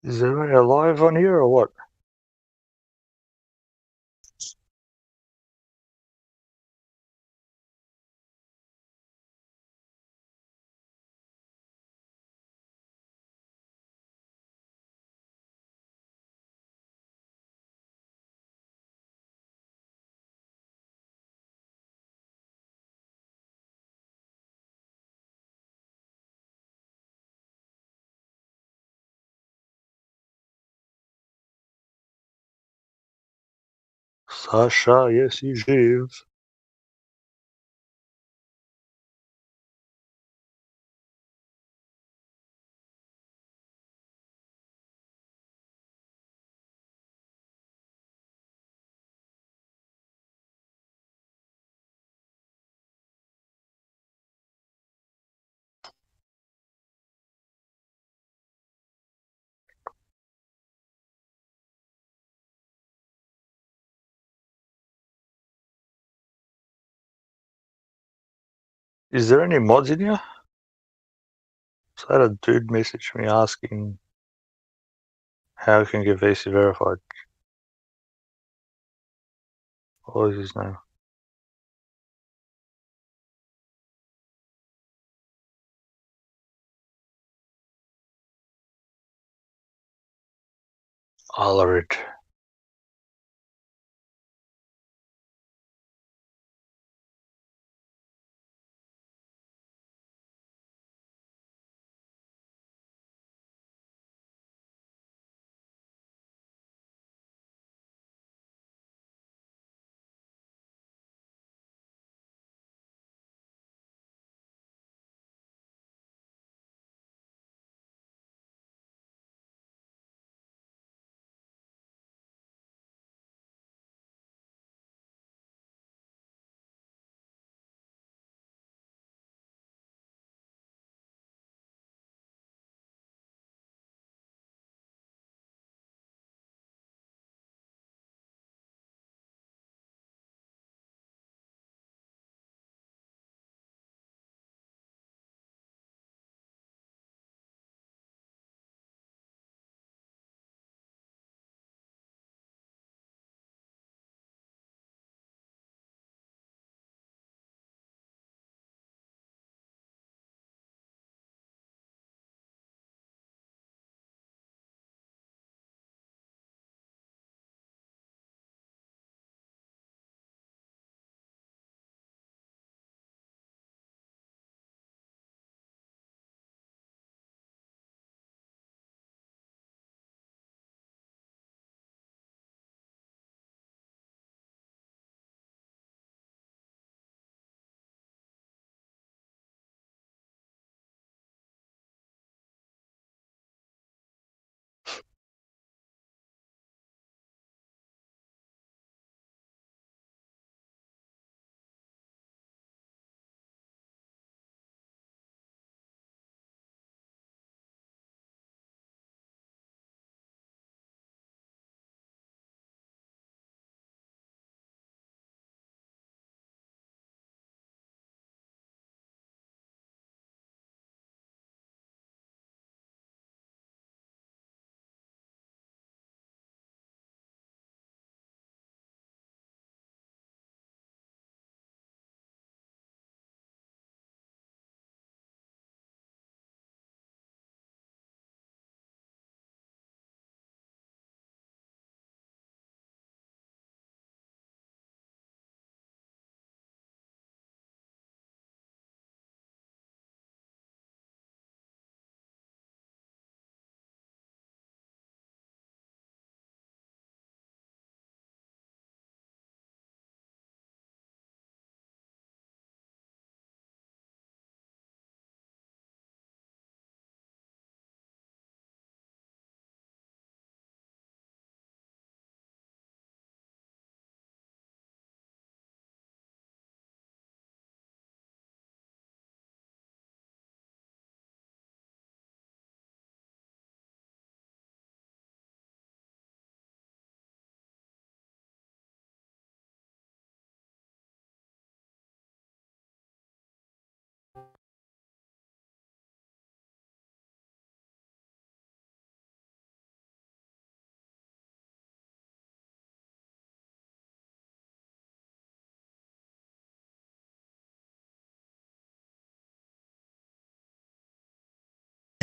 Is everybody alive on here or what? Sasha, jest i żyw. Is there any mods in here? So I had a dude message me asking how I can get VC verified. What was his name? Alarid.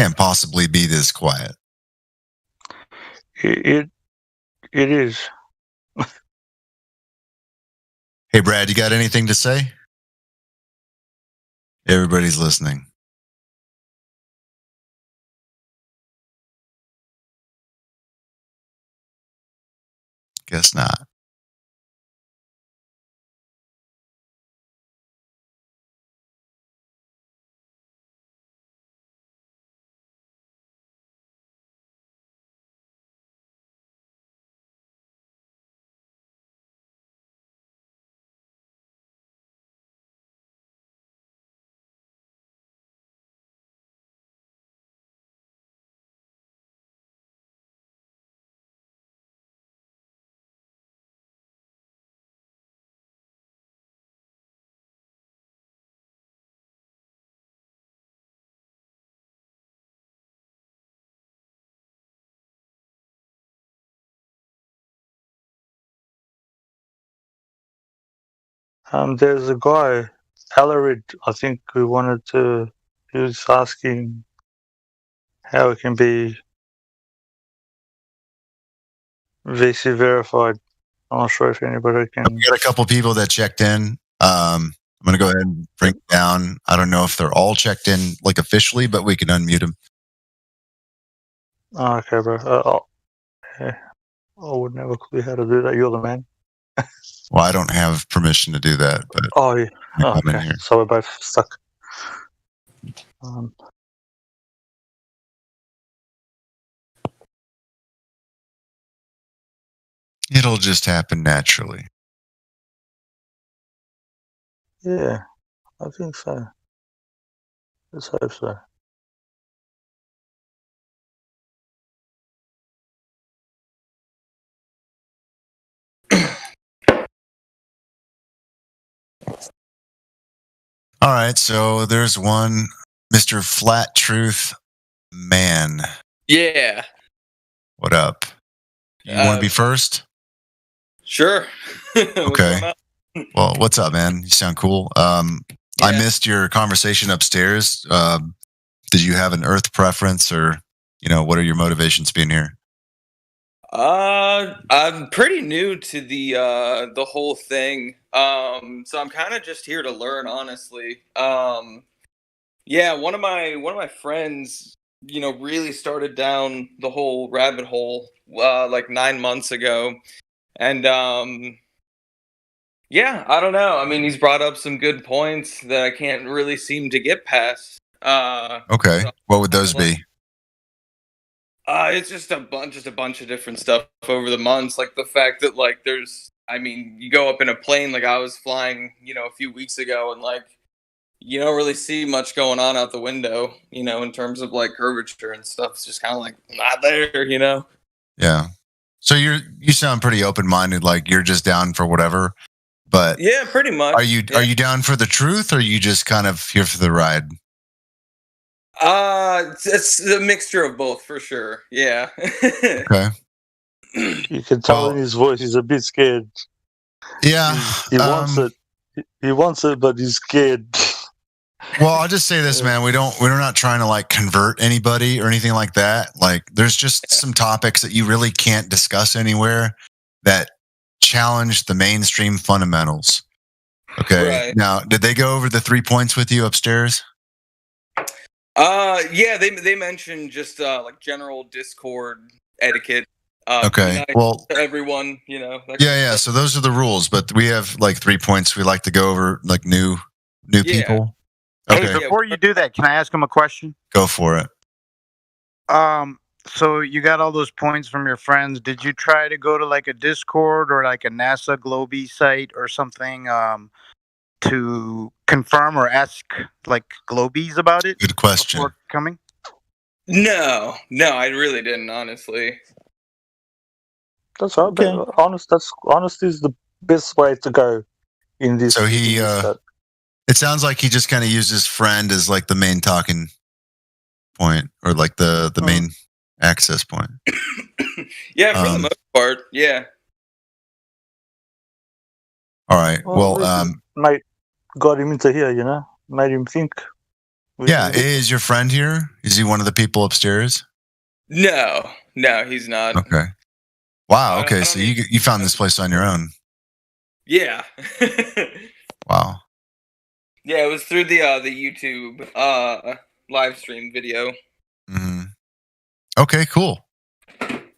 Can't possibly be this quiet. It is. Hey, Brad, you got anything to say? Everybody's listening. Guess not. There's a guy, Alarid, I think he was asking how it can be VC verified. I'm not sure if anybody can. We got a couple people that checked in. I'm going to go ahead and bring it down. I don't know if they're all checked in like officially, but we can unmute them. Oh, okay, bro. Yeah. I would never clue how to do that. You're the man. Well, I don't have permission to do that, but Oh, yeah. Oh, I'm in okay. here. So we're both stuck. It'll just happen naturally. Yeah, I think so. Let's hope so. All right, so there's one, Mr. Flat Truth Man. Yeah. What up? You want to be first? Sure. Okay. Well, what's up, man? You sound cool. I missed your conversation upstairs. Did you have an Earth preference, or what are your motivations being here? I'm pretty new to the whole thing. So I'm kind of just here to learn, honestly. Yeah, one of my friends, really started down the whole rabbit hole like 9 months ago. And yeah, I don't know. I mean, he's brought up some good points that I can't really seem to get past. Okay. So what would those be? It's just a bunch of different stuff over the months. Like the fact that you go up in a plane, like I was flying, a few weeks ago, and like you don't really see much going on out the window, in terms of like curvature and stuff. It's just kind of like not there, Yeah. So you sound pretty open-minded, like you're just down for whatever. But yeah, pretty much. Are you down for the truth, or are you just kind of here for the ride? It's a mixture of both for sure. Yeah. Okay. You can tell in his voice he's a bit scared. Yeah. He wants it. He wants it, but he's scared. Well, I'll just say this, man. We're not trying to like convert anybody or anything like that. Like, there's just some topics that you really can't discuss anywhere that challenge the mainstream fundamentals. Okay. Right. Now, did they go over the 3 points with you upstairs? Yeah, they mentioned just like general Discord etiquette. Okay. Well, everyone, Yeah. So those are the rules, but we have like 3 points we like to go over, like new people. Okay. Hey, before you do that, can I ask him a question? Go for it. So you got all those points from your friends. Did you try to go to like a Discord or like a NASA Globee site or something to confirm or ask like Globies about it? Good question. Before coming? No, I really didn't, honestly. That's right. Okay. Honesty is the best way to go in this. So it sounds like he just kind of used his friend as like the main talking point, or like the main access point. Yeah, for the most part, yeah. All right. Well, mate got him into here, made him think Yeah, is your friend here? Is he one of the people upstairs? No, he's not. Okay. Wow. I Okay, don't so even- you found this place on your own. Yeah. Wow. Yeah, it was through the YouTube live stream video. hmm Okay, cool.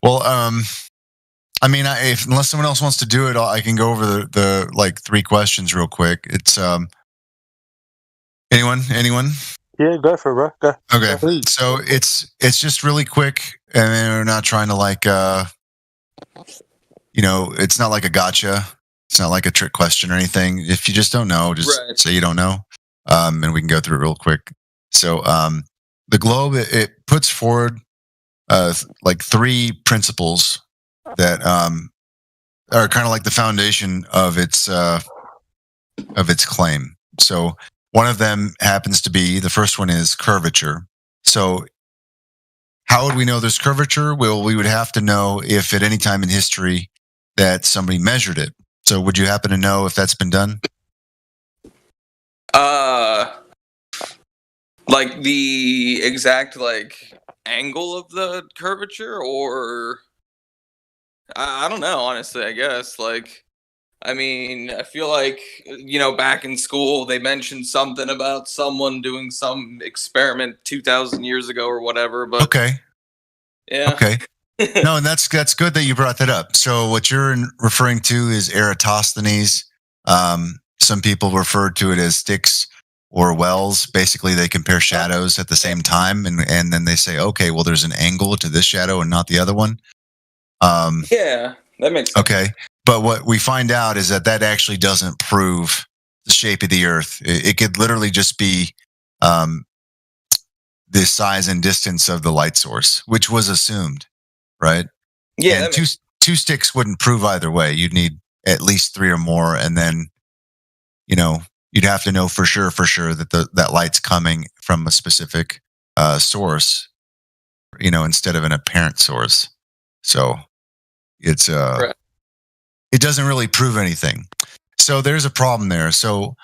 Well, I mean, unless someone else wants to do it, I can go over the like 3 questions real quick. It's anyone? Yeah, go for it, bro. Go. Okay, Please. so it's just really quick, and we're not trying to like it's not like a gotcha. It's not like a trick question or anything. If you just don't know, just Right. say you don't know, and we can go through it real quick. So the globe it puts forward like 3 principles that are kind of like the foundation of its claim. So one of them happens to be, the first one is curvature. So how would we know there's curvature? Well, we would have to know if at any time in history that somebody measured it. So would you happen to know if that's been done? Like the exact like angle of the curvature, or I don't know, honestly. I guess like I mean, I feel like back in school they mentioned something about someone doing some experiment 2,000 years ago or whatever. But Okay. yeah. Okay. No, and that's good that you brought that up. So what you're referring to is Eratosthenes. Some people refer to it as Styx or Wells. Basically, they compare shadows at the same time, and then they say, okay, well, there's an angle to this shadow and not the other one. Yeah, that makes sense. Okay, but what we find out is that actually doesn't prove the shape of the Earth. It could literally just be the size and distance of the light source, which was assumed, right? Yeah, and two sticks wouldn't prove either way. You'd need at least 3 or more, and then you'd have to know for sure that that light's coming from a specific source, instead of an apparent source. So it's Right. it doesn't really prove anything. So there's a problem there. So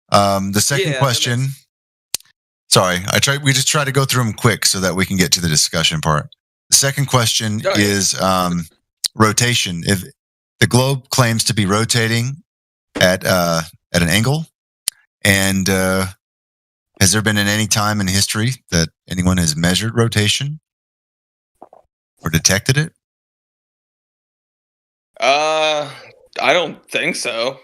the second question. Sorry, we just try to go through them quick so that we can get to the discussion part. The second question is rotation. If the globe claims to be rotating at an angle, and has there been at any time in history that anyone has measured rotation or detected it? I don't think so.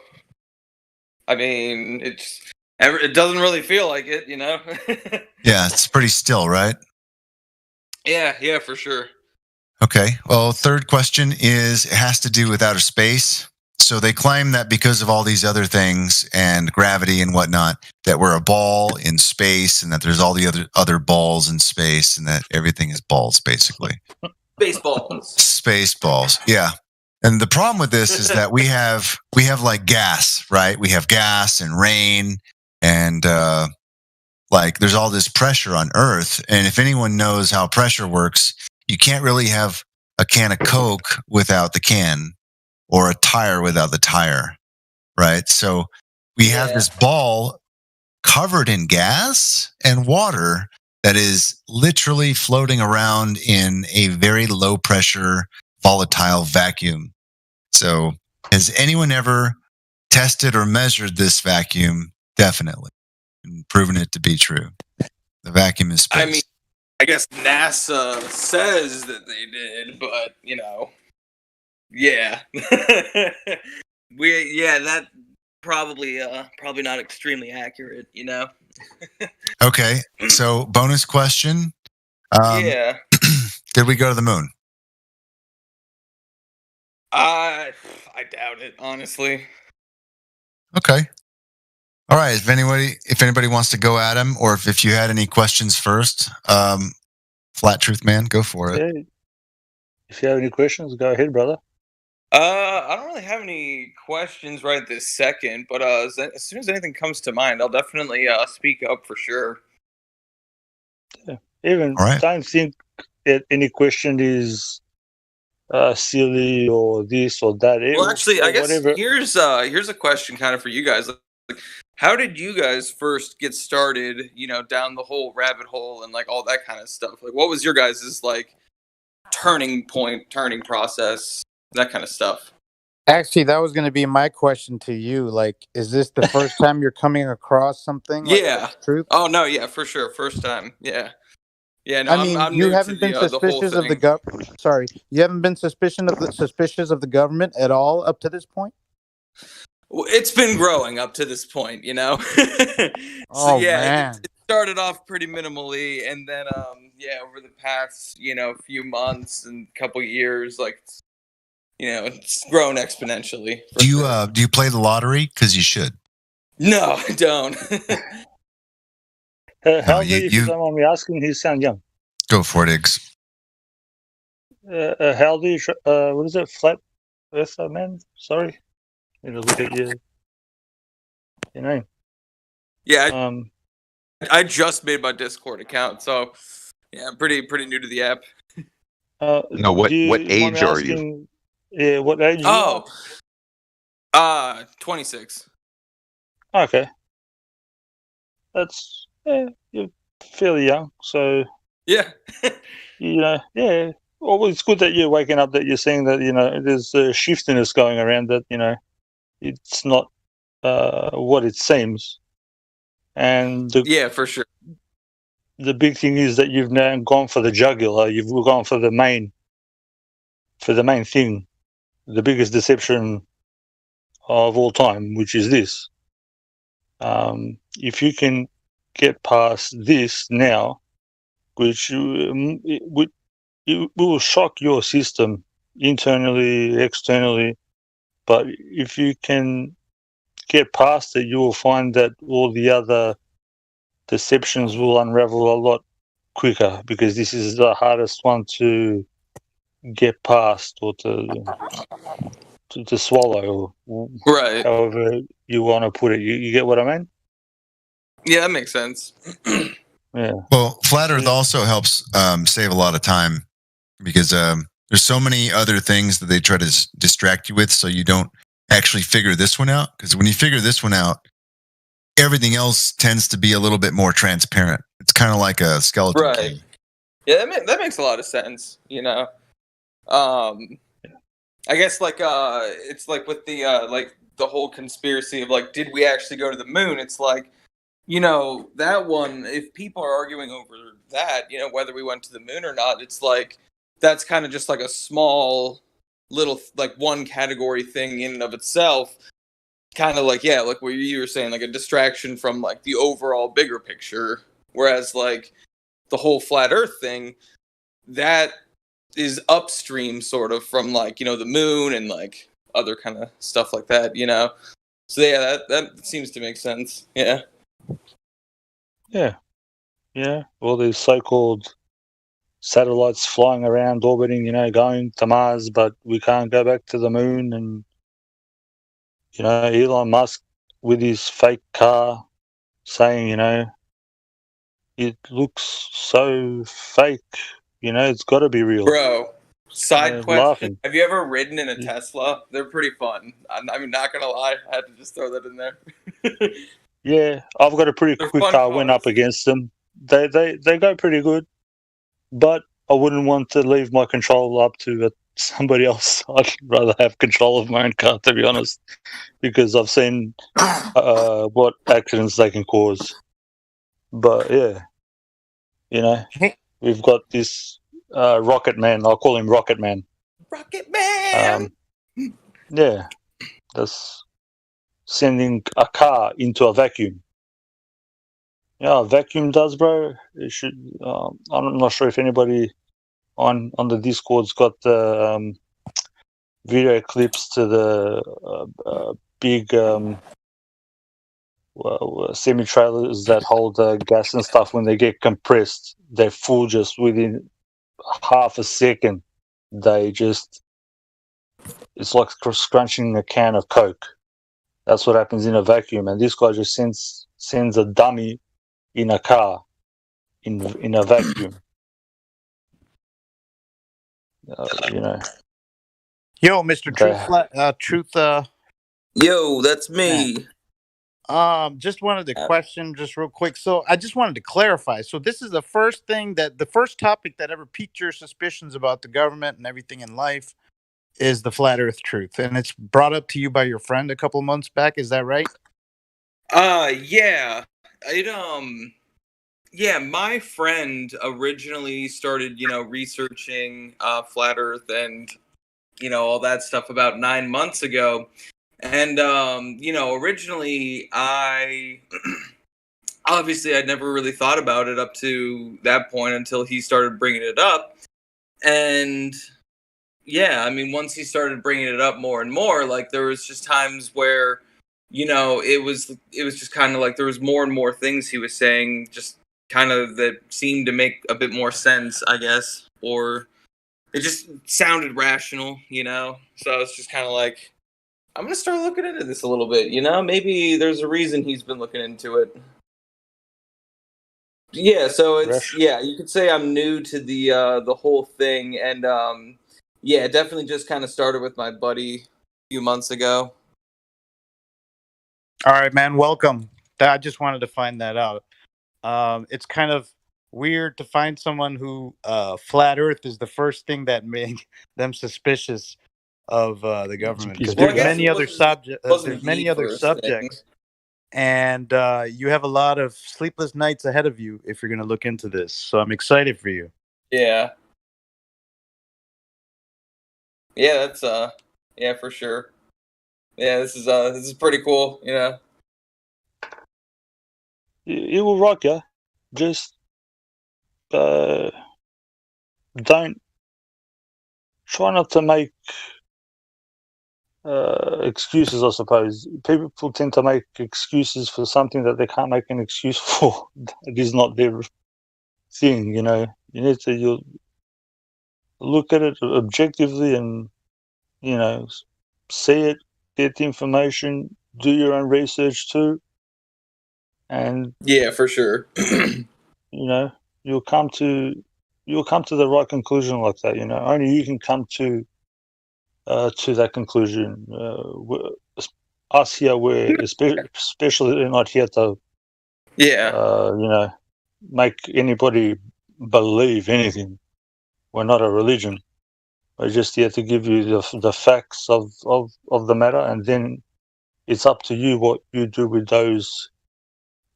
I mean, it doesn't really feel like it, Yeah, it's pretty still, right? Yeah, for sure. Okay. Well, third question it has to do with outer space. So they claim that because of all these other things and gravity and whatnot, that we're a ball in space, and that there's all the other balls in space, and that everything is balls, basically. Baseballs. Space balls. Yeah. And the problem with this is that we have like gas, right? We have gas and rain, and like there's all this pressure on Earth. And if anyone knows how pressure works, you can't really have a can of Coke without the can, or a tire without the tire, right? So we have this ball covered in gas and water that is literally floating around in a very low pressure, volatile vacuum. So has anyone ever tested or measured this vacuum? Definitely. And proven it to be true. The vacuum is space. I mean, I guess NASA says that they did, but yeah. That probably not extremely accurate, Okay, so bonus question. Yeah. Did we go to the moon? I doubt it, honestly. Okay. All right. If anybody wants to go at him, or if you had any questions first, Flat Truth Man, go for it. Yeah. If you have any questions, go ahead, brother. I don't really have any questions right this second, but as soon as anything comes to mind, I'll definitely speak up for sure. Yeah. Even don't think that any question is silly or this or that. Well, actually, I guess whatever. here's a question kind of for you guys. Like, how did you guys first get started, down the whole rabbit hole and like all that kind of stuff? Like, what was your guys' like turning point, turning process, that kind of stuff? Actually, that was going to be my question to you. Like, is this the first time you're coming across something like Yeah. truth? Oh no, yeah, for sure, first time. Yeah. Yeah, no, I I'm mean, I'm you new to haven't been the whole suspicious of the thing. Sorry, you haven't been suspicious of the government at all up to this point. It's been growing up to this point, So Oh yeah, man, it started off pretty minimally, and then over the past few months and couple years, like it's grown exponentially. Do you play the lottery? Because you should. No, I don't. How old are you, if you don't mind me asking? You sound young. Go for it, Iggs. How old are you? What is it? Flat Earther man? Sorry. Need to look at your name. Yeah, I just made my Discord account, so yeah, I'm pretty new to the app. No, what age are you? Yeah, what age? Oh, 26. Okay, that's you're fairly young, so yeah, yeah. Well, it's good that you're waking up. That you're seeing that there's a shiftiness going around. That it's not what it seems, and yeah, for sure. The big thing is that you've now gone for the jugular. You've gone for the main thing, the biggest deception of all time, which is this. If you can get past this now, which it will shock your system internally, externally, but if you can get past it, you will find that all the other deceptions will unravel a lot quicker, because this is the hardest one to get past or to swallow, Right. however you want to put it. You get what I mean? Yeah, that makes sense. Yeah. Well, Flat Earth also helps save a lot of time, because there's so many other things that they try to distract you with, so you don't actually figure this one out. Because when you figure this one out, everything else tends to be a little bit more transparent. It's kind of like a skeleton key. Yeah, that makes a lot of sense. I guess like it's like with the whole conspiracy of like, did we actually go to the moon? It's like, that one, if people are arguing over that, whether we went to the moon or not, it's like that's kind of just like a small little like one category thing in and of itself. Kind of like, yeah, like what you were saying, like a distraction from like the overall bigger picture. Whereas like the whole flat Earth thing, that is upstream sort of from like, the moon and like other kind of stuff like that, So yeah, that seems to make sense. Yeah. Yeah. Yeah. All these so-called satellites flying around, orbiting, going to Mars, but we can't go back to the moon. And, Elon Musk with his fake car saying, it looks so fake, it's got to be real. Bro, side question. Laughing. Have you ever ridden in a Tesla? They're pretty fun. I mean, not going to lie, I had to just throw that in there. Yeah, I've got a pretty They're quick fun car. Went cars. up against them. They go pretty good, but I wouldn't want to leave my control up to somebody else. I'd rather have control of my own car, to be honest, because I've seen what accidents they can cause. But yeah, we've got this Rocket Man. I'll call him Rocket Man. Rocket Man. Yeah, that's sending a car into a vacuum. Yeah, a vacuum does, bro. It should. I'm not sure if anybody on the Discord's got the video clips to the big semi trailers that hold gas and stuff. When they get compressed, they're full just within half a second. It's like scrunching a can of Coke. That's what happens in a vacuum. And this guy just sends a dummy in a car, in a vacuum. Yo, Mr. Truth. Truth. Yo, that's me. Just wanted to question just real quick. So I just wanted to clarify. So this is the first topic that ever piqued your suspicions about the government and everything in life is the flat Earth truth, and it's brought up to you by your friend a couple months back. Is that right? Yeah. Yeah, my friend originally started, researching flat Earth and all that stuff about 9 months ago. And originally I obviously I'd never really thought about it up to that point until he started bringing it up. And yeah, I mean, once he started bringing it up more and more, like there was just times where it was just kind of like there was more and more things he was saying just kind of that seemed to make a bit more sense, I guess, or it just sounded rational, So I was just kind of like, I'm gonna start looking into this a little bit, Maybe there's a reason he's been looking into it. Yeah, so you could say I'm new to the whole thing, and yeah, it definitely just kind of started with my buddy a few months ago. All right, man, welcome. I just wanted to find that out. It's kind of weird to find someone who flat Earth is the first thing that made them suspicious of the government, because there's many other subjects, and you have a lot of sleepless nights ahead of you if you're going to look into this. So I'm excited for you. Yeah. Yeah, that's yeah, for sure. Yeah, this is pretty cool, It will rock you. Just don't try not to make excuses, I suppose. People tend to make excuses for something that they can't make an excuse for. It is not their thing, You need to look at it objectively and, see it, get the information, do your own research too. And yeah, for sure. You'll come to the right conclusion like that. Only you can come to that conclusion. Us here, we're especially not here to make anybody believe anything. We're not a religion. We're just here to give you the facts of the matter, and then it's up to you what you do with those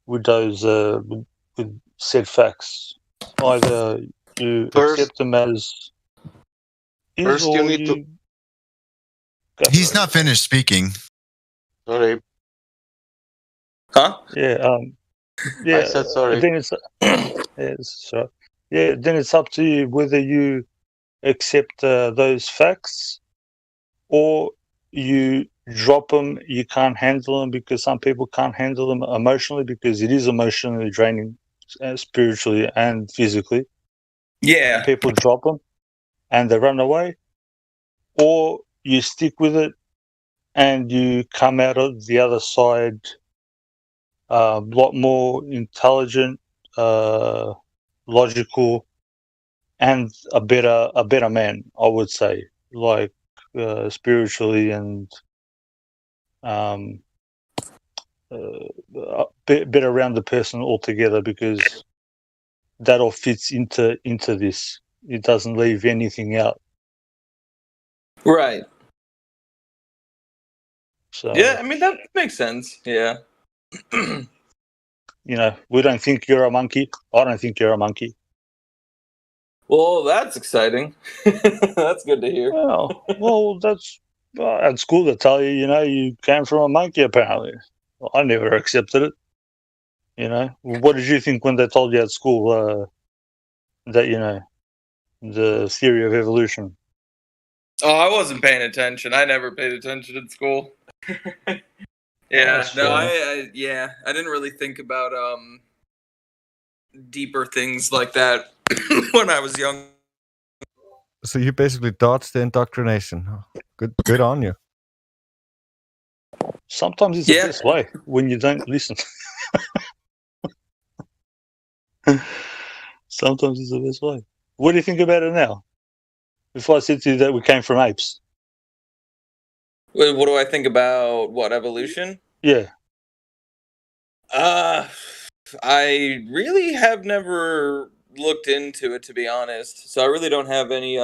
with said facts. Either you accept them as is, first or you need to. He's not finished speaking. Sorry. Huh? Yeah. Yeah. I said sorry. Then it's then it's up to you whether you accept those facts or you drop them. You can't handle them because some people can't handle them emotionally, because it is emotionally draining, spiritually and physically. Yeah. People drop them and they run away, or you stick with it and you come out of the other side a lot more intelligent, logical, and a better man, I would say, like spiritually and better rounded person altogether, because that all fits into this. It doesn't leave anything out. Right. So yeah, I mean that makes sense. Yeah. We don't think you're a monkey. I don't think you're a monkey. Well, that's exciting. That's good to hear. Well, that's at school they tell you, you came from a monkey. Apparently, well, I never accepted it. What did you think when they told you at school that the theory of evolution? Oh, I wasn't paying attention. I never paid attention in school. Yeah, no, I didn't really think about deeper things like that when I was young. So you basically dodged the indoctrination. Good on you. Sometimes it's the best way when you don't listen. Sometimes it's the best way. What do you think about it now? If I said to you that we came from apes. What do I think about evolution? Yeah. I really have never looked into it, to be honest. So I really don't have any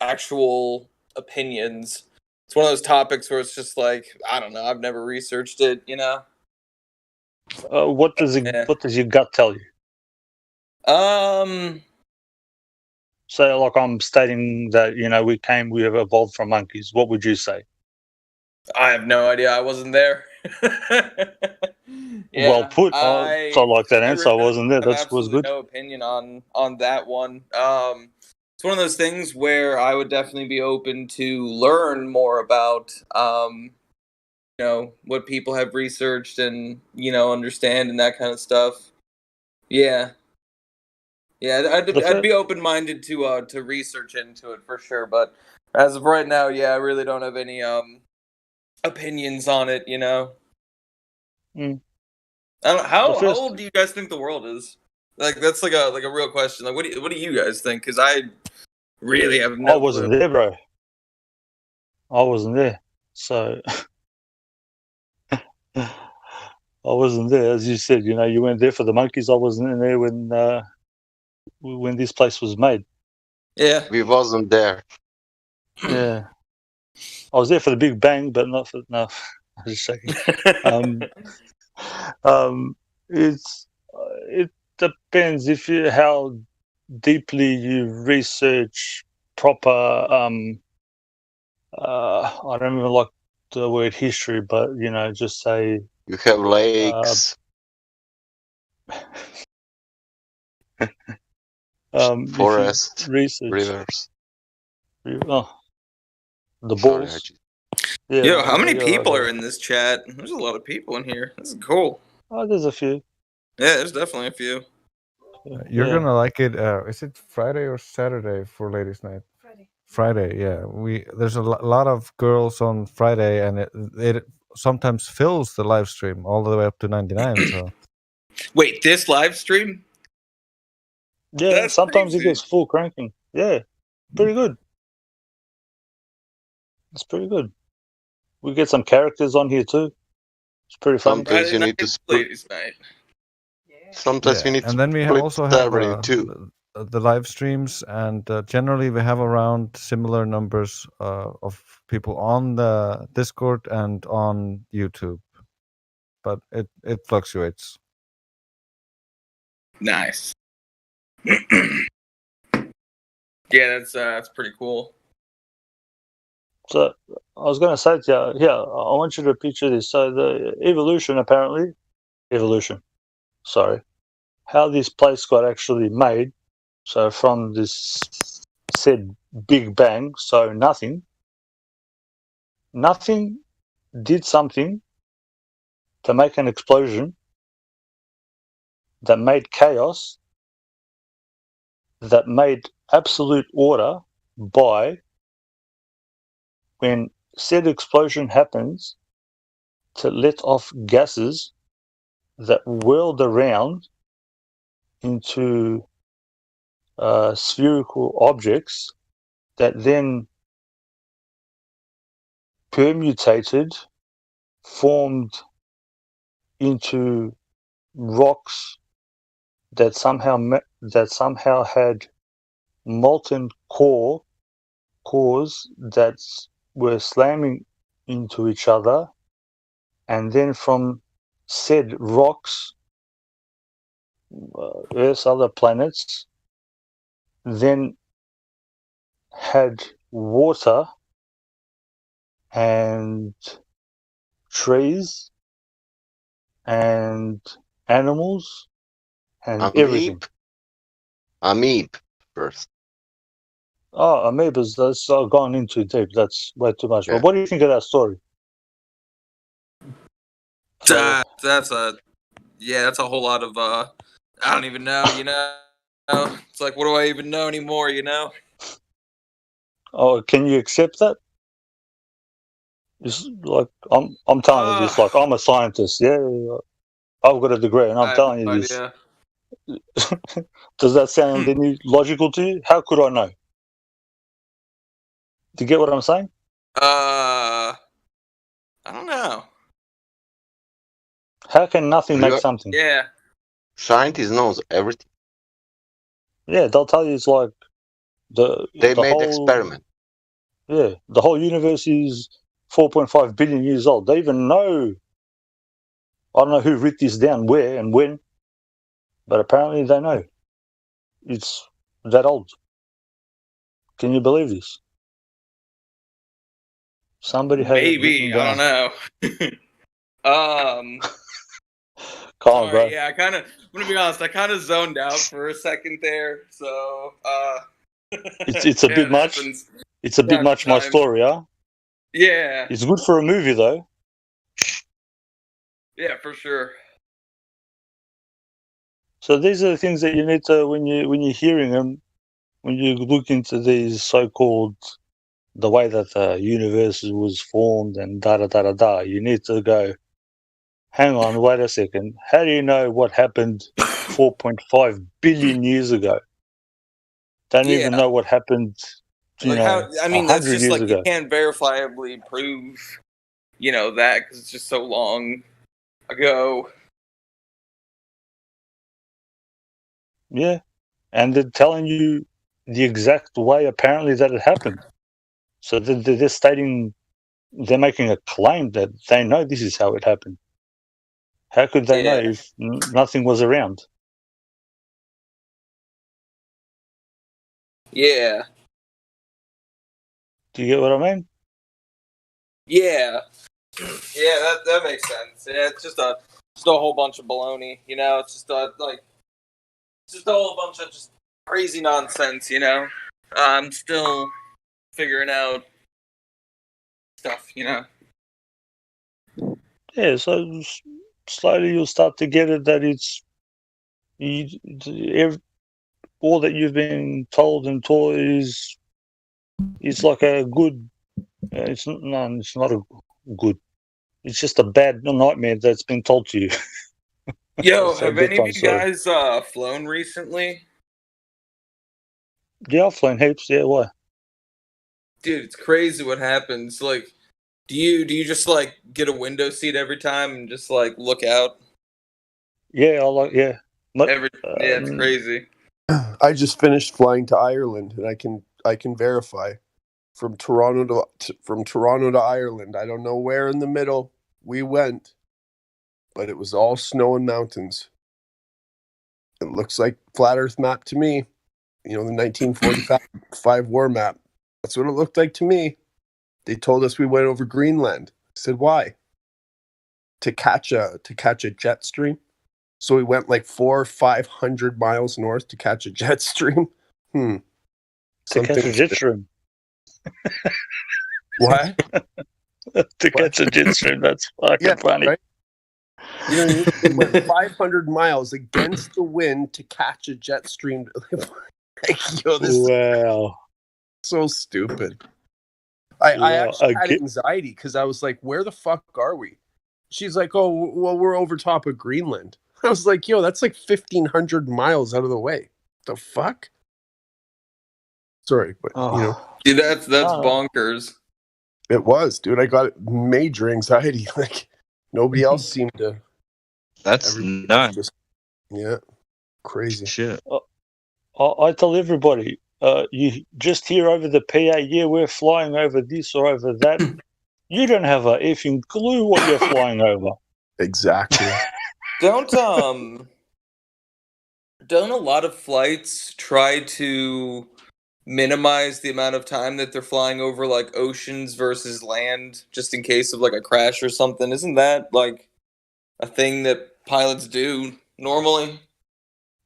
actual opinions. It's one of those topics where it's just like, I don't know. I've never researched it, you know. What does your gut tell you? Say, like I'm stating that we have evolved from monkeys. What would you say? I have no idea. I wasn't there. Well put. I like that answer. I wasn't there. That was good. No opinion on that one. It's one of those things where I would definitely be open to learn more about, what people have researched and understand and that kind of stuff. Yeah, I'd be open minded to research into it for sure. But as of right now, I really don't have any opinions on it. Mm. I don't, how old do you guys think the world is? Like that's like a real question. Like what do you guys think? Because I really have no. I wasn't there, bro. I wasn't there, so I wasn't there. As you said, you went there for the monkeys. I wasn't in there when this place was made. Yeah, we wasn't there. Yeah, I was there for the Big Bang, but not for no. I was just checking. It depends how deeply you research proper. I don't even like the word history, but just say you have lakes. Forest, research, rivers. The balls. Yeah, yo, how many people are in this chat? There's a lot of people in here. This is cool. Oh, there's a few. Yeah, there's definitely a few. You're gonna like it. Is it Friday or Saturday for Ladies' Night? Friday. Yeah. There's a lot of girls on Friday, and it sometimes fills the live stream all the way up to 99. So. Wait, this live stream? Yeah, that's sometimes crazy. It gets full cranking. Yeah, pretty good. It's pretty good. We get some characters on here too. It's pretty fun. Sometimes you need to split. Sometimes you need to. And then we also have the live streams, and generally we have around similar numbers of people on the Discord and on YouTube, but it fluctuates. Nice. Yeah, that's pretty cool. So I was going to say to you, I want you to picture this. So the how this place got actually made. So from this said Big Bang, so nothing did something to make an explosion that made chaos, that made absolute order by when said explosion happens to let off gases that whirled around into spherical objects that then permutated, formed into rocks that somehow had molten cores that were slamming into each other, and then from said rocks, Earth's other planets, then had water and trees and animals and everything. Amoeba first. Oh, amoebas, that's gone into deep. That's way too much. Yeah. But what do you think of that story? That's a whole lot of I don't even know, It's like, what do I even know anymore, Oh, can you accept that? It's like I'm telling you this, like I'm a scientist, yeah. I've got a degree and I'm telling you this. Does that sound any logical to you? How could I know? Do you get what I'm saying? I don't know. How can nothing make something? Yeah. Scientists knows everything. Yeah, they'll tell you it's like they the made whole experiment. Yeah, the whole universe is 4.5 billion years old. They even know. I don't know who wrote this down, where and when, but apparently they know. It's that old. Can you believe this? Somebody had it written Maybe. I down. don't know. Come on, bro. Yeah, I'm gonna be honest, I kind of zoned out for a second there. So, it's a bit much. Happens. It's a bit much, my story, huh? Yeah. It's good for a movie, though. Yeah, for sure. So these are the things that you need to, when you're hearing them, when you look into these so-called, the way that the universe was formed and da-da-da-da-da, you need to go, hang on, wait a second. How do you know what happened 4.5 billion years ago? Don't even know what happened, you know, I mean, that's 100 just years like ago. you can't verifiably prove, that because it's just so long ago. Yeah, and they're telling you the exact way apparently that it happened. So they're stating, they're making a claim that they know this is how it happened. How could they know if nothing was around? Yeah. Do you get what I mean? Yeah. Yeah, that makes sense. Yeah, it's just a whole bunch of baloney. It's just just a whole bunch of just crazy nonsense. I'm still figuring out stuff. Yeah, so slowly you'll start to get it that all that you've been told and taught is like a good. It's not a good. It's just a bad nightmare that's been told to you. Yo, have any of you guys flown recently? Yeah, I've flown heaps. Yeah, why? Dude, it's crazy what happens. Like, do you just like get a window seat every time and just like look out? Yeah, yeah. It's crazy. I just finished flying to Ireland, and I can verify from Toronto to Ireland. I don't know where in the middle we went, but it was all snow and mountains. It looks like flat Earth map to me. The 1945 war map. That's what it looked like to me. They told us we went over Greenland. I said, why? To catch a jet stream. So we went like 400 or 500 miles north to catch a jet stream. To catch a jet stream. What? To catch a jet stream. That's fucking funny. Right? We went 500 miles against the wind to catch a jet stream. This wow. Is so stupid. I actually had anxiety because I was like, where the fuck are we? She's like, oh, well, we're over top of Greenland. I was like, yo, that's like 1,500 miles out of the way. The fuck? Sorry, but dude, that's bonkers. It was, dude. I got major anxiety. Like nobody else seemed to. That's nuts. Yeah, crazy shit. I tell everybody, you just hear over the PA, yeah, we're flying over this or over that. You don't have a effing clue what you're flying over. Exactly. Don't a lot of flights try to minimize the amount of time that they're flying over like oceans versus land just in case of like a crash or something? Isn't that like a thing that pilots do normally?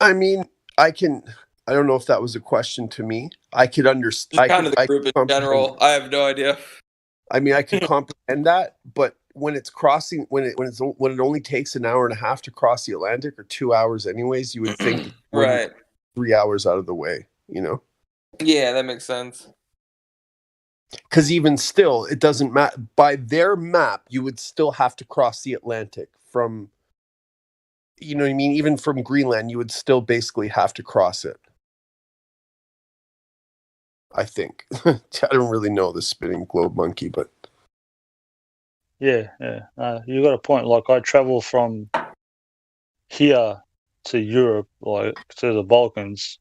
I mean, I don't know if that was a question to me. I could understand. Kind of the group in general. I have no idea. I mean, I could comprehend that, but when it's crossing, when it only takes an hour and a half to cross the Atlantic, or 2 hours, anyways, you would think right 3 hours out of the way. Yeah, that makes sense. Because even still, it doesn't matter. By their map, you would still have to cross the Atlantic from. You know what I mean? Even from Greenland, you would still basically have to cross it. I think. I don't really know the spinning globe monkey, but Yeah. You got a point. Like I travel from here to Europe, like to the Balkans,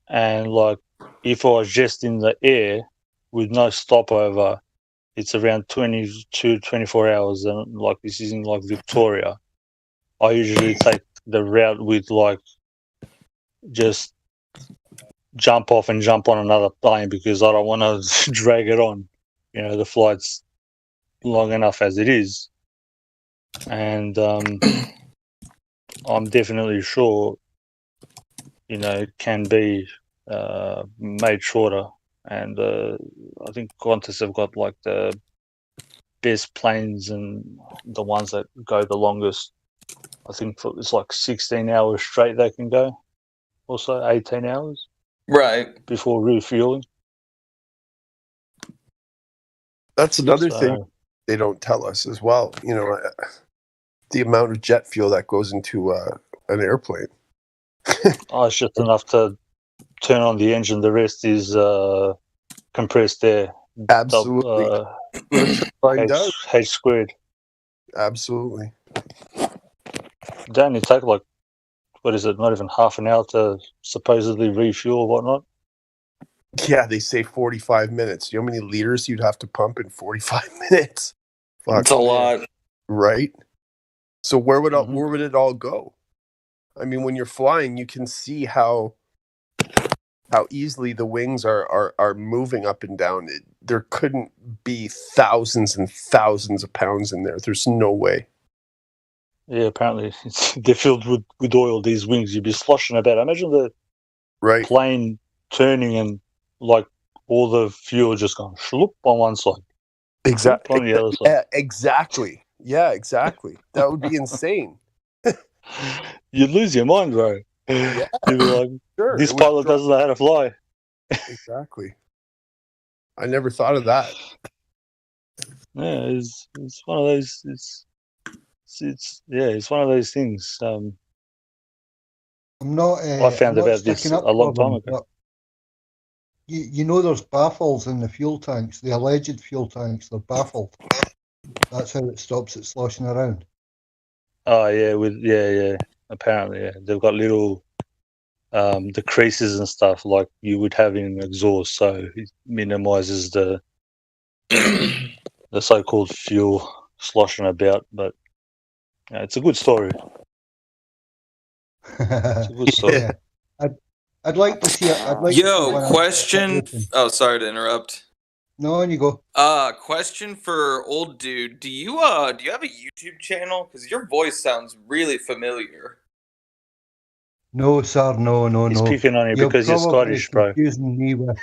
and like if I was just in the air with no stopover, it's around 22, 24 hours. And like this is in like Victoria. I usually take the route with like just jump off and jump on another plane because I don't want to drag it on. You know, the flight's long enough as it is. And I'm definitely sure, you know, it can be made shorter. And I think Qantas have got like the best planes and the ones that go the longest. I think it's like 16 hours straight they can go, also 18 hours. Right. Before refueling. That's another thing they don't tell us as well. You know, the amount of jet fuel that goes into an airplane. It's just enough to turn on the engine. The rest is compressed air. Absolutely. H squared. Absolutely. Don't it take like, what is it, not even half an hour to supposedly refuel or whatnot? Yeah, they say 45 minutes. You know how many liters you'd have to pump in 45 minutes? That's a lot. Right? So where would it all go? I mean, when you're flying, you can see how easily the wings are moving up and down. There couldn't be thousands and thousands of pounds in there. There's no way. Yeah, apparently they're filled with oil, these wings. You'd be sloshing about. Imagine the plane turning and like all the fuel just going shloop on one side. Exactly. On the other side. Yeah, exactly. Yeah, exactly. That would be insane. You'd lose your mind, bro. Yeah, you'd be like, sure. This pilot doesn't know how to fly. Exactly. I never thought of that. Yeah, it's one of those. It's one of those things. I'm not. I found I'm about this a long time ago. You know, there's baffles in the fuel tanks. The alleged fuel tanks, they're baffled. That's how it stops it sloshing around. Oh yeah, apparently, yeah. They've got little the creases and stuff like you would have in an exhaust, so it minimizes the so-called fuel sloshing about. But yeah, it's a good story. It's a good story. Yeah. I'd like to see it. Yo, question. Oh, sorry to interrupt. No, on you go. Question for old dude. Do you have a YouTube channel? Because your voice sounds really familiar. No, sir. No. He's picking on you because you're Scottish, bro. Confusing me with.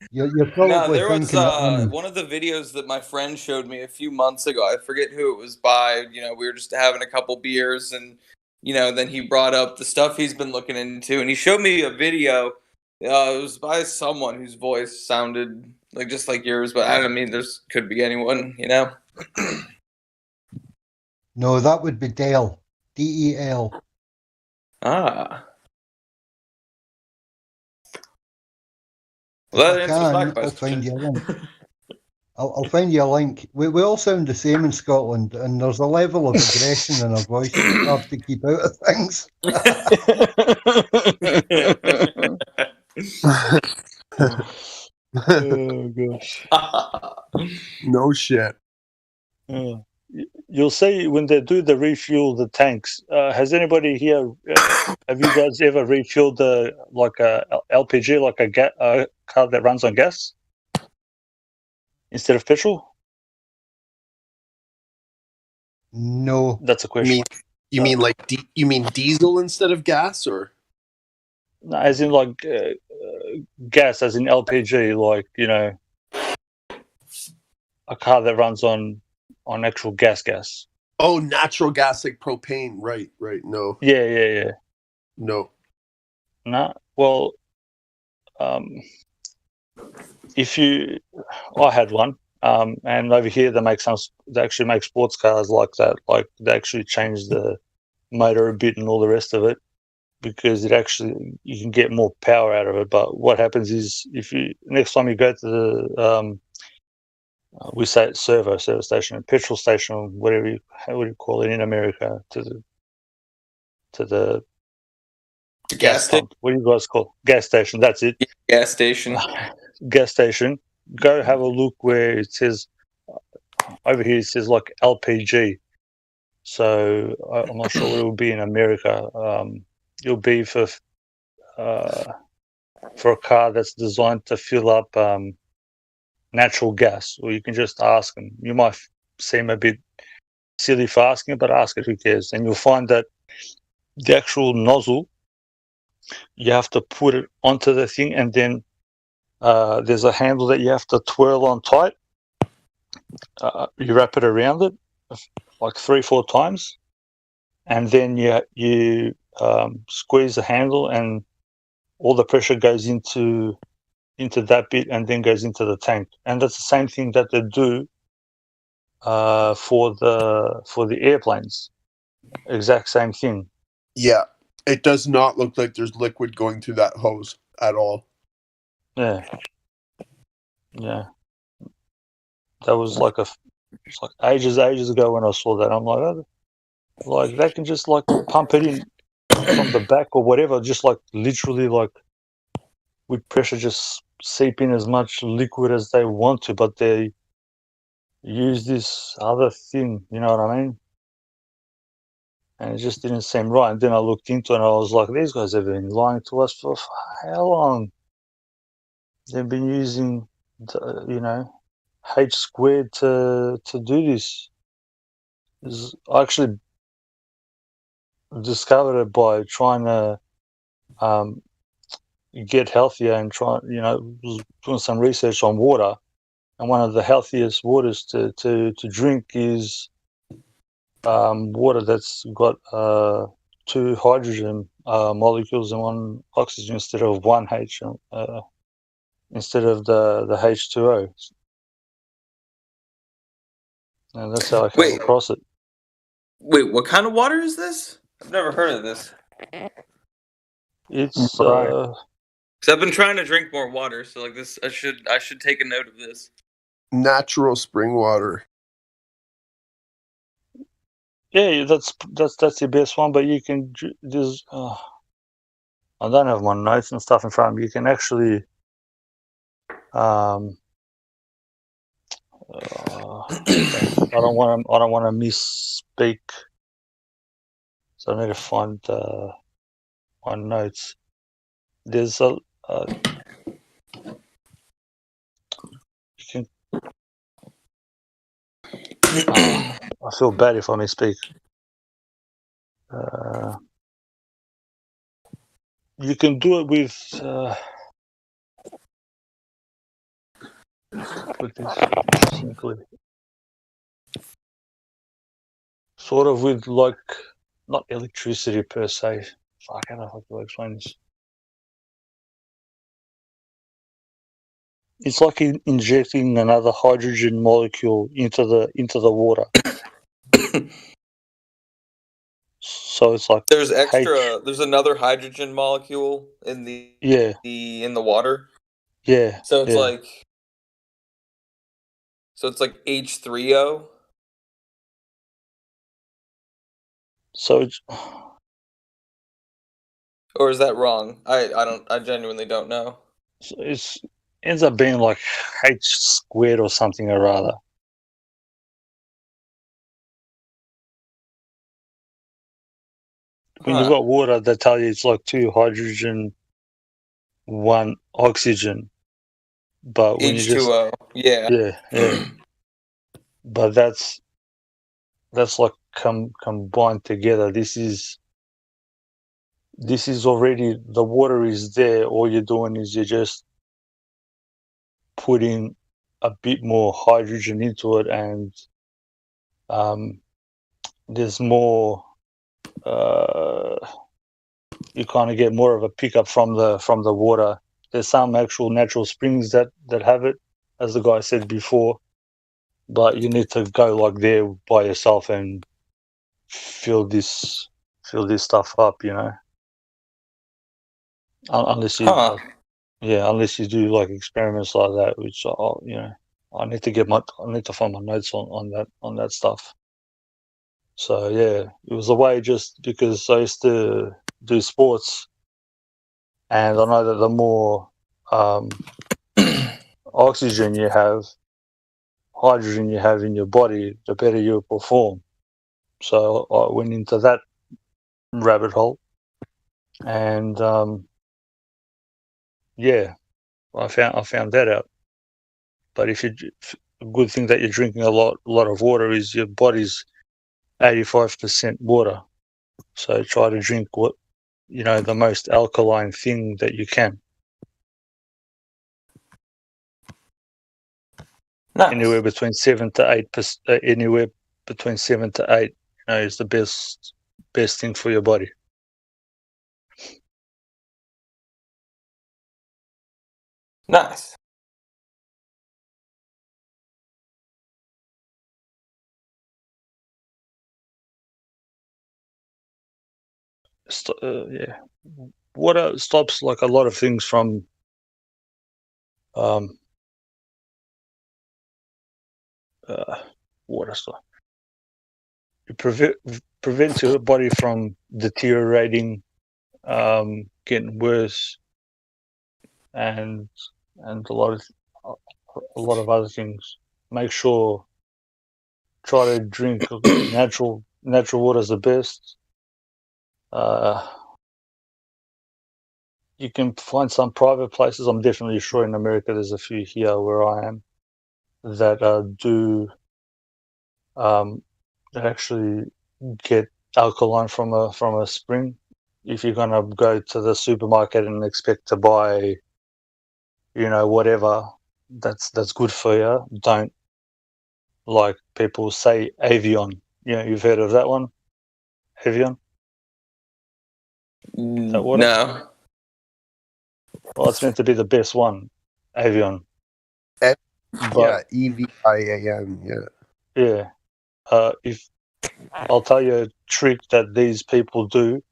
You're probably there was thinking one of the videos that my friend showed me a few months ago. I forget who it was by. You know, we were just having a couple beers, and you know, then he brought up the stuff he's been looking into, and he showed me a video. It was by someone whose voice sounded like just like yours, but I don't mean there's could be anyone, you know. No, that would be Dale. DEL. Ah. Well, that answers my question. I'll find you a link. I'll find you a link. We all sound the same in Scotland, and there's a level of aggression in our voice you have to keep out of things. Oh gosh. No shit. You'll see when they do the refuel the tanks. Has anybody here? Have you guys ever refueled like a LPG, like a car that runs on gas instead of petrol? No, that's a question. You mean like you mean diesel instead of gas, or? No, as in like gas, as in LPG, like, you know, a car that runs on actual gas. Oh, natural gas, like propane. Right. No. Yeah. No. No. Well, I had one, and over here they actually make sports cars like that. Like they actually change the motor a bit and all the rest of it, because you can get more power out of it. But what happens is, if you next time you go to we say service station, a petrol station, whatever how would you call it in America, to the gas station. pump. What do you guys call gas station? That's it. Gas station. Gas station. Go have a look where it says over here. It says like LPG. So I'm not sure what it will be in America. It'll be for a car that's designed to fill up natural gas, or you can just ask them. You might seem a bit silly for asking it, but ask it. Who cares? And you'll find that the actual nozzle, you have to put it onto the thing, and then there's a handle that you have to twirl on tight. You wrap it around it like 3-4 times, and then you squeeze the handle, and all the pressure goes into that bit, and then goes into the tank. And that's the same thing that they do for the airplanes. Exact same thing. Yeah, it does not look like there's liquid going through that hose at all. Yeah. That was like ages ago when I saw that. I'm like, oh, like they can just like pump it in from the back or whatever, just like literally like with pressure, just seep in as much liquid as they want to, but they use this other thing, you know what I mean? And it just didn't seem right. And then I looked into it and I was like, these guys have been lying to us for how long? They've been using, H squared to do this. I actually discovered it by trying to get healthier and was doing some research on water. And one of the healthiest waters to drink is water that's got 2 hydrogen molecules and 1 oxygen instead of 1 H, instead of the H2O. And that's how I came across it. Wait, what kind of water is this? I've never heard of this. It's because I've been trying to drink more water, so like this, I should take a note of this. Natural spring water. Yeah, that's the best one. But you can there's I don't have my notes and stuff in front of me. You can actually I don't want to misspeak, so I need to find my notes. There's you can. I feel bad if I misspeak. You can do it with this simply. Sort of with like not electricity per se. Fuck, I don't know how to explain this. It's like injecting another hydrogen molecule into the water. So it's like there's there's another hydrogen molecule in the water. Yeah. So it's like H3O. So it's, or is that wrong? I genuinely don't know. So it ends up being like H squared or something or other. When you've got water, they tell you it's like 2 hydrogen, 1 oxygen. But when H2O, yeah. But that's like combined together. This is already, the water is there. All you're doing is you're just putting a bit more hydrogen into it, and there's more. You kind of get more of a pickup from the water. There's some actual natural springs that have it, as the guy said before, but you need to go like there by yourself and fill this stuff up, unless you unless you do like experiments like that, which I need to find my notes on that stuff. So yeah, it was a way just because I used to do sports, and I know that the more oxygen you have, hydrogen you have in your body, the better you perform. So I went into that rabbit hole, and yeah, I found that out. But a good thing that you're drinking a lot of water is your body's 85% water. So try to drink the most alkaline thing that you can. Nice. Anywhere between 7 to 8%. Anywhere between 7 to 8, is the best thing for your body. Nice. Yeah. Water stops like a lot of things from water stop. It prevents your body from deteriorating, getting worse, and a lot of other things. Make sure try to drink natural water is the best. You can find some private places. I'm definitely sure in America there's a few here where I am that do that actually get alkaline from a spring. If you're gonna go to the supermarket and expect to buy, whatever that's good for you, don't, like people say, Avion. You've heard of that one, Avion? That water? No. Well, it's meant to be the best one, Avion. Yeah, EVIAN. Yeah. Yeah. If I'll tell you a trick that these people do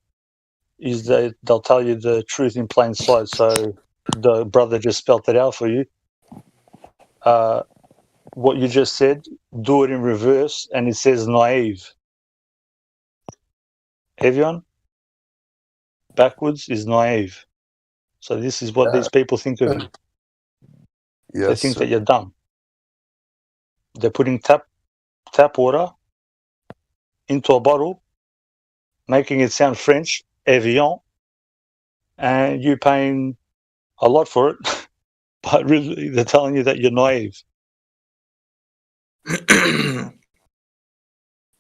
is that they'll tell you the truth in plain sight. So the brother just spelt it out for you. What you just said, do it in reverse, and it says naive. Evian, backwards is naive. So this is what these people think of you. Yes, they think that you're dumb. They're putting tap water into a bottle, making it sound French, Evian, and you're paying a lot for it, but really they're telling you that you're naive.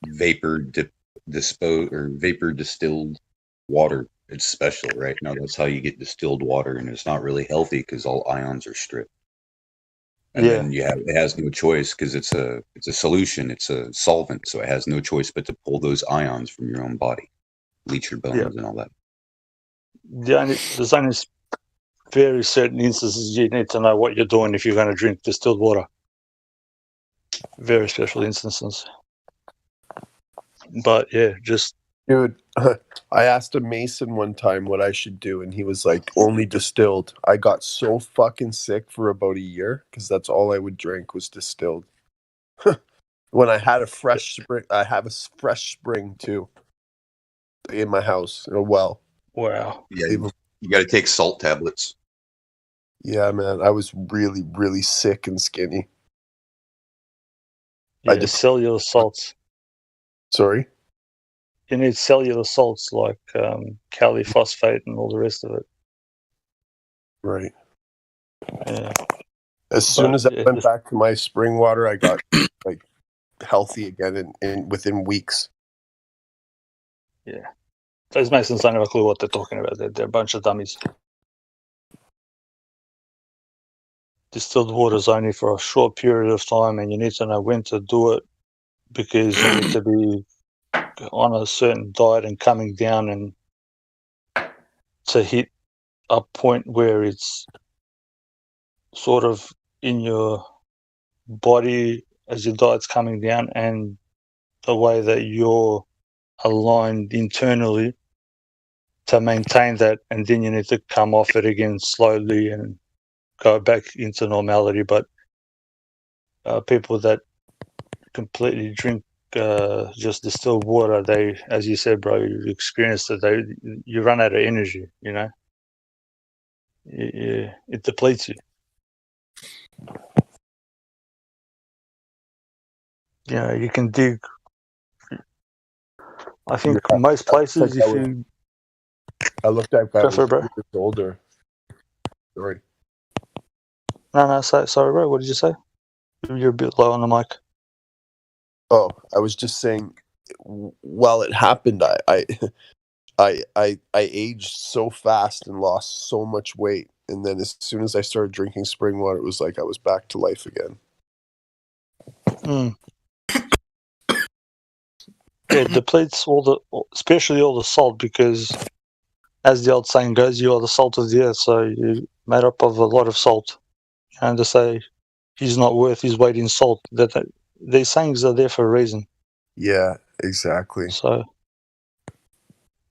Vapor distilled water. It's special, right? Now that's how you get distilled water, and it's not really healthy because all ions are stripped. And then it has no choice because it's a solution, it's a solvent, so it has no choice but to pull those ions from your own body, bleach your bones and all that. There's only very certain instances you need to know what you're doing if you're going to drink distilled water. Very special instances. But yeah, just... Dude, I asked a Mason one time what I should do, and he was like, only distilled. I got so fucking sick for about a year because that's all I would drink was distilled. When I had a fresh spring, I have a fresh spring too in my house in a well. Wow. Yeah, you got to take salt tablets. Yeah, man, I was really, really sick and skinny. Yeah, cellular salts. Sorry? You need cellular salts like kali phosphate and all the rest of it. Right. Yeah. As soon as I went back to my spring water, I got like healthy again in within weeks. Yeah. Those Masons don't have a clue what they're talking about. They're a bunch of dummies. Distilled water is only for a short period of time, and you need to know when to do it because you need to be on a certain diet and coming down and to hit a point where it's sort of in your body as your diet's coming down and the way that you're aligned internally to maintain that, and then you need to come off it again slowly and go back into normality. But people that completely drink just distilled water, they, as you said, bro, you experienced it. You run out of energy. You know, it depletes you. You know, you can dig. I think most places, if you. I looked like I was bro. years older. Sorry. No, sorry, bro. What did you say? You're a bit low on the mic. Oh, I was just saying. While it happened, I aged so fast and lost so much weight, and then as soon as I started drinking spring water, it was like I was back to life again. Yeah, it depletes especially all the salt, because, as the old saying goes, you are the salt of the earth. So you're made up of a lot of salt. And to say he's not worth his weight in salt, these sayings are there for a reason. Yeah, exactly. So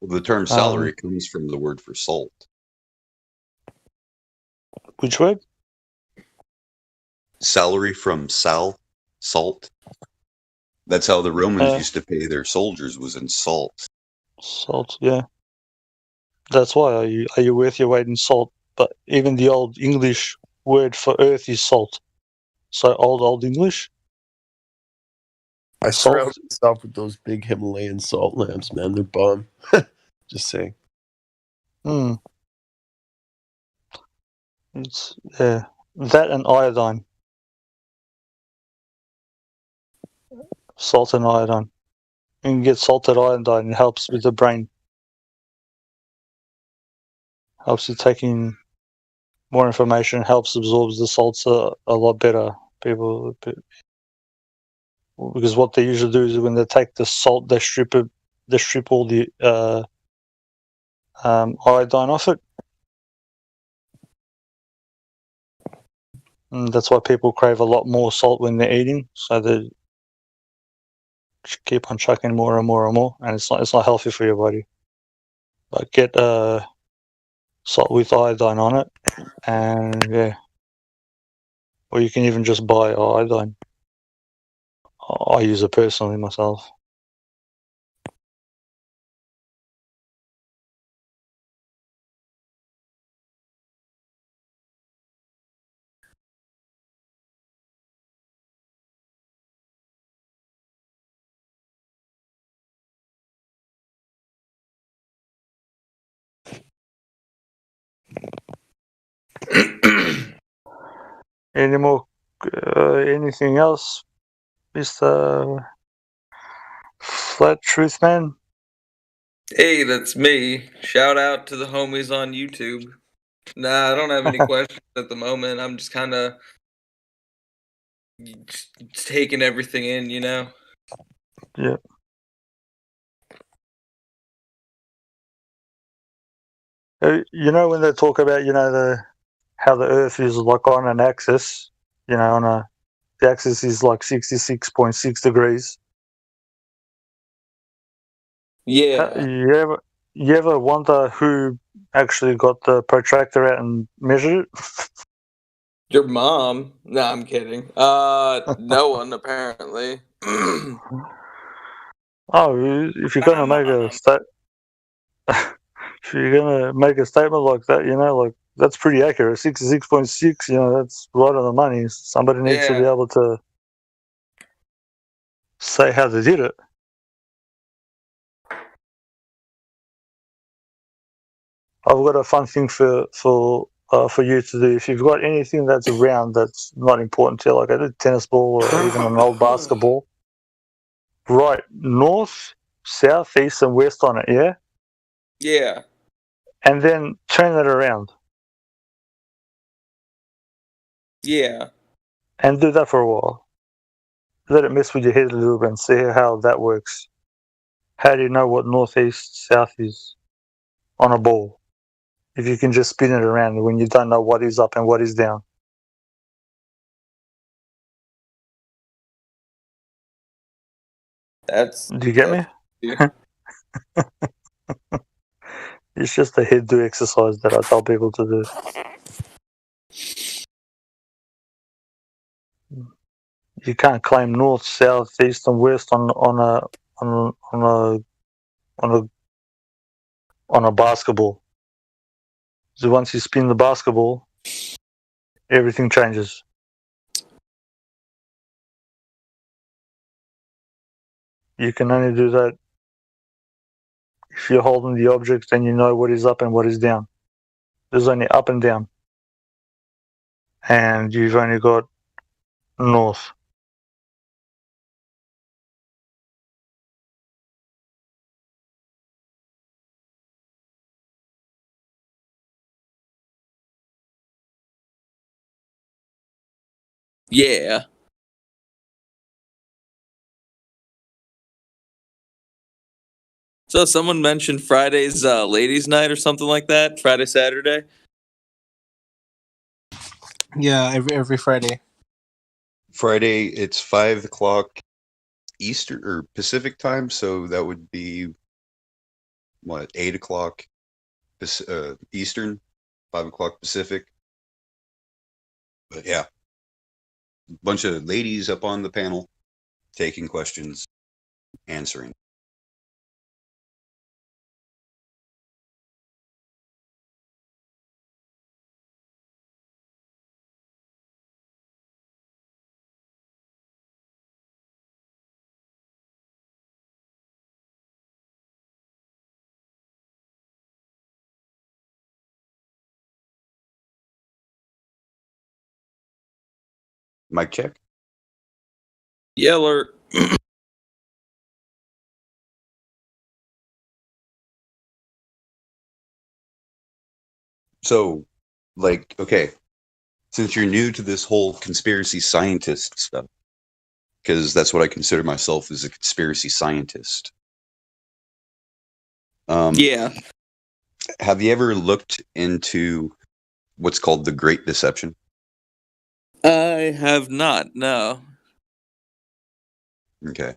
the term salary comes from the word for salt. Which word? Salary from salt. That's how the Romans used to pay their soldiers, was in salt. Salt, yeah. That's why. Are you worth your weight in salt? But even the old English word for earth is salt. So old English. I surround myself with those big Himalayan salt lamps, man. They're bomb. Just saying. It's that and iodine. Salt and iodine. You can get salted iodine. It helps with the brain. Helps you take in more information. Helps absorbs the salts a lot better. People, because what they usually do is when they take the salt, they strip all the iodine off it. And that's why people crave a lot more salt when they're eating. So they keep on chucking more and more and more, and it's not healthy for your body. But get salt with iodine on it, and yeah, or you can even just buy iodine. I use it personally myself. Anything else, Mr. Flat Truth Man? Hey, that's me. Shout out to the homies on YouTube. Nah, I don't have any questions at the moment. I'm just kind of taking everything in, you know? Yeah. You know, when they talk about, you know, how the Earth is like on an axis, you know, the axis is like 66.6 degrees. Yeah. You ever wonder who actually got the protractor out and measured it? Your mom? No, I'm kidding. No one apparently. If you're gonna make if you're gonna make a statement like that, you know, like that's pretty accurate. 66.6, you know, that's right on the money. Somebody needs to be able to say how they did it. I've got a fun thing for you to do. If you've got anything that's round that's not important to you, like a tennis ball or even an old basketball, write north, south, east, and west on it, yeah? Yeah. And then turn it around. Yeah. And do that for a while. Let it mess with your head a little bit and see how that works. How do you know what north, east, south is on a ball? If you can just spin it around when you don't know what is up and what is down. Do you get me? Yeah. It's just a head-do exercise that I tell people to do. You can't claim north, south, east, and west on a basketball. So once you spin the basketball, everything changes. You can only do that if you're holding the object and you know what is up and what is down. There's only up and down. And you've only got north. Yeah. So someone mentioned Friday's ladies' night or something like that. Friday, Saturday. Yeah, every Friday. Friday, it's 5 o'clock Eastern or Pacific time, so that would be what, 8 o'clock Eastern, 5 o'clock Pacific. But yeah, a bunch of ladies up on the panel taking questions, answering. Mic check. Yeller. So, like, okay, since you're new to this whole conspiracy scientist stuff, because that's what I consider myself, as a conspiracy scientist. Yeah. Have you ever looked into what's called the Great Deception? I have not, no. Okay.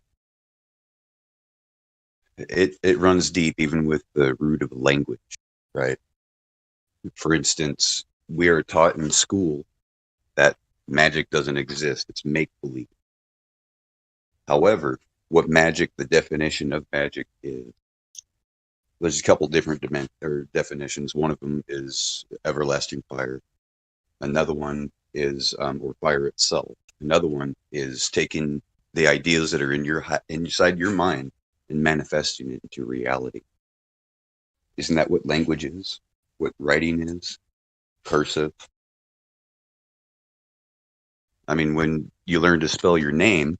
It runs deep, even with the root of language, right? For instance, we are taught in school that magic doesn't exist. It's make-believe. However, what magic, the definition of magic is, there's a couple different definitions. One of them is everlasting fire. Another one is or fire itself. Another one is taking the ideas that are inside your mind and manifesting it into reality. Isn't that what language is? What writing is? Cursive. I mean, when you learn to spell your name,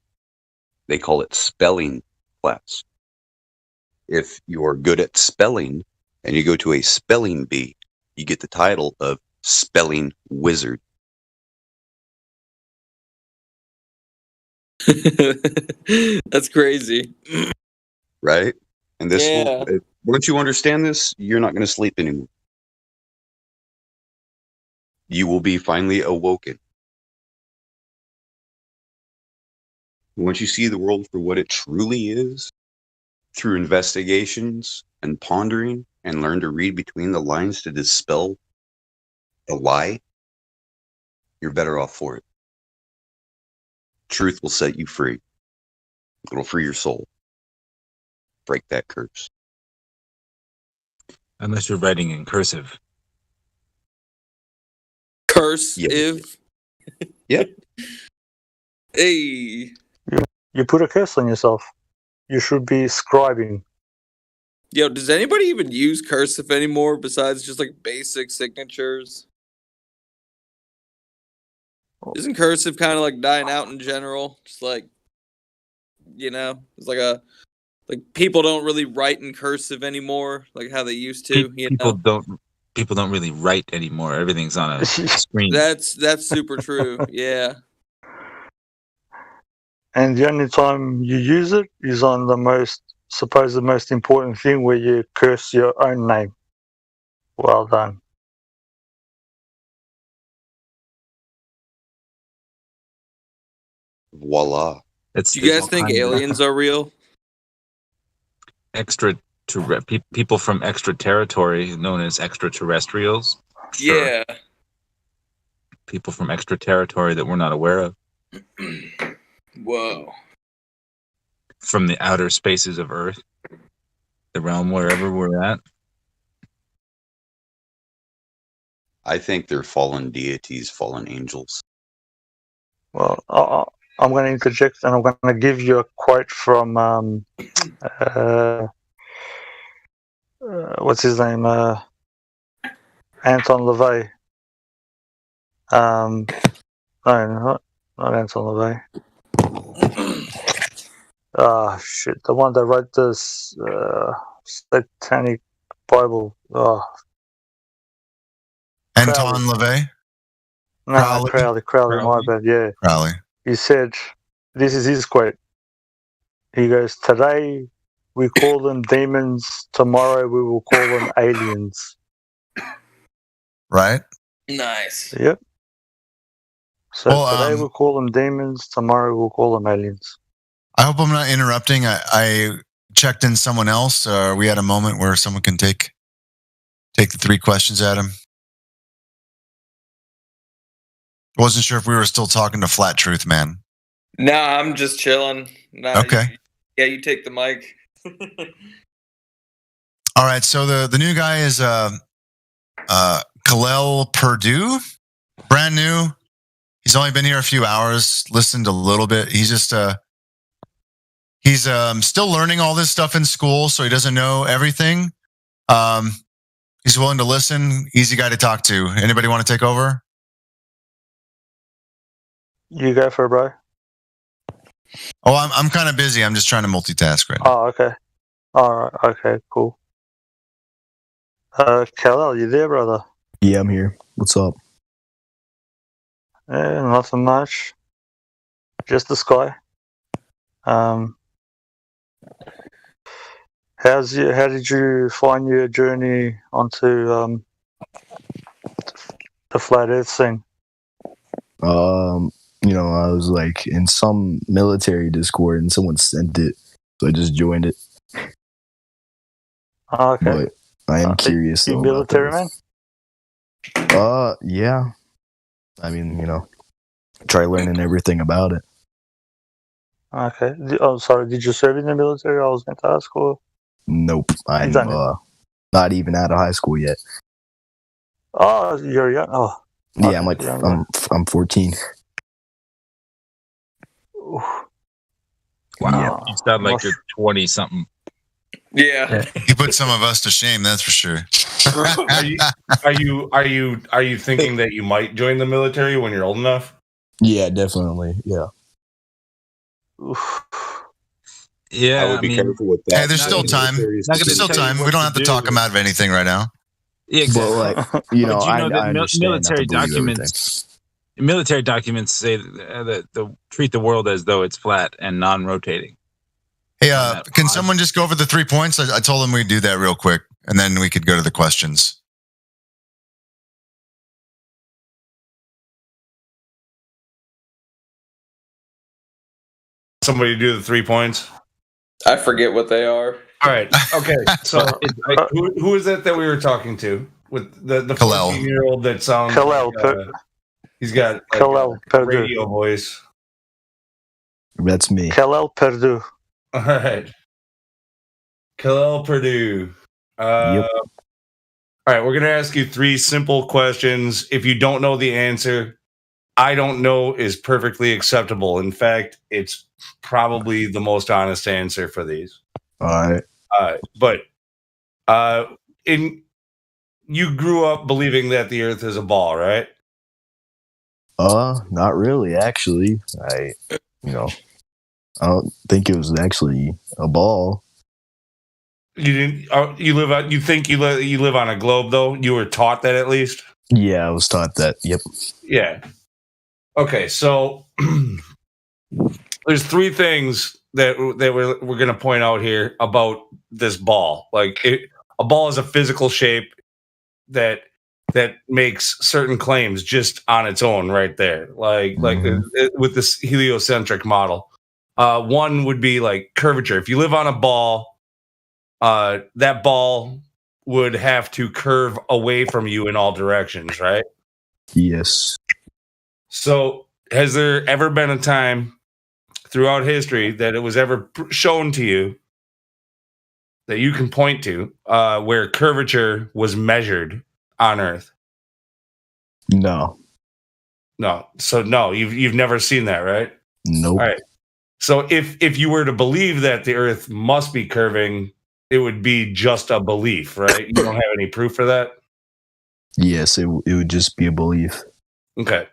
they call it spelling class. If you're good at spelling and you go to a spelling bee, you get the title of spelling wizard. That's crazy. Right? And this Yeah. once you understand this, you're not going to sleep anymore. You will be finally awoken. Once you see the world for what it truly is, through investigations and pondering, and learn to read between the lines to dispel the lie, you're better off for it. Truth will set you free. It'll free your soul. Break that curse. Unless you're writing in cursive. Cursive. Yep. Hey. You put a curse on yourself. You should be scribing. Yo, does anybody even use cursive anymore besides just like basic signatures? Isn't cursive kind of like dying out in general? Just like, it's like people don't really write in cursive anymore, like how they used to. People don't really write anymore. Everything's on a screen. That's super true. Yeah. And the only time you use it is on the most important thing, where you curse your own name. Well done. Voila. Do you guys think aliens are real? People from extra territory, known as extraterrestrials. Sure. Yeah. People from extra territory that we're not aware of. Whoa. From the outer spaces of Earth, the realm wherever we're at. I think they're fallen deities, fallen angels. Well, I'm going to interject, and I'm going to give you a quote from what's his name? Anton LaVey. No, not Anton LaVey. Shit, the one that wrote this satanic Bible. Anton LaVey? No, Crowley, my bad, yeah. Crowley. He said, this is his quote. He goes, today we call them demons, tomorrow we will call them aliens. Right? Nice. Yep. So today we'll call them demons, tomorrow we'll call them aliens. I hope I'm not interrupting. I checked in someone else. Are we at a moment where someone can take the 3 questions at him? I wasn't sure if we were still talking to Flat Truth Man. Nah, I'm just chilling. Nah, okay. You take the mic. All right. So the new guy is Kalel Purdue, brand new. He's only been here a few hours. Listened a little bit. He's just he's still learning all this stuff in school, so he doesn't know everything. He's willing to listen. Easy guy to talk to. Anybody want to take over? You go for it, bro. Oh, I'm kind of busy. I'm just trying to multitask right now. Oh, okay. All right. Okay, cool. Kalel, you there, brother? Yeah, I'm here. What's up? Nothing much. Just the sky. How did you find your journey onto the flat Earth thing? I was like in some military Discord and someone sent it, so I just joined it. Oh, okay. But I am curious. You military man? Yeah. I mean, try learning everything about it. Okay. Oh, sorry. Did you serve in the military? I was meant to ask. Or? Nope. I'm not even out of high school yet. Oh, you're young. Oh. Yeah, I'm 14. Wow. Yeah. You sound like you're 20 something. Yeah. He put some of us to shame, that's for sure. Are you thinking that you might join the military when you're old enough? Yeah, definitely. Yeah. Yeah, I would be careful with that. Hey, there's still time. There's still time. We don't have to talk him out of anything right now. Yeah, exactly. But I understand military documents. Military documents say that treat the world as though it's flat and non-rotating. Hey, can someone just go over the 3 points? I told them we'd do that real quick, and then we could go to the questions. Somebody do the 3 points. I forget what they are. All right. Okay. So who is that we were talking to with the 14-year-old that sounds Kalel. Like, he's got Kalel a radio voice. That's me. Kalel Purdue. All right. Kalel Purdue. Yep. All right. We're going to ask you 3 simple questions. If you don't know the answer, I don't know is perfectly acceptable. In fact, it's probably the most honest answer for these. All right. But you grew up believing that the Earth is a ball, right? Not really. Actually, I don't think it was actually a ball. You didn't. You live. You think you live on a globe, though. You were taught that at least. Yeah, I was taught that. Yep. Yeah. Okay, so there's 3 things that we're going to point out here about this ball. Like a ball is a physical shape that makes certain claims just on its own, right there. Like with this heliocentric model. One would be like curvature. If you live on a ball, that ball would have to curve away from you in all directions, right? Yes. So, has there ever been a time throughout history that it was ever shown to you that you can point to where curvature was measured on Earth? No. No. So no, you've never seen that, right? Nope. All right. So if you were to believe that the Earth must be curving, it would be just a belief, right? You don't have any proof for that? Yes, it would just be a belief. Okay.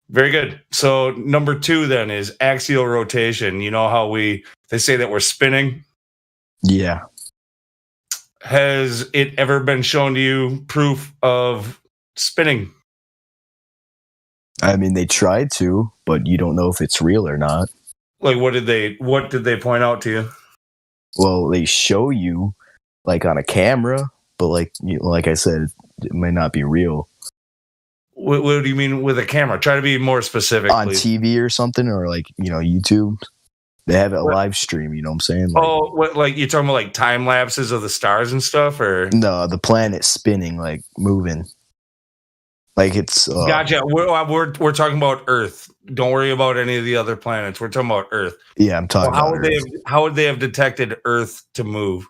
Very good. So number 2 then is axial rotation. You know how they say that we're spinning? Yeah. Has it ever been shown to you proof of spinning? I mean, they tried to, but you don't know if it's real or not. Like, what did they point out to you? Well, they show you like on a camera, but like I said, it might not be real. What do you mean with a camera? Try to be more specific. On please. TV or something, or like YouTube. They have it live stream. You know what I'm saying? Like, what? Like you're talking about like time lapses of the stars and stuff, or no, the planet spinning, like moving. Like it's gotcha. We're talking about Earth. Don't worry about any of the other planets. We're talking about Earth. Yeah, I'm talking about Earth. How would they have detected Earth to move?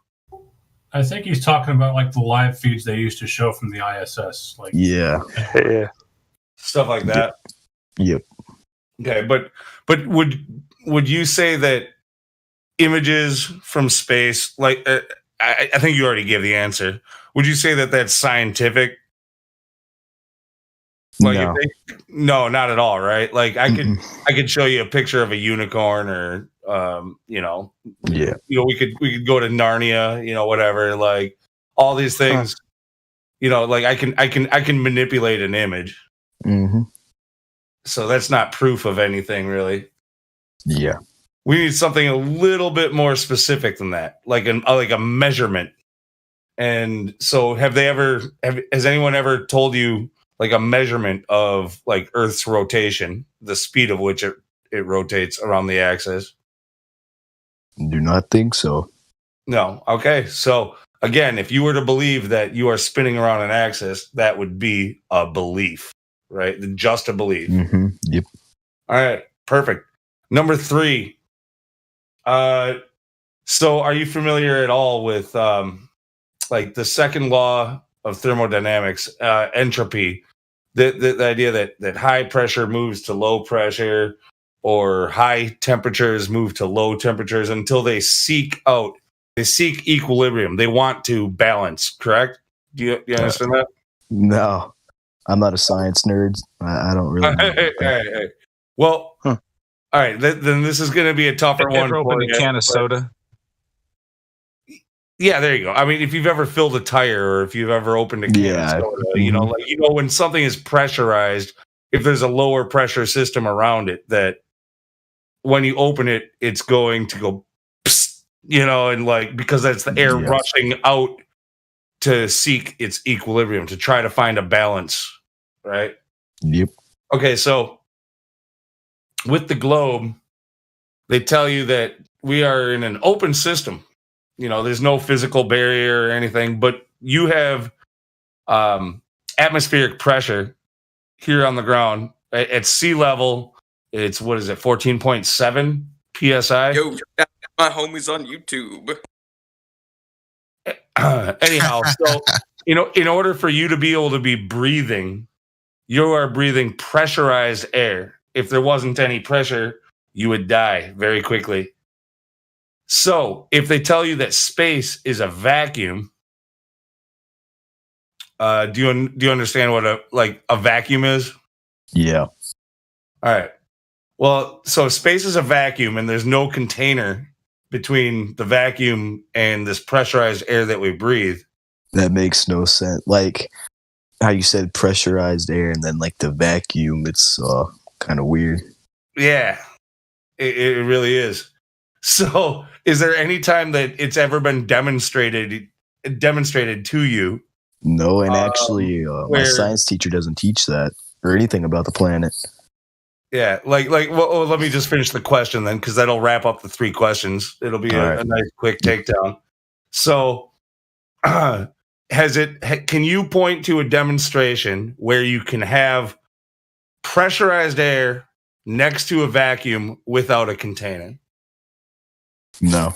I think he's talking about like the live feeds they used to show from the ISS. Like yeah, stuff like that. Yep. Okay, but would you say that images from space, like I think you already gave the answer. Would you say that that's scientific? Like no, not at all, right? Like I could show you a picture of a unicorn or we could go to Narnia, whatever, like all these things. Like I can manipulate an image. Mm-hmm. So that's not proof of anything really. Yeah. We need something a little bit more specific than that, like a measurement. And so has anyone ever told you like a measurement of like Earth's rotation, the speed of which it rotates around the axis? Do not think so. No. Okay. So again, if you were to believe that you are spinning around an axis, that would be a belief, right? Just a belief. Mm-hmm. Yep. All right. Perfect. Number 3. So are you familiar at all with like the second law of thermodynamics, entropy? The idea that high pressure moves to low pressure, or high temperatures move to low temperatures until they seek equilibrium. They want to balance, correct? Do you understand that? No, I'm not a science nerd. I don't really know. Hey. Well, all right, then this is going to be a tougher one. Ever opened a can of soda? Yeah, there you go. I mean, if you've ever filled a tire or if you've ever opened a can of soda, when something is pressurized, if there's a lower pressure system around it, that when you open it, it's going to go, psst, and like, because that's the air rushing out to seek its equilibrium, to try to find a balance, right? Yep. Okay, so with the globe, they tell you that we are in an open system. There's no physical barrier or anything, but you have atmospheric pressure here on the ground at sea level. It's 14.7 psi. Yo, my homies on YouTube. Anyhow, so in order for you to be able to be breathing, you are breathing pressurized air. If there wasn't any pressure, you would die very quickly. So, if they tell you that space is a vacuum, do you understand what a vacuum is? Yeah. All right. Well, so space is a vacuum, and there's no container between the vacuum and this pressurized air that we breathe. That makes no sense. Like how you said pressurized air, and then like the vacuum. It's kind of weird. Yeah, it really is. So, is there any time that it's ever been demonstrated to you? No, and actually, my science teacher doesn't teach that or anything about the planet. Yeah, well, let me just finish the question then, because that'll wrap up the 3 questions. It'll be a nice quick takedown. So, can you point to a demonstration where you can have pressurized air next to a vacuum without a container? No.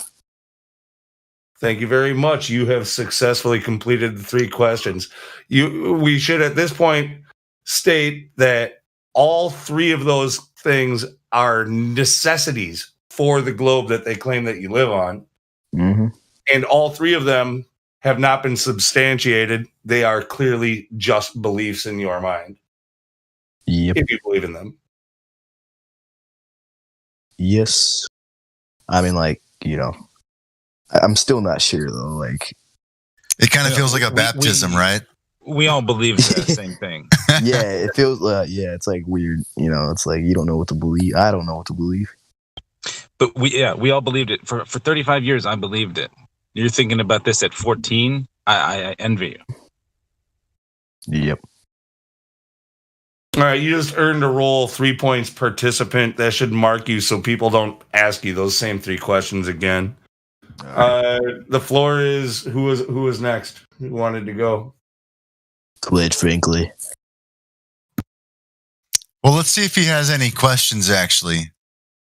Thank you very much. You have successfully completed the 3 questions. We should at this point state that all 3 of those things are necessities for the globe that they claim that you live on. Mm-hmm. And all 3 of them have not been substantiated. They are clearly just beliefs in your mind. Yep. If you believe in them. Yes. I mean, like, I'm still not sure though. Like, it kind of feels like a baptism, right? We all believe the same thing. Yeah, it feels. It's like weird. It's like you don't know what to believe. I don't know what to believe. But we all believed it for 35 years. I believed it. You're thinking about this at 14. I envy you. Yep. All right, you just earned a roll 3 points participant. That should mark you so people don't ask you those same 3 questions again. The floor is who is next? Who wanted to go? Quite frankly. Well, let's see if he has any questions actually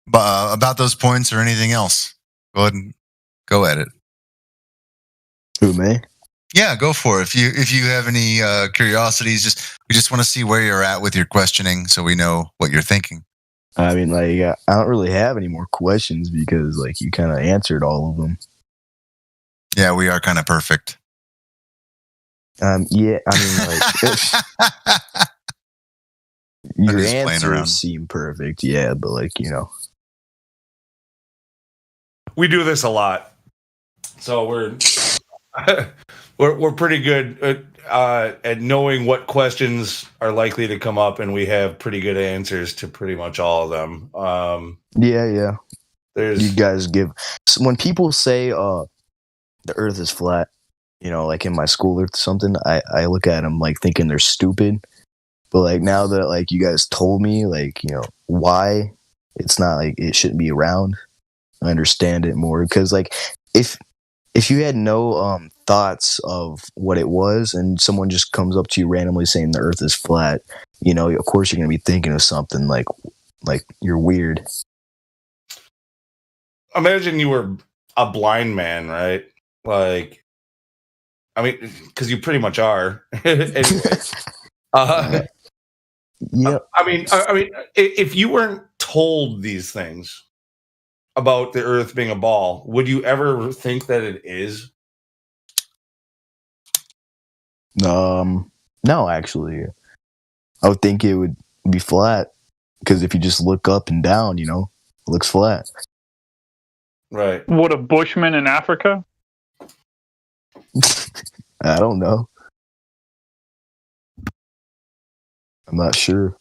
about those points or anything else. Go ahead and go at it. Who, me? Yeah, go for it. If you have any curiosities, we just want to see where you're at with your questioning, so we know what you're thinking. I mean, like, I don't really have any more questions because, like, you kind of answered all of them. Yeah, we are kind of perfect. Yeah, I mean, like, your answers seem perfect. Yeah, but like, we do this a lot, so we're pretty good at knowing what questions are likely to come up, and we have pretty good answers to pretty much all of them. Yeah. You guys when people say the Earth is flat, like in my school or something, I look at them like thinking they're stupid. But like now that like you guys told me like why it's not like it shouldn't be around, I understand it more because like if you had no thoughts of what it was and someone just comes up to you randomly saying the Earth is flat, of course you're gonna be thinking of something like you're weird. Imagine you were a blind man, right? Like, I mean, because you pretty much are. Anyway. Yeah. I mean, if you weren't told these things about the Earth being a ball, would you ever think that it is? No, actually, I would think it would be flat because if you just look up and down, it looks flat. Right. What, a bushman in Africa? I don't know. I'm not sure.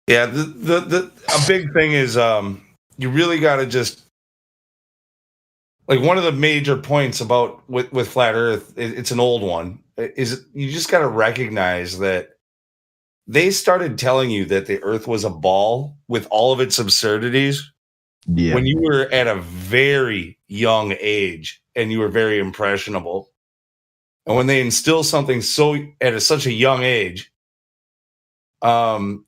Yeah, the a big thing is you really got to just like one of the major points about with flat Earth. It's an old one. Is you just got to recognize that they started telling you that the Earth was a ball with all of its absurdities when you were at a very young age and you were very impressionable. And when they instill something such a young age, and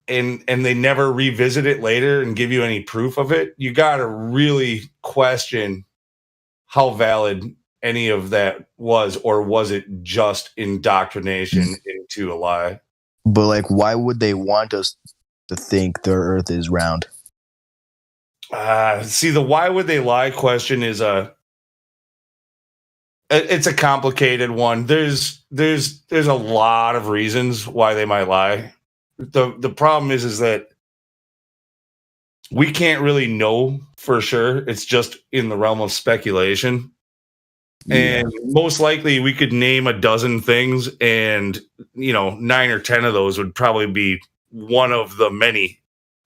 they never revisit it later and give you any proof of it, you got to really question how valid any of that was, or was it just indoctrination into a lie? But like, why would they want us to think the Earth is round? See, the why would they lie question is it's a complicated one. There's a lot of reasons why they might lie. The problem is that we can't really know for sure. It's just in the realm of speculation. Yeah. And most likely we could name a dozen things and 9 or 10 of those would probably be one of the many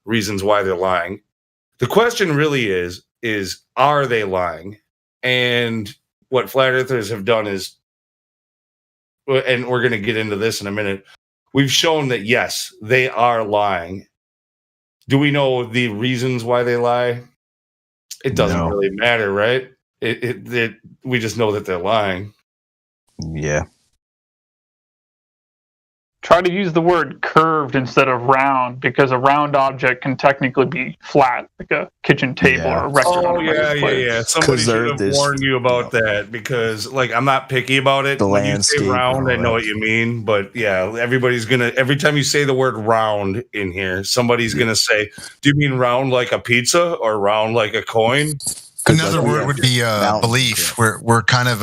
reasons why they're lying. The question really is are they lying? And what flat earthers have done is, and we're going to get into this in a minute, we've shown that yes, they are lying. Do we know the reasons why they lie? It doesn't really matter, right? We just know that they're lying. Yeah. try to use the word curved instead of round, because a round object can technically be flat, like a kitchen table or a record on a record player. Somebody should have warned you about that, because like I'm not picky about it. When you say round, I know what you mean, but yeah, everybody's gonna every time you say the word round in here, somebody's gonna say, "Do you mean round like a pizza or round like a coin?" Another word would be belief. We're kind of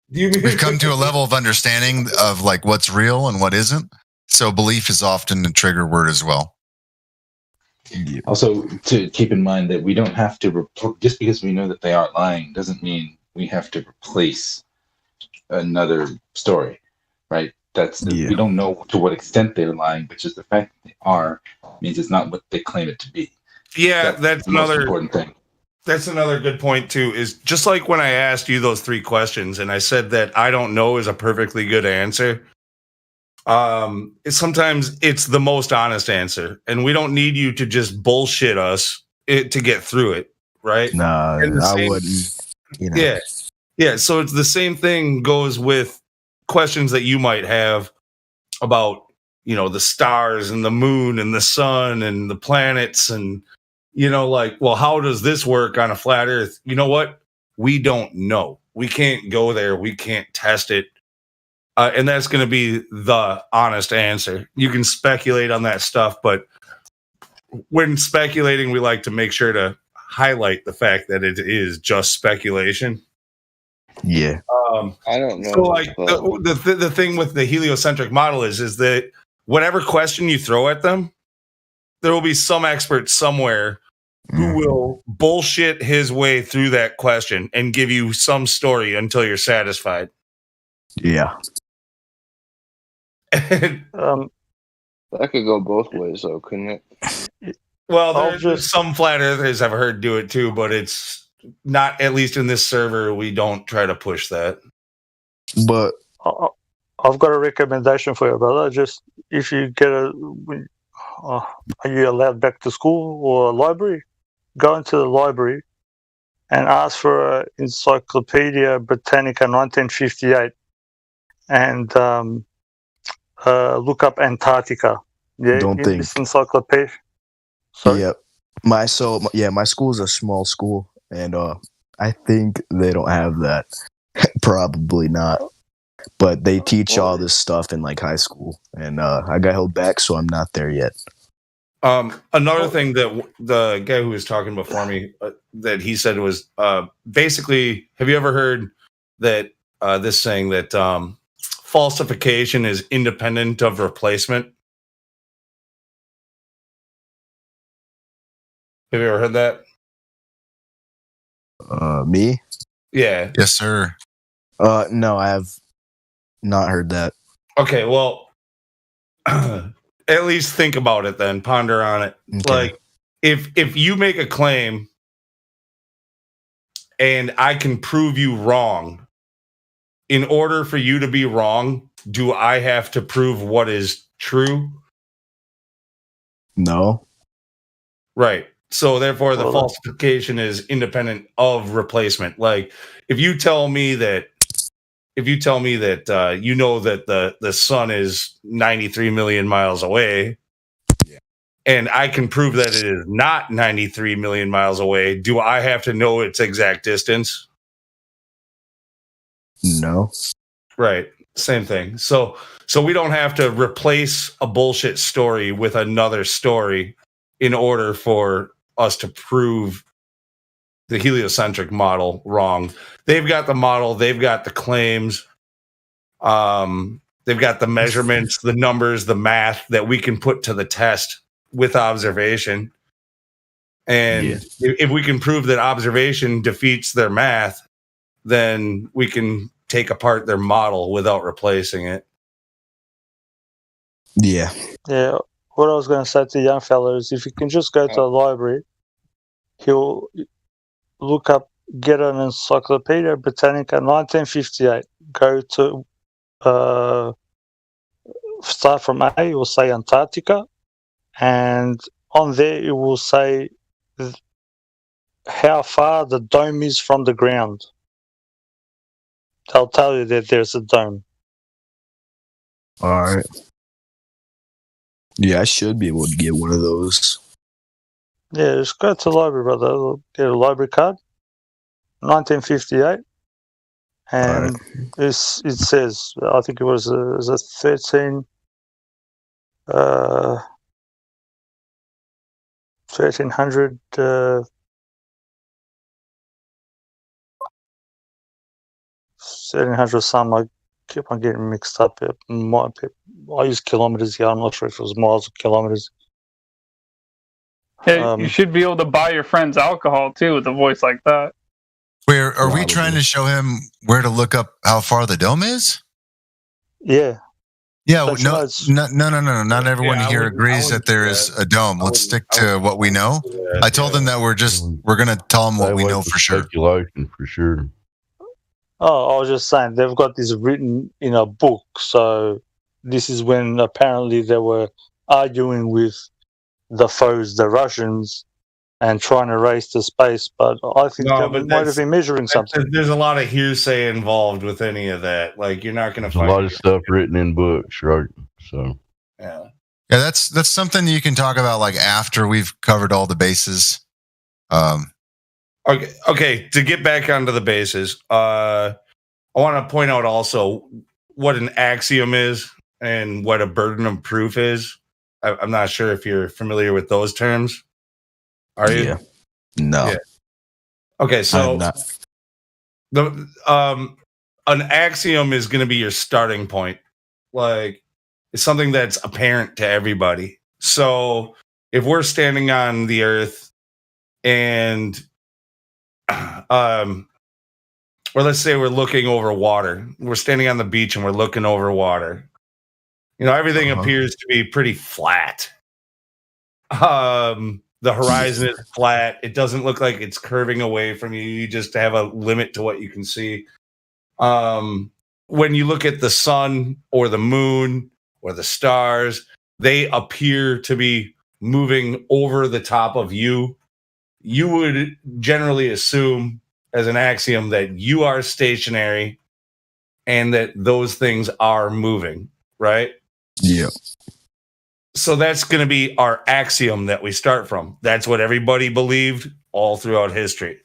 we've come to a level of understanding of like what's real and what isn't. So belief is often a trigger word as well. Also, to keep in mind that we don't have to just because we know that they aren't lying doesn't mean we have to replace another story, right? We don't know to what extent they're lying, but just the fact that they are means it's not what they claim it to be. Yeah, that's the most another important thing. That's another good point too, is just like when I asked you those 3 questions and I said that I don't know is a perfectly good answer. Sometimes it's the most honest answer, and we don't need you to just bullshit us to get through it, right? Nah, I wouldn't. You know. Yeah. So it's the same thing goes with questions that you might have about, the stars and the moon and the sun and the planets and, like, well, how does this work on a flat Earth? You know what? We don't know. We can't go there. We can't test it. And that's going to be the honest answer. You can speculate on that stuff, but when speculating, we like to make sure to highlight the fact that it is just speculation. Yeah. I don't know. So, like, the thing with the heliocentric model is that whatever question you throw at them, there will be some expert somewhere who will bullshit his way through that question and give you some story until you're satisfied. Yeah. That could go both ways, though, couldn't it? Well, there's some flat earthers I've heard do it too, but it's not, at least in this server, we don't try to push that. But I've got a recommendation for you, brother. Just if you get are you allowed back to school or a library? Go into the library and ask for an Encyclopedia Britannica 1958 and look up Antarctica. Yeah, don't think this encyclopedia. Sorry? Yep. My school is a small school, and I think they don't have that. Probably not. But they teach all this stuff in like high school, and I got held back, so I'm not there yet. Another thing that the guy who was talking before me that he said was basically, have you ever heard that this saying that falsification is independent of replacement? Have you ever heard that? Me? Yeah. Yes, sir. No, I have not heard that. Okay, well, at least think about it then. Ponder on it. Okay. Like, if you make a claim and I can prove you wrong, in order for you to be wrong, do I have to prove what is true? No. Right. So therefore, the falsification is independent of replacement. Like, if you tell me that you know that the sun is 93 million miles away, and I can prove that it is not 93 million miles away, do I have to know its exact distance? No. Right. Same thing. So we don't have to replace a bullshit story with another story in order for us to prove the heliocentric model wrong. They've got the model, they've got the claims, they've got the measurements, the numbers, the math that we can put to the test with observation. And if we can prove that observation defeats their math, then we can take apart their model without replacing it. Yeah. Yeah. What I was going to say to young fellas, if you can just go to the library, he'll look up, get an Encyclopedia Britannica 1958. Go to, start from A, it will say Antarctica, and on there it will say how far the dome is from the ground. They'll tell you that there's a dome. All right. Yeah, I should be able to get one of those. Yeah, just go to the library, brother. Get a library card. 1958. And it says, I think it was a 1300 1700 some. I keep on getting mixed up. I use kilometers here. I'm not sure if it was miles or kilometers. Hey, you should be able to buy your friends alcohol too with a voice like that. Where are we trying to show him where to look up how far the dome is? Yeah. Yeah, no. Not everyone here agrees that there is a dome. Let's stick to what we know. I told them that we're going to tell them what we know for sure. Speculation for sure. Oh, I was just saying they've got this written in a book. So this is when apparently they were arguing with the foes, the Russians, and trying to race to space. But I think they might have been measuring something. There's a lot of hearsay involved with any of that. Like you're not going to find a lot of stuff written in books, right? So yeah, that's something you can talk about like after we've covered all the bases. Okay. To get back onto the bases, I want to point out also what an axiom is and what a burden of proof is. I'm not sure if you're familiar with those terms. Are you? Yeah. No. Yeah. Okay, so the an axiom is going to be your starting point. Like it's something that's apparent to everybody. So if we're standing on the Earth and or let's say we're looking over water. We're standing on the beach and we're looking over water. Everything appears to be pretty flat. The horizon is flat. It doesn't look like it's curving away from you. You just have a limit to what you can see. When you look at the sun or the moon or the stars, they appear to be moving over the top of you. You would generally assume as an axiom that you are stationary and that those things are moving, right? Yeah. So that's going to be our axiom that we start from. That's what everybody believed all throughout history.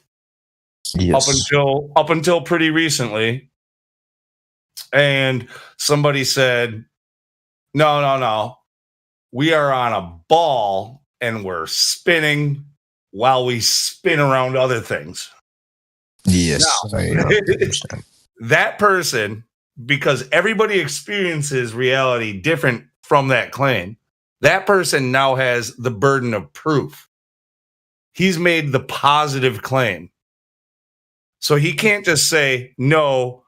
Yes. Up until pretty recently. And somebody said, no. We are on a ball and we're spinning while we spin around other things. Yes. Now, that person, because everybody experiences reality different from that claim, that person now has the burden of proof. He's made the positive claim. So he can't just say, no,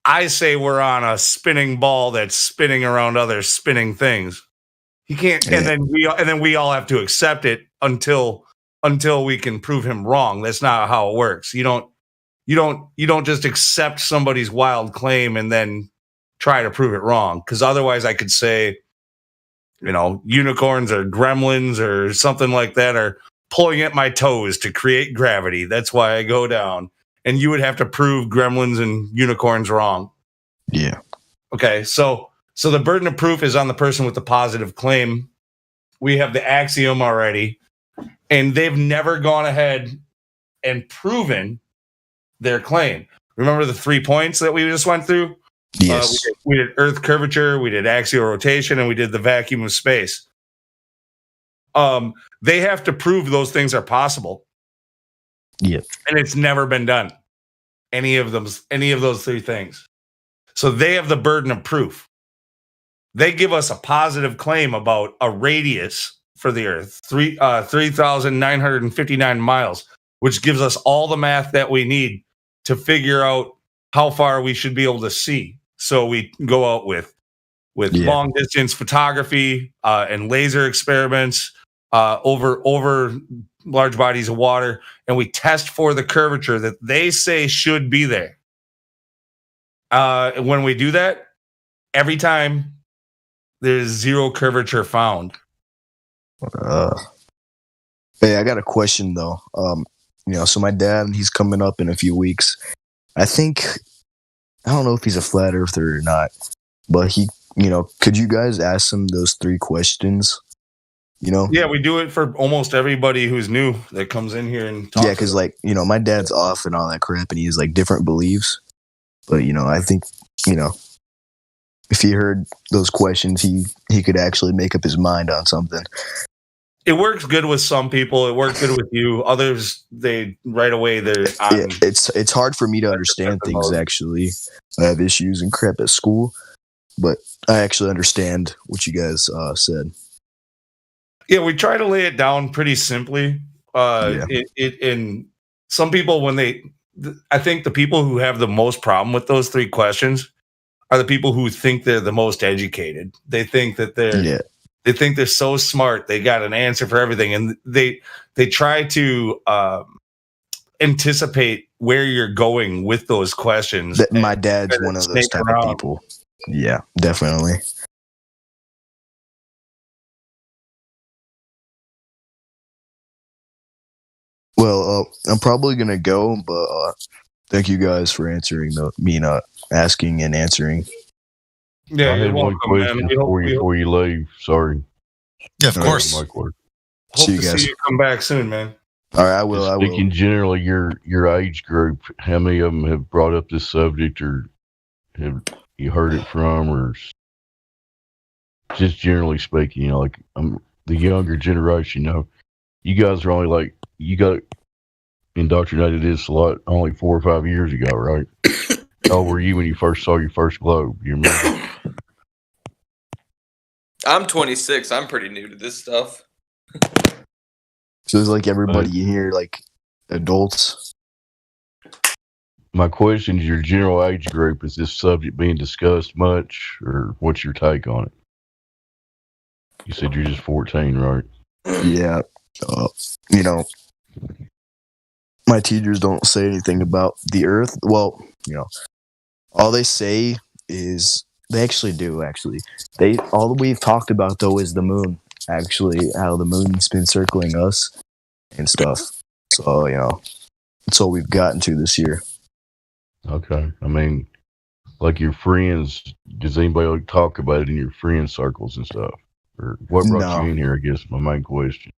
I say we're on a spinning ball that's spinning around other spinning things. He can't, and then we all have to accept it until we can prove him wrong. That's not how it works. You don't just accept somebody's wild claim and then try to prove it wrong. Because otherwise I could say, unicorns or gremlins or something like that are pulling at my toes to create gravity. That's why I go down. And you would have to prove gremlins and unicorns wrong. Yeah. Okay, so the burden of proof is on the person with the positive claim. We have the axiom already, and they've never gone ahead and proven their claim. Remember the 3 points that we just went through? Yes. We did Earth curvature, we did axial rotation, and we did the vacuum of space. They have to prove those things are possible. Yeah. And it's never been done. Any of those 3 things. So they have the burden of proof. They give us a positive claim about a radius for the Earth, 3,959 miles, which gives us all the math that we need to figure out how far we should be able to see. So we go out with long distance photography and laser experiments over large bodies of water, and we test for the curvature that they say should be there. When we do that, every time there's zero curvature found. Hey, I got a question though. So my dad, he's coming up in a few weeks. I don't know if he's a flat earther or not, but he could you guys ask them those 3 questions? Yeah, we do it for almost everybody who's new that comes in here and talks. Yeah, because my dad's off and all that crap, and he has like different beliefs. But I think if he heard those questions, he could actually make up his mind on something. It works good with some people. It works good with you. Others, they right away they're. Yeah, it's hard for me to understand things. Actually, I have issues and crap at school, but I actually understand what you guys said. Yeah, we try to lay it down pretty simply. And some people, I think the people who have the most problem with those 3 questions are the people who think they're the most educated. They think that they think they're so smart. They got an answer for everything. And they try to anticipate where you're going with those questions. My dad's one of those type of people. Yeah, definitely. Well, I'm probably going to go, but thank you guys for answering me not asking and answering. Yeah, I had one question before you leave. Sorry. Yeah, of course. Hope see you to guys. see you come back soon, man. All right, I will. Speaking generally, your age group, how many of them have brought up this subject, or have you heard it from, or just generally speaking, like the younger generation? You guys are only you got indoctrinated this a lot only 4 or 5 years ago, right? How old were you when you first saw your first globe? You remember? I'm 26. I'm pretty new to this stuff. So it's like everybody in here, like adults. My question is your general age group. Is this subject being discussed much, or what's your take on it? You said you're just 14, right? Yeah. My teachers don't say anything about the Earth. Well, all they say is they actually do. All we've talked about though is the moon. Actually, how the moon's been circling us and stuff. So that's all we've gotten to this year. Okay. I mean, like your friends, does anybody talk about it in your friend circles and stuff? Or what brought you in here, I guess, my main question.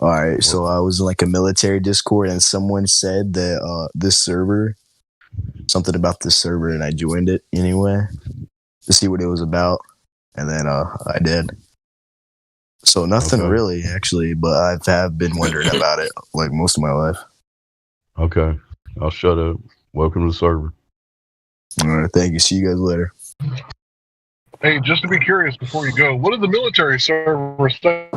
All right, so I was in like a military Discord, and someone said that something about this server, and I joined it anyway to see what it was about, and then I did. So nothing really, actually, but I have been wondering about it like most of my life. Okay, I'll shut up. Welcome to the server. All right, thank you. See you guys later. Hey, just to be curious before you go, what did the military server say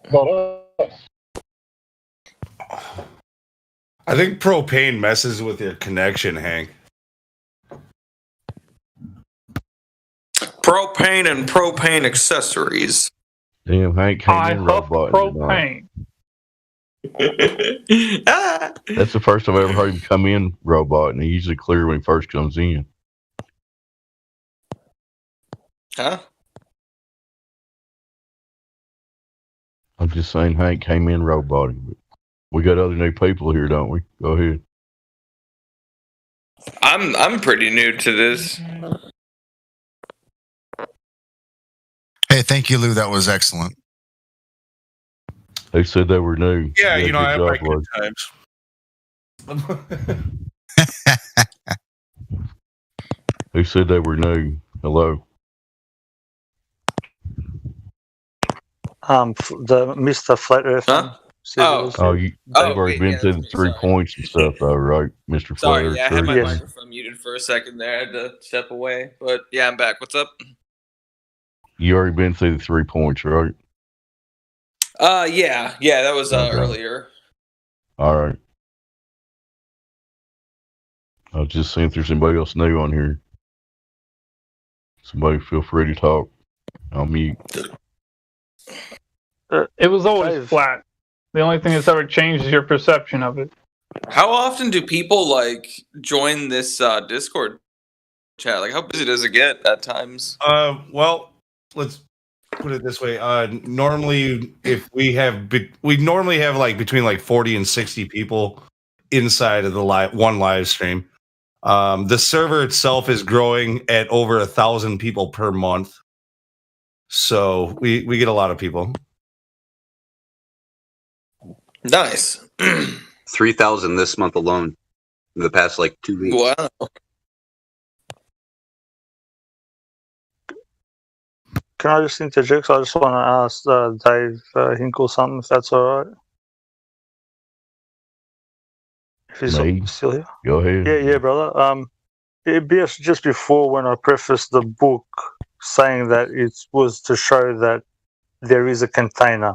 about us? I think propane messes with your connection, Hank. Propane and propane accessories. Damn, Hank came in robot. Propane. That's the first time I ever heard him come in robot, and he's usually clear when he first comes in. Huh? I'm just saying Hank came in roboting, but we got other new people here, don't we? Go ahead. I'm pretty new to this. Hey, thank you, Lou. That was excellent. They said they were new. Yeah, I have my good times. Who said they were new? Hello. The Mr. Flat Earth. Huh? You've already been through the 3 points and stuff, though, right, Mr. Sorry, Flat Earth? yeah, I had my microphone muted for a second there. I had to step away, but yeah, I'm back. What's up? You already been through the 3 points, right? Yeah, that was earlier. All right. I was just seeing if there's anybody else new on here. Somebody feel free to talk. I'll mute. It was always flat. The only thing that's ever changed is your perception of it. How often do people join this Discord chat? Like, how busy does it get at times? Well, let's put it this way. Normally, we normally have between 40 and 60 people inside of the one live stream. The server itself is growing at over 1,000 people per month. So we get a lot of people. Nice. 3,000 this month alone in the past 2 weeks. Wow. Can I just interject? I just want to ask Dave Hinkle something, if that's all right. If he's still here. Go ahead. Yeah, brother. It'd be just before when I prefaced the book saying that it was to show that there is a container,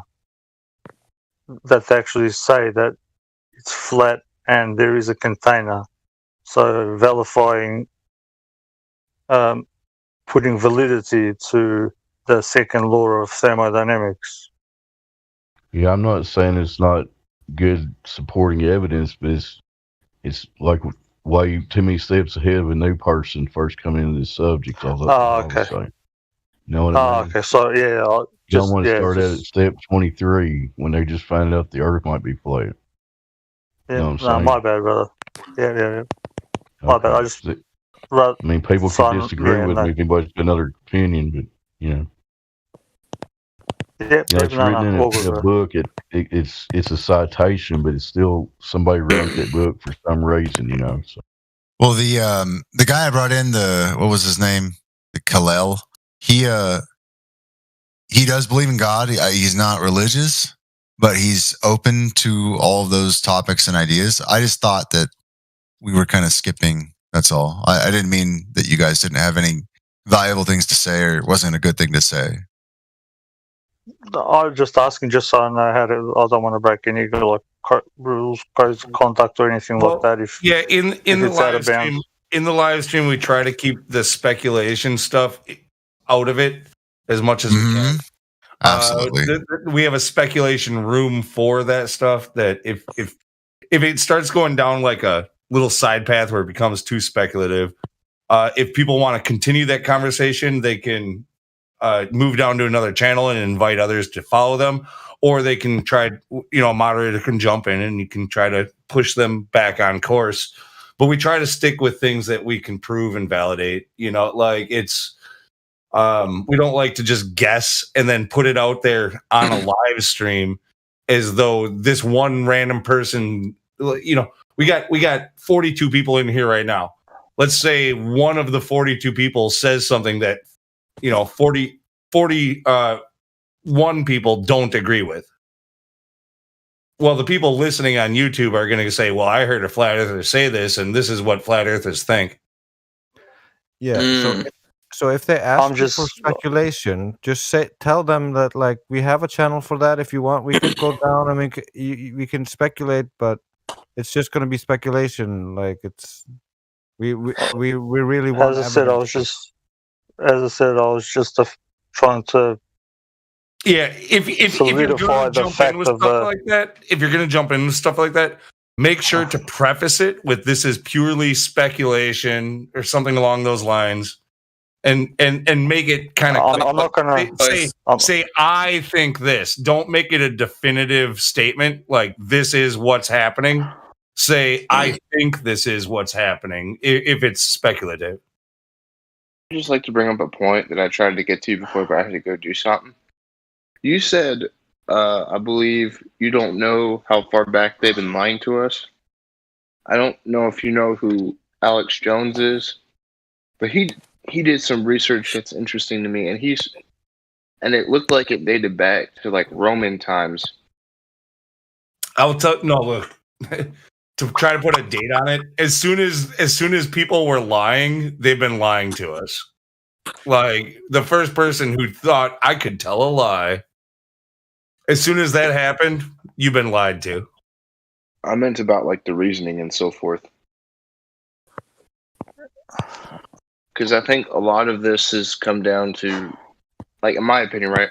that they actually say that it's flat and there is a container. So vilifying, putting validity to the second law of thermodynamics. Yeah, I'm not saying it's not good supporting evidence, but it's like why you too many steps ahead of a new person first coming into this subject. Okay. You know what I mean? Okay. So yeah, You don't want to start at step 23 when they just find out the Earth might be flat. Yeah, You know what I'm saying? my bad, brother. Yeah. My bad. I just. People can disagree with me if anybody's got another opinion, but you know. Yeah, it's written in a book. It's a citation, but it's still somebody wrote that book for some reason, you know. So. Well, the guy I brought in, what was his name? The Kalel. He does believe in God. He's not religious, but he's open to all of those topics and ideas. I just thought that we were kind of skipping. That's all. I didn't mean that you guys didn't have any valuable things to say or it wasn't a good thing to say. I was just asking, just so I know how to. I don't want to break any rules, codes of conduct, or anything like that. In the live stream, we try to keep the speculation stuff out of it as much as we can. Absolutely, we have a speculation room for that stuff. That if it starts going down like a little side path where it becomes too speculative, if people want to continue that conversation, they can. Move down to another channel and invite others to follow them, or they can try, a moderator can jump in and you can try to push them back on course. But we try to stick with things that we can prove and validate, it's, we don't like to just guess and then put it out there on a live stream as though this one random person, we got 42 people in here right now. Let's say one of the 42 people says something that 41 people don't agree with. Well, the people listening on YouTube are going to say, well, I heard a flat earther say this, and this is what flat earthers think. Yeah. So if they ask you for speculation, just tell them that we have a channel for that. If you want, we could go down. I mean, we can speculate, but it's just going to be speculation. We really want. As I said, I was just trying to. Yeah, if you're going to jump in with stuff like that, make sure to preface it with "This is purely speculation" or something along those lines, and make it kind of. I'm not going to say I think this. Don't make it a definitive statement like this is what's happening. Say I think this is what's happening if it's speculative. I'd just like to bring up a point that I tried to get to before, but I had to go do something. You said, I believe you don't know how far back they've been lying to us. I don't know if you know who Alex Jones is, but he did some research that's interesting to me, and it looked like it dated back to Roman times. Look, to try to put a date on it, as soon as people were lying, they've been lying to us. The first person who thought I could tell a lie, as soon as that happened, you've been lied to. I meant about the reasoning and so forth. Because I think a lot of this has come down to, in my opinion, right?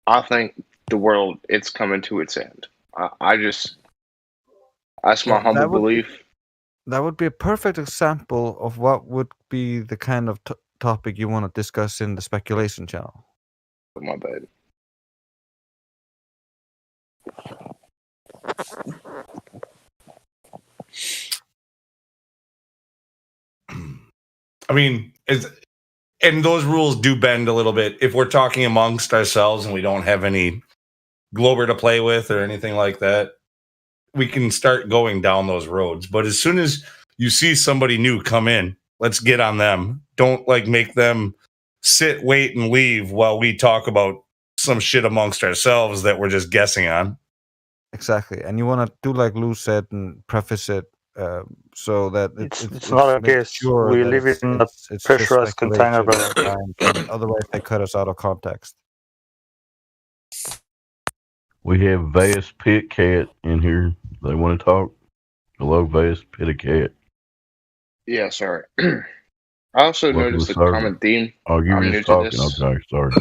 I think the world, it's coming to its end. That's my humble belief. That would be a perfect example of what would be the kind of topic you want to discuss in the speculation channel. My bad. I mean, and those rules do bend a little bit if we're talking amongst ourselves and we don't have any Glober to play with or anything like that. We can start going down those roads. But as soon as you see somebody new come in, let's get on them. Don't like make them sit, wait, and leave while we talk about some shit amongst ourselves that we're just guessing on. Exactly. And you want to do like Lou said and preface it so that it's not a guess. Sure we live in a pressurized container, but otherwise they cut us out of context. We have Vast Pit Cat in here. They want to talk. Hello, Vast Pit Cat. Yeah, sorry. I also noticed a common theme. Oh, you were just talking. Okay, sorry.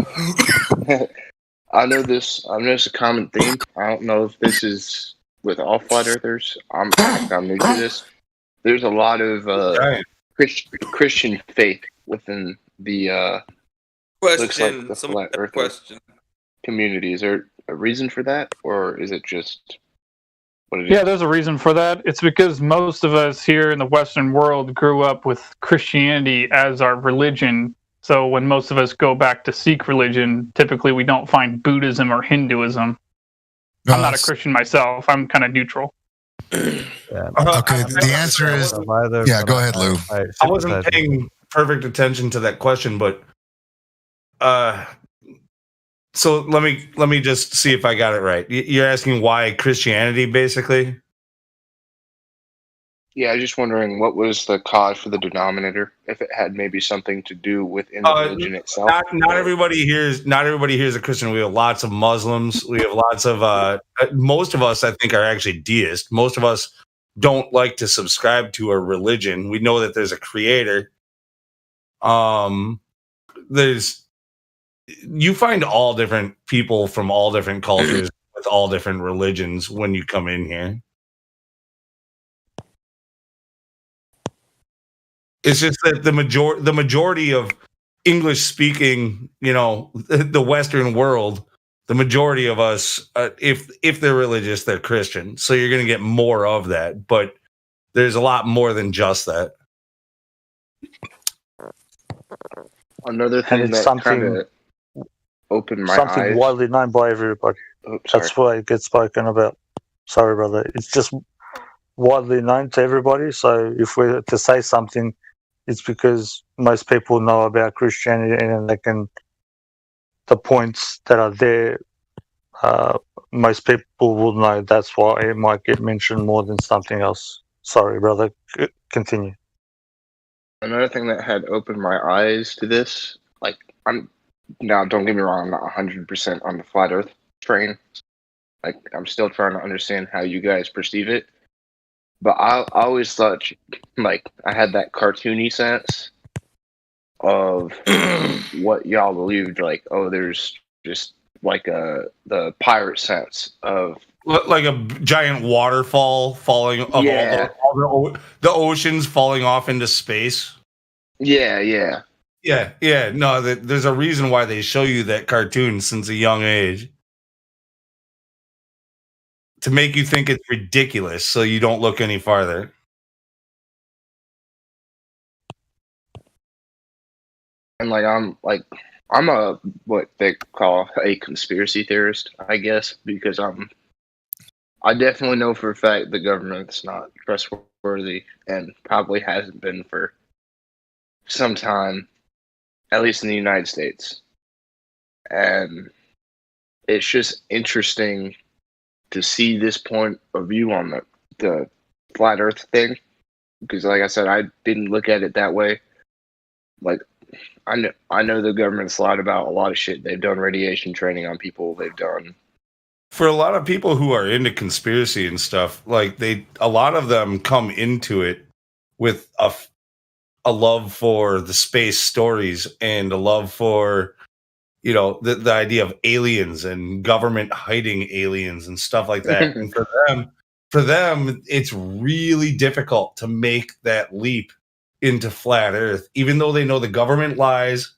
I've noticed a common theme. I don't know if this is with all flat earthers. I'm new to this. There's a lot of Christian faith within the looks like the flat earther community. Is there a reason for that, or is it just what it is? Yeah, there's a reason for that. It's because most of us here in the Western world grew up with Christianity as our religion. So when most of us go back to seek religion, typically we don't find Buddhism or Hinduism. I'm not a Christian myself. I'm kind of neutral. Okay, the answer is yeah. Go ahead, Lou. I wasn't paying perfect attention to that question, but so let me just see if I got it right. You're asking why Christianity, basically? Yeah, I was just wondering what was the cause for the denominator, if it had maybe something to do within the religion itself. Not everybody here is a Christian. We have lots of Muslims. We have lots of most of us, I think, are actually deists. Most of us don't like to subscribe to a religion. We know that there's a creator. You find all different people from all different cultures with all different religions when you come in here. It's just that the majority of English speaking, the Western world, the majority of us, if they're religious, they're Christian. So you're going to get more of that, but there's a lot more than just that. Another thing that kind of opened my eyes. Something widely known by everybody. That's why it gets spoken about. Sorry, brother. It's just widely known to everybody. So if we're to say something, it's because most people know about Christianity and the points that are there, most people will know. That's why it might get mentioned more than something else. Sorry, brother. Continue. Another thing that had opened my eyes to this, don't get me wrong, I'm not 100% on the flat earth train. I'm still trying to understand how you guys perceive it. But I always thought, I had that cartoony sense of what y'all believed. There's just the pirate sense of like a giant waterfall falling of all the oceans falling off into space. Yeah. No, there's a reason why they show you that cartoon since a young age. To make you think it's ridiculous so you don't look any farther. And I'm a what they call a conspiracy theorist, I guess, because I definitely know for a fact the government's not trustworthy and probably hasn't been for some time, at least in the United States. And it's just interesting to see this point of view on the flat earth thing, because like I said, I didn't look at it that way. I know the government's lied about a lot of shit. They've done radiation training on people. They've done, for a lot of people who are into conspiracy and stuff, a lot of them come into it with a love for the space stories and a love for the idea of aliens and government hiding aliens and stuff like that. And for them, it's really difficult to make that leap into flat earth, even though they know the government lies,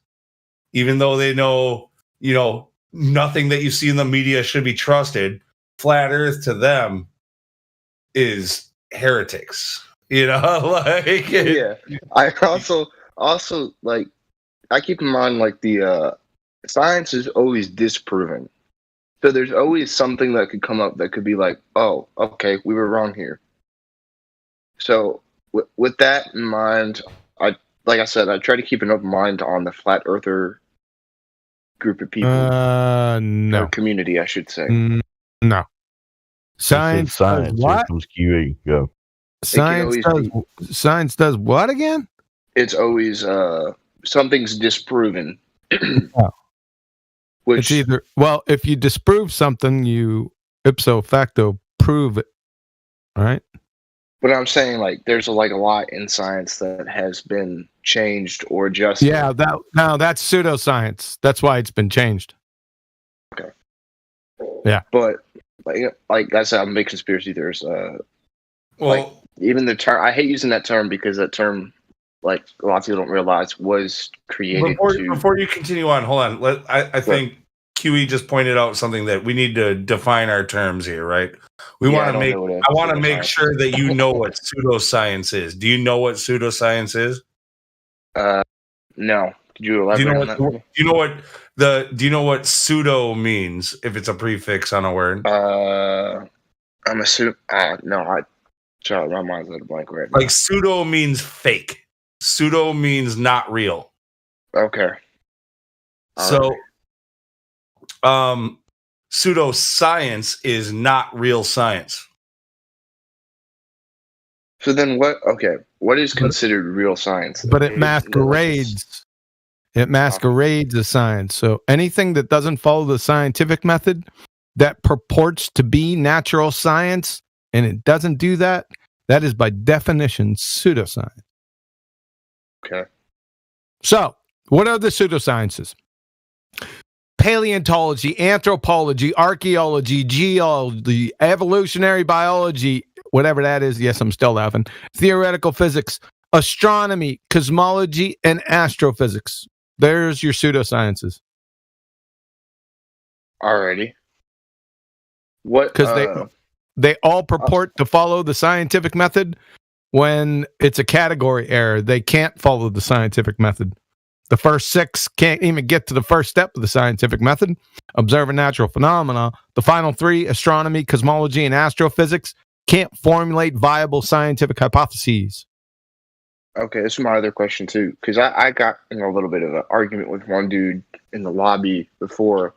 even though they know, nothing that you see in the media should be trusted. Flat earth to them is heretics, Yeah. I also, like, I keep in mind, like, the science is always disproven. So there's always something that could come up that could be like, oh, okay, we were wrong here. So with that in mind, like I said, I try to keep an open mind on the flat earther group of people. No. Or community, I should say. No. Science does what? Comes QE. Go. Science does what again? It's always something's disproven. It's either, well, if you disprove something, you ipso facto prove it, right? But I'm saying, like, there's a lot in science that has been changed or adjusted. Yeah, that's pseudoscience. That's why it's been changed. Okay. Yeah. But like I said, I'm a big conspiracy theorist. Even the term, I hate using that term because that term, like, a lot of people don't realize, was created before you continue on, hold on. I think QE just pointed out something that we need to define our terms here, right? I want to make sure that you know what pseudoscience is. Do you know what pseudoscience is? No. Could you elaborate on that? Do you know what pseudo means if it's a prefix on a word? I'm assuming. No, Charlie, my mind's at a blank right now. Like, pseudo means fake. Pseudo means not real. Okay. So, pseudoscience is not real science. So then what? Okay, what is considered real science? But it masquerades. It masquerades as science. So anything that doesn't follow the scientific method that purports to be natural science and it doesn't do that, that is by definition pseudoscience. Okay. So, what are the pseudosciences? Paleontology, anthropology, archaeology, geology, evolutionary biology, whatever that is. Yes, I'm still laughing. Theoretical physics, astronomy, cosmology, and astrophysics. There's your pseudosciences. Alrighty. What? Because they all purport to follow the scientific method. When it's a category error, they can't follow the scientific method. The first 6 can't even get to the first step of the scientific method, observing natural phenomena. The final 3, astronomy, cosmology, and astrophysics, can't formulate viable scientific hypotheses. Okay, this is my other question too, because I got in a little bit of an argument with one dude in the lobby before.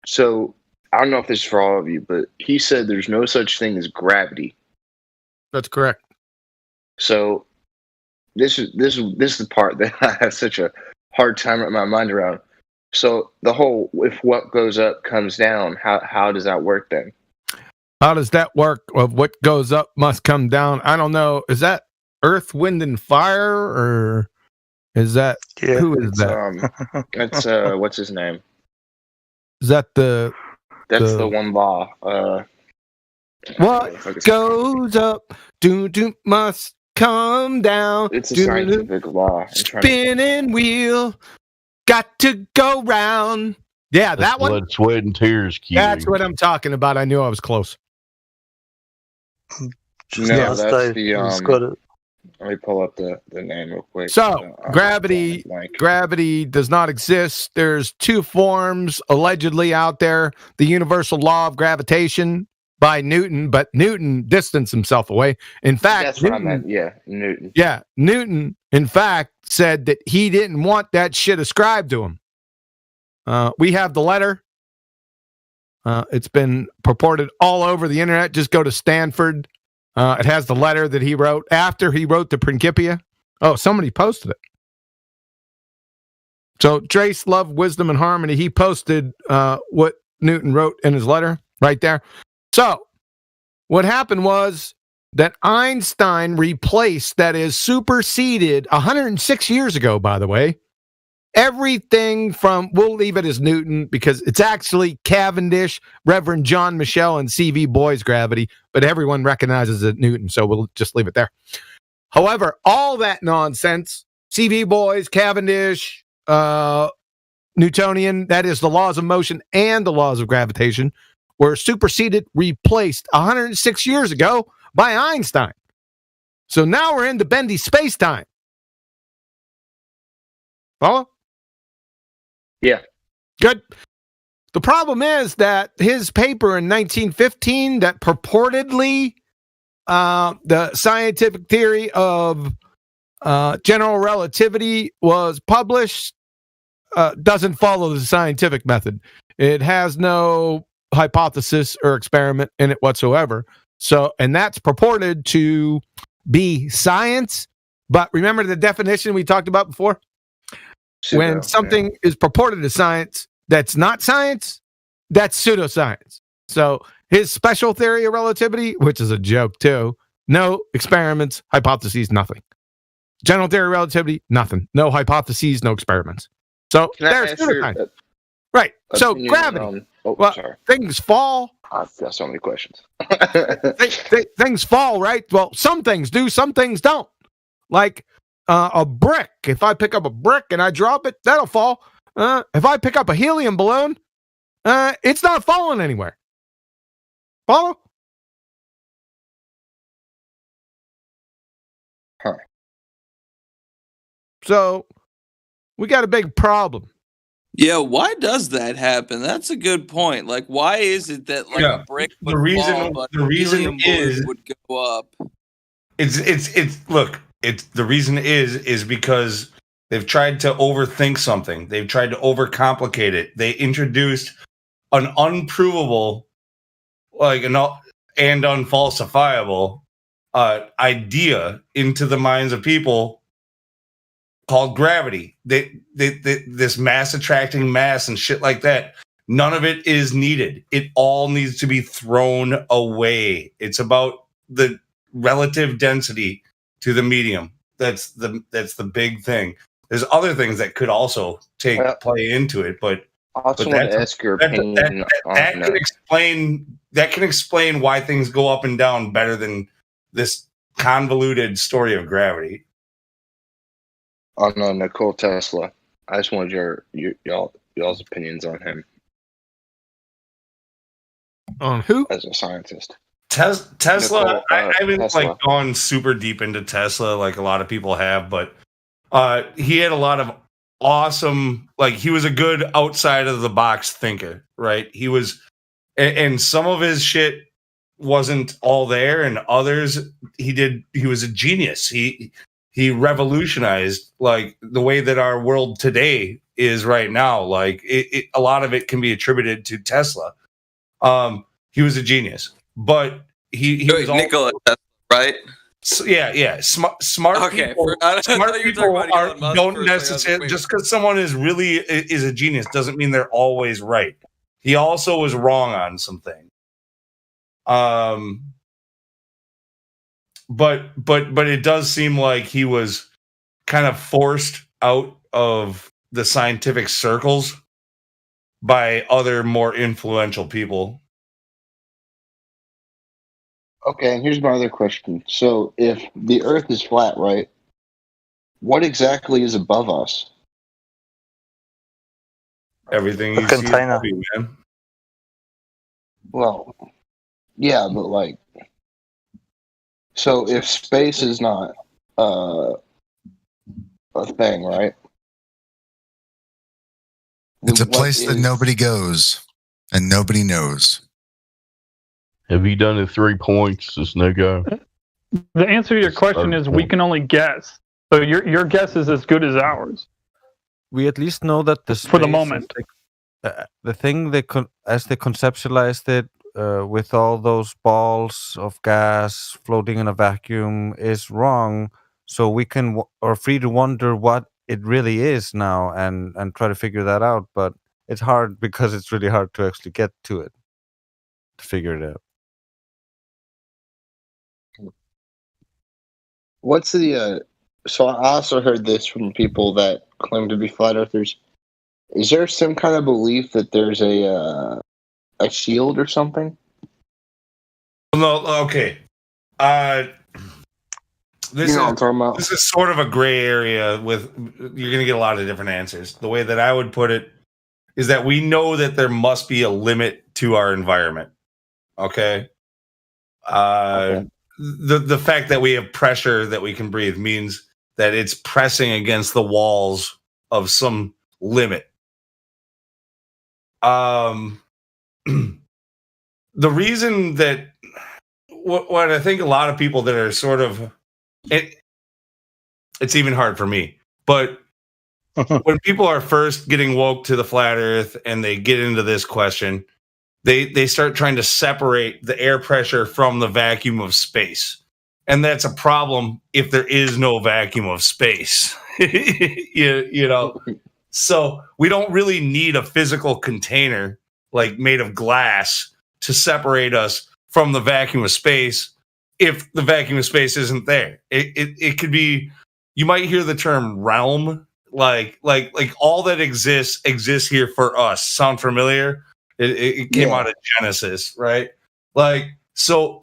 So I don't know if this is for all of you, but he said there's no such thing as gravity. That's correct. So this is the part that I have such a hard time wrapping my mind around. So the whole, if what goes up comes down, how does that work then? How does that work? Of what goes up must come down. I don't know. Is that Earth, Wind, and Fire, or is that who is that? That's what's his name? Is that the one law? What goes up, must come down. It's a scientific law. Spinning wheel, got to go round. Yeah, that one. Blood, sweat, and tears. That's what I'm talking about. I knew I was close. No, that's the. Let me pull up the name real quick. So, gravity does not exist. There's 2 forms allegedly out there. The universal law of gravitation by Newton, but Newton distanced himself away. In fact, that's what I meant. Yeah, Newton. Yeah, Newton, in fact, said that he didn't want that shit ascribed to him. We have the letter. It's been purported all over the internet. Just go to Stanford. It has the letter that he wrote after he wrote the Principia. Oh, somebody posted it. So Trace, Love, Wisdom, and Harmony, he posted what Newton wrote in his letter right there. So what happened was that Einstein replaced, that is superseded 106 years ago, by the way, everything from, we'll leave it as Newton because it's actually Cavendish, Reverend John Michel, and C.V. Boy's gravity, but everyone recognizes it Newton, so we'll just leave it there. However, all that nonsense, C.V. Boy's, Cavendish, Newtonian, that is the laws of motion and the laws of gravitation, were superseded, replaced 106 years ago by Einstein. So now we're into bendy space-time. Follow? Yeah. Good. The problem is that his paper in 1915 that purportedly the scientific theory of general relativity was published doesn't follow the scientific method. It has no hypothesis or experiment in it whatsoever. So, and that's purported to be science. But remember the definition we talked about before? When something is purported as science that's not science, that's pseudoscience. So his special theory of relativity, which is a joke too, no experiments, hypotheses, nothing. General theory of relativity, nothing. No hypotheses, no experiments. So there's pseudoscience. Right. So gravity. Things fall. I've got so many questions. Things fall, right? Well, some things do, some things don't. Like a brick. If I pick up a brick and I drop it, that'll fall. If I pick up a helium balloon, it's not falling anywhere. Follow? Huh. So we got a big problem. Yeah, why does that happen? That's a good point. Like, why is it that like a brick would fall, but the reason is would go up? The reason is because they've tried to overthink something. They've tried to overcomplicate it. They introduced an unprovable, and unfalsifiable idea into the minds of people called gravity. This mass attracting mass and shit like that. None of it is needed. It all needs to be thrown away. It's about the relative density to the medium. That's the big thing. There's other things that could also play into it, but I also want to ask your opinion that can explain why things go up and down better than this convoluted story of gravity. Oh no, Nikola Tesla. I just wanted y'all's opinions on him. On who? As a scientist. Tesla. I haven't Tesla. gone super deep into Tesla like a lot of people have, but he had a lot of awesome. He was a good outside of the box thinker, right? He was, and some of his shit wasn't all there, and others he was a genius. He revolutionized the way that our world today is right now. A lot of it can be attributed to Tesla. He was a genius, but he was Nikola Tesla, right? So, yeah. Smart people. Smart people don't necessarily just because someone is a genius doesn't mean they're always right. He also was wrong on some things. But it does seem like he was kind of forced out of the scientific circles by other more influential people. Okay, and here's my other question. So if the Earth is flat, right, what exactly is above us? Everything you see is heavy, man. Well, yeah, but so if space is not a thing, right? It's a place that nobody goes and nobody knows. Have you done the 3 points, this new guy? The answer to your question is we can only guess. So your guess is as good as ours. We at least know that for the moment. The thing as they conceptualized it, with all those balls of gas floating in a vacuum is wrong. So we are free to wonder what it really is now and try to figure that out. But it's hard because it's really hard to actually get to it, to figure it out. What's the so I also heard this from people that claim to be flat earthers. Is there some kind of belief that there's a shield or something? No, okay. This is sort of a gray area you're going to get a lot of different answers. The way that I would put it is that we know that there must be a limit to our environment. Okay. The fact that we have pressure that we can breathe means that it's pressing against the walls of some limit. The reason that what I think a lot of people that are sort of it's even hard for me, but when people are first getting woke to the flat earth and they get into this question, they start trying to separate the air pressure from the vacuum of space. And that's a problem if there is no vacuum of space. you know, so we don't really need a physical container like made of glass to separate us from the vacuum of space if the vacuum of space isn't there. It could be, you might hear the term realm, like all that exists here for us. Sound familiar? It came out of Genesis, right? Like, so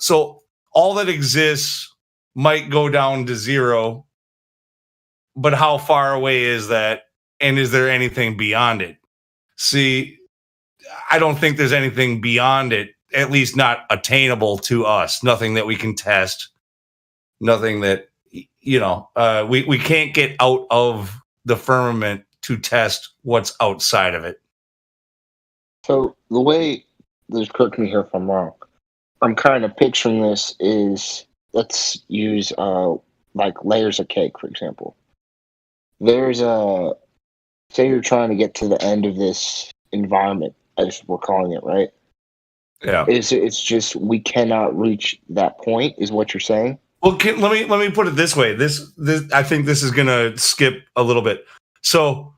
all that exists might go down to zero, but how far away is that? And is there anything beyond it? See, I don't think there's anything beyond it, at least not attainable to us. Nothing that we can test. Nothing that, you know, we can't get out of the firmament to test what's outside of it. So the way, just correct me here if I'm wrong, I'm kind of picturing this is, let's use like layers of cake, for example. There's a, say you're trying to get to the end of this environment, as we're calling it, right? Yeah. It's just we cannot reach that point, is what you're saying? Well, let me put it this way. This I think this is gonna skip a little bit. So,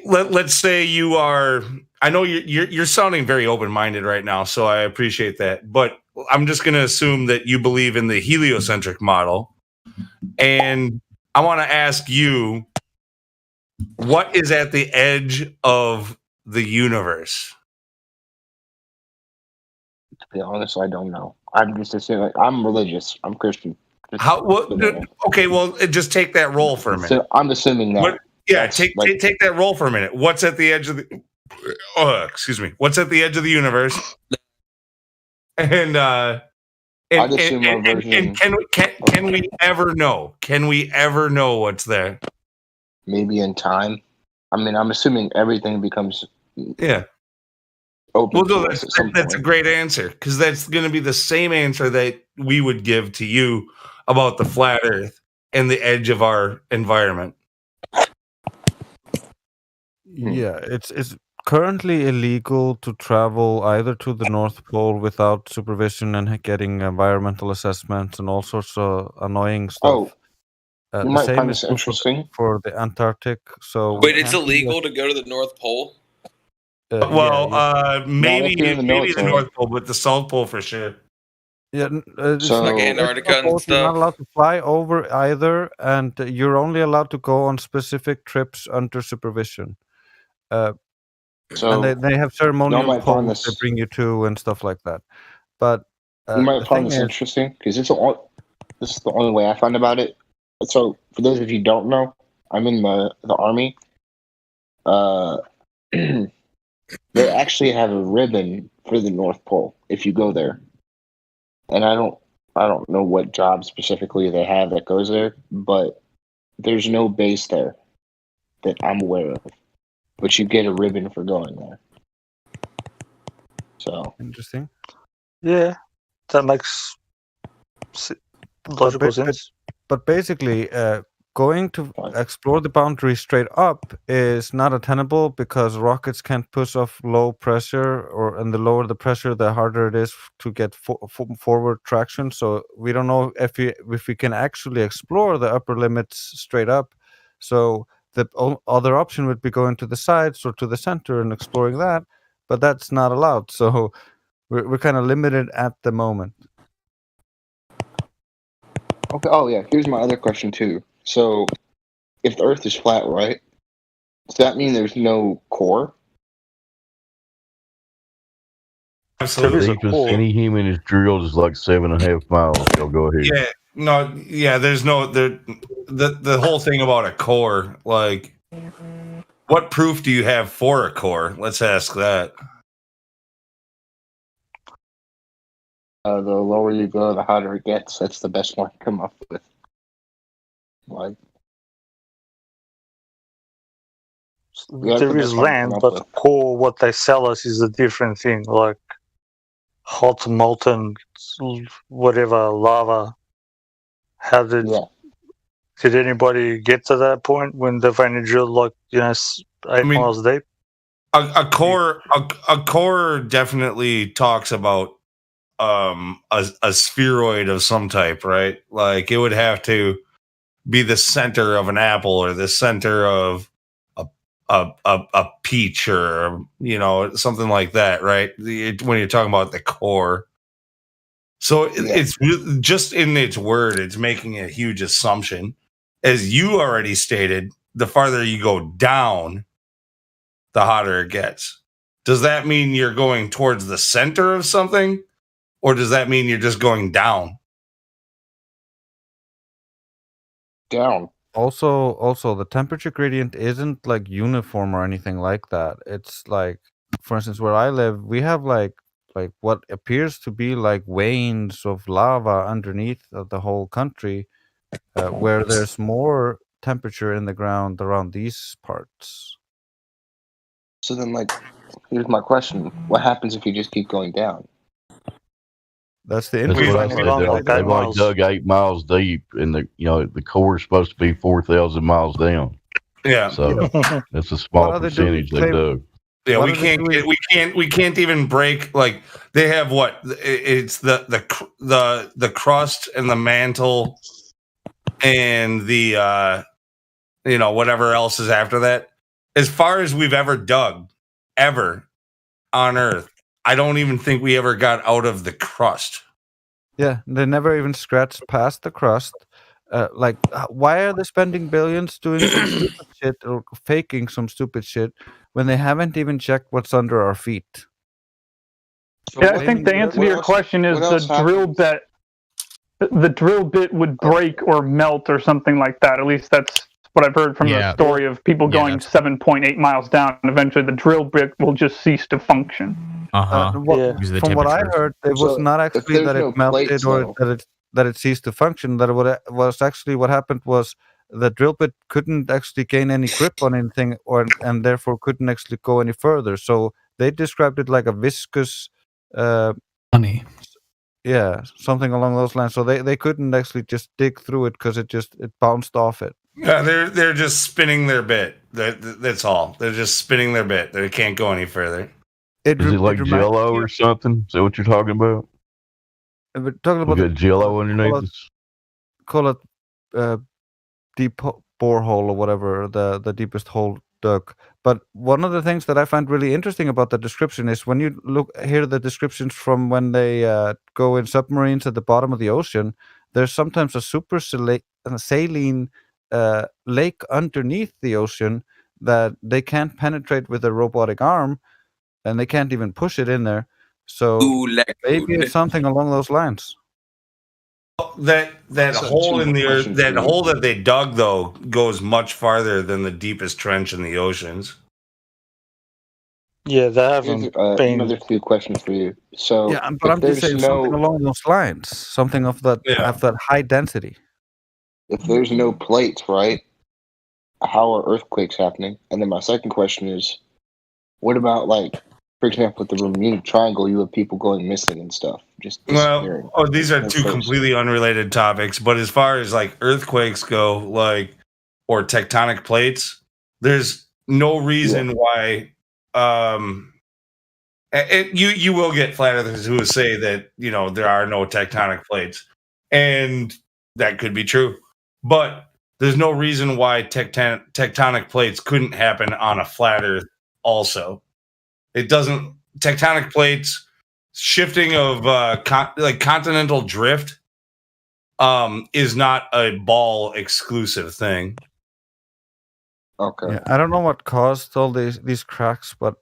let's say you are. I know you're sounding very open-minded right now, so I appreciate that. But I'm just gonna assume that you believe in the heliocentric model, and I want to ask you, what is at the edge of the universe? To be honest, I don't know. I'm just assuming. I'm religious. I'm Christian. Okay, well, just take that role for a minute. So I'm assuming that. Take that role for a minute. What's at the edge of the? Excuse me. What's at the edge of the universe? And can we ever know? Can we ever know what's there? Maybe in time. I mean, I'm assuming everything becomes open. Well, no, that's a great answer, because that's going to be the same answer that we would give to you about the flat Earth and the edge of our environment. Yeah, it's currently illegal to travel either to the North Pole without supervision and getting environmental assessments and all sorts of annoying stuff. You The might same find is this true interesting. for the Antarctic. So Wait, it's illegal to go to the North Pole? Maybe the North Pole, but the South Pole for sure. Yeah, it's So, like not, Antarctica and you're not stuff? allowed to fly over either, and you're only allowed to go on specific trips under supervision. And they have ceremonial might find poles they this- bring you to and stuff like that. But You might the find thing this is, interesting because this is the only way I find about it. So, for those of you who don't know, I'm in the army. They actually have a ribbon for the North Pole if you go there, and I don't know what job specifically they have that goes there, but there's no base there that I'm aware of. But you get a ribbon for going there. So interesting. Yeah, that makes logical sense. But basically, going to explore the boundary straight up is not attainable because rockets can't push off low pressure, and the lower the pressure, the harder it is to get forward traction. So we don't know if we can actually explore the upper limits straight up. So the other option would be going to the sides or to the center and exploring that, but that's not allowed. So we're kind of limited at the moment. okay. Oh yeah. Here's my other question too. So, if the Earth is flat, right? Does that mean there's no core? The deepest any human is drilled is like 7.5 miles. So go ahead. There's no the whole thing about a core. Like, what proof do you have for a core? Let's ask that. The lower you go, the hotter it gets. That's the best one to come up with. Like, there is land, but the core, what they sell us, is a different thing. Like hot molten, whatever lava. How did anybody get to that point when they've only drilled 8 miles deep? A core definitely talks about a spheroid of some type, right? Like it would have to be the center of an apple or the center of a peach or something like that, right? When you're talking about the core. So it's just in its word, it's making a huge assumption. As you already stated, the farther you go down, the hotter it gets. Does that mean you're going towards the center of something? Or does that mean you're just going down? Down. Also, the temperature gradient isn't like uniform or anything like that. It's like, for instance, where I live, we have like what appears to be like veins of lava underneath of the whole country, where there's more temperature in the ground around these parts. So then, here's my question: what happens if you just keep going down? That's the That's what I said. They've dug 8 miles deep, and the core is supposed to be 4,000 miles down. Yeah, so that's a small percentage they dug. Yeah, we can't even break. Like they have what? It's the crust and the mantle, and the whatever else is after that. As far as we've ever dug, ever on Earth, I don't even think we ever got out of the crust. Yeah, they never even scratched past the crust. Why are they spending billions doing some stupid shit or faking some stupid shit when they haven't even checked what's under our feet? Yeah, I think the answer to your question is the drill bit would break or melt or something like that. At least that's what I've heard from the story of people going 7.8 miles down, and eventually the drill bit will just cease to function. From what I heard, it was not actually that it melted or that it ceased to function. That it was actually what happened was the drill bit couldn't actually gain any grip on anything, and therefore couldn't actually go any further. So they described it like a viscous honey. Yeah, something along those lines. So they couldn't actually just dig through it because it bounced off it. Yeah, they're just spinning their bit. That's all. They're just spinning their bit. They can't go any further. Is it like Jello or something? Is that what you're talking about? We're talking about you got Jello underneath this. Call it deep borehole or whatever, the deepest hole dug. But one of the things that I find really interesting about the description is when you hear the descriptions from when they go in submarines at the bottom of the ocean, there's sometimes a super saline lake underneath the ocean that they can't penetrate with a robotic arm, and they can't even push it in there. So maybe it's something along those lines. That hole in the earth, that hole that they dug though, goes much farther than the deepest trench in the oceans. Yeah, they haven't been. Another few questions for you. So, yeah, but I'm just saying something along those lines, something of that high density. If there's no plates, right? How are earthquakes happening? And then my second question is, what about for example, with the Bermuda Triangle, you have people going missing and stuff, just disappearing. These are two completely unrelated topics. But as far as earthquakes go, or tectonic plates, there's no reason why. You will get flat earthers who will say that there are no tectonic plates, and that could be true. But there's no reason why tectonic plates couldn't happen on a flat Earth also. It doesn't. Tectonic plates, shifting of continental drift, is not a ball exclusive thing. Okay. Yeah, I don't know what caused all these cracks, but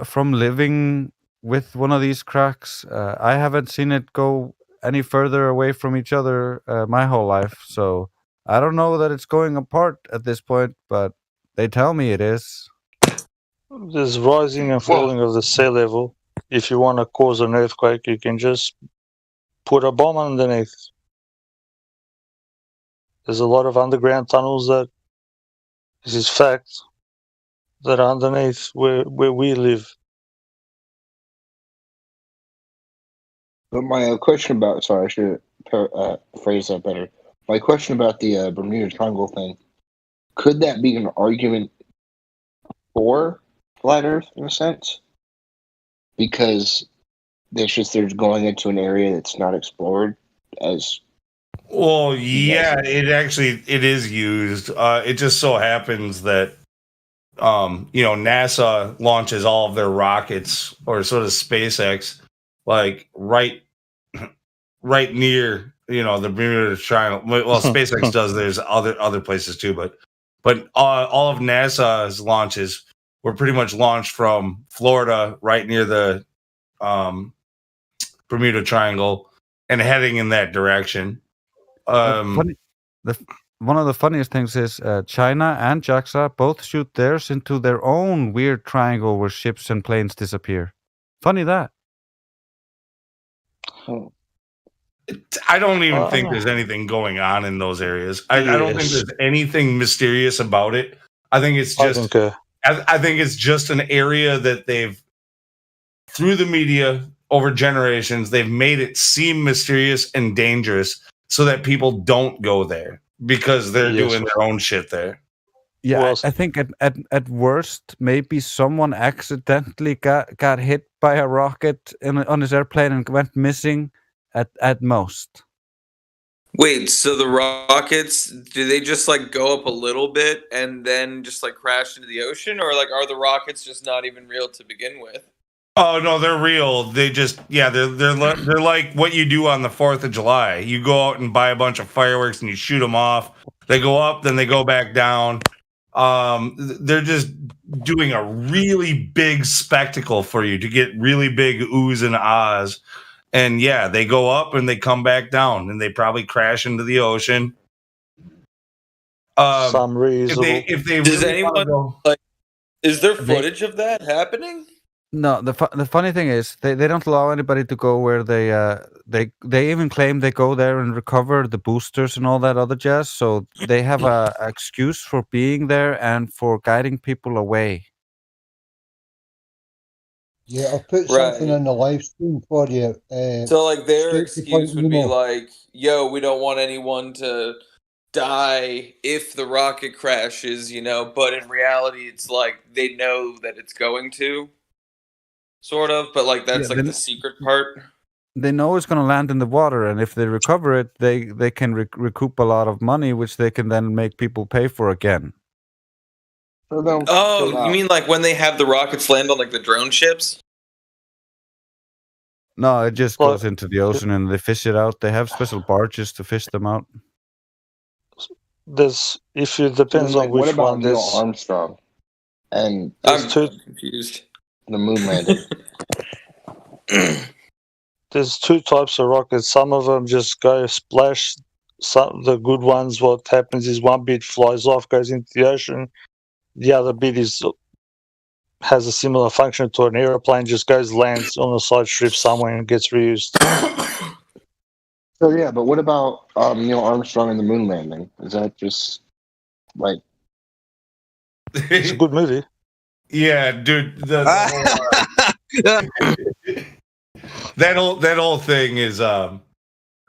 from living with one of these cracks, I haven't seen it go any further away from each other my whole life. So I don't know that it's going apart at this point, but they tell me it is. There's rising and falling of the sea level. If you want to cause an earthquake, you can just put a bomb underneath. There's a lot of underground tunnels that this is fact. that are underneath where we live. But my question about, sorry, I should phrase that better. My question about the Bermuda Triangle thing, could that be an argument for flat Earth in a sense? Because they're going into an area that's not explored as. Well, yeah, it is used. It just so happens that NASA launches all of their rockets, or sort of SpaceX, like right near the Bermuda Triangle. Well, SpaceX does. There's other places too, but all of NASA's launches were pretty much launched from Florida, right near the Bermuda Triangle, and heading in that direction. One of the funniest things is China and JAXA both shoot theirs into their own weird triangle where ships and planes disappear. Funny that. I don't even think there's anything going on in those areas. I don't think there's anything mysterious about it. I think it's just I think it's just an area that they've, through the media over generations, they've made it seem mysterious and dangerous so that people don't go there because they're doing their own shit there. Yeah, I think at worst, maybe someone accidentally got hit by a rocket on his airplane and went missing at most. Wait, so the rockets, do they just like go up a little bit and then just like crash into the ocean, or like are the rockets just not even real to begin with? Oh no, they're real. They just they're like what you do on the 4th of July. You go out and buy a bunch of fireworks and you shoot them off. They go up, then they go back down. They're just doing a really big spectacle for you to get really big oohs and ahs. And yeah, they go up and they come back down, and they probably crash into the ocean. Some reason. If they does really anyone is there footage of that happening? No, the funny thing is they don't allow anybody to go where they even claim they go there and recover the boosters and all that other jazz. So they have a excuse for being there and for guiding people away. Yeah, I'll put something in the live stream for you. So like their excuse would be like, "Yo, we don't want anyone to die if the rocket crashes," But in reality, it's like they know that it's going to. Sort of, but like that's the secret part. They know it's going to land in the water, and if they recover it, they can recoup a lot of money, which they can then make people pay for again. Oh, you mean like when they have the rockets land on like the drone ships? No, it just goes into the ocean and they fish it out. They have special barges to fish them out. It depends on which one. Neil Armstrong, and I'm confused. The moon landing. There's two types of rockets. Some of them just go splash. Some the good ones, what happens is one bit flies off, goes into the ocean. The other bit has a similar function to an airplane, just goes, lands on a side strip somewhere and gets reused. So yeah, but what about Neil Armstrong and the moon landing? Is that just like it's a good movie? Yeah, dude. That whole thing is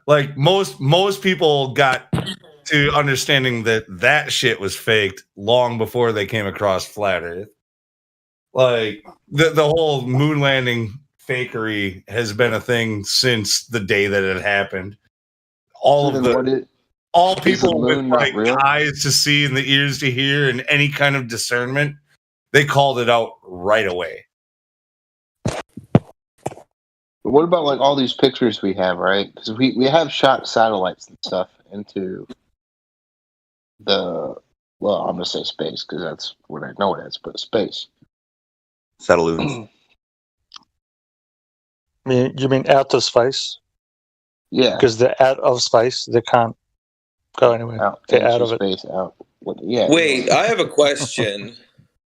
like most people got to understanding that shit was faked long before they came across flat Earth. Like the whole moon landing fakery has been a thing since the day that it happened. All people with like eyes to see and the ears to hear and any kind of discernment, they called it out right away. But what about like all these pictures we have, right? Because we have shot satellites and stuff into I'm gonna say space because that's what I know it is, but space. Satelloons. You mean outer space? Yeah. Because they're out of space, they can't go anywhere. They're out of space, it. Out. Yeah. Wait, I have a question.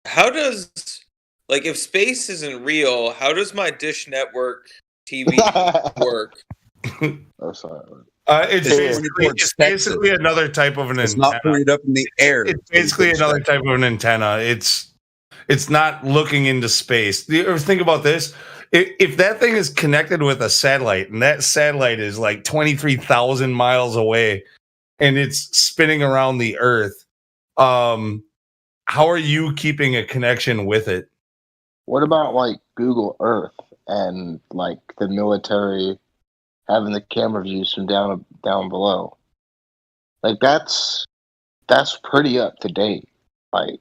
How does, like, if space isn't real, how does my Dish Network TV work? Oh, sorry. It's basically another type of an antenna. It's not pointed up in the air. It's basically another type of an antenna. It's It's not looking into space. You ever think about this? If that thing is connected with a satellite, and that satellite is like 23,000 miles away, and it's spinning around the Earth, how are you keeping a connection with it? What about like Google Earth and like the military having the camera views from down below? Like that's pretty up to date. Like,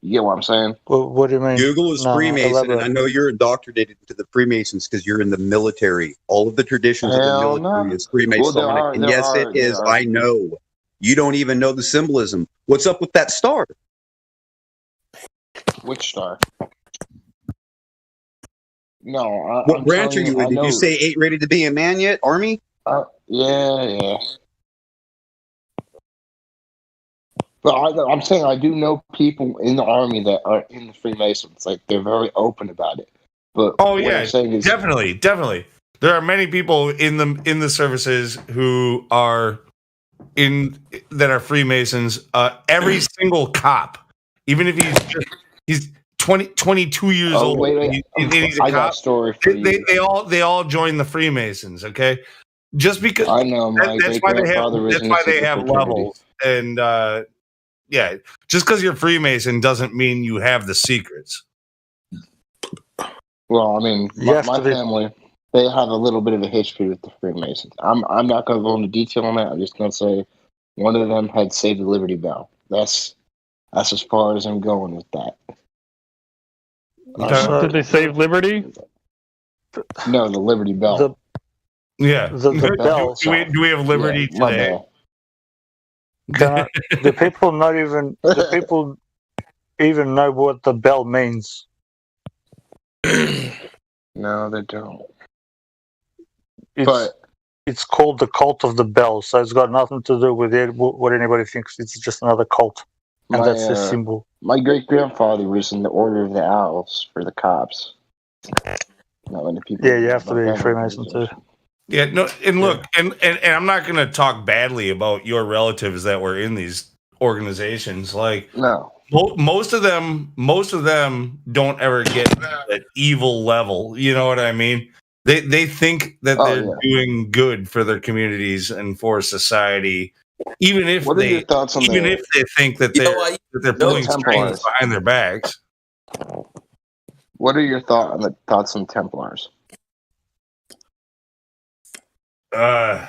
you get what I'm saying? Well, what do you mean? Google is Freemason, and I know you're indoctrinated into the Freemasons because you're in the military. All of the traditions of the military is Freemasonic. And yes, it is. I know. You don't even know the symbolism. What's up with that star? Which star? No. What branch are you in? Did you say 8 ready to be a man yet? Army? Yeah. But I'm saying I do know people in the Army that are in the Freemasons. Like, they're very open about it. But what I'm saying is, definitely. There are many people in the services who are that are Freemasons. Every single cop, even if he's 22 years old, wait. he's a I cop. got a story for you. They all join the Freemasons. Okay, just because I know that's why they have levels. And yeah, just because you're Freemason doesn't mean you have the secrets. Well, I mean, my family, they have a little bit of a history with the Freemasons. I'm not going to go into detail on that. I'm just going to say one of them had saved the Liberty Bell. That's as far as I'm going with that. Did they save Liberty? No, the Liberty Bell. The bell. Do we have Liberty today? The people even know what the bell means. No, they don't. It's called the cult of the bell, so it's got nothing to do with what anybody thinks. It's just another cult, and that's the symbol. My great grandfather was in the Order of the Owls for the cops. Not many people. Yeah, you have to be a Freemason too. Yeah, no, and look, and I'm not going to talk badly about your relatives that were in these organizations. Like, no, most of them don't ever get to that evil level. You know what I mean? They think that they're doing good for their communities and for society, even if they think that they're pulling strings behind their backs. What are your thoughts on Templars? The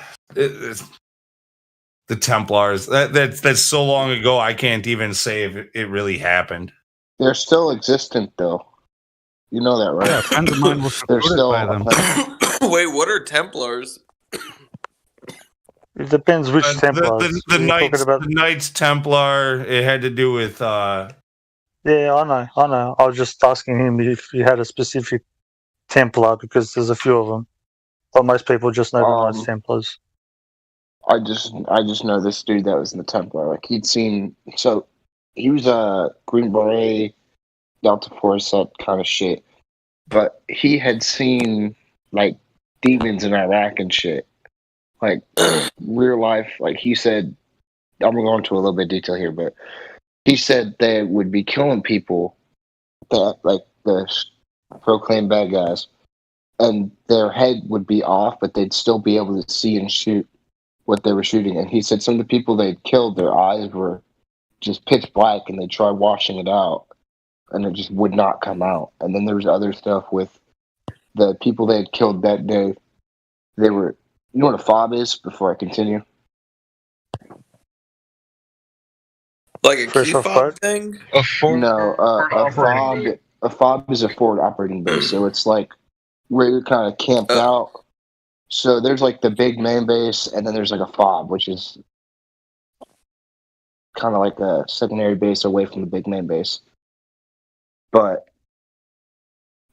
Templars. That's so long ago. I can't even say if it really happened. They're still existent, though. You know that, right? Yeah, a friend of mine was supported by them. Wait, what are Templars? It depends which Templars. The Knights Templar. It had to do with. Yeah, I know. I was just asking him if he had a specific Templar because there's a few of them. But most people just know the Knights Templars. I just know this dude that was in the Templar. Like, he was a Green Beret, Delta Force, that kind of shit. But he had seen like demons in Iraq and shit. Like real life. Like, he said, I'm gonna go into a little bit of detail here, but he said they would be killing people that like the proclaimed bad guys, and their head would be off, but they'd still be able to see and shoot what they were shooting. And he said some of the people they'd killed, their eyes were just pitch black, and they tried washing it out, and it just would not come out. And then there was other stuff with the people they had killed that day. They were, you know what a fob is? Before I continue, like a key fob thing? No, a fob is a forward operating base. So it's like where you're kind of camped out. So there's like the big main base, and then there's like a fob, which is kind of like a secondary base away from the big main base. But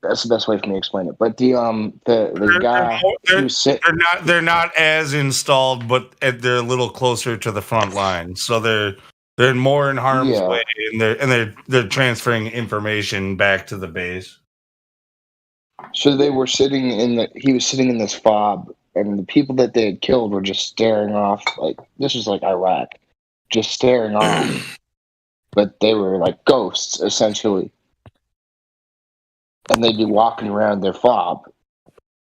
that's the best way for me to explain it. But the guy they're not as installed, but they're a little closer to the front line, so they're more in harm's way, and they're transferring information back to the base. So he was sitting in this fob, and the people that they had killed were just staring off. Like, this was like Iraq, just staring off. but they were like ghosts essentially, and they'd be walking around their fob.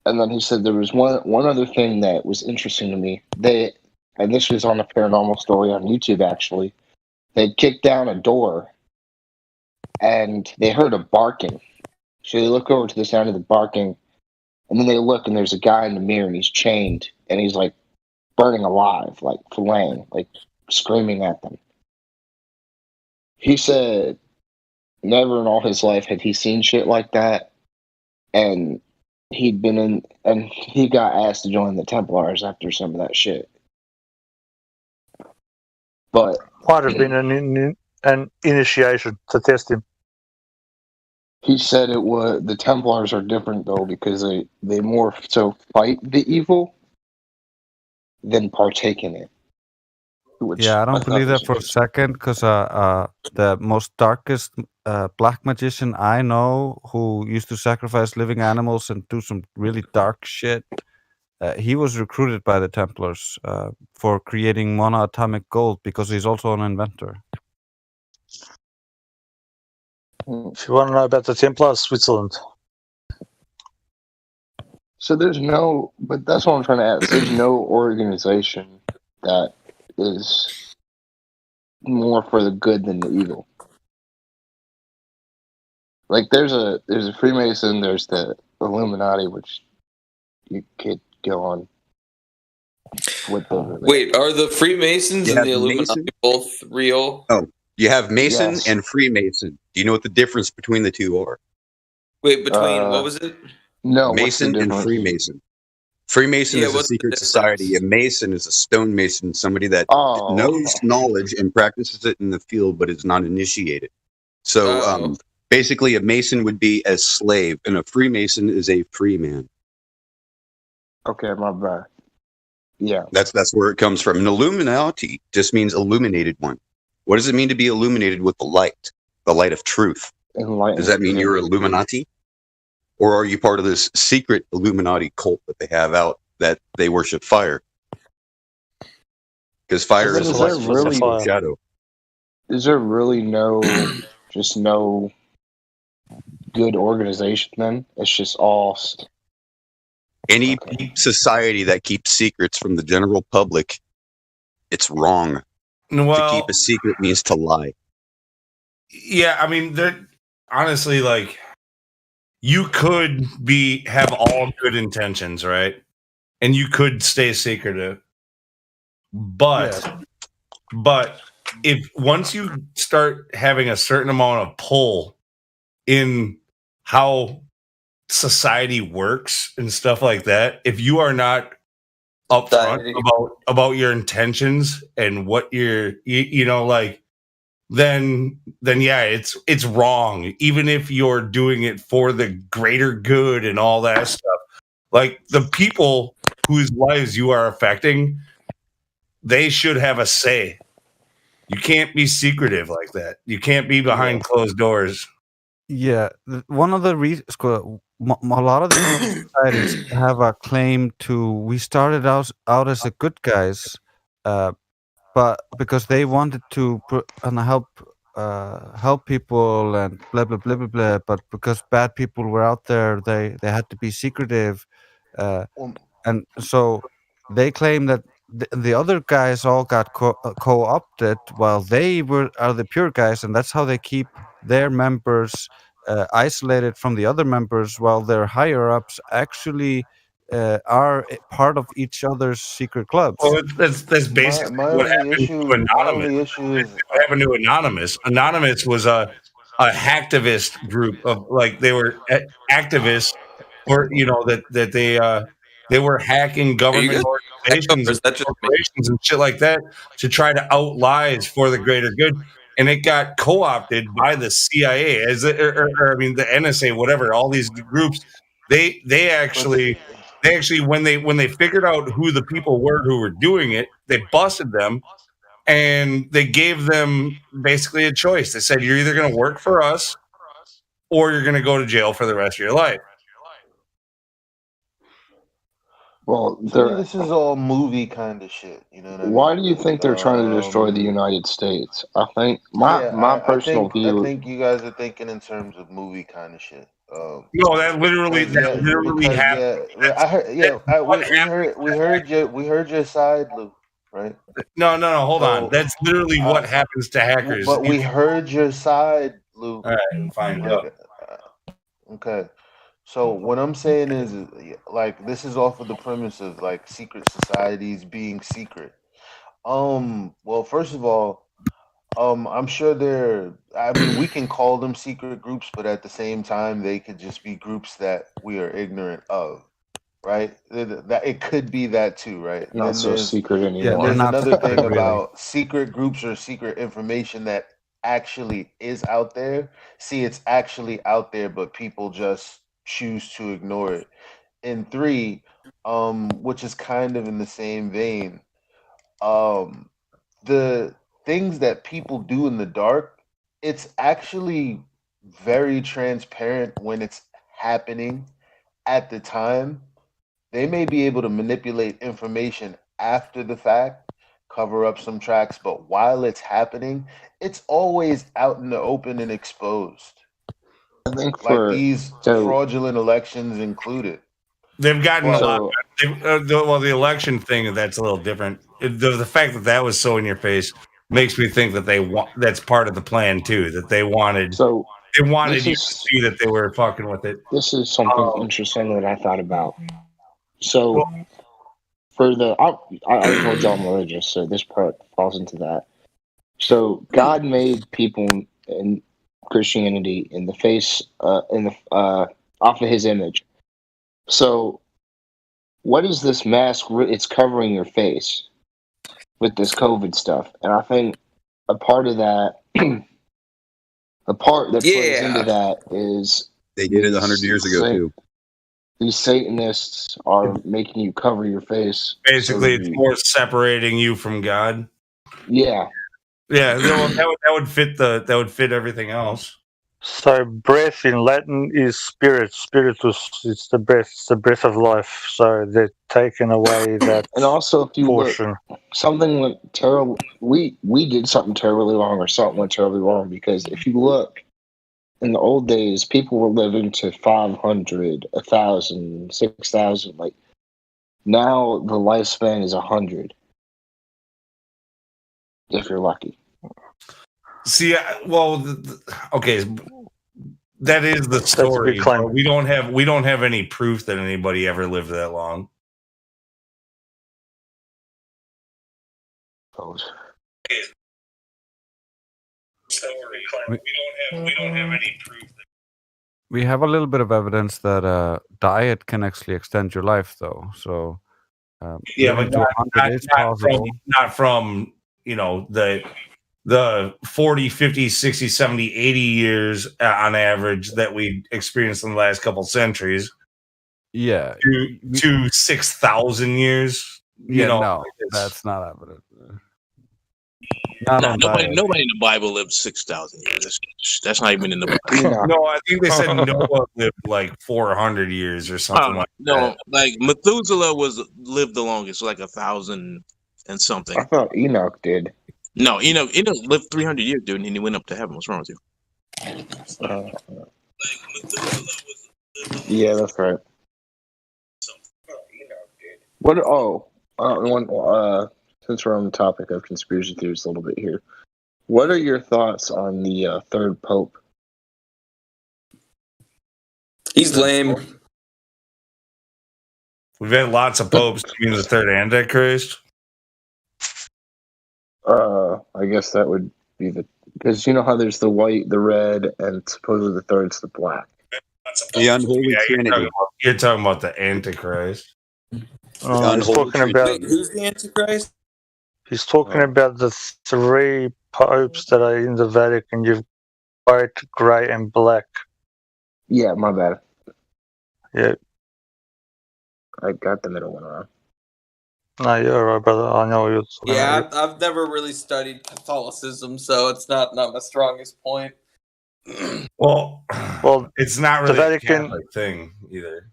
And then he said there was one other thing that was interesting to me. And this was on a paranormal story on YouTube actually. They'd kicked down a door, and they heard a barking. So they look over to the sound of the barking, and then they look, and there's a guy in the mirror, and he's chained, and he's like burning alive, like filleting, like screaming at them. He said never in all his life had he seen shit like that, and he got asked to join the Templars after some of that shit. But might have been an initiation to test him. He said the Templars are different though, because they more so fight the evil than partake in it. Yeah, I don't believe that for a second, because the most darkest black magician I know, who used to sacrifice living animals and do some really dark shit, he was recruited by the Templars for creating monoatomic gold, because he's also an inventor. If you want to know about the Templars, Switzerland. So but that's what I'm trying to ask. There's no organization that is more for the good than the evil. Like there's a Freemason, there's the Illuminati, which you could go on with the Wait, are the Freemasons You and have the Illuminati Mason? both real? Oh, you have Mason Yes. and Freemason. Do you know what the difference between the two are? Wait, between what was it? No, Mason and Freemason. Freemason Yeah, is a what's the secret society. A Mason is a stonemason, somebody that Oh, knows knowledge and practices it in the field, but is not initiated. So basically, a Mason would be a slave, and a Freemason is a free man. Okay, my bad. Yeah. That's where it comes from. An Illuminati just means illuminated one. What does it mean to be illuminated with the light of truth? Does that mean you're Illuminati? Or are you part of this secret Illuminati cult that they have out that they worship fire? Because fire is a shadow. Is there really no good organization then? It's just all Any society that keeps secrets from the general public, it's wrong. Well, to keep a secret means to lie. Yeah, I mean, honestly, like, you could have all good intentions, right? And you could stay secretive. But if once you start having a certain amount of pull in how society works and stuff like that, if you are not upfront about your intentions and what you're, like, then yeah, it's wrong, even if you're doing it for the greater good and all that stuff. Like, the people whose lives you are affecting, they should have a say. You can't be secretive like that. You can't be behind closed doors. Yeah, one of the reasons, a lot of the societies have a claim to, we started out as a good guys, but because they wanted to help people and blah blah blah blah blah, but because bad people were out there, they had to be secretive, and so they claim that the other guys all got co-opted, while they are the pure guys, and that's how they keep their members isolated from the other members, while their higher ups actually are part of each other's secret clubs. Well, that's basically what happened to Anonymous. What happened to Anonymous? Anonymous was a hacktivist group of, like, they were activists, or that they were hacking government organizations and corporations and shit like that to try to out lies for the greater good. And it got co-opted by the CIA, or the NSA, whatever. All these groups, they actually when they figured out who the people were who were doing it, they busted them, and they gave them basically a choice. They said, you're either going to work for us, or you're going to go to jail for the rest of your life. Well, this is all movie kind of shit. You know what I mean? Why do you think they're trying to destroy the United States? I think my personal view. I think you guys are thinking in terms of movie kind of shit. No, that literally happened. I heard. We heard your side, Lou. Right? No. Hold on. That's literally what happens to hackers. But we heard your side, Lou. All right, fine. Okay. So what I'm saying is, like, this is off of the premise of like secret societies being secret. Well, first of all, I'm sure we can call them secret groups, but at the same time, they could just be groups that we are ignorant of, right? That it could be that too, right? Not so secret anymore. Yeah, there's another thing really. about secret groups or secret information that actually is out there. See, it's actually out there, but people just choose to ignore it. And 3, which is kind of in the same vein, the things that people do in the dark, it's actually very transparent when it's happening at the time. They may be able to manipulate information after the fact, cover up some tracks, but while it's happening, it's always out in the open and exposed. I think like these fraudulent elections included. They've gotten a lot. The election thing, that's a little different. The fact that was so in your face makes me think that that's part of the plan too. That they wanted. So they wanted you to see that they were fucking with it. This is something interesting that I thought about. So for I told y'all I'm religious, so this part falls into that. So God made people in Christianity in the face, off of His image. So, what is this mask? It's covering your face with this COVID stuff, and I think a part of that, the part that plays into that is they did it 100 years ago too. These Satanists are making you cover your face. Basically, it's more separating you from God. Yeah. Yeah, that would fit that would fit everything else. So breath in Latin is spirit. Spiritus, it's the breath. It's the breath of life. So they're taking away that. And also, if you portion. Look, something went terrible. We did something terribly wrong, or something went terribly wrong. Because if you look, in the old days, people were living to 500, 1,000, 6,000. Like now, the lifespan is 100. If you're lucky. See, okay, that is the story. We don't have any proof that anybody ever lived that long. We don't have any proof. We have a little bit of evidence that diet can actually extend your life, though. So yeah, but not from the 40, 50, 60, 70, 80 years on average that we experienced in the last couple centuries. Yeah. To 6,000 years. No, that's not evident. Nobody in the Bible lived 6,000 years. That's not even in the Bible. No, I think they said Noah lived like 400 years or something like that. No, like Methuselah lived the longest, like 1,000 and something. I thought Enoch did. No, Enoch lived 300 years, dude, and he went up to heaven. What's wrong with you? Yeah, that's right. What? Since we're on the topic of conspiracy theories a little bit here, what are your thoughts on the third pope? He's lame. We've had lots of popes. You mean the third Antichrist? I guess that would be because you know how there's the white, the red, and supposedly the third's the black. The unholy trinity. You're talking about the Antichrist. He's talking about who's the Antichrist? He's talking about the 3 popes that are in the Vatican. You've white, grey, and black. Yeah, my bad. Yeah, I got the middle one wrong. No, you're right, brother. I know you're. Yeah, I've never really studied Catholicism, so it's not my strongest point. Well, it's not really the Vatican a Catholic thing either.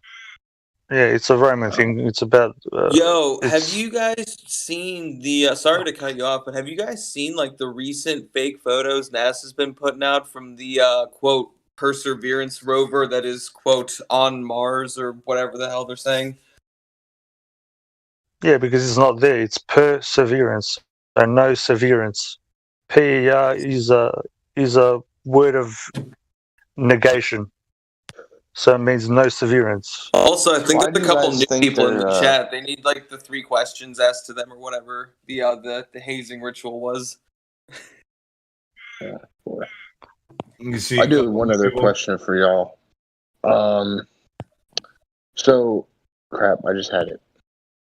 Yeah, it's a Roman thing. It's about. Yo, have you guys seen the? Sorry to cut you off, but have you guys seen like the recent fake photos NASA's been putting out from the quote Perseverance rover that is quote on Mars or whatever the hell they're saying? Yeah, because it's not there. It's perseverance and no severance. PER is a word of negation, so it means no severance. Also, I think Why there's do a you couple guys new think people in the they're, chat. They need like the 3 questions asked to them or whatever the hazing ritual was. You see, I do have one other question for y'all. So, crap, I just had it.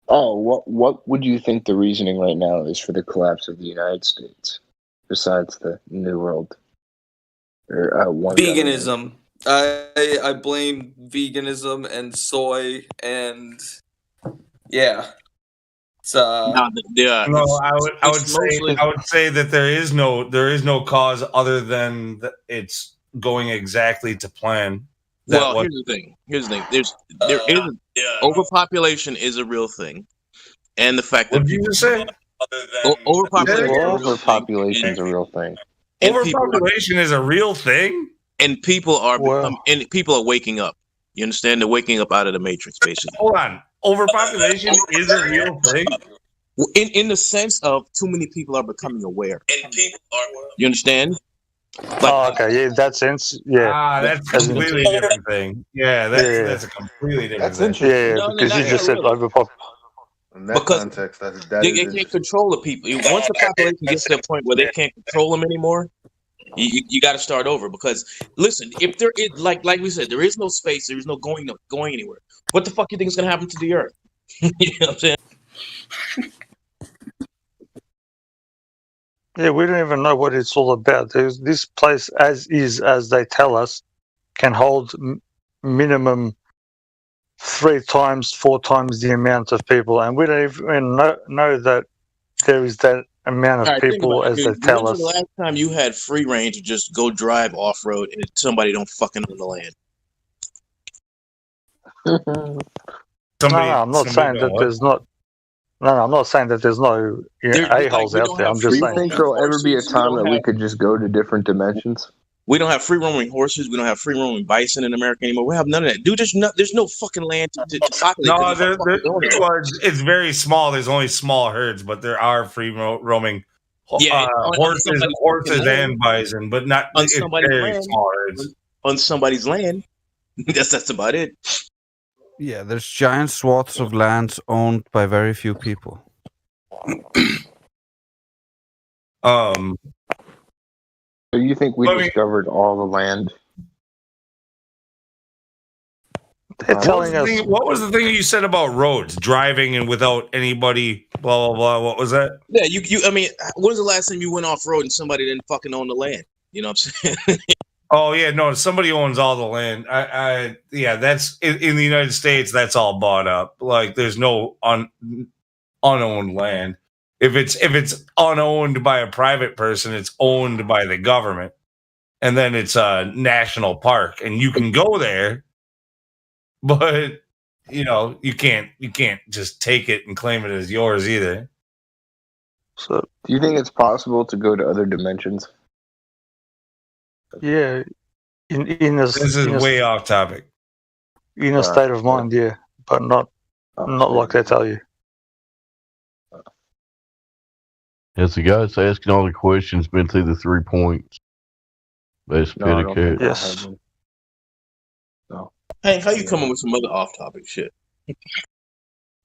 Oh, what would you think the reasoning right now is for the collapse of the United States, besides the New World? Or one government? Veganism. I blame veganism and soy and yeah. It's No, I would say that there is no cause other than that it's going exactly to plan. Well, here's the thing. There is overpopulation is a real thing, and the fact that you say overpopulation is a real thing. Overpopulation is a real thing, and people are waking up. You understand? They're waking up out of the matrix, basically. Hold on, overpopulation is a real thing. In the sense of too many people are becoming aware. You understand? Okay, yeah, in that sense, yeah. That's a completely different thing. Yeah, that's a completely different thing. Yeah, because you just said overpop. In that context, that They is can't control the people. Once the population gets to a point where they can't control them anymore, you got to start over. Because listen, if there is like we said, there is no space, there is no going anywhere. What the fuck you think is going to happen to the Earth? You know what I'm saying? Yeah, we don't even know what it's all about. There's this place, as they tell us, can hold minimum 3 times, 4 times the amount of people, and we don't even know that there is that amount of people as they tell us. When's the last time you had free reign to just go drive off road and somebody don't fucking own the land? No, I'm not saying that there's not. No, I'm not saying that there's no a-holes out there. I'm just saying. Do you think there'll ever be a time that we could just go to different dimensions? We don't have free roaming horses. We don't have free roaming bison in America anymore. We have none of that. Dude, there's no fucking land to populate. No, it's very small. There's only small herds, but there are free roaming horses and bison, but not on somebody's land. Small herds. On somebody's land. That's about it. Yeah, there's giant swaths of lands owned by very few people. So you think we discovered all the land? What was the thing you said about roads, driving and without anybody? Blah blah blah. What was that? Yeah, you. I mean, when was the last time you went off road and somebody didn't fucking own the land? You know what I'm saying? Oh yeah, no, somebody owns all the land. Yeah, that's in the United States. That's all bought up. Like, there's no unowned land. If it's unowned by a private person, it's owned by the government, and then it's a national park, and you can go there, but you can't just take it and claim it as yours either. So, do you think it's possible to go to other dimensions? Yeah, this is way off topic. In a state of mind, yeah, but not like they tell you. Has the guy that's asking all the questions been through the 3 points? Best etiquette. Yes. No. Hey, how you coming with some other off-topic shit?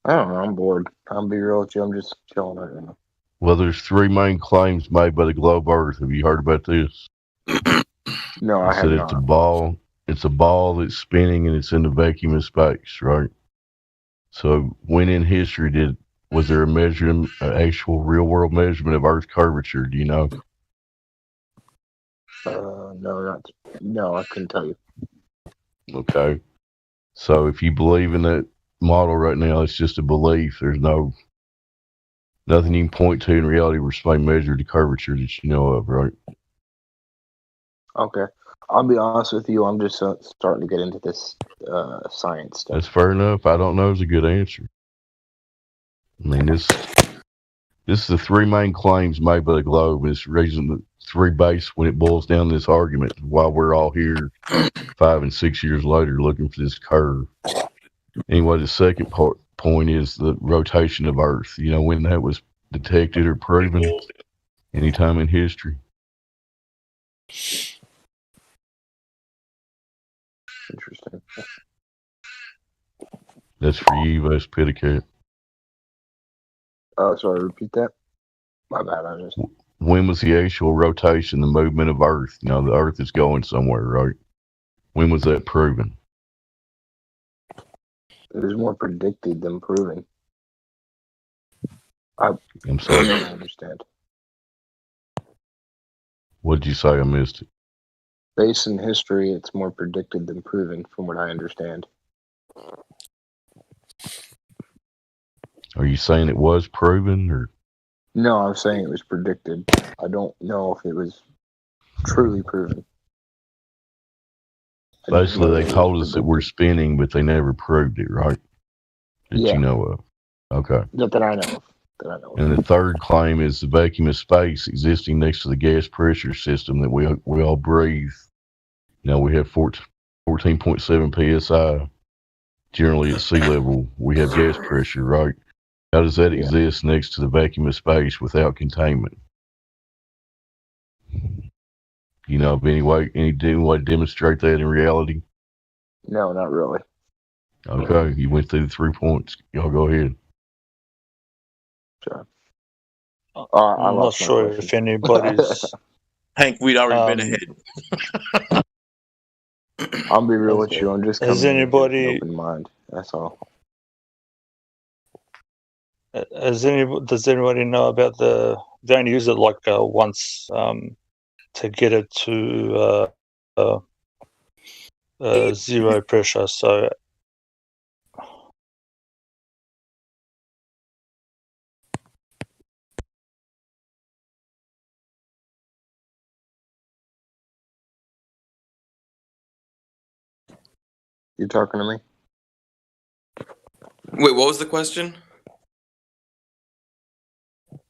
I don't know. I'm bored. I'll be real with you. I'm just chilling right now. Well, there's 3 main claims made by the globe Earth. Have you heard about this? No, I have It's a ball. It's a ball that's spinning and it's in the vacuum of space, right? So when in history was there an actual real world measurement of Earth's curvature? Do you know? No, I couldn't tell you. Okay. So if you believe in that model right now, it's just a belief. There's nothing you can point to in reality where somebody measured the curvature that you know of, right? Okay. I'll be honest with you. I'm just starting to get into this science stuff. That's fair enough. I don't know is a good answer. I mean, this is the three main claims made by the globe. It's raising the three base when it boils down to this argument. While we're all here 5 and 6 years later looking for this curve. Anyway, the second point is the rotation of Earth. You know when that was detected or proven? Anytime in history. Interesting. That's for you, Wes Pitticat. Oh, sorry. Repeat that. My bad. I just. When was the actual rotation, the movement of Earth? You know, the Earth is going somewhere, right? When was that proven? It was more predicted than proven. I'm sorry. I understand. What did you say? I missed it. Based in history, it's more predicted than proven, from what I understand. Are you saying it was proven, or? No, I'm saying it was predicted. I don't know if it was truly proven. Basically, they told us that we're spinning, but they never proved it, right? That Yeah. you know of. Okay. Not that I know of. And the third claim is the vacuum of space existing next to the gas pressure system that we all breathe. You know, we have 14.7 psi. Generally at sea level, we have gas pressure, right? How does that exist next to the vacuum of space without containment? You know, of any way to demonstrate that in reality? No, not really. Okay, you went through the 3 points. Y'all go ahead. Sure. I'm not sure if anybody's. Hank, we'd already been ahead. I'll be real with you. I'm just coming Has in with anybody? an open mind. That's all. Does anybody know about they only use it like once to get it to zero pressure. So You talking to me? Wait, what was the question?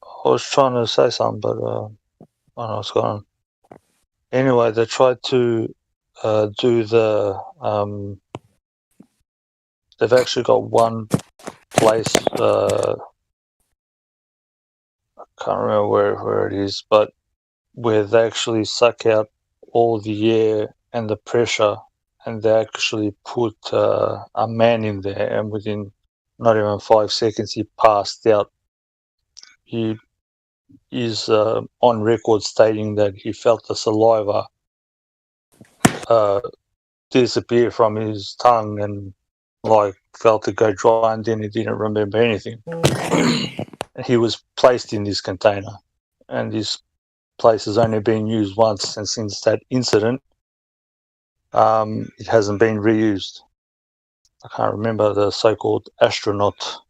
I was trying to say something, but I don't know what's going on. Anyway, they tried to do the. They've actually got one place. I can't remember where it is, but where they actually suck out all the air and the pressure, and they actually put a man in there, and within not even 5 seconds, he passed out. He is on record stating that he felt the saliva disappear from his tongue and like felt it go dry, and then he didn't remember anything. He was placed in this container, and this place has only been used once, and since that incident, it hasn't been reused. I can't remember the so-called astronaut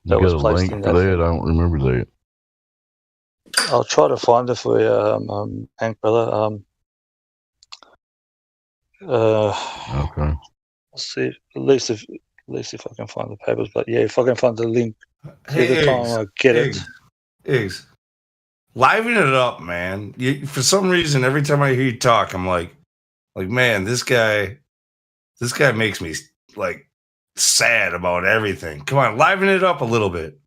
that You was got a placed link in for that. that? I don't remember that. I'll try to find it for you, Hank, brother. Okay. I'll see. At least if I can find the papers, but yeah, if I can find the link, Hey, the time I get it. Iggs. Liven it up, man. For some reason, every time I hear you talk, I'm like, man, this guy makes me like sad about everything. Come on, liven it up a little bit.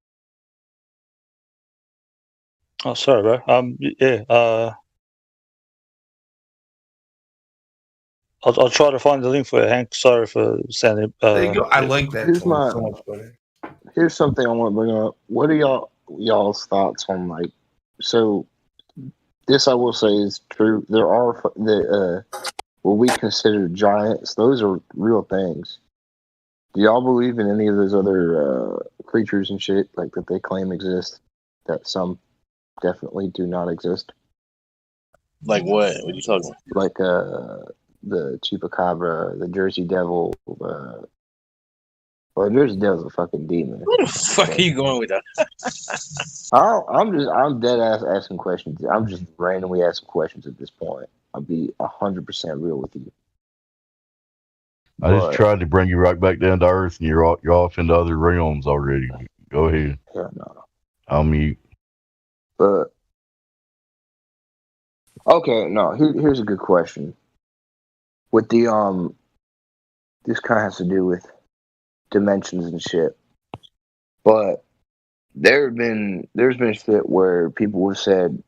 Oh, sorry, bro. Yeah. I'll try to find the link for you, Hank. Sorry for sounding. There you go. I like that. Here's tone so much better. Here's something I want to bring up. What are y'all's thoughts on like? So, this I will say is true. There are what we consider giants. Those are real things. Do y'all believe in any of those other creatures and shit like that they claim exist? That some definitely do not exist. Like what? What are you talking about? Like the Chupacabra, the Jersey Devil. Well, the Jersey Devil's a fucking demon. Where the fuck are you going with that? I'm dead ass asking questions. I'm just randomly asking questions at this point. I'll be 100% real with you. I just But tried to bring you right back down to earth, and you're off into other realms already. Go ahead. yeah, no. I'll mute. But okay, no. Here's a good question. With the this kind of has to do with dimensions and shit. But there's been shit where people have said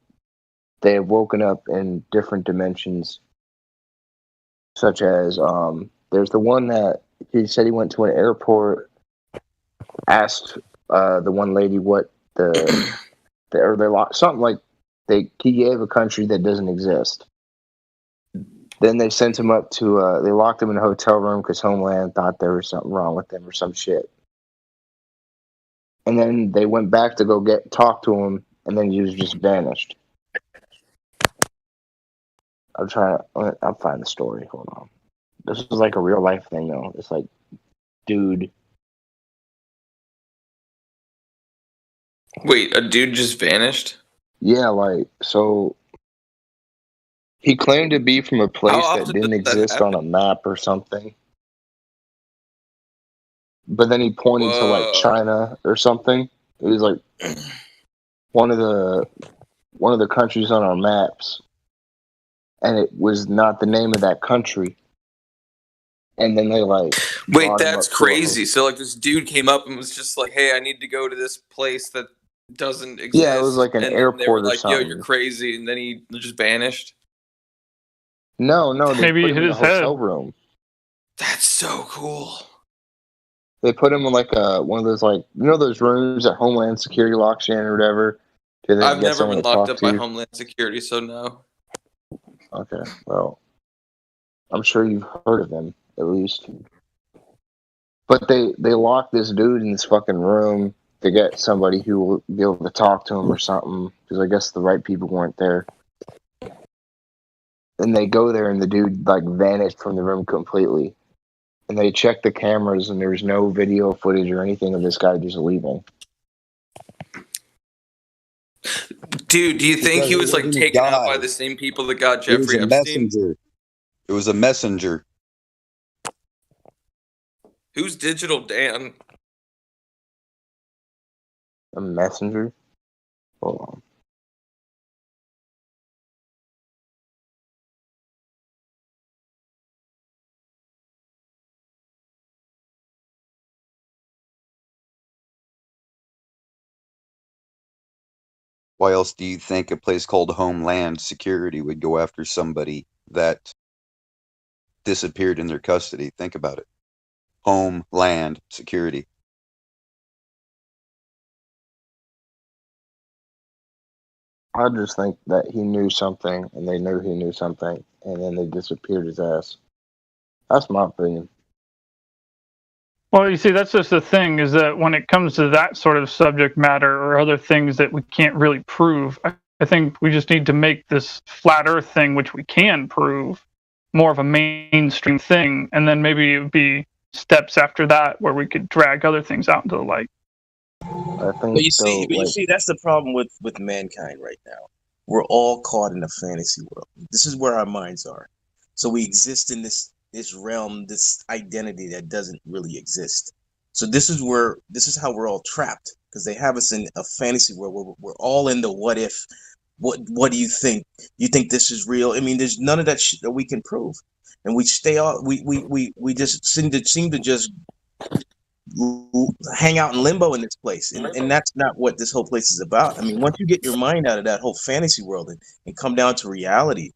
they have woken up in different dimensions, such as there's the one that he said he went to an airport, asked the one lady what or they lost something like he gave a country that doesn't exist. Then they sent him up to they locked him in a hotel room because Homeland thought there was something wrong with him or some shit. And then they went back to go talk to him, and then he was just vanished. I'll find the story. Hold on. This is like a real life thing though. It's like, dude. Wait, a dude just vanished? Yeah, like, so he claimed to be from a place that often didn't does that exist on a map or something. But then he pointed to like China or something. It was like one of the countries on our maps, and it was not the name of that country. And then they like Wait, brought him that's up to a crazy. So like this dude came up and was just like, "Hey, I need to go to this place that doesn't exist." Yeah, it was like an and they were airport or like, "Yo, you're something. crazy," and then he just vanished. No, they Maybe put he him hit in a his head. hotel room. That's so cool. They put him in like one of those like those rooms that Homeland Security locks you in or whatever. I've never been locked up by Homeland Security, so no. Okay, well, I'm sure you've heard of them at least. But they locked this dude in this fucking room to get somebody who will be able to talk to him or something, because I guess the right people weren't there. And they go there, and the dude like vanished from the room completely. And they checked the cameras, and there was no video footage or anything of this guy just leaving. Dude, do you think Because he it was like wasn't a taken out guy. by the same people that got It was Jeffrey a Epstein? messenger. It was a messenger. Who's Digital Dan? A messenger? Hold on. Why else do you think a place called Homeland Security would go after somebody that disappeared in their custody? Think about it. Homeland Security. I just think that he knew something, and they knew he knew something, and then they disappeared his ass. That's my opinion. Well, you see, that's just the thing, is that when it comes to that sort of subject matter or other things that we can't really prove, I think we just need to make this flat earth thing, which we can prove, more of a mainstream thing. And then maybe it would be steps after that where we could drag other things out into the light. I think But you see, that's the problem with mankind right now. We're all caught in a fantasy world. This is where our minds are. So we exist in this realm, this identity that doesn't really exist. So this is how we're all trapped, because they have us in a fantasy world where we're all in the what if. What do you think? You think this is real? I mean, there's none of that shit that we can prove, and we stay out. We just seem to just hang out in limbo in this place, and that's not what this whole place is about. I mean, once you get your mind out of that whole fantasy world and come down to reality,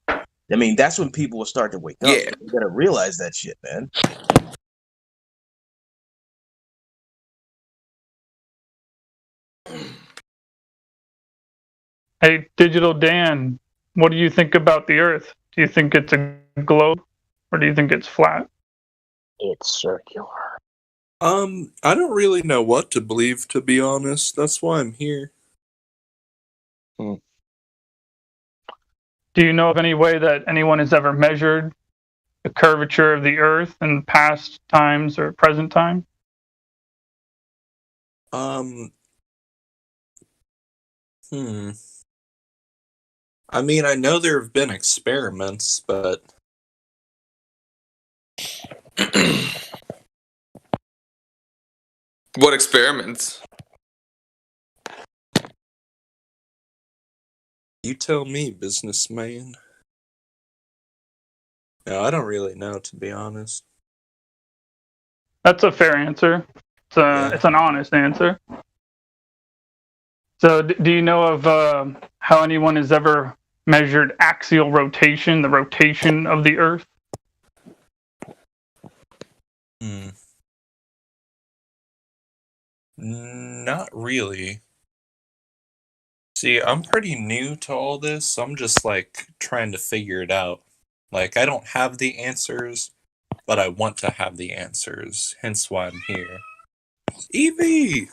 I mean, that's when people will start to wake up. Yeah. You gotta realize that shit, man. Hey, Digital Dan, what do you think about the Earth? Do you think it's a globe, or do you think it's flat? It's circular. I don't really know what to believe, to be honest. That's why I'm here. Do you know of any way that anyone has ever measured the curvature of the Earth in past times or present time? Hmm. I mean, I know there have been experiments, but What experiments? you tell me, businessman. No, I don't really know, to be honest. That's a fair answer. It's an honest answer. So, do you know of how anyone has ever measured axial rotation, the rotation of the Earth? Not really. See, I'm pretty new to all this. I'm just like trying to figure it out. Like, I don't have the answers, but I want to have the answers. Hence why I'm here. Evie!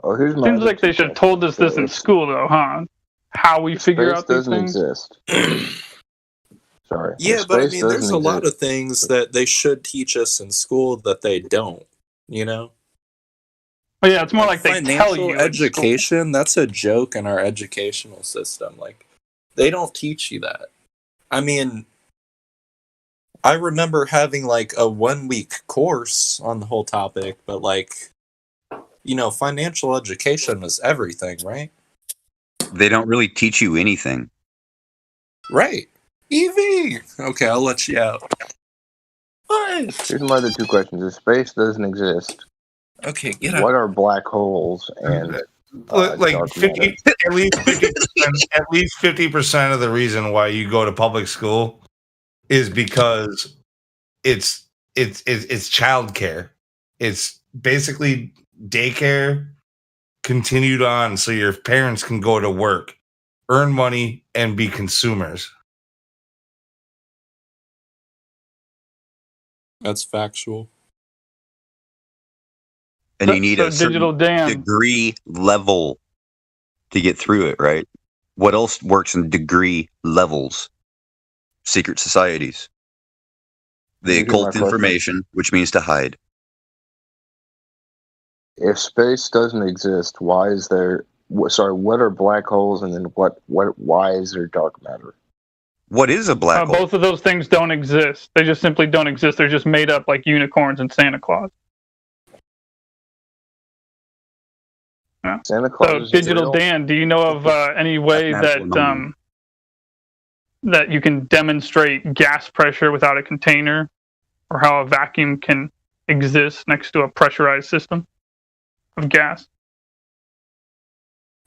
Oh, here's my. Seems like they should have told us this in school, though, huh? How we figure out these Space doesn't things. exist. Sorry. Yeah, but I Space mean, there's doesn't a lot of exist. things that they should teach us in school that they don't, you know? Oh, yeah, it's more like they tell Financial you. in school. education, that's a joke in our educational system. Like, they don't teach you that. I mean, I remember having like a 1-week course on the whole topic, but like, you know, financial education is everything, right? They don't really teach you anything. Right. Evie! Okay, I'll let you out. What? Here's my other two questions. If space doesn't exist, okay, get out. What are black holes and like dark 50, matter? at least 50%, at least 50% of the reason why you go to public school is because it's childcare. It's basically daycare continued on so your parents can go to work, earn money, and be consumers. That's factual. And you need a Digital Dan. degree level to get through it, right? What else works in degree levels? Secret societies. The Here's my occult question. information, which means to hide. If space doesn't exist, why is there? Sorry, what are black holes, and then why is there dark matter? What is a black hole? Both of those things don't exist. They just simply don't exist. They're just made up like unicorns and Santa Claus. Yeah. Santa Claus So, is Digital real? Dan, do you know of any way that that you can demonstrate gas pressure without a container, or how a vacuum can exist next to a pressurized system of gas?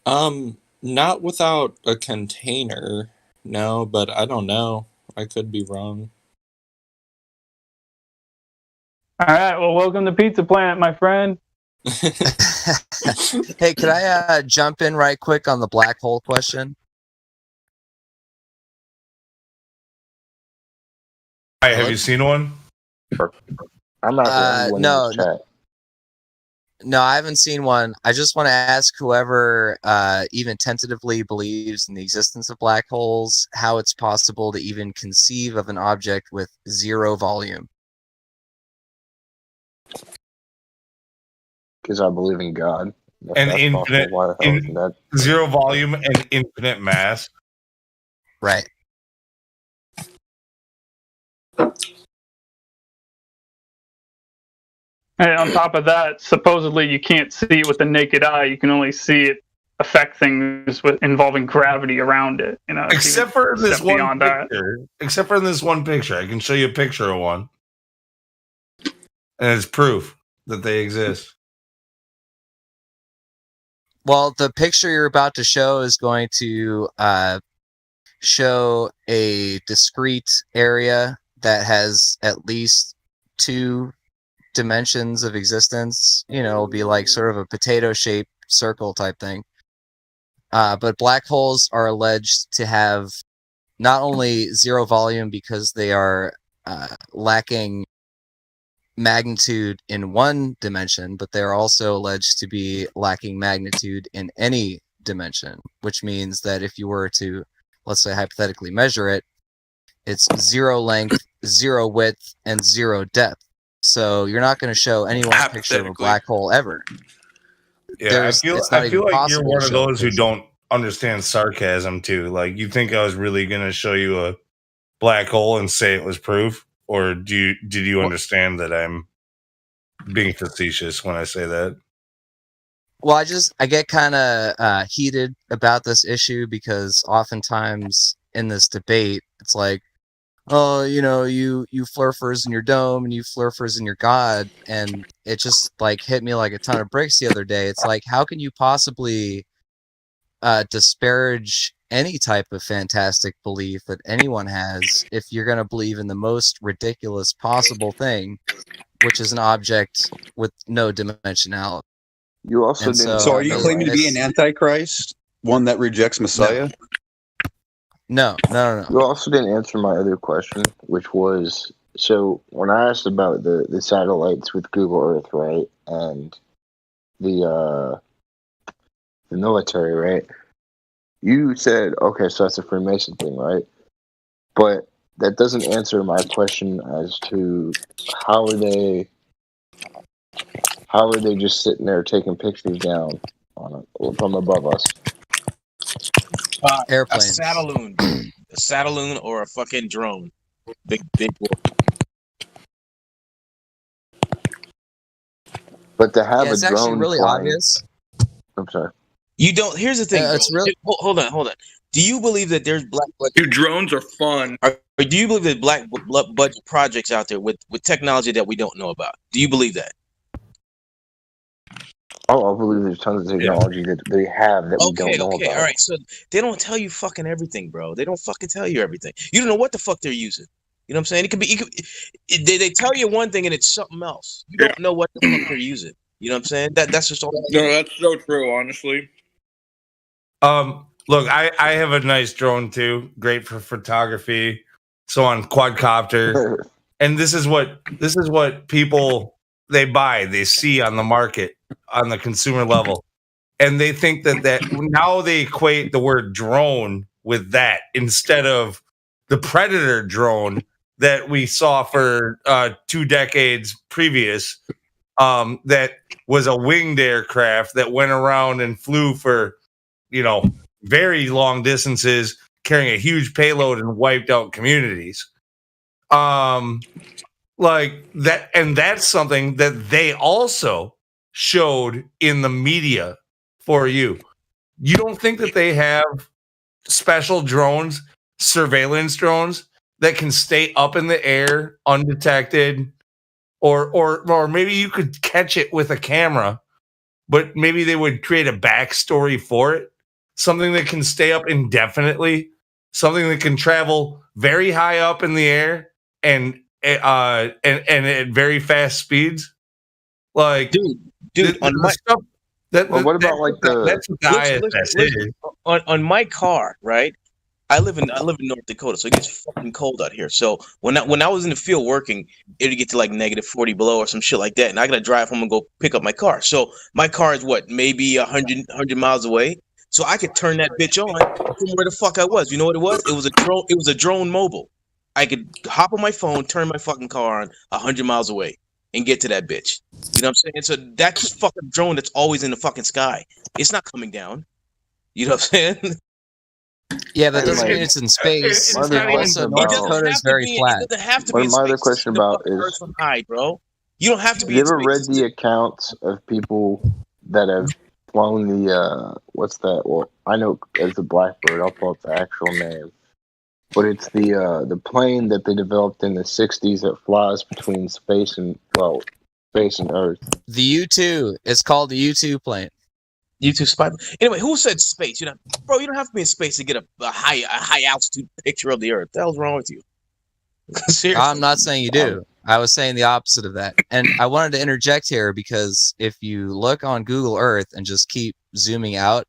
Not without a container, no, but I don't know. I could be wrong. All right. Well, welcome to Pizza Planet, my friend. Hey, could I jump in right quick on the black hole question? Hi, have you seen one? I'm not the only one no, in the chat. No, I haven't seen one. I just want to ask whoever even tentatively believes in the existence of black holes, how it's possible to even conceive of an object with zero volume. Because I believe in God. If And that's infinite, possible, why the hell isn't that? zero volume and infinite mass. Right. And on top of that, supposedly you can't see it with the naked eye. You can only see it affect things with involving gravity around it. You know, Except for this one beyond that. picture. Except for this one picture. I can show you a picture of one. And it's proof that they exist. Well, the picture you're about to show is going to show a discrete area that has at least 2 dimensions of existence. You know, it'll be like sort of a potato-shaped circle type thing. But black holes are alleged to have not only zero volume because they are lacking magnitude in one dimension, but they're also alleged to be lacking magnitude in any dimension, which means that if you were to, let's say, hypothetically measure it, it's 0 length, 0 width, and 0 depth. So you're not going to show anyone a picture of a black hole ever. Yeah, I feel like you're one of those who don't understand sarcasm too. Like, you think I was really going to show you a black hole and say it was proof, or did you understand that I'm being facetious when I say that? Well, I get kind of heated about this issue because oftentimes in this debate, it's like, oh, you flurfers in your dome and you flurfers in your god, and it just like hit me like a ton of bricks the other day. It's like, how can you possibly disparage any type of fantastic belief that anyone has if you're going to believe in the most ridiculous possible thing, which is an object with no dimensionality? You also And didn't. so, So, are you claiming to be an antichrist, one that rejects Messiah? No. You also didn't answer my other question, which was, so when I asked about the satellites with Google Earth, right, and the military, right? You said, okay, so that's a Freemason thing, right? But that doesn't answer my question as to how are they just sitting there taking pictures down from above us? Airplanes. A Satelloon or a fucking drone. Big wolf. But to have Yeah, it's a actually drone really flying, obvious. I'm sorry. You don't. Here's the thing. It's bro. really- Hold on. Do you believe that there's black budget? Dude, drones are fun. Or do you believe there's black budget projects out there with technology that we don't know about? Do you believe that? Oh, I believe there's tons of technology that they have that we don't know Okay. about. All right. So they don't tell you fucking everything, bro. They don't fucking tell you everything. You don't know what the fuck they're using. You know what I'm saying? They tell you one thing and it's something else. You don't know what the fuck they're using. You know what I'm saying? That's just all. No, that's so true, honestly. Look, I have a nice drone too. Great for photography. So on quadcopter. And this is what people they buy, they see on the market, on the consumer level. And they think that now they equate the word drone with that instead of the Predator drone that we saw for 2 decades previous. That was a winged aircraft that went around and flew for, very long distances, carrying a huge payload and wiped out communities. Like that, and that's something that they also showed in the media for you. You don't think that they have special drones, surveillance drones that can stay up in the air undetected, or maybe you could catch it with a camera, but maybe they would create a backstory for it, something that can stay up indefinitely, something that can travel very high up in the air and at very fast speeds. Like, dude, on my stuff. What about like the? That's what the ISS is. On my car, right? I live in North Dakota, so it gets fucking cold out here. So when I was in the field working, it'd get to like -40 below or some shit like that, and I gotta drive home and go pick up my car. So my car is maybe 100 miles away. So I could turn that bitch on from where the fuck I was. You know what it was? It was a drone. It was a drone mobile. I could hop on my phone, turn my fucking car on 100 miles away, and get to that bitch. You know what I'm saying? So that's fucking drone that's always in the fucking sky. It's not coming down. You know what I'm saying? Yeah, that doesn't mean it's in space. Also, North Dakota is very flat. It doesn't have to be in My other space. question about is: Earth on high, bro. You don't have to be. Have you in ever space. read the accounts of people that have flown the what's that? Well, I know it's a Blackbird. I'll pull up the actual name, but it's the plane that they developed in the '60s that flies between space and Earth. The U-2. It's called the U-2 plane. U-2 spy. Anyway, who said space? Bro, you don't have to be in space to get a high altitude picture of the Earth. The hell's wrong with you? Seriously. I'm not saying you do. I was saying the opposite of that. And I wanted to interject here because if you look on Google Earth and just keep zooming out,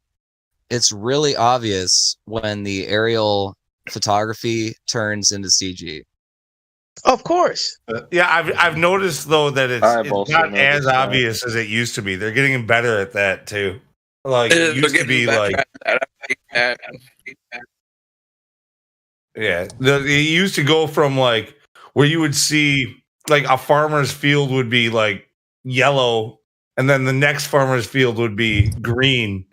it's really obvious when the aerial photography turns into CG. Of course. Yeah, I've noticed though that it's also not noticed as that. obvious as it used to be. They're getting better at that too. Like it used to be like, yeah, it used to go from like where you would see like a farmer's field would be like yellow, and then the next farmer's field would be green,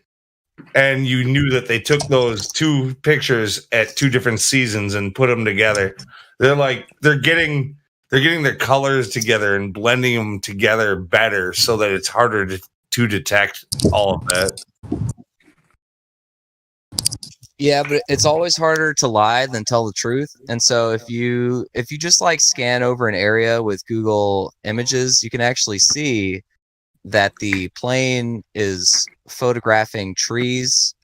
and you knew that they took those two pictures at two different seasons and put them together. They're getting their colors together and blending them together better so that it's harder to detect all of that. Yeah, but it's always harder to lie than tell the truth. And so if you just like scan over an area with Google Images, you can actually see that the plane is photographing trees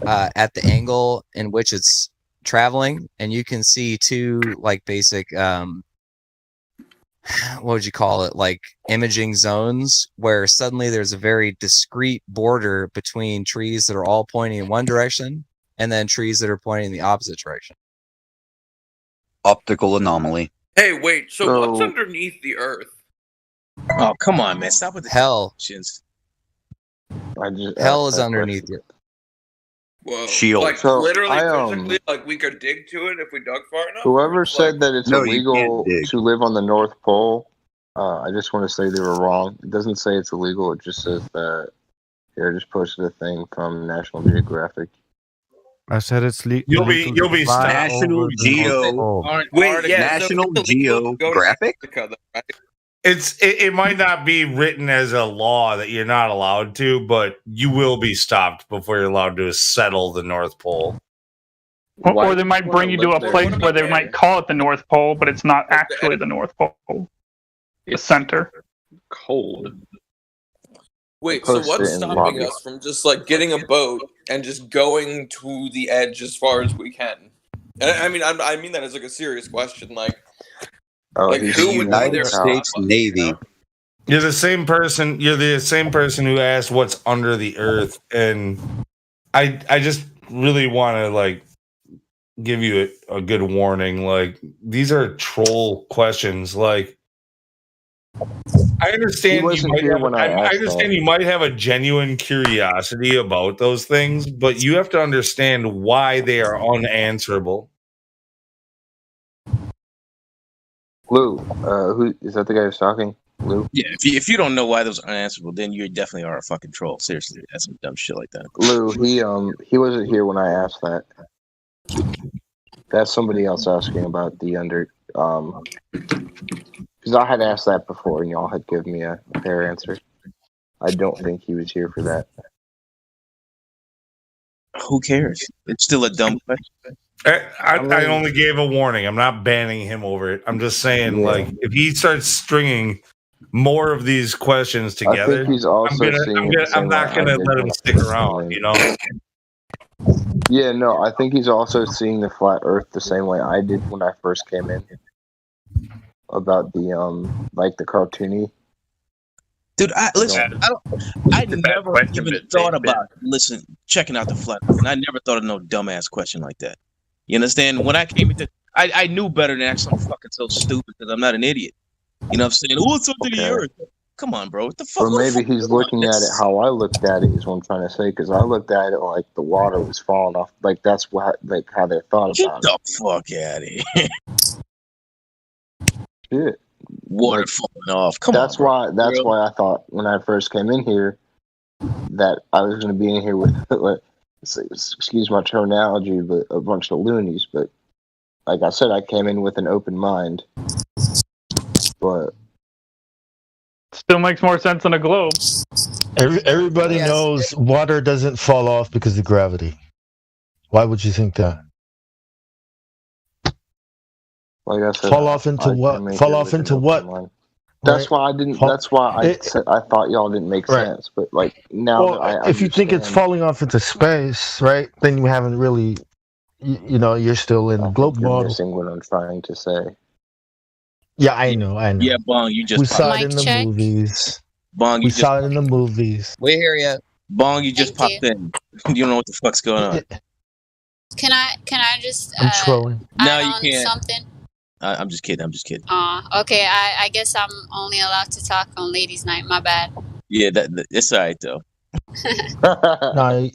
at the angle in which it's traveling, and you can see two like basic what would you call it, like imaging zones, where suddenly there's a very discrete border between trees that are all pointing in one direction and then trees that are pointing in the opposite direction. Optical anomaly. Hey, wait. So what's underneath the Earth? Oh, come on, man! Stop with the hell. questions. Hell is underneath you. Whoa. Shield. Like So, literally, I, physically, like we could dig to it if we dug far enough. Whoever said that it's No, you illegal can't dig. to live on the North Pole, I just want to say they were wrong. It doesn't say it's illegal. It just says that. Here, I just posted a thing from National Geographic. I said it's You'll be stopped. National Geo. Wait, yeah. National so it's illegal to go to Geographic. Africa, though, right? It might not be written as a law that you're not allowed to, but you will be stopped before you're allowed to settle the North Pole. Or they might bring you to a place where they might call it the North Pole, but it's not actually the North Pole. The center. Cold. Wait, Post so what's it in stopping lobby. us from just like getting a boat and just going to the edge as far as we can? And I mean that as like a serious question. Like, like the who would be there? United States Navy. You're the same person. You're the same person who asked what's under the earth, and I just really want to like give you a good warning. Like, these are troll questions. Like, I understand He wasn't here when I I asked understand that. you might have a genuine curiosity about those things, but you have to understand why they are unanswerable. Lou, who is that? The guy who's talking? Lou. Yeah, if you don't know why those are unanswerable, then you definitely are a fucking troll. Seriously, that's some dumb shit like that. Lou, he wasn't here when I asked that. That's somebody else asking about the under because I had asked that before and y'all had given me a fair answer. I don't think he was here for that. Who cares? It's still a dumb question. I only gave a warning. I'm not banning him over it. I'm just saying, like, if he starts stringing more of these questions together, I think he's also I'm not gonna let him stick around. You know? Yeah, no, I think he's also seeing the flat Earth the same way I did when I first came in. About the like the cartoony. Dude, I never even thought about checking out the flat Earth, and I never thought of no dumbass question like that. You understand? When I came into, I knew better than ask something fucking so stupid because I'm not an idiot. You know what I'm saying? Oh, it's under the earth. Come on, bro. What the fuck? Or maybe he's looking at it how I looked at it is what I'm trying to say, because I looked at it like the water was falling off, like that's what like how they thought about Get the fuck out of here. Shit. Water falling off. That's why I thought when I first came in here that I was going to be in here with, like, excuse my terminology, but a bunch of loonies. But like I said, I came in with an open mind. But still makes more sense than a globe. Everybody knows water doesn't fall off because of gravity. Why would you think that? Like I said, fall off into what? Fall off into what? That's why I didn't. That's why I thought y'all didn't make sense. But like now, that if you think it's falling off into space, right? Then you haven't really, you know, you're still in the globe you're model. missing what I'm trying to say. Yeah, I know. Yeah, Bong, you just we saw it popped in the movies. Bong, we saw it in the movies. We hear you. Bong, you just popped in. You don't know what the fuck's going on. Can I just I'm trolling. No, add you on can't. something? I'm just kidding. I'm just kidding. Okay. I guess I'm only allowed to talk on ladies' night. My bad. Yeah, it's all right though. No,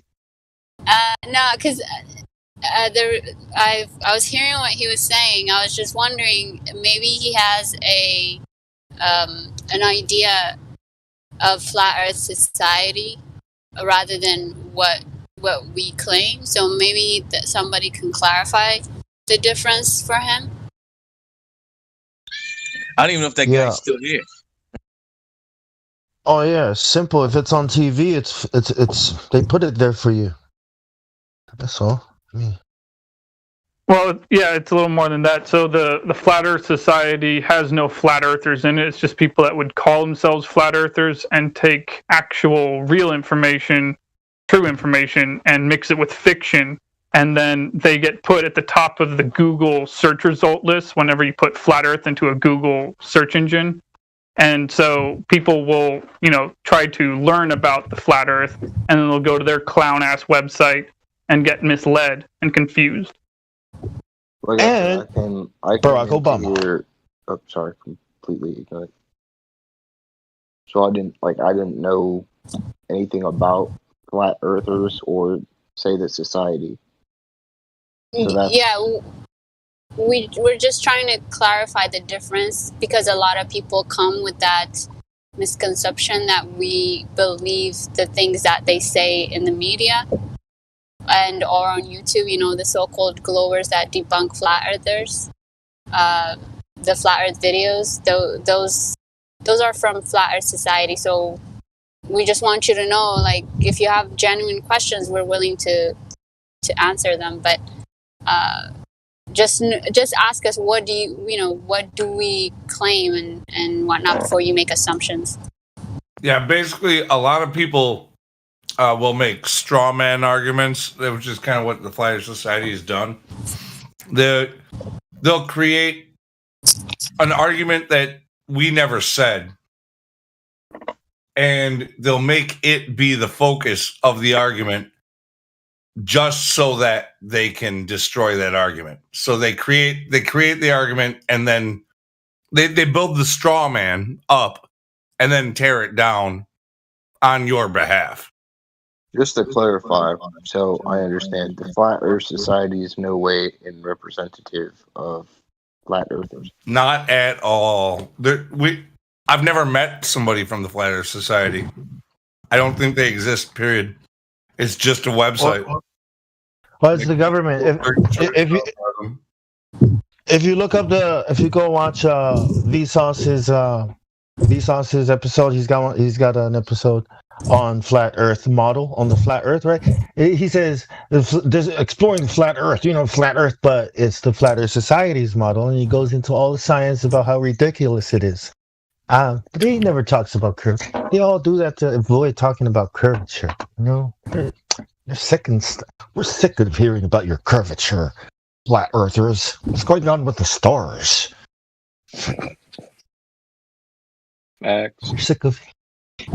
No, because I was hearing what he was saying. I was just wondering, maybe he has an idea of flat Earth society rather than what what we claim. So maybe that somebody can clarify the difference for him. I don't even know if that guy's still here. Oh yeah, simple. If it's on TV, it's they put it there for you. That's all. Well, yeah, it's a little more than that. So the Flat Earth Society has no flat earthers in it. It's just people that would call themselves flat earthers and take actual real information, true information, and mix it with fiction. And then they get put at the top of the Google search result list whenever you put flat earth into a Google search engine. And so people will, try to learn about the flat earth, and then they'll go to their clown ass website and get misled and confused. Like And I can Barack Obama. Hear, sorry, completely ignorant. So I didn't know anything about flat earthers or say the society. So that's, Yeah, we're just trying to clarify the difference, because a lot of people come with that misconception that we believe the things that they say in the media and or on YouTube, the so-called glowers that debunk flat earthers, the flat earth videos, those are from Flat Earth Society. So we just want you to know, like, if you have genuine questions, we're willing to answer them, but just ask us, what do we claim and whatnot before you make assumptions. Yeah, basically, a lot of people will make straw man arguments, which is kind of what the Flat Earth Society has done. They'll create an argument that we never said, and they'll make it be the focus of the argument just so that they can destroy that argument. So they create the argument, and then they build the straw man up and then tear it down on your behalf. just to clarify, so I understand, the Flat Earth Society is no way in representative of flat earthers. Not at all. I've never met somebody from the Flat Earth Society. I don't think they exist, period. It's just a website. Well, it's the government. If you look up if you go watch Vsauce's episode, he's got an episode on flat Earth model, on the flat Earth, right? He says there's exploring flat Earth, flat Earth, but it's the Flat Earth Society's model, and he goes into all the science about how ridiculous it is. But he never talks about curvature. They all do that to avoid talking about curvature. They're sick we're sick of hearing about your curvature, flat earthers. What's going on with the stars? Max.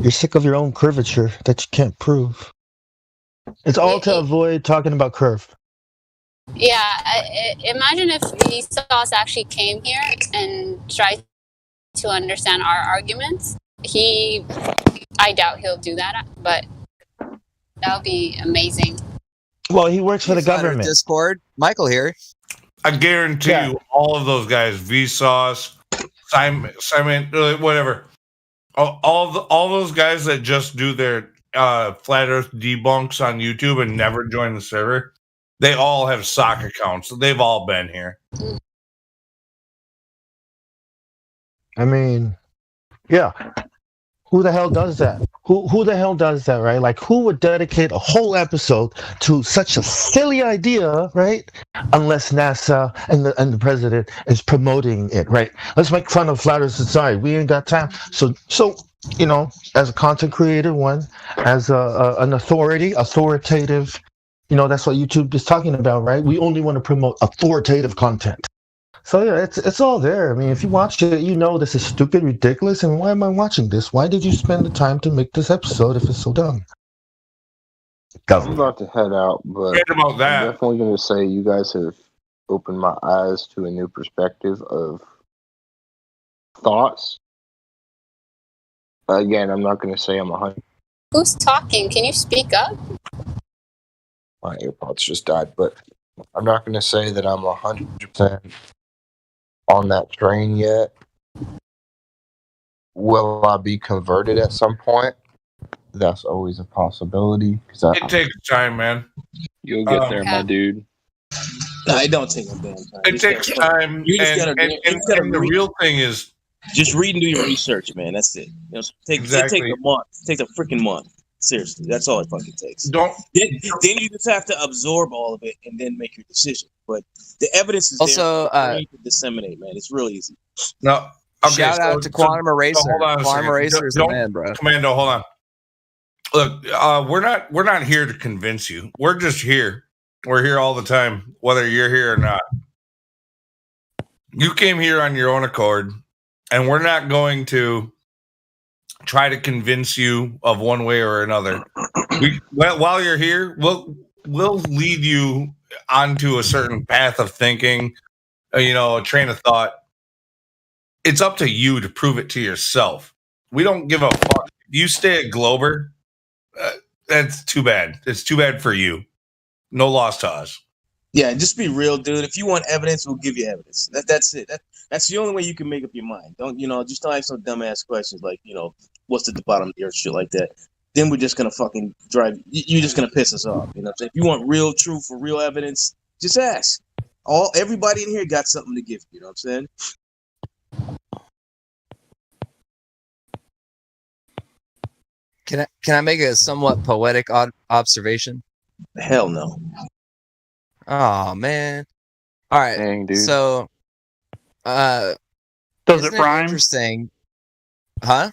You're sick of your own curvature that you can't prove. It's all to avoid talking about curve. Yeah, imagine if Vsauce actually came here and tried to understand our arguments. I doubt he'll do that, but that would be amazing. Well, he works for the government. Discord. Michael here. I guarantee you, all of those guys, Vsauce, Simon, whatever, all those guys that just do their flat Earth debunks on YouTube and never join the server, they all have sock accounts. They've all been here. I mean, yeah. Who the hell does that? Who the hell does that, right? Like, who would dedicate a whole episode to such a silly idea, right? Unless NASA and the president is promoting it, right? Let's make fun of Flat Earth Society. We ain't got time. So as a content creator, as an authoritative, that's what YouTube is talking about, right? We only want to promote authoritative content. So yeah, it's all there. I mean, if you watch it, this is stupid, ridiculous, and why am I watching this? Why did you spend the time to make this episode if it's so dumb? I'm about to head out, but about that. I'm definitely going to say you guys have opened my eyes to a new perspective of thoughts. Again, I'm not going to say I'm 100. Who's talking? Can you speak up? My AirPods just died, but I'm not going to say that I'm 100% on that train yet. Will I be converted at some point? that's always a possibility. Because It takes time, man. You'll get there, my dude. No, it don't take a damn time. It takes time, You just and the real thing is just read and do your research, man. That's it. It takes a month. It takes a freaking month. Seriously, that's all it fucking takes. Then you just have to absorb all of it and then make your decision. But the evidence is Also, there to disseminate, man. It's real easy. No, Shout out to Quantum Eraser. hold on a Quantum second. Eraser is the Don't- man, bro. Commando, hold on. Look, we're not here to convince you. We're just here. We're here all the time, whether you're here or not. You came here on your own accord, and we're not going to try to convince you of one way or another. While you're here, we'll lead you onto a certain path of thinking, a train of thought. It's up to you to prove it to yourself. We don't give a fuck. If you stay a Glober, that's too bad. It's too bad for you. No loss to us. Yeah, just be real, dude. If you want evidence, we'll give you evidence. That's it. That's the only way you can make up your mind. Just don't ask some dumbass questions like, what's at the bottom of the earth, shit like that. Then we're just gonna fucking drive. You're just gonna piss us off. If you want real truth or real evidence, just ask. Everybody in here got something to give. You know what I'm saying? Can I make a somewhat poetic observation? Hell no. Oh man. All right. Dang, dude. So, Does isn't it rhyme? Interesting. Huh?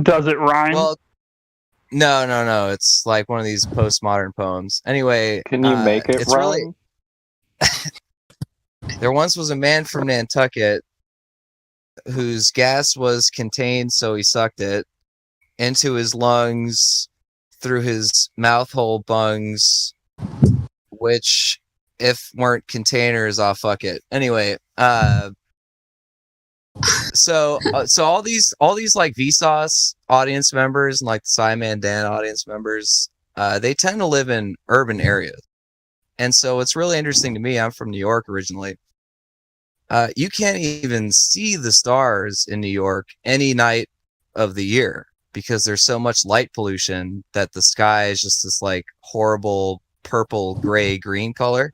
Does it rhyme? Well, no. It's like one of these postmodern poems. Anyway, Can you make it it's really. rhyme? There once was a man from Nantucket whose gas was contained, so he sucked it into his lungs through his mouth hole bungs, which if weren't containers, fuck it. Anyway, so all these like Vsauce audience members and like the Simon Dan audience members, they tend to live in urban areas. And so it's really interesting to me. I'm from New York originally. You can't even see the stars in New York any night of the year because there's so much light pollution that the sky is just this like horrible purple, gray, green color.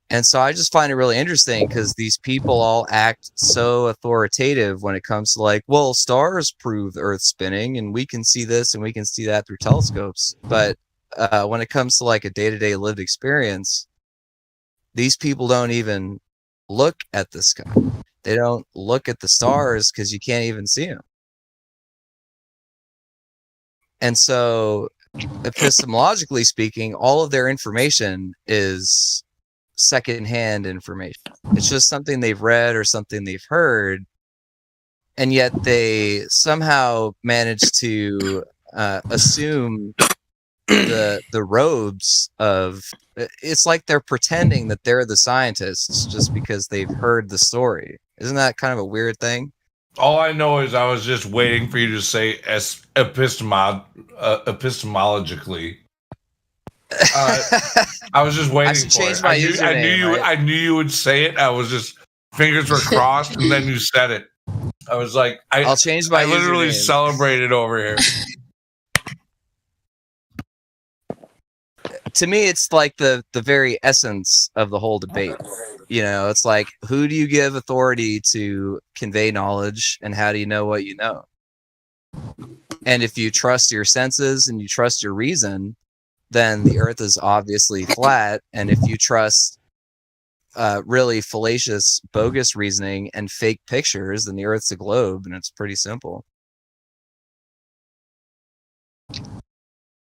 And so I just find it really interesting because these people all act so authoritative when it comes to like, well, stars prove the Earth spinning and we can see this and we can see that through telescopes. But when it comes to like a day-to-day lived experience, these people don't even look at the sky. They don't look at the stars because you can't even see them. And so epistemologically speaking, all of their information is secondhand information. It's just something they've read or something they've heard, and yet they somehow manage to assume the robes of. It's like they're pretending that they're the scientists just because they've heard the story. Isn't that kind of a weird thing? All I know is I was just waiting for you to say epistemologically. I was just waiting I should for change it. my I username. knew you would say it. I was just fingers were crossed, and then you said it. I was like, I'll change my I literally username. celebrated over here. To me, it's like the very essence of the whole debate. It's like, who do you give authority to convey knowledge, and how do you know what you know? And if you trust your senses and you trust your reason, then the Earth is obviously flat. And if you trust really fallacious, bogus reasoning and fake pictures, then the Earth's a globe, and it's pretty simple.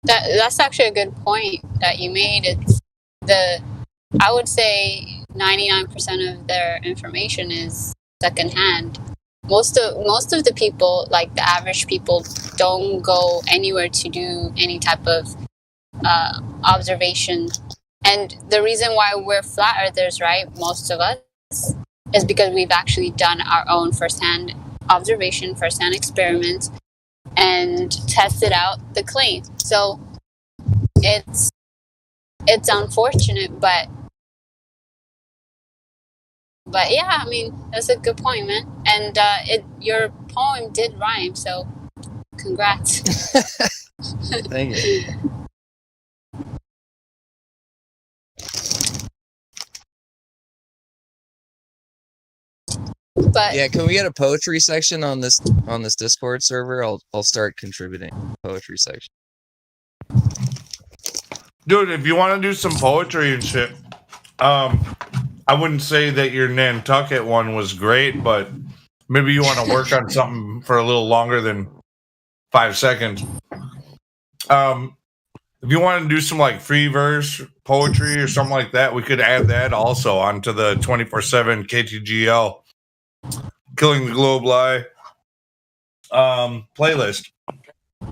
That's actually a good point that you made. I would say 99% of their information is secondhand. Most of the people, like the average people, don't go anywhere to do any type of observation. And the reason why we're flat earthers, right, most of us, is because we've actually done our own firsthand observation, firsthand experiment, and tested out the claim. So it's unfortunate, but yeah, I mean, that's a good point, man. And your poem did rhyme, so Congrats. Thank you. But yeah, can we get a poetry section on this Discord server? I'll start contributing poetry section. Dude, if you want to do some poetry and shit, I wouldn't say that your Nantucket one was great, but maybe you want to work on something for a little longer than 5 seconds. If you want to do some like free verse poetry or something like that, we could add that also onto the 24/7 KTGL Killing the Globe Lie playlist.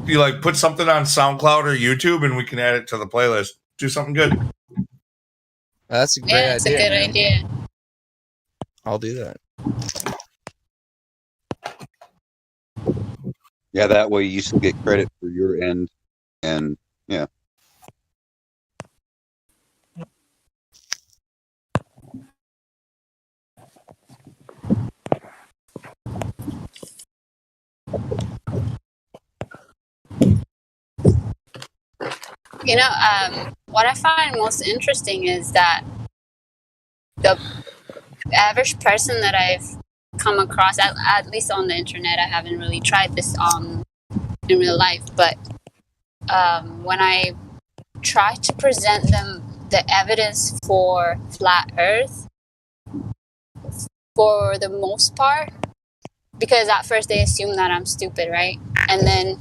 If you like put something on SoundCloud or YouTube and we can add it to the playlist. Do something good. That's a great yeah, it's idea. a good Man. idea. I'll do that. Yeah, that way you still get credit for your end, and yeah. You know, what I find most interesting is that the average person that I've come across, at least on the internet, I haven't really tried this in real life, but when I try to present them the evidence for flat Earth, for the most part, because at first they assume that I'm stupid, right? And then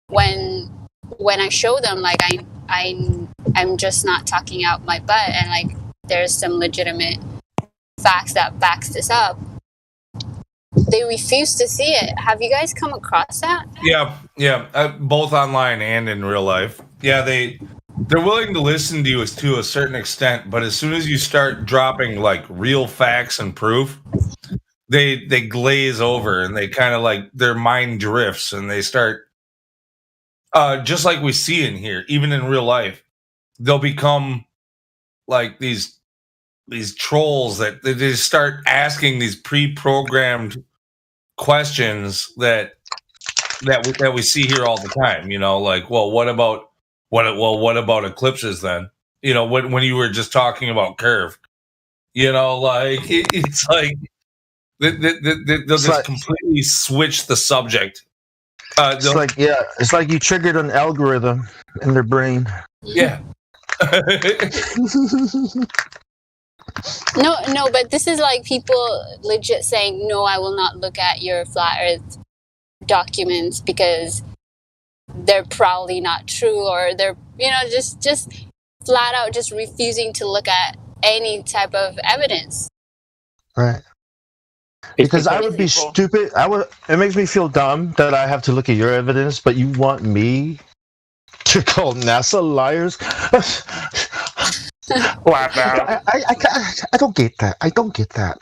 when I show them, like, I'm just not talking out my butt, and like there's some legitimate facts that backs this up, they refuse to see it. Have you guys come across that? Yeah, both online and in real life. Yeah, they're willing to listen to you to a certain extent, but as soon as you start dropping like real facts and proof, they glaze over and they kind of like their mind drifts and they start just like we see in here, even in real life, they'll become like these trolls that they just start asking these pre-programmed questions that we see here all the time. You know, like, well, what about eclipses then? You know, when you were just talking about curve, you know, like it's like they'll just completely switch the subject. It's like you triggered an algorithm in their brain. Yeah. No, but this is like people legit saying, no, I will not look at your flat Earth documents because they're probably not true, or they're, you know, just flat out just refusing to look at any type of evidence. Right. Because I would be stupid. It makes me feel dumb that I have to look at your evidence, but you want me to call NASA liars? I don't get that. I don't get that.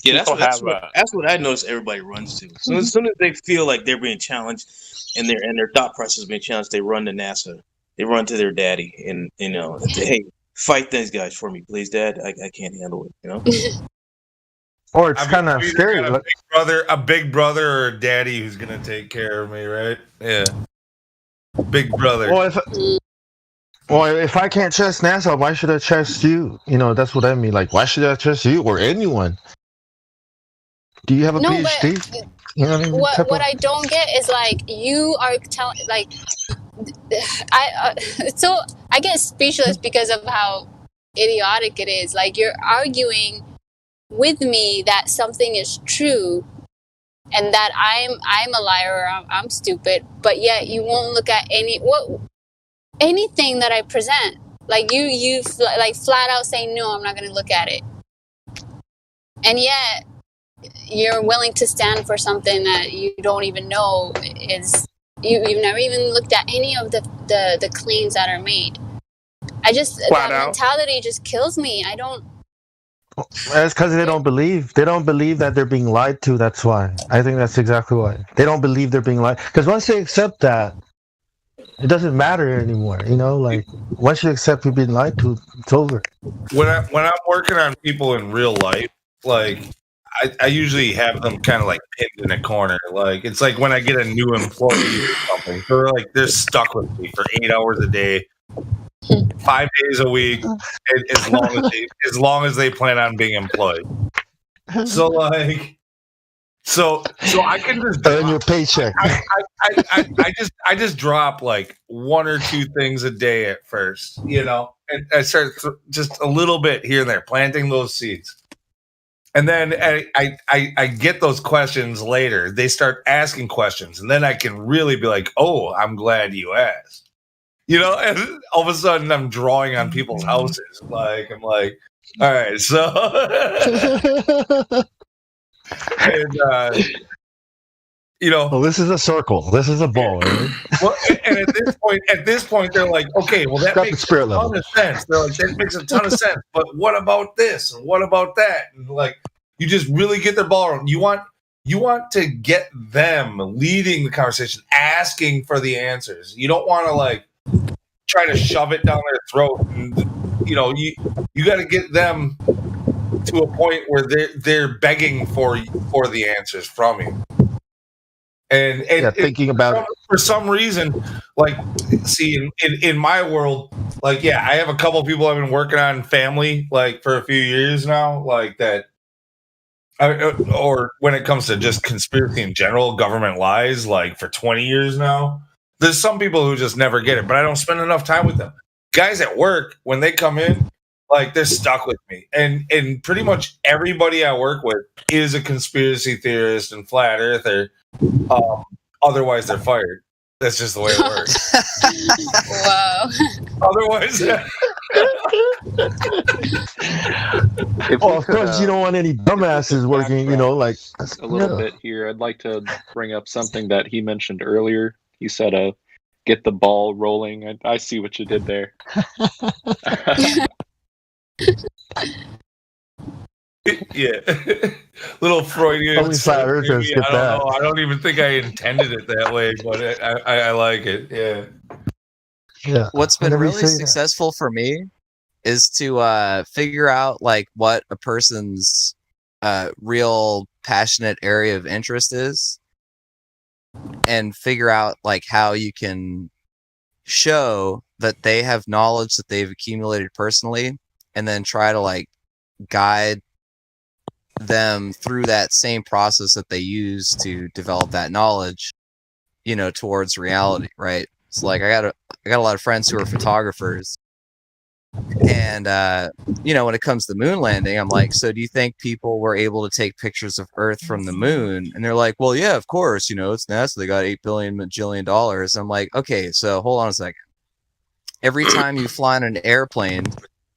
Yeah, that's what I notice everybody runs to. So as soon as they feel like they're being challenged and their thought process is being challenged, they run to NASA. They run to their daddy and, you know, say, hey, fight these guys for me, please, Dad. I can't handle it, you know? Or it's kind of scary. A big brother or a daddy who's gonna take care of me, right? Yeah. Big brother. Well, if I can't trust NASA, why should I trust you? You know, that's what I mean. Like, why should I trust you or anyone? Do you have a PhD? But you know what I mean? What I don't get is like you are telling, like, so I get speechless because of how idiotic it is. Like, you're arguing with me that something is true and that I'm a liar or I'm stupid, but yet you won't look at anything that I present. Like you like flat out saying, no, I'm not going to look at it, and yet you're willing to stand for something that you don't even know is you've never even looked at any of the claims that are made. That mentality just kills me. I don't. It's because they don't believe. They don't believe that they're being lied to. That's why. I think that's exactly why. They don't believe they're being lied. Because once they accept that, it doesn't matter anymore. You know, like once you accept you're being lied to, it's over. When I'm working on people in real life, like I usually have them kind of like pinned in a corner. Like it's like when I get a new employee or something, they're stuck with me for 8 hours a day, 5 days a week, as long as they plan on being employed. So like, so I can just earn your paycheck. I just drop like 1 or 2 things a day at first, and I start just a little bit here and there, planting those seeds. And then I get those questions later. They start asking questions, and then I can really be like, "Oh, I'm glad you asked." And all of a sudden, I'm drawing on people's houses. Like I'm like, "All right, so." And well, this is a circle. This is a ball. Right? Well, and at this point, they're like, "Okay, well, that makes a ton of sense." They're like, "That makes a ton of sense." But what about this? And what about that? And like, you just really get their ball rolling. You want to get them leading the conversation, asking for the answers. You don't want to like try to shove it down their throat. And, you got to get them to a point where they're begging for the answers from you. And thinking about for some reason, like, see, in my world, like, yeah, I have a couple of people I've been working on family, like, for a few years now, like that, or when it comes to just conspiracy in general, government lies, like for 20 years now. There's some people who just never get it, but I don't spend enough time with them. Guys at work, when they come in, like they're stuck with me, and pretty much everybody I work with is a conspiracy theorist and flat earther. Otherwise, they're fired. That's just the way it works. Wow. Otherwise, of course, you don't want any dumbasses working. Like a little bit here. I'd like to bring up something that he mentioned earlier. He said, "Get the ball rolling." I see what you did there. Yeah, little Freudian. Only flat earthers get that. I don't even think I intended it that way, but I like it. Yeah. Yeah. What's been really successful for me is to figure out like what a person's real passionate area of interest is, and figure out like how you can show that they have knowledge that they've accumulated personally, and then try to like guide them through that same process that they use to develop that knowledge, towards reality, right? So like I got a lot of friends who are photographers, and when it comes to the moon landing, I'm like, so do you think people were able to take pictures of Earth from the moon? And they're like, well, yeah, of course, it's NASA, they got $8 billion. I'm like, okay, so hold on a second. Every time you fly in an airplane,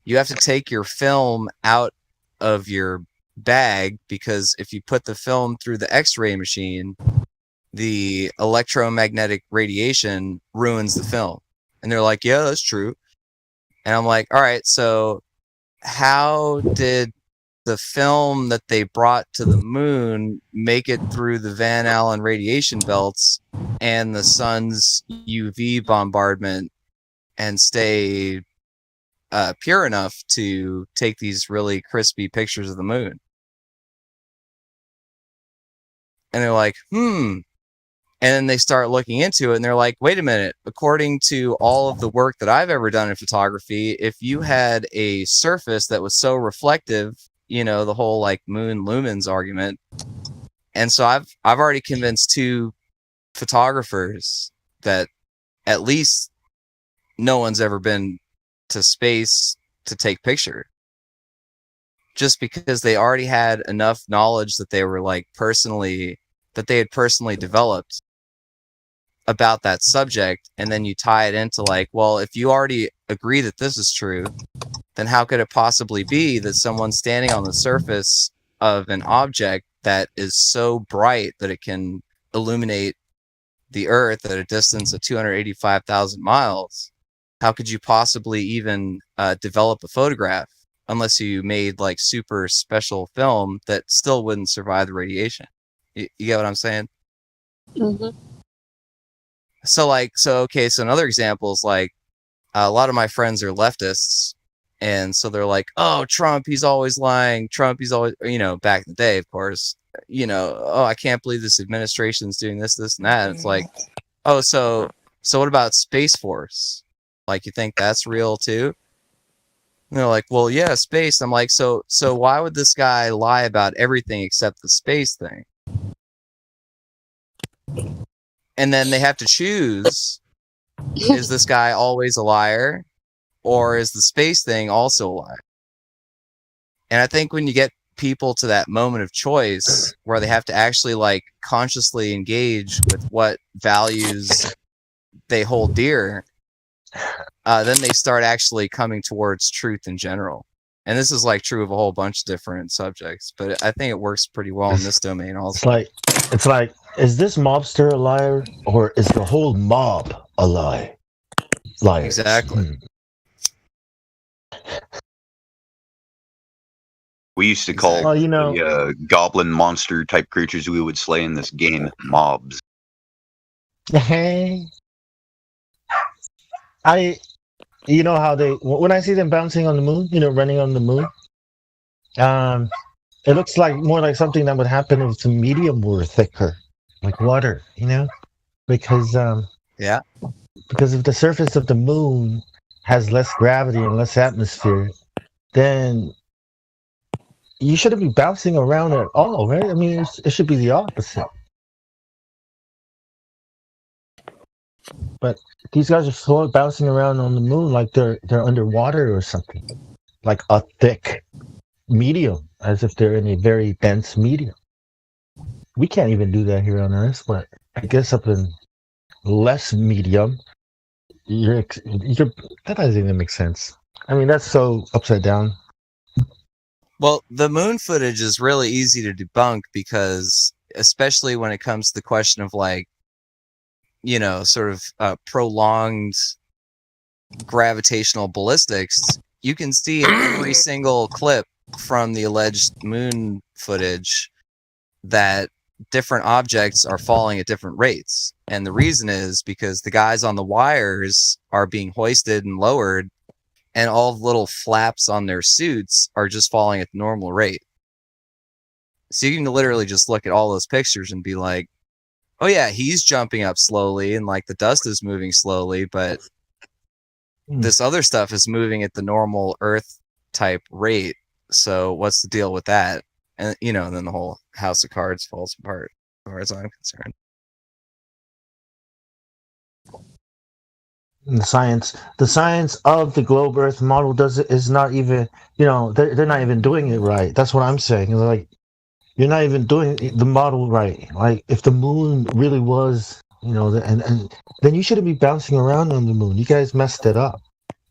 you have to take your film out of your bag, because if you put the film through the X-ray machine, the electromagnetic radiation ruins the film. And they're like, yeah, that's true. And I'm like, all right, so how did the film that they brought to the moon make it through the Van Allen radiation belts and the sun's UV bombardment and stay pure enough to take these really crispy pictures of the moon? And they're like, And then they start looking into it, and they're like, wait a minute, according to all of the work that I've ever done in photography, if you had a surface that was so reflective, the whole like moon lumens argument. And so I've already convinced 2 photographers that at least no one's ever been to space to take picture, just because they already had enough knowledge that they were like they had personally developed about that subject. And then you tie it into like, well, if you already agree that this is true, then how could it possibly be that someone standing on the surface of an object that is so bright that it can illuminate the Earth at a distance of 285,000 miles, how could you possibly even develop a photograph unless you made like super special film that still wouldn't survive the radiation? You get what I'm saying? Mm-hmm. So another example is like, a lot of my friends are leftists, And so they're like, oh, Trump, he's always lying. Trump, he's always, back in the day, of course, oh, I can't believe this administration's doing this, this, and that. And it's like, oh, so what about Space Force? Like, you think that's real too? And they're like, well, yeah, space. I'm like, so why would this guy lie about everything except the space thing? And then they have to choose, is this guy always a liar? Or is the space thing also a lie? And I think when you get people to that moment of choice where they have to actually like consciously engage with what values they hold dear, then they start actually coming towards truth in general. And this is like true of a whole bunch of different subjects, but I think it works pretty well in this domain also. It's like, is this mobster a liar or is the whole mob a lie? Liars. Exactly. We used to call the goblin monster type creatures we would slay in this game mobs. Hey, you know how when I see them bouncing on the moon, running on the moon, it looks like more like something that would happen if the medium were thicker, like water, because because if the surface of the moon has less gravity and less atmosphere, then you shouldn't be bouncing around at all, right? I mean, it should be the opposite. But these guys are bouncing around on the moon like they're underwater or something, like a thick medium, as if they're in a very dense medium. We can't even do that here on Earth, but I guess up in less medium, that doesn't even make sense. I mean, that's so upside down. Well, the moon footage is really easy to debunk because, especially when it comes to the question of like, sort of prolonged gravitational ballistics, you can see in every single clip from the alleged moon footage that different objects are falling at different rates. And the reason is because the guys on the wires are being hoisted and lowered, and all the little flaps on their suits are just falling at the normal rate. So you can literally just look at all those pictures and be like, oh yeah, he's jumping up slowly and like the dust is moving slowly, but this other stuff is moving at the normal Earth type rate. So what's the deal with that? And then the whole house of cards falls apart, as far as I'm concerned. The science of the globe Earth model is not even, they're not even doing it right. That's what I'm saying. Like, you're not even doing the model right. Like, if the moon really was, and then you shouldn't be bouncing around on the moon. You guys messed it up.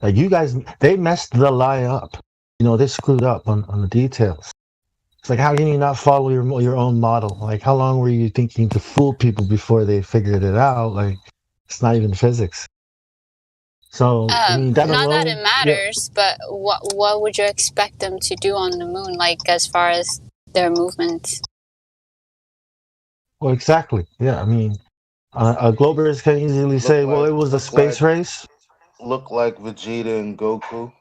Like, they messed the lie up. They screwed up on the details. It's like, how can you not follow your own model? Like, how long were you thinking to fool people before they figured it out? Like, it's not even physics. So, I mean, that not alone, that it matters, but what would you expect them to do on the moon, like as far as their movements? Well, exactly. Yeah, I mean, Globers can easily say, well, it was a space race. Look like Vegeta and Goku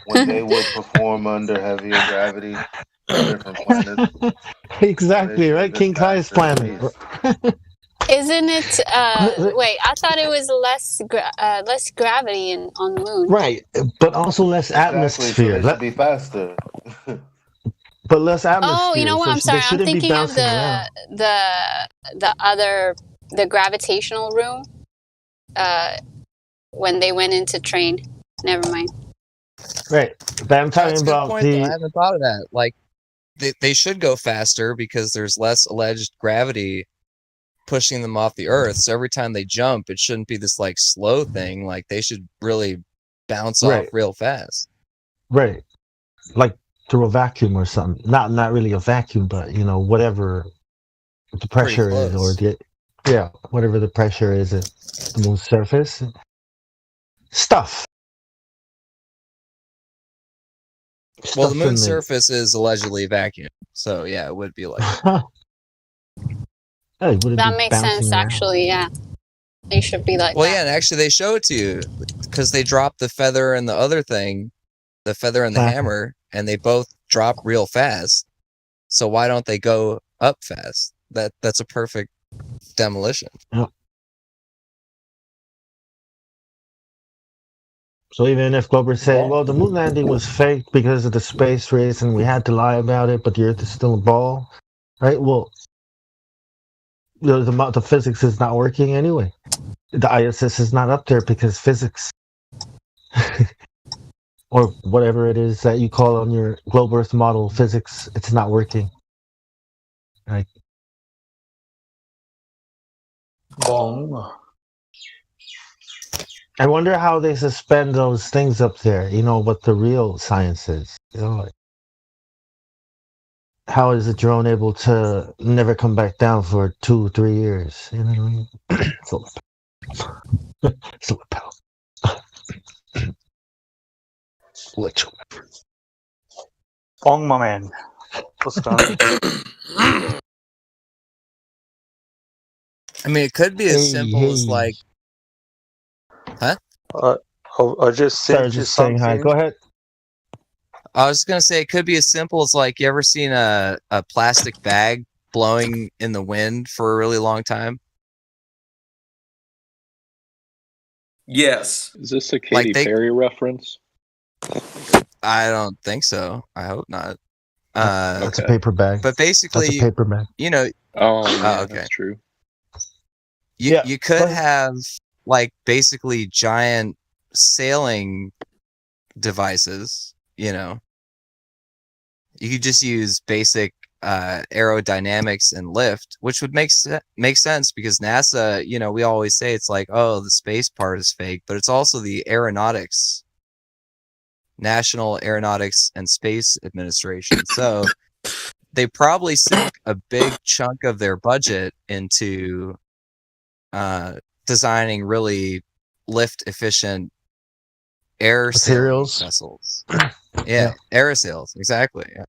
when they would perform under heavier gravity on different planets. Exactly, right? King Kai's planet. Isn't it? Wait, I thought it was less gravity on the moon. Right, but also less atmosphere. So they should be faster. But less atmosphere. Oh, you know what? So I'm sorry. I'm thinking of around. the gravitational room. When they went into train. Never mind. Right, but I'm talking about I haven't thought of that. Like, they should go faster because there's less alleged gravity pushing them off the Earth. So every time they jump, it shouldn't be this like slow thing. Like, they should really bounce off real fast. Right, like through a vacuum or something. Not really a vacuum, but whatever the pressure is, or whatever the pressure is at the moon's surface. Stuff. Well, the moon's surface is allegedly a vacuum, so yeah, it would be like that makes sense, actually. Yeah. They should be like Well, that. yeah, and actually they show it to you because they drop the feather and the other thing, the feather and the Exactly. hammer, and they both drop real fast. So why don't they go up fast? That's a perfect demolition. Yep. So even if Glober's saying, well, the moon landing was fake because of the space race and we had to lie about it, but the Earth is still a ball, right? Well, the physics is not working anyway. The ISS is not up there because physics, or whatever it is that you call on your globe Earth model, physics, it's not working. Right? Bong. I wonder how they suspend those things up there, what the real science is. Like, how is a drone able to never come back down for 2-3 years? You know what I mean? Solar power. Electro. Bong, my man. What's going on? I mean, it could be as simple as like, huh? I just Sorry, sent you just saying hi. something. Go ahead. I was gonna say it could be as simple as like, you ever seen a plastic bag blowing in the wind for a really long time? Yes. Is this a Katy Perry reference? I don't think so. I hope not. That's a paper bag. But basically, That's a paper bag. Oh, yeah, okay. that's true. You could have like basically giant sailing devices. You could just use basic aerodynamics and lift, which would make sense because NASA, we always say it's like, oh, the space part is fake, but it's also the aeronautics, National Aeronautics and Space Administration. So they probably sink a big chunk of their budget into designing really lift efficient air materials vessels. Yeah, aerosails, exactly. Yeah.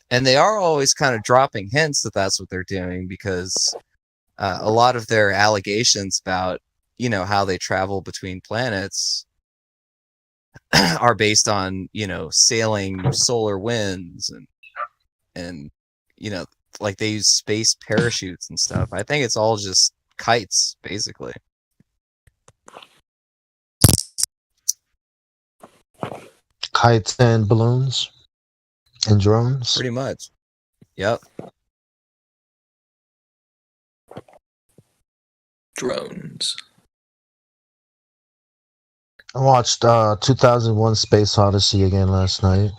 And they are always kind of dropping hints that that's what they're doing because a lot of their allegations about, how they travel between planets are based on, sailing solar winds and like they use space parachutes and stuff. I think it's all just kites, basically. Kites and balloons and drones. Pretty much. Yep. Drones. I watched 2001 Space Odyssey again last night.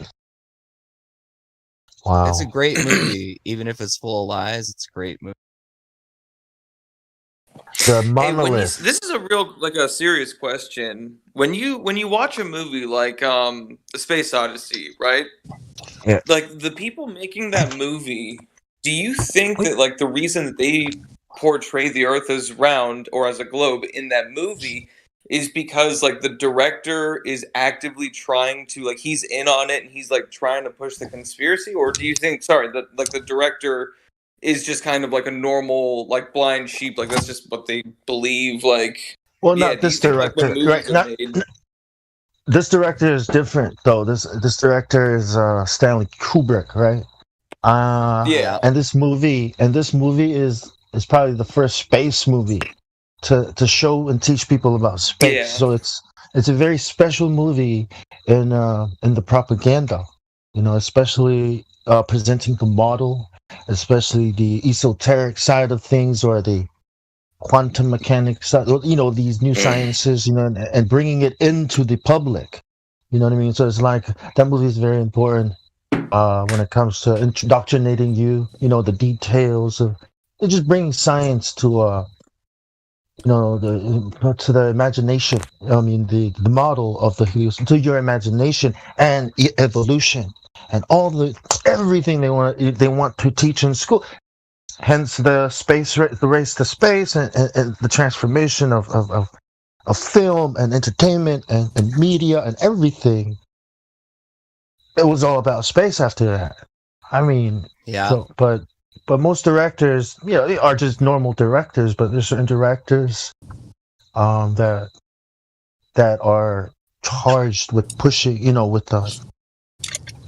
Wow. It's a great movie. Even if it's full of lies, it's a great movie. The Hey, monolith. this is a real a serious question. When you watch a movie like The Space Odyssey, right? Yeah. Like the people making that movie, do you think that like the reason that they portray the Earth as round or as a globe in that movie is because like the director is actively trying to like he's in on it and he's like trying to push the conspiracy, or do you think that like the director is just kind of like a normal like blind sheep, like that's just what they believe, like Well, yeah, not do you this think, like, when director, movies right? are made- This director is different, though. This director is Stanley Kubrick, right? Yeah. And this movie is probably the first space movie to show and teach people about space. Yeah. So it's a very special movie in the propaganda, especially presenting the model, especially the esoteric side of things or the quantum mechanics, these new sciences, and bringing it into the public. You know what I mean? So it's like that movie is very important when it comes to indoctrinating you. The details of just bringing science to to the imagination. I mean, the model of the to your imagination and evolution and everything they want to teach in school. Hence the race to space and the transformation of film and entertainment and media and everything it was all about space after that. I mean, Yeah. so, but most directors, they are just normal directors, but there's certain directors that are charged with pushing, with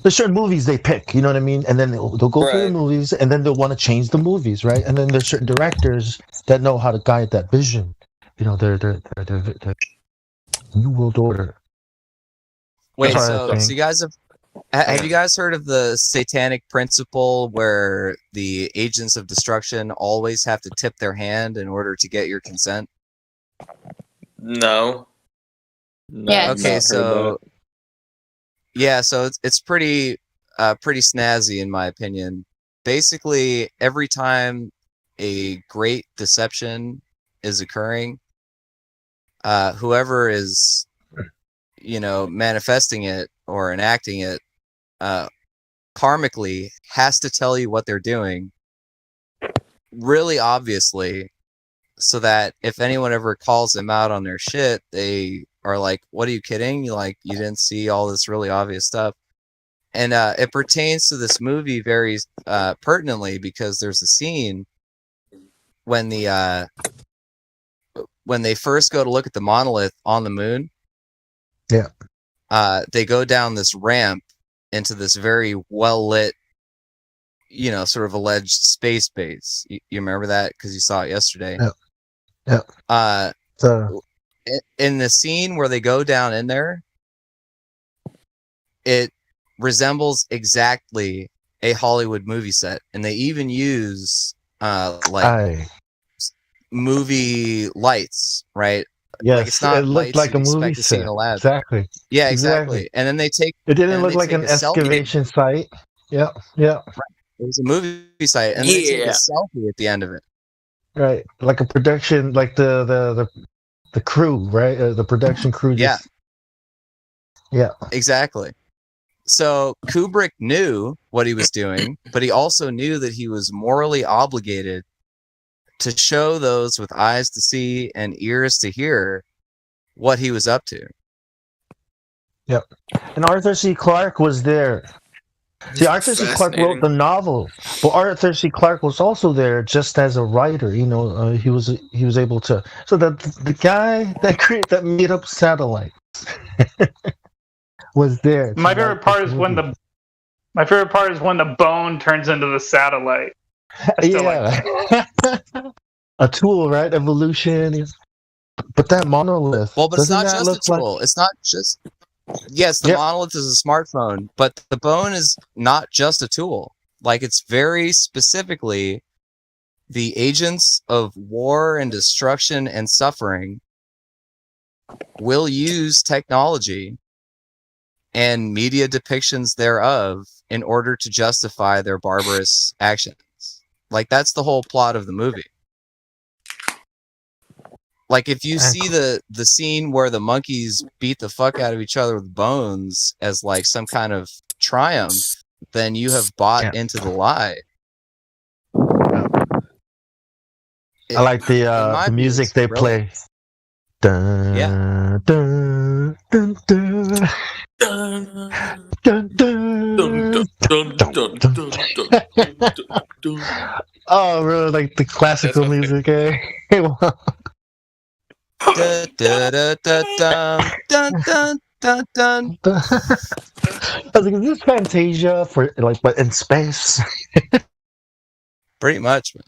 there's certain movies they pick, you know what I mean? And then they'll go through the movies, and then they'll want to change the movies, right? And then there's certain directors that know how to guide that vision. They're New World Order. Wait, That's what I so think. you guys have you guys heard of the satanic principle where the agents of destruction always have to tip their hand in order to get your consent? No. Yes. Okay, so yeah, so it's pretty snazzy in my opinion. Basically, every time a great deception is occurring, whoever is manifesting it or enacting it karmically has to tell you what they're doing really obviously, so that if anyone ever calls them out on their shit, they are like, what are you kidding? You didn't see all this really obvious stuff. And it pertains to this movie very pertinently, because there's a scene when when they first go to look at the monolith on the moon. Yeah. They go down this ramp into this very well lit, sort of alleged space base. You remember that because you saw it yesterday. Yeah. In the scene where they go down in there, it resembles exactly a Hollywood movie set, and they even use movie lights, right? Yes, like it's not it looked lights like you'd a movie expect to see in set. a lab. Exactly. Yeah, exactly. And then they take. It didn't look like an excavation site. Yeah. It was a movie site, and they take a selfie at the end of it. Right, like a production, like the crew, right? The production crew. Just, yeah. Exactly. So Kubrick knew what he was doing, but he also knew that he was morally obligated to show those with eyes to see and ears to hear what he was up to. Yep. And Arthur C. Clarke was there. See, Arthur C. Clarke wrote the novel, but Arthur C. Clarke was also there just as a writer. He was able to. So the guy that made up satellites was there. My favorite part is when the bone turns into the satellite. A tool, right? Evolution. But that monolith. Well, but it's not just a look tool. It's not just. Yes, the monolith is a smartphone, but the bone is not just a tool. Like, it's very specifically the agents of war and destruction and suffering will use technology and media depictions thereof in order to justify their barbarous actions. Like, that's the whole plot of the movie. Like, if you see the scene where the monkeys beat the fuck out of each other with bones as like some kind of triumph, then you have bought into the lie. I like the music they play. Dun, dun, dun, dun. Dun, dun, dun. Oh, really? Like the classical music, eh? Dun, dun, dun, dun, dun, dun, dun, dun. I was like, is this Fantasia for but in space? Pretty much, man.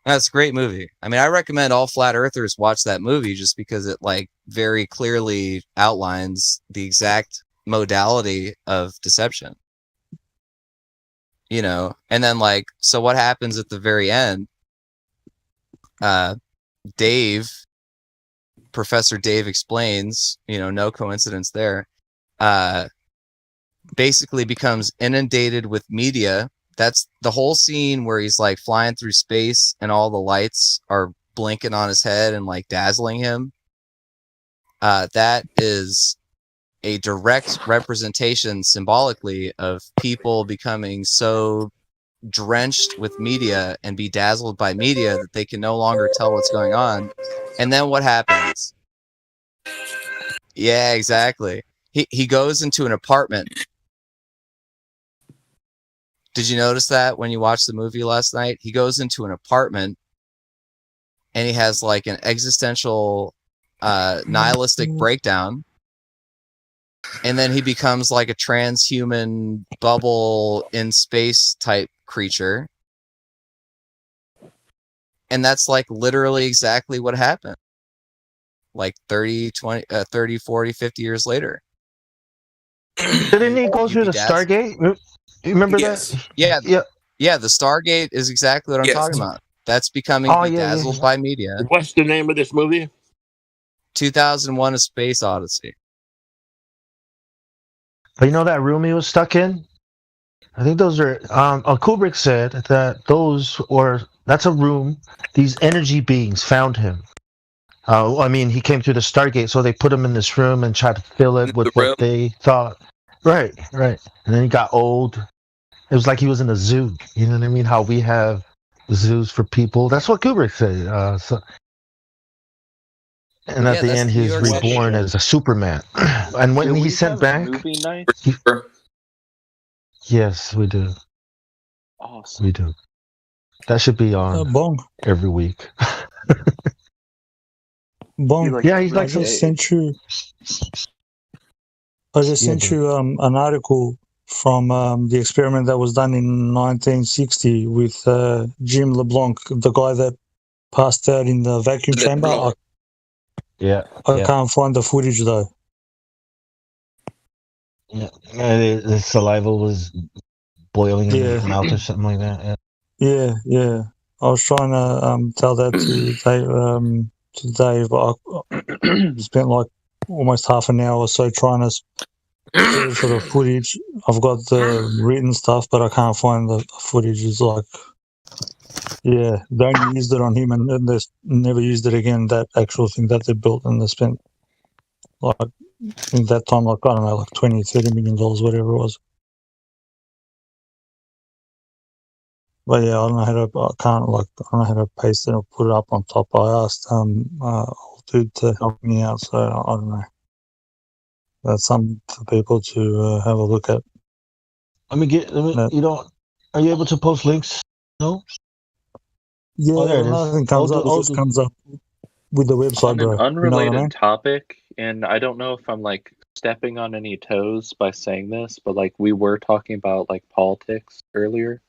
That's a great movie. I mean, I recommend all flat earthers watch that movie just because it very clearly outlines the exact modality of deception. And then so what happens at the very end? Professor Dave explains, no coincidence there, basically becomes inundated with media. That's the whole scene where he's flying through space and all the lights are blinking on his head and dazzling him. That is a direct representation symbolically of people becoming so drenched with media and bedazzled by media that they can no longer tell what's going on. And then what happens? Yeah, exactly. he goes into an apartment. Did you notice that when you watched the movie last night? He goes into an apartment and he has like an existential nihilistic breakdown. And then he becomes like a transhuman bubble in space type creature. And that's like literally exactly what happened. Like 30, 40, 50 years later. Didn't he go through the Stargate? You remember that? Yeah. The Stargate is exactly what I'm talking about. That's becoming bedazzled by media. What's the name of this movie? 2001: A Space Odyssey. But you know that room he was stuck in? I think those are. Kubrick said that that's a room. These energy beings found him. I mean, he came through the Stargate, so they put him in this room and tried to fill it with what they thought. Right. And then he got old. It was like he was in a zoo. You know what I mean? How we have zoos for people. That's what Kubrick said. And at the end, he's reborn as a Superman. And when he sent back, yes, we do. Awesome. We do. That should be on every week. Yeah, he's like I just sent you an article from the experiment that was done in 1960 with Jim LeBlanc, the guy that passed out in the vacuum chamber. I can't find the footage though. Yeah, the saliva was boiling in his mouth or something like that. Yeah. I was trying to tell that to Dave, but I spent like almost half an hour or so trying to search for the footage. I've got the written stuff, but I can't find the footage. It's like, they only used it on him and they never used it again, that actual thing that they built, and they spent like, in that time, like, I don't know, like $20-30 million, whatever it was. But yeah, I don't know how to paste it or put it up on top. I asked old dude to help me out, so I don't know. That's something for people to have a look at. Are you able to post links? No? Yeah, there it is. nothing comes up. It just comes up with the website, On bro. an unrelated You know what I mean? topic, and I don't know if I'm like stepping on any toes by saying this, but like we were talking about like politics earlier.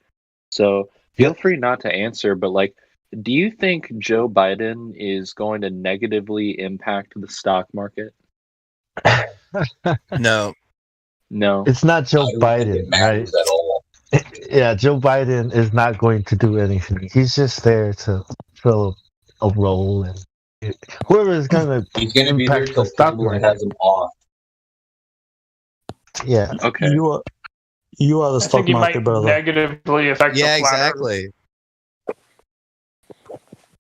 So feel free not to answer, but like, do you think Joe Biden is going to negatively impact the stock market? No. It's not Joe Biden, right? Yeah, Joe Biden is not going to do anything. He's just there to fill a role, and whoever is going to He's going to be there impact till the stock people market. has him off. Yeah. Okay. You are the I stock think he market, might brother. negatively affect the flat exactly.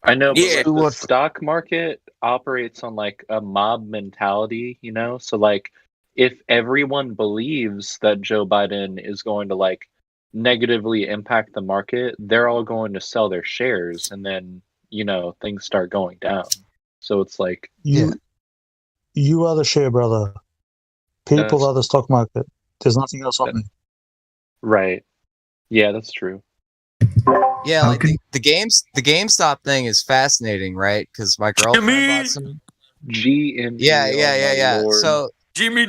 I know, but Yeah. like, the stock market operates on like a mob mentality, you know? So like if everyone believes that Joe Biden is going to like negatively impact the market, they're all going to sell their shares, and then, you know, things start going down. So it's like You are the share, brother. People are the stock market. There's nothing else on me. right. Yeah, that's true. Yeah, like the GameStop thing is fascinating, right? Because my girlfriend bought some. GME. Yeah. Lord. So Jimmy.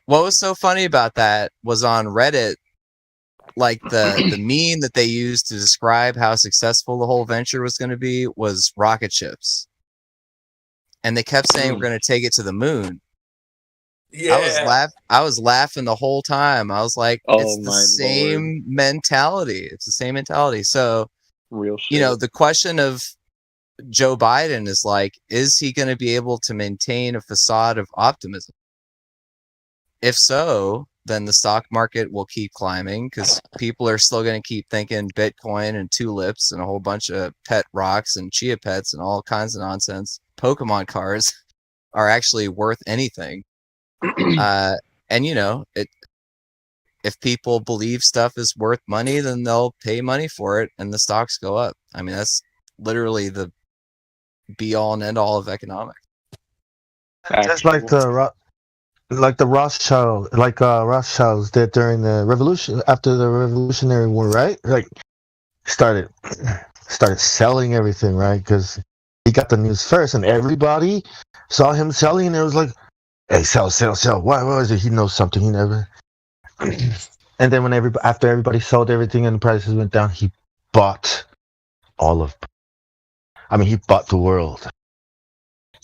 what was so funny about that was on Reddit, like the meme that they used to describe how successful the whole venture was going to be was rocket ships, and they kept saying we're going to take it to the moon. Yeah. I was laughing the whole time. I was like, Oh, it's the my same mentality. It's the same mentality. So, Real shit. you know, the question of Joe Biden is like, is he going to be able to maintain a facade of optimism? If so, then the stock market will keep climbing because people are still going to keep thinking Bitcoin and tulips and a whole bunch of pet rocks and chia pets and all kinds of nonsense. Pokemon cards are actually worth anything. And you know, if people believe stuff is worth money, then they'll pay money for it and the stocks go up. I mean, that's literally the be all and end all of economics. Just like the like the Rothschilds did during the revolution, after the Revolutionary War, right? Like started selling everything, right? Because he got the news first, and everybody saw him selling, and it was like, "Hey, sell, sell, sell." Why was it? He knows something. He never. And then after everybody sold everything and the prices went down, he bought all of. I mean, he bought the world,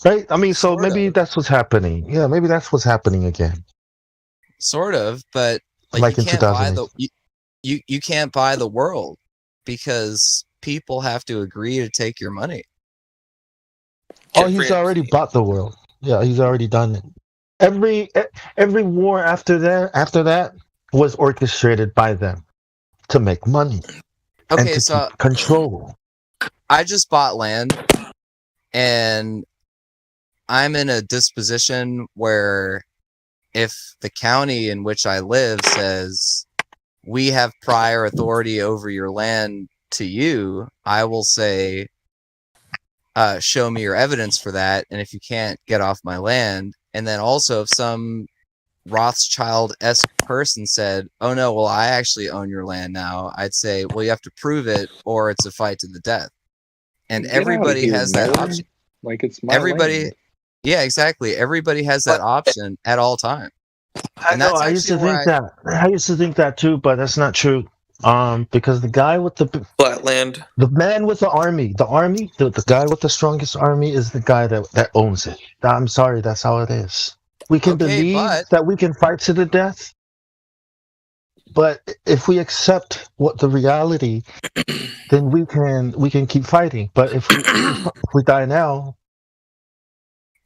right? I mean, so maybe that's what's happening. Yeah, maybe that's what's happening again. Sort of, but Like you in can't buy 2008. you can't buy the world because people have to agree to take your money. Oh, he's already bought the world. Yeah, he's already done it. Every war after that was orchestrated by them to make money and Okay, to so keep control. I just bought land and I'm in a disposition where if the county in which I live says we have prior authority over your land to you, I will say, show me your evidence for that. And if you can't, get off my land. And then also if some Rothschild-esque person said, oh no, well, I actually own your land now, I'd say, well, you have to prove it or it's a fight to the death. And Get outta everybody here, has that nerd. option. Like it's my Everybody, land. yeah, exactly. Everybody has that option at all time. I And know. that's I used to actually where think that. I used to think that too, but that's not true. Because the guy with the Flatland. the man with the army, the guy with the strongest army is the guy that owns it. I'm sorry, that's how it is. We can Okay, believe but that we can fight to the death, but if we accept what the reality, then we can keep fighting. But if we die now,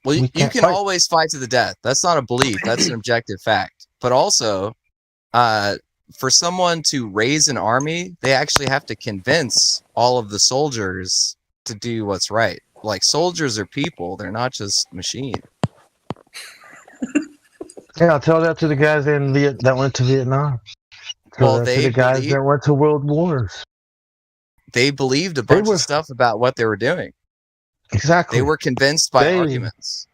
well, we you can't can fight. always fight to the death. That's not a belief. That's an objective fact. But also, for someone to raise an army, they actually have to convince all of the soldiers to do what's right. Like soldiers are people; they're not just machines. Yeah, I'll tell that to the guys that went to Vietnam. Tell Well, that to the guys that went to world wars. they believed a They bunch were of stuff about what they were doing. exactly. They were convinced by They arguments.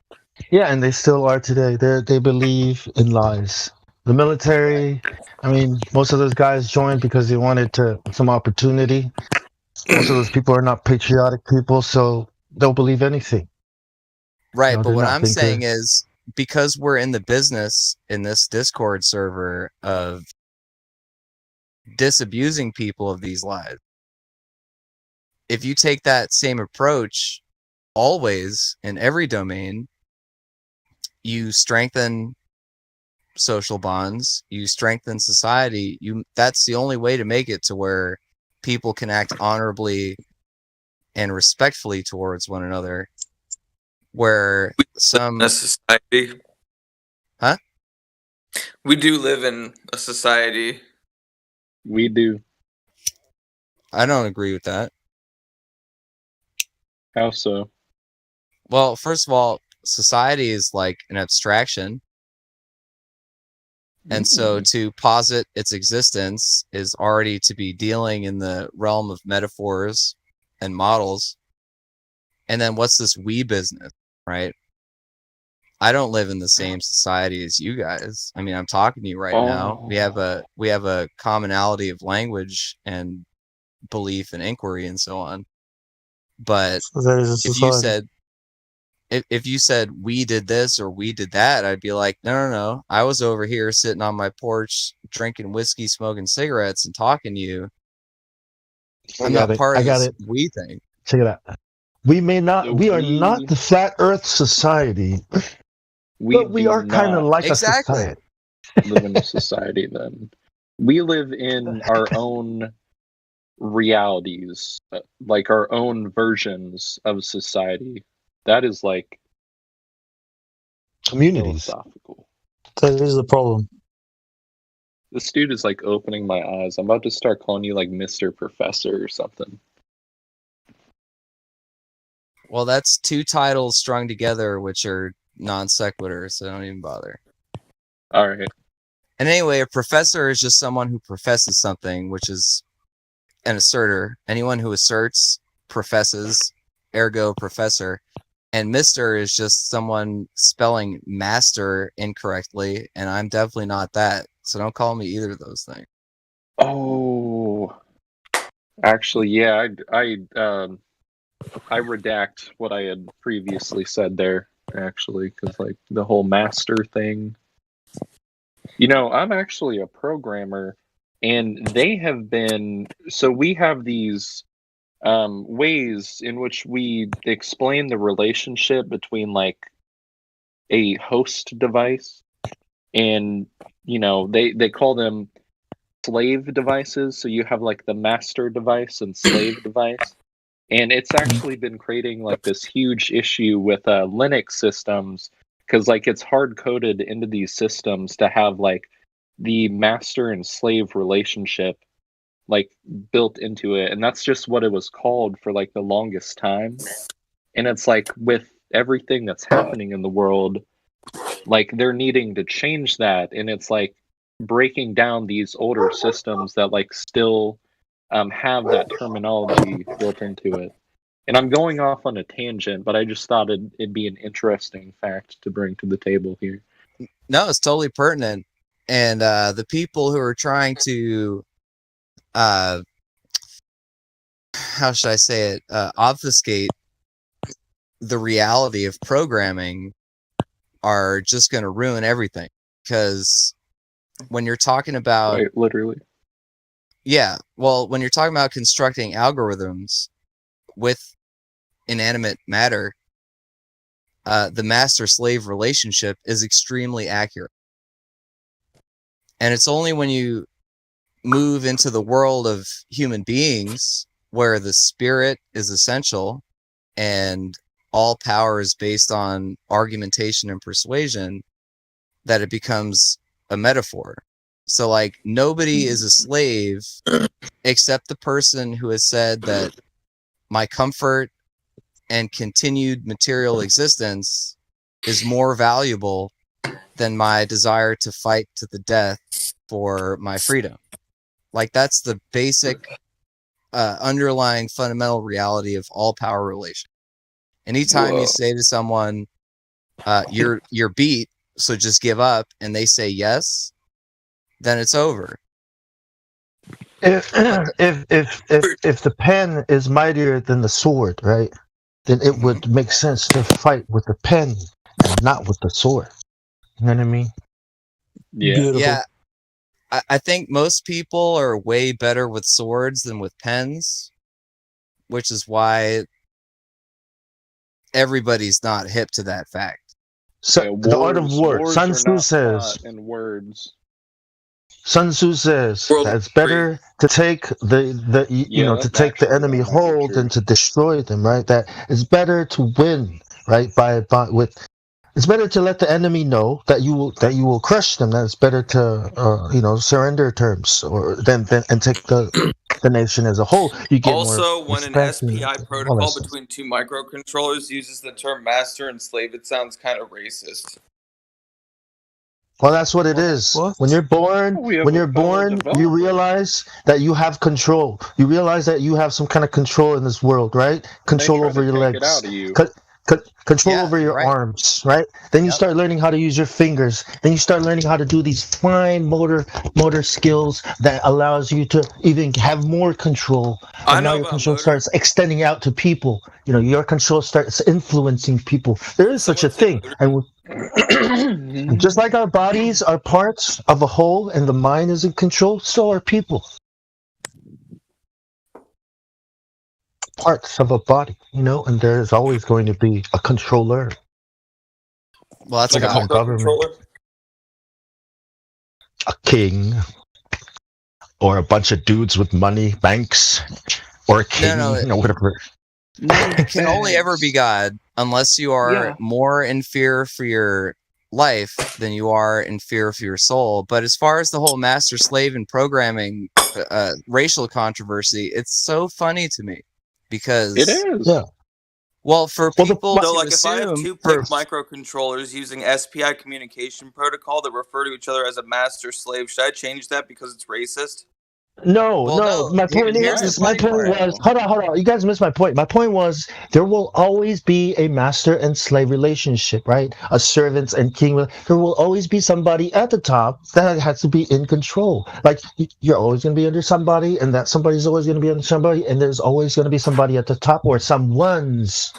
Yeah, and they still are today. They believe in lies. The military, I mean, most of those guys joined because they wanted some opportunity. Most of those people are not patriotic people, so they'll believe anything. Right, No, but they're what not I'm saying thinkers. is because we're in the business in this Discord server of disabusing people of these lies, if you take that same approach always in every domain, you strengthen social bonds, you strengthen society. That's the only way to make it to where people can act honorably and respectfully towards one another. Where some a society. Huh? We do live in a society. We do. I don't agree with that. How so? Well, first of all, society is like an abstraction. And so to posit its existence is already to be dealing in the realm of metaphors and models. And then what's this we business, right? I don't live in the same society as you guys. I mean, I'm talking to you right now. We have a commonality of language and belief and inquiry and so on. But So that is a society. if you said we did this or we did that, I'd be like, no. I was over here sitting on my porch, drinking whiskey, smoking cigarettes, and talking to you. I'm not part of this we thing. Check it out. We are not the flat Earth society, but we are kind of like a society. Live in a society. Then we live in our own realities, like our own versions of society. That is like communities. Philosophical. That is the problem. This dude is like opening my eyes. I'm about to start calling you like Mr. Professor or something. Well, that's two titles strung together, which are non sequitur, so don't even bother. All right. And anyway, a professor is just someone who professes something, which is an asserter. Anyone who asserts professes, ergo professor. And Mr. is just someone spelling master incorrectly, and I'm definitely not that. So don't call me either of those things. Oh, actually, yeah, I redact what I had previously said there, actually, because like the whole master thing. You know, I'm actually a programmer, and they have been. So we have these ways in which we explain the relationship between like a host device and, you know, they call them slave devices. So you have like the master device and slave device. And it's actually been creating like this huge issue with Linux systems, because like it's hard coded into these systems to have like the master and slave relationship like built into it, and that's just what it was called for like the longest time. And it's like with everything that's happening in the world, like they're needing to change that, and it's like breaking down these older systems that like still have that terminology built into it. And I'm going off on a tangent, but I just thought it'd be an interesting fact to bring to the table here. No, it's totally pertinent. And the people who are trying to how should I say it, obfuscate the reality of programming are just going to ruin everything. Because when you're talking about literally, yeah, well, when you're talking about constructing algorithms with inanimate matter, the master-slave relationship is extremely accurate. And it's only when you move into the world of human beings where the spirit is essential and all power is based on argumentation and persuasion that it becomes a metaphor. So like nobody is a slave except the person who has said that my comfort and continued material existence is more valuable than my desire to fight to the death for my freedom. Like that's the basic underlying fundamental reality of all power relation. Anytime you say to someone, you're beat, so just give up, and they say yes, then it's over. If the pen is mightier than the sword, right? Then it would make sense to fight with the pen and not with the sword. You know what I mean? Yeah. Beautiful. Yeah. I think most people are way better with swords than with pens, which is why everybody's not hip to that fact. So, the art of war. Wars Sun are Tzu not says. taught in words. Sun Tzu says that it's better to take to take the enemy whole than to destroy them. Right? That it's better to win. Right? It's better to let the enemy know that you will crush them. That it's better to surrender terms and take the nation as a whole. You get Also, more when an respect SPI and all that protocol stuff. between two microcontrollers uses the term master and slave, it sounds kind of racist. Well, that's what it is. When you're born, you realize that you have control. You realize that you have some kind of control in this world, right? Control over your legs. out of you. Control over your arms, right? Then you start learning how to use your fingers. Then you start learning how to do these fine motor skills that allows you to even have more control. And now your control starts extending out to people. You know, your control starts influencing people. There is such a thing. And just like our bodies are parts of a whole and the mind is in control, so are people. Parts of a body, and there's always going to be a controller. Well, that's like a government, a king, or a bunch of dudes with money, banks, or a king, whatever. None can only ever be God unless you are more in fear for your life than you are in fear for your soul. But as far as the whole master slave and programming racial controversy, it's so funny to me. Because it is. Yeah. Well, for people so to like if I have assume two PIC microcontrollers using SPI communication protocol that refer to each other as a master slave, should I change that because it's racist? No, Well, no. no. My point Here's the is, my funny point part. was, hold on. You guys missed my point. My point was, there will always be a master and slave relationship, right? A servant and king. There will always be somebody at the top that has to be in control. Like you're always going to be under somebody, and that somebody's always going to be under somebody, and there's always going to be somebody at the top, or someone's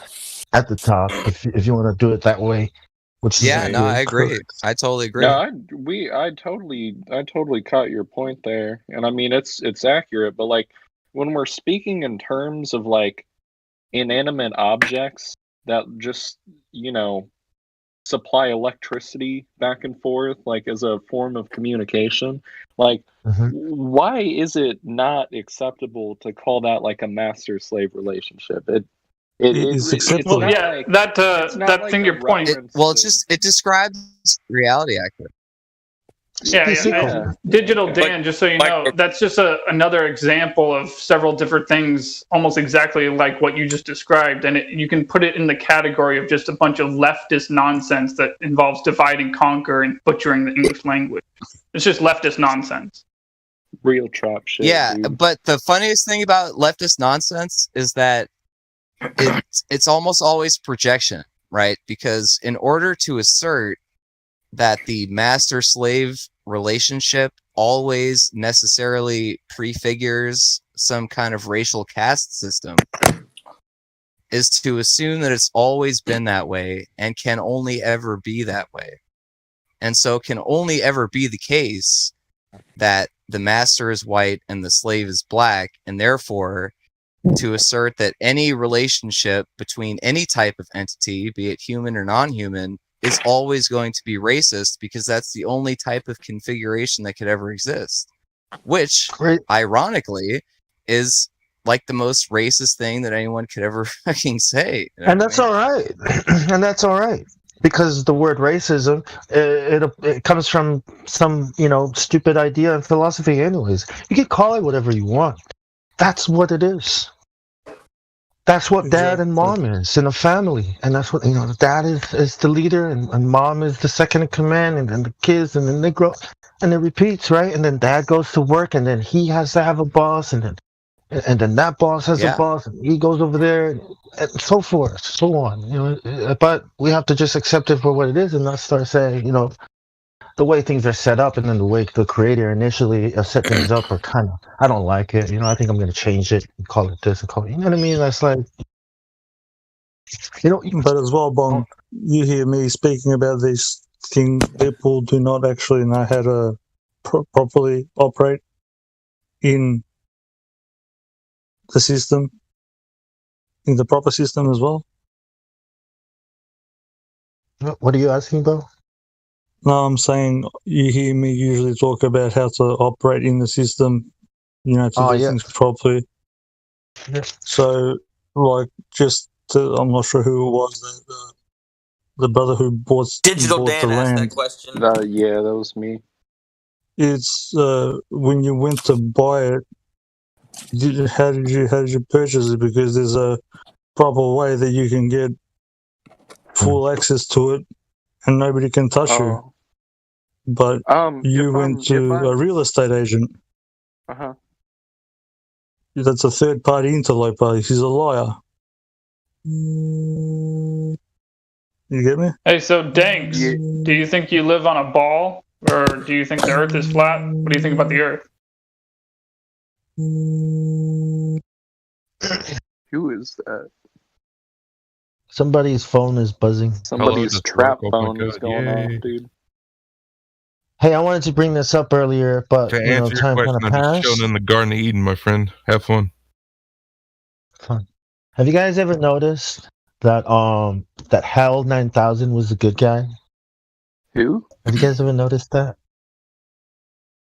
at the top, if you want to do it that way. Which Yeah, is no, I agree. correct. I totally agree. No, I totally caught your point there, and I mean it's accurate. But like when we're speaking in terms of like inanimate objects that just supply electricity back and forth, like as a form of communication, like why is it not acceptable to call that like a master-slave relationship? It's acceptable. not Yeah, like- that it's not that's like in a your point. reference It describes reality accurately. Yeah. Digital Dan, just so you know, that's just another example of several different things, almost exactly like what you just described, and you can put it in the category of just a bunch of leftist nonsense that involves divide and conquer and butchering the English language. It's just leftist nonsense. Real trap shit. Yeah, dude. but the funniest thing about leftist nonsense is that it's almost always projection, right? Because in order to assert that the master-slave relationship always necessarily prefigures some kind of racial caste system is to assume that it's always been that way and can only ever be that way. And so can only ever be the case that the master is white and the slave is black, and therefore to assert that any relationship between any type of entity, be it human or non-human, is always going to be racist because that's the only type of configuration that could ever exist. Which, ironically, is like the most racist thing that anyone could ever fucking say. You know And what I that's mean? all right. And that's all right. Because the word racism, it comes from some, stupid idea and philosophy anyways. You can call it whatever you want. That's what it is. That's what dad and mom is in a family. And that's what, dad is the leader and mom is the second in command, and then the kids, and then they grow, and it repeats, right? And then dad goes to work, and then he has to have a boss, and then that boss has a boss, and he goes over there, and so forth, so on. But we have to just accept it for what it is, and not start saying, the way things are set up, and then the way the creator initially set things up are kind of, I don't like it. I think I'm going to change it and call it this and call it. You know what I mean? That's like, But as well, Bong, you hear me speaking about these things. People do not actually know how to properly operate in the system, in the proper system as well. What are you asking, bro? No, I'm saying you hear me usually talk about how to operate in the system, to do things properly. Yeah. So, I'm not sure who it was, the brother who bought Digital bought Dan the asked land. that question. Yeah, that was me. It's when you went to buy it. How did you purchase it? Because there's a proper way that you can get full access to it, and nobody can touch you. But you went to a real estate agent. That's a third-party interloper. He's a liar. You get me? Hey, so Danks, do you think you live on a ball, or do you think the Earth is flat? What do you think about the Earth? Who is that? Somebody's phone is buzzing. Somebody's trap phone is going off, dude. Hey, I wanted to bring this up earlier, but To answer your time kind question, of I'm just passed. chilling in the Garden of Eden, my friend. Have fun. Fun. Have you guys ever noticed that that Hal 9000 was the good guy? Who? Have you guys ever noticed that?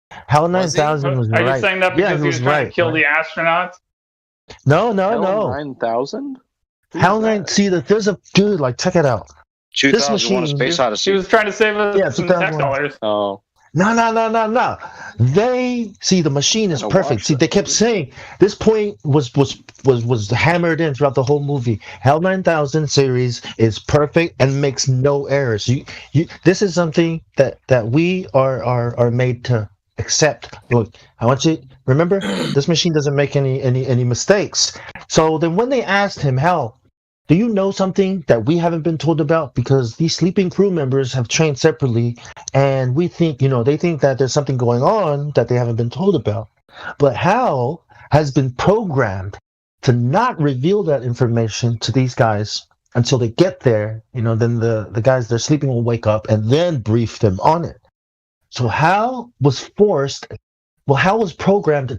Hal 9000 was Are right. you saying that Yeah, because he was trying to kill the astronauts? No. 9,000? Hal 9. See, there's a dude. Like, check it out. This 2001: A machine. Space Odyssey. He was trying to save us Yeah, some tax 2001. dollars. Oh. No. They see the machine is perfect. See, they kept saying this point was hammered in throughout the whole movie. HAL 9000 series is perfect and makes no errors. You this is something that we are made to Except, look, I want you remember this machine doesn't make any mistakes. So then when they asked him, Hal, do you know something that we haven't been told about? Because these sleeping crew members have trained separately, and we think, they think that there's something going on that they haven't been told about. But Hal has been programmed to not reveal that information to these guys until they get there. Then the guys they're sleeping will wake up and then brief them on it. So Hal was programmed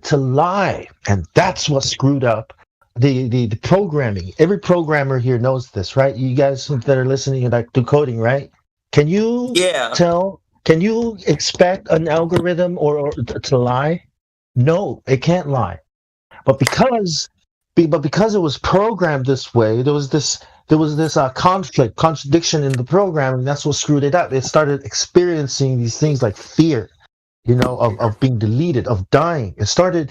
to lie, and that's what screwed up the programming. Every programmer here knows this, right? You guys that are listening like do coding, right? Can you can you expect an algorithm or to lie? No, it can't lie. But because it was programmed this way, there was this contradiction in the programming. That's what screwed it up. It started experiencing these things like fear, of being deleted, of dying. It started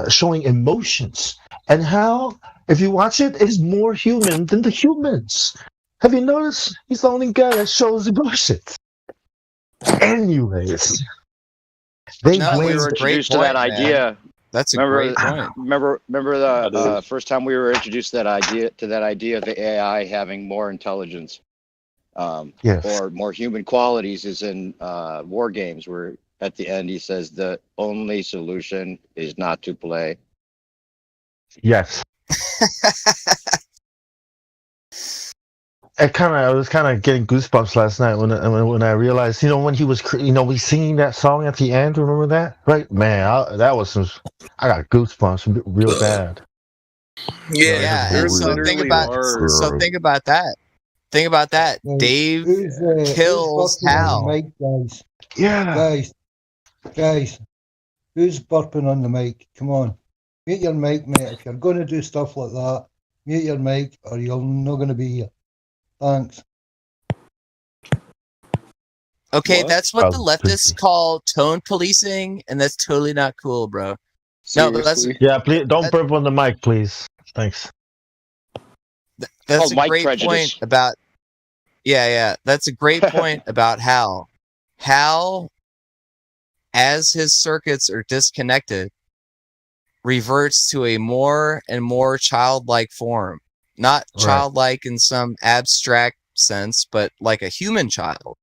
showing emotions. And Hal, if you watch it, is more human than the humans. Have you noticed? He's the only guy that shows emotions. Anyways, We were introduced to that idea. That's a great point. Remember the first time we were introduced to that idea of the AI having more intelligence, Yes. or more human qualities, is in War Games, where at the end he says the only solution is not to play. Yes. I was kind of getting goosebumps last night when I realized, when he was, we singing that song at the end. Remember that, right? Man, I got goosebumps real bad. Yeah, and so think about that. Think about that. Dave kills Hal. Mic, guys. Yeah. Guys, who's burping on the mic? Come on, mute your mic, mate. If you're going to do stuff like that, mute your mic, or you're not going to be here. Thanks. Okay, that's what the leftists call tone policing, and that's totally not cool, bro. No, but that's Please don't burp on the mic, please. Thanks. that's a great point about. Yeah, that's a great point about Hal. Hal, as his circuits are disconnected, reverts to a more and more childlike form. Not childlike in some abstract sense, but like a human child.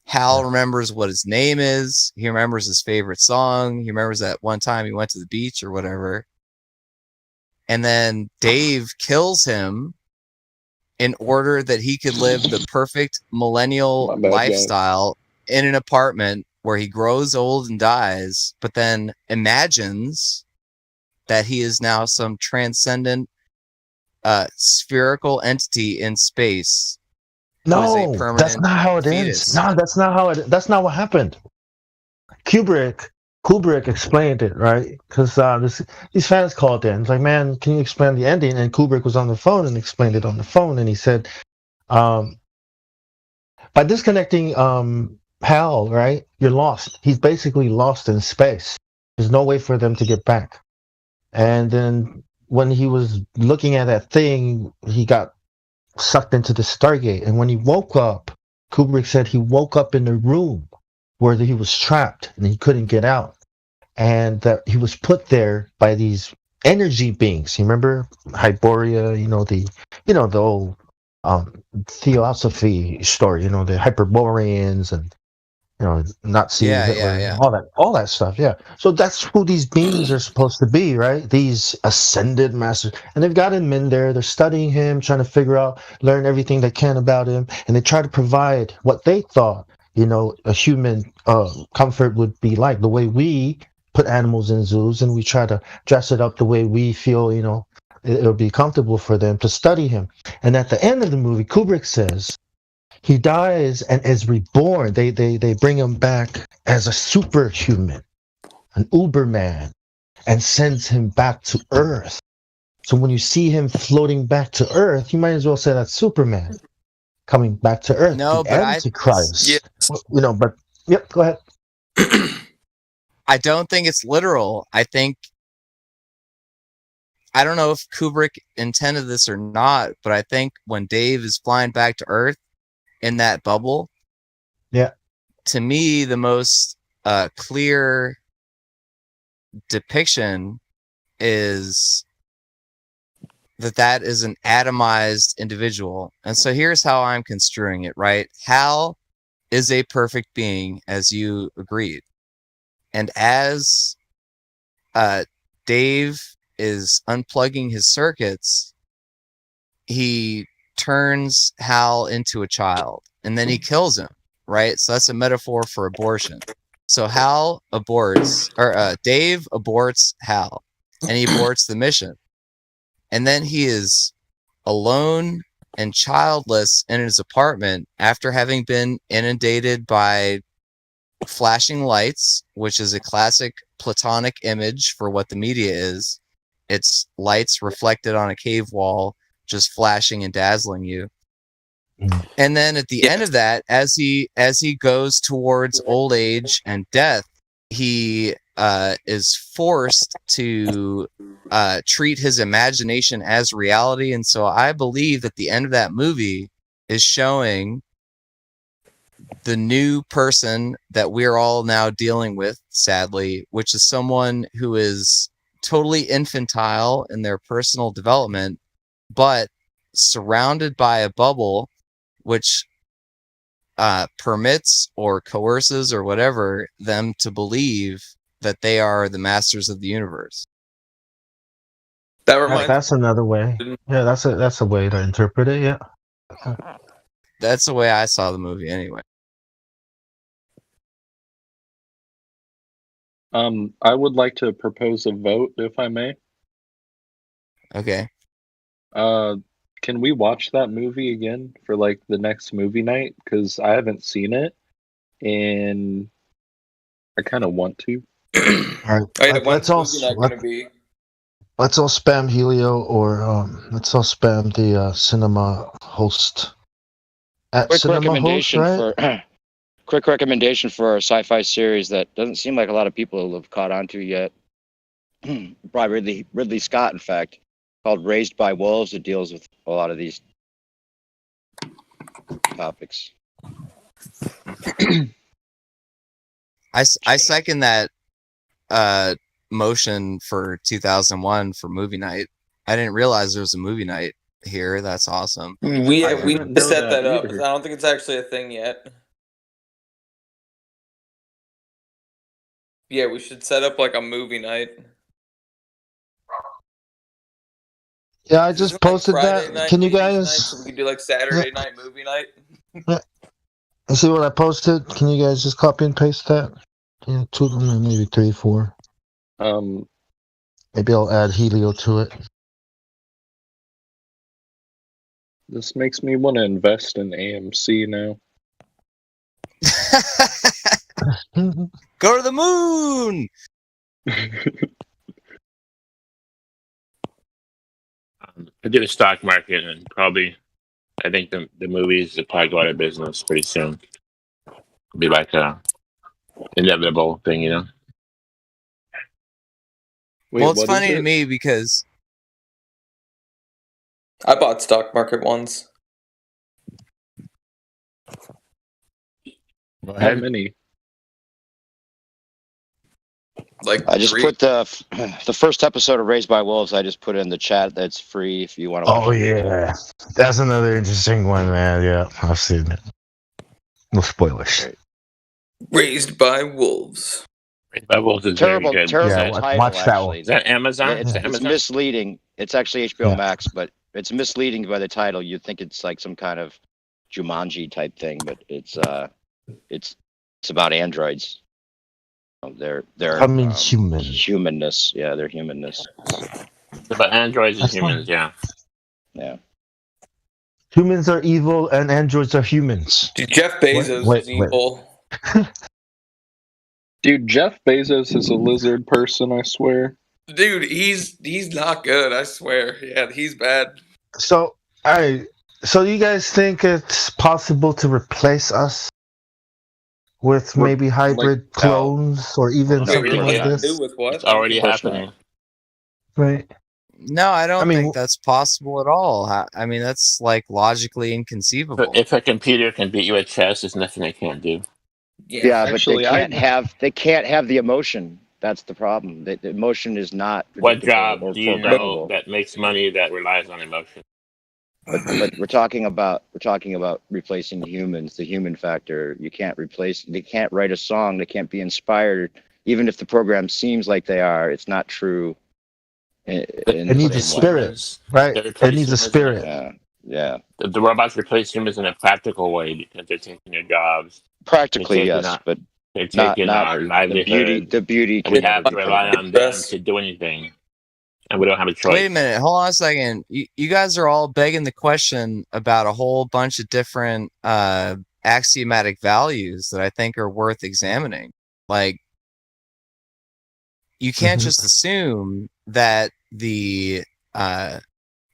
Hal remembers what his name is. He remembers his favorite song. He remembers that one time he went to the beach or whatever. And then Dave kills him in order that he could live the perfect millennial lifestyle in an apartment where he grows old and dies, but then imagines that he is now some transcendent spherical entity in space. No, that's not how it ends. No, that's not what happened. Kubrick explained it, right? Because these fans called in. It's like, man, can you explain the ending? And Kubrick was on the phone and explained it on the phone. And he said, by disconnecting Hal, right, you're lost. He's basically lost in space. There's no way for them to get back. And then when he was looking at that thing, he got sucked into the Stargate. And when he woke up, Kubrick said he woke up in the room where he was trapped and he couldn't get out. And that he was put there by these energy beings. You remember Hyboria, the old theosophy story, the Hyperboreans and Nazi, all that stuff. Yeah. So that's who these beings are supposed to be, right? These ascended masters, and they've got him in there. They're studying him, trying to learn everything they can about him, and they try to provide what they thought, a human comfort would be like. The way we put animals in zoos, and we try to dress it up the way we feel, it'll be comfortable for them to study him. And at the end of the movie, Kubrick says, he dies and is reborn. They bring him back as a superhuman, an Uberman, and sends him back to Earth. So when you see him floating back to Earth, you might as well say that's Superman coming back to Earth. No, the but Antichrist. Yeah. But yep. Go ahead. I don't think it's literal. I don't know if Kubrick intended this or not, but I think when Dave is flying back to Earth in that bubble, yeah, to me, the most clear depiction is that is an atomized individual. And so here's how I'm construing it, right? Hal is a perfect being, as you agreed. And as Dave is unplugging his circuits, he turns Hal into a child, and then he kills him, right? So that's a metaphor for abortion. So Hal aborts, or Dave aborts Hal, and he aborts the mission. And then he is alone and childless in his apartment after having been inundated by flashing lights, which is a classic Platonic image for what the media is. It's lights reflected on a cave wall, just flashing and dazzling you. And then at the end of that, as he goes towards old age and death, he is forced to treat his imagination as reality. And so I believe that the end of that movie is showing the new person that we're all now dealing with, sadly, which is someone who is totally infantile in their personal development, but surrounded by a bubble which permits or coerces or whatever them to believe that they are the masters of the universe. That reminds That's another way. Yeah, that's a way to interpret it. Yeah. That's the way I saw the movie anyway. I would like to propose a vote, if I may. Okay. Can we watch that movie again for like the next movie night? Because I haven't seen it, and I kind of want to. All right. Let's all spam Helio, or let's all spam the cinema host at Quick cinema host, recommendation right? for quick recommendation for a sci-fi series that doesn't seem like a lot of people have caught on to yet. Probably Ridley Scott, in fact, called Raised by Wolves. It deals with a lot of these topics. I second that motion for 2001 for movie night. I didn't realize there was a movie night here. That's awesome. We set that up. I don't think it's actually a thing yet. Yeah, we should set up like a movie night. Yeah, I just posted Friday that. night Can you movie night, guys? so we could do like Saturday night movie night. Yeah. You see what I posted? Can you guys just copy and paste that? Yeah, 2, maybe 3, 4. Maybe I'll add Helio to it. This makes me want to invest in AMC now. Go to the moon. I did a stock market, and probably, I think the movies will probably go out of business pretty soon. It'll be like a inevitable thing, you know. Well, it's funny to me because I bought stock market once. How many? Like I just 3. put the first episode of Raised by Wolves. I just put it in the chat. That's free if you want to watch Oh it. yeah, that's another interesting one, man. Yeah, I've seen it. No spoilers. Raised by Wolves. Raised by Wolves is Terrible, very good. terrible title, watch that actually. one. Is that Amazon? Yeah, it's Amazon? misleading. It's actually HBO Yeah. Max, but it's misleading by the title. You'd think it's like some kind of Jumanji type thing, but it's about androids. They're humanness. Yeah, their humanness. It's about androids and That's humans, yeah. Yeah. Humans are evil and androids are humans. Dude, Jeff Bezos is evil. Dude, Jeff Bezos is a lizard person, I swear. Dude, he's not good, I swear. Yeah, he's bad. So, all right. So, you guys think it's possible to replace us with maybe hybrid clones or even something like this? It's already happening. Right. no, I don't think that's possible at all. I mean, that's like logically inconceivable. But if a computer can beat you at chess, there's nothing they can't do. Yeah, but Actually, they can't have the emotion. That's the problem. The emotion is not What predictable job or do you know programmable. that makes money that relies on emotion? But we're talking about replacing humans, the human factor. You can't replace. They can't write a song. They can't be inspired, even if the program seems like they are. It's not true. It needs a spirit, right? It needs a spirit. Yeah. The robots replace humans in a practical way because they're taking their jobs. Practically, yes, but they're not taking our the livelihood. beauty. And we have to rely on them to do anything, and we don't have a choice. Wait a minute, hold on a second. You guys are all begging the question about a whole bunch of different axiomatic values that I think are worth examining. Like, you can't just assume that the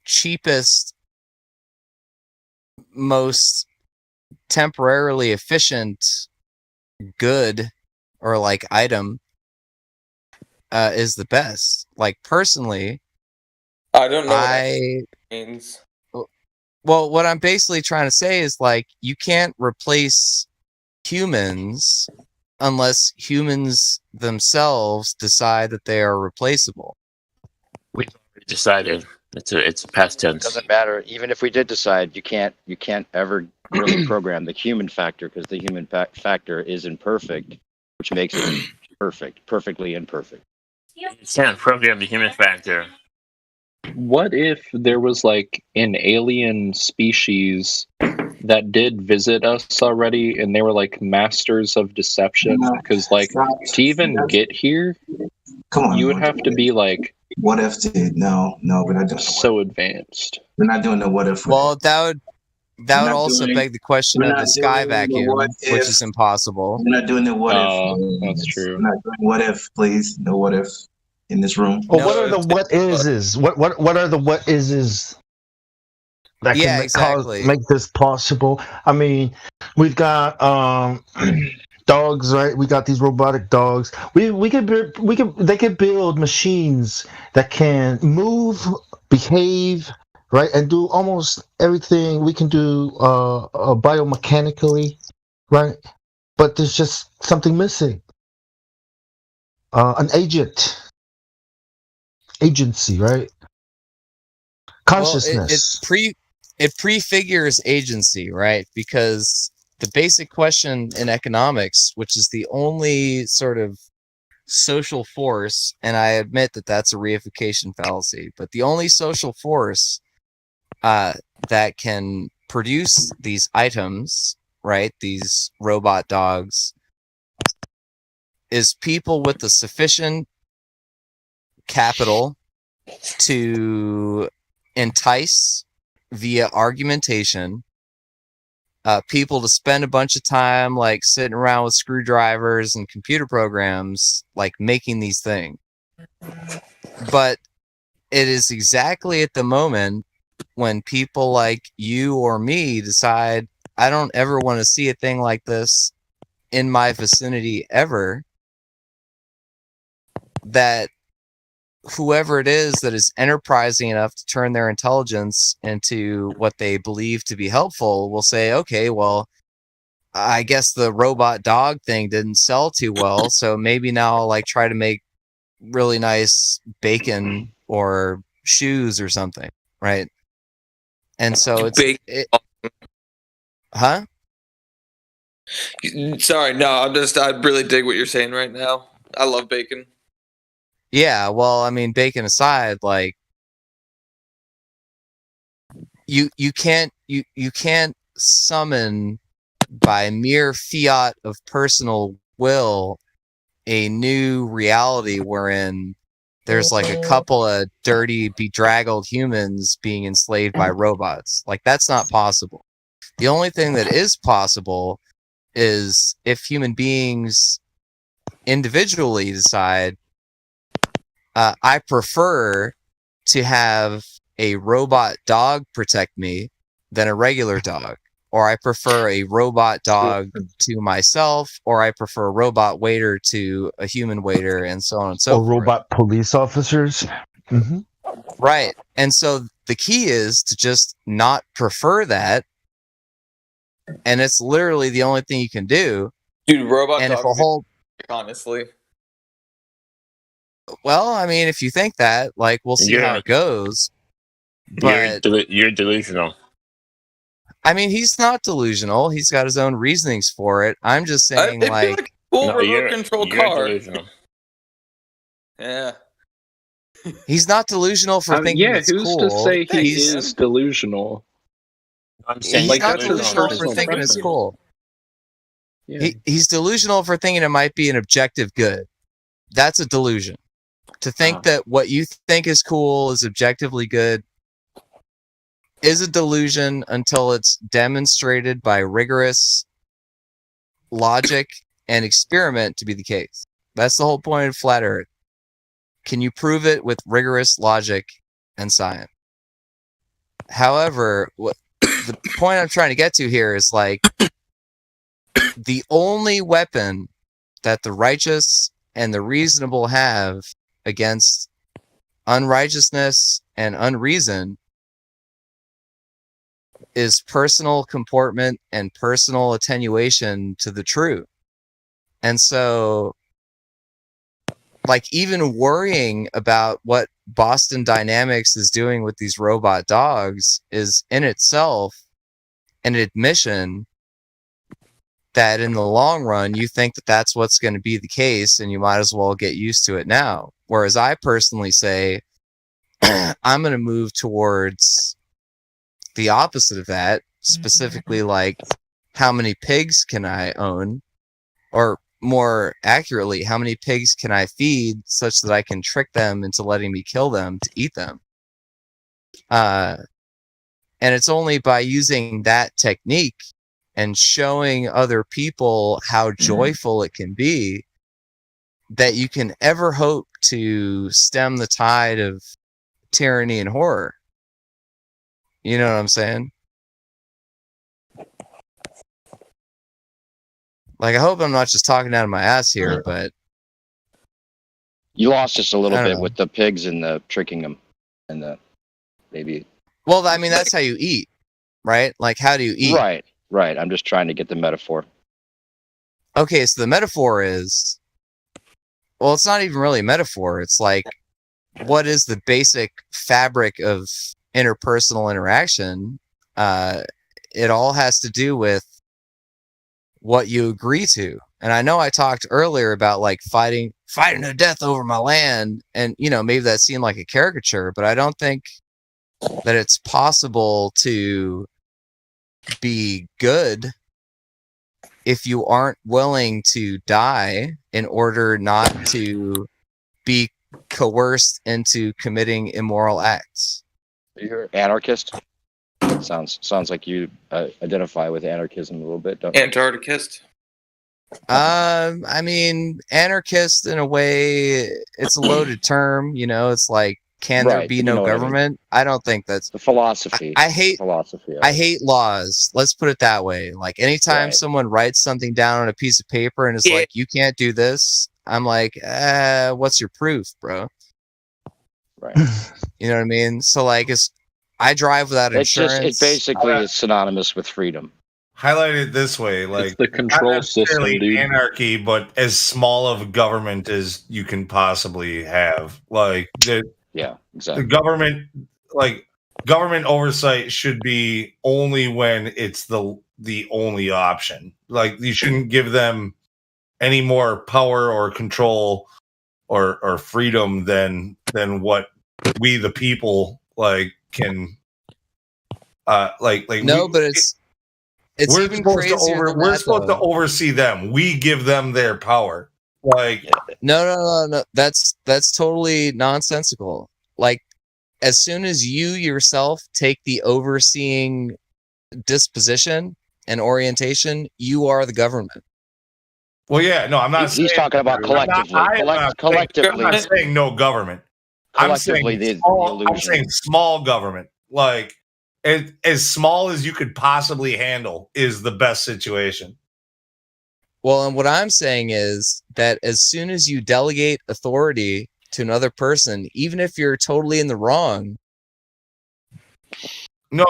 cheapest, most temporarily efficient good or like item is the best. Like, personally, I don't know what that means. Well, what I'm basically trying to say is, like, you can't replace humans unless humans themselves decide that they are replaceable. We decided. It's past tense. Doesn't matter. Even if we did decide, you can't ever really program the human factor, because the human factor is imperfect, which makes it perfectly imperfect. You can't program the human factor. What if there was like an alien species that did visit us already, and they were like masters of deception? Because like to even get here, you would have to be like, what if did? No, we're not doing so advanced. We're not doing the what if. Well, that would also beg the question of the sky vacuum, which is impossible. We're not doing the what if. That's true. We're not doing what if, please. No what if in this room. Well, what are the what is? What are the what is that can make this possible? I mean, we've got dogs, right? We got these robotic dogs. They can build machines that can move, behave, right, and do almost everything we can do biomechanically, right? But there's just something missing. An agency, right? Consciousness. Well, it prefigures agency, right? Because the basic question in economics, which is the only sort of social force, and I admit that that's a reification fallacy, but the only social force that can produce these items, right, these robot dogs, is people with the sufficient capital to entice via argumentation people to spend a bunch of time like sitting around with screwdrivers and computer programs, like making these things. But it is exactly at the moment when people like you or me decide, I don't ever want to see a thing like this in my vicinity ever, that whoever it is that is enterprising enough to turn their intelligence into what they believe to be helpful will say, okay, well, I guess the robot dog thing didn't sell too well, so maybe now I'll like try to make really nice bacon or shoes or something, right? And so huh? Sorry, no, I really dig what you're saying right now. I love bacon. Yeah, well, I mean, bacon aside, like you can't summon by mere fiat of personal will a new reality wherein there's like a couple of dirty, bedraggled humans being enslaved by robots. Like, that's not possible. The only thing that is possible is if human beings individually decide, I prefer to have a robot dog protect me than a regular dog, or I prefer a robot dog to myself, or I prefer a robot waiter to a human waiter, and so on and so forth. Or robot police officers. Mm-hmm. Right. And so the key is to just not prefer that, and it's literally the only thing you can do. Dude, robot And if a dogs, whole honestly. well, I mean, if you think that, like, we'll see how You're it goes. But you're delusional. I mean, he's not delusional. He's got his own reasonings for it. I'm just saying, It'd be like a full No, remote control you're car. delusional. Yeah. he's not delusional for thinking yeah, it's who's cool. to say he He's is delusional? I'm saying he's Like, not that's his delusional for personal thinking it's preference. cool. Yeah. He's delusional for thinking it might be an objective good. That's a delusion. To think that what you think is cool is objectively good is a delusion until it's demonstrated by rigorous logic and experiment to be the case. That's the whole point of flat Earth. Can you prove it with rigorous logic and science? However, the point I'm trying to get to here is like the only weapon that the righteous and the reasonable have against unrighteousness and unreason is personal comportment and personal attenuation to the truth. And so, like, even worrying about what Boston Dynamics is doing with these robot dogs is in itself an admission that in the long run, you think that that's what's going to be the case, and you might as well get used to it now. Whereas I personally say, I'm going to move towards the opposite of that, specifically like how many pigs can I own, or more accurately, how many pigs can I feed such that I can trick them into letting me kill them to eat them. And it's only by using that technique and showing other people how joyful it can be that you can ever hope to stem the tide of tyranny and horror. You know what I'm saying? Like, I hope I'm not just talking out of my ass here, but You lost us a little I don't bit know. with the pigs and the tricking them, and the maybe. Well, I mean, that's how you eat, right? Like, how do you eat? Right, right. I'm just trying to get the metaphor. Okay, so the metaphor is, well, it's not even really a metaphor. It's like, what is the basic fabric of interpersonal interaction? It all has to do with what you agree to. And I know I talked earlier about like fighting to death over my land, and you know, maybe that seemed like a caricature, but I don't think that it's possible to be good if you aren't willing to die in order not to be coerced into committing immoral acts. You're anarchist. Sounds like you identify with anarchism a little bit, don't you? Antarcticist. I mean, anarchist in a way, it's a loaded term. You know, it's like, can there Right, be you no know what I mean. government? I don't think that's The philosophy. I hate philosophy. I hate laws. Let's put it that way. Like, anytime Right. someone writes something down on a piece of paper and is like, you can't do this, I'm like, what's your proof, bro? Right. You know what I mean? So like, I drive without It's insurance. just it basically is synonymous with freedom. Highlight it this way, like the control not necessarily system, dude. anarchy, but as small of a government as you can possibly have. Like Yeah, exactly. the government, like government oversight should be only when it's the only option. Like, you shouldn't give them any more power or control or freedom than what we the people like can like No, but it's we're even supposed to crazier than we're that, supposed to though. oversee them. We give them their power. Like, No. That's totally nonsensical. Like, as soon as you yourself take the overseeing disposition and orientation, you are the government. well, yeah, no, I'm not. He's talking about collectively. Collectively. I'm not saying no government. I'm saying Collectively, I'm saying small government. Like, as small as you could possibly handle is the best situation. Well, and what I'm saying is that as soon as you delegate authority to another person, even if you're totally in the wrong, No.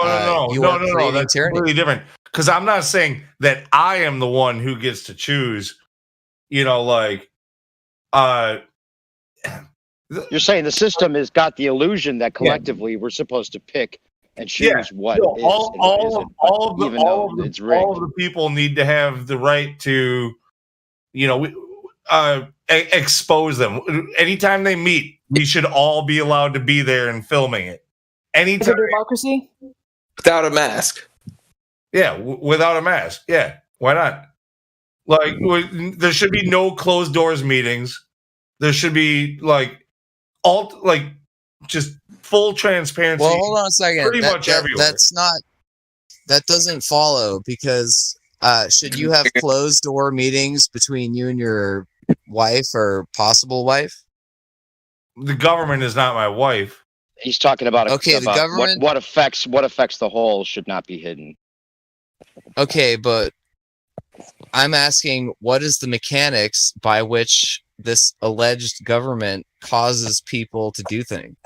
you are creating That's tyranny. completely different. because I'm not saying that I am the one who gets to choose. You know, like, you're saying the system has got the illusion that collectively we're supposed to pick and choose what is and what isn't. All of the people need to have the right to, you know, expose them. Anytime they meet, we should all be allowed to be there and filming it. Anytime. Democracy? Without a mask. Yeah, without a mask. Yeah, why not? Like, there should be no closed doors meetings. There should be just full transparency. Well, hold on a second. Pretty much everywhere. That doesn't follow, because should you have closed door meetings between you and your wife or possible wife? The government is not my wife. He's talking about the government. What affects the whole should not be hidden. Okay, but I'm asking, what is the mechanics by which this alleged government causes people to do things?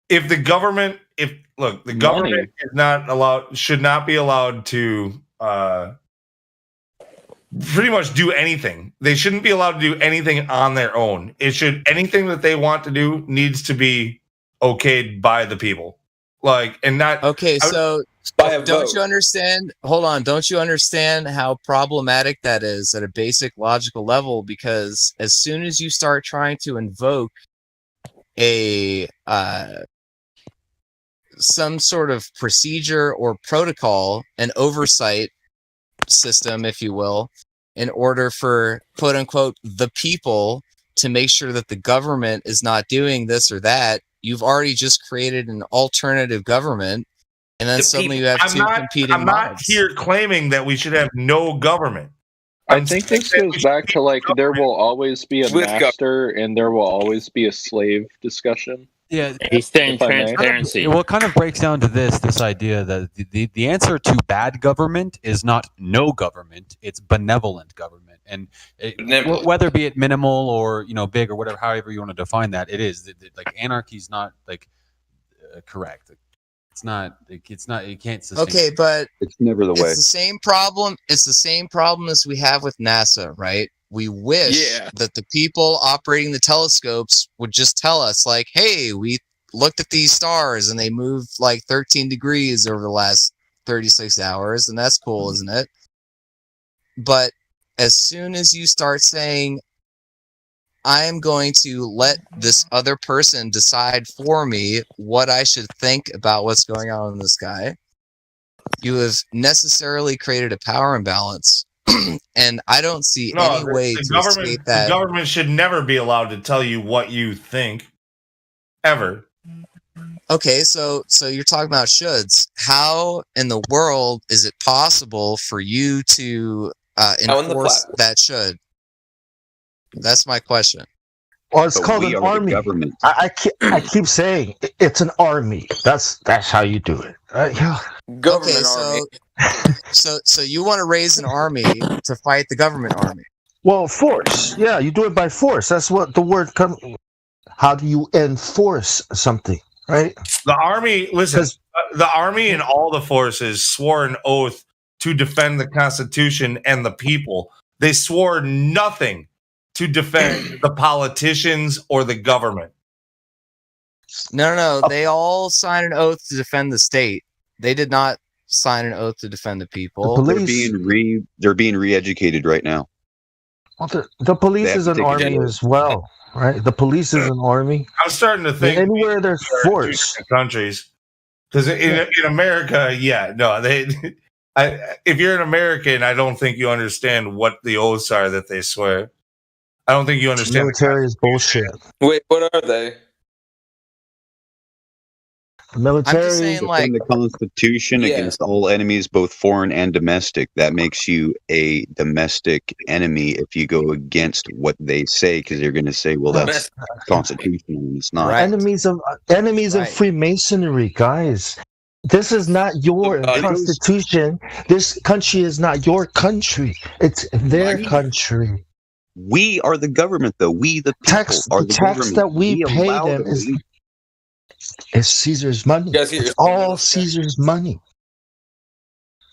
If the government, the government is not allowed, should not be allowed to pretty much do anything. They shouldn't be allowed to do anything on their own. Anything that they want to do needs to be okayed by the people. So don't you understand? Hold on. Don't you understand how problematic that is at a basic logical level? Because as soon as you start trying to invoke some sort of procedure or protocol, an oversight system, if you will, in order for quote unquote the people to make sure that the government is not doing this or that, you've already just created an alternative government, and then suddenly you have two competing I'm not here claiming that we should have no government. I think this goes back to like there will always be a master and there will always be a slave discussion. Yeah, he's saying transparency. Well, it kind of breaks down to this idea that the answer to bad government is not no government; it's benevolent government, and whether be it minimal or big or whatever, however you want to define that, it is like anarchy is not correct. It's not. You can't sustain. Okay, but it's never the way. It's the same problem. It's the same problem as we have with NASA, right? We wish that the people operating the telescopes would just tell us, like, hey, we looked at these stars and they moved like 13 degrees over the last 36 hours, and that's cool, isn't it? But as soon as you start saying, I am going to let this other person decide for me what I should think about what's going on in the sky, you have necessarily created a power imbalance. And I don't see any way to escape that. The government should never be allowed to tell you what you think, ever. Okay, so you're talking about shoulds. How in the world is it possible for you to enforce that should? That's my question. Well, it's called an army. I keep saying it's an army. That's how you do it. Okay, so you want to raise an army to fight the government army? Well, force. Yeah, you do it by force. That's what the word comes. How do you enforce something, right? The army. Listen, the army and all the forces swore an oath to defend the Constitution and the people. They swore nothing to defend the politicians or the government. No. They all signed an oath to defend the state. They did not sign an oath to defend the people. They're being re-educated right now. Well, the police is an army as well, right? The police is an army. I'm starting to think anywhere there's force, countries, because in America, if you're an American, I don't think you understand what the oaths are that they swear. I don't think you understand. Military is bullshit. Wait, what are they? The military defend the Constitution against all enemies, both foreign and domestic. That makes you a domestic enemy if you go against what they say, because they're going to say, "Well, that's constitutional," and it's not. Right. Enemies of Freemasonry, guys. This is not your constitution. This country is not your country. It's their country. We are the government, though. We, the people, are the government. Tax that we pay them is Caesar's money. It's all Caesar's money.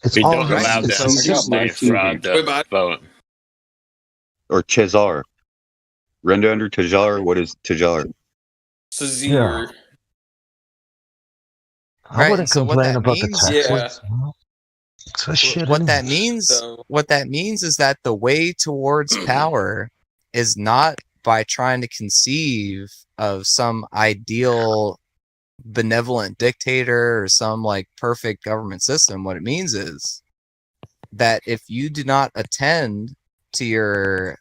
It's We all don't allow it's them to say fraud the vote. Or Cesar. Render under Tajar. What is Tajar? Cesar. I wouldn't so what complain that about means, the taxes. It's a shit what that anyway. means, what that means is that the way towards power is not by trying to conceive of some ideal benevolent dictator or some like perfect government system. What it means is that if you do not attend to your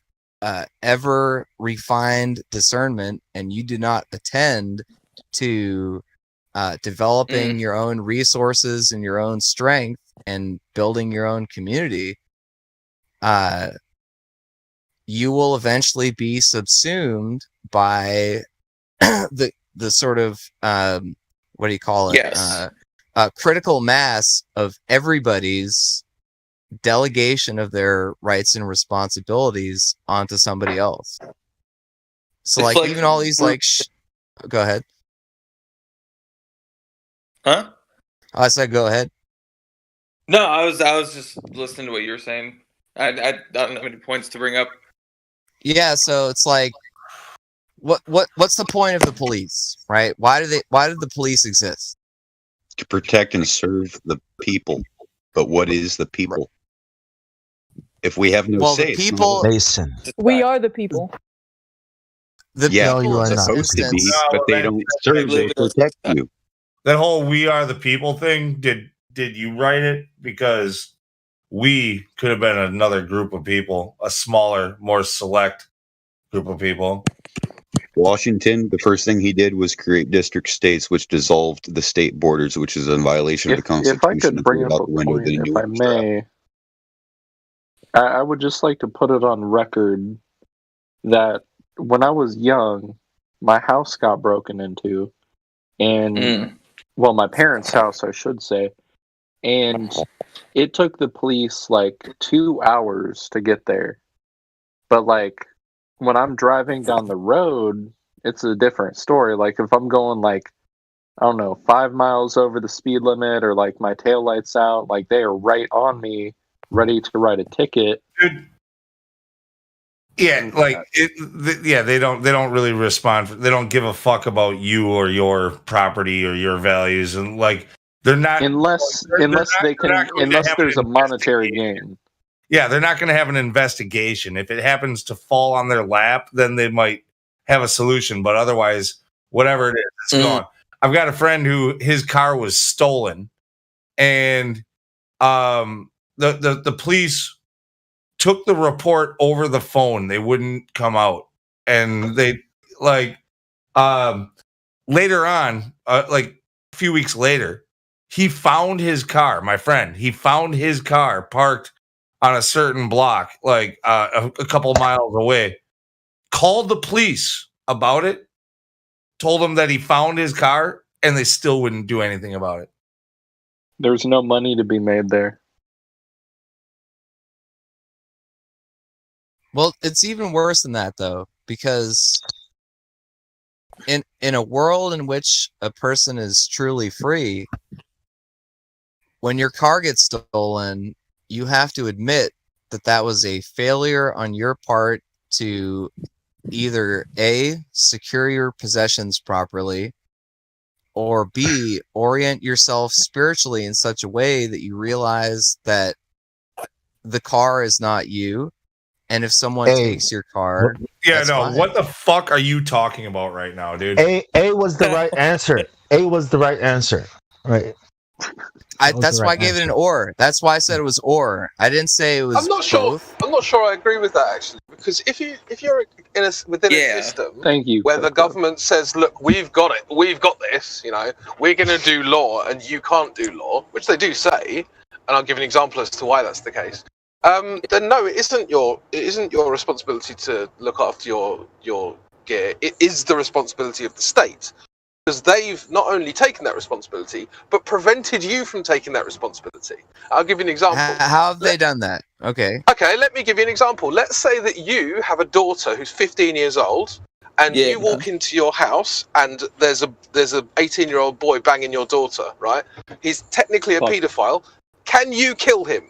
ever refined discernment, and you do not attend to developing your own resources and your own strength and building your own community, you will eventually be subsumed by the sort of what do you call it? Yes. Critical mass of everybody's delegation of their rights and responsibilities onto somebody else. So, It's like even all these like, go ahead. Huh? I said, go ahead. No, I was just listening to what you were saying. I don't have any points to bring up. Yeah, so it's like, what's the point of the police, right? Why did the police exist? To protect and serve the people. But what is the people? If we have no say, the people. Mason. We are the people. The yeah, people you're in supposed to be, existence. but they don't serve. They protect you. That whole "we are the people" thing. Did you write it? Because we could have been another group of people, a smaller, more select group of people. Washington, the first thing he did was create district states, which dissolved the state borders, which is in violation of the Constitution. If I could bring up a point, if I may, I would just like to put it on record that when I was young, my house got broken into, and well, my parents' house, I should say, and it took the police like 2 hours to get there. But like when I'm driving down the road, it's a different story. Like if I'm going like, I don't know, 5 miles over the speed limit, or like my taillight's out, like they are right on me, ready to write a ticket. Dude. Yeah, like they don't really respond. They don't give a fuck about you or your property or your values, and like they're not unless there's a monetary gain. Yeah, they're not going to have an investigation. If it happens to fall on their lap, then they might have a solution. But otherwise, whatever it is, it's gone. I've got a friend who his car was stolen, and the police took the report over the phone. They wouldn't come out, and they like later on, like a few weeks later, he found his car. My friend, he found his car parked on a certain block, like a couple miles away. Called the police about it, told them that he found his car, and they still wouldn't do anything about it. There's no money to be made there. Well, it's even worse than that, though, because in a world in which a person is truly free, when your car gets stolen, you have to admit that that was a failure on your part to either A, secure your possessions properly, or B, orient yourself spiritually in such a way that you realize that the car is not you. And if someone takes your car, yeah, no, fine. What the fuck are you talking about right now, dude? A was the right answer. A was the right answer. Right. That's why I gave it an or. That's why I said it was or. I didn't say it was. I'm not sure. both. I'm not sure I agree with that actually, because if you're within a system, where the government says, "Look, we've got it, we've got this," we're going to do law, and you can't do law, which they do say, and I'll give an example as to why that's the case. Then no, it isn't your responsibility to look after your gear. It is the responsibility of the state. Because they've not only taken that responsibility, but prevented you from taking that responsibility. I'll give you an example. How have they done that? Okay. Okay, let me give you an example. Let's say that you have a daughter who's 15 years old, and you walk into your house, and there's a 18-year-old boy banging your daughter, right? He's technically a paedophile. Can you kill him?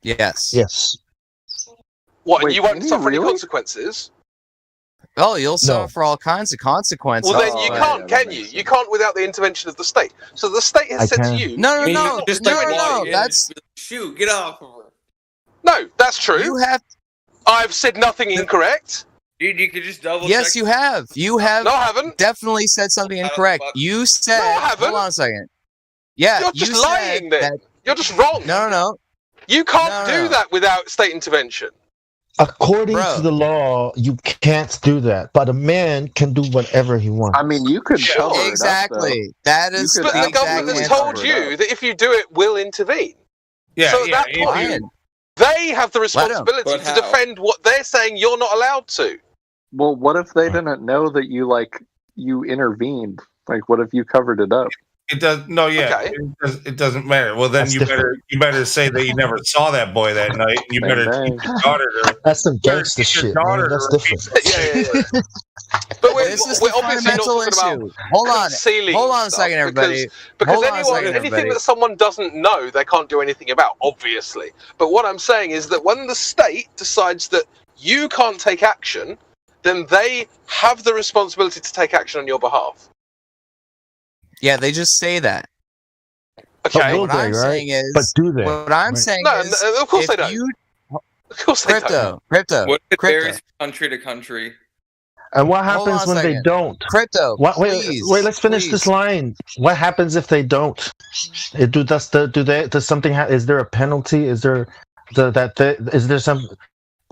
Yes. Yes. What? Wait, and you won't can you suffer any really? consequences? Oh, you'll suffer all kinds of consequences. Well, then you can't, can you? You can't without the intervention of the state. So the state has said to you, No. That's shoot. Get off of her. No, that's true. You have. I've said nothing incorrect. Dude, you could just double. Yes, check. you have. You have. No, I haven't. Definitely said something incorrect. You said. No, I haven't. Hold on a second. Yeah, You're just you lying. said Then that- you're just wrong. No. You can't do that without state intervention. According to the law, you can't do that, but a man can do whatever he wants. I mean, you could cover it up, Exactly. though. That is. But the government has told you that if you do it, we'll intervene. Yeah, so at that point, they have the responsibility But to how? defend what they're saying you're not allowed to. Well, what if they didn't know that you intervened? Like, what if you covered it up? It does no, yeah. Okay. It doesn't matter. Well, then That's you better say that you never saw that boy that night. You better teach your daughter to. That's some gangster shit, man. That's different. yeah. But we're This is obviously the not fundamental talking about issue. Hold on. concealing Hold on a stuff, second, everybody. Because Hold on a second, anything everybody. that someone doesn't know, they can't do anything about, obviously. But what I'm saying is that when the state decides that you can't take action, then they have the responsibility to take action on your behalf. Yeah, they just say that. Okay. What I'm saying is, But do they? What I'm Right. saying No, is, of course if they don't. you- Of course they don't. Crypto. What if it varies country to country? And what Hold on happens a when they second. don't? Crypto. Wait, please, let's finish this line. What happens if they don't? Does something is there a penalty? Is there is there some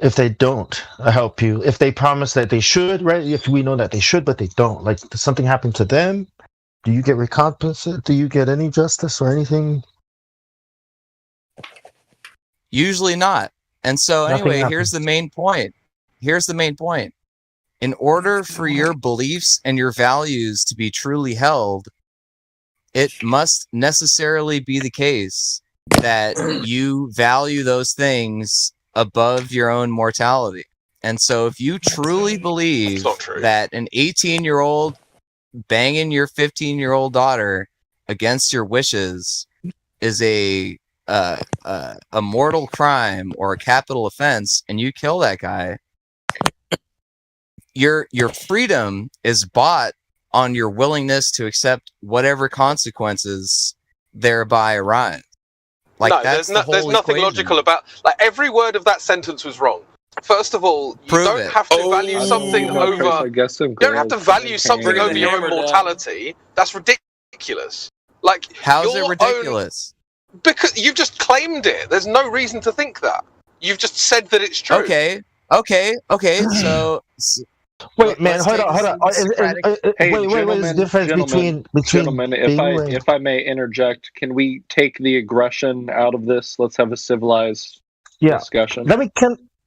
if they don't help you? If they promise that they should, right? If we know that they should, but they don't, like, does something happen to them? Do you get recompensated? Do you get any justice or anything? Usually not. And so Nothing anyway, happens. here's the main point. In order for your beliefs and your values to be truly held, it must necessarily be the case that you value those things above your own mortality. And so if you truly believe that an 18-year-old banging your 15-year-old daughter against your wishes is a mortal crime or a capital offense, and you kill that guy, your freedom is bought on your willingness to accept whatever consequences thereby arise. Like, no, that's there's nothing equation. logical about. Like, every word of that sentence was wrong. First of all, you Prove don't it. have to value something over. I guess You don't have to value something over your own mortality. That's ridiculous. Like, How's it your ridiculous? Because you've just claimed it. There's no reason to think that. You've just said that it's true. Okay. So Wait, man, let's hold take on. Hey, Wait, there's a difference between gentlemen, if I may interject, can we take the aggression out of this? Let's have a civilized discussion.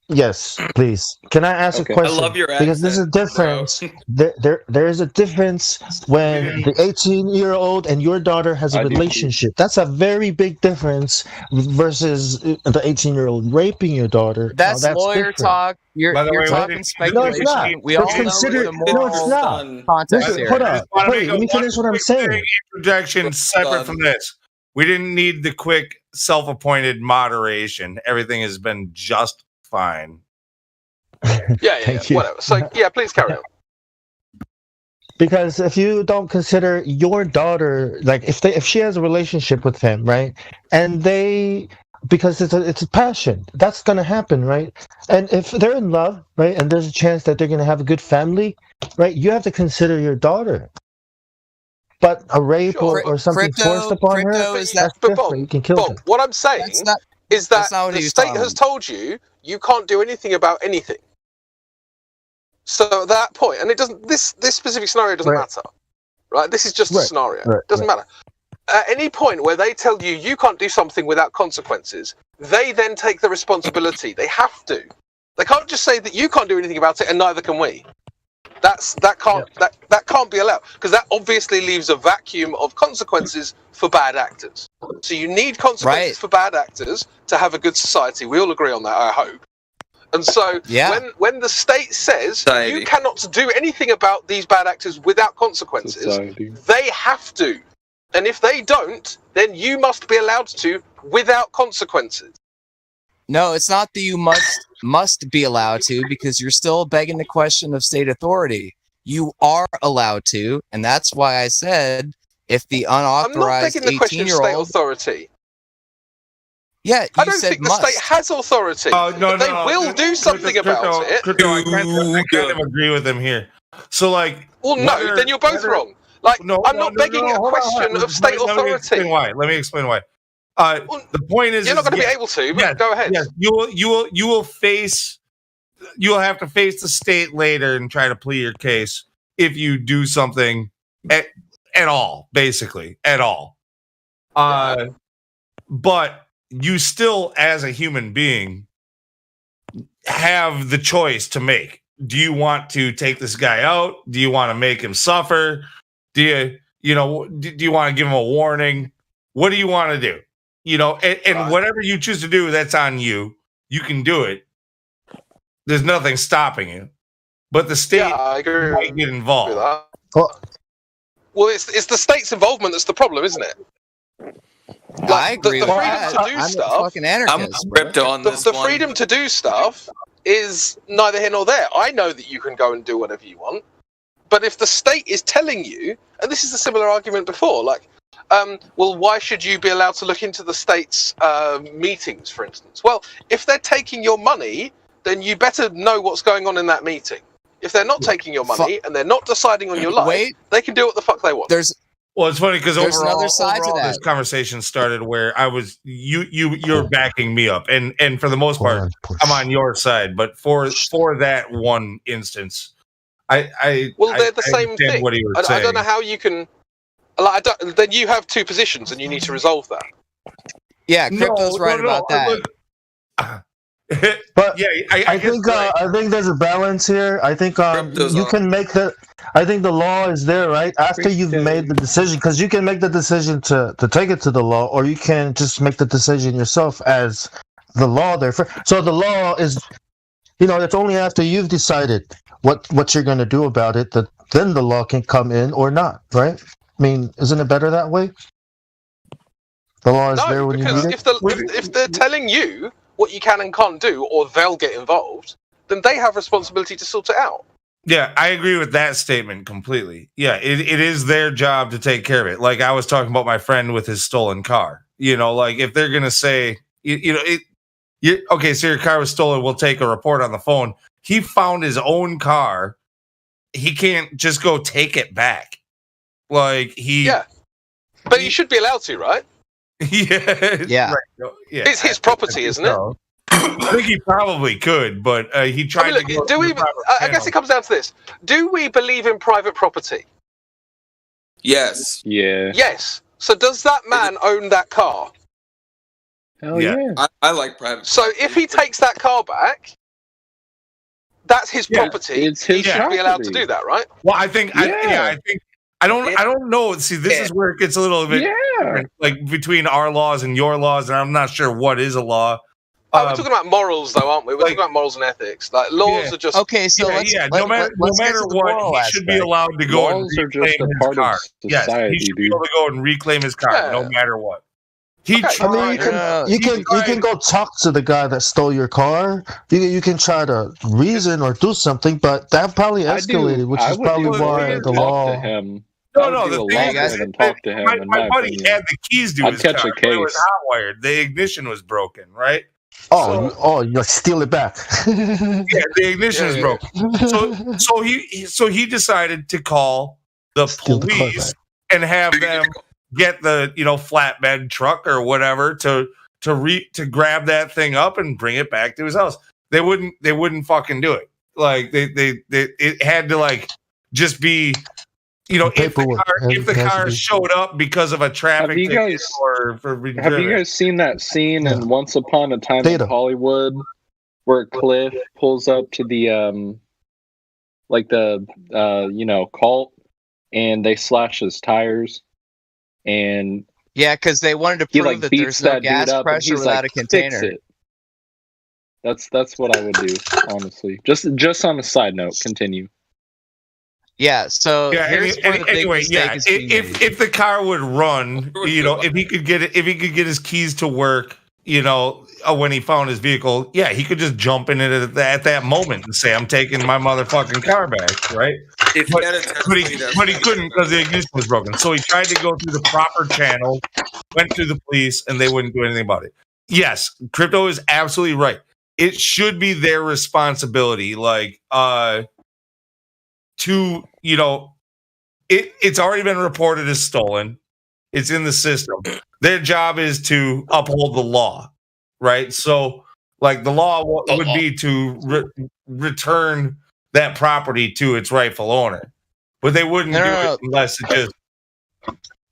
Yes, please. Can I ask a question? I love your because there's a difference. There is a difference when the 18-year-old and your daughter has a relationship. That's a very big difference versus the 18-year-old raping your daughter. that's lawyer different. talk. You're By the way, talking no, speculation. it's not. We Let's all consider- know the no, moral it's not. context Listen, here. hold I on. just wanna Wait, make let me a finish what I'm saying. Interjection separate from this. We didn't need the quick self-appointed moderation. Everything has been just fine. Yeah, whatever. So, yeah, please carry on. Because if you don't consider your daughter, like if she has a relationship with him, right, and because it's a passion, that's gonna happen, right? And if they're in love, right, and there's a chance that they're gonna have a good family, right, you have to consider your daughter. But a rape or something forced upon her, that's different. You can kill them. What I'm saying is that the state has told you can't do anything about anything. So at that point, and it doesn't. This specific scenario doesn't matter, right? This is just a scenario. It doesn't matter. At any point where they tell you can't do something without consequences, they then take the responsibility. They have to. They can't just say that you can't do anything about it, and neither can we. That can't be allowed, because that obviously leaves a vacuum of consequences for bad actors. So you need consequences for bad actors to have a good society. We all agree on that, I hope. And so when the state says you cannot do anything about these bad actors without consequences, they have to. And if they don't, then you must be allowed to without consequences. No, it's not that you must be allowed to, because you're still begging the question of state authority. You are allowed to, and that's why I said if the unauthorized 18-year-old authority. Yeah, I don't think the state has authority. No, they will do something about it. Crypto, I kind of agree with him here. So, like, well, no, then you're both wrong. Like, I'm not begging a question of state authority. Let me explain why. The point is, you're not going to be able to. But go ahead. Yes, you will face. You will have to face the state later and try to plead your case if you do something at all, basically at all. But you still, as a human being, have the choice to make. Do you want to take this guy out? Do you want to make him suffer? Do you want to give him a warning? What do you want to do? And whatever you choose to do, that's on you. You can do it. There's nothing stopping you. But the state might get involved. Well, it's the state's involvement that's the problem, isn't it? Like, I agree the with freedom that. to do I'm stuff. a fucking anarchist. I'm crypto on this The one. freedom to do stuff is neither here nor there. I know that you can go and do whatever you want, but if the state is telling you, and this is a similar argument before, like, well, why should you be allowed to look into the state's meetings, for instance? Well, if they're taking your money, then you better know what's going on in that meeting. If they're not taking your money and they're not deciding on your life, they can do what the fuck they want. Well, it's funny because There's overall, another side to that. this conversation started where I was you're backing me up, and for the most part, I'm on your side. But for that one instance, they're the same thing. What he was I saying. don't know how you can. Like, then you have two positions, and you need to resolve that. Yeah, crypto's right about that. But yeah, I think there's a balance here. I think you can make the. I think the law is there, right? After you've made the decision, because you can make the decision to take it to the law, or you can just make the decision yourself as the law there. So the law is, it's only after you've decided what you're going to do about it that then the law can come in or not, right? I mean, isn't it better that way? The law is there when you need it. If they're telling you what you can and can't do, or they'll get involved, then they have responsibility to sort it out. Yeah, I agree with that statement completely. Yeah, it is their job to take care of it. Like I was talking about my friend with his stolen car. Like if they're gonna say, okay, so your car was stolen, we'll take a report on the phone. He found his own car. He can't just go take it back. Like but he should be allowed to, right? Yeah. Right. Yeah. It's his property, isn't it? I think he probably could, but he tried to go. I guess it comes down to this: do we believe in private property? Yes. Yeah. Yes. So does that man own that car? Hell yeah. I like private. So if he takes that car back, that's his property. It's his he should be allowed to do that, right? Well, I think. I don't know. See, this is where it gets a little bit different, like between our laws and your laws, and I'm not sure what is a law. We're talking about morals, though, aren't we? We're talking about morals and ethics. Like laws are just okay. So no matter what, he should be allowed to go and reclaim his car. Yes, he should be able to go and reclaim his car, no matter what. You can go talk to the guy that stole your car. You can try to reason or do something, but that probably escalated, which is probably why the law. No, the thing is, my buddy had the keys to his car. It was hot-wired. The ignition was broken, right? You steal it back. Yeah, the ignition is broken. So he decided to call the police and have them get the flatbed truck or whatever to grab that thing up and bring it back to his house. They wouldn't fucking do it. Like it had to like just be. If the car showed up because of a traffic ticket have you guys seen that scene in Once Upon a Time in Hollywood where Cliff pulls up to the cult and they slash his tires and because they wanted to prove that there's no gas pressure without a container. That's what I would do, honestly. Just on a side note, continue. Yeah. So here's where the big anyway, mistake is being made. if the car would run, if he could get his keys to work, when he found his vehicle, he could just jump in it at that moment and say, "I'm taking my motherfucking car back," right? But he couldn't because the ignition was broken. So he tried to go through the proper channel, went to the police, and they wouldn't do anything about it. Yes, Crypto is absolutely right. It should be their responsibility, it's already been reported as stolen. It's in the system. Their job is to uphold the law, right? So, the law would be to return that property to its rightful owner, but they wouldn't do it unless it just.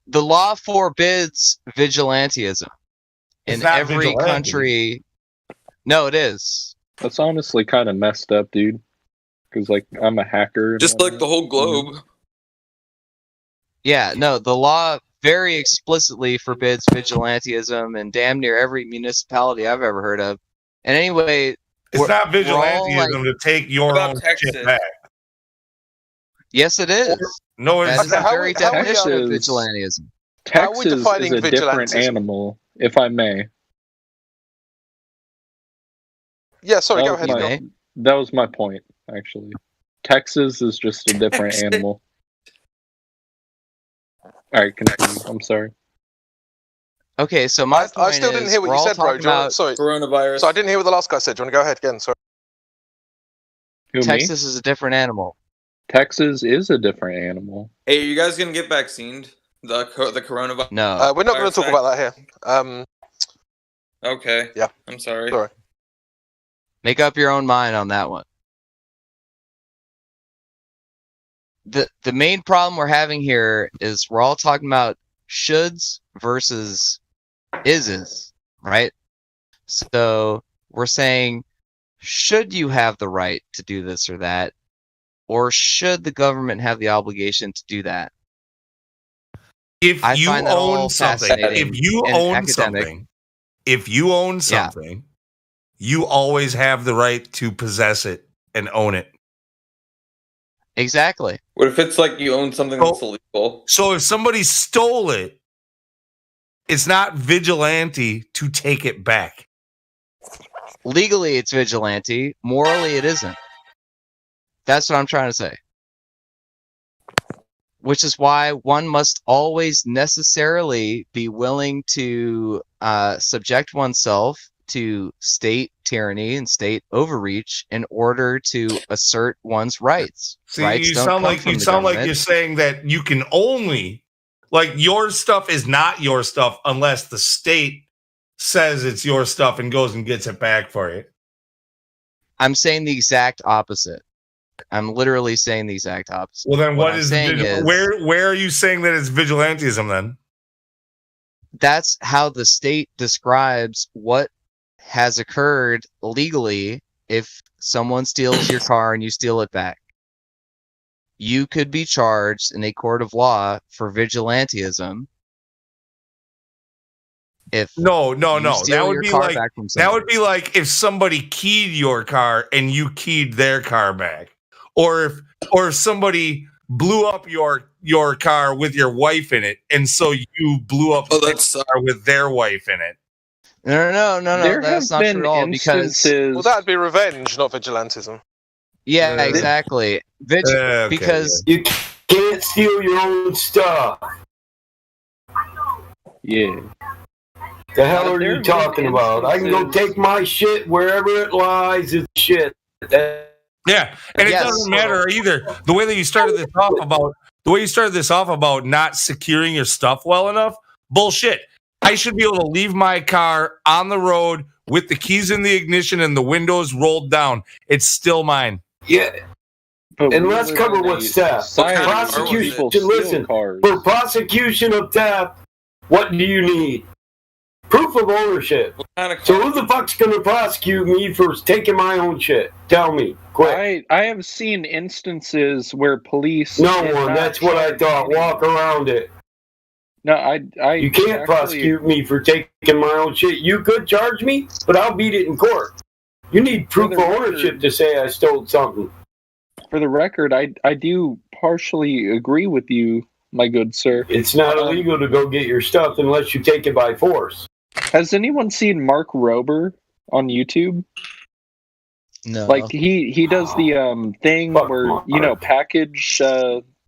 The law forbids vigilantism in every country. No, it is. That's honestly kind of messed up, dude. Because I'm a hacker. Just like the whole globe. Yeah, no, the law very explicitly forbids vigilantism in damn near every municipality I've ever heard of. And anyway, it's not vigilantism to take your own shit back. Yes, it is. No, it's not. Very definition of vigilantism. Texas is a different animal, if I may. Yeah, sorry, go ahead. That was my point, actually. Texas is just a different animal. All right, continue. I'm sorry. Okay, so my point I still didn't hear what you said, bro. Sorry. Coronavirus. So I didn't hear what the last guy said. Do you want to go ahead again? Sorry. Texas is a different animal. Texas is a different animal. Hey, are you guys gonna get vaccinated? The coronavirus? No. We're not going to talk about that here. Okay. Yeah. I'm sorry. Sorry. Make up your own mind on that one. The main problem we're having here is we're all talking about shoulds versus is's, right? So we're saying, should you have the right to do this or that? Or should the government have the obligation to do that? If you own something, you always have the right to possess it and own it. Exactly. What if it's you own something that's illegal? So if somebody stole it, it's not vigilante to take it back. Legally, it's vigilante. Morally, it isn't. That's what I'm trying to say. Which is why one must always necessarily be willing to subject oneself to state tyranny and state overreach in order to assert one's rights. See, rights you sound like you're saying that you can only, your stuff is not your stuff unless the state says it's your stuff and goes and gets it back for you. I'm saying the exact opposite. I'm literally saying the exact opposite. Well, then what is where are you saying that it's vigilantism then? That's how the state describes what has occurred legally if someone steals your car and you steal it back. You could be charged in a court of law for vigilantism. No. That would be like if somebody keyed your car and you keyed their car back. Or if somebody blew up your car with your wife in it, and so you blew up the car with their wife in it. No. That's not true at all. Because that'd be revenge, not vigilantism. Yeah, exactly. Because you can't steal your own stuff. Yeah. The hell are you talking about? I can go take my shit wherever it lies. It's shit. Yeah, and it doesn't matter either. The way that you started this off about not securing your stuff well enough, bullshit. I should be able to leave my car on the road with the keys in the ignition and the windows rolled down. It's still mine. Yeah. And let's cover what's theft. Prosecution. Listen, for prosecution of theft, what do you need? Proof of ownership. So who the fuck's going to prosecute me for taking my own shit? Tell me, quick. I have seen instances where police. No one. That's what I thought. Walk around it. No, I. You can't prosecute me for taking my own shit. You could charge me, but I'll beat it in court. You need proof of ownership to say I stole something. For the record, I do partially agree with you, my good sir. It's not illegal to go get your stuff unless you take it by force. Has anyone seen Mark Rober on YouTube? No. Like he does the thing where package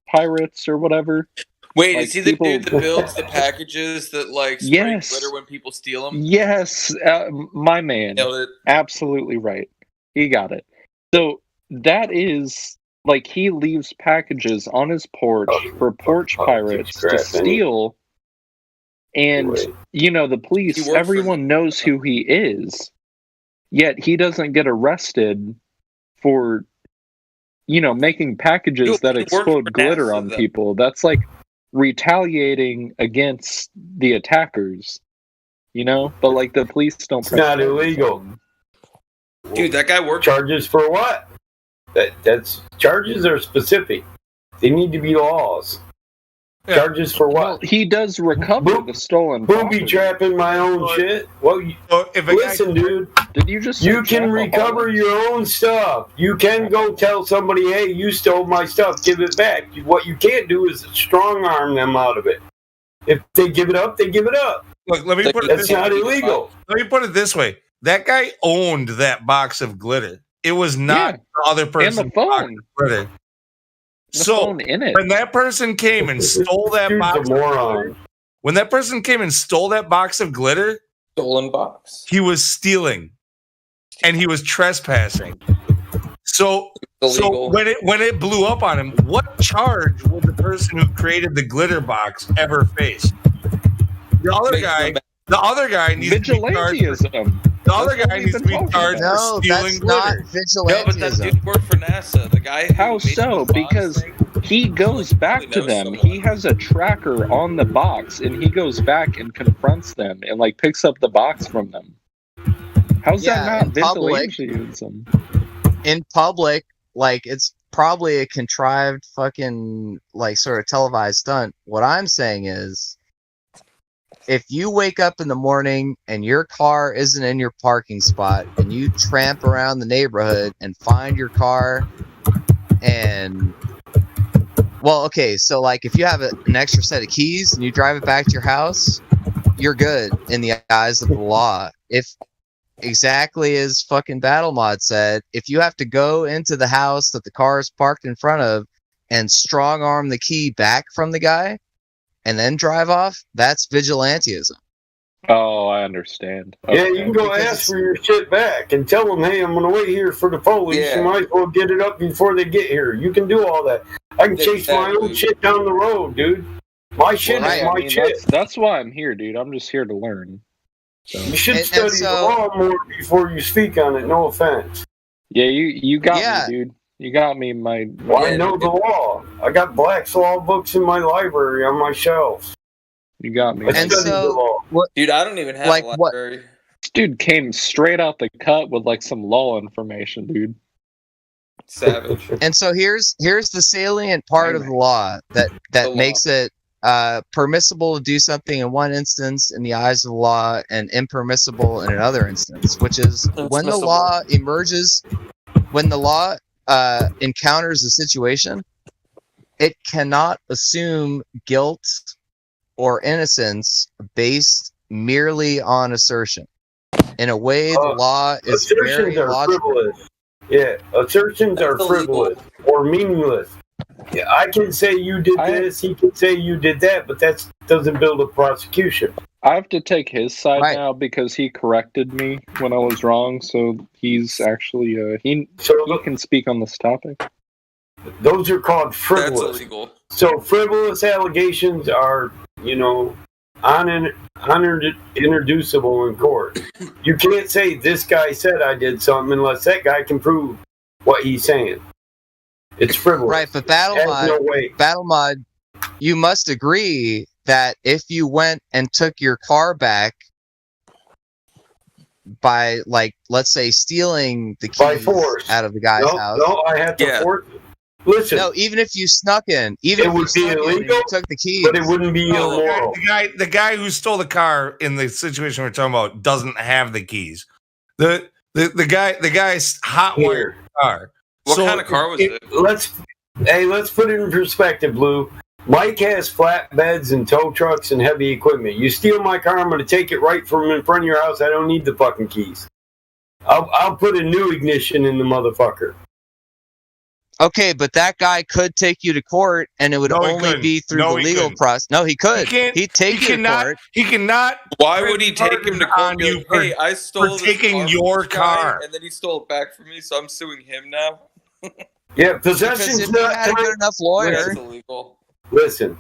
pirates or whatever. Wait, like is he the dude that builds the packages that like spray glitter when people steal them? Yes, my man. Nailed it. Absolutely right. He got it. So that is like he leaves packages on his porch for porch pirates to steal. And the police, everyone knows who he is. Yet he doesn't get arrested for making packages that explode glitter on people. That's like retaliating against the attackers, but like the police don't. It's not illegal, dude. That guy worked. Charges for what? That's charges are specific. They need to be laws. Yeah. Charges for what? Well, he does recover the stolen booby trapping my own shit. Well, listen, dude. Did you just? You can recover your own stuff. You can go tell somebody, "Hey, you stole my stuff. Give it back." What you can't do is strong arm them out of it. If they give it up, they give it up. Look, let me put it. That's not illegal. Let me put it this way: that guy owned that box of glitter. It was not the other person's and the phone. box of glitter. So when that person came and stole that box, when that person came and stole that box of glitter, stolen box, he was stealing, and he was trespassing. So when it blew up on him, what charge would the person who created the glitter box ever face? The other guy needs to be charged. The other guy needs to be charged for stealing glitter. No, but that dude worked for NASA. The guy. How so? Because he goes back to them. He has a tracker on the box, and he goes back and confronts them and like picks up the box from them. How's that not vigilantism? In public, like it's probably a contrived fucking like sort of televised stunt. What I'm saying is, if you wake up in the morning and your car isn't in your parking spot and you tramp around the neighborhood and find your car and so like if you have an extra set of keys and you drive it back to your house, you're good in the eyes of the law. If exactly as fucking Battle Mod said, if you have to go into the house that the car is parked in front of and strong arm the key back from the guy and then drive off, that's vigilantism. Oh, I understand. Okay. Yeah, you can go ask for your shit back and tell them, hey, I'm going to wait here for the police. Yeah. You might as well get it up before they get here. You can do all that. I can chase my own shit down the road, dude. My shit is my shit. That's why I'm here, dude. I'm just here to learn. So. You should study the law more before you speak on it. No offense. Yeah, you got me, dude. You got me, I know the law. I got Black's Law books in my library on my shelves. You got me. And so, dude, I don't even have a library. This dude came straight out the cut with like some law information, dude. Savage. And so here's the salient part of the law that makes it permissible to do something in one instance in the eyes of the law and impermissible in another instance, which is when the law emerges, when the law encounters a situation, it cannot assume guilt or innocence based merely on assertion. In a way, the law is very logical. Frivolous. Yeah, assertions are frivolous or meaningless. Yeah, I can say you did this, he can say you did that, but that doesn't build a prosecution. I have to take his side now because he corrected me when I was wrong, so he's actually he can speak on this topic. Those are called frivolous. That's illegal. So frivolous allegations are, unintroducible in court. You can't say this guy said I did something unless that guy can prove what he's saying. It's frivolous. Right, but Battle Mod, you must agree that if you went and took your car back by, like, let's say, stealing the keys out of the guy's house. No, I have to force it. Listen. No, even if you snuck in, even if you snuck in and you took the keys, but it wouldn't be immoral. The guy who stole the car in the situation we're talking about doesn't have the keys. The guy's hot wired car. What kind of car was it? Hey, let's put it in perspective, Blue. Mike has flatbeds and tow trucks and heavy equipment. You steal my car, I'm going to take it right from in front of your house. I don't need the fucking keys. I'll put a new ignition in the motherfucker. Okay, but that guy could take you to court, and it would only be through the legal process. No, he could. He'd take you to court. He cannot. Why would he take him to court? You Hey, I stole taking your car, and then he stole it back from me, so I'm suing him now. Yeah, possession's not had a good enough lawyer. That's illegal. Listen.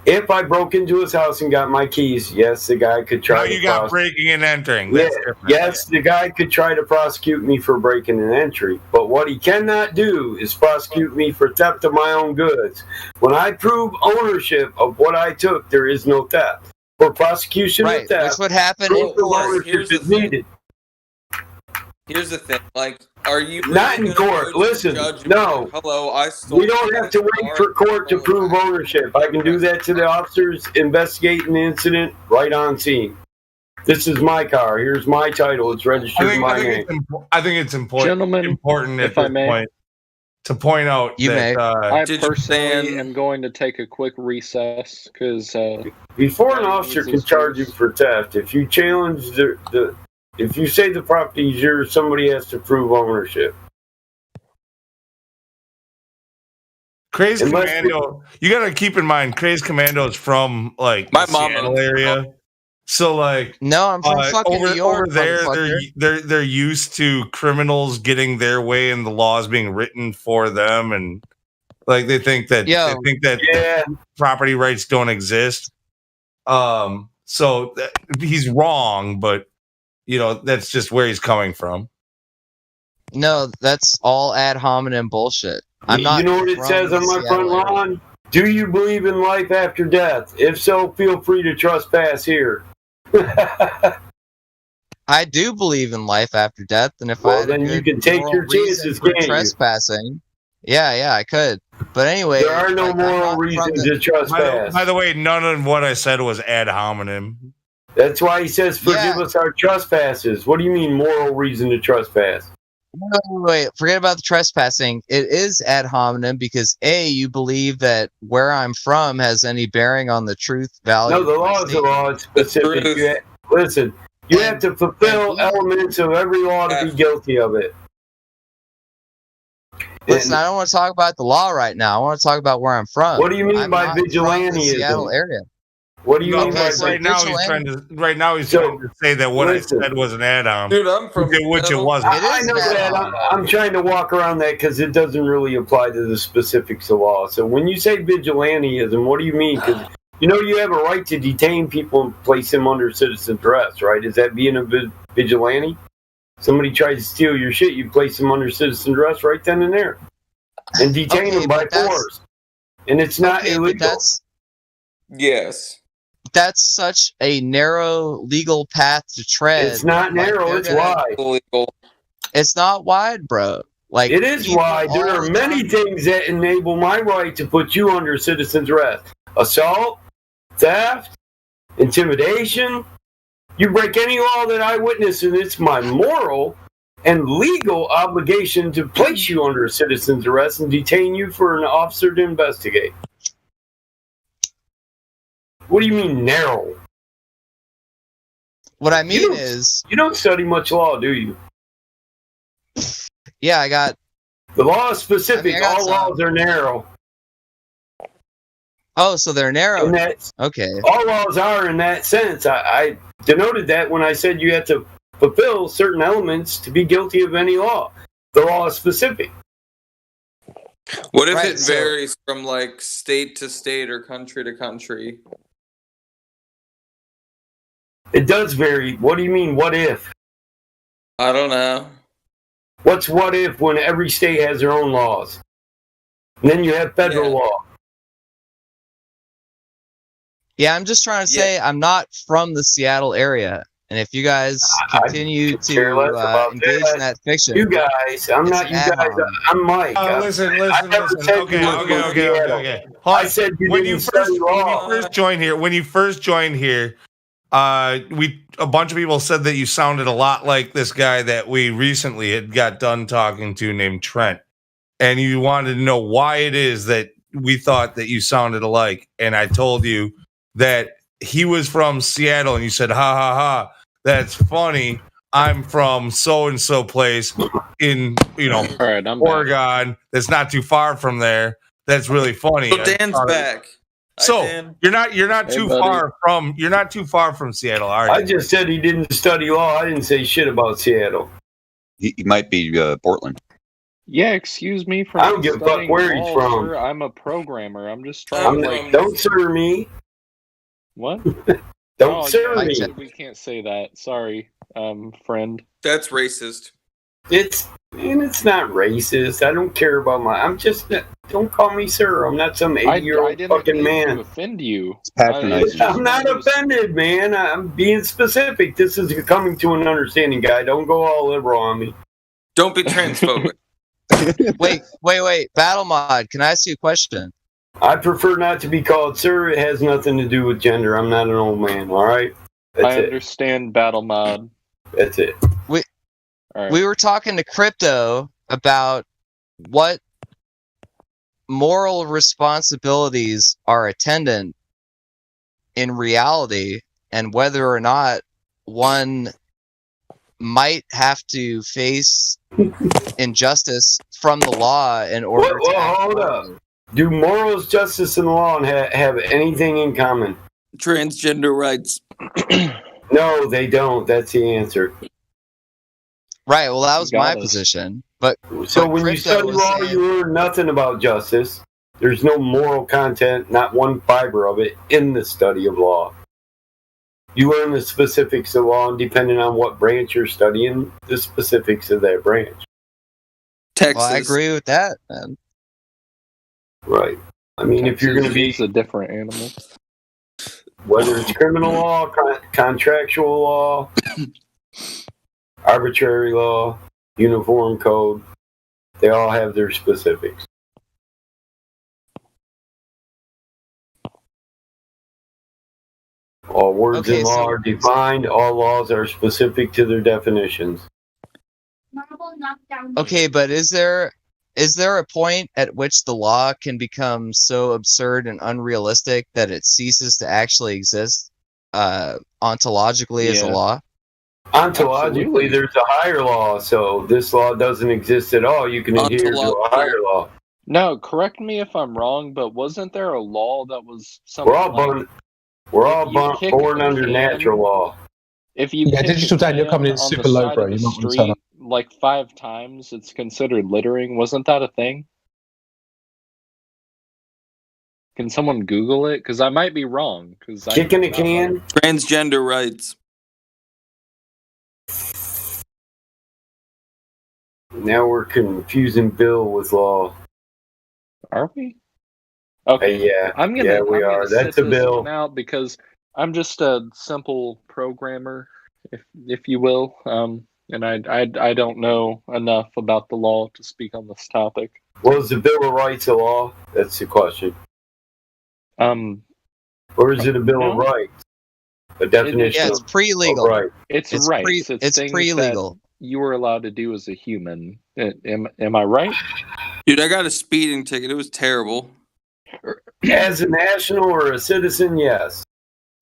If I broke into his house and got my keys, yes, the guy could try. No, you got breaking and entering. Yeah, That's different. yes, the guy could try to prosecute me for breaking and entry. But what he cannot do is prosecute me for theft of my own goods. When I prove ownership of what I took, there is no theft. For prosecution of theft, which would happen proof of ownership is needed. Here's the thing, like, are you not in court? Listen, no. Hello, I stole. We don't have to wait for court to prove ownership. I can do that to the officers investigating the incident right on scene. This is my car. Here's my title. It's registered in my name. I think it's important. Important at this point to point out that I personally am going to take a quick recess because before an officer can charge you for theft, if you challenge if you say the property is yours, somebody has to prove ownership. Crazy Commando, you got to keep in mind, Crazy Commando is from like my Seattle area. So like, no, I'm from fucking New York. Over there, they're used to criminals getting their way and the laws being written for them, and like they think that property rights don't exist. So he's wrong, but. You know, that's just where he's coming from. No, that's all ad hominem bullshit. I'm not. You know what it says on my front lawn? Do you believe in life after death? If so, feel free to trespass here. I do believe in life after death, and if then you can take your chances, for trespassing. Yeah, I could. But anyway, there are no moral reasons to trespass. By the way, none of what I said was ad hominem. That's why he says, forgive us our trespasses. What do you mean, moral reason to trespass? Wait, forget about the trespassing. It is ad hominem because, A, you believe that where I'm from has any bearing on the truth, value. No, the law is the law. It's specific. Listen, you have to fulfill elements of every law to be guilty of it. Listen, I don't want to talk about the law right now. I want to talk about where I'm from. What do you mean by vigilantism? Seattle area. What do you mean by right now? He's trying to say that what I said was an add-on. Dude, I'm from which it wasn't. I know that. I'm trying to walk around that because it doesn't really apply to the specifics of law. So when you say vigilantism, what do you mean? Because you have a right to detain people and place them under citizen arrest, right? Is that being a vigilante? Somebody tries to steal your shit, you place them under citizen arrest right then and there, and detain them by force. And it's not illegal. Yes. That's such a narrow legal path to tread. It's not narrow, it's wide. It's not wide, bro. Like it is wide. There are many things that enable my right to put you under citizen's arrest. Assault, theft, intimidation. You break any law that I witness, and it's my moral and legal obligation to place you under a citizen's arrest and detain you for an officer to investigate. What do you mean narrow? What I mean is... You don't study much law, do you? Yeah, I got... The law is specific. All laws are narrow. Oh, so they're narrow. Okay. All laws are in that sense. I denoted that when I said you have to fulfill certain elements to be guilty of any law. The law is specific. What if it varies from like state to state or country to country? It does vary. What do you mean, what if? I don't know. What's what if when every state has their own laws? And then you have federal law. Yeah, I'm just trying to say I'm not from the Seattle area. And if you guys continue to engage in that fiction... You guys, I'm not you guys, I'm Mike. Listen. Okay. I said when you first joined here, a bunch of people said that you sounded a lot like this guy that we recently had got done talking to named Trent. and you wanted to know why it is that we thought that you sounded alike. And I told you that he was from Seattle, and you said, ha, ha, ha, that's funny. I'm from so-and-so place in, Oregon. That's not too far from there. That's really funny. So Dan's back. So Hi, Dan. you're not too far from Seattle, are you? I just said he didn't study law. I didn't say shit about Seattle. He might be Portland. Yeah, excuse me for I don't give a fuck where he's from. Sir. I'm a programmer. I'm just trying to don't sir me. What? Don't sir me. We can't say that. Sorry, friend. That's racist. It's not racist. I don't care about I'm just. Don't call me sir. I'm not some 80-year-old fucking man. To offend you. It's patronizing. I'm not offended, man. I'm being specific. This is coming to an understanding, guy. Don't go all liberal on me. Don't be transphobic. Wait. Battle Mod, can I ask you a question? I prefer not to be called sir. It has nothing to do with gender. I'm not an old man, all right? I understand Battle Mod. That's it. We were talking to Crypto about what moral responsibilities are attendant in reality and whether or not one might have to face injustice from the law in order to hold up. Do morals, justice, and law have anything in common? Transgender rights. No, they don't. That's the answer. Right. Well, that was my position. But so when you study law, you learn nothing about justice. There's no moral content, not one fiber of it, in the study of law. You learn the specifics of law, and depending on what branch you're studying, the specifics of that branch. Texas. Well, I agree with that, man. Right. I mean, Texas, if you're going to be a different animal, whether it's criminal law, contractual law, arbitrary law, uniform code, they all have their specifics. All words in law are defined. All laws are specific to their definitions. Okay, but is there a point at which the law can become so absurd and unrealistic that it ceases to actually exist ontologically as a law? Ontologically, Absolutely. There's a higher law, so this law doesn't exist at all. You can adhere to a higher law. No, correct me if I'm wrong, but wasn't there a law that was something We're all born under natural law. If you Digital Dan, you're coming in super low, bro. You might want to turn up. Like 5 times, it's considered littering. Wasn't that a thing? Can someone Google it? Because I might be wrong. Kicking a can. Transgender rights. Now we're confusing Bill with law. Are we? Okay. We are. That's a bill. Out because I'm just a simple programmer, if you will, and I don't know enough about the law to speak on this topic. Well, is the Bill of Rights a law? That's the question. Or is it a Bill of Rights? A definition. Yeah, it's pre-legal. Right. It's rights. It's pre-legal. You were allowed to do as a human. Am I right? Dude, I got a speeding ticket. It was terrible. As a national or a citizen, yes.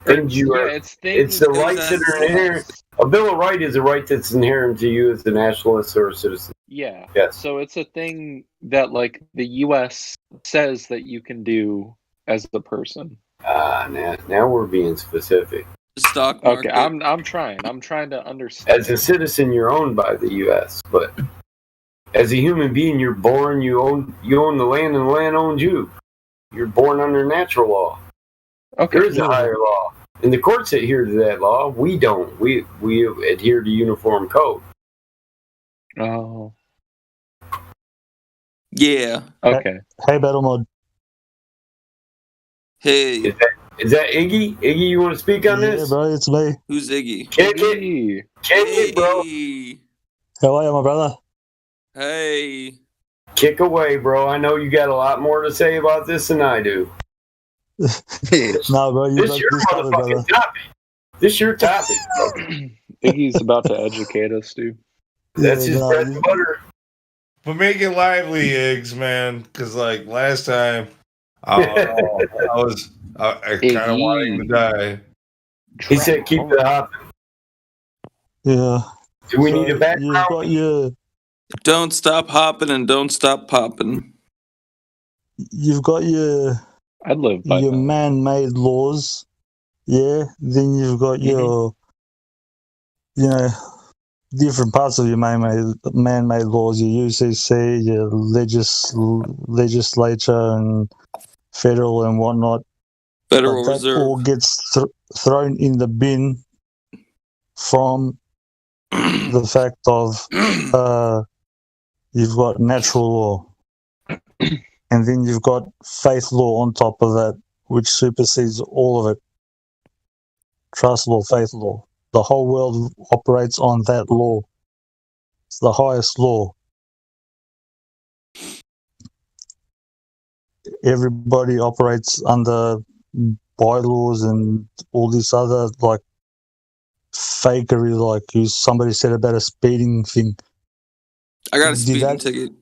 It's the rights that are inherent. A Bill of Rights is a right that's inherent to you as a nationalist or a citizen. Yeah. Yes. So it's a thing that like the U.S. says that you can do as a person. Now we're being specific. Stock market. Okay, I'm trying to understand. As a citizen, you're owned by the U.S., but as a human being, you're born. You own the land, and the land owns you. You're born under natural law. Okay. There is a higher law, and the courts adhere to that law. We don't. We adhere to uniform code. Oh. Yeah. Okay. Hey, Battle Mod. Hey. Is that Iggy? Iggy, you want to speak on this? Yeah, bro, it's me. Who's Iggy? Kick it, bro. How are you, my brother? Hey. Kick away, bro. I know you got a lot more to say about this than I do. No, bro, This your motherfucking topic. This your topic, bro. Iggy's about to educate us, dude. That's his bread and butter. but make it lively, Iggs, man. Because like last time, I kind of wanting to die. He said, "Keep it up." Yeah. Do we need a background? You've got your. Don't stop hopping and don't stop popping. You've got your. I'd live by your that. man-made laws. Yeah. Then you've got your. You know, different parts of your man-made laws. Your UCC, your legislature, and federal and whatnot. Federal But that Reserve. all gets thrown in the bin from the fact of you've got natural law, and then you've got faith law on top of that, which supersedes all of it. Trust law, faith law. The whole world operates on that law. It's the highest law. Everybody operates under bylaws and all this other like fakery, like somebody said about a speeding thing. I got a speeding ticket.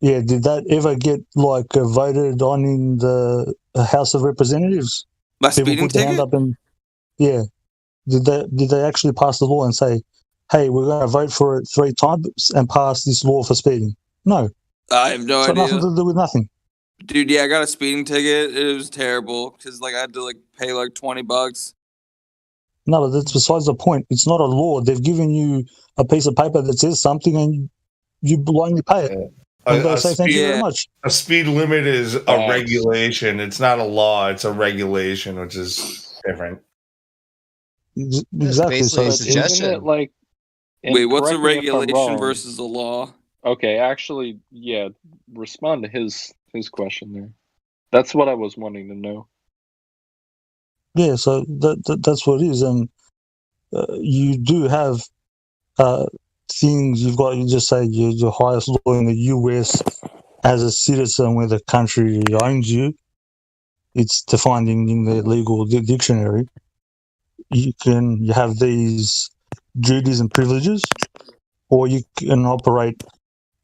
Yeah, did that ever get like voted on in the House of Representatives? My People speeding put their hand ticket? up and yeah, did they actually pass the law and say, "Hey, we're going to vote for it 3 times and pass this law for speeding"? No, I have no it's got idea. nothing to do with nothing. Dude, yeah, I got a speeding ticket. It was terrible because like I had to like pay like $20. No, but that's besides the point. It's not a law. They've given you a piece of paper that says something, and you blindly pay it. And they say thank you very much. A speed limit is a regulation. It's not a law. It's a regulation, which is different. Exactly. So Isn't it like? Wait, what's a correct me if I'm regulation wrong. versus a law? Okay, actually, yeah. Respond to his question there. That's what I was wanting to know. yeah, so that's what it is, and you do have things. You've got, you just say your highest law in the US as a citizen where the country owns you. It's defined in the legal dictionary. You have these duties and privileges, or you can operate,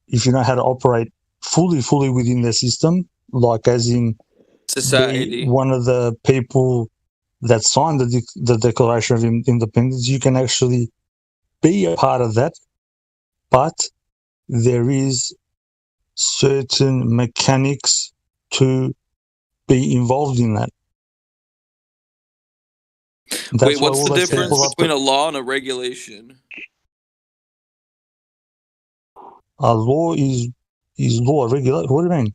if you know how to operate fully within the system, like as in society. One of the people that signed the Declaration of Independence, you can actually be a part of that, but there is certain mechanics to be involved in that. Wait, what's the difference between a law and a regulation? A law is law. Regulate. What do you mean?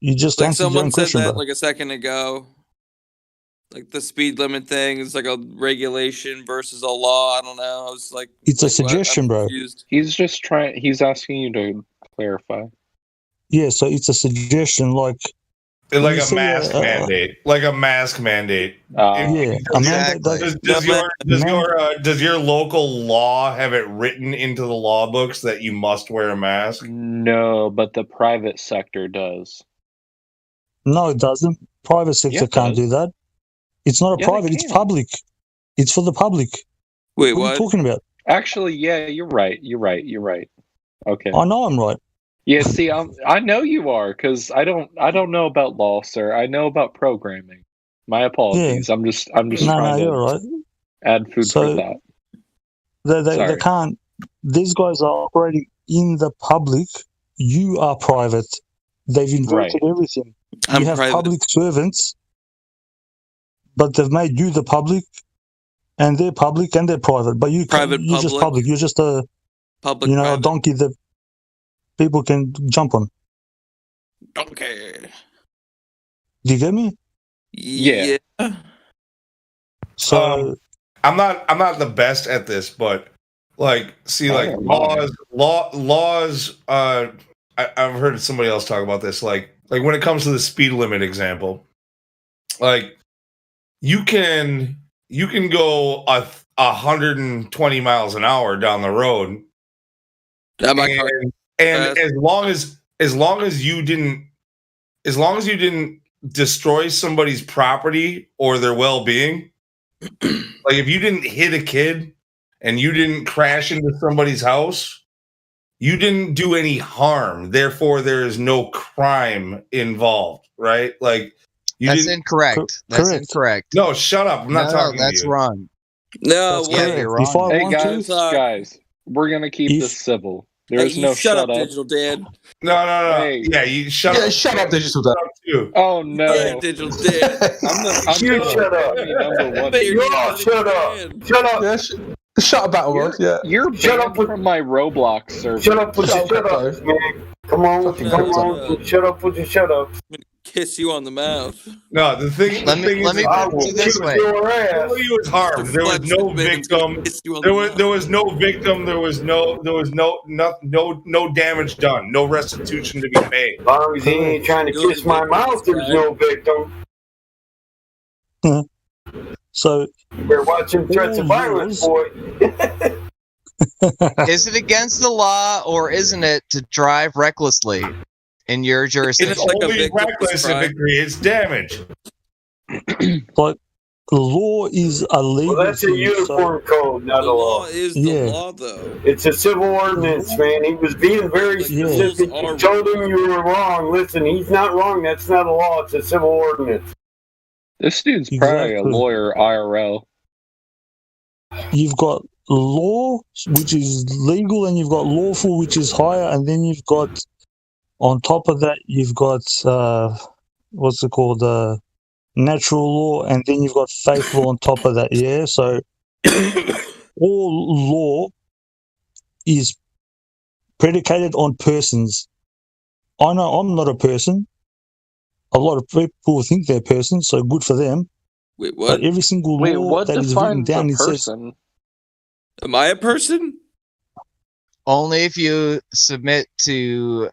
You just Like answered your someone own said question, that bro. like a second ago. Like the speed limit thing is like a regulation versus a law. I don't know. I was like, It's a suggestion, bro. confused. He's just trying. He's asking you to clarify. Yeah, so it's a suggestion, like Like when you a see mask mandate. Like a mask mandate. Yeah, a mandate Does your local law have it written into the law books that you must wear a mask? No, but the private sector does. No, it doesn't. Private sector Yeah, it can't does. do that. It's not a Yeah, they private, it's can. public. It's for the public. Wait, what are you talking about? Actually, yeah, you're right. You're right. Okay. I know I'm right. Yeah, see, I know you are because I don't know about law, sir. I know about programming. My apologies. I'm just No, trying to you're right. add food So, for thought. They Sorry. can't. These guys are operating in the public. You are private. They've inverted everything. I'm you have private. public servants, but they've made you the public, and they're public and they're private. But you're just public. public. You're just a Public a private. donkey that people can jump on. Okay. Do you get me? Yeah. So I'm not the best at this, but like, see, like laws. I've heard somebody else talk about this. Like when it comes to the speed limit example, like you can go 120 miles an hour down the road, and as long as you didn't destroy somebody's property or their well-being, like if you didn't hit a kid and you didn't crash into somebody's house, you didn't do any harm, therefore there is no crime involved, right? Like that's incorrect. That's incorrect. No, shut up. I'm not talking to you. That's wrong. No, you're wrong. Hey guys, we're gonna keep this civil. There's no shut up, Digital Dad. No. Hey. Yeah, you shut up. Shut up, Digital Dad. Oh no, yeah, Digital Dad. You shut up. You all shut up. Shut up. Yeah, shut up, Battle World. Yeah. You're banned from my Roblox server. Shut up with the shut up, man. Come on. Shut up with the shut up. Kiss you on the mouth. No, the thing. Let me put it this way. Nobody was harmed. There was no victim. There was no victim. There was no damage done. No restitution to be made. As long as he ain't trying to kiss my mouth, there's no victim. So we're watching threats of violence, boy. Is it against the law or isn't it to drive recklessly in your jurisdiction? It's only reckless if it creates damage. But the law is a legal. Well, that's a uniform code, not a law. Is the law, though. It's a civil ordinance, man. He was being very specific. You told him you were wrong. Listen, he's not wrong. That's not a law. It's a civil ordinance. This dude's probably a lawyer, IRL. You've got law, which is legal, and you've got lawful, which is higher, and then you've got, on top of that, you've got, what's it called, natural law, and then you've got faithful on top of that, yeah? So all law is predicated on persons. I know I'm not a person. A lot of people think they're persons, so good for them. Wait, what? But every single law that is written down, it says... Am I a person? Only if you submit to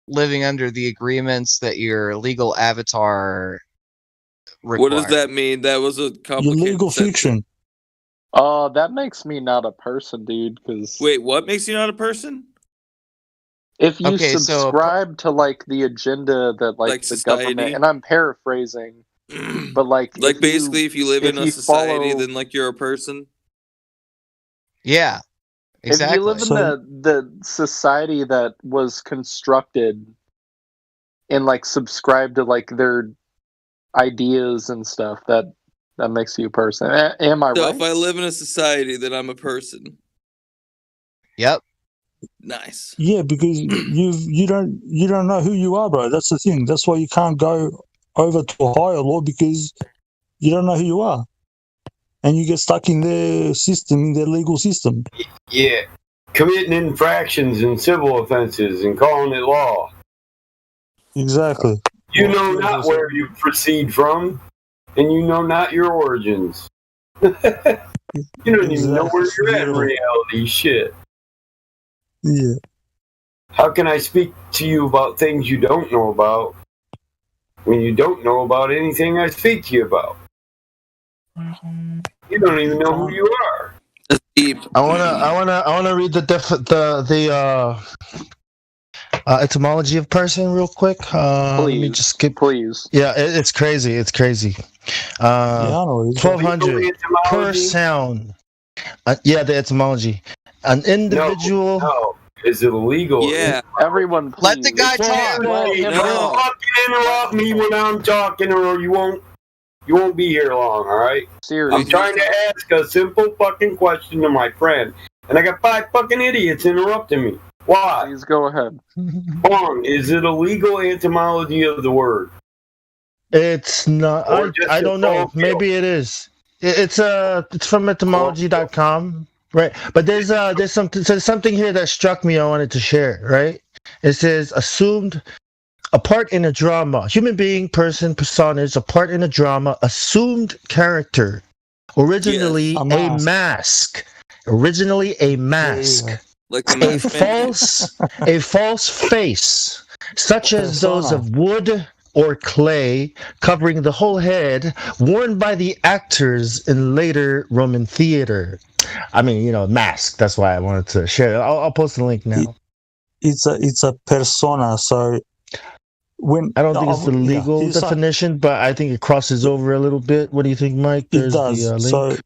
living under the agreements that your legal avatar requires. What does that mean? That was a complicated legal fiction. Oh, that makes me not a person, dude. Because wait, what makes you not a person? If you subscribe to like the agenda that like the government, and I'm paraphrasing, but like basically, if you live in a society, then like you're a person. Yeah, exactly. If you live in the society that was constructed and like subscribe to like their ideas and stuff, that makes you a person. Am I right? So if I live in a society, then I'm a person. Yep. Nice. Yeah, because you don't know who you are, bro. That's the thing. That's why you can't go over to a higher law, because you don't know who you are, and you get stuck in their system, in their legal system. Yeah, committing infractions and civil offenses and calling it law. Exactly. You know not where you proceed from, and you know not your origins. You don't even know where you're at in reality. Shit. Yeah. How can I speak to you about things you don't know about when you don't know about anything I speak to you about? You don't even know who you are. I wanna read the etymology of person real quick. Let me just skip. Please. Yeah, it's crazy. It's crazy. 1200 per sound. Yeah, the etymology. An individual. No. Is it illegal? Yeah. Everyone, please. Let the guy talk. Don't fucking interrupt me when I'm talking, or you won't be here long. All right. Seriously. I'm trying to ask a simple fucking question to my friend, and I got 5 fucking idiots interrupting me. Why? Please go ahead. Is it a legal etymology of the word? It's not. I don't know. Maybe it is. It's from etymology.com. Right, but there's something here that struck me. I wanted to share. Right, it says assumed a part in a drama. Human being, person, personage, a part in a drama. Assumed character. Originally a mask. Originally a mask. Like a false face, such as those of wood or clay, covering the whole head, worn by the actors in later Roman theater. I mean, mask. That's why I wanted to share it. I'll post the link now. It's a persona. So I don't think it's the legal definition, but I think it crosses over a little bit. What do you think, Mike? It does. The link.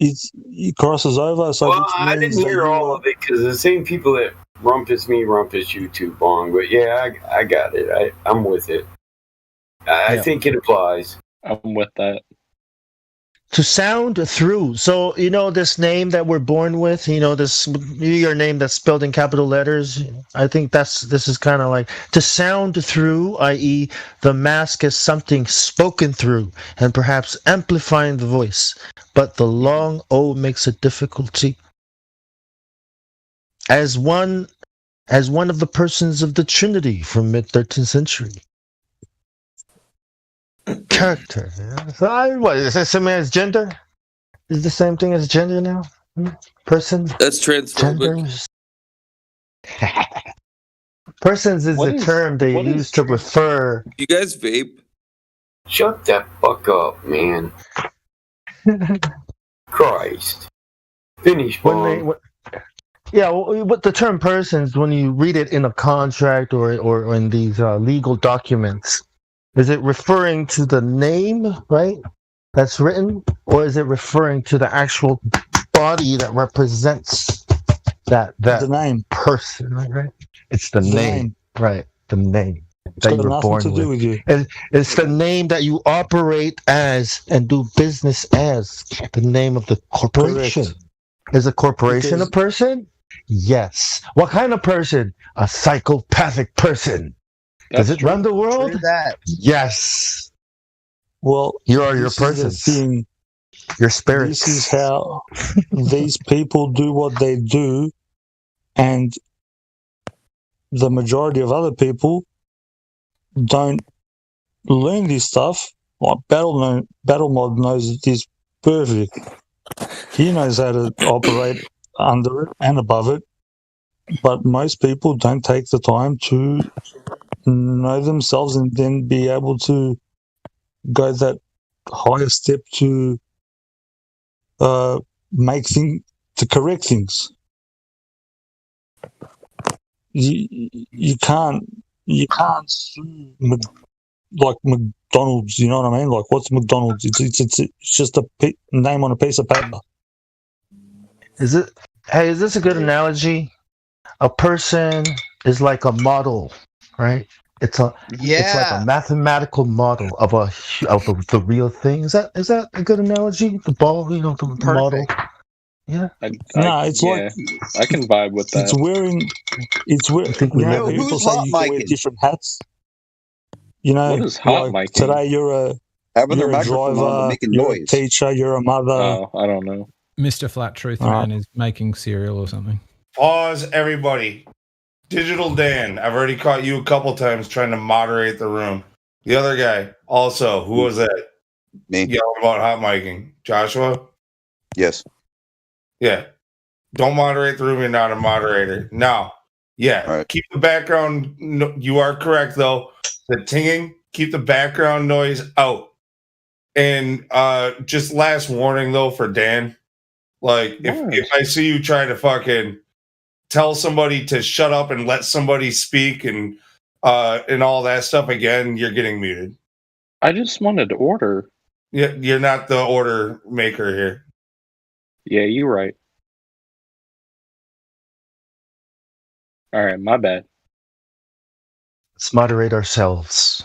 it crosses over. So well, I didn't hear all of it because the same people that rumpus me rumpus you too, Bong. But yeah, I got it. I'm with it. I think it applies. I'm with that. To sound through. So, this name that we're born with, this your name that's spelled in capital letters. I think this is kind of like to sound through, i.e., the mask is something spoken through and perhaps amplifying the voice. But the long O makes a difficulty. As one of the persons of the Trinity from mid-13th century. Character. So what is that? Same as gender? Is the same thing as gender now? Person. That's transphobic. Persons is the term they use to refer. You guys vape? Shut that fuck up, man. Christ. Finish, Bong. But the term persons, when you read it in a contract or in these legal documents, is it referring to the name, right, that's written, or is it referring to the actual body that represents that the name person, right? It's the name, right? The name that you were born with. It's the name that you operate as and do business as. The name of the corporation. Correct. Is a corporation a person? Yes. What kind of person? A psychopathic person. Does it run the world? Yes. Well, you are your person. Your spirit. This is how these people do what they do, and the majority of other people don't learn this stuff. Like Battle Mod knows this perfect. He knows how to operate under it and above it, but most people don't take the time to know themselves and then be able to go that higher step to correct things. You can't sue like McDonald's. You know what I mean? Like, what's McDonald's? It's just a name on a piece of paper. Is it? Hey, is this a good analogy? A person is like a model, right? It's like a mathematical model of the real thing. Is that a good analogy? The ball, the model. Yeah. It's like I can vibe with that. It's wearing. People say you can wear different hats. What is hot miking? Today you're a driver, you're a teacher, you're a mother. Oh, I don't know. Mr. Flat Truth Man is making cereal or something. Pause, everybody. Digital Dan, I've already caught you a couple times trying to moderate the room. The other guy, also, who was that? Me. Yelling about hot miking. Joshua? Yes. Yeah. Don't moderate the room. You're not a moderator. Now, keep the background. You are correct, though. The tinging, keep the background noise out. And just last warning, though, for Dan. Like, if I see you try to fucking tell somebody to shut up and let somebody speak and all that stuff again, you're getting muted. I just wanted to order. Yeah, you're not the order maker here. Yeah, you're right. All right, my bad. Let's moderate ourselves.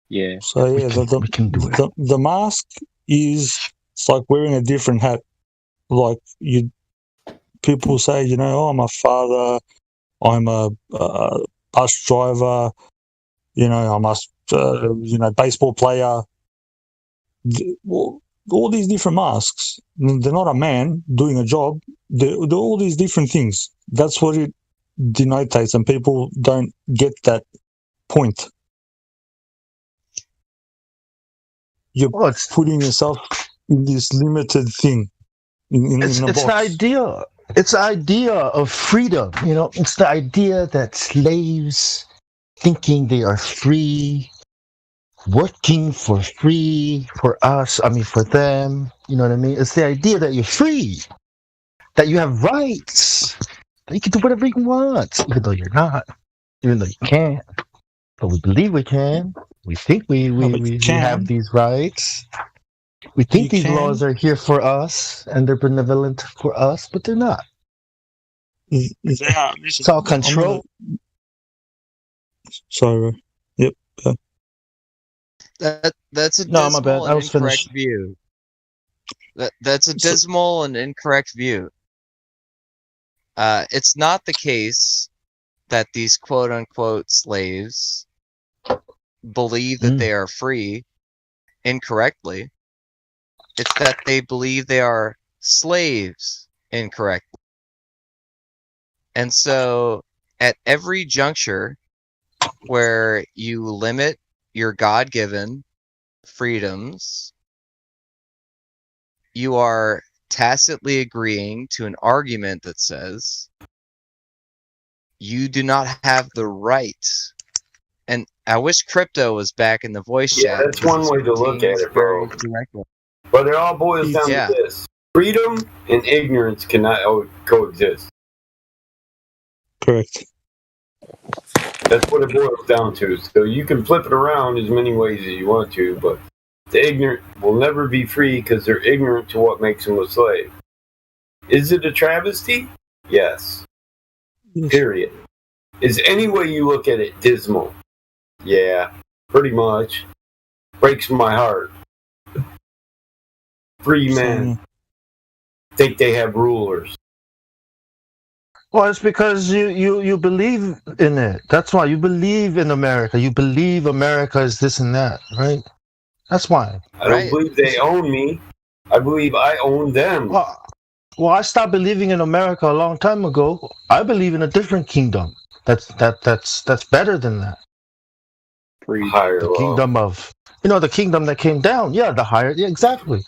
Yeah. So yeah, we can do it. The mask it's like wearing a different hat. Like people say, I'm a father, I'm a bus driver, I'm a baseball player. All these different masks. They're not a man doing a job. They're all these different things. That's what it denotes, and people don't get that point. You're putting yourself in this limited thing. It's the idea. It's the idea of freedom. It's the idea that slaves thinking they are free, working for free for us. For them. You know what I mean? It's the idea that you're free, that you have rights, that you can do whatever you want, even though you're not, even though you can't. But we believe we can. We think we have these rights. We think these laws are here for us and they're benevolent for us, but they're not. It's all control. Sorry. Yep. Okay. That's a No, my bad. dismal I and was incorrect finished. view. That's a dismal and incorrect view. It's not the case that these quote-unquote slaves believe that they are free incorrectly. It's that they believe they are slaves incorrectly. And so at every juncture where you limit your God-given freedoms, you are tacitly agreeing to an argument that says you do not have the right. And I wish Crypto was back in the voice chat. That's one way to look at it, bro. But it all boils down to this. Freedom and ignorance cannot coexist. Correct. That's what it boils down to. So you can flip it around as many ways as you want to, but the ignorant will never be free because they're ignorant to what makes them a slave. Is it a travesty? Yes. Period. Is any way you look at it dismal? Yeah, pretty much. Breaks my heart. Free men think they have rulers. Well, it's because you believe in it. That's why you believe in America. You believe America is this and that, right? That's why. I don't believe they own me. I believe I own them. Well, I stopped believing in America a long time ago. I believe in a different kingdom. That's better than that. The kingdom of, the kingdom that came down. Yeah, the higher. Yeah, exactly.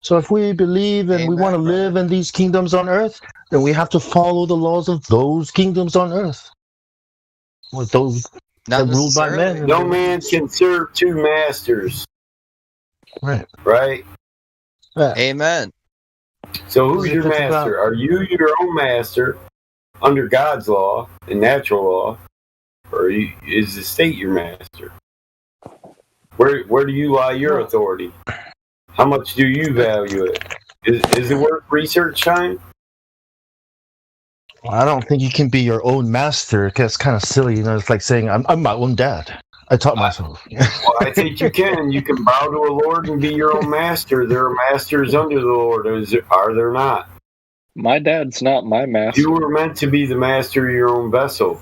So if we believe and we want to live in these kingdoms on earth, then we have to follow the laws of those kingdoms on earth. With those that ruled by men. No man can serve two masters. Right. Right? Amen. So who's your master? Are you your own master under God's law and natural law? Or is the state your master? Where do you lie your authority? How much do you value it? Is it worth research time? Well, I don't think you can be your own master. It's kind of silly, It's like saying I'm my own dad. I taught myself. Well, I think you can. You can bow to a lord and be your own master. There are masters under the Lord. Are there not? My dad's not my master. You were meant to be the master of your own vessel.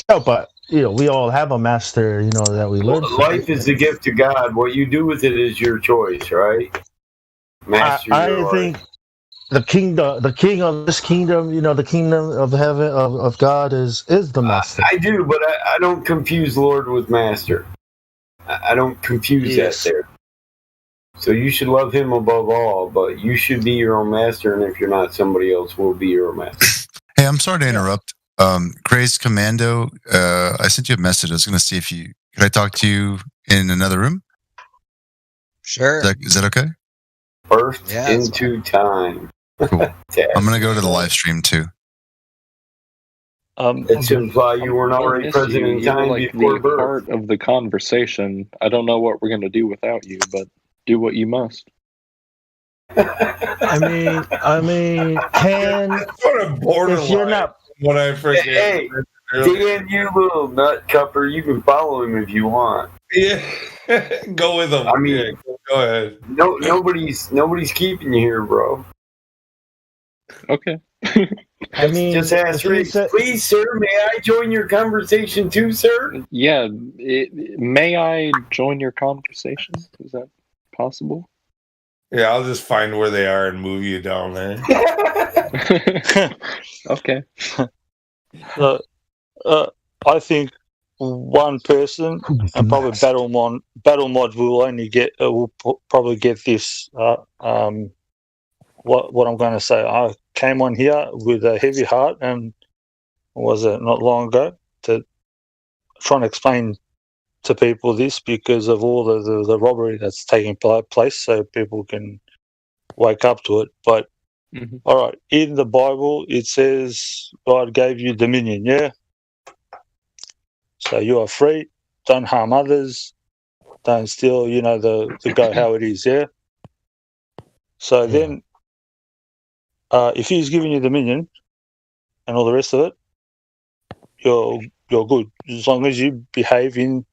Oh, but we all have a master, that we learn from. Life is the gift of God. What you do with it is your choice, right? Master I think the king of this kingdom, the kingdom of heaven of God is the master. I do, but I don't confuse Lord with master. I don't confuse that there. So you should love him above all, but you should be your own master, and if you're not, somebody else will be your master. Hey, I'm sorry to interrupt. Crazed Commando, I sent you a message. I was going to see could I talk to you in another room? Sure. Is that okay? Birth into time. Cool. I'm going to go to the live stream too. It should imply you weren't already present in time before birth. Part of the conversation. I don't know what we're going to do without you, but do what you must. I mean, if you're not. When I first Dan, you little nut cupper, you can follow him if you want. Yeah, go with him. I mean, go ahead. No, nobody's keeping you here, bro. Okay. I mean, just ask Riggs, please, sir. May I join your conversation too, sir? Yeah. May I join your conversation? Is that possible? Yeah, I'll just find where they are and move you down there. Okay. I think one person and probably battle mod will only will probably get this. What I'm going to say. I came on here with a heavy heart, and was it not long ago to try and explain to people this because of all the robbery that's taking place, so people can wake up to it. But all right, in the Bible it says God gave you dominion, yeah? So you are free, don't harm others, don't steal, the go how it is, yeah? So then, if he's giving you dominion and all the rest of it, you're good. As long as you behave in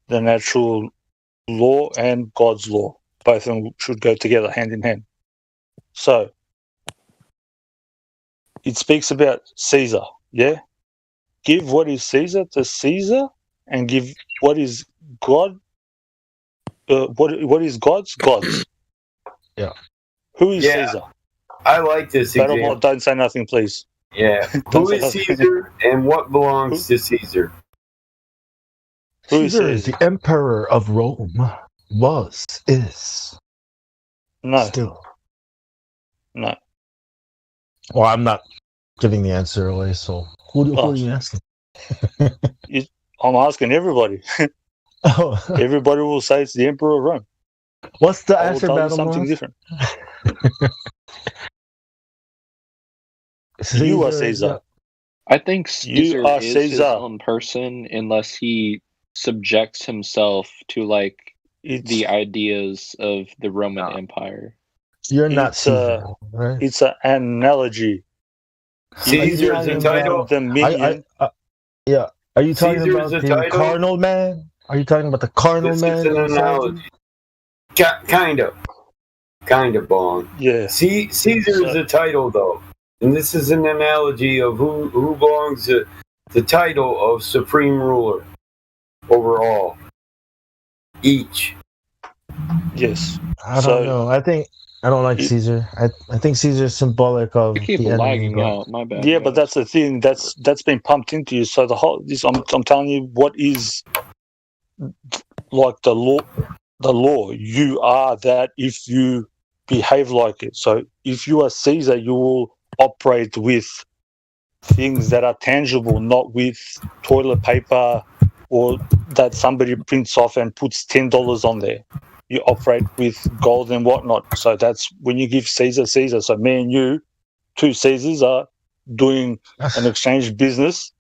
the natural law and God's law. Both of them should go together, hand in hand. So, it speaks about Caesar, yeah? Give what is Caesar to Caesar, and give what is God, what is God's. Yeah. Who is Caesar? I like this example. Don't say nothing, please. Yeah. Who is Caesar and what belongs to Caesar? Caesar is the emperor of Rome. Is. No. Still. No. Well, I'm not giving the answer away, so who are you asking? I'm asking everybody. Everybody will say it's the emperor of Rome. What's the I will answer, tell you Battle something Lawrence? different. Caesar, you are Caesar. I think Caesar are is his Caesar. own person unless he subjects himself to the ideas of the Roman Empire. You're not Caesar, right? It's an analogy. Caesar's a title. Dominion. Yeah. Are you talking Caesar's about a the title? carnal man? Are you talking about the carnal This man? is an analogy. Kind of, Bong. Yeah. Caesar is a title, though. And this is an analogy of who belongs to the title of supreme ruler over all. Each. Yes. I don't know. I don't like Caesar. I think Caesar is symbolic of You keep the enemy. lagging out. My bad. Yeah, but that's the thing. That's been pumped into you. So I'm telling you what is like the law. The law. You are that if you behave like it. So if you are Caesar, you will operate with things that are tangible, not with toilet paper or that somebody prints off and puts $10 on there. You operate with gold and whatnot. So that's when you give Caesar. So me and you, two Caesars, are doing an exchange business.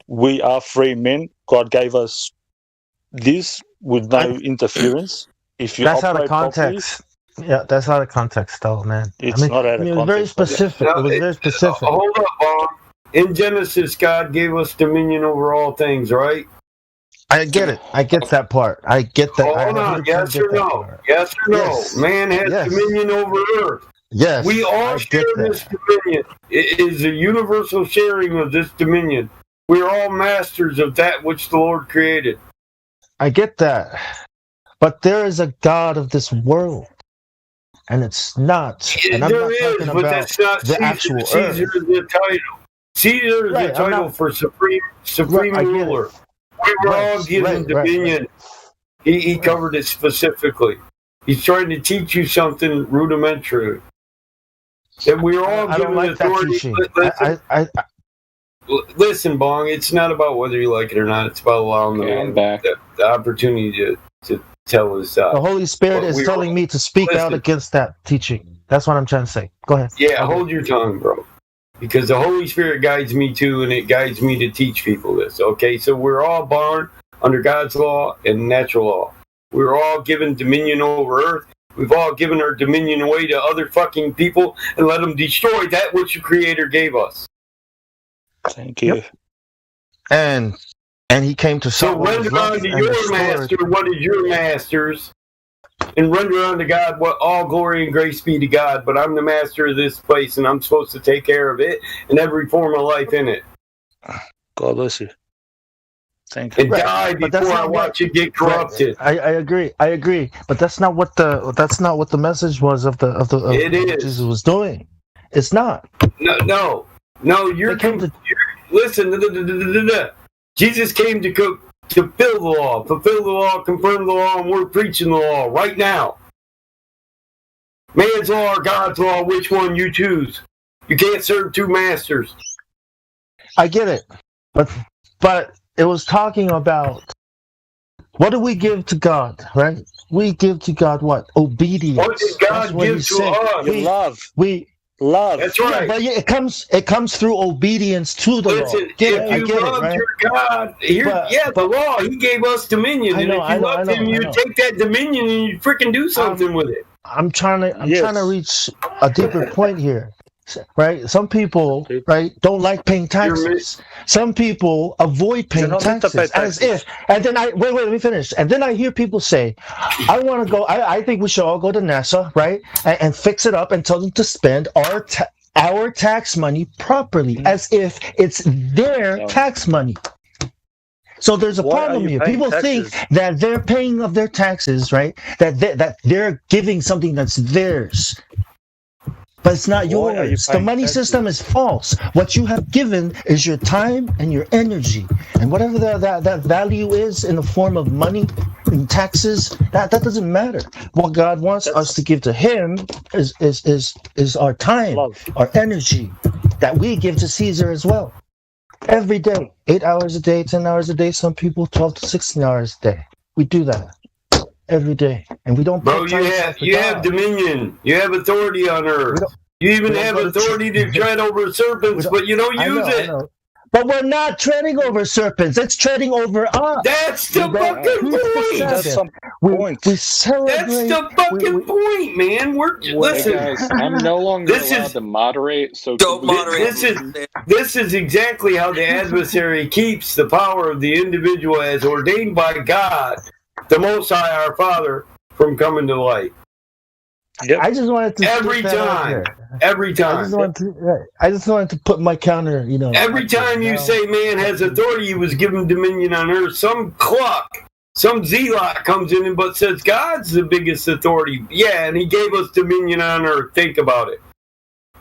We are free men. God gave us this with no interference. If you That's out of operate context. Yeah, that's out of context, though, man. It's not out of it was very context. specific. It was very specific. Hold up, Bob. In Genesis, God gave us dominion over all things, right? I get it. I get that part. I get that. Hold on. Yes or no? Yes or no? Yes. Man has dominion over earth. Yes. We all share this dominion. It is a universal sharing of this dominion. We are all masters of that which the Lord created. I get that. But there is a God of this world. And it's not. And I'm not talking but about that's not the Caesar. actual Caesar earth. is the title. Caesar is the title for supreme ruler. We were all given dominion. He covered it specifically. He's trying to teach you something rudimentary. And we are all given authority. Listen, Bong, it's not about whether you like it or not. It's about allowing the opportunity to tell us. The Holy Spirit is telling me to speak out against that teaching. That's what I'm trying to say. Go ahead. Yeah, hold your tongue, bro. Because the Holy Spirit guides me too, and it guides me to teach people this. Okay, so we're all born under God's law and natural law. We're all given dominion over earth. We've all given our dominion away to other fucking people and let them destroy that which the Creator gave us. Thank you. Yep. And he came to so render unto your master what is your master's, and render unto God what all glory and grace be to God. But I'm the master of this place, and I'm supposed to take care of it and every form of life in it. God bless you. Thank you. And die before I watch it get corrupted. I agree. But that's not what the message was of it is. What Jesus was doing. It's not. No. Listen. Jesus came to fulfill the law, confirm the law, and we're preaching the law right now. Man's law or God's law, which one you choose? You can't serve two masters. I get it, but it was talking about what do we give to God, right? We give to God what? Obedience. What did God give to us? Love. Love. That's right. Yeah, but it comes through obedience to the law. If you love your God, the law, he gave us dominion. And if you love him, you take that dominion and you freaking do something with it. I'm trying to reach a deeper point here. Right? Some people, right, don't like paying taxes. Some people avoid paying taxes as if. And then wait, let me finish. And then I hear people say, I want to go, I think we should all go to NASA, right, and fix it up and tell them to spend our tax money properly, as if it's their tax money. So there's a problem here. People think that they're paying of their taxes, right, that they're giving something that's theirs. But it's not yours. The money system is false. What you have given is your time and your energy. And whatever that value is in the form of money and taxes, that doesn't matter. What God wants us to give to him is our time, our energy that we give to Caesar as well. Every day, 8 hours a day, 10 hours a day, some people 12 to 16 hours a day. We do that every day, and we don't. Bro, you have dominion. You have authority on earth. You even have authority to tread over serpents, but you don't use it. But we're not treading over serpents. It's treading over us. That's the fucking point. We celebrate. That's the fucking point, man. Listen, guys, I'm no longer allowed to moderate. So don't moderate. This is exactly how the adversary keeps the power of the individual as ordained by God, the Most High, our Father, from coming to light. Yep. I just wanted to every time. I just wanted to put my counter. Every time you say man has authority, he was given dominion on earth. Some cluck, some zealot comes in but says God's the biggest authority. Yeah, and he gave us dominion on earth. Think about it.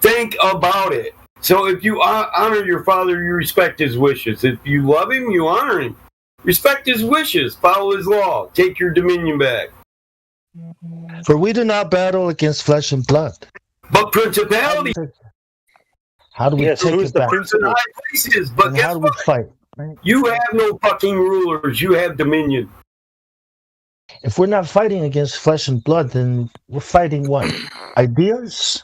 Think about it. So if you honor your father, you respect his wishes. If you love him, you honor him. Respect his wishes, follow his law, take your dominion back. For we do not battle against flesh and blood, but principality. How do we take it back? Places, but guess how do we fight? Right? You have no fucking rulers. You have dominion. If we're not fighting against flesh and blood, then we're fighting what? Ideas,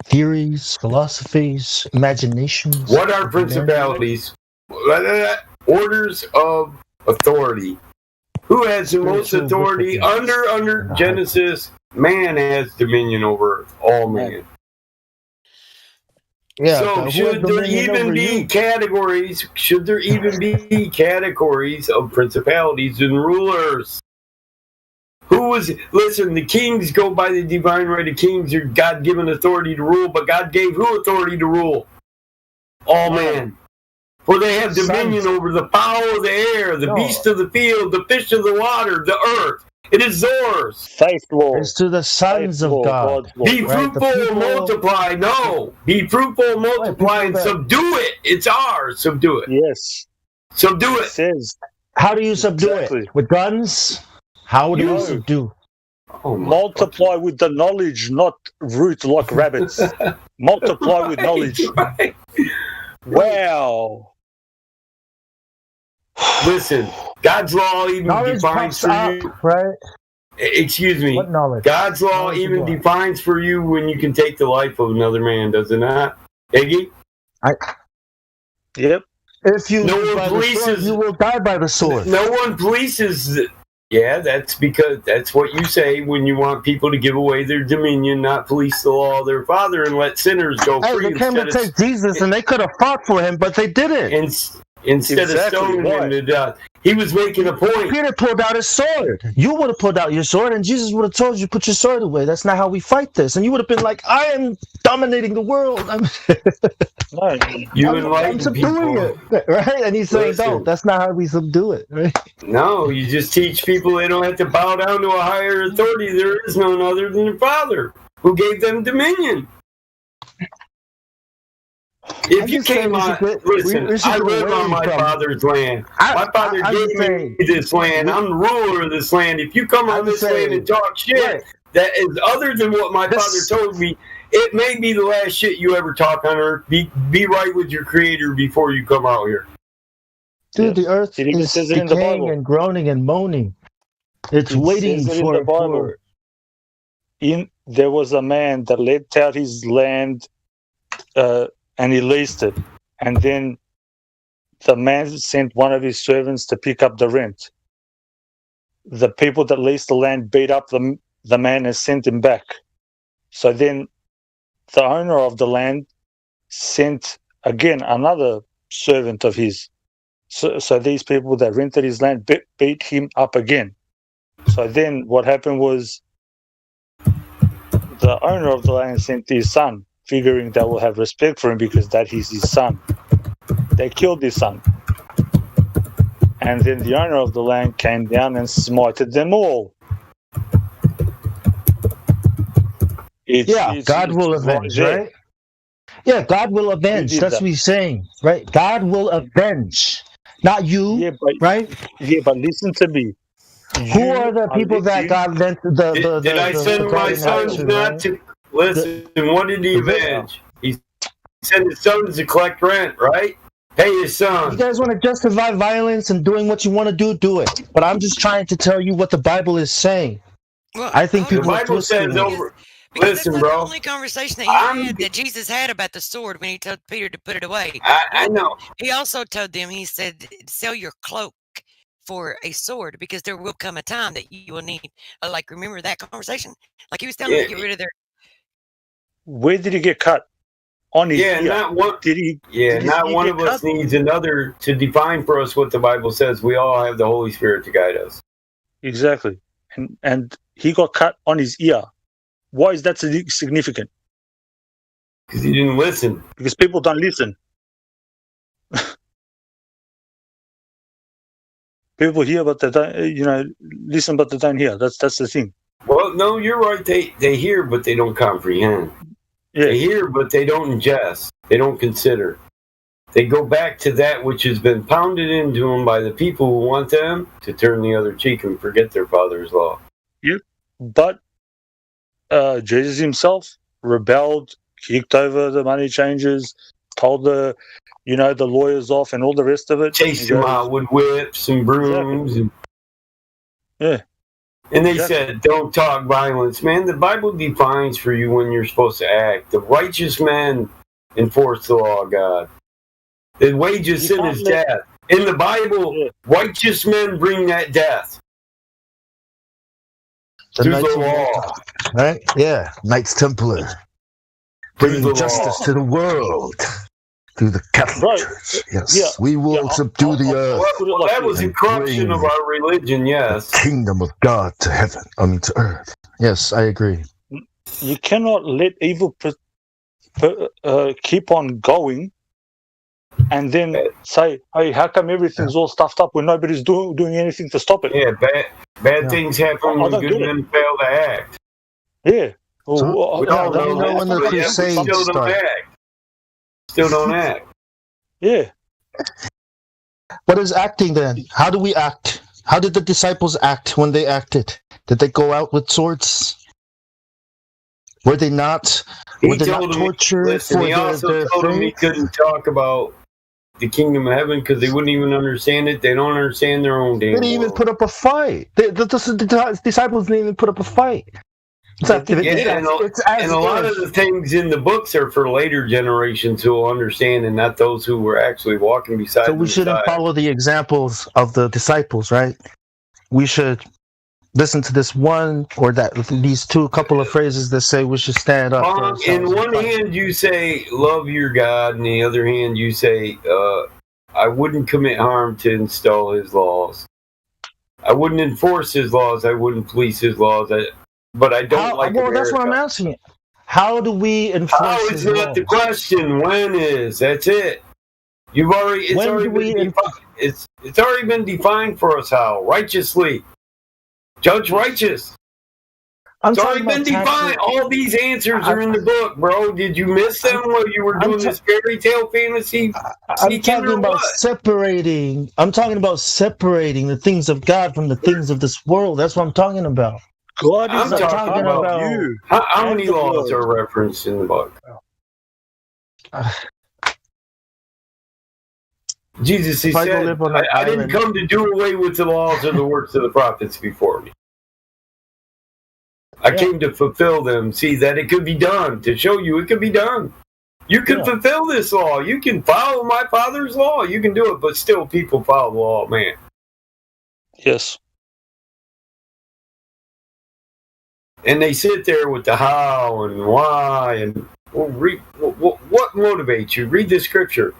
theories, philosophies, imaginations. What are principalities? Orders of authority. Who has the most authority? Under Genesis, man has dominion over all man. Yeah. So should there even be categories? Should there even be categories of principalities and rulers? Listen, the kings go by the divine right of kings, or God-given authority to rule, but God gave who authority to rule? All man. For they have dominion over the fowl of the air, the beast of the field, the fish of the water, the earth. It is yours. Faith law. It's to the sons of God. Be fruitful and multiply. No. Be fruitful and multiply and subdue it. It's ours. Subdue it. Yes. Subdue it. Says. How do you subdue it? With guns? How do you subdue? Multiply with the knowledge, not root like rabbits. Multiply with knowledge. Right. Wow. Listen, God's law even defines for you. Right? Excuse me. What knowledge? God's law even defines for you when you can take the life of another man, does it not? Iggy? Yep. If you sword, you will die by the sword. No one polices. Yeah, that's because that's what you say when you want people to give away their dominion, not police the law of their father and let sinners go free. They came to take Jesus, and they could have fought for him, but they didn't. Instead of stoning him to death. He was making a point. Peter pulled out his sword. You would have pulled out your sword, and Jesus would have told you, put your sword away. That's not how we fight this. And you would have been like, I am dominating the world. I'm subduing it. Right? And he's saying, no, that's not how we subdue it. Right? No, you just teach people they don't have to bow down to a higher authority. There is none other than the Father who gave them dominion. If you came on, listen, I live on my father's land. My father gave me this land. I'm the ruler of this land. If you come on this land and talk shit that is other than what my father told me, it may be the last shit you ever talk on earth. Be right with your creator before you come out here. Dude, the earth is decaying and groaning and moaning. It's waiting for... there was a man that let out his land and he leased it. And then the man sent one of his servants to pick up the rent. The people that leased the land beat up the man and sent him back. So then the owner of the land sent again another servant of his. So these people that rented his land beat him up again. So then what happened was the owner of the land sent his son, figuring they will have respect for him because that is his son. They killed his son. And then the owner of the land came down and smited them all. God will avenge, right? Yeah, God will avenge. That's what he's saying, right? God will avenge. Not you, right? Yeah, but listen to me. Who are the people that God meant Did I send my sons not to listen? What did he avenge? He sent his sons to collect rent, right? Pay his sons. You guys want to justify violence and doing what you want to do it. But I'm just trying to tell you what the Bible is saying. Well, I think people the Bible says over. Listen, that's bro. the only conversation that Jesus had about the sword when he told Peter to put it away. I know. He also told them, he said, sell your cloak for a sword because there will come a time that you will need. Remember that conversation? Like he was telling them to get rid of their. Where did he get cut? On his ear. Not one. Not one of us needs another to define for us what the Bible says. We all have the Holy Spirit to guide us. Exactly, and he got cut on his ear. Why is that significant? Because he didn't listen. Because people don't listen. People hear, but they don't. Listen, but they don't hear. That's the thing. Well, no, you're right. They hear, but they don't comprehend. Yeah. They hear, but they don't ingest. They don't consider. They go back to that which has been pounded into them by the people who want them to turn the other cheek and forget their Father's law. Yep. But Jesus himself rebelled, kicked over the money changers, told the lawyers off and all the rest of it. Chased them out with whips and brooms. Exactly. Yeah. And they said, don't talk violence. Man, the Bible defines for you when you're supposed to act. The righteous man enforce the law of God. The wages of sin is death. In the Bible, righteous men bring that death. Through the law. Right? Yeah. Knights Templar. Bringing justice to the world. Through the Catholic Church. Yes. Yeah. We will subdue the earth. Well, that was the corruption of our religion, yes. The kingdom of God to heaven. To earth. Yes, I agree. You cannot let evil keep on going and then say, hey, how come everything's all stuffed up when nobody's doing anything to stop it? Yeah, bad things happen when good men fail to act. Yeah. Let me know when the crusade starts. Still don't act. Yeah. What is acting then? How do we act? How did the disciples act when they acted? Did they go out with swords? Were they not? Were they not tortured for he also told them he couldn't talk about the kingdom of heaven because they wouldn't even understand it. They don't understand their own damn. They didn't even put up a fight. The disciples didn't even put up a fight. And a lot of the things in the books are for later generations who will understand and not those who were actually walking beside them. So we shouldn't follow the examples of the disciples, right? We should listen to this one or these couple of phrases that say we should stand up. In one hand you say love your God, and the other hand you say I wouldn't commit harm to install his laws. I wouldn't enforce his laws. I wouldn't police his laws. But I don't like America. That's what I'm asking. How do we enforce? How is not the question. When is? That's it. It's already been defined for us. How righteously, judge righteous. It's already been defined. All these answers are in the book, bro. Did you miss them while you were doing this fairy tale fantasy? I'm talking about separating. I'm talking about separating the things of God from the things of this world. That's what I'm talking about. God is talking about you. How many laws are referenced in the book? Jesus, he said, I didn't come to do away with the laws or the works of the prophets before me. I came to fulfill them. See, that it could be done, to show you it could be done. You can fulfill this law. You can follow my Father's law. You can do it, but still people follow the law, man. Yes. And they sit there with the how and why and what motivates you? Read the scripture.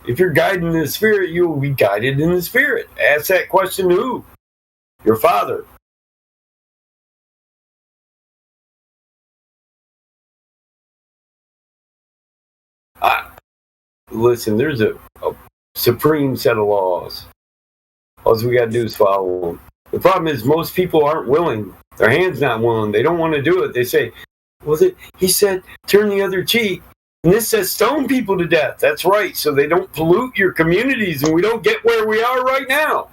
If you're guided in the Spirit, you will be guided in the Spirit. Ask that question to who? Your Father. Listen, there's a supreme set of laws. All we got to do is follow them. The problem is most people aren't willing. Their hand's not willing. They don't want to do it. They say, he said, turn the other cheek. And this says stone people to death. That's right. So they don't pollute your communities and we don't get where we are right now.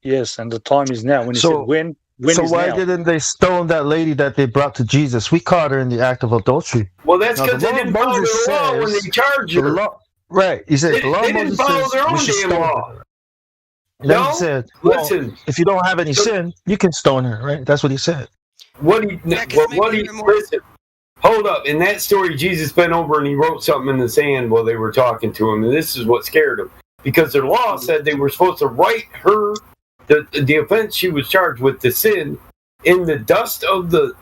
Yes, and the time is now. When he said when so is why now? didn't they stone that lady that they brought to Jesus? We caught her in the act of adultery. Well, that's because they didn't follow the law when they charged her. Right. He said the law they didn't follow their own damn law. Then he said, listen, if you don't have any sin, you can stone her, right? That's what he said. Listen, hold up. In that story, Jesus bent over and he wrote something in the sand while they were talking to him. And this is what scared him. Because their law said they were supposed to write her, the offense she was charged with, the sin, in the dust of the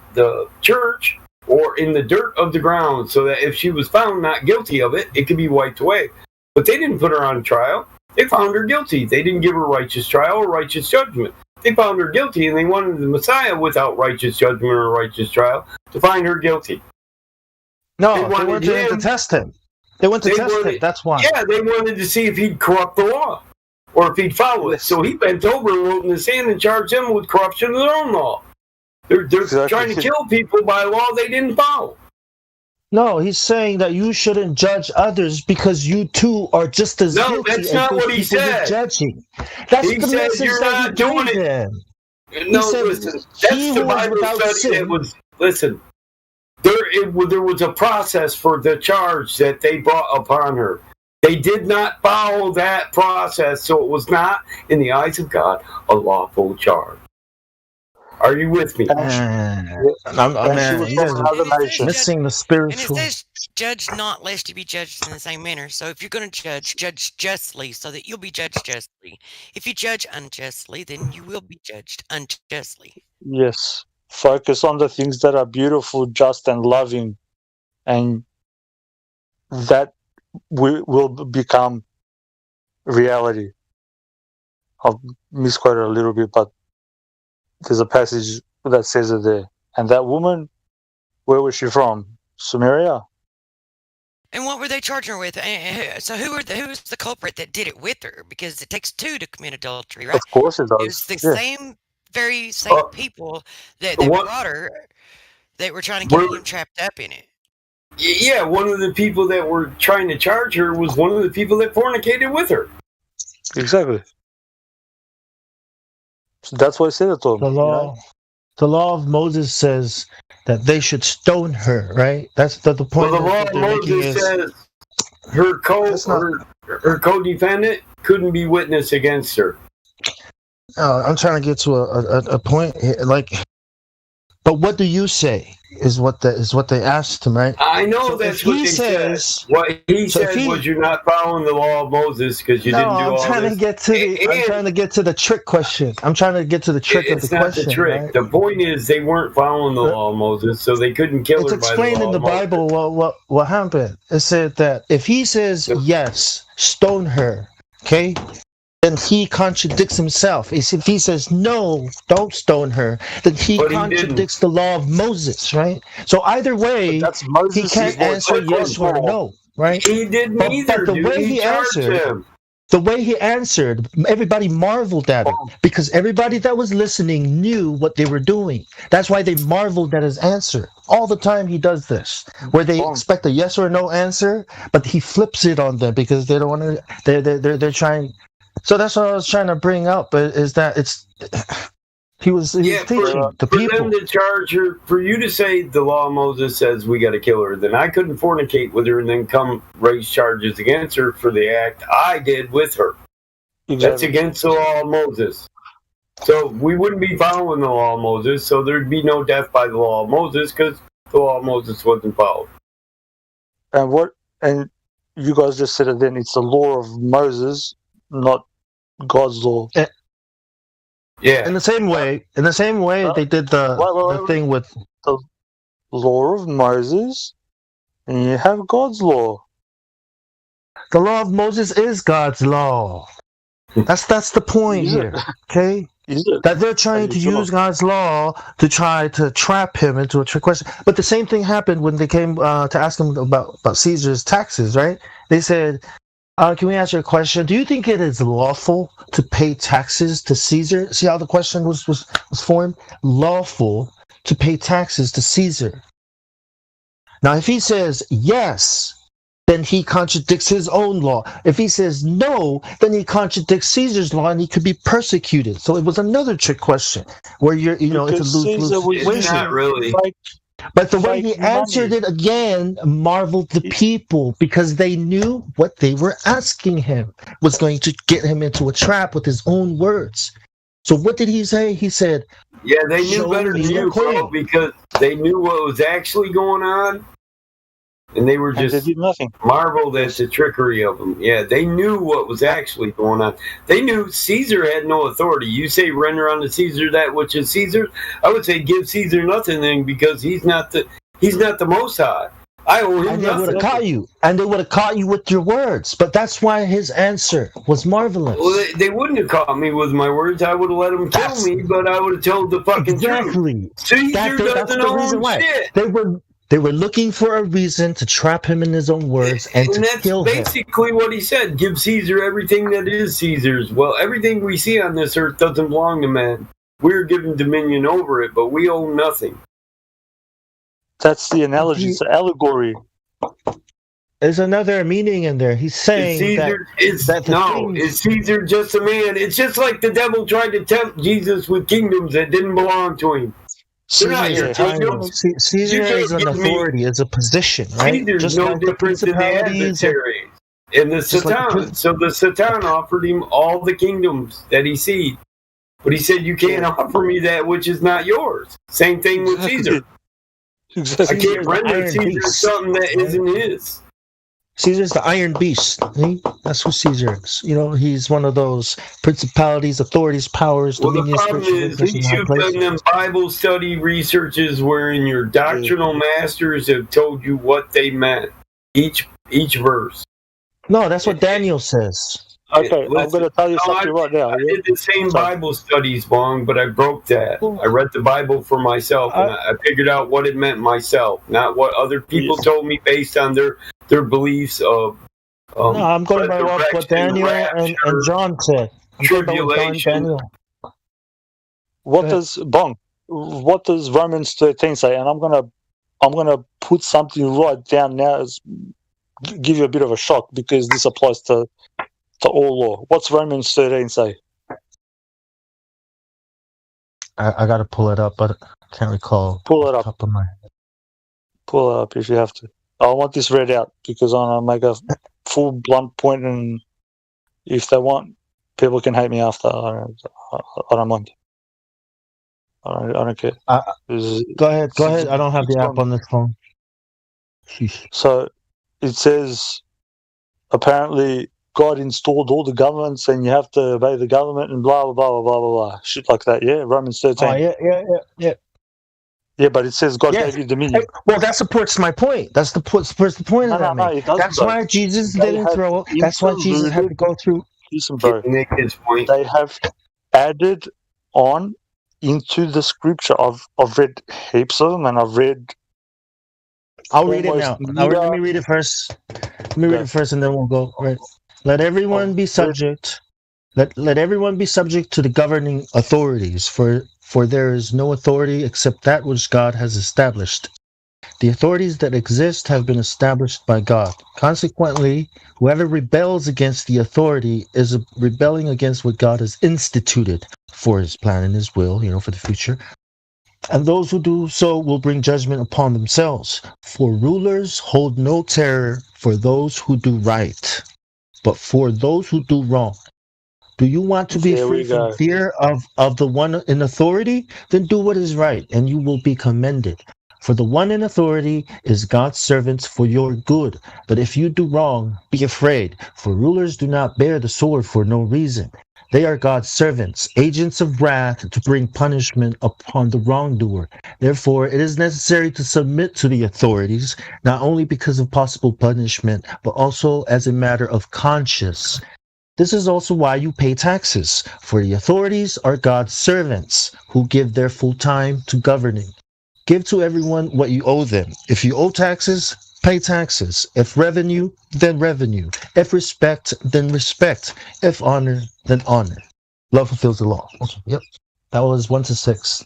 church or in the dirt of the ground. So that if she was found not guilty of it, it could be wiped away. But they didn't put her on trial. They found her guilty. They didn't give her righteous trial or righteous judgment. They found her guilty, and they wanted the Messiah without righteous judgment or righteous trial to find her guilty. No, they wanted to test him. They went to test him. That's why. Yeah, they wanted to see if he'd corrupt the law or if he'd follow it. So he bent over and wrote in the sand and charged them with corruption of their own law. They're trying to kill people by a law they didn't follow. No, he's saying that you shouldn't judge others because you too are just as guilty. No, that's not what he said. Judging. That's he the said message you're that not doing it. Them. No, listen. That's the Bible study that was. Listen, there was a process for the charge that they brought upon her. They did not follow that process, so it was not, in the eyes of God, a lawful charge. Are you with me? Missing the spiritual. And it says, judge not lest you be judged in the same manner. So if you're going to judge justly so that you'll be judged justly. If you judge unjustly, then you will be judged unjustly. Yes. Focus on the things that are beautiful, just, and loving. And that will become reality. I'll misquote it a little bit, but there's a passage that says it there. And that woman, where was she from? Samaria. And what were they charging her with? So who's the culprit that did it with her? Because it takes two to commit adultery, right? Of course it does. It was the very same people that brought her that were trying to get him trapped up in it. Yeah, one of the people that were trying to charge her was one of the people that fornicated with her. Exactly. So that's why I said it to him. The law of Moses says that they should stone her, right? That's the point. Well, the law of Moses says her co-defendant couldn't be witness against her. I'm trying to get to a point here, but what do you say is what they asked him, right? I know that's what he says. What he said was you're not following the law of Moses because you didn't do all this. I'm trying to get to the trick question. I'm trying to get to the trick of the question. It's not the trick. Right? The point is they weren't following the law of Moses, so they couldn't kill her by the law of Moses. It's explained in the Bible what happened. It said that if he says yes, stone her, okay? Then he contradicts himself. If he says no, don't stone her, then he contradicts the law of Moses, right? So either way, he can't answer yes or no, right? He didn't either. But the way he answered, everybody marveled at him because everybody that was listening knew what they were doing. That's why they marveled at his answer. All the time he does this, where they expect a yes or no answer, but he flips it on them because they don't want to. They're trying. So that's what I was trying to bring up, is that he was teaching the people. For them to charge her, for you to say the law of Moses says we got to kill her, then I couldn't fornicate with her and then come raise charges against her for the act I did with her. Exactly. That's against the law of Moses. So we wouldn't be following the law of Moses, so there'd be no death by the law of Moses because the law of Moses wasn't followed. And you guys just said it then, it's the law of Moses, not God's law. Yeah. In the same way, they did the thing with the law of Moses, and you have God's law. The law of Moses is God's law. That's the point here, okay? That they're trying to use God's law to try to trap him into a trick question. But the same thing happened when they came to ask him about Caesar's taxes, right? They said, can we ask you a question? Do you think it is lawful to pay taxes to Caesar? See how the question was formed? Lawful to pay taxes to Caesar. Now, if he says yes, then he contradicts his own law. If he says no, then he contradicts Caesar's law and he could be persecuted. So it was another trick question where it's a lose-lose situation. Not really. But the way he answered it again marveled the people because they knew what they were asking him was going to get him into a trap with his own words. So what did he say? He said, yeah, they knew better than you, bro, because they knew what was actually going on. And they were just marveled at the trickery of them. Yeah, they knew what was actually going on. They knew Caesar had no authority. You say render unto Caesar that which is Caesar's. I would say give Caesar nothing because he's not the Most High. I owe him and nothing. They would have caught you, and they would have caught you with your words. But that's why his answer was marvelous. Well, they wouldn't have caught me with my words. I would have let them kill me, but I would have told the fucking truth. Caesar doesn't own shit. They were looking for a reason to trap him in his own words and to kill him. That's basically what he said. Give Caesar everything that is Caesar's. Well, everything we see on this earth doesn't belong to man. We're given dominion over it, but we own nothing. That's the analogy. It's an allegory. There's another meaning in there. He's saying is Caesar just a man? It's just like the devil tried to tempt Jesus with kingdoms that didn't belong to him. Caesar is an authority, is a position, right? Caesar's just no like different than the adversary. And the Satan. So the Satan offered him all the kingdoms that he sees. But he said, you can't offer me that which is not yours. Same thing with Caesar. I can't render Caesar something that isn't his. Caesar's the Iron Beast. That's who Caesar is. He's one of those principalities, authorities, powers, dominions. The problem is you've done them Bible study researches wherein your doctrinal masters have told you what they meant. Each verse. No, that's what Daniel says. Okay, I'm going to tell you something right now. I did the same Bible studies, Bong, but I broke that. I read the Bible for myself, and I figured out what it meant myself, not what other people told me based on their beliefs of. No, I'm going by what Daniel and John said. Tribulation. What does Romans 13 say? And I'm gonna put something right down now, give you a bit of a shock because this applies to all law. What's Romans 13 say? I got to pull it up, but I can't recall. Pull it up. Top of my head. Pull it up if you have to. I want this read out because I want to make a full blunt point, and if they want, people can hate me after. I don't mind. I don't care. Go ahead. I don't have the app on this phone. Sheesh. So it says apparently God installed all the governments and you have to obey the government and blah, blah, blah, blah, blah, blah. Shit like that, yeah? Romans 13. Oh, yeah. Yeah, but it says God gave you dominion. Well, that supports my point. That supports the point of that. No, that's why Jesus didn't throw. That's why Jesus had to go through. Listen, bro. They have added on into the scripture. I've read heaps of them, and I've read. I'll read it now. Let me read it first. Let me read it first, and then we'll go. Right. Let everyone be subject. Let everyone be subject to the governing authorities, for there is no authority except that which God has established. The authorities that exist have been established by God. Consequently, whoever rebels against the authority is rebelling against what God has instituted for his plan and his will, for the future. And those who do so will bring judgment upon themselves. For rulers hold no terror for those who do right, but for those who do wrong. Do you want to be There free we from go. fear of the one in authority? Then do what is right, and you will be commended. For the one in authority is God's servants for your good. But if you do wrong, be afraid, for rulers do not bear the sword for no reason. They are God's servants, agents of wrath to bring punishment upon the wrongdoer. Therefore, it is necessary to submit to the authorities, not only because of possible punishment, but also as a matter of conscience. This is also why you pay taxes, for the authorities are God's servants who give their full time to governing. Give to everyone what you owe them. If you owe taxes, pay taxes. If revenue, then revenue. If respect, then respect. If honor, then honor. Love fulfills the law. Okay, yep. That was 1-6.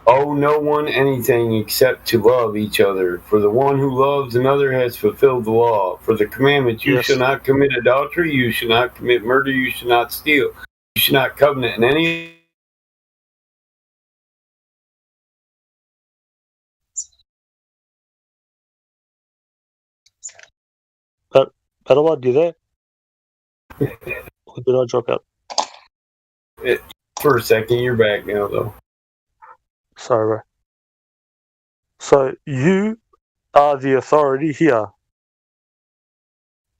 Owe no one anything except to love each other. For the one who loves another has fulfilled the law. For the commandment, you shall not commit adultery, you shall not commit murder, you shall not steal, you shall not covenant in any. But what, you there? Or did I drop out? For a second, you're back now, though. Sorry, bro. So you are the authority here.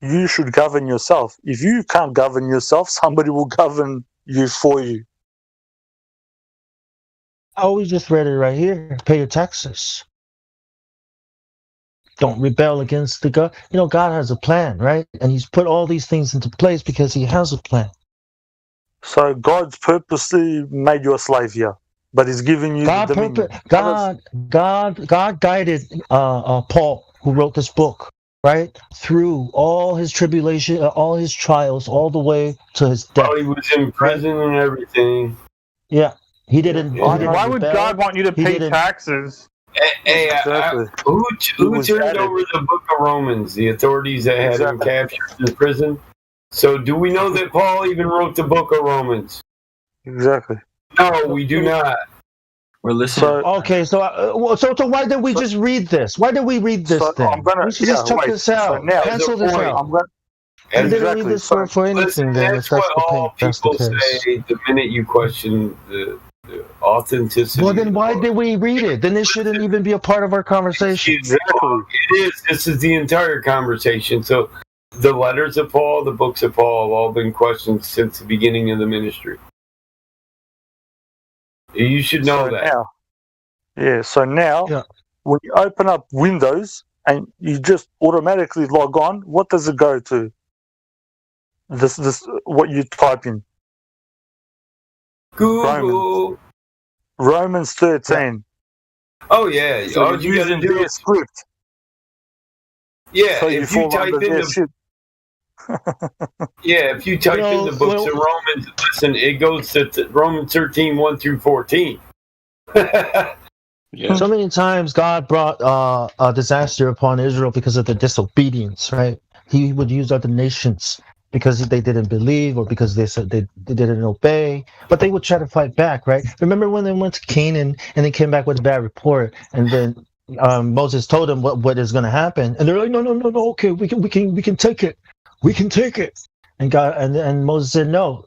You should govern yourself. If you can't govern yourself, somebody will govern you for you. Oh, we just read it right here. Pay your taxes. Don't rebel against the God. You know, God has a plan, right? And he's put all these things into place because he has a plan. So God's purposely made you a slave here, but he's giving you the dominion. God guided Paul, who wrote this book, right, through all his tribulation, all his trials, all the way to his death. While he was in prison and everything. Yeah, he didn't. Why would God want you to pay taxes? Hey, who turned over the book of Romans? The authorities that had him captured in prison. So, do we know that Paul even wrote the book of Romans? Exactly. No, we do not. We're listening. So why did we just read this? Why did we read this thing? We should just check this out. Cancel this out. I didn't read this for anything. That's what all people say the minute you question the authenticity. Well, then why did we read it? Then it shouldn't even be a part of our conversation. Exactly. It is. This is the entire conversation. So the letters of Paul, the books of Paul have all been questioned since the beginning of the ministry. You should know that. So now, when you open up Windows and you just automatically log on, what does it go to? This what you type in. Google. Romans 13. Oh yeah. So all you gotta do is script. Yeah, so if you type in the if you type in the books of Romans, listen, it goes to Romans 13, 1 through 14. So many times God brought a disaster upon Israel because of their disobedience, right? He would use other nations because they didn't believe or because they said they didn't obey, but they would try to fight back, right? Remember when they went to Canaan and they came back with a bad report, and then Moses told them what is going to happen, and they're like, no, okay, we can take it, and God and Moses said, no,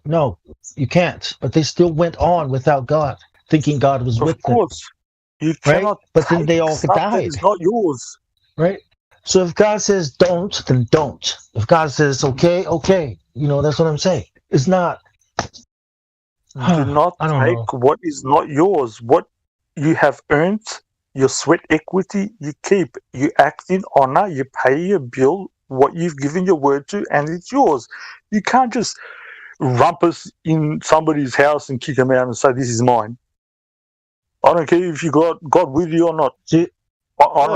you can't, but they still went on without God, thinking God was with them. Of course, you cannot. But then they all died. It's not yours, right? So if God says don't, then don't. If God says okay, you know, that's what I'm saying. It's not. Do not take what is not yours. What you have earned, your sweat equity, you keep. You act in honor. You pay your bill. What you've given your word to, and it's yours. You can't just rumpus in somebody's house and kick them out and say, "This is mine." I don't care if you got God with you or not.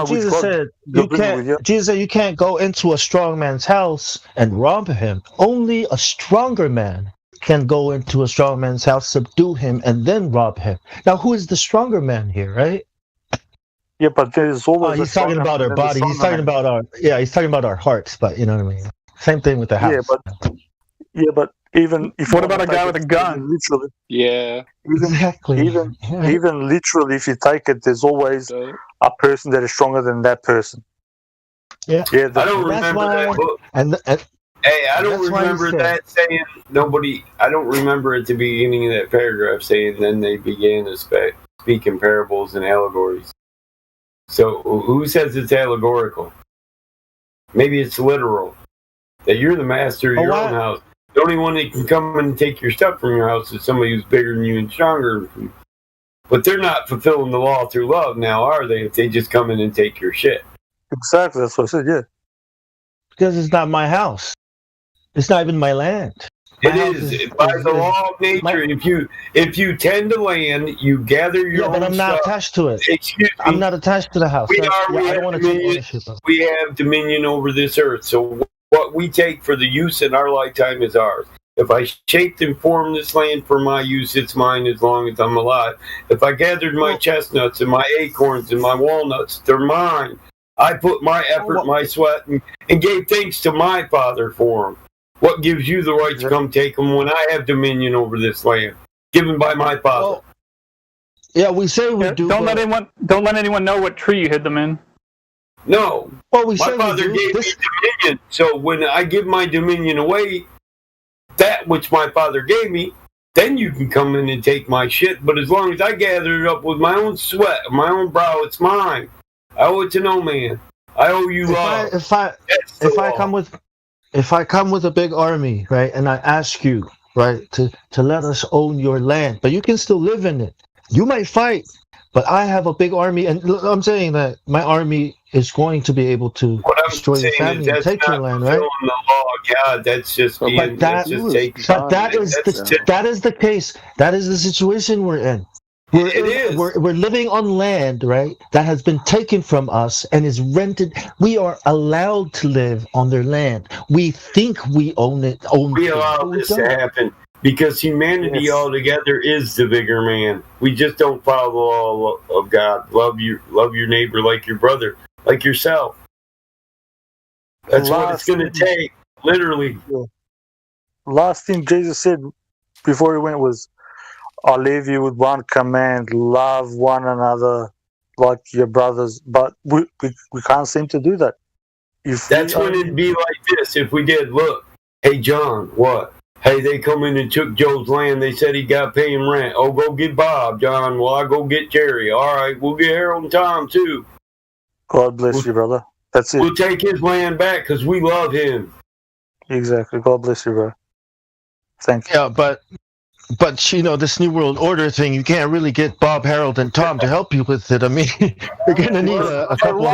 Jesus said you can't go into a strong man's house and rob him. Only a stronger man can go into a strong man's house, subdue him, and then rob him. Now, who is the stronger man here, right? Yeah, but there's always. He's talking about our body. He's talking about he's talking about our hearts. But you know what I mean. Same thing with the house. Yeah, but even if what about a guy with a gun? Literally. Yeah. Exactly. Even literally, if you take it, there's always a person that is stronger than that person. Yeah. I don't remember that book. And Hey, I don't remember that saying nobody. I don't remember at the beginning of that paragraph saying then they began to speak in parables and allegories. So who says it's allegorical? Maybe it's literal. That you're the master of your own house. The only one that can come and take your stuff from your house is somebody who's bigger than you and stronger. But they're not fulfilling the law through love now, are they? If they just come in and take your shit. Exactly, that's what I said, yeah. Because it's not my house. It's not even my land. It is by the law of nature. If you tend to land, you gather your own but I'm not stuff. attached to it. Excuse me. I'm not attached to the house. We I don't want to take ownership of it. We have dominion over this earth. So what we take for the use in our lifetime is ours. If I shaped and formed this land for my use, it's mine as long as I'm alive. If I gathered my chestnuts and my acorns and my walnuts, they're mine. I put my effort, my sweat, and gave thanks to my Father for them. What gives you the right to come take them when I have dominion over this land, given by my Father? We say we do. Don't let anyone know what tree you hid them in. No. Well, my Father gave me dominion. So when I give my dominion away, that which my Father gave me, then you can come in and take my shit. But as long as I gather it up with my own sweat, my own brow, it's mine. I owe it to no man. I owe you love. If I come with a big army, right, and I ask you, right, to let us own your land, but you can still live in it. You might fight, but I have a big army, and I'm saying that my army is going to be able to destroy your family and take your land, right? The law of God, that's just being. That is the case. That is the situation we're in. We're living on land, right, that has been taken from us and is rented. We are allowed to live on their land. We think we own it. We allow this to happen because humanity altogether is the bigger man. We just don't follow the law of God. Love your neighbor like your brother, like yourself. That's what it's going to take, literally. Last thing Jesus said before he went was, I'll leave you with one command: love one another like your brothers. But we can't seem to do that. That's when it'd be like this. If we did, look, hey John, what? Hey, they come in and took Joe's land. They said he got paying rent. Oh, go get Bob, John. Well, I go get Jerry. All right, we'll get Harold and Tom too. God bless you, brother. That's it. We'll take his land back because we love him. Exactly. God bless you, bro. Thank you. Yeah, but this New World Order thing, you can't really get Bob, Harold, and Tom to help you with it. I mean, you're going to need a couple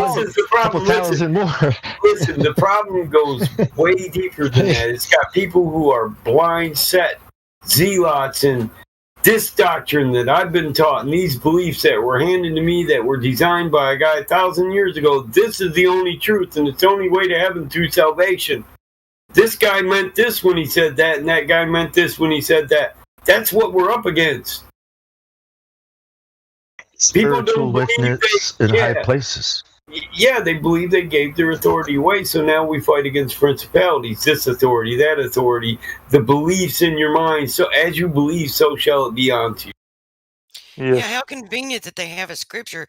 thousand more. Listen, the problem goes way deeper than that. It's got people who are blind set zealots and this doctrine that I've been taught and these beliefs that were handed to me that were designed by a guy 1,000 years ago. This is the only truth, and it's the only way to heaven through salvation. This guy meant this when he said that, and that guy meant this when he said that. That's what we're up against. People don't believe in high places. Yeah, they believe they gave their authority away, so now we fight against principalities, this authority, that authority, the beliefs in your mind. So as you believe, so shall it be unto you. Yeah, how convenient that they have a scripture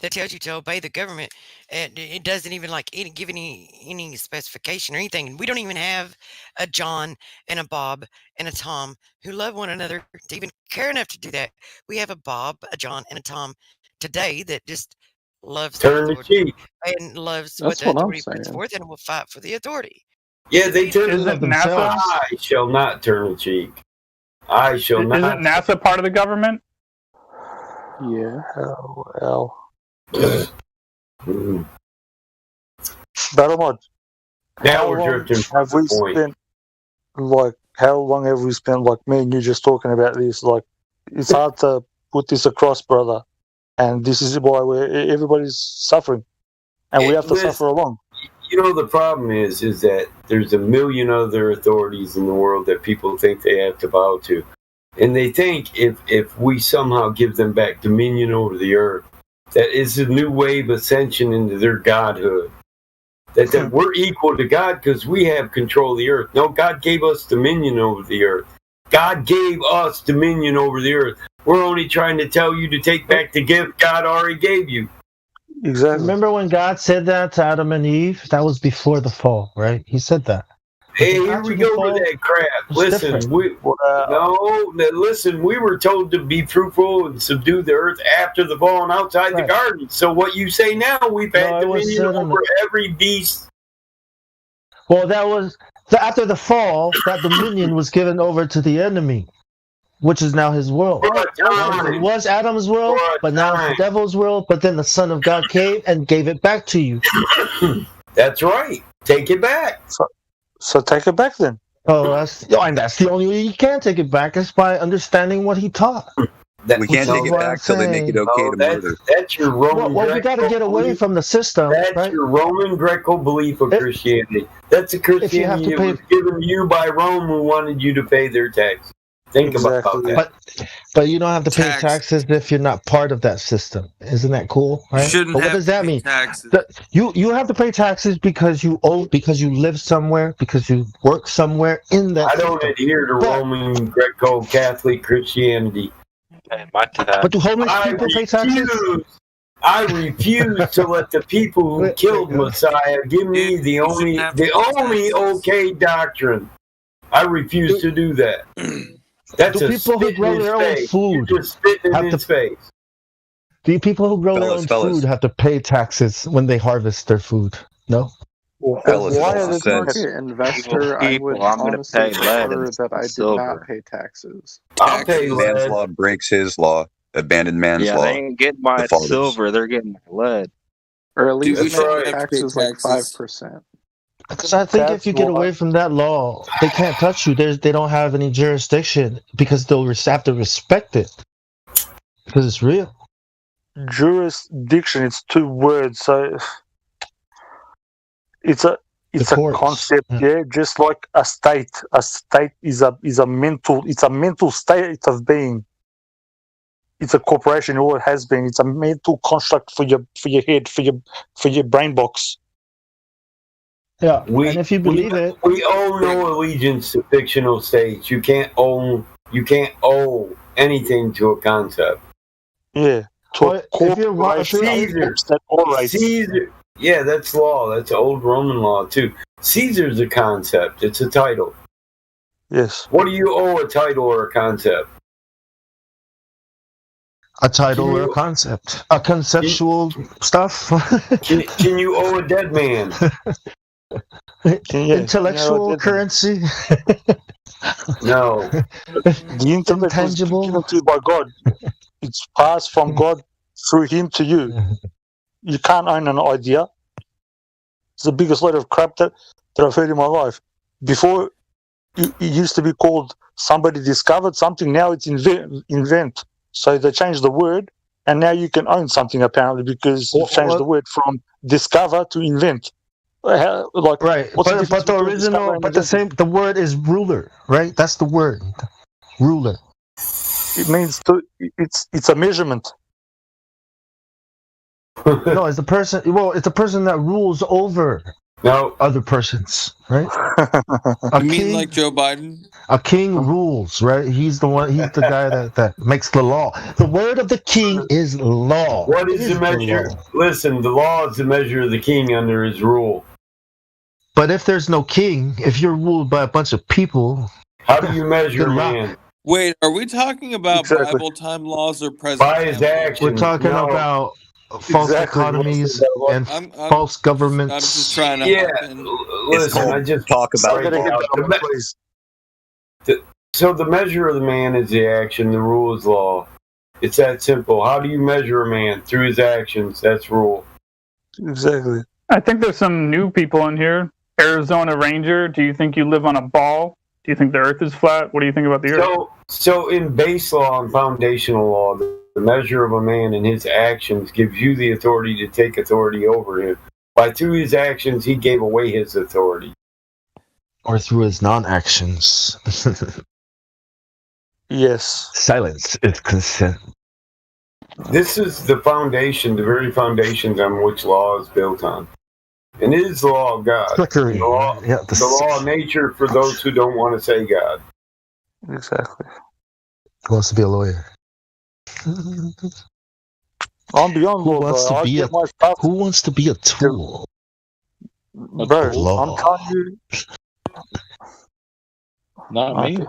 that tells you to obey the government, and it doesn't even give any specification or anything. We don't even have a John and a Bob and a Tom who love one another to even care enough to do that. We have a Bob, a John, and a Tom today that just loves turn the cheek and loves what the authority puts forth and will fight for the authority. Yeah, they turn themselves. I shall not turn the cheek. I shall not. Isn't NASA part of the government? Yeah. Well. Battlemod. Now we're drifting. Have we spent how long have we spent me and you just talking about this? It's hard to put this across, brother. And this is why everybody's suffering, and we have to suffer along. You know, the problem is that there's a million other authorities in the world that people think they have to bow to, and they think if we somehow give them back dominion over the earth, that is a new wave ascension into their godhood. That we're equal to God because we have control of the earth. No, God gave us dominion over the earth. God gave us dominion over the earth. We're only trying to tell you to take back the gift God already gave you. Exactly. Remember when God said that to Adam and Eve? That was before the fall, right? He said that. Hey, here we go with that crap. Listen, listen, we were told to be fruitful and subdue the earth after the fall and outside the garden. So what you say now, we've had dominion over every beast. Well, that was after the fall, that dominion was given over to the enemy, which is now his world. It was Adam's world, but now it's the devil's world, but then the Son of God came and gave it back to you. That's right. Take it back. So take it back then. Oh, that's the only way you can take it back is by understanding what he taught. We can't take it back till they make it okay to murder. That's your Roman. Well, we got to get away from the system. That's your Roman Greco belief of Christianity. That's a Christianity that was given you by Rome, who wanted you to pay their tax. Think about that. But you don't have to pay taxes if you're not part of that system. Isn't that cool? Right? Shouldn't but what does that mean? You have to pay taxes because you live somewhere, because you work somewhere in that. I don't adhere to Roman Greco Catholic Christianity. But do homeless people pay taxes? I refuse to let the people who killed Messiah give me the only okay doctrine. I refuse to do that. That's do people who grow their own food have to face? Do people who grow their own food have to pay taxes when they harvest their food? No. As a market investor, I would honestly prefer that I did not pay taxes. I'll pay man's law breaks his law. Abandoned man's law. They ain't getting my silver; they're getting my lead. Or at least taxes like 5%. Because I think if you get away from that law, they can't touch you. They don't have any jurisdiction because they'll have to respect it because it's real. Jurisdiction, it's 2 words, so it's a concept, just like a state. A state is a mental state of being. It's a corporation, or it has been. It's a mental construct for your head, for your brain box. Yeah, and if you believe it, we owe no allegiance to fictional states. You can't owe anything to a concept. Yeah, Caesar. Yeah, that's law. That's old Roman law too. Caesar's a concept. It's a title. Yes. What do you owe a title or a concept? A title or a concept. A conceptual stuff. Can you owe a dead man? Intellectual currency. No. The intellect was given to you by God. It's passed from God through Him to you. You can't own an idea. It's the biggest load of crap that I've heard in my life. Before, it used to be called somebody discovered something. Now it's invent. So they changed the word, and now you can own something apparently because you changed the word from discover to invent. Right, but the original, but the word is ruler, right? That's the word, ruler. It means it's a measurement. No, it's the person. Well, it's the person that rules over other persons, right? You mean like Joe Biden? A king rules, right? He's the one. He's the guy that makes the law. The word of the king is law. What is the measure? Listen, the law is the measure of the king under his rule. But if there's no king, if you're ruled by a bunch of people, how do you measure a man? Wait, are we talking about Bible time laws or present? By his actions. We're talking about false economies and false governments. I'm just trying to. Listen, I just talk about So the measure of the man is the action. The rule is law. It's that simple. How do you measure a man? Through his actions. That's rule. Exactly. I think there's some new people in here. Arizona Ranger, do you think you live on a ball? Do you think the earth is flat? What do you think about the earth? So in base law and foundational law, the measure of a man and his actions gives you the authority to take authority over him. Through his actions, he gave away his authority. Or through his non-actions. Yes. Silence is consent. This is the foundation, the very foundations on which law is built on. And it is the law of God. Trickery. The law of nature for those who don't want to say God. Exactly. Who wants to be a lawyer? I'm beyond who wants to be a tool? Bro, I'm telling you, Not me.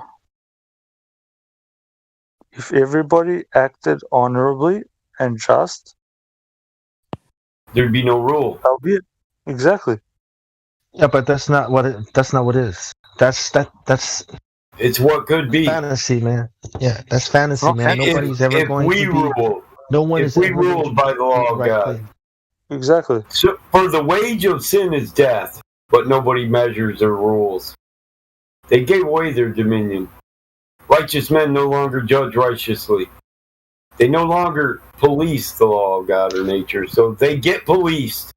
If everybody acted honorably and just, there'd be no rule. That'll be it. Exactly. Yeah, but that's not what it is. That's it's what could be. Fantasy, man. Yeah, that's fantasy, man. Nobody's ever going to rule. No one if is we ever ruled by the law of God. Exactly. So, for the wage of sin is death, but nobody measures their rules. They gave away their dominion. Righteous men no longer judge righteously. They no longer police the law of God or nature, so they get policed.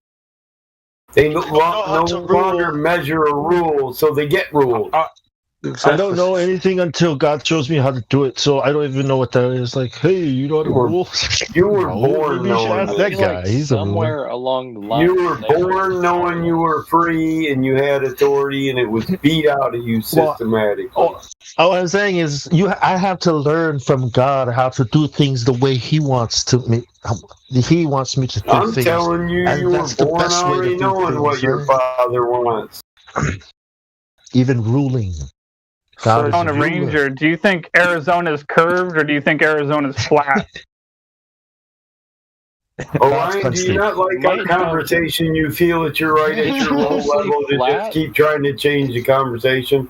They no longer measure a rule, so they get ruled. I don't know anything until God shows me how to do it, so I don't even know what that is. Like, hey, you know the rules? You were born knowing that guy. Like He's somewhere along the line. You were born knowing you were free and you had authority, and it was beat out of you systematically. All I'm saying is, I have to learn from God how to do things the way He wants me. He wants me to do things. I'm telling you, you were born already knowing what your Father wants. Even ruling. Arizona Ranger, do you think Arizona's curved or do you think Arizona's flat? Ryan, do you not like our conversation? You feel that you're right at your low level to just keep trying to change the conversation?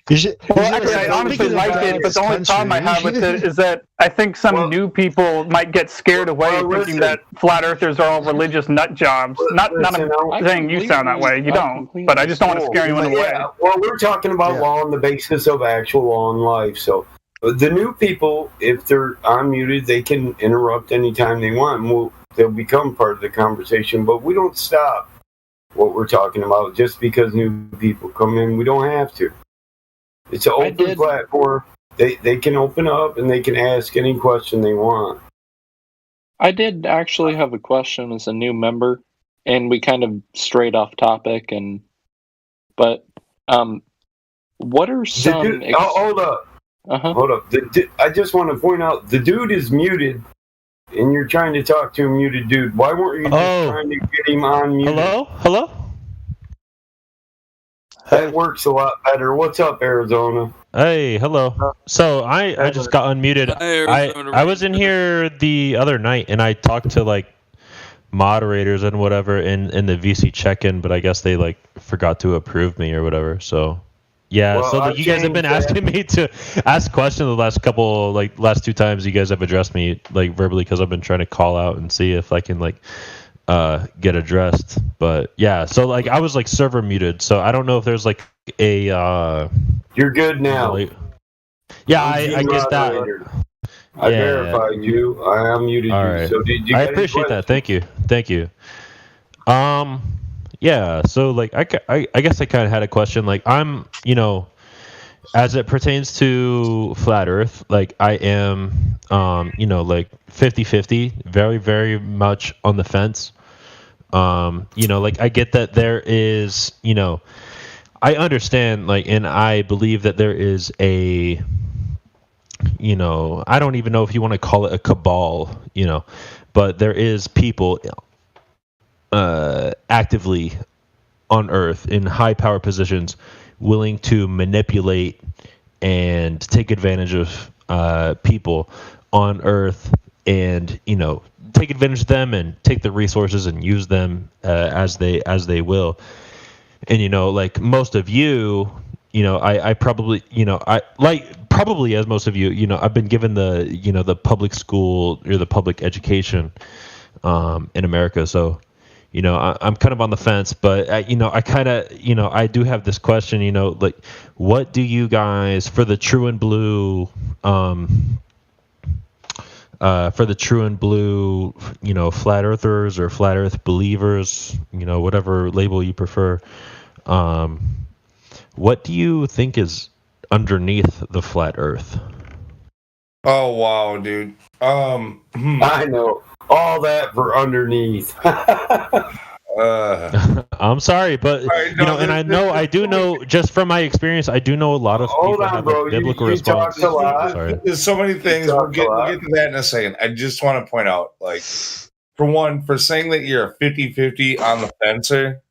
Actually, I honestly like it, but the only problem I have with it is that I think some new people might get scared away thinking that flat earthers are all religious nut jobs. Not I'm saying you sound that way. You don't, but I just don't want to scare anyone away. Well, we're talking about law on the basis of actual law in life. So the new people, if they're unmuted, they can interrupt anytime they want. And they'll become part of the conversation, but we don't stop what we're talking about just because new people come in. We don't have to. It's an open platform. They can open up and they can ask any question they want. I did actually have a question as a new member, and we kind of strayed off topic. But what are some? Hold up. Hold up. I just want to point out the dude is muted, and you're trying to talk to a muted dude. Why weren't you just trying to get him on mute? Hello. That works a lot better. What's up, Arizona? Hey, hello. So I just got unmuted. I was in here the other night and I talked to like moderators and whatever in the VC check-in, but I guess they like forgot to approve me or whatever. So yeah, well, so like, you guys have been asking me to ask questions the last 2 times you guys have addressed me like verbally because I've been trying to call out and see if I can like get addressed. But yeah, so like I was like server muted, so I don't know if there's like a you're good now. Yeah, I guess that I verified you. I unmuted you. Right. So did you? I appreciate that. Thank you. Yeah. So like I guess I kind of had a question. Like I'm, as it pertains to flat Earth, like I am, like 50-50, very, very much on the fence. Like I get that there is, I understand, like, and I believe that there is a, I don't even know if you want to call it a cabal, but there is people actively on Earth in high power positions willing to manipulate and take advantage of people on Earth and, take advantage of them and take the resources and use them as they will. And, like most of you, I probably, probably as most of you, I've been given the, the public school or the public education in America. So, I'm kind of on the fence, but I kind of, I do have this question, like, what do you guys for the true and blue, flat earthers or flat earth believers, whatever label you prefer, what do you think is underneath the flat earth? Oh wow, dude. I know all that for underneath. I'm sorry, but and I do know just from my experience, I do know a lot of people have a biblical response. Sorry. There's so many things. We'll get to that in a second. I just want to point out, like, for one, for saying that you're a 50-50 on the fencer,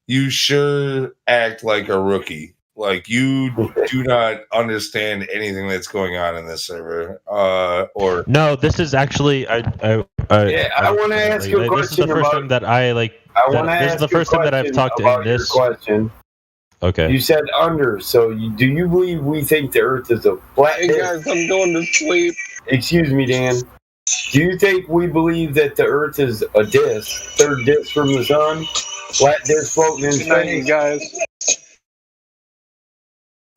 you sure act like a rookie. Like, you do not understand anything that's going on in this server. Or no, this is actually I want to ask you a question. This is the first time that I like. This is the first time that I've talked in this question. Okay. You said under, so do you believe we think the Earth is a flat? Hey guys, I'm going to sleep. Excuse me, Dan. Do you think we believe that the Earth is a disk, third disk from the sun, flat disk floating in space? Guys.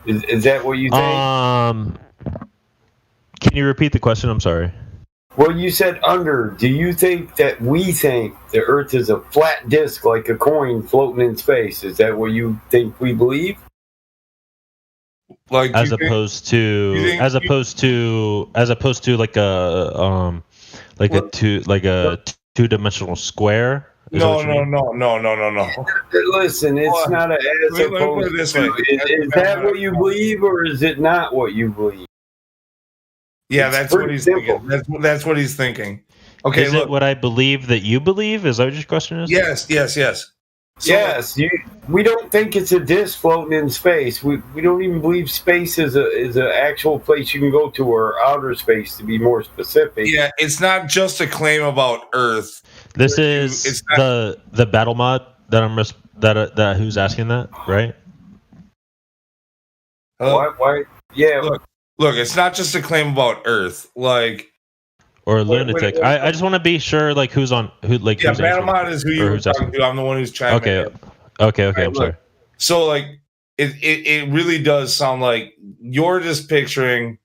Is that what you think? Can you repeat the question? I'm sorry. Well, you said under. Do you think that we think the Earth is a flat disk like a coin floating in space? Is that what you think we believe? Like, as opposed to like a two-dimensional square. No. Listen, it's not a as opposed to. Is that what you believe, or is it not what you believe? Yeah, that's what he's thinking. That's what he's thinking. Okay, is it what I believe that you believe? Is that what your question is? Yes. Yes, we don't think it's a disk floating in space. We don't even believe space is an actual place you can go to, or outer space to be more specific. Yeah, it's not just a claim about Earth. This is the battle mod that who's asking that, right? Why? Yeah. Look, it's not just a claim about Earth, like. Or lunatic. I just want to be sure, like, who's on who, like. Yeah, who's Battlemod is who you were talking to. I'm the one who's chiming in. Okay. I'm sorry. So, like, it really does sound like you're just picturing,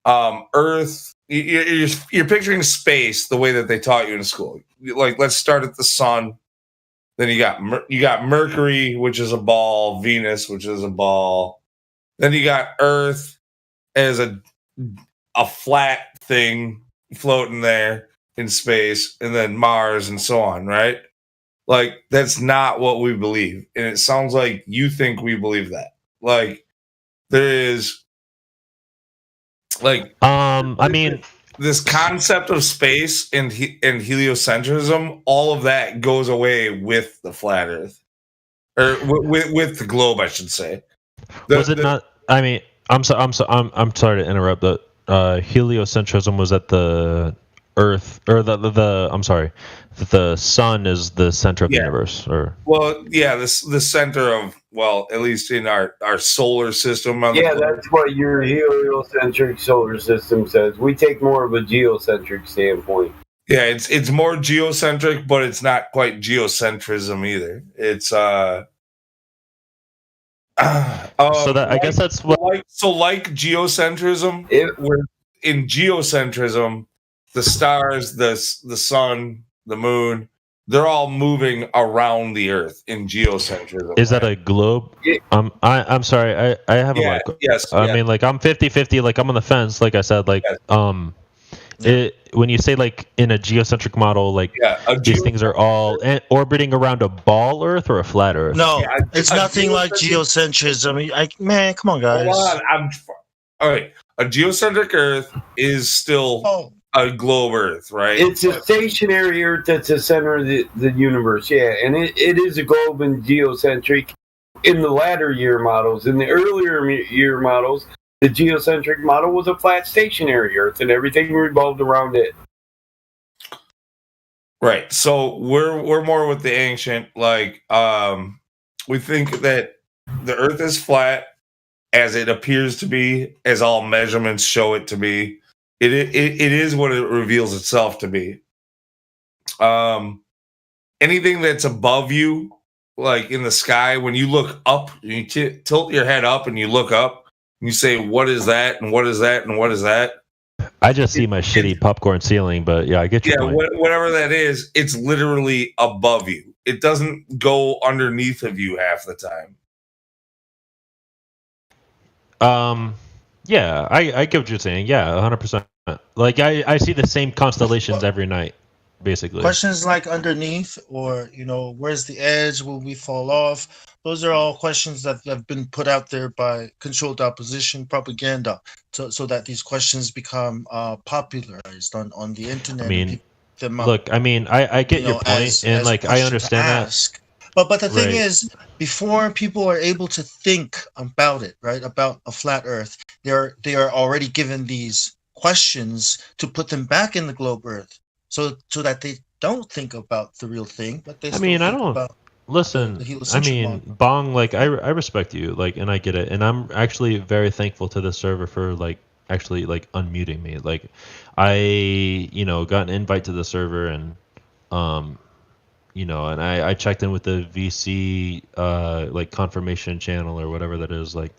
Earth. You're picturing space the way that they taught you in school. Like, let's start at the sun. Then you got Mercury, which is a ball. Venus, which is a ball. Then you got Earth as a flat thing floating there in space, and then Mars and so on, right? Like, that's not what we believe, and it sounds like you think we believe that. Like, there is, like, I mean, this concept of space and heliocentrism, all of that goes away with the flat Earth, or with the globe, I should say. Was it not? I mean, I'm sorry to interrupt, but heliocentrism was at the Earth, or I'm sorry, that the sun is the center of the universe, or the center of, well, at least in our solar system. That's what your heliocentric solar system says. We take more of a geocentric standpoint. Yeah, it's more geocentric, but it's not quite geocentrism either. It's so that I guess that's what. Like geocentrism, where in geocentrism, the stars, the sun, the moon, they're all moving around the Earth in geocentrism. Is that a globe? I'm sorry, I have a lot. Yes. I mean, like, I'm 50-50. Like, I'm on the fence. Like I said, like when you say, like, in a geocentric model, like, these things are all orbiting around a ball Earth or a flat Earth. No, it's nothing like geocentrism. Man, come on, guys. Hold on. All right. A geocentric Earth is still a globe Earth, right? It's a stationary Earth that's the center of the universe, and it is a globe and geocentric in the latter year models. In the earlier year models, the geocentric model was a flat stationary Earth, and everything revolved around it. Right. So we're more with the ancient. Like, we think that the Earth is flat, as it appears to be, as all measurements show it to be. It is what it reveals itself to be. Anything that's above you, like in the sky, when you look up, you tilt your head up and you look up. You say, what is that? And what is that? And what is that? I just see my shitty popcorn ceiling, but yeah, I get your point. Whatever that is, it's literally above you. It doesn't go underneath of you half the time. Yeah, I get what you're saying. Yeah, 100%. Like, I see the same constellations every night, basically. Questions like underneath, or, where's the edge? Will we fall off? Those are all questions that have been put out there by controlled opposition propaganda, so that these questions become popularized on the internet. I mean, look, I mean, I get your point, and like, I understand that. But the thing is, before people are able to think about it, right, about a flat Earth, they are already given these questions to put them back in the globe Earth, so that they don't think about the real thing, but they. Listen, I mean, Bong, like I respect you, like, and I get it, and I'm actually very thankful to the server for like actually like unmuting me. Like, I got an invite to the server, and and I checked in with the VC like confirmation channel or whatever that is, like,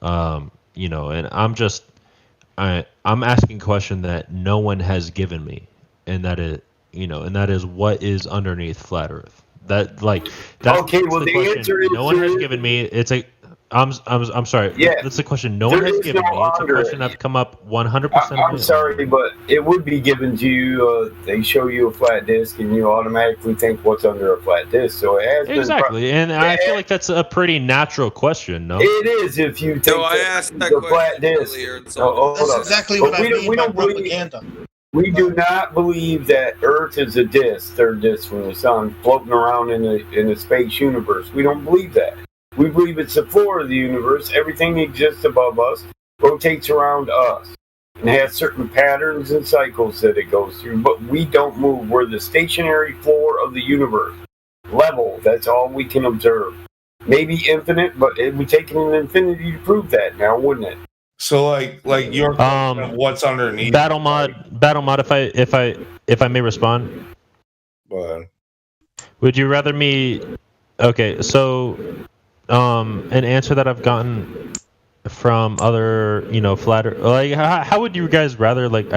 and I'm asking a question that no one has given me, and that is what is underneath flat Earth. That's okay. Well, the answer is no one has given me. It's a. I'm sorry. Yeah, that's the question. No one has given me. It's a question that's come up 100%. I'm sorry, but it would be given to you. They show you a flat disk, and you automatically think what's under a flat disk. So it has exactly, and I feel like that's a pretty natural question. No, it is if you take I asked that the flat disk. That's exactly what I mean by propaganda. We do not believe that Earth is a disk, third disk from the sun, floating around in a space universe. We don't believe that. We believe it's the floor of the universe. Everything exists above us, rotates around us, and has certain patterns and cycles that it goes through. But we don't move. We're the stationary floor of the universe. Level, that's all we can observe. Maybe infinite, but it would take an infinity to prove that now, wouldn't it? So like your what's underneath battle mod if I may respond. What? Would you rather me? Okay, so an answer that I've gotten from other flat like how would you guys rather like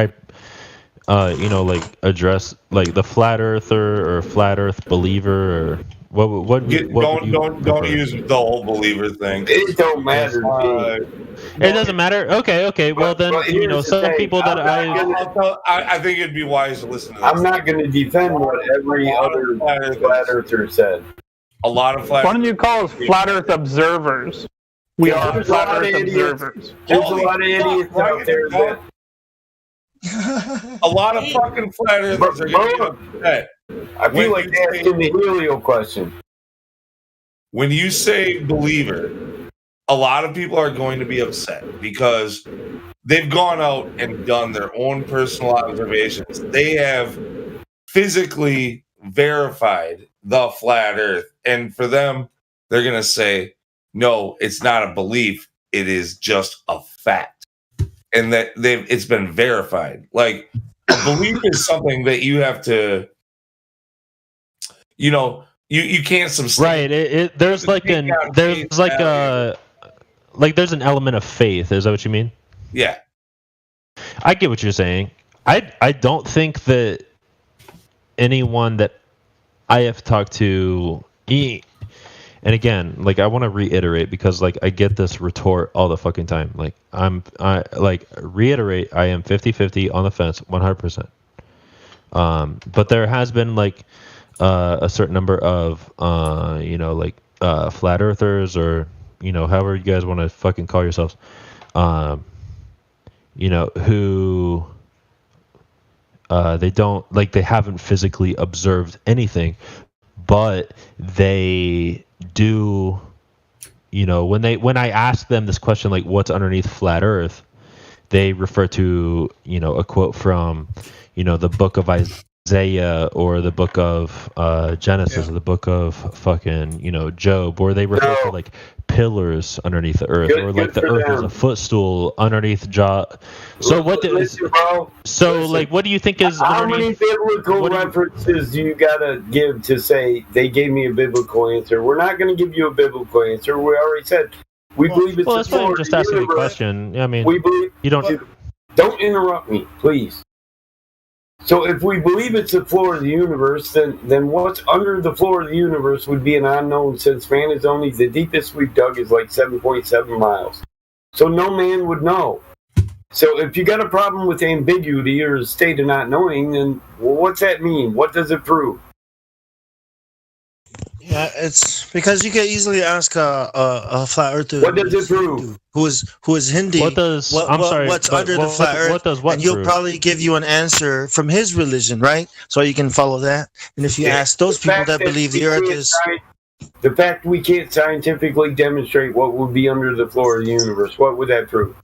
address like the flat earther or flat Earth believer or don't use the whole believer thing. It don't matter. It doesn't matter. Okay. Well, then some people that I think it'd be wise to listen to this. I'm not going to defend what every other flat earther said. A lot of flat. Why don't you call us flat Earth observers? We are flat Earth observers. There's a lot of idiots out there that. A lot of fucking flat earthers are going to get upset. I feel like asking the Helio question. When you say believer, a lot of people are going to be upset because they've gone out and done their own personal observations. They have physically verified the flat Earth. And for them, they're going to say, no, it's not a belief. It is just a fact. And that it's been verified. Like a belief is something that you have to, you can't subscribe. Right. There's an element of faith. Is that what you mean? Yeah. I get what you're saying. I don't think that anyone that I have talked to, and again, like I want to reiterate because like I get this retort all the fucking time. Like reiterate, I am 50-50 on the fence, 100%. But there has been like a certain number of flat earthers or however you guys want to fucking call yourselves, who they haven't physically observed anything, but they do, when I ask them this question, like what's underneath flat Earth, they refer to, a quote from, the book of Isaiah or the book of Genesis or the book of fucking, Job, or they refer to like pillars underneath the earth, or like the earth is a footstool underneath So what do you think is how many biblical references do you gotta give to say they gave me a biblical answer? We're not going to give you a biblical answer. We already said we believe it's that's why I'm just asking a question. I mean, we believe you don't interrupt me, please. So if we believe it's the floor of the universe, then what's under the floor of the universe would be an unknown, since man is only, the deepest we've dug is like 7.7 miles. So no man would know. So if you got a problem with ambiguity or a state of not knowing, then what's that mean? What does it prove? Yeah, it's because you can easily ask a flat earther. What does it prove? Who is Hindi? What's under the flat earth? And he'll probably give you an answer from his religion, right? So you can follow that. And if you ask those people that believe the earth is, The fact we can't scientifically demonstrate what would be under the floor of the universe, what would that prove?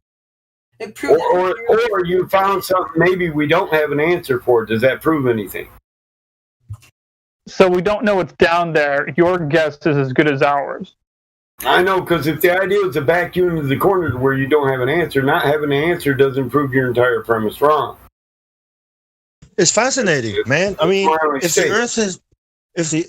Or you found something maybe we don't have an answer for. Does that prove anything? So we don't know what's down there. Your guess is as good as ours. I know, because if the idea is to back you into the corner where you don't have an answer, not having an answer doesn't prove your entire premise wrong. It's fascinating, man. I mean, if the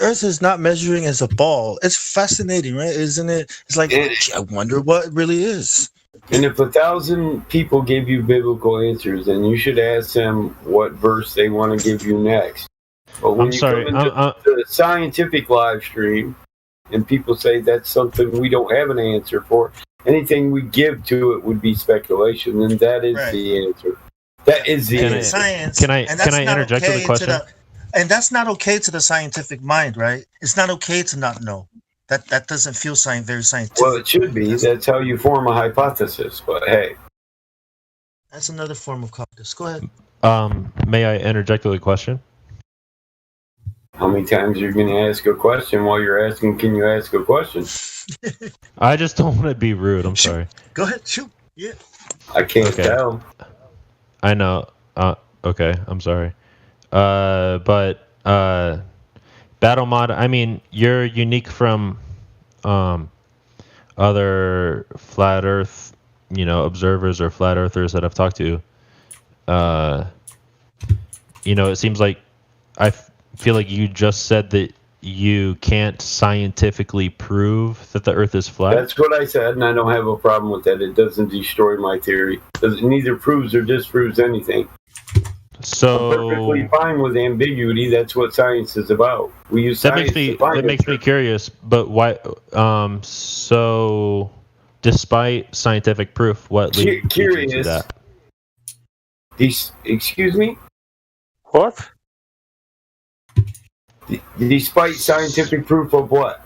Earth is not measuring as a ball, it's fascinating, right? Isn't it? It's like, I wonder what it really is. And if 1,000 people gave you biblical answers, then you should ask them what verse they want to give you next. But when come into the scientific live stream and people say that's something we don't have an answer for, anything we give to it would be speculation, and that is the answer. That is the answer. Science. Can I interject with a question? And that's not okay to the scientific mind, right? It's not okay to not know. That doesn't feel very scientific. Well, it should be. That's how you form a hypothesis. But hey, that's another form of cognition. Go ahead. May I interject with a question? How many times are you going to ask a question while you're asking? Can you ask a question? I just don't want to be rude. I'm sorry. Go ahead. Shoot. Yeah. I can't tell. I know. Okay. I'm sorry. But Battle Mod, I mean, you're unique from other flat Earth, observers or flat earthers that I've talked to. It seems like I feel like you just said that you can't scientifically prove that the Earth is flat. That's what I said, and I don't have a problem with that. It doesn't destroy my theory. It neither proves or disproves anything. So I'm perfectly fine with ambiguity. That's what science is about. We use science to find that makes me curious, but why? So, despite scientific proof, what leads you to that? Excuse me? What? Despite scientific proof of what?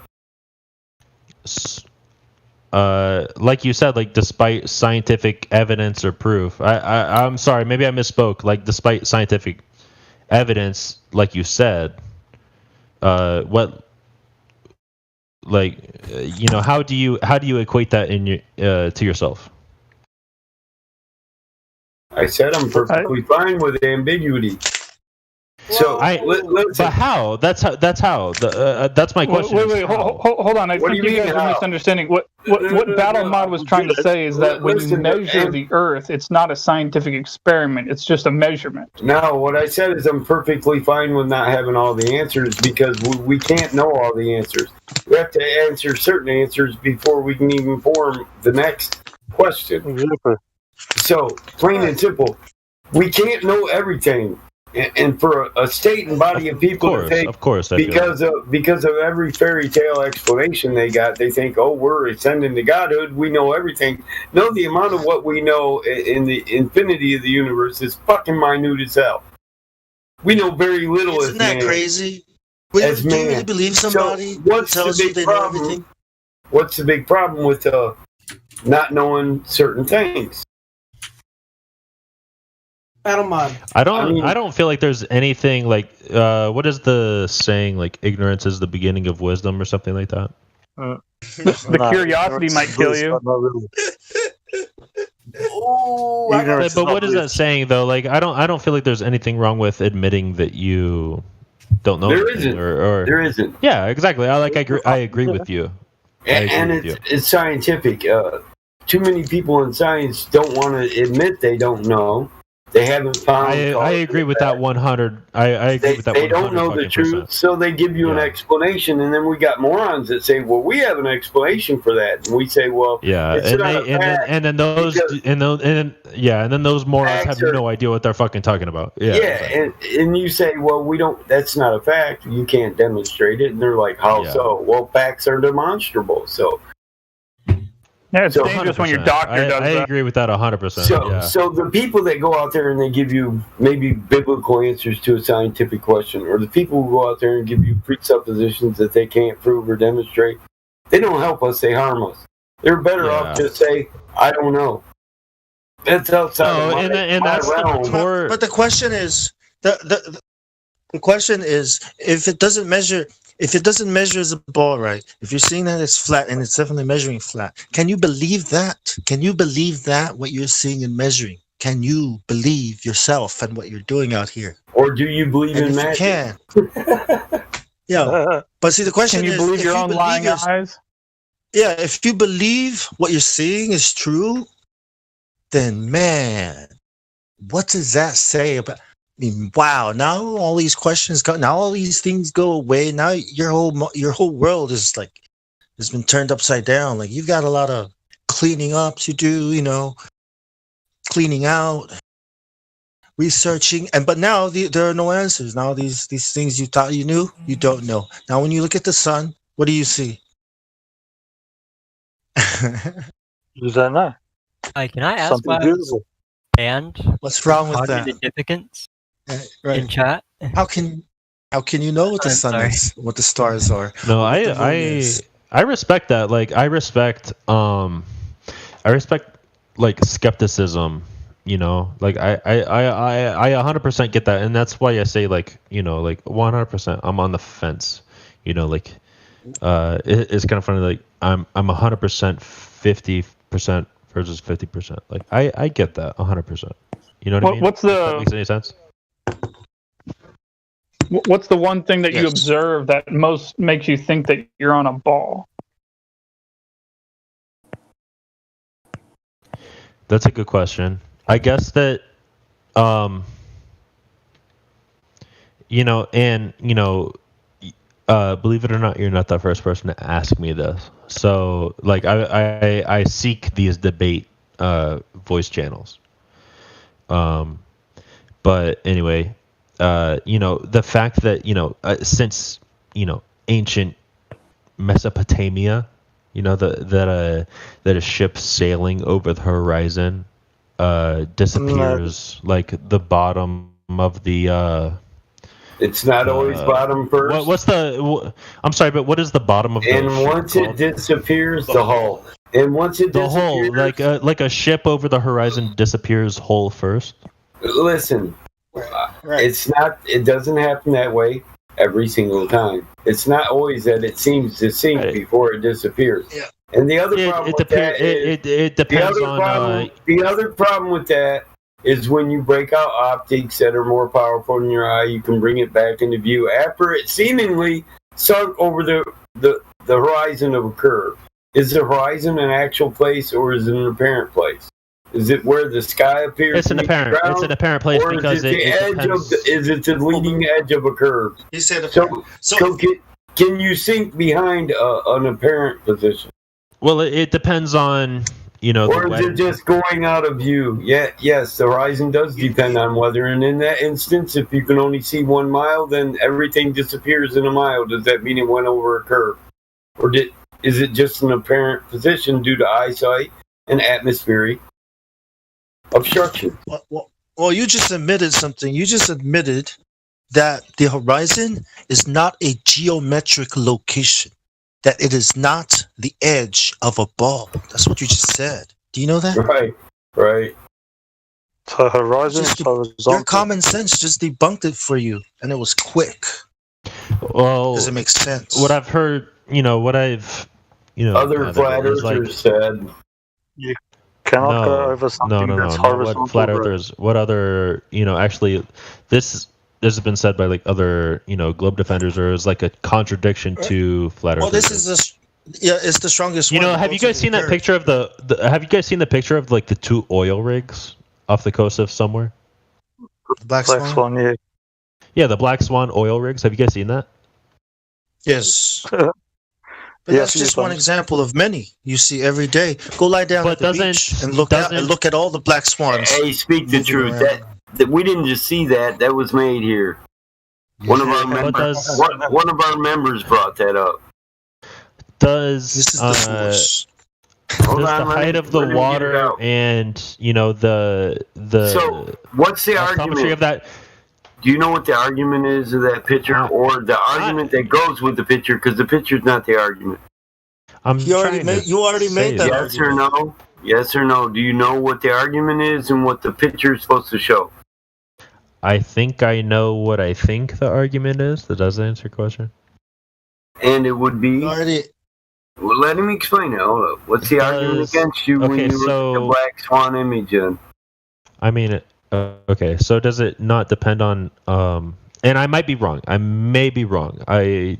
Like you said, like despite scientific evidence or proof. I'm sorry, maybe I misspoke. Like despite scientific evidence, like you said, what? Like, how do you equate that in your to yourself? I said I'm perfectly fine with ambiguity. So, but how? That's how. That's my question. Wait, hold on. I think you guys are misunderstanding. What Battle Mod was trying to say is that when you measure the Earth, it's not a scientific experiment. It's just a measurement. No, what I said is I'm perfectly fine with not having all the answers because we can't know all the answers. We have to answer certain answers before we can even form the next question. So, plain and simple, we can't know everything. And for a state and body of people to take, because of every fairy tale explanation they got, they think, oh, we're ascending to godhood. We know everything. No, the amount of what we know in the infinity of the universe is fucking minute as hell. We know very little. Isn't that crazy? Do you really believe somebody who tells you they know everything? What's the big problem with not knowing certain things? I don't feel like there's anything like what is the saying, like ignorance is the beginning of wisdom or something like that. The curiosity might kill you. But what is that saying though? Like I don't feel like there's anything wrong with admitting that you don't know. There isn't. There isn't. Yeah, exactly. I agree with you. And it's scientific. Too many people in science don't want to admit they don't know. They haven't found. I agree with that 100. I agree with that. They don't know the truth, so they give you an explanation, and then we got morons that say, "Well, we have an explanation for that," and we say, "Well, and then those morons have no idea what they're fucking talking about." And you say, "Well, we don't. That's not a fact. You can't demonstrate it," and they're like, "How so?" Well, facts are demonstrable, so. Yeah, it's dangerous 100%. When your doctor does that. I agree with that 100%. So the people that go out there and they give you maybe biblical answers to a scientific question, or the people who go out there and give you presuppositions that they can't prove or demonstrate, they don't help us, they harm us. They're better off just say, I don't know. That's outside of my realm. But the question is, The question is, if it doesn't measure as a ball, right? If you're seeing that it's flat and it's definitely measuring flat, can you believe that? Can you believe that what you're seeing and measuring? Can you believe yourself and what you're doing out here? Or do you believe in magic? You can. Yeah. But see, the question is, can you believe your own lying eyes? Yeah, if you believe what you're seeing is true, then man, what does that say about? I mean, wow! Now all these questions go. Now all these things go away. Now your whole world is like has been turned upside down. Like you've got a lot of cleaning up to do. Cleaning out, researching, but now there are no answers. Now these things you thought you knew, you don't know. Now when you look at the sun, what do you see? You don't know. Can I ask Something beautiful. And what's wrong with that? Significance right. in chat. How can you know what the sun is, what the stars are? No, I respect that. Like I respect like skepticism. Like I 100% get that, and that's why I say like 100%. I'm on the fence. It's kind of funny. Like I'm 100% 50% versus 50%. Like I get that 100%. You know what I mean? What's if that makes any sense? What's the one thing that you observe that most makes you think that you're on a ball? That's a good question. I guess that, believe it or not, you're not the first person to ask me this. So, like, I seek these debate voice channels. But anyway, the fact that since ancient Mesopotamia, that a ship sailing over the horizon disappears like the bottom of the it's not always bottom first. What's the I'm sorry, but what is the bottom of the and ship once called? it disappears, the hull. And once it the hull, like a ship over the horizon disappears hull first. Listen, it's not. It doesn't happen that way every single time. It's not always that it seems to sink before it disappears. Yeah. And the other problem with that is it depends on the other problem with that is when you break out optics that are more powerful than your eye, you can bring it back into view after it seemingly sunk over the horizon of a curve. Is the horizon an actual place or is it an apparent place? Is it where the sky appears? It's an apparent. It's an apparent place because is it the leading edge of a curve? He said so can you sink behind an apparent position? Well, it depends on or is it just going out of view? Yeah, yes, the horizon does depend on weather, and in that instance, if you can only see 1 mile, then everything disappears in a mile. Does that mean it went over a curve, or is it just an apparent position due to eyesight and atmospheric obstruction? Well, you just admitted something. You just admitted that the horizon is not a geometric location, that it is not the edge of a ball. That's what you just said. Do you know that? Right. So horizon, your common sense just debunked it for you, and it was quick. Well, does it make sense? What I've heard, what I've, other flat earthers said. You cannot go over something that's horizontal. What flat earthers? What other? Actually, this has been said by like other globe defenders, or is like a contradiction to flat earthers. Well, this is it's the strongest one. Have you guys seen that picture of have you guys seen the picture of like the 2 oil rigs off the coast of somewhere? The Black Swan, yeah. Yeah, the Black Swan oil rigs. Have you guys seen that? Yes. But that's just one example of many you see every day. Go lie down at the beach and look at all the black swans. Hey, speak the truth. That we didn't just see that. That was made here. One of our members brought that up. Does the height of the water and the so what's the argument of that? Do you know what the argument is of that picture, or the argument that goes with the picture? Because the picture's not the argument. You already made that. Yes or no? Yes or no? Do you know what the argument is and what the picture is supposed to show? I think I know what I think the argument is. That does answer your question. And it would be. Well, let him explain it. Hold up. What's the argument against you when you look at the Black Swan image? I mean, okay. So does it not depend on? And I might be wrong. I may be wrong. I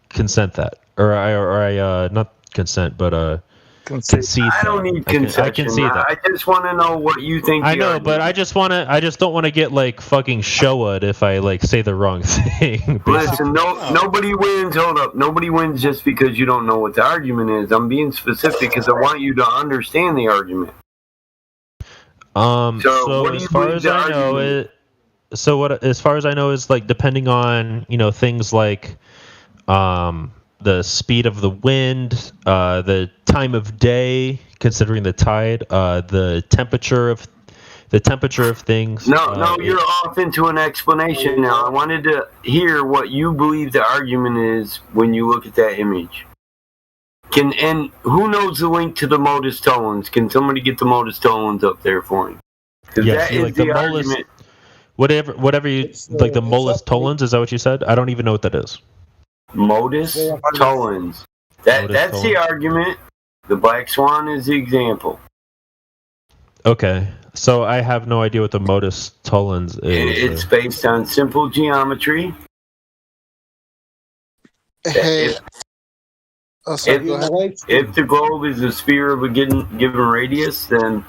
consent that, or I not consent, but concede. I don't need concession. I concede that. I just want to know what you think. I know, but I just don't want to get like fucking Shoah'd if I like say the wrong thing. Listen, nobody wins. Hold up, nobody wins just because you don't know what the argument is. I'm being specific because I want you to understand the argument. So as far as I know, as far as I know is like depending on things like the speed of the wind, the time of day, considering the tide, the temperature of things. No, you're off into an explanation now. I wanted to hear what you believe the argument is when you look at that image. And who knows the link to the Modus Tollens? Can somebody get the Modus Tollens up there for me? Yes, like the argument. Whatever you like, the Molus Tollens. Is that what you said? I don't even know what that is. Modus Tollens. That's the argument. The Black Swan is the example. Okay, so I have no idea what the Modus Tollens is. It's based on simple geometry. Hey. If the globe is a sphere of a given radius, then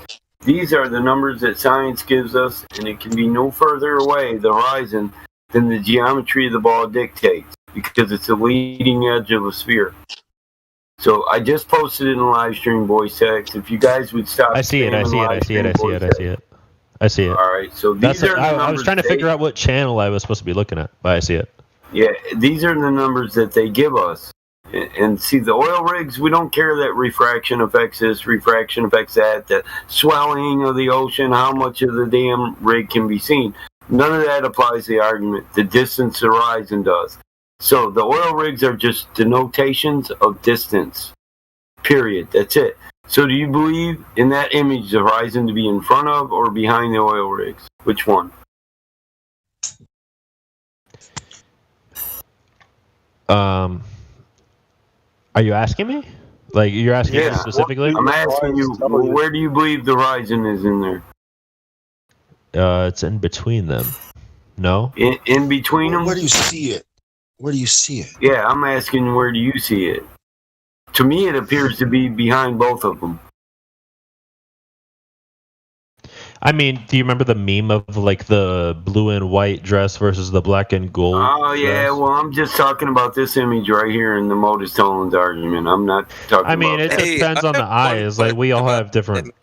these are the numbers that science gives us, and it can be no further away, the horizon, than the geometry of the ball dictates, because it's the leading edge of a sphere. So I just posted it in the live stream voice text. If you guys would stop. I see it. I see it. All right. So these are the numbers. I was trying to figure out what channel I was supposed to be looking at, but I see it. Yeah, these are the numbers that they give us. And see, the oil rigs, we don't care that refraction affects this, refraction affects that, the swelling of the ocean, how much of the damn rig can be seen. None of that applies to the argument. The distance horizon does. So the oil rigs are just denotations of distance. Period. That's it. So do you believe in that image the horizon to be in front of or behind the oil rigs? Which one? Are you asking me? Like, you're asking me specifically? I'm asking you, where do you believe the horizon is in there? It's in between them. No? In between them? Where do you see it? Where do you see it? Yeah, I'm asking where do you see it? To me, it appears to be behind both of them. I mean, do you remember the meme of like the blue and white dress versus the black and gold? Oh yeah, dress? well I'm just talking about this image right here in the Modus Tollens argument. I'm not talking. I mean, about it depends on the eyes. Like we all have different.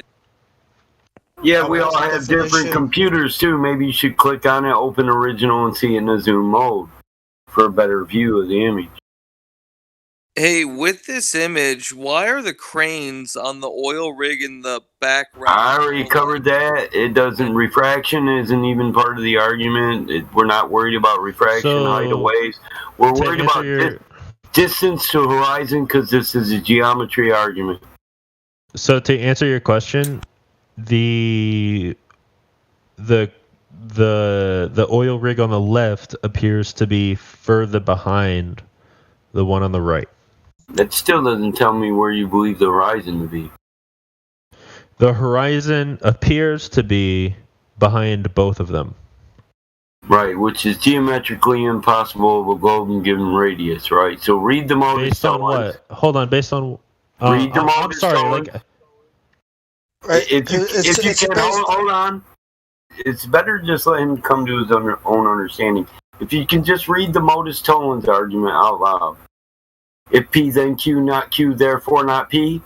Yeah, we all have different computers too. Maybe you should click on it, open original, and see it in a zoom mode for a better view of the image. Hey, with this image, why are the cranes on the oil rig in the background? I already covered that. It doesn't. Refraction isn't even part of the argument. We're not worried about refraction, height of waves. We're worried about distance to horizon because this is a geometry argument. So to answer your question, the oil rig on the left appears to be further behind the one on the right. That still doesn't tell me where you believe the horizon to be. The horizon appears to be behind both of them. Right, which is geometrically impossible of a globe and given radius, right? So read the Modus Based on what? Hold on, based on... read the Modus I'm sorry, Tollens. like... Right. If you can, hold on. It's better just let him come to his own understanding. If you can just read the Modus Tollens argument out loud. If P then Q, not Q, therefore not P.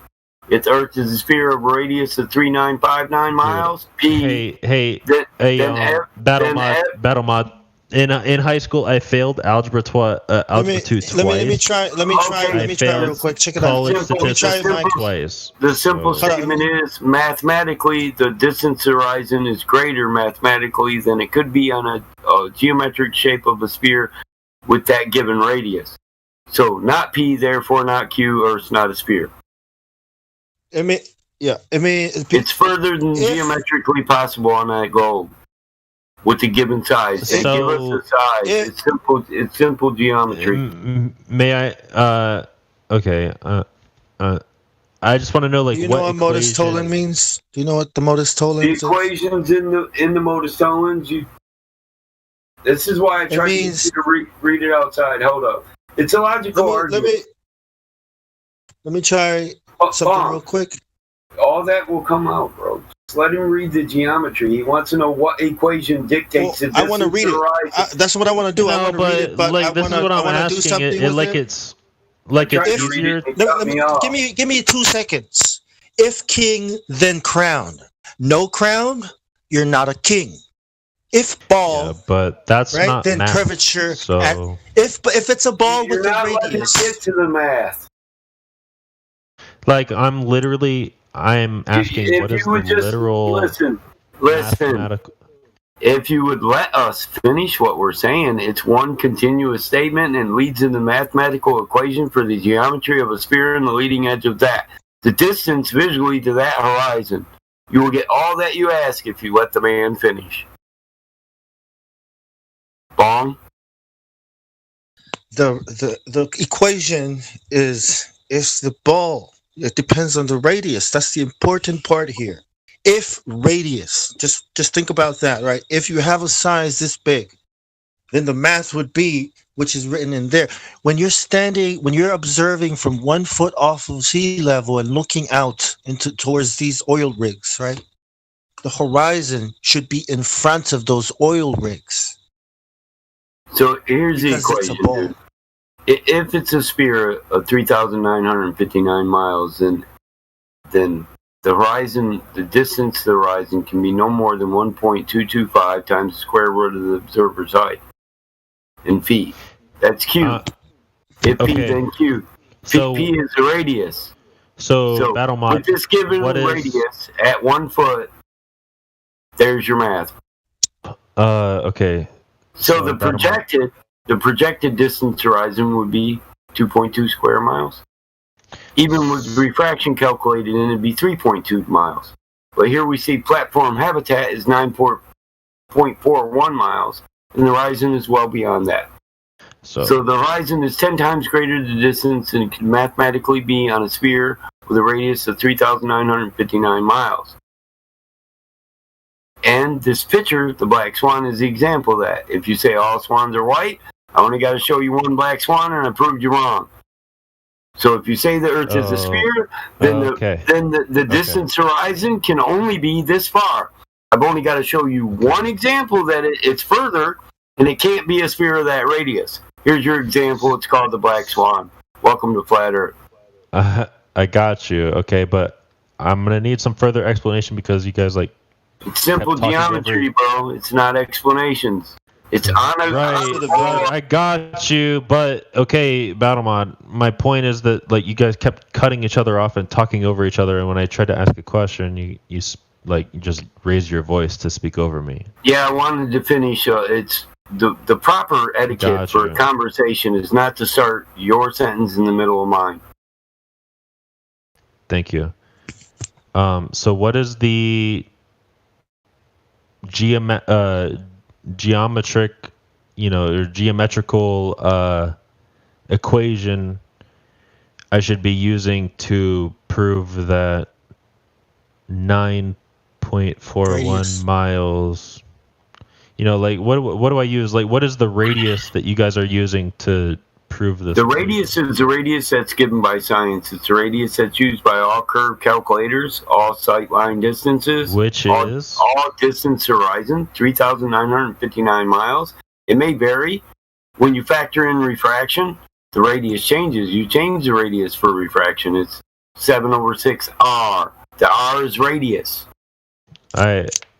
Its Earth is a sphere of a radius of 3959 miles. P. Battle mod. In high school, I failed algebra 2 twice. Let me try real quick. Check it out. Twice. The simple statement is mathematically the distance horizon is greater mathematically than it could be on a geometric shape of a sphere with that given radius. So not P, therefore not Q, Earth's not a sphere. It's further than geometrically possible on that globe. with the given size. They give us a size. It's simple geometry. May I? Okay. I just want to know, like, Do you know what modus tollens means? Do you know what the modus tollens The equations in the modus tollens. This is why I tried to get you to read it outside. Hold up. It's a logical argument. Let me try something real quick. All that will come out, bro. Just let him read the geometry. He wants to know what equation dictates the distance. I want to read it. That's what I want to do. I want to read it, but like, this is what I'm asking. It's easier. Give me 2 seconds. If king, then crown. No crown, you're not a king. If ball, but that's right, not then math, curvature. So If it's a ball with a radius, letting us get to the math. Like, I'm asking, what is the literal? Listen. If you would let us finish what we're saying, it's one continuous statement and leads in the mathematical equation for the geometry of a sphere and the leading edge of that. The distance visually to that horizon. You will get all that you ask if you let the man finish. Bong? The equation is the ball. It depends on the radius. That's the important part here. If radius, just think about that, right? If you have a size this big, then the math would be, which is written in there. When you're observing from 1 foot off of sea level and looking out towards these oil rigs, right? The horizon should be in front of those oil rigs. So here's the equation, dude. If it's a sphere of 3,959 miles, then the horizon, the distance to the horizon can be no more than 1.225 times the square root of the observer's height in feet. That's Q. If P, then Q. P is the radius. So BattleMod, with this given radius at 1 foot, there's your math. Okay. So the projected distance to horizon would be 2.2 square miles. Even with refraction calculated in, it'd be 3.2 miles. But here we see platform habitat is 9.41 miles, and the horizon is well beyond that. So the horizon is 10 times greater than the distance, and it can mathematically be on a sphere with a radius of 3,959 miles. And this picture, the black swan, is the example of that. If you say all swans are white, I only got to show you one black swan, and I proved you wrong. So if you say the Earth is a sphere, then the distance horizon can only be this far. I've only got to show you one example that it's further, and it can't be a sphere of that radius. Here's your example. It's called the black swan. Welcome to Flat Earth. I got you. Okay, but I'm going to need some further explanation because you guys, like... It's simple geometry, bro. It's not explanations. It's on a... Right, I got you, but okay, BattleMod, my point is that, like, you guys kept cutting each other off and talking over each other, and when I tried to ask a question, you just raised your voice to speak over me. Yeah, I wanted to finish. It's the proper etiquette for a conversation is not to start your sentence in the middle of mine. Thank you. So what is the geometric, or geometrical equation I should be using to prove that 9.41 miles? Like what do I use? Like, what is the radius that you guys are using to prove this? The radius is the radius that's given by science. It's the radius that's used by all curve calculators, all sightline distances, which is all distance horizon, 3,959 miles. It may vary. When you factor in refraction, the radius changes. You change the radius for refraction. It's 7/6R. The R is radius.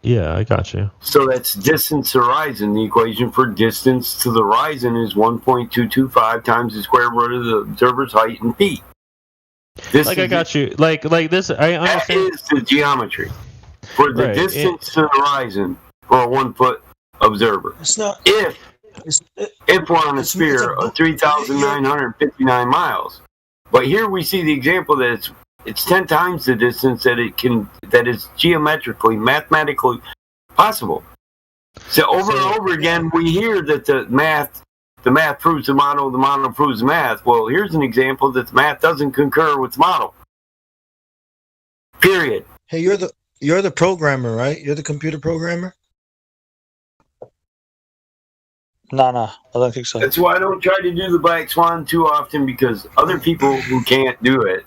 Yeah, I got you. So that's distance horizon. The equation for distance to the horizon is 1.225 times the square root of the observer's height in feet. I got you. Like this. I understand. That is the geometry for the distance to the horizon for a 1 foot observer. It's not. If we're on a sphere of 3,959 miles, but here we see the example that it's 10 times the distance that is geometrically, mathematically possible. So over and over again, we hear that the math proves the model proves the math. Well, here's an example that the math doesn't concur with the model. Period. Hey, you're the programmer, right? You're the computer programmer? No, I don't think so. That's why I don't try to do the black swan too often, because other people who can't do it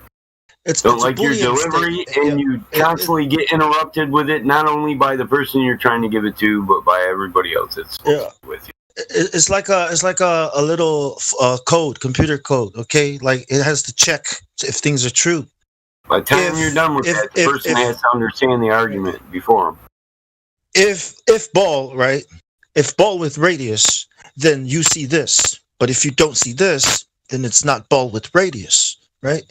don't like your delivery, and you constantly get interrupted with it, not only by the person you're trying to give it to, but by everybody else that's with you. It's like a little code, computer code. Okay, like it has to check if things are true. By the time you're done with that, the person has to understand the argument before them. If ball, right? If ball with radius, then you see this. But if you don't see this, then it's not ball with radius, right?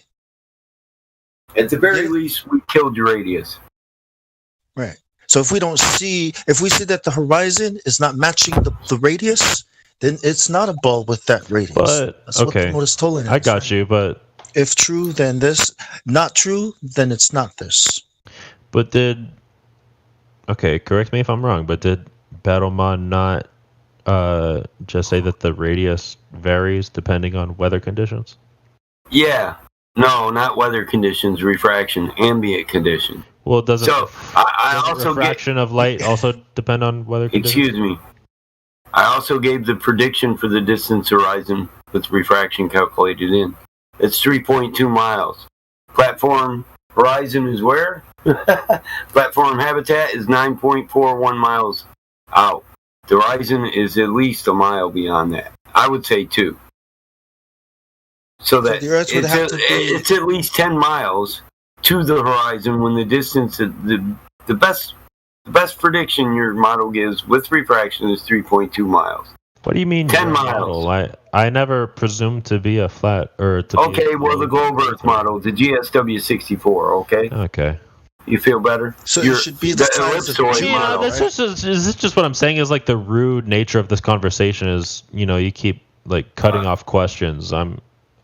At the very least, we killed your radius. Right. So if we see that the horizon is not matching the radius, then it's not a ball with that radius. But That's what the okay, modus tollens I is, got right? you. But If true, then this. Not true, then it's not this. but correct me if I'm wrong, but did Battlemon not just say that the radius varies depending on weather conditions? Yeah. No, not weather conditions, refraction, ambient condition. Well, doesn't I also refraction of light also depend on weather conditions? Excuse me. I also gave the prediction for the distance horizon with refraction calculated in. It's 3.2 miles. Platform horizon is where? Platform habitat is 9.41 miles out. The horizon is at least a mile beyond that. I would say 2. So that the Earth would have to be... it's at least 10 miles to the horizon when the distance, the best prediction your model gives with refraction is 3.2 miles. What do you mean 10 your miles. model? I never presumed to be a flat or to Okay, be a well, the Globe Earth model, the GSW64, okay? Okay. You feel better? So it should be the size of ellipsoid Yeah, model. that's just what I'm saying is like the rude nature of this conversation is, you keep like cutting off questions.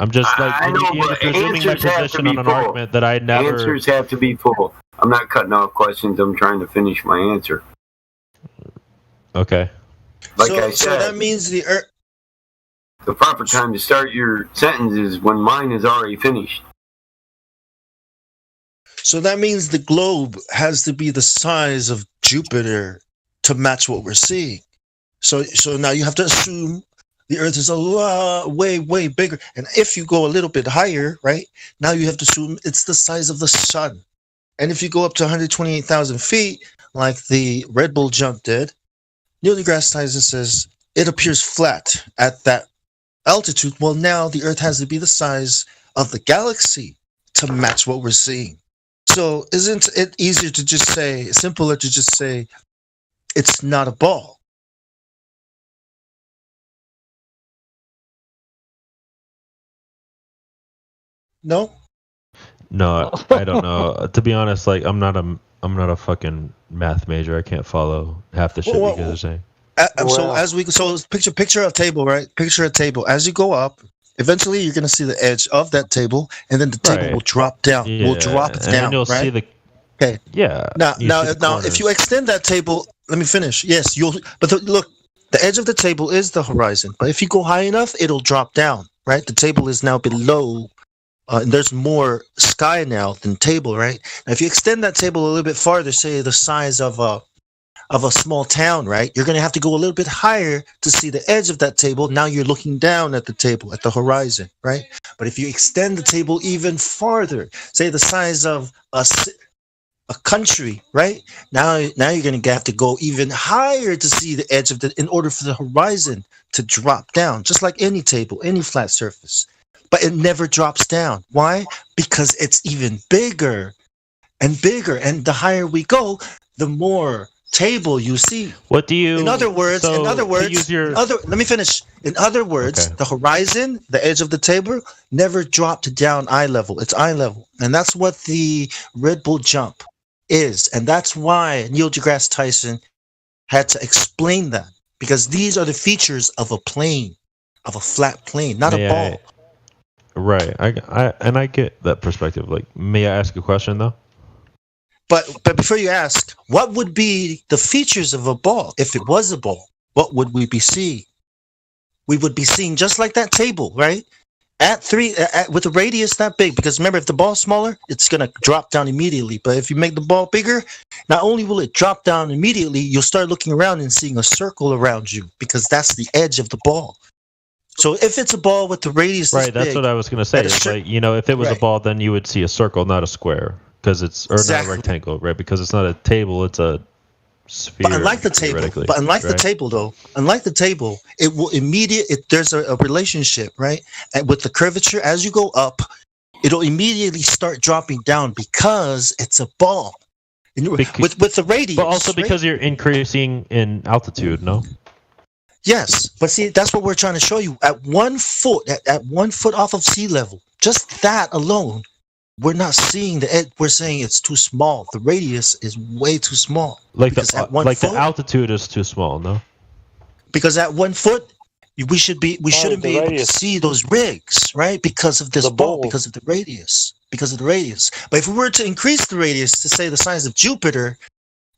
I'm just like I know, you're but presuming my answers have to position be on an full. argument that I never. Answers have to be full. I'm not cutting off questions. I'm trying to finish my answer. Okay. Like I said, so that means the Earth. the proper time to start your sentence is when mine is already finished. So that means the globe has to be the size of Jupiter to match what we're seeing. So now you have to assume the Earth is a lot, way bigger. And if you go a little bit higher, right, now you have to assume it's the size of the sun. And if you go up to 128,000 feet, like the Red Bull jump did, Neil deGrasse Tyson says it appears flat at that altitude. Well, now the Earth has to be the size of the galaxy to match what we're seeing. So isn't it easier to just say, simpler to just say, it's not a ball? No? No, I don't know. To be honest, like I'm not a fucking math major. I can't follow half the shit you guys are saying. So picture a table, right? Picture a table. As you go up, eventually you're gonna see the edge of that table, and then the table will drop down. Yeah, Will drop and down. then you'll right? see the. Okay. Yeah. Now, you see the if you extend that table, let me finish. Yes, you'll. But look, the edge of the table is the horizon. But if you go high enough, it'll drop down. Right? The table is now below. And there's more sky now than table, right? Now, if you extend that table a little bit farther, say the size of a small town, right? You're going to have to go a little bit higher to see the edge of that table. Now you're looking down at the table, at the horizon, right? But if you extend the table even farther, say the size of a country, right? Now you're going to have to go even higher to see the edge of in order for the horizon to drop down, just like any table, any flat surface. But it never drops down. Why? Because it's even bigger and bigger. And the higher we go, the more table you see. What do you? In other words, let me finish. In other words, the horizon, the edge of the table, never dropped down eye level. It's eye level. And that's what the Red Bull jump is. And that's why Neil deGrasse Tyson had to explain that. Because these are the features of a plane, of a flat plane, not a ball. Right. I get that perspective. Like, may I ask a question though? But before you ask, what would be the features of a ball if it was a ball? What would we be seeing? We would be seeing just like that table, right? With a radius that big, because remember, if the ball's smaller, it's going to drop down immediately. But if you make the ball bigger, not only will it drop down immediately, you'll start looking around and seeing a circle around you, because that's the edge of the ball. So if it's a ball with the radius right, that's what I was going to say. It's like, if it was a ball, then you would see a circle, not a square, because it's not a rectangle, right? Because it's not a table, it's a sphere. But unlike the table, it will there's a relationship, right? And with the curvature, as you go up, it'll immediately start dropping down because it's a ball. With the radius, but also because you're increasing in altitude, no? Yes, but see, that's what we're trying to show you. At 1 foot, at 1 foot off of sea level, just that alone, we're not seeing the edge. We're saying it's too small. The radius is way too small. The altitude is too small, no? Because at 1 foot, we shouldn't be able to see those rigs, right? Because of this ball, because of the radius. But if we were to increase the radius to say the size of Jupiter,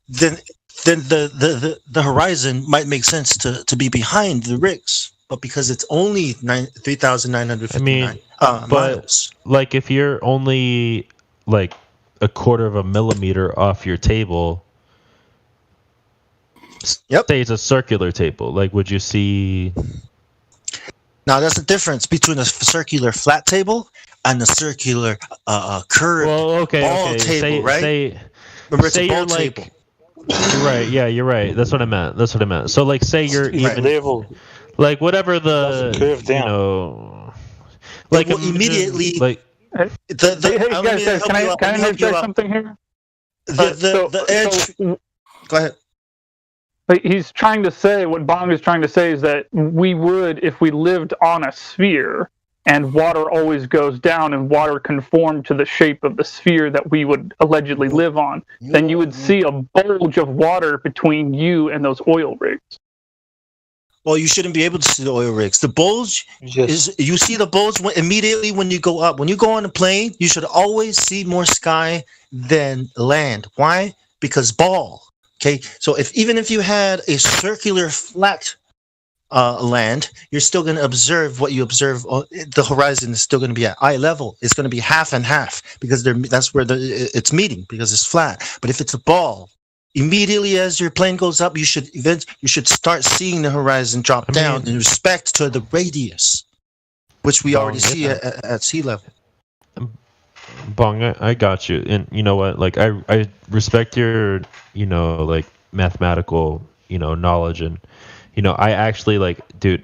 then the horizon might make sense to be behind the rigs. But because it's only 3,959 miles. Like if you're only like a quarter of a millimeter off your table, say it's a circular table, like would you see? Now that's the difference between a circular flat table and a circular curved ball table, right? Remember, it's a ball table. You're right. Yeah, you're right. That's what I meant. So like, say you're even level. Like whatever the like immediately like hey guys, can I interject something here? The edge. Go ahead. He's trying to say, what Bong is trying to say is that we would, if we lived on a sphere and water always goes down and water conformed to the shape of the sphere that we would allegedly live on, then you would see a bulge of water between you and those oil rigs. Well, you shouldn't be able to see the oil rigs. The bulge is, you see the bulge immediately when you go up. When you go on a plane, you should always see more sky than land. Why? Because ball. Okay, so even if you had a circular flat land, you're still going to observe what you observe. The horizon is still going to be at eye level. It's going to be half and half because that's where it's meeting, because it's flat. But if it's a ball, immediately as your plane goes up, you should start seeing the horizon drop down in respect to the radius, which we already see at sea level. Bong, I got you, and you know what? Like I respect your like mathematical knowledge, and I actually dude,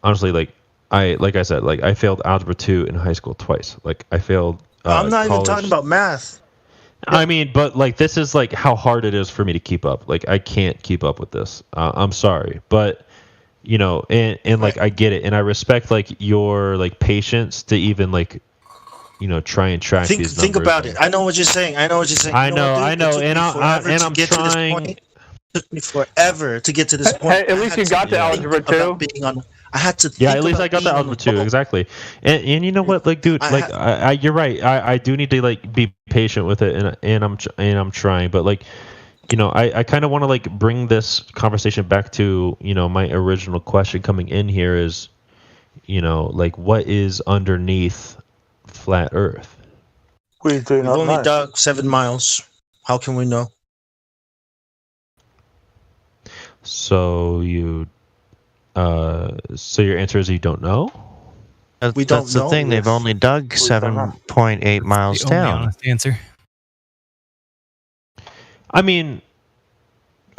honestly I said, I failed algebra 2 in high school twice. Like I failed. I'm not even talking about math. I mean, but this is how hard it is for me to keep up. Like I can't keep up with this. I'm sorry, but and right. I get it, and I respect your patience to even try and track these numbers. Think about it. I know what you're saying. I know, and I'm trying. It took me forever to get to this point. Hey, at least you got the algebra 2. I had to. At least I got the algebra 2 exactly. And you know what, dude, you're right. I do need to be patient with it, and I'm trying, but I kind of want to bring this conversation back to my original question coming in here is, what is underneath flat Earth? We've only dug 7 miles. How can we know? So your answer is you don't know? We don't know. That's the thing. They've only dug 7.8 miles down. The honest answer. I mean,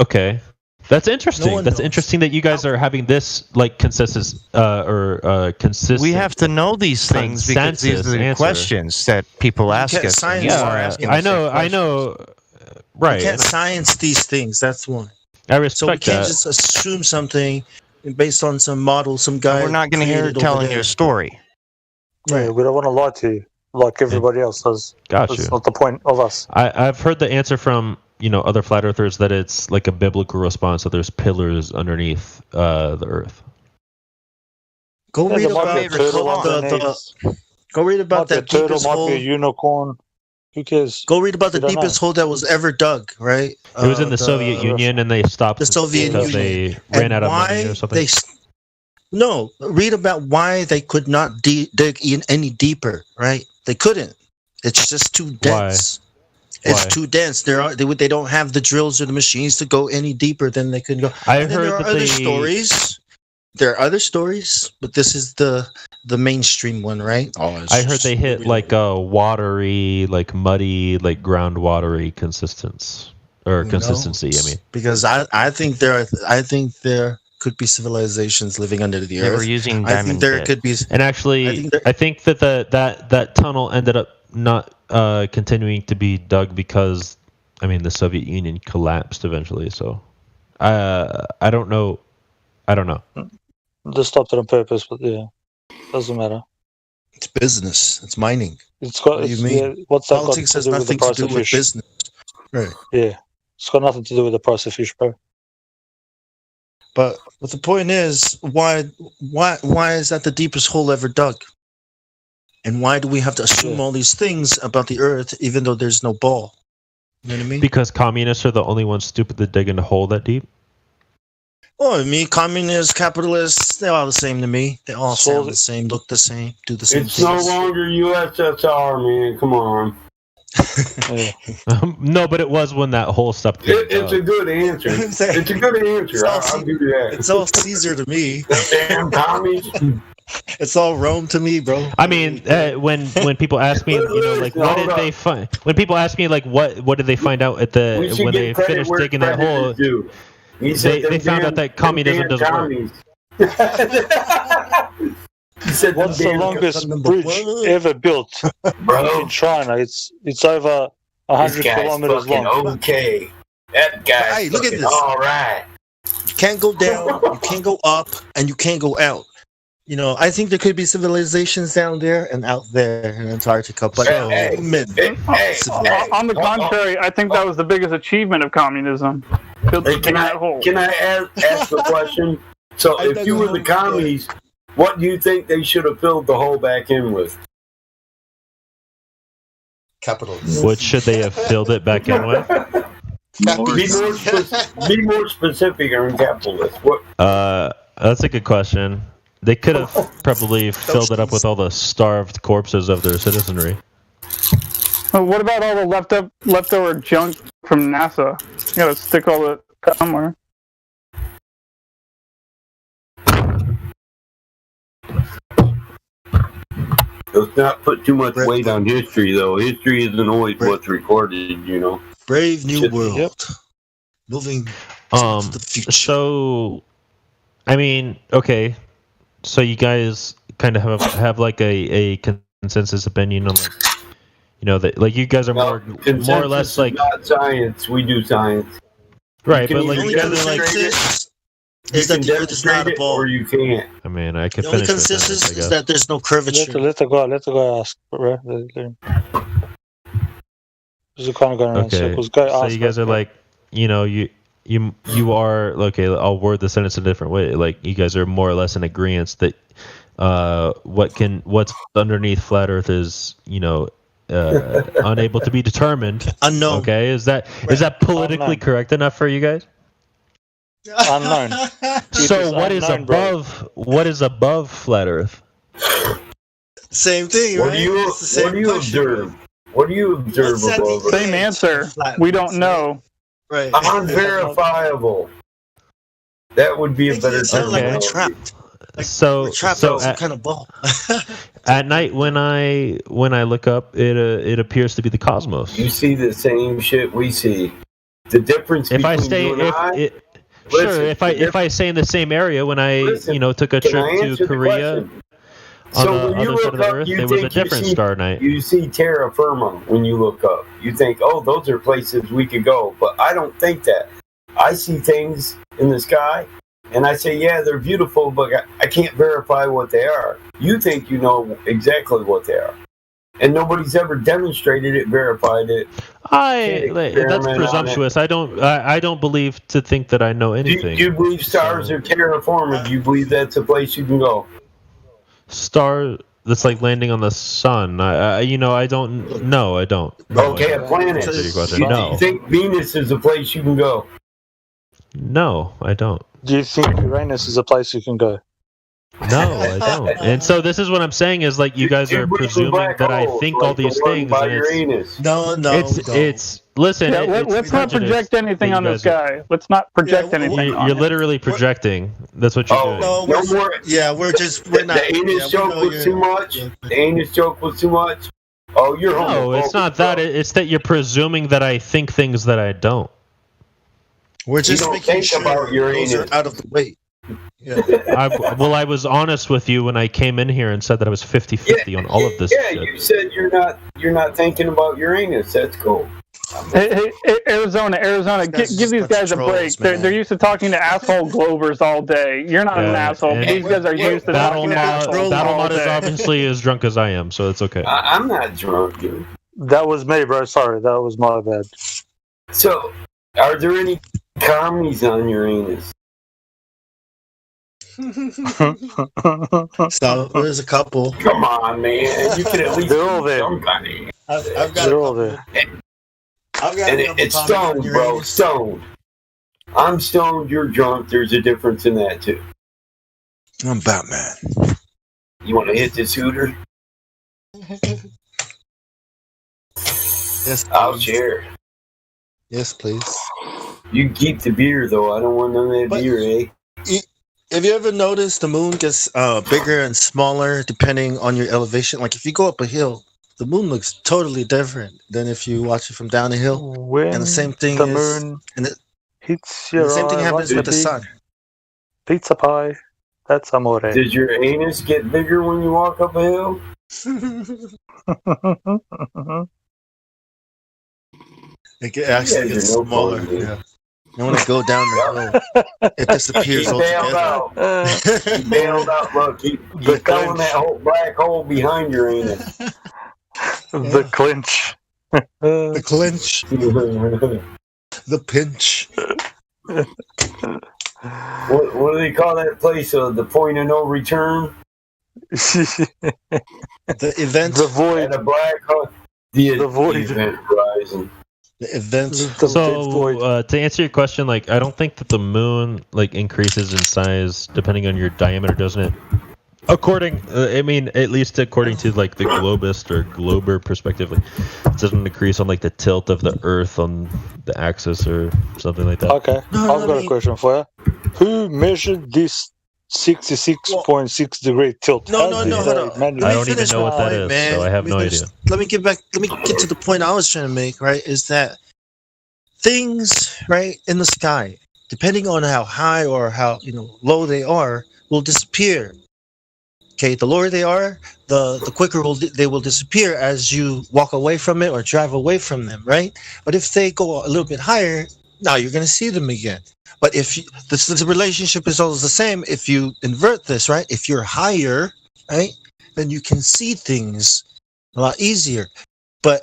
okay. That's interesting. That's interesting that you guys are having this consistent consistent. We have to know these things because these are the questions that people ask us. I know. Right. You can't science these things. That's one. I respect that. So we can't just assume something based on some model, some guy. We're not going to hear telling you a story. Right. We don't want to lie to you like everybody else does. Gotcha. That's not the point of us. I've heard the answer from other flat earthers that it's a biblical response, that there's pillars underneath the earth. Go read about the turtle. Go read about that turtle might be a unicorn. Who cares? Go read about the We don't deepest know. hole that was ever dug, right? It was in the Soviet Union, and they stopped the Soviet because Union. they ran And out of why money or something. No, read about why they could not dig in any deeper, right? They couldn't. It's just too dense. It's Why? too dense. They don't have the drills or the machines to go any deeper than they can go. I And then heard there are that other they- stories. There are other stories, but this is the mainstream one, right? I heard they hit like a watery, like muddy, like ground watery consistency. I mean, because I think there could be civilizations living under the They earth. were using I think diamond there pit. could be. and actually, I think that that tunnel ended up not continuing to be dug because, I mean, the Soviet Union collapsed eventually. So, I don't know. They stopped it on purpose, but yeah, doesn't matter. It's business. It's mining. It's got. What do you it's- mean? yeah, what's that got Politics to has do with the nothing price to do of with fish? business. Right. Yeah, it's got nothing to do with the price of fish, bro. But the point is, why is that the deepest hole ever dug? And why do we have to assume all these things about the earth, even though there's no ball? You know what I mean? Because communists are the only ones stupid that dig in a hole that deep. Oh, me, communists, capitalists, they're all the same to me. They all sound the same, look the same, do the same It's no things. longer USSR, man. Come on. No, but it was when that hole stopped. It's a good answer. It's a good answer. I'll give you that. It's all Caesar to me. Damn commies. It's all Rome to me, bro. I mean, when people ask me, you know, like what did they find? When people ask me, like what did they find out at We the should when give they credit finished where digging that credit hole? is due. He said They them found damn- out that them communism damn doesn't work. commies. He said What's the them damn longest commies. bridge ever built in China? It's over 100 This guy's kilometers fucking long. okay. That guy's Hey, look at fucking this. all right. You can't go down, you can't go up, and you can't go out. You know, I think there could be civilizations down there and out there in Antarctica, but On the contrary, I think that was the biggest achievement of communism. Hey, can I ask a question? So, if you were the commies, what do you think they should have filled the hole back in with? Capitalism. What should they have filled it back in with? Be more specific on capitalist. What? That's a good question. They could have probably filled it up with all the starved corpses of their citizenry. What about all the leftover junk from NASA? You gotta stick all that somewhere. Let's not put too much weight on history, though. History isn't always what's recorded, you know. Brave new world. Moving to the future. So, I mean, okay. So you guys kind of have like a consensus opinion on, like, you know, that like you guys are more or less like not science. We do science, right? You But can like, either you guys are like, demonstrate is that the earth is not a ball. or you can't. I mean, I could The only finish with consensus that, I is guess. that there's no curvature. Let the guy ask, right? This is kind of going around Okay, circles. Go so ask. you guys are like, you know, you are okay. I'll word the sentence a different way. Like you guys are more or less in agreement that what's underneath flat Earth is, you know, unable to be determined. Unknown. Okay, is that politically Unknown. correct enough for you guys? Unknown. So what is unknown, bro. above flat Earth? Same thing, What right? do you It's the same What do you question. observe? What do you observe What's at above the it? Same answer. Flat We Earth, don't know. Right. Unverifiable. That would be a Makes it better sound like we're terminology. trapped. So We're trapped so on some at, kind of ball. at night when I look up, it appears to be the cosmos. You see the same shit we see. The difference If between I stay, you and I. sure, Listen, if I stay in the same area when I took a can I trip answer to the Korea question? on So the when you other side look of the up, Earth, you there was a think you different see- star night. You see terra firma when you look up. You think, oh, those are places we could go. But I don't think that. I see things in the sky, and I say, yeah, they're beautiful, but I can't verify what they are. You think you know exactly what they are. And nobody's ever demonstrated it, verified it. That's experiment on presumptuous. I don't believe to think that I know Do anything. you believe stars are terra firma? Do you believe that's a place you can go? Star that's like landing on the sun. I don't. No, I don't. Okay, a planet. Answer your question. Do No, you think Venus is a place you can go? no, I don't. Do you think Uranus is a place you can go? No, I don't. And so this is what I'm saying is like you guys are presuming that I think all these things. And No, it's listen. Yeah, it's let's not prejudice project anything that on you this guys guy. Let's not project anything. on You're him. literally projecting. That's what you're doing. No, No more. we're not. The anus joke was too much. The anus joke was too much. Oh, you're No, it's not that. It's that you're presuming that I think things that I don't. We're just don't making think sure about your those are anus. out of the way. Yeah. I was honest with you when I came in here and said that I was 50-50 on all of this Yeah, shit. you said you're not thinking about Uranus. That's cool. Hey, Arizona, give these guys a break. They're used to talking to asshole Glovers all day. You're not an asshole. and These guys are used to talking to assholes all Battlemod is day. obviously as drunk as I am, so it's okay. I'm not drunk, dude. That was me, bro. Sorry, that was my bad. So, are there any commies on Uranus? So there's a couple. Come on, man. You could at least They're all there. somebody. I've got They're all there. I've got And a couple it's comments on stoned, bro. Uranus. Stoned. I'm stoned. You're drunk. There's a difference in that too. I'm Batman. You want to hit this hooter? Yes, I'll share. Yes, please. You can keep the beer though. I don't want none of that But- beer, eh? Have you ever noticed the moon gets bigger and smaller depending on your elevation? Like if you go up a hill, the moon looks totally different than if you watch it from down a hill. When And the same thing the is, moon and the, hits and your the same thing eye happens like with the a big sun. Pizza pie. That's amore. Does your anus get bigger when you walk up a hill? It actually Yeah, gets you're no smaller. fun, dude. Yeah. And when it go down the hill, it disappears He bailed altogether. out. He bailed out. Look, he fell in that whole black hole behind your anus. The clinch. The clinch, the pinch. What do they call that place? The point of no return? The event. The void. And a black hole. The void. event horizon. The event. So to answer your question, like I don't think that the moon like increases in size depending on your diameter, doesn't it? According, I mean, at least according to like the globist or glober perspective, like it doesn't increase on like the tilt of the Earth on the axis or something like that. Okay, I've got a question for you. Who measured this 66.6 degree tilt? No, hold on. I don't even know what that is, so I have no idea. Let me get to the point I was trying to make, right? Is that things, right, in the sky, depending on how high or how low they are, will disappear. Okay, the lower they are, the quicker they will disappear as you walk away from it or drive away from them, right? But if they go a little bit higher, now you're going to see them again. But if this relationship is always the same, if you invert this, right? If you're higher, right, then you can see things a lot easier. But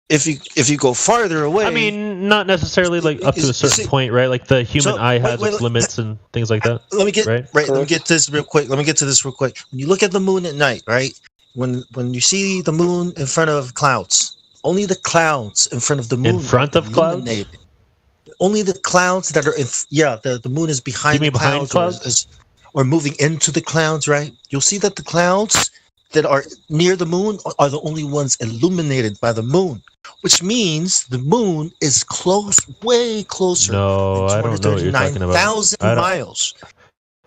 if you go farther away, I mean, not necessarily like up to a certain point, right? Like the human eye has its limits and things like that. Let me get right. Let me get this real quick. When you look at the moon at night, right? When you see the moon in front of clouds, only the clouds in front of the moon. In front of clouds. Only the clouds that are the moon is behind the clouds, or moving into the clouds, right? You'll see that the clouds that are near the moon are the only ones illuminated by the moon, which means the moon is way closer. No, I don't know what you're talking about. 239,000 miles.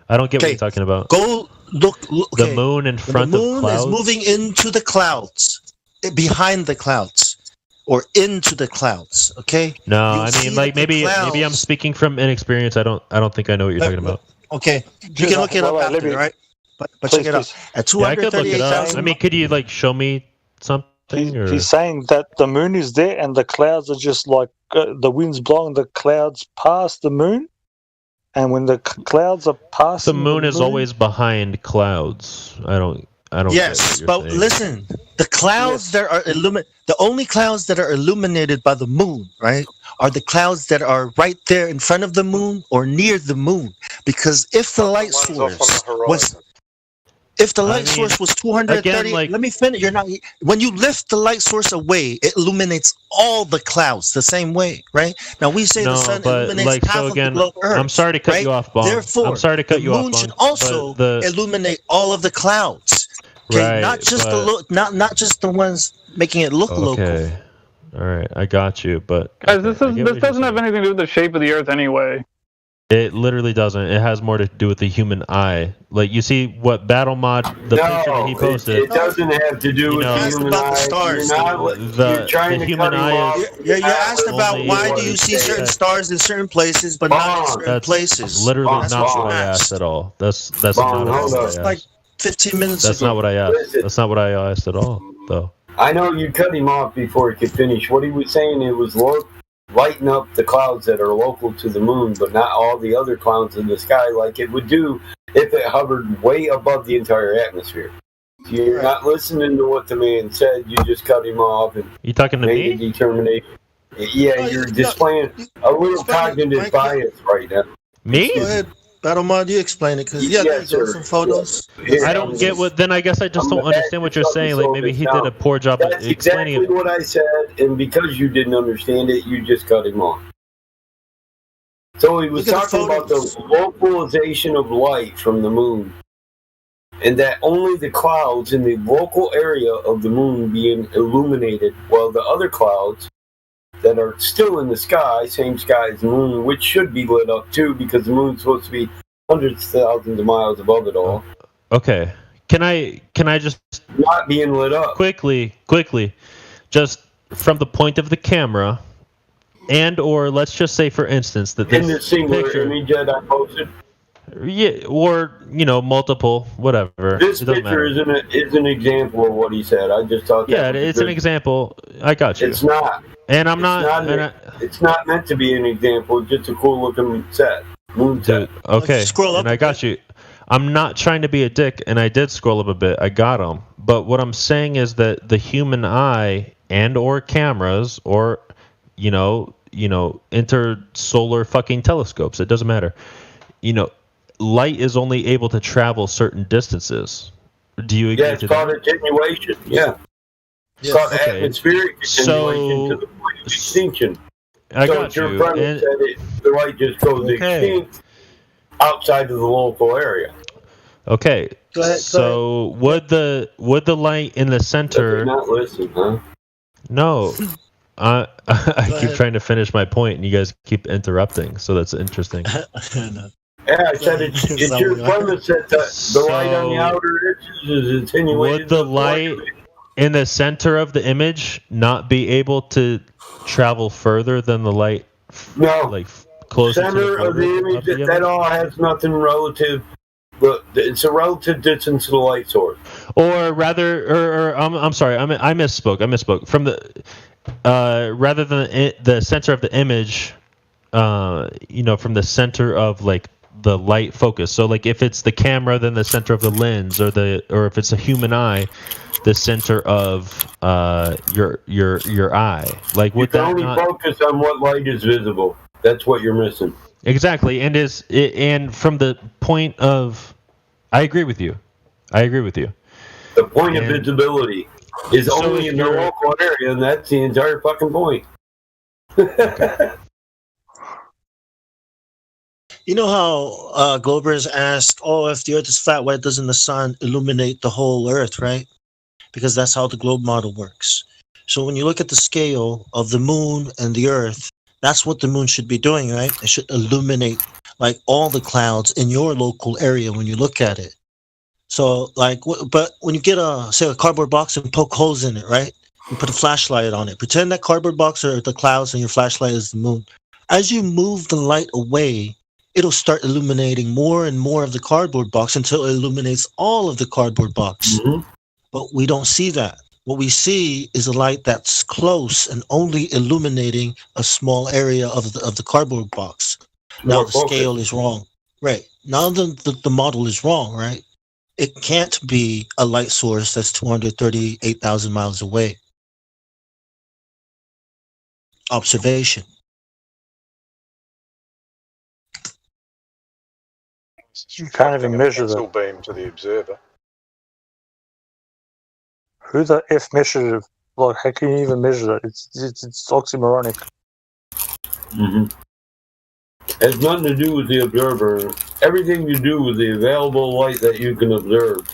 I don't get what you're talking about. Go look. Okay. The moon in front of clouds. The moon is moving into the clouds, behind the clouds, or into the clouds. Okay. No, I mean, like maybe I'm speaking from inexperience. I don't think I know what you're talking about. Okay, you can look it up after, right? But check it out. At 238,000. I mean, could you like show me something? Or? He's saying that the moon is there and the clouds are just like the wind's blowing the clouds past the moon, and when the clouds are past the moon is always behind clouds. I don't. Yes, but saying. Listen, the clouds that are the only clouds that are illuminated by the moon, right, are the clouds that are right there in front of the moon or near the moon. Because if the light source was If the light source was 230, again, like, let me finish. You're not. When you lift the light source away, it illuminates all the clouds the same way, right? Now we say the sun illuminates like, half so again, of the globe Earth. I'm sorry to cut right? you off, Bong. Therefore, I'm sorry to cut you off, the moon Bong, should also illuminate all of the clouds. Okay, Right, not just not just the ones making it look local. Okay. All right, I got you, but Guys, this doesn't have anything to do with the shape of the Earth anyway. it literally doesn't. It has more to do with the human eye. Like, you see what Battle Mod, the picture that he posted. It doesn't have to do with the human about the eye. stars. You're trying to human cut him eye off. You asked about why do you see certain stars in certain places, but not in certain That's places. literally That's not what what you I asked. asked at all. That's not what I That's like asked. 15 minutes That's ago. not what I asked. That's not what I asked at all, though. I know you cut him off before he could finish. What he was saying, it was lighten up the clouds that are local to the moon, but not all the other clouds in the sky like it would do if it hovered way above the entire atmosphere. You're not listening to what the man said. You just cut him off and you talking to made me? a determination. Yeah, you're displaying a little cognitive bias right now. Me? Go ahead, Battle Mod, you explain it, because there you go, some photos. I don't get what. Then I guess I just don't understand what you're saying. Like, maybe he did a poor job of That's explaining exactly it. what I said, and because you didn't understand it, you just cut him off. So he was talking about the localization of light from the moon, and that only the clouds in the local area of the moon being illuminated, while the other clouds that are still in the sky, same sky as the moon, which should be lit up too, because the moon's supposed to be hundreds of thousands of miles above it all. Okay. Can I just not being lit up quickly, just from the point of the camera, and or let's just say, for instance, that in this the singular picture, image that I posted? yeah, or multiple, whatever. This It doesn't picture matter. is an example of what he said. I just thought Yeah, that was it's an good. example. I got you. It's not. And I'm It's not. it's not meant to be an example. It's just a cool looking set. Moon set. Okay, and I got you. I'm not trying to be a dick, and I did scroll up a bit. I got them. But what I'm saying is that the human eye and or cameras or, intersolar fucking telescopes, it doesn't matter. Light is only able to travel certain distances. Do you agree Yeah, it's to called that? attenuation. Yeah. It's called atmospheric attenuation to the point of extinction. I so got your you, premise that the light just goes extinct outside of the local area. Okay. Go ahead, So would the light in the center? You're not listening, huh? No. I keep trying to finish my point, and you guys keep interrupting. So that's interesting. Yeah, I said it's your premise that the light on the outer edges is attenuated. Would the light in the center of the image not be able to travel further than the light? No. Like closer to Center the of the image, that all has nothing relative. But it's a relative distance to the light source. Or rather, or I'm sorry, I misspoke. From the rather than the center of the image, from the center of like the light focus. So like if it's the camera, then the center of the lens, or if it's a human eye, the center of your eye. Like would You can that only not focus on what light is visible. That's what you're missing. exactly? And from the point of, I agree with you. The point of visibility is So only if in the you're- local area, and that's the entire fucking point. You know how Glober's asked, if the Earth is flat, why doesn't the sun illuminate the whole Earth, right? Because that's how the globe model works. So when you look at the scale of the moon and the Earth, that's what the moon should be doing, right? It should illuminate like all the clouds in your local area when you look at it. So but when you get a cardboard box and poke holes in it, right? You put a flashlight on it. Pretend that cardboard box are the clouds and your flashlight is the moon. As you move the light away, it'll start illuminating more and more of the cardboard box until it illuminates all of the cardboard box. Mm-hmm. But we don't see that. What we see is a light that's close and only illuminating a small area of the cardboard box. Now the scale is wrong. Right. Now the model is wrong, right? It can't be a light source that's 238,000 miles away. Observation. You can't even measure still that. beam to the observer. Who the F measured it? Like, how can you even measure that? It's oxymoronic. Mm-hmm. Has nothing to do with the observer. Everything to do with the available light that you can observe.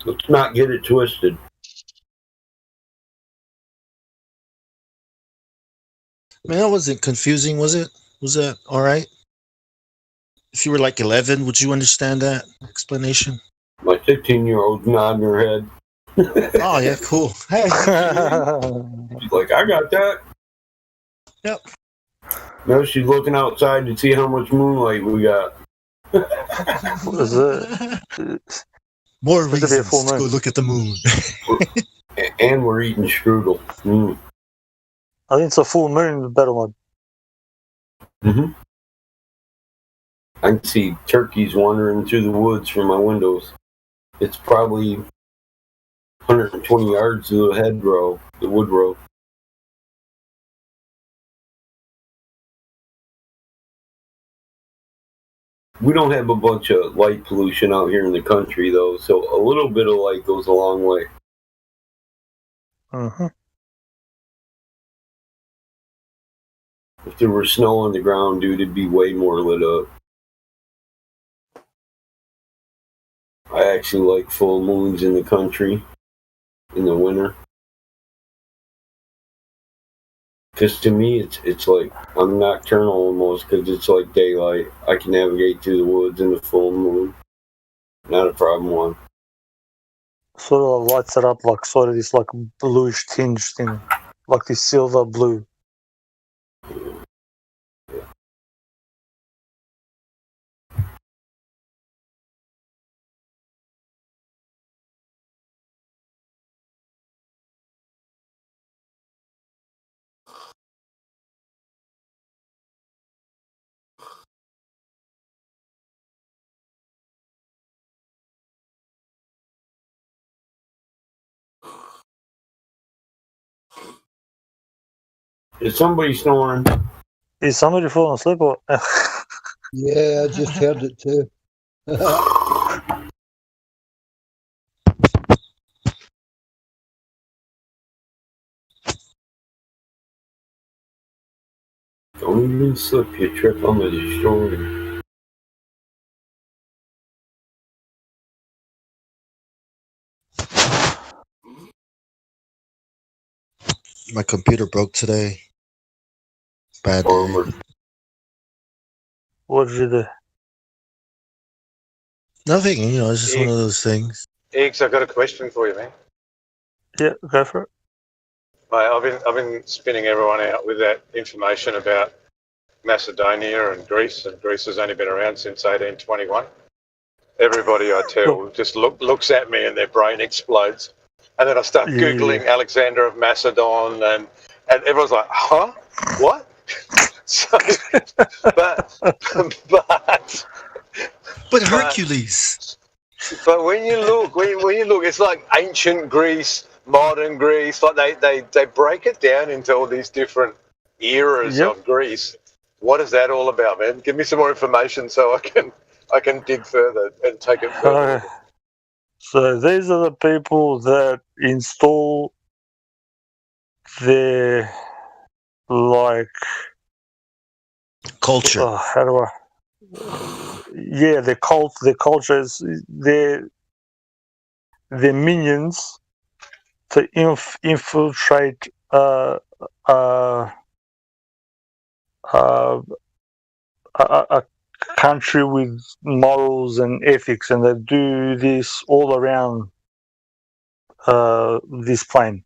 Let's not get it twisted. Man, that wasn't confusing, was it? Was that all right? If you were like 11, would you understand that explanation? My 16-year-old's nodding her head. Oh, yeah, cool. Hey. She's like, I got that. Yep. No, she's looking outside to see how much moonlight we got. What is it? More reasons to go look at the moon. And we're eating strudel. Mm. I think it's a full moon, the better one. Mm-hmm. I can see turkeys wandering through the woods from my windows. It's probably 120 yards to the hedgerow, the woodrow. We don't have a bunch of light pollution out here in the country, though, so a little bit of light goes a long way. Uh-huh. If there were snow on the ground, dude, it'd be way more lit up. I actually like full moons in the country in the winter. Because to me, it's like I'm nocturnal almost because it's like daylight. I can navigate through the woods in the full moon. Not a problem one. Sort of lights it up like sort of this like bluish tinge thing, like this silver blue. Is somebody snoring? Is somebody falling asleep or? Yeah, I just heard it too. Don't even slip, you trip on the destroyer. My computer broke today. Bad day. What did you do? Nothing, it's just one of those things. Eggs, I've got a question for you, man. Yeah, go for it. Mate, I've been spinning everyone out with that information about Macedonia and Greece has only been around since 1821. Everybody I tell just looks at me and their brain explodes. And then I start Googling Alexander of Macedon and everyone's like, huh? What? So, but Hercules. But when you look, it's like ancient Greece, modern Greece. Like they break it down into all these different eras of Greece. What is that all about, man? Give me some more information so I can dig further and take it further. So these are the people that install their culture. How do I? Yeah, their culture is their minions to infiltrate a country with morals and ethics, and they do this all around this plane.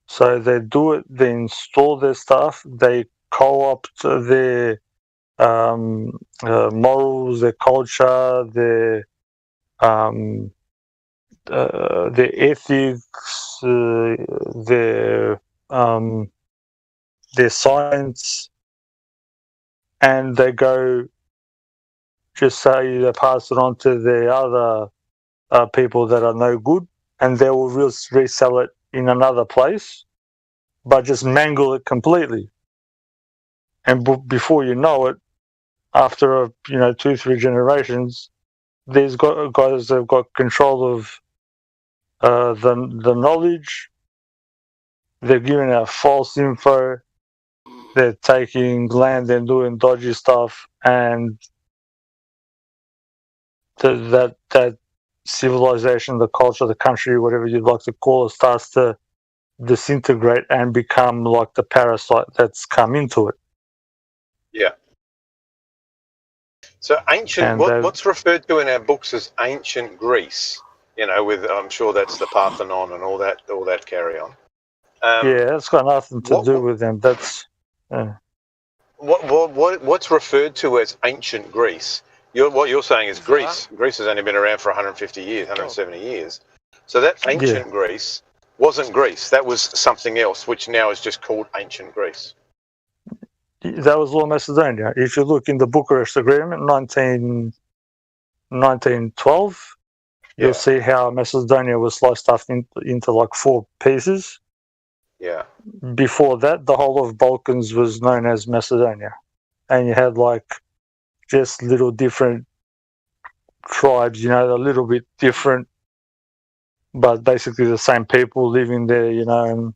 So they do it, they install their stuff, they co-opt their morals, their culture, their ethics, their science, and they go just say they pass it on to the other people that are no good, and they will resell it in another place, but just mangle it completely. and before you know it, after 2-3 generations, these guys have got control of the knowledge. They're giving out false info. They're taking land and doing dodgy stuff, and that civilization, the culture, the country, whatever you'd like to call it, starts to disintegrate and become like the parasite that's come into it. Yeah. So ancient, what's referred to in our books as ancient Greece? With I'm sure that's the Parthenon and all that carry on. Yeah, that's got nothing to do with them. That's what's referred to as ancient Greece. What you're saying is Greece. Greece has only been around for 150 years, 170 years. So that ancient Greece wasn't Greece. That was something else, which now is just called ancient Greece. That was all Macedonia. If you look in the Bucharest Agreement, 1912, you'll see how Macedonia was sliced up into like 4 pieces. Yeah. Before that, the whole of Balkans was known as Macedonia, and you had like just little different tribes, a little bit different, but basically the same people living there, and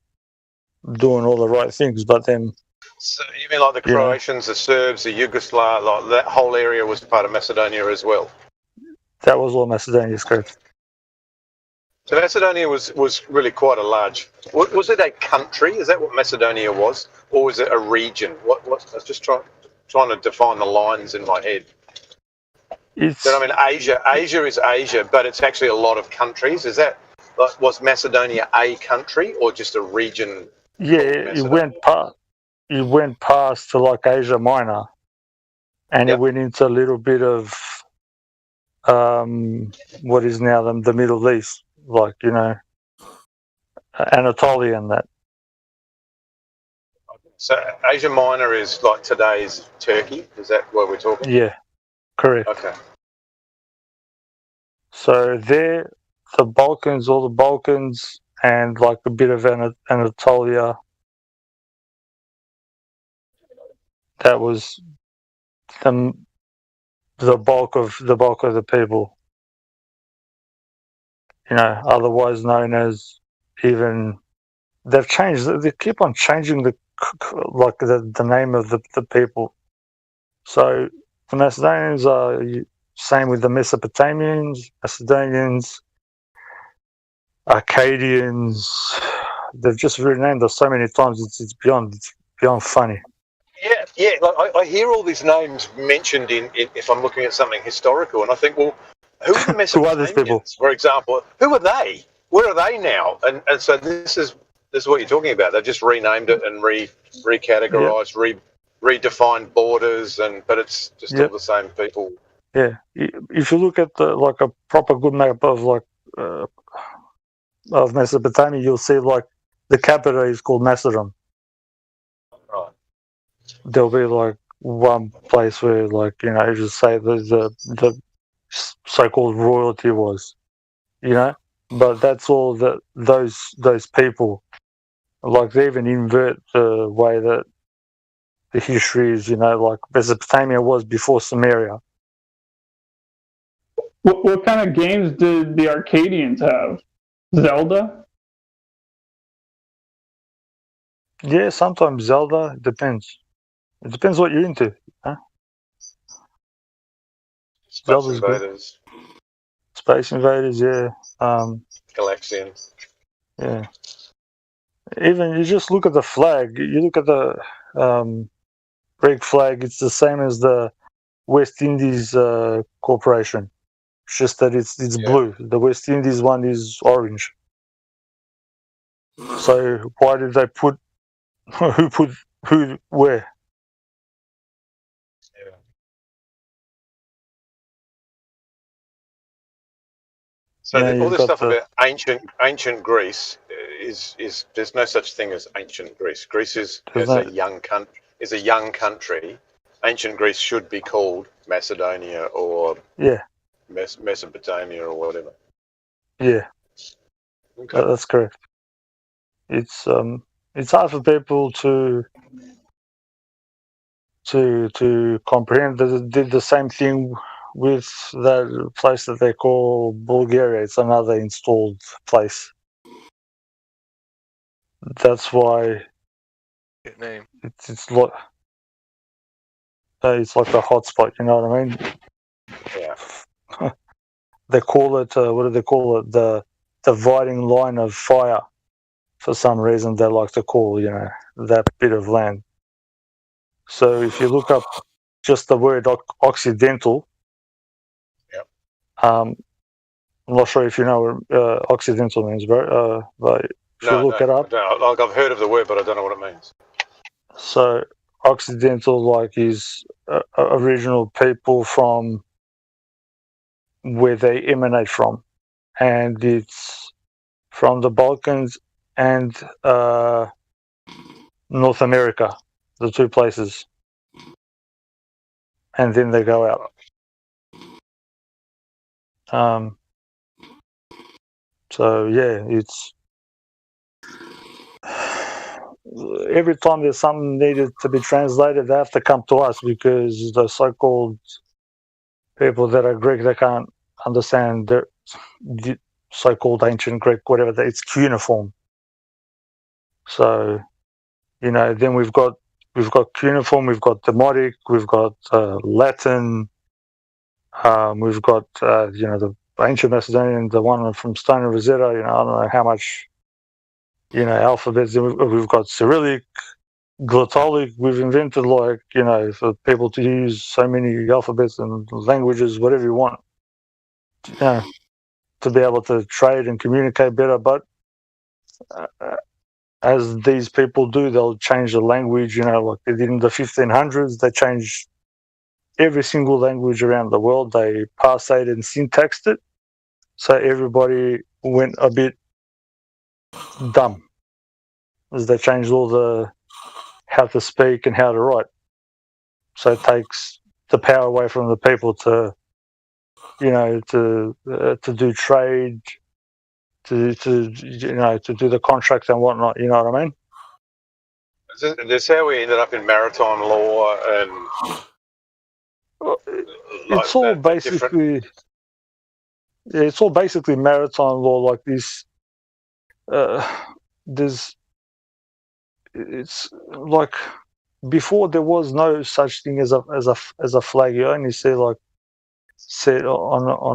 doing all the right things. But then, so you mean like the Croatians, the Serbs, the Yugoslav, like that whole area was part of Macedonia as well? That was all Macedonia, is correct. So Macedonia was really quite a large. Was it a country? Is that what Macedonia was, or was it a region? What I was just trying to define the lines in my head. Asia is Asia, but it's actually a lot of countries. Is that was Macedonia a country or just a region? Yeah, it went past to like Asia Minor, and it went into a little bit of what is now the Middle East, like Anatolia and that. So Asia Minor is like today's Turkey. Is that what we're talking? Yeah, correct. Okay. So there, all the Balkans, and like a bit of Anatolia. That was the bulk of the people. Otherwise known as they've changed. They keep on changing the name of the people. So the Macedonians are same with the Mesopotamians, Macedonians, Arcadians. They've just renamed us so many times. It's beyond funny. Yeah. Like I hear all these names mentioned in if I'm looking at something historical, and I think, well, who are the Mesopotamians? Who are these people? For example, who are they? Where are they now? And so this is what you're talking about. They've just renamed it and recategorized, redefined borders, but it's just all the same people. Yeah, if you look at like a proper good map of of Mesopotamia, you'll see like the capital is called Macedon. Right. There'll be like one place where you just say the so-called royalty was, but that's all that those people, like they even invert the way that the history is, like Mesopotamia was before Sumeria. What kind of games did the Arcadians have? Zelda? Yeah, sometimes Zelda. It depends. It depends what you're into. Huh? Space Invaders. Good. Space Invaders, yeah. Galaxians. Yeah. Even you just look at the flag. You look at the Greek flag. It's the same as the West Indies Corporation. It's just that it's blue. The West Indies one is orange. So why did they put who where? Yeah. So all this stuff about ancient Greece is there's no such thing as ancient Greece. Greece is a young country. Ancient Greece should be called Macedonia or Mesopotamia or whatever. Yeah, okay. That's correct. It's hard for people to to comprehend. They did the same thing with that place that they call Bulgaria. It's another installed place. That's why Good name. it's like a hotspot. You know what I mean? Yeah. They call it what do they call it? The dividing line of fire. For some reason, they like to call that bit of land. So if you look up just the word Occidental, I'm not sure if you know what Occidental means, bro. But if you look it up, Like I've heard of the word, but I don't know what it means. So Occidental, is original people from where they emanate from, and it's from the Balkans and North America, the two places, and then they go out. So yeah, it's every time there's something needed to be translated, they have to come to us because the so-called people that are Greek, they can't understand the so-called ancient Greek, whatever. It's cuneiform. So, then we've got cuneiform, we've got Demotic, we've got Latin, we've got the ancient Macedonian, the one from Stone and Rosetta. I don't know how much alphabets. We've got Cyrillic, Glottalic. We've invented for people to use so many alphabets and languages, whatever you want, to be able to trade and communicate better. But as these people do, they'll change the language. Like they did in the 1500s, they changed every single language around the world. They parsed and syntaxed it, so everybody went a bit dumb as they changed all the how to speak and how to write. So it takes the power away from the people to do trade, to do the contracts and whatnot. You know what I mean? This is how we ended up in maritime law and. It's all basically. Yeah, it's all basically maritime law like this. It's like before there was no such thing as a flag. You only see on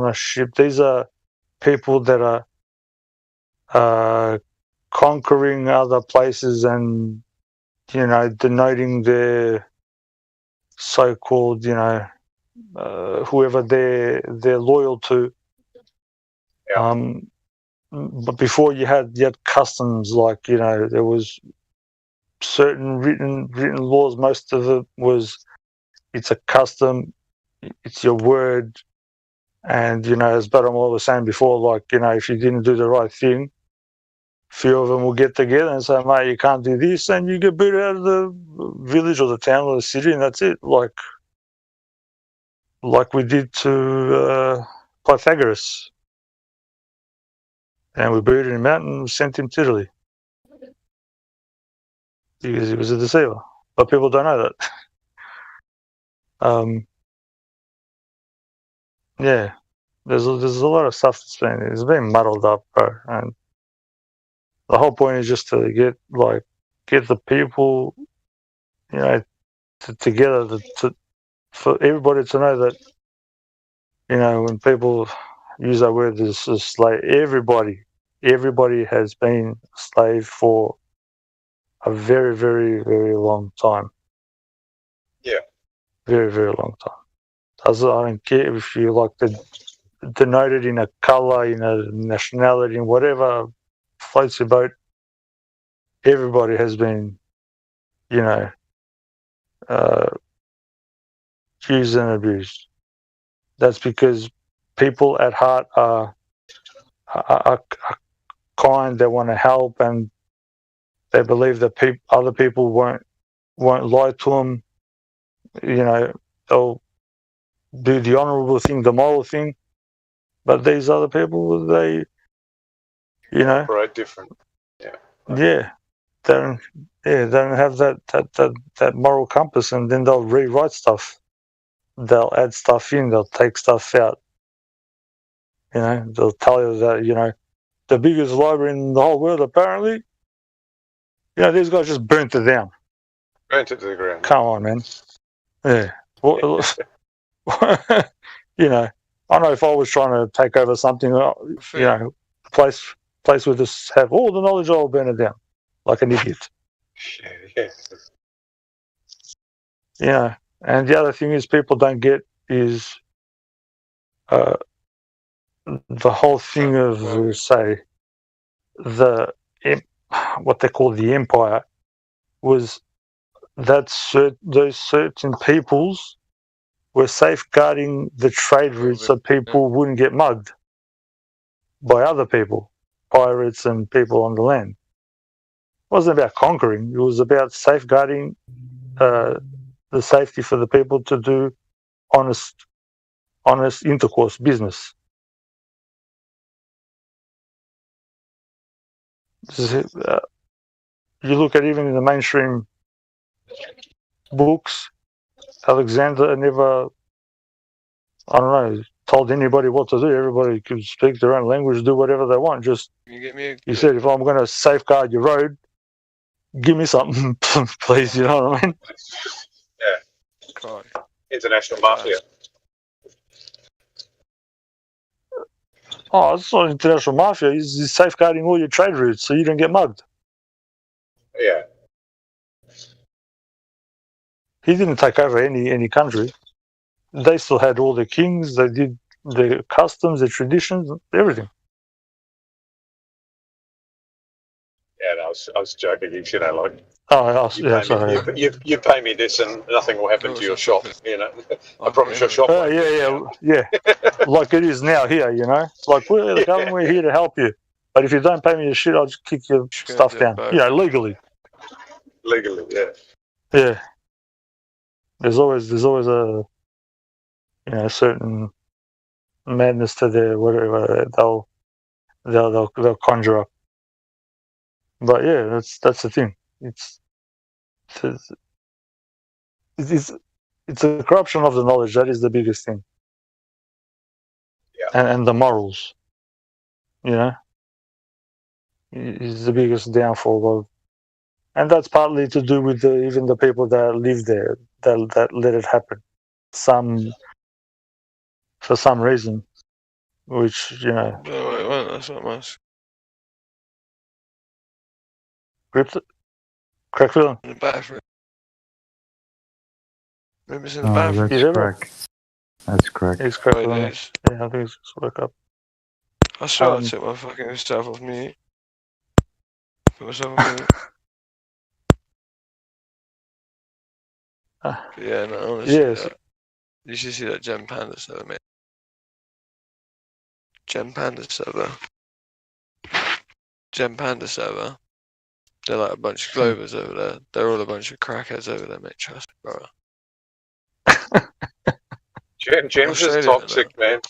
a ship. These are people that are conquering other places and denoting their so-called whoever they're loyal to. But before you had customs, there was certain written laws. Most of it was it's a custom, it's your word, and as Baramol was saying before, if you didn't do the right thing, a few of them will get together and say, mate, you can't do this, and you get booted out of the village or the town or the city, and that's it. Like we did to Pythagoras. And we booted him out and sent him to Italy because he was a deceiver. But people don't know that. Yeah, there's a lot of stuff that's been muddled up, bro. And the whole point is just to get the people, together for everybody to know that, when people use that word, this is slave. Everybody has been a slave for a very, very, very long time. Yeah. Very, very long time. I don't care if you denote it in a color, in a nationality, in whatever floats your boat. Everybody has been, used and abused. That's because people at heart are kind. They want to help, and they believe that other people won't lie to them. They'll do the honourable thing, the moral thing. But these other people, they, operate different. Yeah. Yeah, don't have that moral compass, and then they'll rewrite stuff. They'll add stuff in. They'll take stuff out. They'll tell you that the biggest library in the whole world apparently. These guys just burnt it down. Burnt it to the ground. Come on, man. Yeah. I know if I was trying to take over something, place would just have all the knowledge, I'll burn it down like an idiot. Yeah. And the other thing is people don't get is the whole thing of what they call the empire was that those certain peoples were safeguarding the trade routes so people wouldn't get mugged by other people, pirates and people on the land. It wasn't about conquering. It was about safeguarding the safety for the people to do honest intercourse, business. You look at even in the mainstream books, Alexander never, told anybody what to do. Everybody could speak their own language, do whatever they want. Just he said, if I'm going to safeguard your road, give me something, please. You know what I mean? Yeah. International mafia. Oh, it's not international mafia. He's safeguarding all your trade routes so you don't get mugged. Yeah. He didn't take over any country. They still had all the kings. They did their customs, their traditions, everything. Yeah, no, I was joking. Sorry. You pay me this, and nothing will happen to your shop. I promise your shop. Yeah. Like it is now here. Like we're the government. We're here to help you. But if you don't pay me your shit, I'll just kick your stuff down. Legally. Legally, yeah. Yeah. There's always a certain madness to their whatever they'll conjure up. But yeah, that's the thing. It's a corruption of the knowledge. That is the biggest thing. Yeah. And the morals, is the biggest downfall of, and that's partly to do with even the people that live there that let it happen. For some reason, which Wait, that's not much. Gripped it? Crack feeling? In the bathroom. Maybe it's in the bathroom. That's correct. That's correct. He's crack feeling. Yeah, I think he's just woke up. I swear I took my fucking stuff off mute. Put myself on mute. Yeah, no, honestly. Yes. You should see that Gem Panda server, mate. Gem Panda server. They're like a bunch of Glovers over there. They're all a bunch of crackheads over there, mate. Trust me, bro. Gem's is toxic, man.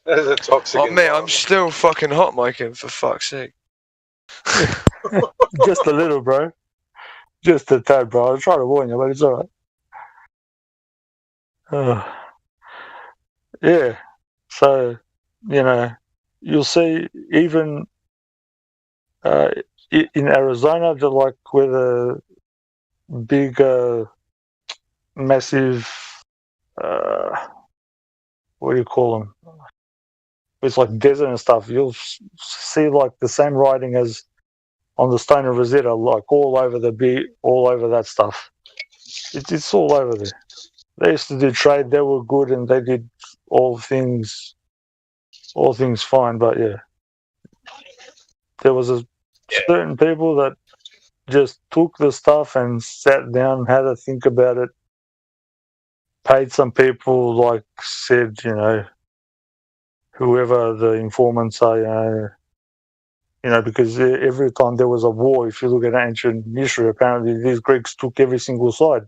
That's a toxic. Oh, mate, I'm still fucking hot micing, for fuck's sake. Just a little, bro. Just a tad, bro. I was trying to warn you, but it's alright. Yeah. So, you'll see even in Arizona, they're like where the big, massive, what do you call them? It's like desert and stuff. You'll see like the same writing as on the Stone of Rosetta, like all over all over that stuff. It's all over there. They used to do trade. They were good, and they did all things fine. But yeah, there was certain people that just took the stuff and sat down, had to think about it. Paid some people, like said, whoever the informants are, because every time there was a war, if you look at ancient history, apparently these Greeks took every single side.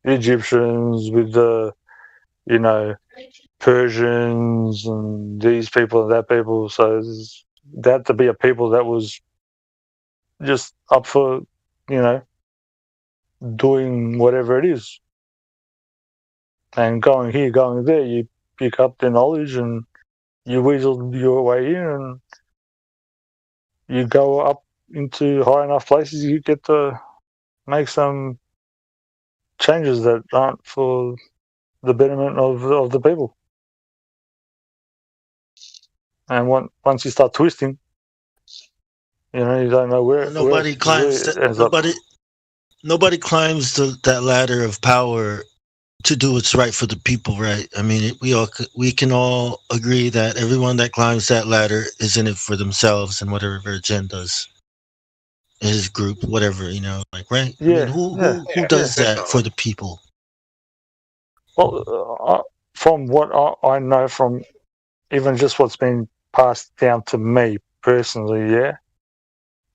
The Egyptians with the, Persians and these people and that people. So there had to be a people that was just up for, doing whatever it is. And going here, going there, you pick up the knowledge and you weasel your way in and you go up into high enough places, you get to make some changes that aren't for the betterment of the people. And once you start twisting, you don't know where. Nobody climbs. Nobody climbs that ladder of power to do what's right for the people, right? I mean, we can all agree that everyone that climbs that ladder is in it for themselves and whatever their agendas, his group, whatever, right? Yeah. I mean, who does that for the people? Well, from what I know, from even just what's been passed down to me personally, yeah,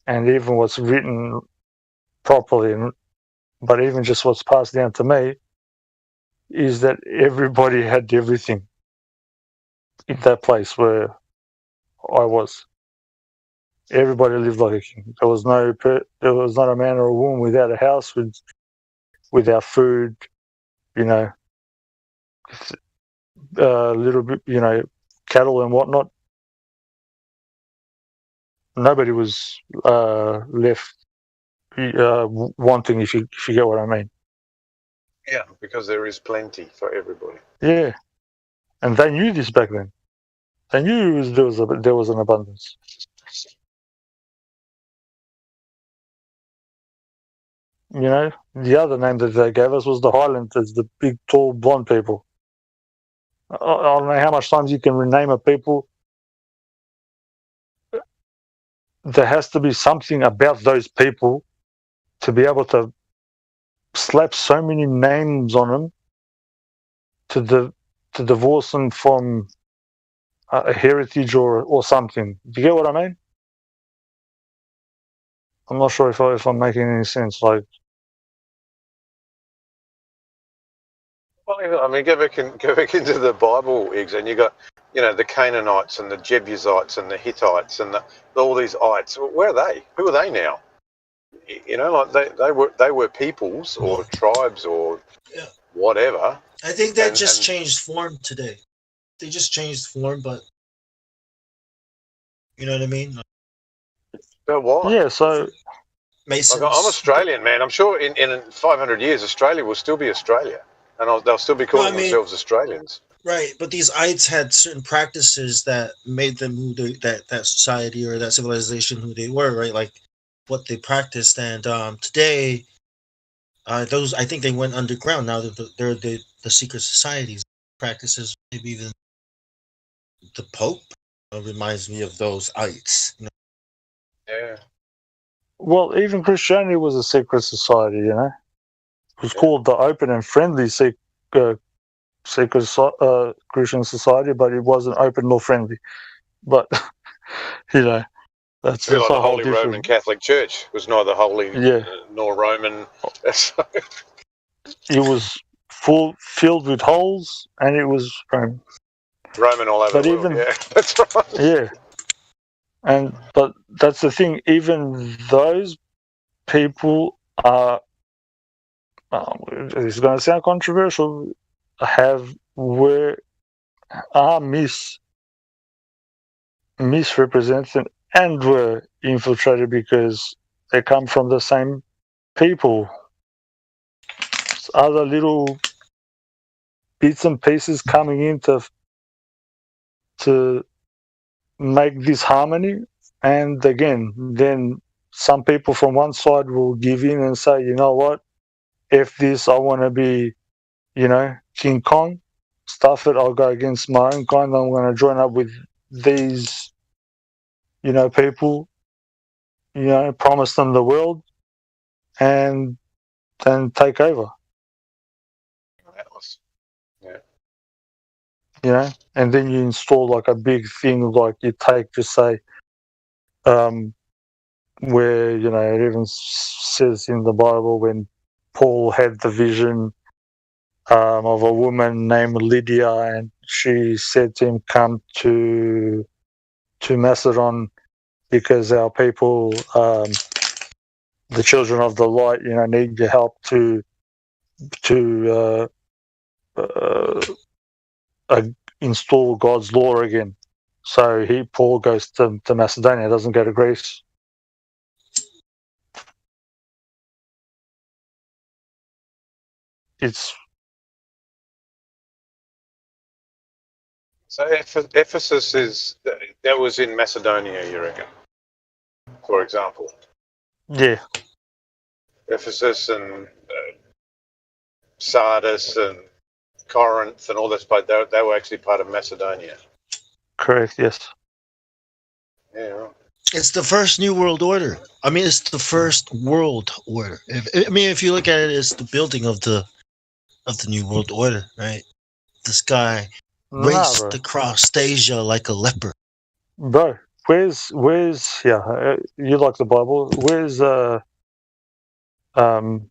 and even what's written properly, but even just what's passed down to me, is that everybody had everything in that place where I was. Everybody lived like a king. There was not a man or a woman without a house, without food, a little bit, cattle and whatnot. Nobody was left wanting, if you get what I mean. Yeah, because there is plenty for everybody. Yeah, and they knew this back then. They knew there was an abundance. The other name that they gave us was the Highlanders, the big, tall, blonde people. I don't know how much times you can rename a people. There has to be something about those people to be able to slap so many names on them to divorce them from a heritage or something. Do you get what I mean? I'm not sure if I'm making any sense. Like, well, I mean, go back into the Bible, Iggs, and you got, the Canaanites and the Jebusites and the Hittites and all these ites. Where are they? Who are they now? Like they were peoples or tribes or whatever. I think that just changed form today. They just changed form, but you know what I mean? But why? Yeah, so Masons. I'm Australian, man. I'm sure in 500 years, Australia will still be Australia, and they'll still be calling themselves Australians. Right, but these ites had certain practices that made them that society or that civilization who they were, right? Like what they practiced, and today, those I think they went underground. Now they're the secret societies practices. Maybe even the Pope reminds me of those ites. Yeah. Well, even Christianity was a secret society. It was called the Open and Friendly Secret Christian Society, but it wasn't open nor friendly. But that's like the a whole Holy Roman Catholic Church was neither holy nor Roman. It was filled with holes, and it was Roman all over the world. Yeah, that's right. Yeah, but that's the thing. Even those people are. It's going to sound controversial. Are misrepresented and were infiltrated because they come from the same people. Other little bits and pieces coming in to make this harmony, and again, then some people from one side will give in and say, you know what, F this, I want to be, King Kong, stuff it, I'll go against my own kind, I'm going to join up with these, people, promise them the world, and then take over. And then you install like a big thing, like you take, just say, where, it even says in the Bible when Paul had the vision of a woman named Lydia, and she said to him, come to Macedon because our people the children of the light, need your help to install God's law again. So Paul goes to Macedonia, doesn't go to Greece. So Ephesus that was in Macedonia, you reckon? For example. Yeah. Ephesus and Sardis and Corinth and all this, but they were actually part of Macedonia. Correct. Yes. Yeah. It's the first New World Order. I mean, it's the first world order. If you look at it, it's the building of the New World Order, right? This guy raced across Asia like a leper. Bro, where's you like the Bible? Where's I'm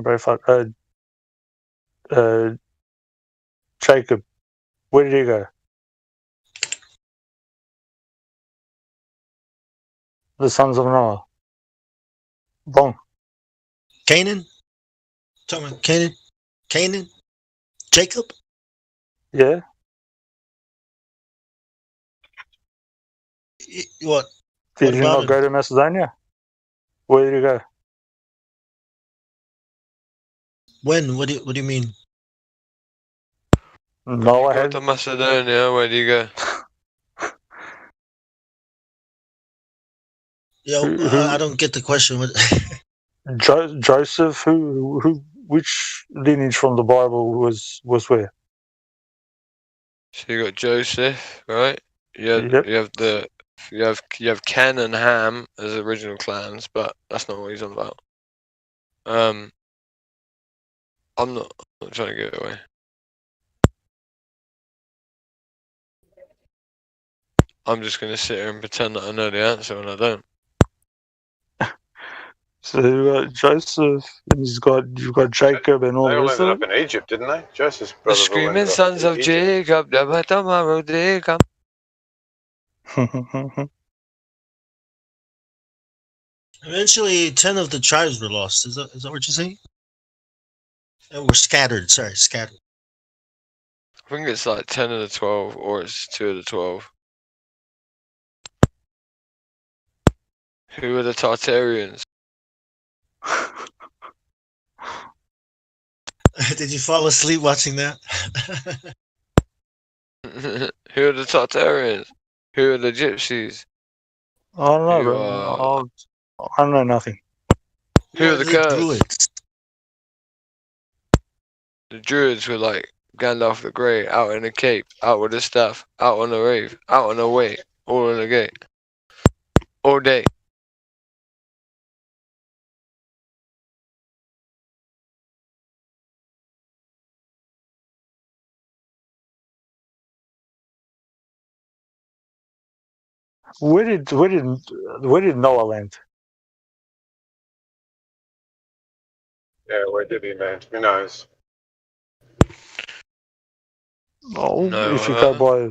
very fucked. Jacob, where did he go? The sons of Noah. Bong. Canaan? Talking about Canaan? Jacob? Yeah. What? Did you not go to Macedonia? Where did you go? When? What do you mean? No, I had to Macedonia. Where do you go? I don't get the question. Joseph, which lineage from the Bible was where? So you got Joseph, right? You have Ken and Ham as original clans, but that's not what he's on about. I'm not trying to give it away. I'm just gonna sit here and pretend that I know the answer when I don't. So you got Joseph, and you've got Jacob, and all this. They all ended stuff. up in Egypt, didn't they? Joseph's The brothers. screaming sons of Jacob, Jacob. Eventually, 10 of the tribes were lost. Is that what you're saying? Were scattered. Sorry, scattered. I think it's like 10 of the 12, or it's 2 of the 12. Who are the Tartarians? Did you fall asleep watching that? Who are the Tartarians? Who are the Gypsies? I don't know, bro. I don't know nothing. Who are the Kurds? Druids. The Druids were like Gandalf the Grey, out in the cape, out with the staff, out on the rave, out on the way, all in the gate. All day. Where did Noah land? Yeah, where did he land? Who knows? Oh, no, if you go by...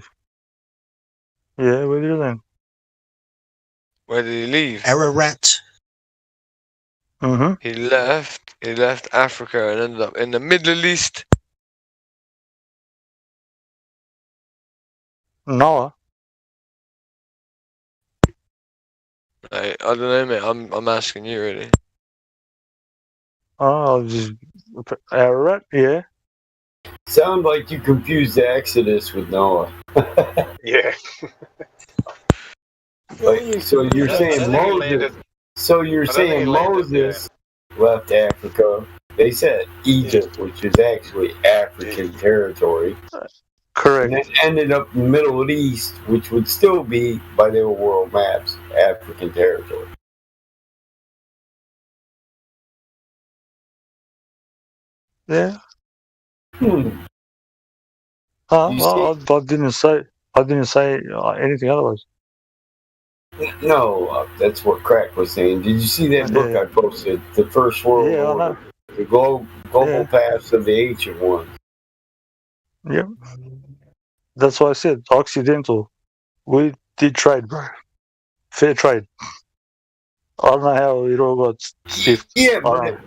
Yeah, where did he land? Where did he leave? Ararat. Mm-hmm. He left Africa and ended up in the Middle East. Noah? I don't know, mate. I'm asking you, really. Oh, just Ararat, yeah. Sound like you confused the Exodus with Noah. Yeah. So you're saying Moses. So you're saying Moses left Africa. They said Egypt, which is actually African territory. Correct. And then ended up in the Middle East, which would still be, by their world maps, African territory. Yeah. Well, I didn't say anything otherwise. No, that's what Crack was saying. Did you see that book I posted? The First World Order, the global paths of the ancient ones. Yep. That's why I said Occidental. We did trade, bro. fair trade. I don't know how it all got stiff. Yeah, but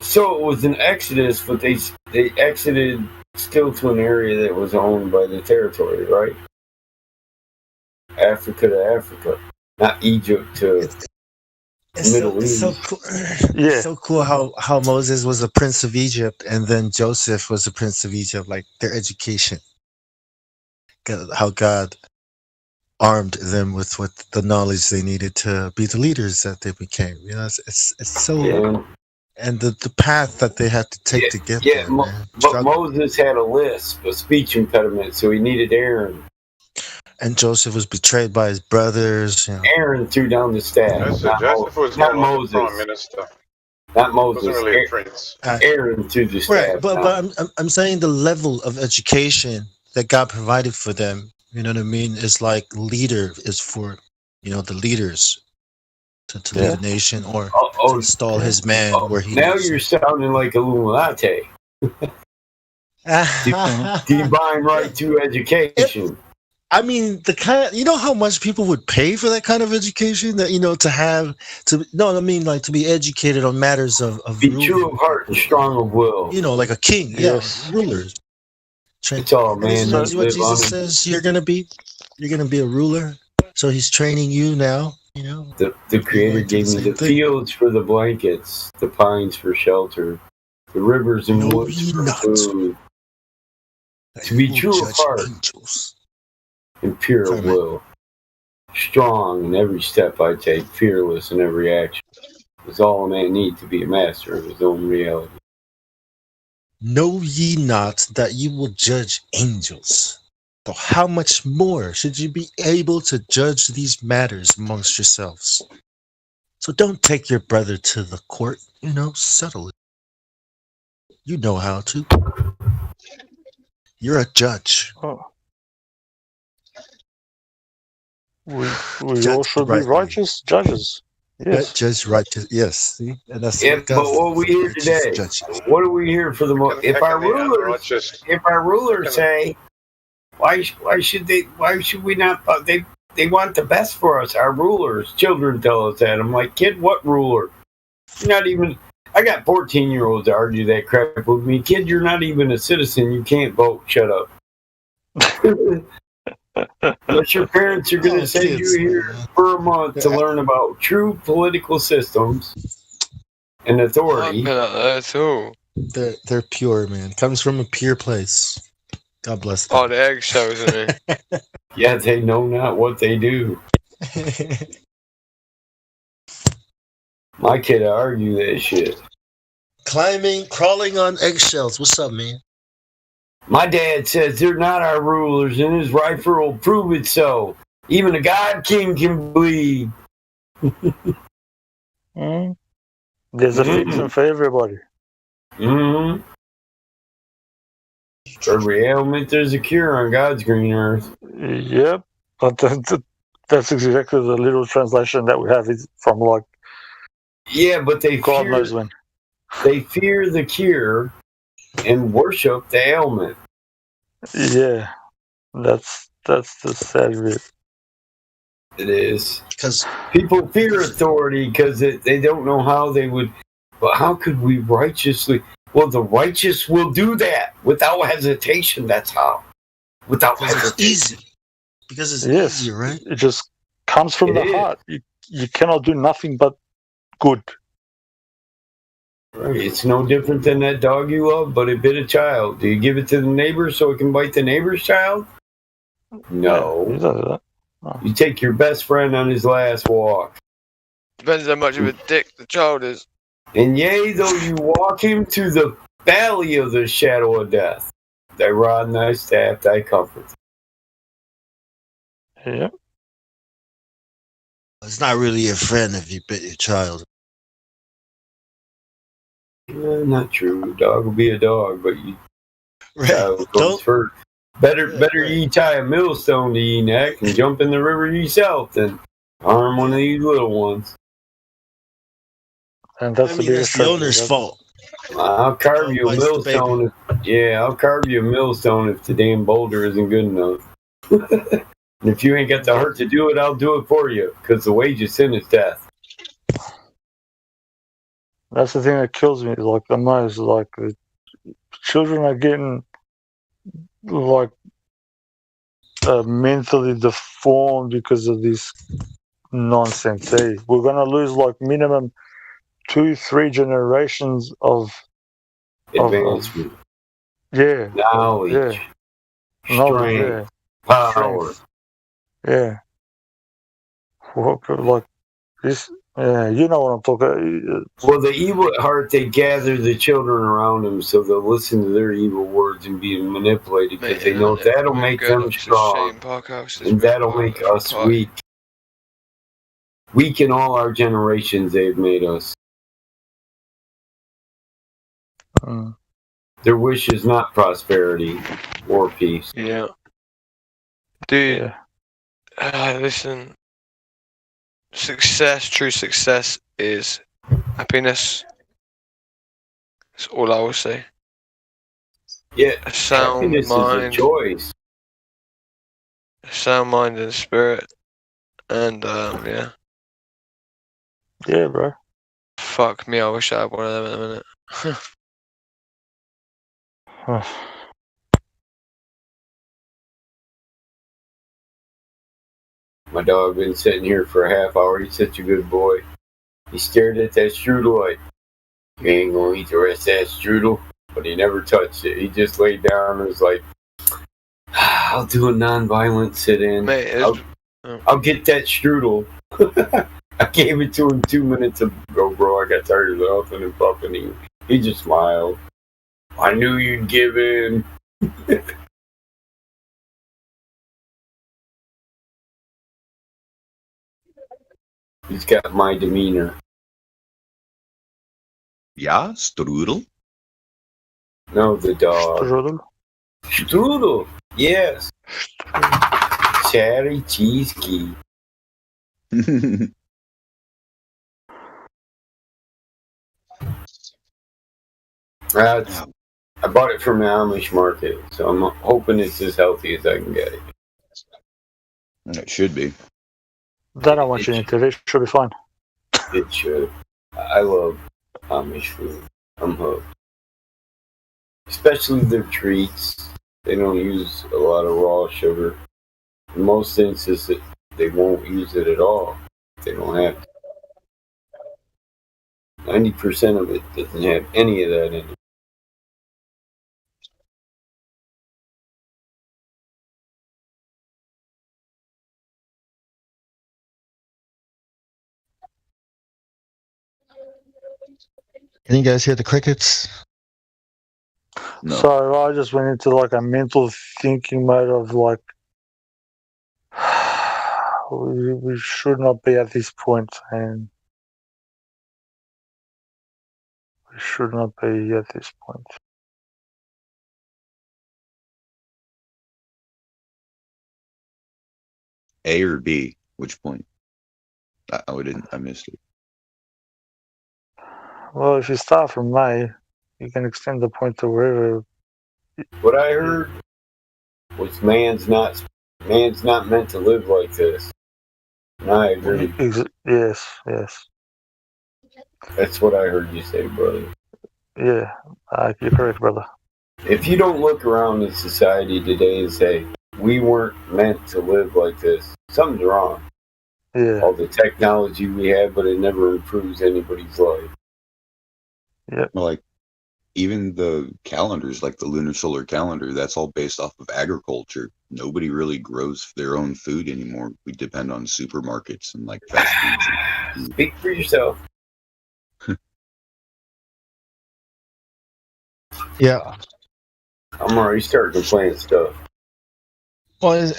so it was an exodus, but they exited still to an area that was owned by the territory, right? Africa to Africa, not Egypt to Middle East. So cool. Yeah, it's so cool how Moses was a prince of Egypt, and then Joseph was a prince of Egypt. Like their education, how God armed them with the knowledge they needed to be the leaders that they became. You know, it's so. Yeah. And the path that they had to take to get there. But Moses had a lisp, a speech impediment, so he needed Aaron. And Joseph was betrayed by his brothers. You know. Aaron threw down the staff. Joseph was not Moses. Prime Minister. Not Moses. He wasn't really a prince. Aaron threw the staff. Right, but I'm saying the level of education that God provided for them. You know what I mean? Is like leader is for the leaders. To lead a nation or to install his man where he now lives. You're sounding like Illuminati. Divine right to education. I mean, the kind of, how much people would pay for that kind of education that, to be educated on matters of be true of heart and strong of will. Like a king. Yes. Rulers. It's all, man. That's what Jesus says you're going to be a ruler. So he's training you now. The Creator gave me the fields for the blankets, the pines for shelter, the rivers and woods for food. To be true of heart and pure of will, strong in every step I take, fearless in every action, is all a man need to be a master of his own reality. Know ye not that you will judge angels? So how much more should you be able to judge these matters amongst yourselves? So don't take your brother to the court, settle it. You know how to. You're a judge. Oh. We all should be righteous judges. Yes. Judge righteous. Yes. See? And that's but what we hear today, what are we here for the most? If our rulers say, Why should we not? They want the best for us. Our rulers, children tell us that. I'm like, kid, what ruler? You're not even. I got 14-year-olds to argue that crap with me. Kid, you're not even a citizen. You can't vote. Shut up. Unless your parents are going to send you here for a month to learn about true political systems and authority. They're pure, man. Comes from a pure place. God bless them. Oh, the eggshells, isn't it? Yeah, they know not what they do. My kid argue that shit. Crawling on eggshells. What's up, man? My dad says they're not our rulers, and his rifle will prove it so. Even a God King can bleed. There's a fixing for everybody. Mm-hmm. For every ailment, there's a cure on God's green earth. Yep. But that's exactly the literal translation that we have is from Yeah, but God knows when. They fear the cure and worship the ailment. Yeah. That's the sad bit. It is. Because people fear authority because they don't know how they would. But how could we righteously? Well, the righteous will do that without hesitation. That's how. Without hesitation. It's easy. Because it's easy, right? It just comes from the heart. You cannot do nothing but good. Right. It's no different than that dog you love, but it bit a child. Do you give it to the neighbor so it can bite the neighbor's child? No. No. You take your best friend on his last walk. Depends how much of a dick the child is. And yea, though you walk him to the valley of the shadow of death, thy rod and thy staff, thy comfort. Yeah. It's not really a friend if you bit your child. Not true. Dog will be a dog, but you goes first. Better ye tie a millstone to ye neck and jump in the river yourself than harm one of these little ones. And that's the owner's fault. I'll carve you a millstone. I'll carve you a millstone if the damn boulder isn't good enough. And if you ain't got the heart to do it, I'll do it for you. Because the wage of sin is death. That's the thing that kills me, like the most. Like the children are getting like mentally deformed because of this nonsense. Hey, we're gonna lose like minimum 2-3 generations of advancement. Knowledge, strength, power. Yeah. Like this. Yeah, you know what I'm talking. Well, the evil at heart, they gather the children around them so they'll listen to their evil words and be manipulated because they know that'll make them strong and that'll make us weak. Weak in all our generations, they've made us. Their wish is not prosperity or peace. Yeah. Dude, listen. Success, true success is happiness. That's all I will say. Yeah, a sound happiness mind, is a choice. A sound mind and spirit, and yeah. Yeah, bro. Fuck me, I wish I had one of them in a minute. My dog been sitting here for a half hour. He's such a good boy. He stared at that strudel like, you ain't gonna eat the rest of that strudel. But he never touched it. He just laid down and was like, I'll do a non-violent sit-in. I'll get that strudel. I gave it to him 2 minutes ago, bro. I got tired of the huffing and puffing. He just smiled. I knew you'd give in. He's got my demeanor. Yeah, strudel? No, the dog. Strudel? Strudel, yes. Cherry cheesecake. I bought it from the Amish market, so I'm hoping it's as healthy as I can get it. And it should be. That I want you into. It should be fine. It should. I love Amish food. I'm hooked. Especially their treats. They don't use a lot of raw sugar. In most instances, they won't use it at all. They don't have to. 90% of it doesn't have any of that in it. Can you guys hear the crickets? No. So I just went into like a mental thinking mode of like, we should not be at this point, and we should not be at this point. A or B? Which point? I missed it. Well, if you start from May, you can extend the point to wherever. What I heard was man's not meant to live like this. And I agree. Yes. That's what I heard you say, brother. Yeah, you're correct, brother. If you don't look around in society today and say, we weren't meant to live like this, something's wrong. Yeah. All the technology we have, but it never improves anybody's life. Yeah. Like, even the calendars, like the lunar solar calendar, that's all based off of agriculture. Nobody really grows their own food anymore. We depend on supermarkets and like fast foods. Speak for yourself. Yeah. I'm already starting to plant stuff. Well,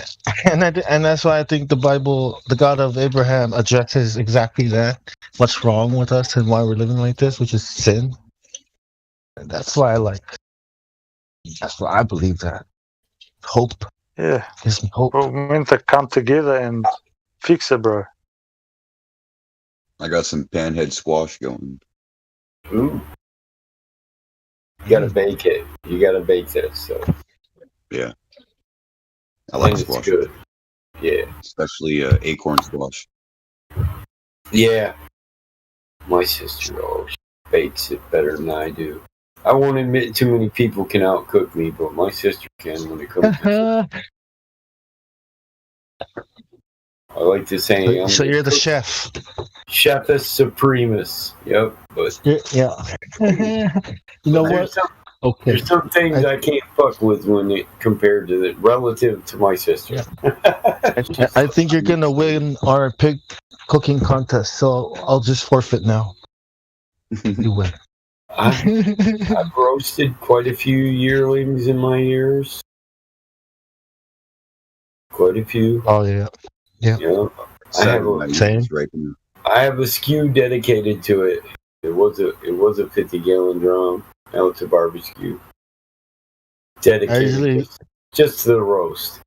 and that's why I think the Bible, the God of Abraham, addresses exactly that. What's wrong with us and why we're living like this, which is sin. And that's why that's why I believe that. Hope. Yeah. Gives me hope. We're meant to come together and fix it, bro. I got some panhead squash going. Ooh. You gotta bake it. You gotta bake that stuff. Yeah. I like and squash. It's good. Yeah. Especially acorn squash. Yeah. My sister bakes it better than I do. I won't admit too many people can outcook me, but my sister can when it comes to food. I like to say So you're the chef. Chefus Supremus. Yep. But yeah. You know what? Okay. There's some things I can't fuck with when it compared to the relative to my sister. I think you're gonna win our pig cooking contest, so I'll just forfeit now. You win. I've roasted quite a few yearlings in my years. Quite a few. Oh yeah. Yeah. I have a skew dedicated to it. It was a 50-gallon drum. Now it's a barbecue. Dedicated just to the roast.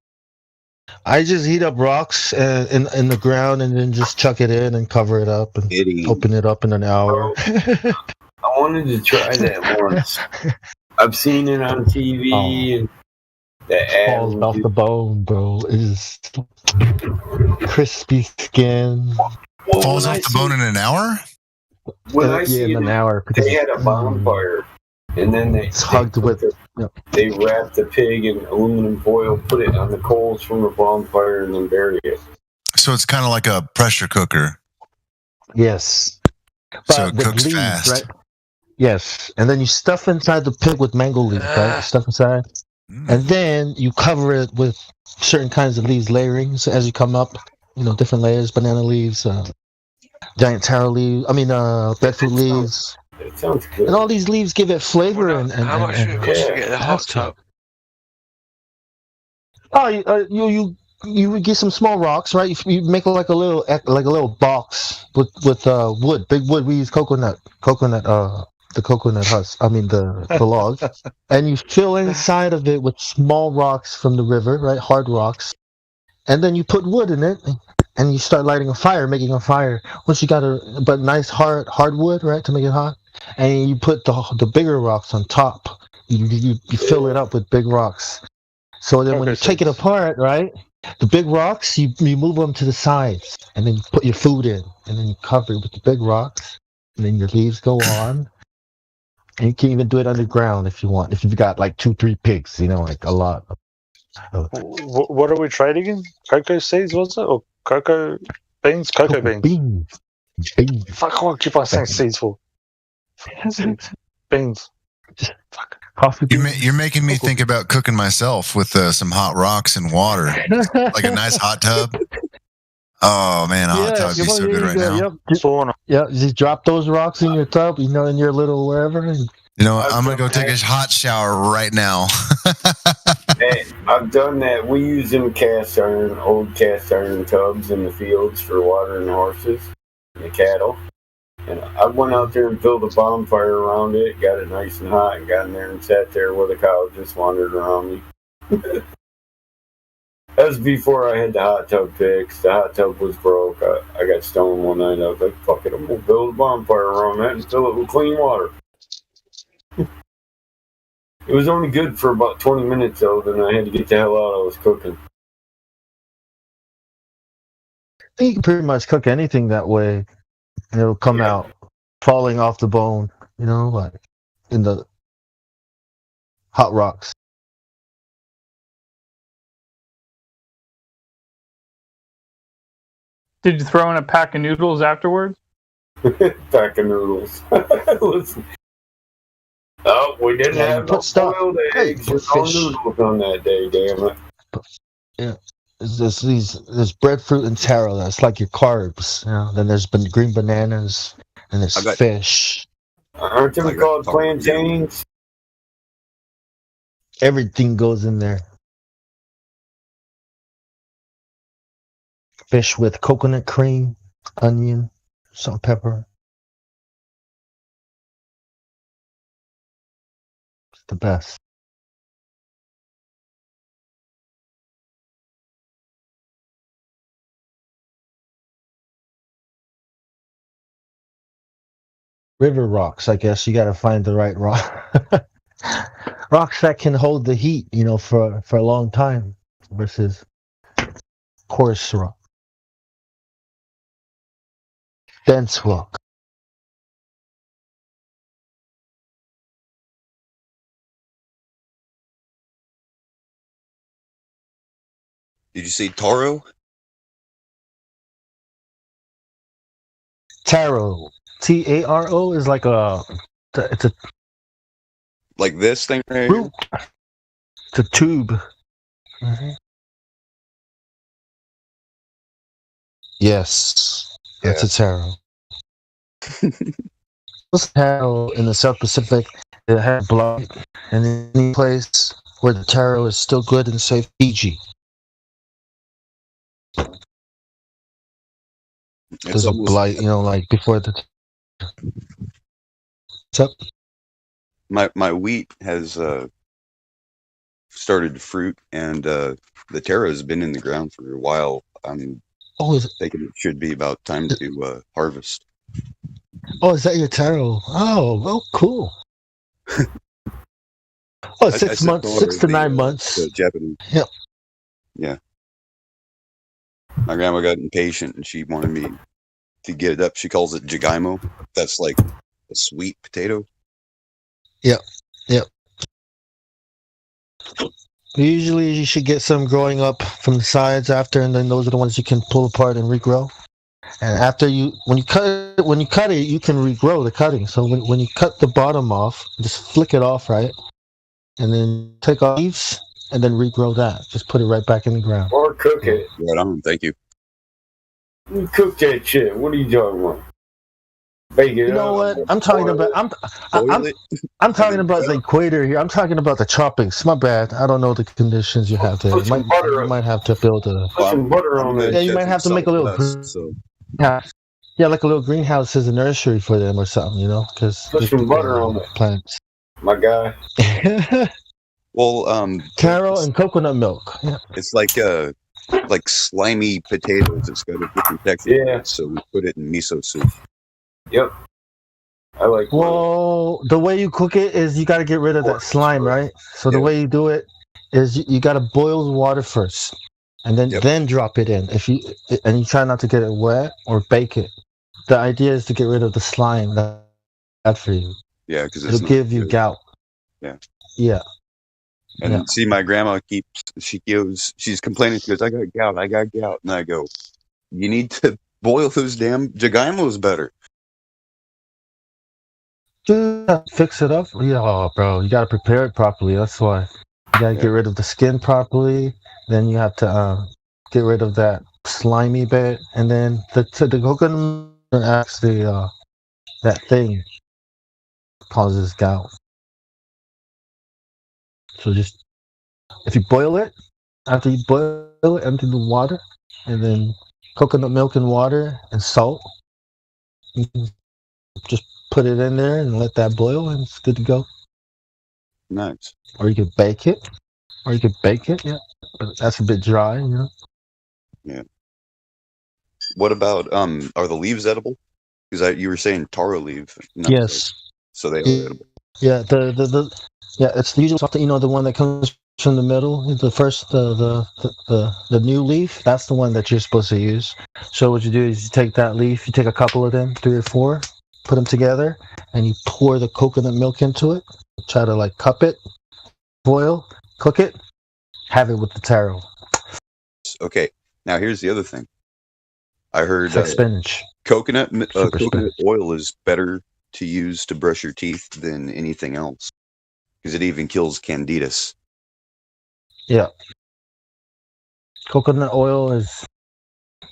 I just heat up rocks in the ground and then just chuck it in and cover it up and open it up in an hour. I wanted to try that once. I've seen it on TV and the falls off the bone, bro. It is crispy skin. Falls off the bone in an hour? When I see in an hour, they had a bonfire, and then they they wrapped the pig in aluminum foil, put it on the coals from the bonfire, and then bury it. So it's kind of like a pressure cooker. Yes. So it cooks fast. Right? Yes, and then you stuff inside the pig with mango leaves, right? Stuff inside, and then you cover it with certain kinds of leaves, layerings as you come up. You know, different layers: banana leaves, giant taro leaves. Breadfruit leaves. It sounds good. And all these leaves give it flavor. How much would it cost to get the hot tub? Oh, you would get some small rocks, right? You make like a little box with wood, big wood. We use coconut, the coconut husk. The log, and you fill inside of it with small rocks from the river, right? Hard rocks, and then you put wood in it, and you start lighting a fire, making a fire. Once you got but nice hardwood, right, to make it hot, and you put the bigger rocks on top. You fill it up with big rocks. So then when you take it apart, right, the big rocks, you move them to the sides, and then you put your food in, and then you cover it with the big rocks, and then your leaves go on. And you can even do it underground if you want. If you've got like 2-3 pigs, like a lot. What are we trading in? Cocoa seeds, was it? Or cocoa beans? Cocoa beans. Beans. Fuck, I keep on saying seeds for. Beans. Fuck. Coffee beans. You're making me think about cooking myself with some hot rocks and water. Like a nice hot tub. Oh man, a hot tub would be so good right now. Just drop those rocks in your tub, in your little wherever. I'm gonna go take a hot shower right now. Hey, I've done that. We use them old cast iron tubs in the fields for watering the horses and the cattle. And I went out there and built a bonfire around it, got it nice and hot, and got in there and sat there where the cows just wandered around me. That was before I had the hot tub fixed. The hot tub was broke. I got stoned one night. I was like, fuck it, I'm going to build a bonfire around that and fill it with clean water. It was only good for about 20 minutes, though. Then I had to get the hell out. I was cooking. You can pretty much cook anything that way. And it'll come out falling off the bone, like in the hot rocks. Did you throw in a pack of noodles afterwards? Pack of noodles. Oh, we didn't have no boiled eggs or no noodles on that day, damn it. Yeah. There's breadfruit and taro. That's like your carbs. Then there's green bananas and there's fish. Aren't they called plantains? Everything goes in there. Fish with coconut cream, onion, salt, pepper. It's the best. River rocks, I guess. You got to find the right rock. Rocks that can hold the heat, for a long time versus coarse rock, dense rock. Did you say taro? Taro, Taro is like it's a like this thing right here? It's a tube. Mm-hmm. Yes, it's a taro. This taro in the South Pacific, it has blight, and in any place where the taro is still good and safe, Fiji. There's a blight, like before the. What's up? My wheat has started to fruit, and the taro has been in the ground for a while. I'm thinking it should be about time to harvest. Oh, is that your taro? Oh, well, cool. Oh, 6 months, 6 to 9 months. The Japanese. Yep. Yeah. My grandma got impatient, and she wanted me to get it up. She calls it jagaimo. That's like a sweet potato. Yep. Usually you should get some growing up from the sides after, and then those are the ones you can pull apart and regrow. And after when you cut it, you can regrow the cutting. So when you cut the bottom off, just flick it off, right? And then take off leaves and then regrow that. Just put it right back in the ground. Or cook it. Right on, thank you. You cook that shit. What are you talking about? Bake it You know what? I'm talking about. I'm talking about the equator here. I'm talking about the tropics. My bad. I don't know the conditions you have there. You might have to build put some butter on it. Yeah, you might have to make a little. Yeah, like a little greenhouse as a nursery for them or something. Because put some butter on it. Plants. My guy. Well, taro and coconut milk. Yeah. It's like slimy potatoes. It's got a different texture. Yeah. So we put it in miso soup. Yep. I like. Well, the way you cook it is you got to get rid of that slime, right? So the way you do it is you got to boil the water first, and then drop it in. And you try not to get it wet or bake it. The idea is to get rid of the slime. That's bad for you. Yeah, because it'll give you gout. Yeah. Yeah. And see, my grandma she's complaining. She goes, I got gout. And I go, you need to boil those damn jagaimos better. Fix it up. Yeah, bro, you got to prepare it properly. That's why you got to get rid of the skin properly. Then you have to get rid of that slimy bit, and then the coconut actually that thing causes gout. So just if you boil it, after you boil it, empty the water, and then coconut milk and water and salt. You can just put it in there and let that boil, and it's good to go. Nice. Or you could bake it. Yeah, but that's a bit dry, Yeah. What about are the leaves edible? Because you were saying taro leaf. Yes. So they are edible. Yeah. It's usually something the one that comes from the middle. The first the new leaf. That's the one that you're supposed to use. So what you do is you take that leaf. You take a couple of them, 3 or 4. Put them together, and you pour the coconut milk into it. Try to cup it, boil, cook it, have it with the taro. Okay, now here's the other thing. I heard it's like spinach. Coconut oil is better to use to brush your teeth than anything else, because it even kills candidus. Yeah, coconut oil is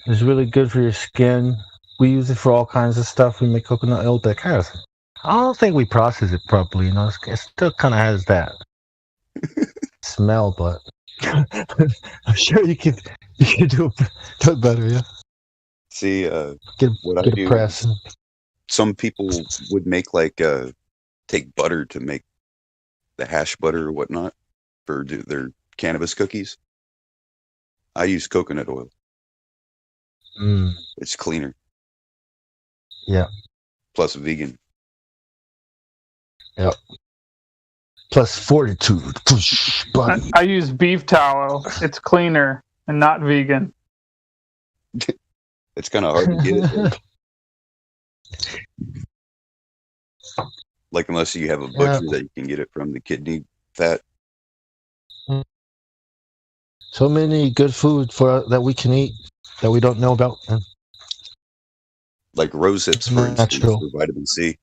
really good for your skin. We use it for all kinds of stuff. We make coconut oil, but I don't think we process it properly. It still kind of has that smell, but I'm sure you can do it better. Yeah. See, get what a I do. press. Some people would make take butter to make the hash butter or whatnot for their cannabis cookies. I use coconut oil. It's cleaner. Yeah. Plus vegan. Yep. Plus fortitude. I use beef tallow. It's cleaner and not vegan. It's kind of hard to get it. Like unless you have a butcher that you can get it from, the kidney fat. So many good food that we can eat that we don't know about. Like rose hips, for instance, for vitamin C.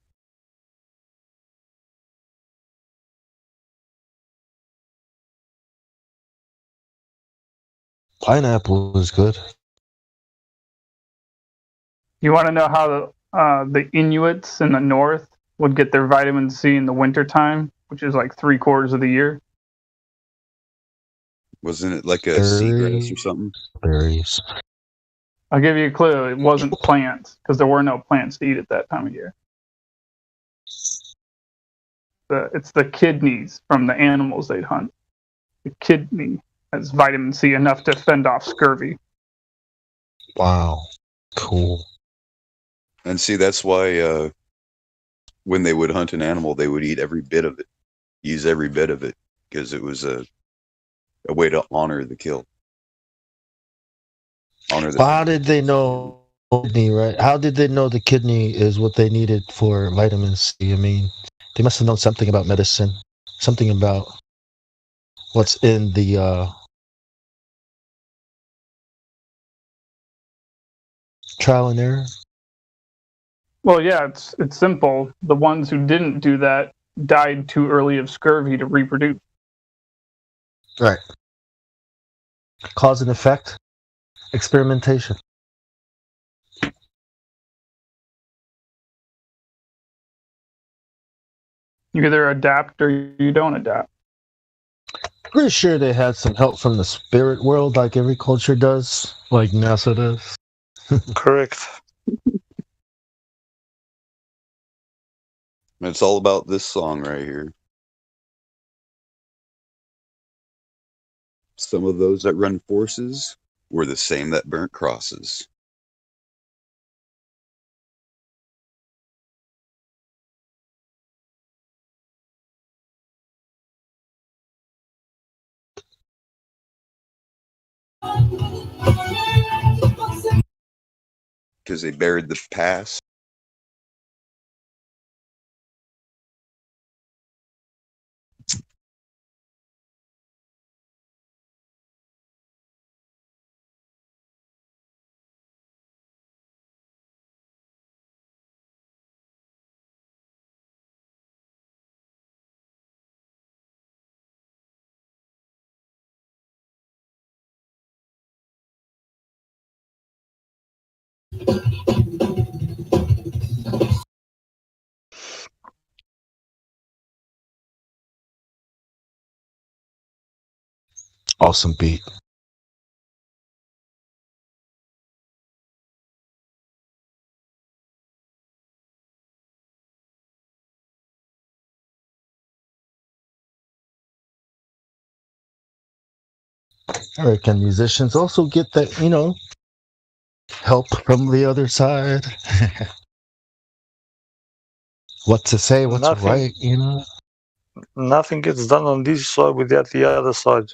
Pineapple is good. You want to know how the Inuits in the north would get their vitamin C in the wintertime, which is like 3/4 of the year? Wasn't it like a seagrass or something? Berries. I'll give you a clue. It wasn't plants, because there were no plants to eat at that time of year. It's the kidneys from the animals they'd hunt. The kidney has vitamin C enough to fend off scurvy. Wow. Cool. And see, that's why when they would hunt an animal, they would eat every bit of it, use every bit of it, because it was a way to honor the kill. How did they know kidney, right? How did they know the kidney is what they needed for vitamin C? I mean, they must have known something about medicine, something about what's in the trial and error. Well, yeah, it's simple. The ones who didn't do that died too early of scurvy to reproduce. Right. Cause and effect. Experimentation. You either adapt or you don't adapt. Pretty sure they had some help from the spirit world, like every culture does, like NASA does. Correct. It's all about this song right here. Some of those that run forces were the same that burnt crosses. Because they buried the past. Awesome beat. American musicians also get that, help from the other side. What to say, what's right, Nothing gets done on this side without the other side.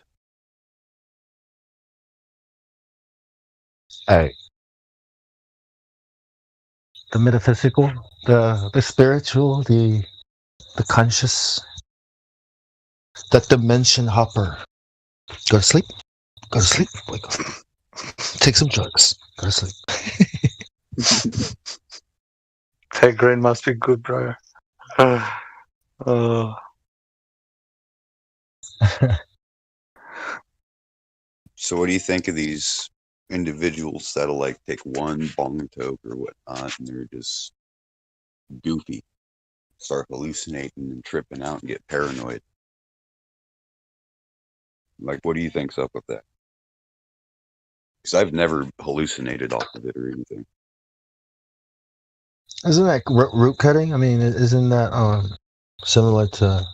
Hey. The metaphysical, the spiritual, the conscious, that dimension hopper. Go to sleep. Go to sleep. Wake up. Take some drugs. Go to sleep. That grain must be good, bro. So what do you think of these individuals that'll like take one bong toke or whatnot and they're just goofy, start hallucinating and tripping out and get paranoid? Like, what do you think's up with that? Because I've never hallucinated off of it or anything. Isn't that root cutting? I mean, isn't that similar to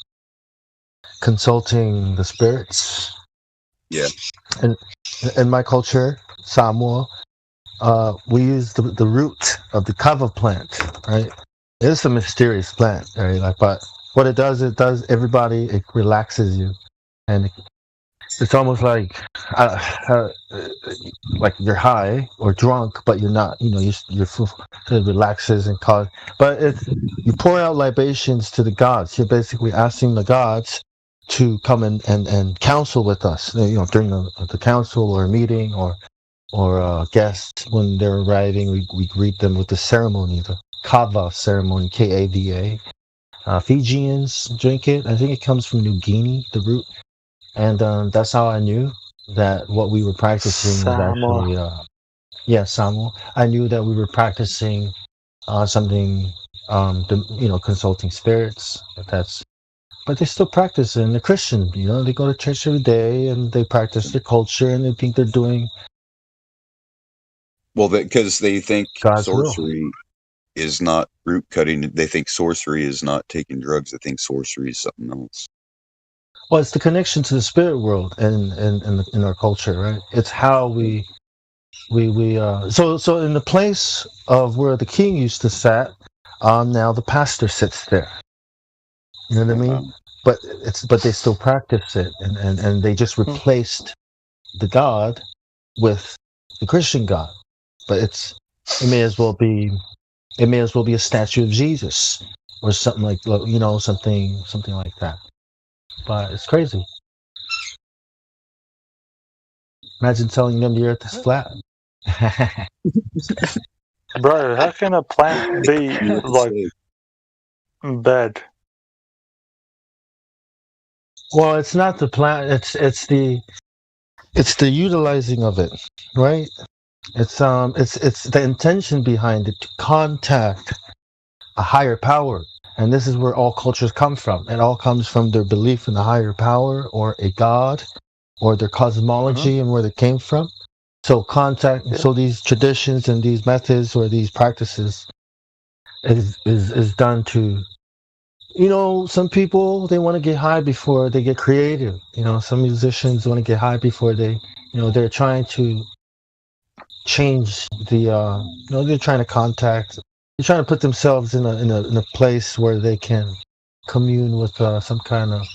consulting the spirits? Yeah. And in my culture, Samoa, we use the root of the kava plant, right? It's a mysterious plant, right? But what it does everybody, it relaxes you, and it's almost like you're high or drunk, but you're not. You know, you're full, it relaxes and cause. But you pour out libations to the gods. You're basically asking the gods to come and counsel with us. You know, during the council or a meeting or guests when they're arriving, we greet them with the ceremony, the kava ceremony, Kava. Fijians drink it. I think it comes from New Guinea, the root. And that's how I knew that what we were practicing was actually, Samo. I knew that we were practicing something, consulting spirits. But they still practice it. And they're Christian, you know, they go to church every day and they practice their culture and they think they're doing. Well, because they think God's sorcery is not root cutting. They think sorcery is not taking drugs. They think sorcery is something else. Well, it's the connection to the spirit world and in our culture, right? It's how we so in the place of where the king used to sit, now the pastor sits there. You know what I mean? But they still practice it, and they just replaced the God with the Christian God. But it may as well be a statue of Jesus or something like, you know, something like that. But it's crazy. Imagine telling them the earth is flat. Bro, how can a plant be like bad? Well, it's not the plant. It's the utilizing of it, right? It's the intention behind it to contact a higher power. And this is where all cultures come from. It all comes from their belief in a higher power or a god or their cosmology and where they came from. So so these traditions and these methods or these practices is done to, you know, some people, they want to get high before they get creative. You know, some musicians want to get high before they, you know, they're trying to change they're trying to contact. They're trying to put themselves in a place where they can commune with some kind of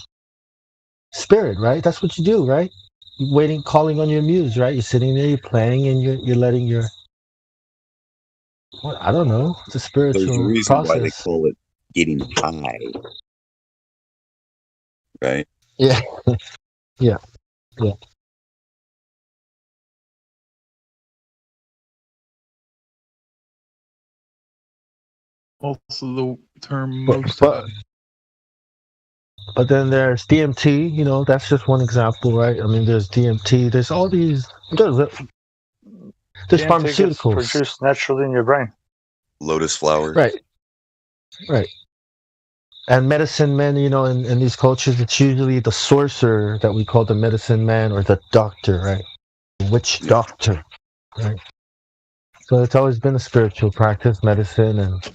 spirit, right? That's what you do, right? You're calling on your muse, right? You're sitting there, you're playing, and you're letting your, I don't know, it's a spiritual There's a reason process. why they call it getting high, right? Yeah, yeah. Also the term but then there's DMT, you know, that's just one example, right? I mean, there's DMT, there's all these, there's DMT pharmaceuticals. gets produced naturally in your brain. Lotus flowers. Right. And medicine men, you know, in these cultures, it's usually the sorcerer that we call the medicine man or the doctor, right? Witch doctor, right? So it's always been a spiritual practice, medicine and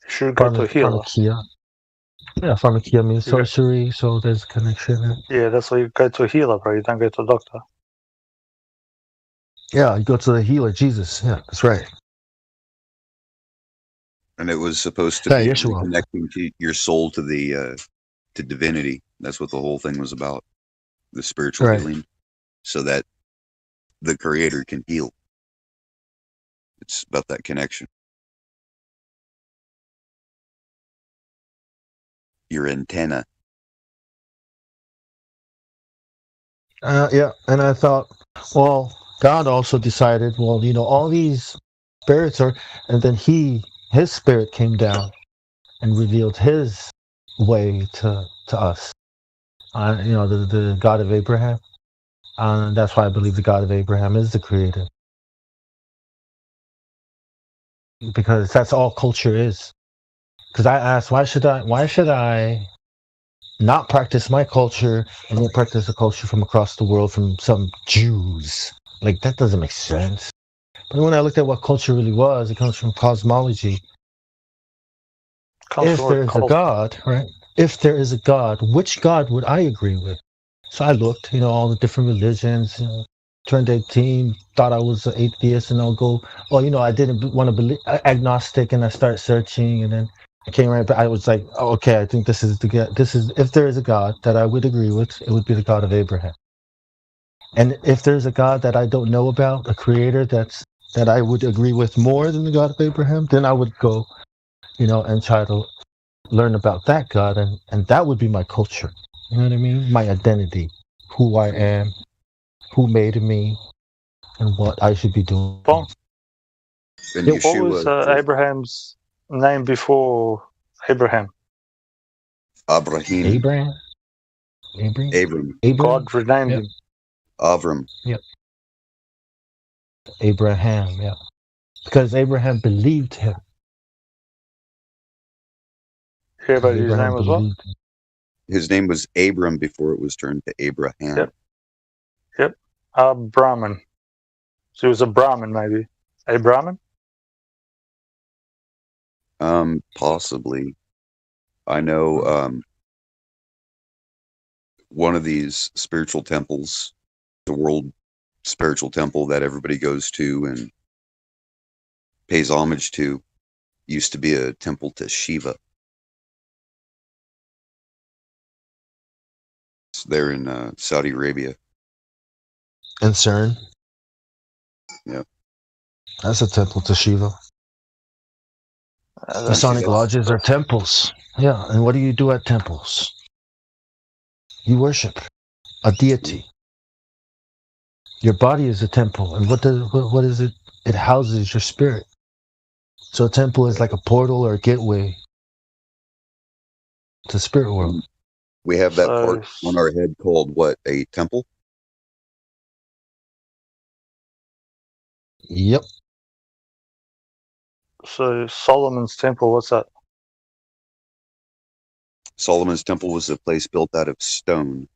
should go to healer. Pharmakia. Yeah, pharmakia means sorcery, so there's a connection. Yeah, that's why you go to a healer, bro. You don't go to a doctor. Yeah, you go to the healer, Jesus. Yeah, that's right. And it was supposed to be connecting to your soul to the to divinity. That's what the whole thing was about, the spiritual healing, so that the Creator can heal. It's about that connection. Your antenna. Yeah, and I thought, well, God also decided, well, you know, all these spirits are, and then his spirit came down and revealed his way to us. You know, the God of Abraham. And that's why I believe the God of Abraham is the creator. Because that's all culture is. Because I asked, why should I not practice my culture and then practice a culture from across the world from some Jews? Like, that doesn't make sense. But when I looked at what culture really was, it comes from cosmology. If there is a God, right? If there is a God, which God would I agree with? So I looked, you know, all the different religions, you know, turned 18, thought I was an atheist, and I'll go, well, you know, I didn't want to believe, agnostic, and I started searching, and then I came right back. I was like, oh, okay, I think this is if there is a God that I would agree with, it would be the God of Abraham. And if there's a God that I don't know about, a creator that I would agree with more than the God of Abraham, then I would go, and try to learn about that God, and that would be my culture. You know what I mean? My identity, who I am, who made me, and what I should be doing. What was Abraham's name before Abraham? Abraham. Abram. God renamed him. Avram. Yep. Abraham, yeah. Because Abraham believed him. Hear about his name as well? His name was Abram before it was turned to Abraham. Yep. Brahman. So he was a Brahmin, maybe. A Brahmin? Possibly. I know one of these spiritual temples, the world spiritual temple that everybody goes to and pays homage to, used to be a temple to Shiva. It's there in Saudi Arabia. And CERN? Yeah. That's a temple to Shiva. Masonic lodges are temples. Yeah, and what do you do at temples? You worship a deity. Your body is a temple, and what is it? It houses your spirit. So a temple is like a portal or a gateway to the spirit world. We have that part on our head called what? A temple? Yep. So Solomon's temple, what's that? Solomon's temple was a place built out of stone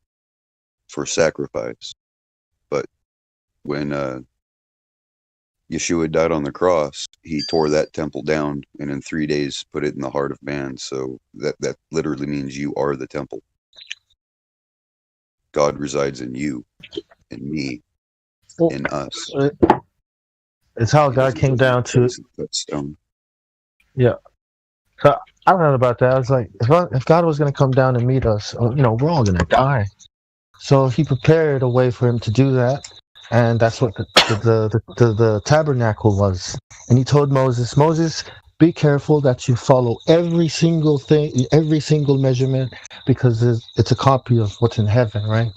for sacrifice. But when Yeshua died on the cross, he tore that temple down and in 3 days put it in the heart of man. So that literally means you are the temple. God resides in you, in me, in us. It's how God came down to that stone. Yeah. So I don't know about that. I was like, if God was going to come down and meet us, we're all going to die. So he prepared a way for him to do that, and that's what the tabernacle was. And he told Moses, be careful that you follow every single thing, every single measurement, because it's a copy of what's in heaven, right?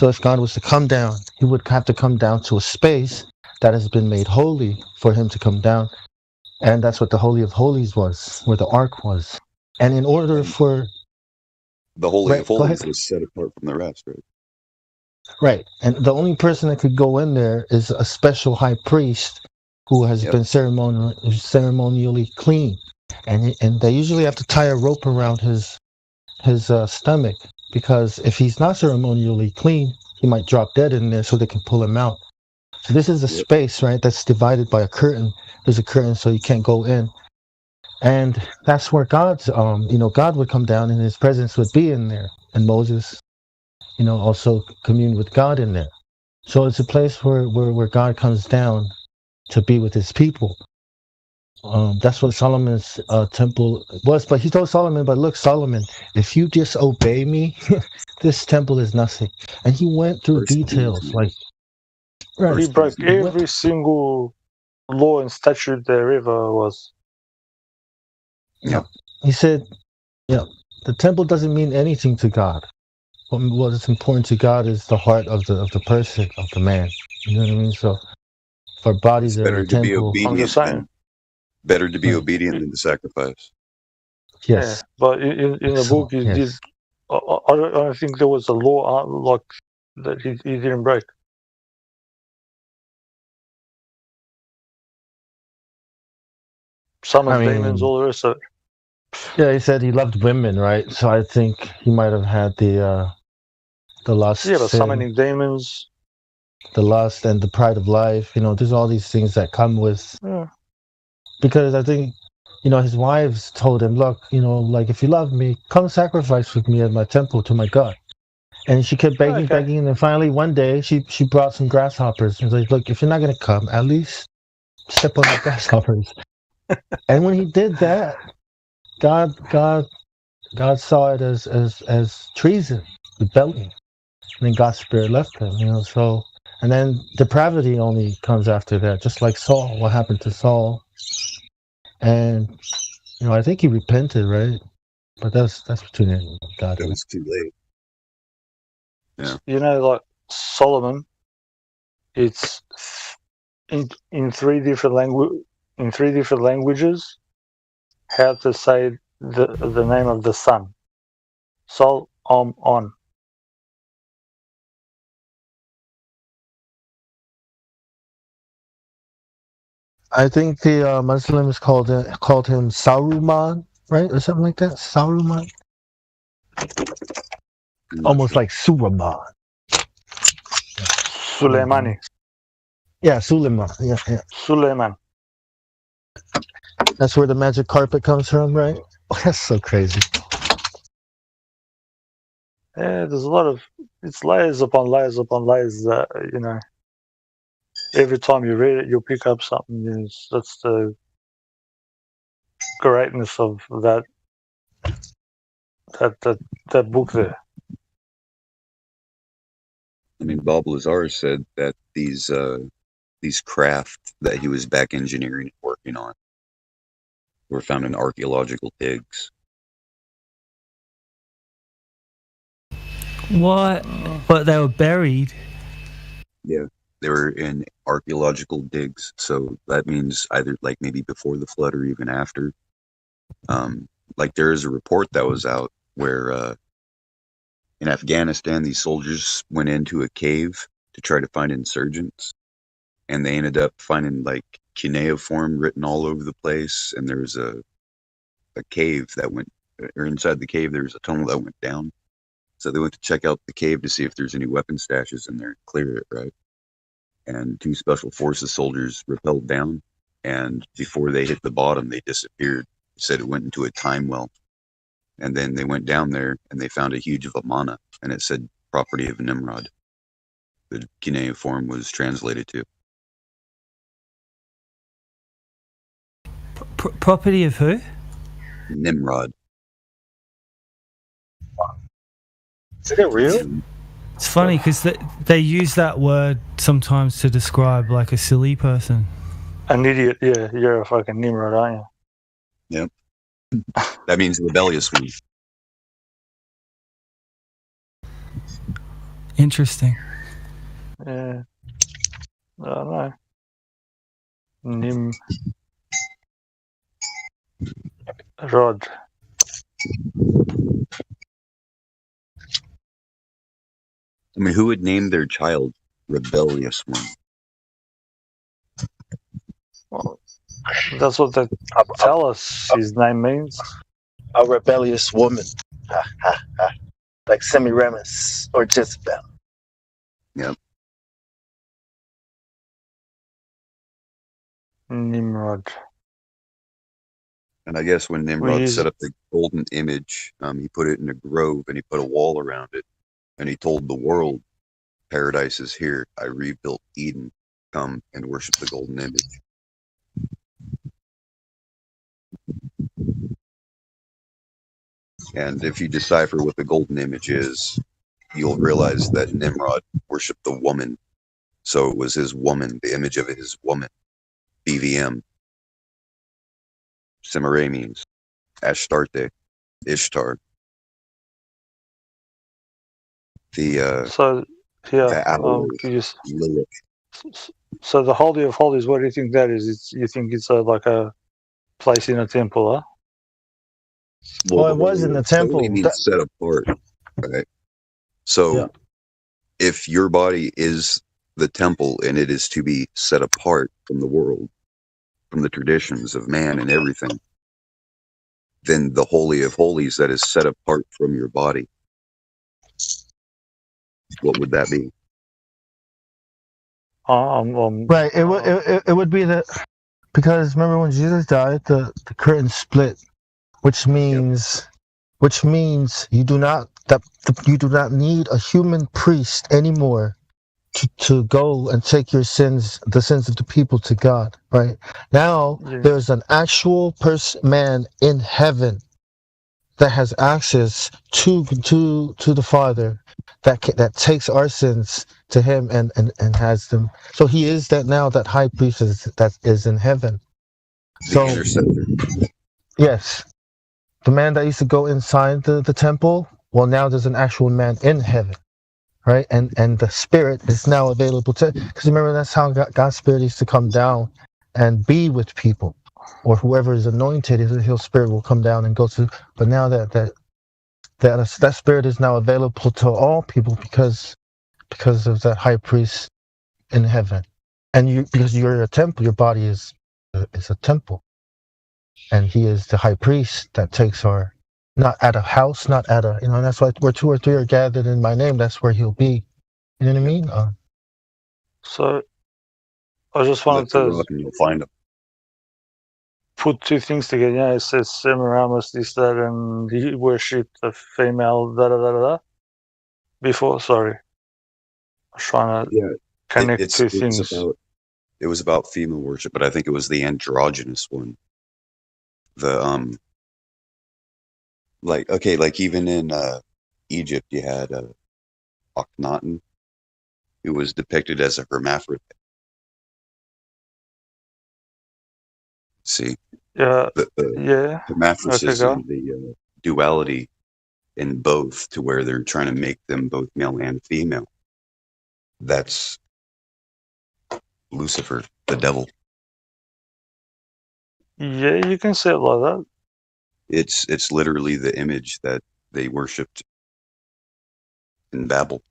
So if God was to come down, he would have to come down to a space that has been made holy for him to come down. And that's what the Holy of Holies was, where the Ark was. And in order for... The Holy of Holies was set apart from the rest, right? Right. And the only person that could go in there is a special high priest who has been ceremonially clean. And they usually have to tie a rope around his stomach, because if he's not ceremonially clean, he might drop dead in there, so they can pull him out. So this is a space, right, that's divided by a curtain. There's a curtain, so you can't go in. And that's where God's, God would come down and his presence would be in there. And Moses, also communed with God in there. So it's a place where God comes down to be with his people. That's what Solomon's temple was. But he told Solomon, but look, Solomon, if you disobey me, this temple is nothing. And he went through details like... Right. He broke every single law and statute there ever was. Yeah. He said, the temple doesn't mean anything to God. What is important to God is the heart of the person, of the man. You know what I mean? So if our bodies are a temple... Better to be obedient than to sacrifice. Yes. Yeah, but in the book, I don't think there was a law like that he didn't break. Summon demons, all the rest of it. Yeah, he said he loved women, right? So I think he might have had the lust. Yeah, but summoning demons. The lust and the pride of life. There's all these things that come with. Yeah. Because I think, his wives told him, look, if you love me, come sacrifice with me at my temple to my God. And she kept begging, and then finally one day she brought some grasshoppers and was like, look, if you're not going to come, at least step on the grasshoppers. And when he did that, God saw it as treason, rebellion. And then God's spirit left him, So And then depravity only comes after that, just like Saul. What happened to Saul? And I think he repented, right? But that's between him and God. It was too late. Yeah. Like Solomon, it's in three different languages how to say the name of the sun. Sol on. I think the Muslims called him Saruman, right, or something like that. Saruman, almost like Suraman. Suleimani. Yeah, Suleiman. Yeah. Suleiman. That's where the magic carpet comes from, right? Oh, that's so crazy. Yeah, there's a lot of it's layers upon layers upon layers that every time you read it, you'll pick up something. That's the greatness of that book there. I mean, Bob Lazar said that these craft that he was back engineering and working on were found in archaeological digs. What? But they were buried. Yeah, they were in archaeological digs, so that means either like maybe before the flood or even after. Like there is a report that was out where in Afghanistan these soldiers went into a cave to try to find insurgents, and they ended up finding like cuneiform written all over the place, and there was a cave that went, or inside the cave there was a tunnel that went down. So they went to check out the cave to see if there's any weapon stashes in there, clear it, right? And 2 special forces soldiers rappelled down, and before they hit the bottom, they disappeared. Said it went into a time well. And then they went down there and they found a huge vamana, and it said property of Nimrod. The cuneiform was translated to. Property of who? Nimrod. Is it real? It's funny because they use that word sometimes to describe like a silly person. An idiot, yeah. You're a fucking Nimrod, aren't you? Yep. That means rebellious one. Interesting. Yeah. I don't know. Nimrod. I mean, who would name their child rebellious one? Well, that's what they tell us his name means. A rebellious woman. Like Semiramis or Jezebel. Yep. Nimrod. And I guess when Nimrod set up the golden image, he put it in a grove and he put a wall around it. And he told the world, paradise is here. I rebuilt Eden. Come and worship the golden image. And if you decipher what the golden image is, you'll realize that Nimrod worshipped the woman. So it was his woman, the image of his woman. BVM. Semiramis. Astarte. Ishtar. So the Holy of Holies, what do you think that is? You think it's like a place in a temple, huh? Well, it was in the temple. Totally means set apart, right? So if your body is the temple and it is to be set apart from the world, from the traditions of man and everything, then the Holy of Holies that is set apart from your body, what would that be? Right. It would be because remember when Jesus died, the curtain split, which means you do not need a human priest anymore to go and take the sins of the people to God. Right now, there's an actual man in heaven that has access to the Father, that takes our sins to him and has them. So he is that now. That high priest that is in heaven. So the intercessor. Yes, the man that used to go inside the temple. Well, now there's an actual man in heaven, right? And the spirit is now available to. Because remember, that's how God's spirit used to come down and be with people, or whoever is anointed, his spirit will come down and go to. But now that spirit is now available to all people because of that high priest in heaven, and because you're a temple, your body is a temple, and he is the high priest that takes our, not at a house, not at a, that's why where 2 or 3 are gathered in my name, that's where he'll be. You know what I mean? So I just wanted to you'll find him. Put 2 things together. Yeah, it says Semiramis, this, that, and he worshipped a female, da. Before, sorry. I was trying to connect 2 things. It was about female worship, but I think it was the androgynous one. The, like even in Egypt, you had Akhenaten, who was depicted as a hermaphrodite. See? Yeah. The hermaphroditism, the duality in both, to where they're trying to make them both male and female. That's Lucifer, the devil. Yeah, you can say it like that. It's literally the image that they worshipped in Babel,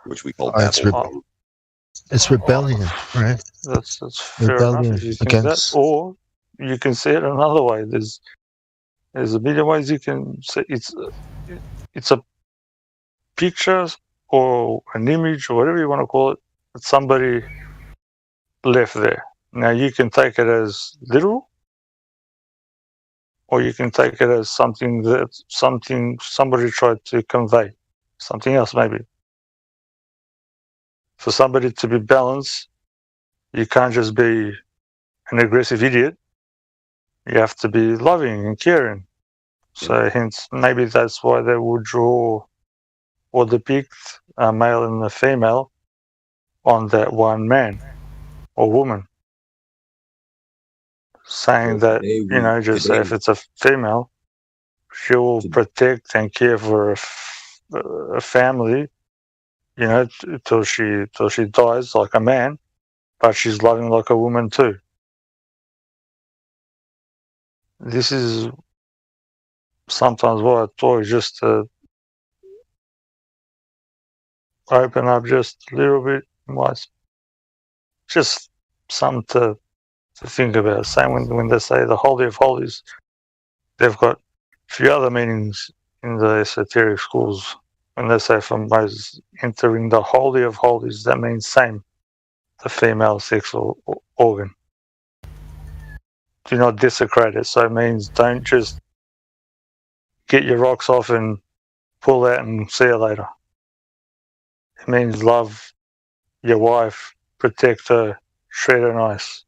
which we call Babel. It's rebellion, right? That's fair enough if you think that. Or you can say it another way. There's a million ways you can say it's a picture or an image or whatever you want to call it that somebody left there. Now you can take it as literal, or you can take it as something that somebody tried to convey, something else maybe. For somebody to be balanced, you can't just be an aggressive idiot. You have to be loving and caring. So hence, maybe that's why they would draw or depict a male and a female on that one man or woman. Saying that, just say if it's a female, she will protect and care for a family, till she dies like a man, but she's loving like a woman too. This is sometimes what I thought, just to open up just a little bit, just something to think about. Same when they say the Holy of Holies, they've got a few other meanings in the esoteric schools. When they say from Moses entering the Holy of Holies, that means same, the female sexual organ. Do not desecrate it. So it means don't just get your rocks off and pull out and see you later. It means love your wife, protect her, treat her nice.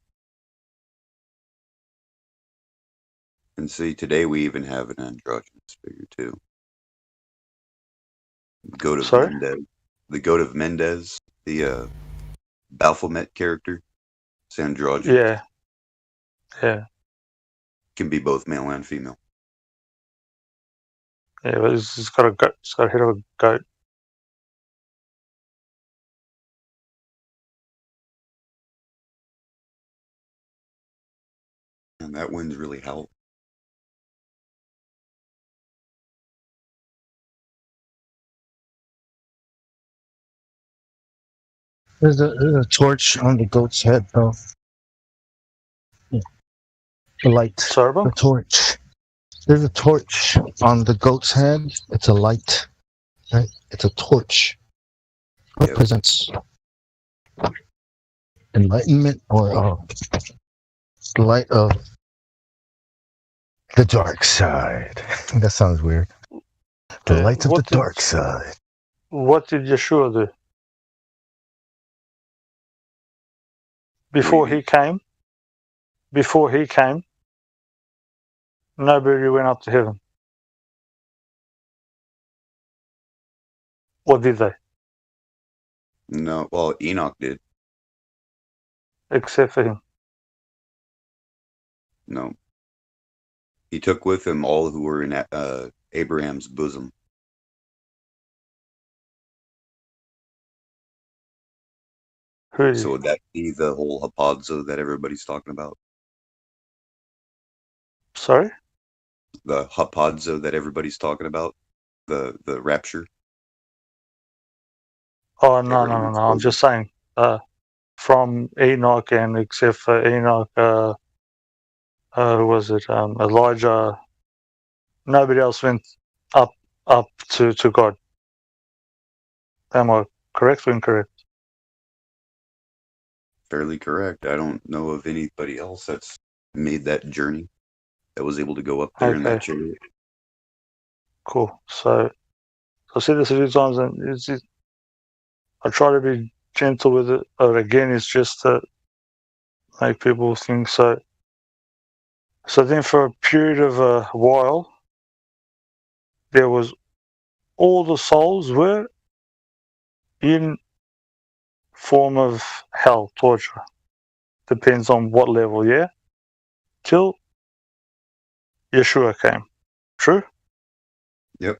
And see, today we even have an androgynous figure too. The goat of Mendez, the Baphomet character, it's androgynous. Yeah. Can be both male and female. Yeah, but it's got a goat. It's got a head of a goat. And that wind's really howling. There's a torch on the goat's head, though. Yeah. The light. The torch. There's a torch on the goat's head. It's a light, right? It's a torch. Represents enlightenment or the light of the dark side. That sounds weird. The light of the dark side. What did Yeshua do? Before he came, nobody went up to heaven. Or did they? No, well, Enoch did. Except for him. No. He took with him all who were in Abraham's bosom. So would that be the whole hapazo that everybody's talking about? Sorry? The hapazo that everybody's talking about? The rapture? Oh, no. I'm just saying, from Enoch, and except for Enoch, who was it? Elijah. Nobody else went up to God. Am I correct or incorrect? Fairly correct. I don't know of anybody else that's made that journey, that was able to go up there in that chariot. Cool. So I said this a few times, and I try to be gentle with it, but again, it's just to make people think so. So then, for a period of a while, there was all the souls were in form of hell, torture. Depends on what level, yeah? Till Yeshua came. True? Yep.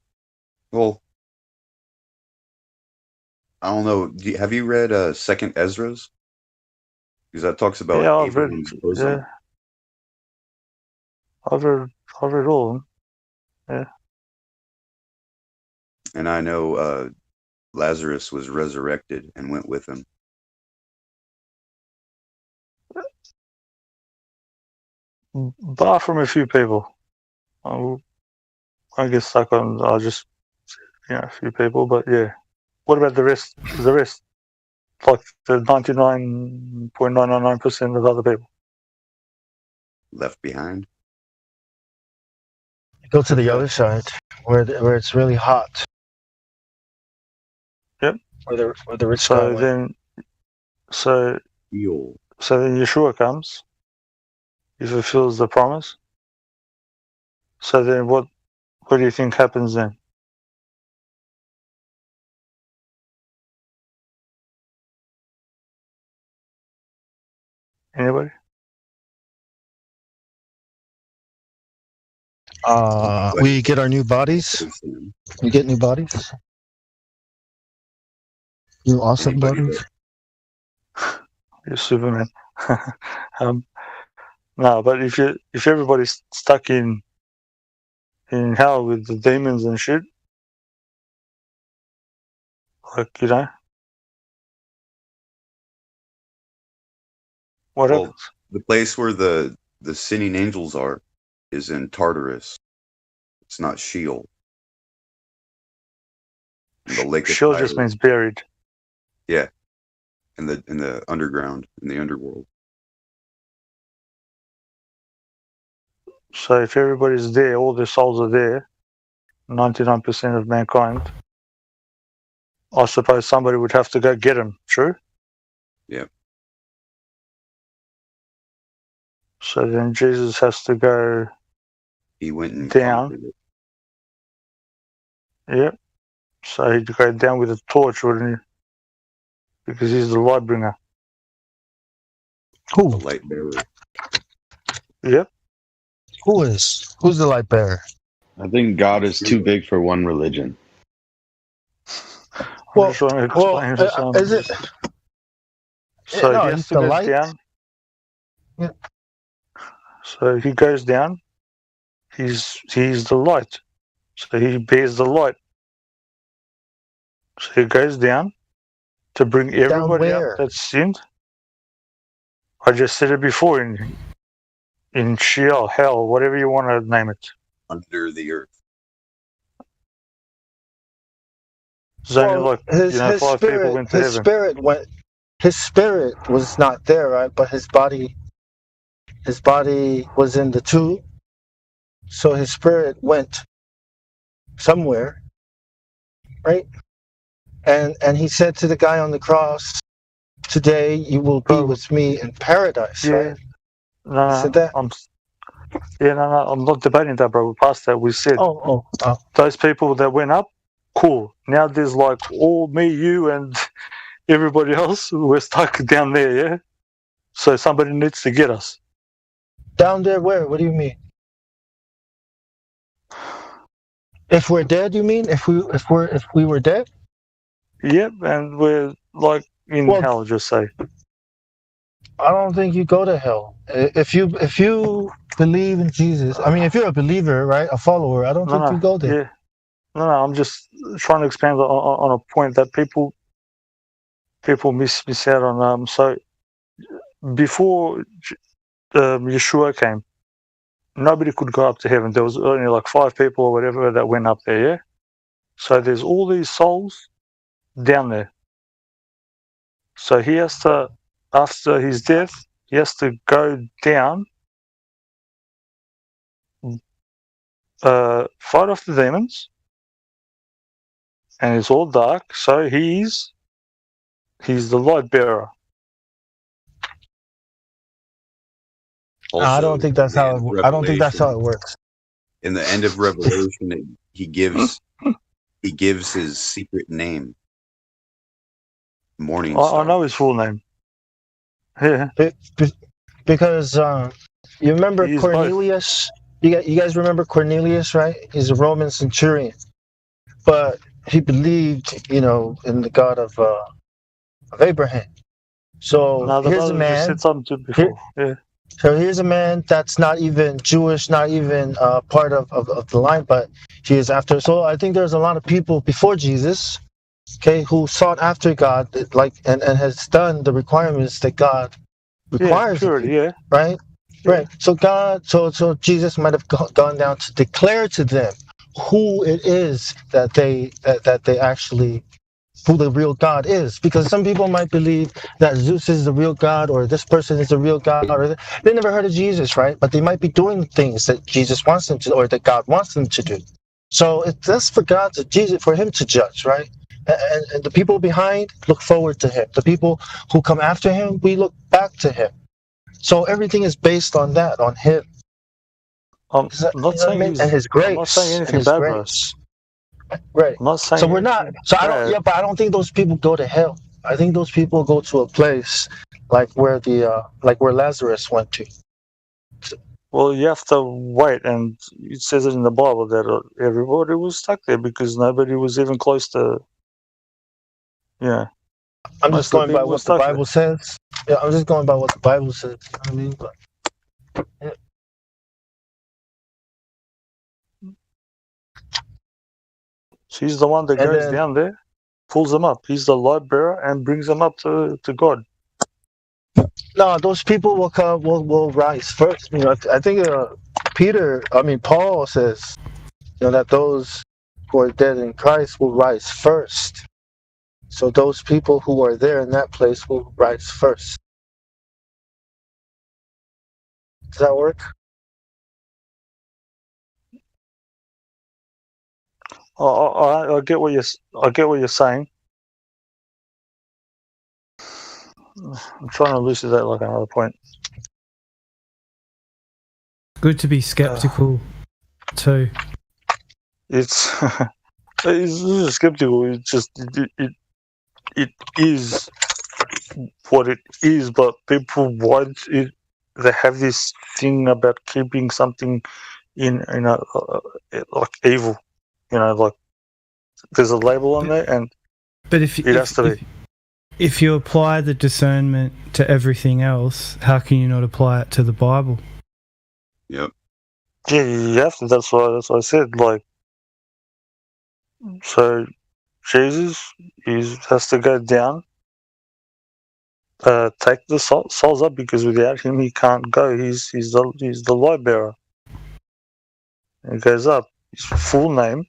Well, I don't know. Have you read Second Ezra's? Because that talks about Abraham's bosom. Yeah. I've read all of them. Yeah. And I know Lazarus was resurrected and went with him. Bar from a few people. I get stuck on, a few people, but yeah. What about the rest? The rest? Like the 99.999% of other people? Left behind? Go to the other side, where it's really hot. Yep. Where the rich guy went. So then Yeshua comes. He fulfills the promise. So then what do you think happens then? Anybody? We get our new bodies. We get new bodies. New awesome bodies. You're Superman. No, but if everybody's stuck in hell with the demons and shit, like, what happens? The place where the sinning angels are is in Tartarus. It's not Sheol. The lake of Sheol fire. just means buried. Yeah, in the underground, in the underworld. So if everybody's there, all the souls are there, 99% of mankind, I suppose somebody would have to go get them. True? Yeah. So then Jesus has to go. He went and down. Yep. So he'd go down with a torch, wouldn't he? Because he's the light bringer. Who? The light bearer. Yep. Who's the light bearer? I think God is too big for one religion. I'm just trying to explain to someone. Is it? So he has to go down. Yeah. So he goes down. He's the light. So he bears the light. So he goes down to bring everybody up that's sinned. I just said it before, in Sheol, hell, whatever you want to name it. Under the earth. It's only like, five people went to heaven. His spirit was not there, right? But his body was in the tomb. So his spirit went somewhere, right? And he said to the guy on the cross, "Today you will be with me in paradise." Yeah. Right? No, he said that? I'm not debating that, bro. We passed that. We said Oh. those people that went up, cool. Now there's like all me, you, and everybody else, we're stuck down there, yeah? So somebody needs to get us. Down there where? What do you mean? If we're dead, you mean? If we were dead? Yep, and we're like in hell, just say. I don't think you go to hell. If you believe in Jesus, I mean, if you're a believer, right, a follower, I don't think you go there. Yeah. No, I'm just trying to expand on a point that people miss out on. So before Yeshua came, nobody could go up to heaven. There was only like 5 people or whatever that went up there, yeah? So there's all these souls down there. So he has to, after his death, he has to go down, fight off the demons, and it's all dark, so he's the light bearer. Also, I don't think that's how. I don't think that's how it works. In the end of Revelation, he gives his secret name. Morning Star. I know his full name. Yeah. Because you remember Cornelius. You guys remember Cornelius, right? He's a Roman centurion, but he believed, in the God of Abraham. So here's a man. So here's a man that's not even Jewish, not even part of the line, but he is after. So I think there's a lot of people before Jesus, okay, who sought after God, and has done the requirements that God requires. Right. Right. So Jesus might have gone down to declare to them who it is that they actually, who the real God is. Because some people might believe that Zeus is the real God, or this person is the real God, or they never heard of Jesus, right? But they might be doing things that Jesus wants them to, or that God wants them to do. So that's for for him to judge, right? And the people behind look forward to him. The people who come after him, we look back to him. So everything is based on that, on him. I'm not saying and his grace. I'm not saying anything bad, Russ. Right. I'm not saying so we're not. So I don't. Yeah, but I don't think those people go to hell. I think those people go to a place like where where Lazarus went to. Well, you have to wait, and it says it in the Bible that everybody was stuck there because nobody was even close to. Yeah. I'm just going by what the Bible says. Yeah, I'm just going by what the Bible says. I mean, but, yeah. So he's the one that goes down there, pulls them up. He's the light bearer and brings them up to God. No, those people will come. Will rise first. I think Paul says, that those who are dead in Christ will rise first. So those people who are there in that place will rise first. Does that work? I get what you're saying. I'm trying to elucidate like another point. Good to be skeptical too. It's skeptical. It's just it is what it is, but people want it. They have this thing about keeping something in like evil. Like there's a label on there, but it has to be. If you apply the discernment to everything else, how can you not apply it to the Bible? Yep. Yeah, you have to. That's why I said, so Jesus has to go down, take the souls up, because without him he can't go. He's the light bearer. He goes up. His full name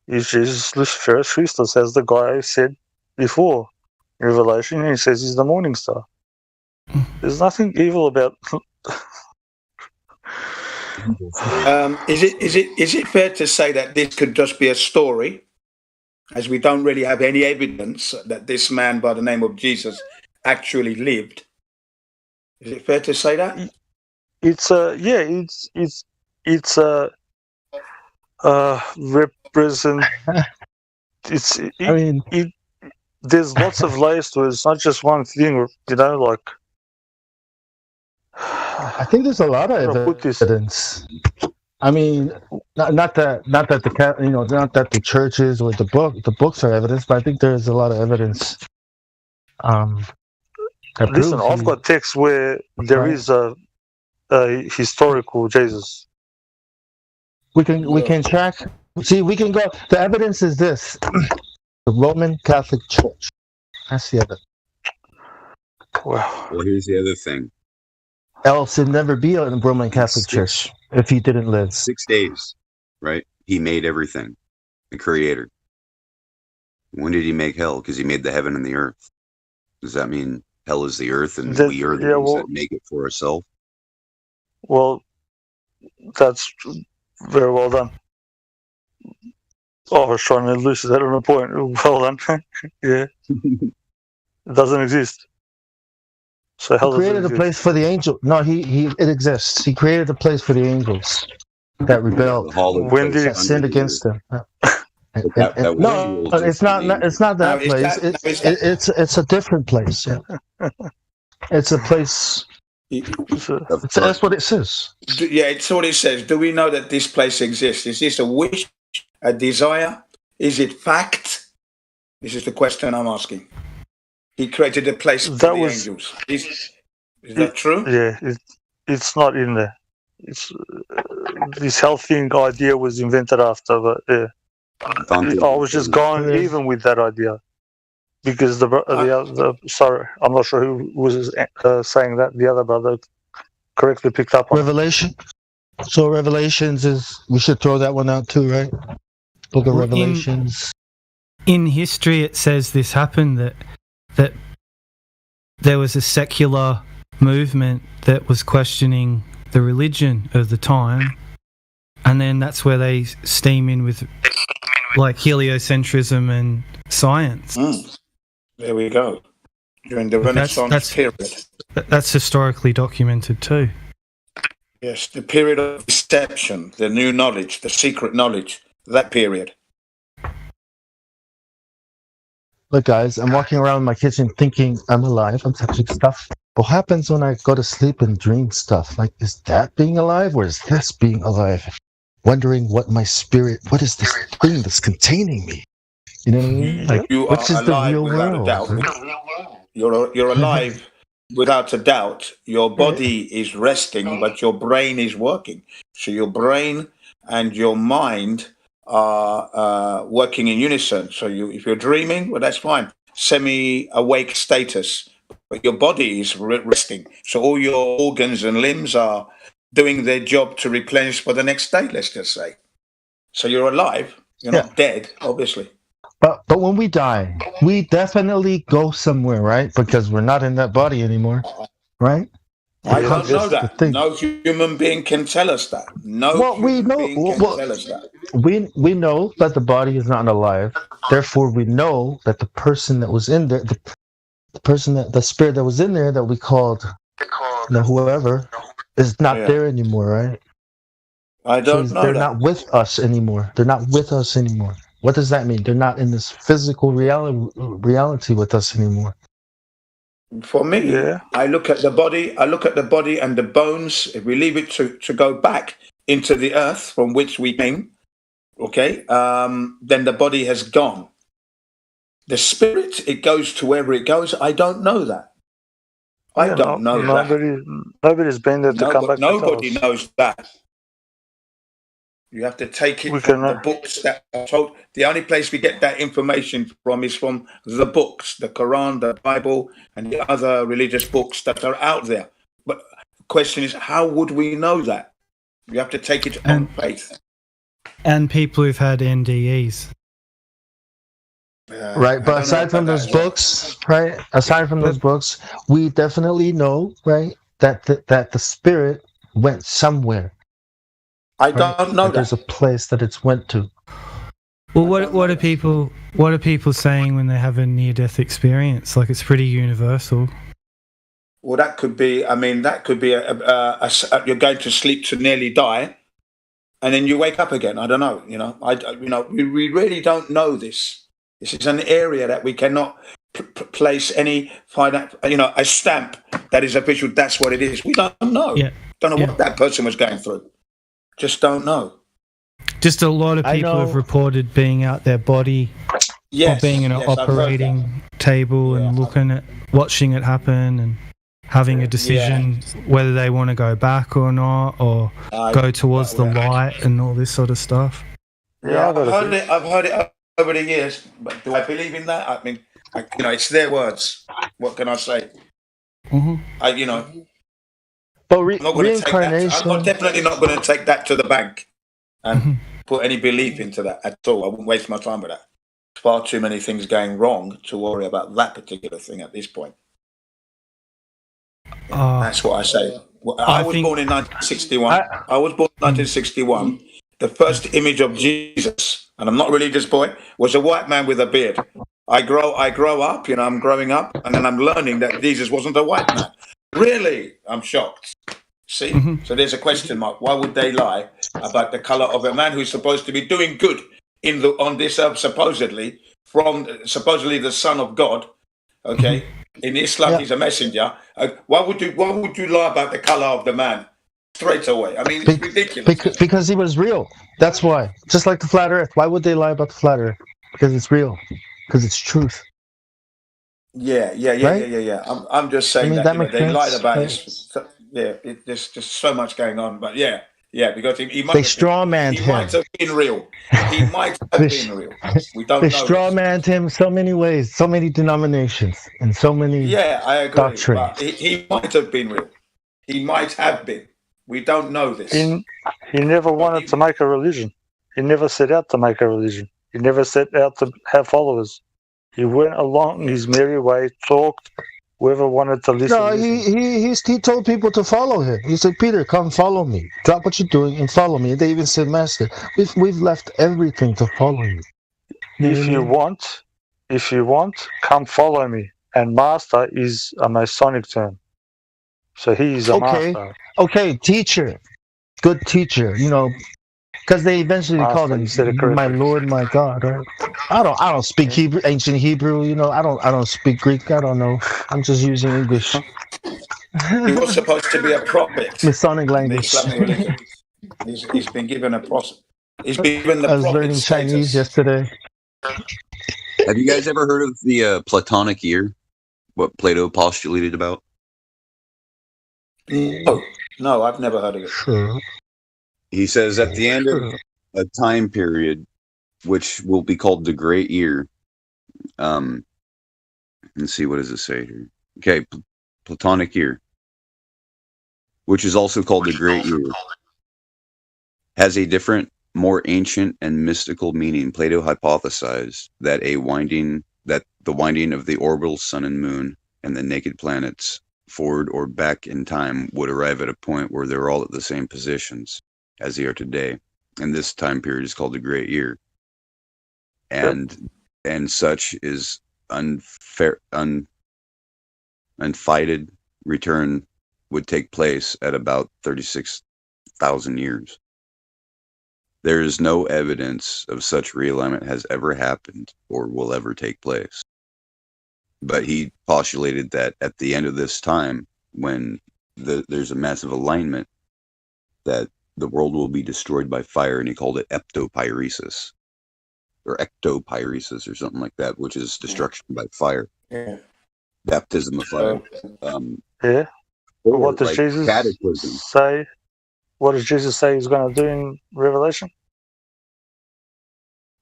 is Jesus Luciferus Christus, as the guy said before. Revelation, he says he's the morning star. There's nothing evil about. Is it fair to say that this could just be a story, as we don't really have any evidence that this man by the name of Jesus actually lived? Is it fair to say that? It's represent. there's lots of layers to it. It's not just one thing, you know. Like, I think there's a lot of evidence. I mean, not that the churches or the books are evidence, but I think there's a lot of evidence. Listen, I've got texts where there is a historical Jesus. We can track. See, we can go. The evidence is this: the Roman Catholic Church. That's the evidence. Wow. Well, here's the other thing. Else it'd never be a Roman Catholic Church if he didn't live. 6 days, right? He made everything. The Creator. When did he make hell? Because he made the heaven and the earth. Does that mean hell is the earth and we are the ones that make it for ourselves? Well, that's very well done. Oh, I was trying to elucidate that on a point. Well done. Yeah. It doesn't exist. So hell He created a place for the angel. No, it exists. He created a place for the angels that rebelled. When did it sinned against him? No, it's not. It's not that place. It's a different place. Yeah. It's a place. That's what it says. Yeah, it's what it says. Do we know that this place exists? Is this a wish, a desire? Is it fact? This is the question I'm asking. He created a place for the angels. Is that true? Yeah, it's not in there. It's this health thing idea was invented after, but yeah. I was just going even with that idea because sorry, I'm not sure who was saying that. The other brother correctly picked up on Revelation. So Revelations we should throw that one out too, right? Book of Revelations. In history, it says this happened that there was a secular movement that was questioning the religion of the time, and then that's where they steam in with like heliocentrism and science. There we go. During the Renaissance period. That's historically documented too. Yes, the period of deception, the new knowledge, the secret knowledge, that period. Look, guys, I'm walking around my kitchen thinking I'm alive. I'm touching stuff. What happens when I go to sleep and dream stuff? Like, is that being alive or is this being alive? Wondering what is this thing that's containing me? You know what I mean? Like, you which is the real world? You're alive without a doubt. Your body is resting, but your brain is working. So your brain and your mind are working in unison. So if you're dreaming, well, that's fine. Semi-awake status, but your body is resting. So all your organs and limbs are doing their job to replenish for the next day, let's just say. So you're alive. You're not dead, obviously. But when we die, we definitely go somewhere, right? Because we're not in that body anymore, right? I don't know that. No human being can tell us that. We know that the body is not alive. Therefore, we know that the person that was in there, the spirit that was in there that we called whoever, is not there anymore, right? I don't know. They're not with us anymore. They're not with us anymore. What does that mean? They're not in this physical reality with us anymore. For me, I look at the body and the bones. If we leave it to go back into the earth from which we came, then the body has gone. The spirit, it goes to wherever it goes. I don't know that. I don't know that. Nobody's been there to come back. Nobody knows that. You have to take it from the books that are told. The only place we get that information from is from the books, the Quran, the Bible, and the other religious books that are out there. But the question is, how would we know that? You have to take it on faith. And people who've had NDEs. Right, but aside from those books, we definitely know, right, that the spirit went somewhere. I don't know that. There's a place that it's went to. Well, what are people saying when they have a near-death experience? Like, it's pretty universal. Well, that could be. I mean, that could be you're going to sleep to nearly die, and then you wake up again. I don't know. We really don't know this. This is an area that we cannot place any a stamp that is official. That's what it is. We don't know. Yeah. Don't know what that person was going through. Just don't know. Just a lot of people have reported being out their body, or being in an operating table and watching it happen and having a decision whether they want to go back or not, or go towards the light and all this sort of stuff. Yeah, I've heard it over the years, but do I believe in that? I mean, it's their words. What can I say? Mm-hmm. But reincarnation. I'm definitely not going to take that to the bank and put any belief into that at all. I wouldn't waste my time with that. There's far too many things going wrong to worry about that particular thing at this point. That's what I say. I was born in 1961. The first image of Jesus, and I'm not a religious boy, was a white man with a beard. I grow up, I'm growing up, and then I'm learning that Jesus wasn't a white man. Really? I'm shocked. See? So there's a question mark. Why would they lie about the color of a man who's supposed to be doing good on this earth, supposedly the Son of God? Okay? In Islam, he's a messenger. Why would you lie about the color of the man straight away? I mean, it's ridiculous. Because he was real. That's why. Just like the flat Earth. Why would they lie about the flat Earth? Because it's real. Because it's truth. Yeah. I'm just saying that they lied about it. There's just so much going on. But because he might. They strawmanned him. He might have been real. He might have been real. We don't know. They strawmanned him so many ways, so many denominations, and so many. I agree. Doctrines. But he might have been real. He might have been. We don't know this. He never wanted to make a religion. He never set out to make a religion. He never set out to have followers. He went along his merry way, talked. Whoever wanted to listen. No, he told people to follow him. He said, "Peter, come follow me. Drop what you're doing and follow me." And they even said, "Master, we've left everything to follow you." If you want, come follow me. And master is a Masonic term, so he is a master. Okay, teacher, good teacher. Because they eventually called him my Lord, my God. Right? I don't speak Hebrew, ancient Hebrew. I don't speak Greek. I don't know. I'm just using English. He was supposed to be a prophet. Masonic language. He's been given a prophet. He's been given the. I was learning Chinese yesterday. Have you guys ever heard of the Platonic year? What Plato postulated about? No, I've never heard of it. Sure. He says at the end of a time period, which will be called the Great Year. Let's see, what does it say here? Okay, Platonic year, which is also called the Great Year, has a different, more ancient and mystical meaning. Plato hypothesized that the winding of the orbital sun and moon and the naked planets forward or back in time would arrive at a point where they're all at the same positions as they are today, and this time period is called the Great Year, and such is unfighted return would take place at about 36,000 years. There is no evidence of such realignment has ever happened or will ever take place. But he postulated that at the end of this time, when there's a massive alignment, that the world will be destroyed by fire, and he called it ectopyresis or something like that, which is destruction by fire. Yeah. Baptism of fire. What does Jesus say? What does Jesus say he's going to do in Revelation?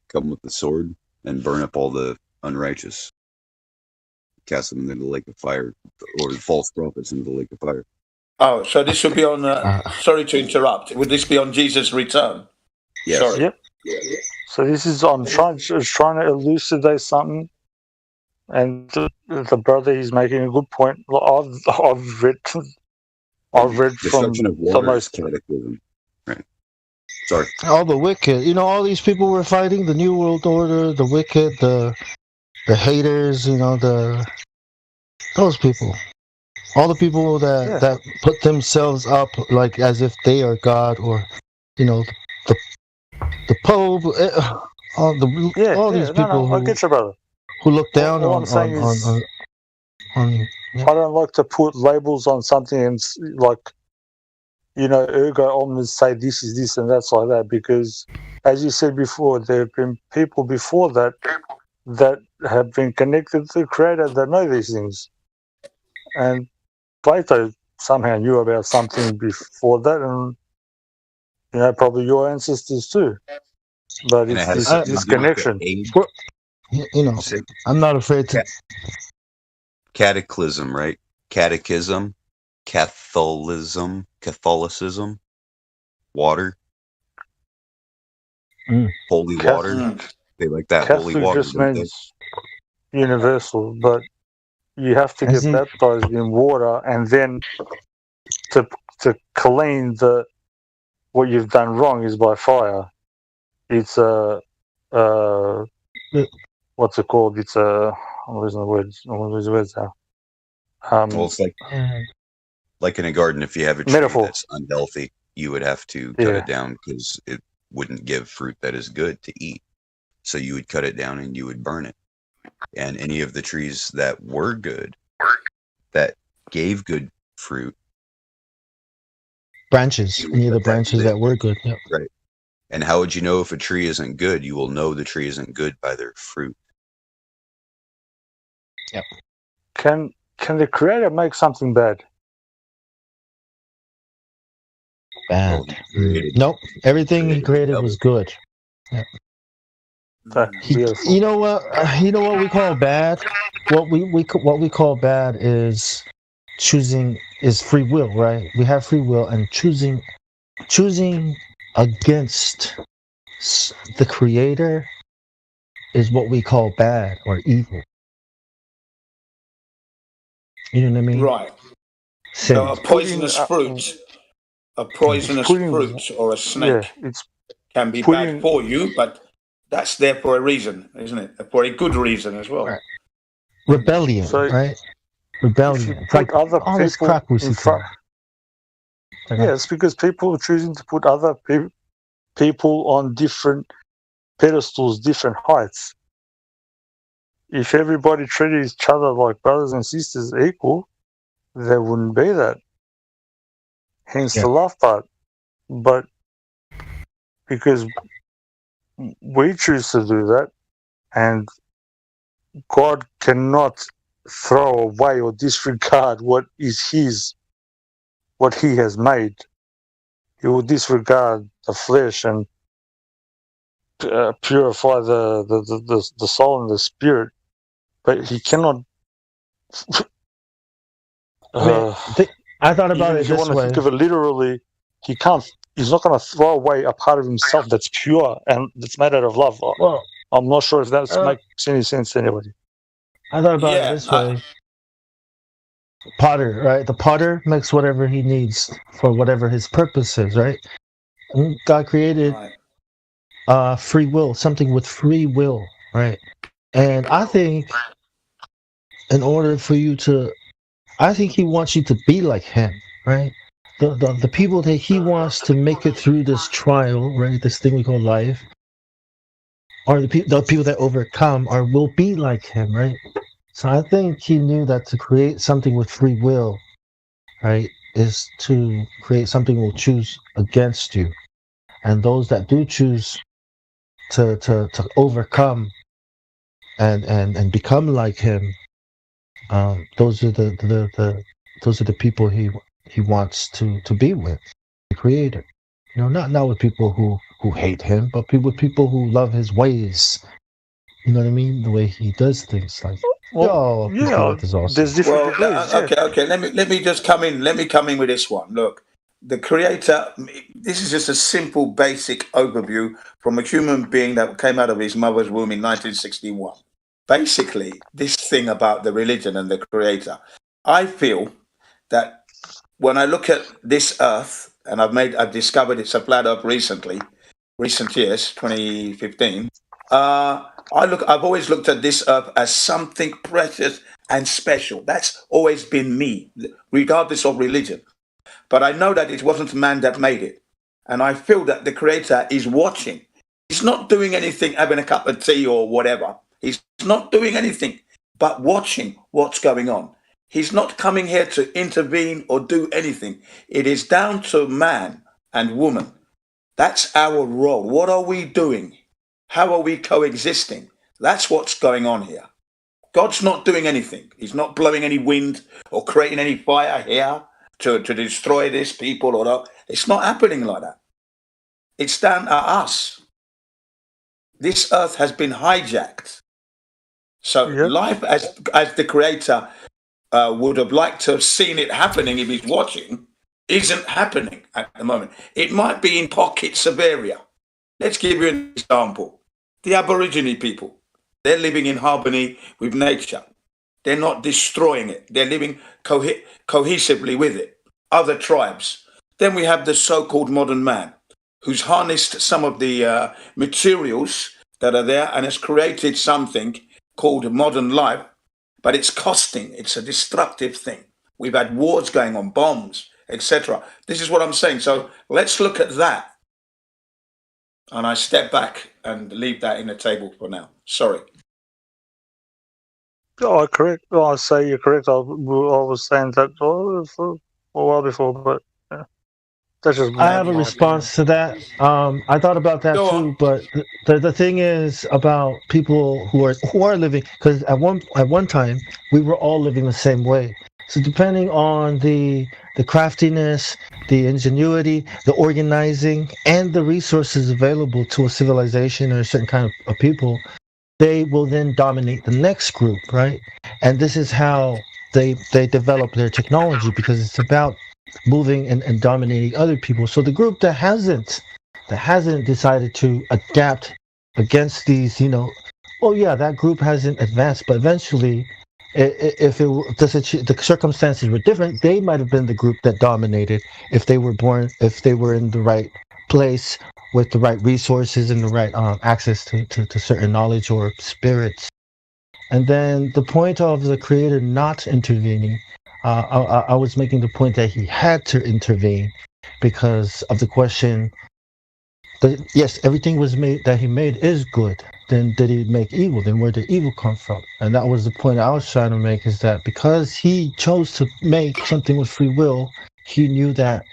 Come with the sword and burn up all the unrighteous. Cast them into the lake of fire, or the false prophets into the lake of fire. Oh, so this would be on. Sorry to interrupt. Would this be on Jesus' return? Yes. Sorry. Yep. So this is on trying to elucidate something, and the brother he's making a good point. I've read from the most cataclysm. Right. Sorry. All the wicked. All these people were fighting the New World Order, the wicked, the haters. Those people. All the people that put themselves up like as if they are God, or the Pope. all these people I get you, brother. who look down All on I'm saying is, on I don't like to put labels on something and like, ergo omnes, say this is this and that's like that, because as you said before, there have been people before that have been connected to the Creator that know these things. And Plato somehow knew about something before that, and probably your ancestors too. But it's this connection. I'm not afraid to. Cataclysm, right? Catechism, Catholicism, water, holy water. They like that Catholic holy water. just means universal, but you have to get baptized in water, and then to clean what you've done wrong is by fire. It's what's it called? It's I'm losing the words. I'm losing the words now. Well, it's like in a garden. If you have a tree that's unhealthy, you would have to cut it down because it wouldn't give fruit that is good to eat. So you would cut it down and you would burn it. And any of the trees that were good, that gave good fruit, branches. Any of the branches that were good. Yep. Right. And how would you know if a tree isn't good? You will know the tree isn't good by their fruit. Yep. Can the Creator make something bad? Bad. Nope. Everything he created was good. Yep. You know what? You know what we call bad? What we call bad is free will, right? We have free will, and choosing against the Creator is what we call bad or evil. You know what I mean? Right. So a poisonous fruit, or a snake can be bad for you, but that's there for a reason, isn't it? For a good reason as well. Right. Rebellion, right? Rebellion. It's like all this crap we see. It's because people are choosing to put other people on different pedestals, different heights. If everybody treated each other like brothers and sisters equal, there wouldn't be that. Hence the love part. But because we choose to do that, and God cannot throw away or disregard what is what He has made. He will disregard the flesh and purify the soul and the spirit, but He cannot. I thought about it this way. If you want to think of it literally, He can't. He's not going to throw away a part of Himself that's pure and that's made out of love. Well, I'm not sure if that makes any sense to anybody. I thought about it this way. Potter, right? The potter makes whatever he needs for whatever his purpose is, right? And God created free will, something with free will, right? And I think in order for you to, I think He wants you to be like Him, right? The people that He wants to make it through this trial, right? This thing we call life, or the people that overcome will be like Him, right? So I think He knew that to create something with free will, right, is to create something will choose against you, and those that do choose to overcome and become like Him, those are the people He wants to be with, the Creator. You know, not with people who hate Him, but with people who love His ways. You know what I mean? The way He does things, like. There's different degrees. Okay. Let me just come in. Let me come in with this one. Look, the Creator. This is just a simple, basic overview from a human being that came out of his mother's womb in 1961. Basically, this thing about the religion and the Creator. I feel that when I look at this Earth, and I've discovered it's a flat Earth recent years, 2015. I've always looked at this Earth as something precious and special. That's always been me, regardless of religion. But I know that it wasn't man that made it. And I feel that the Creator is watching. He's not doing anything, having a cup of tea or whatever. He's not doing anything but watching what's going on. He's not coming here to intervene or do anything. It is down to man and woman. That's our role. What are we doing? How are we coexisting? That's what's going on here. God's not doing anything. He's not blowing any wind or creating any fire here to destroy this people or that. It's not happening like that. It's down to us. This earth has been hijacked. So life, as the creator would have liked to have seen it happening if he's watching, isn't happening at the moment. It might be in pockets of area. Let's give you an example. The Aborigine people, they're living in harmony with nature. They're not destroying it. They're living cohesively with it. Other tribes. Then we have the so-called modern man, who's harnessed some of the materials that are there and has created something called modern life, but it's costing. It's a destructive thing. We've had wars going on, bombs, etc. This is what I'm saying. So let's look at that. And I step back and leave that in the table for now. Sorry. Oh, correct. Well, I say you're correct. I was saying that a while before, but that's just. I have a response to that. I thought about that too, but the thing is about people who are living, because at one time we were all living the same way. So depending on the craftiness, the ingenuity, the organizing, and the resources available to a civilization or a certain kind of people, they will then dominate the next group, right? And this is how they develop their technology, because it's about moving and dominating other people. So the group that hasn't decided to adapt against these, that group hasn't advanced, but eventually, if the circumstances were different, they might have been the group that dominated if they were in the right place with the right resources and the right access to certain knowledge or spirits. And then the point of the creator not intervening, I was making the point that he had to intervene because of the question that, yes, everything was made that he made is good. Then did he make evil? Then where did evil come from? And that was the point I was trying to make, is that because he chose to make something with free will, he knew that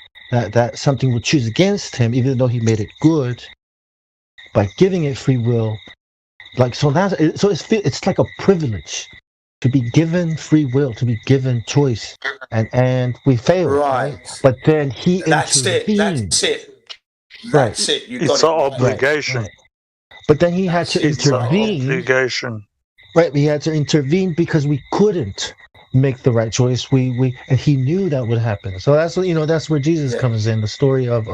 something would choose against him, even though he made it good, by giving it free will. It's like a privilege to be given free will, to be given choice, and we fail, right? But then he intervened. That's it. It's an obligation. Right. But then he had to intervene. Obligation. Right, he had to intervene because we couldn't make the right choice. And he knew that would happen. So that's where Jesus comes in. The story of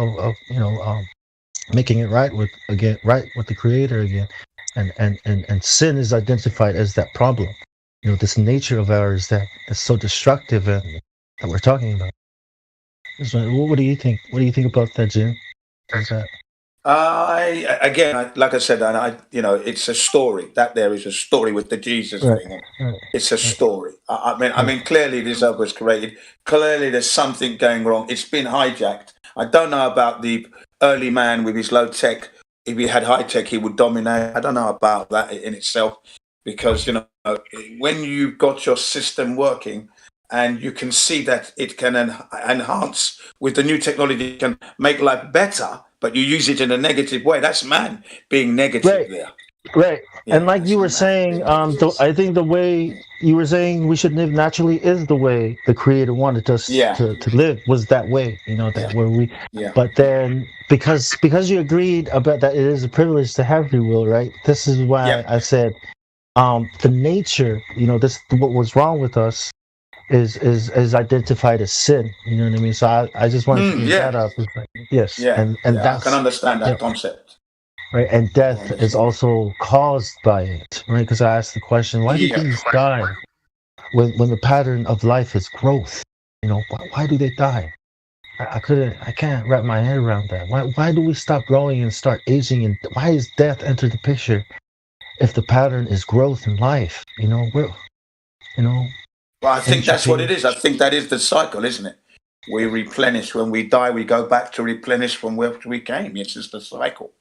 making it right with the Creator again, and sin is identified as that problem. This nature of ours that's so destructive and that we're talking about. What do you think? What do you think about that, Jim? How's that? Like I said, it's a story. That there is a story with the Jesus thing. It's a story. I mean, clearly this earth was created. Clearly there's something going wrong. It's been hijacked. I don't know about the early man with his low tech. If he had high tech, he would dominate. I don't know about that in itself, because when you've got your system working and you can see that it can enhance with the new technology, it can make life better, but you use it in a negative way. That's man being negative there. Right. Yeah, and like you were saying, I think the way you were saying we should live naturally is the way the Creator wanted us to live, was that way, where we. Yeah. But then because you agreed about that, it is a privilege to have free will, right? This is why I said the nature, what was wrong with us is identified as sin. You know what I mean? So I just wanted to bring that up. Yes. Yeah. And I can understand that concept. Right, and death is also caused by it, right? Because I asked the question, why do things die when the pattern of life is growth? Why do they die? I can't wrap my head around that. Why do we stop growing and start aging? And why is death enter the picture if the pattern is growth in life? Well, I think that's what it is. I think that is the cycle, isn't it? We replenish. When we die, we go back to replenish from where we came. It's just a cycle.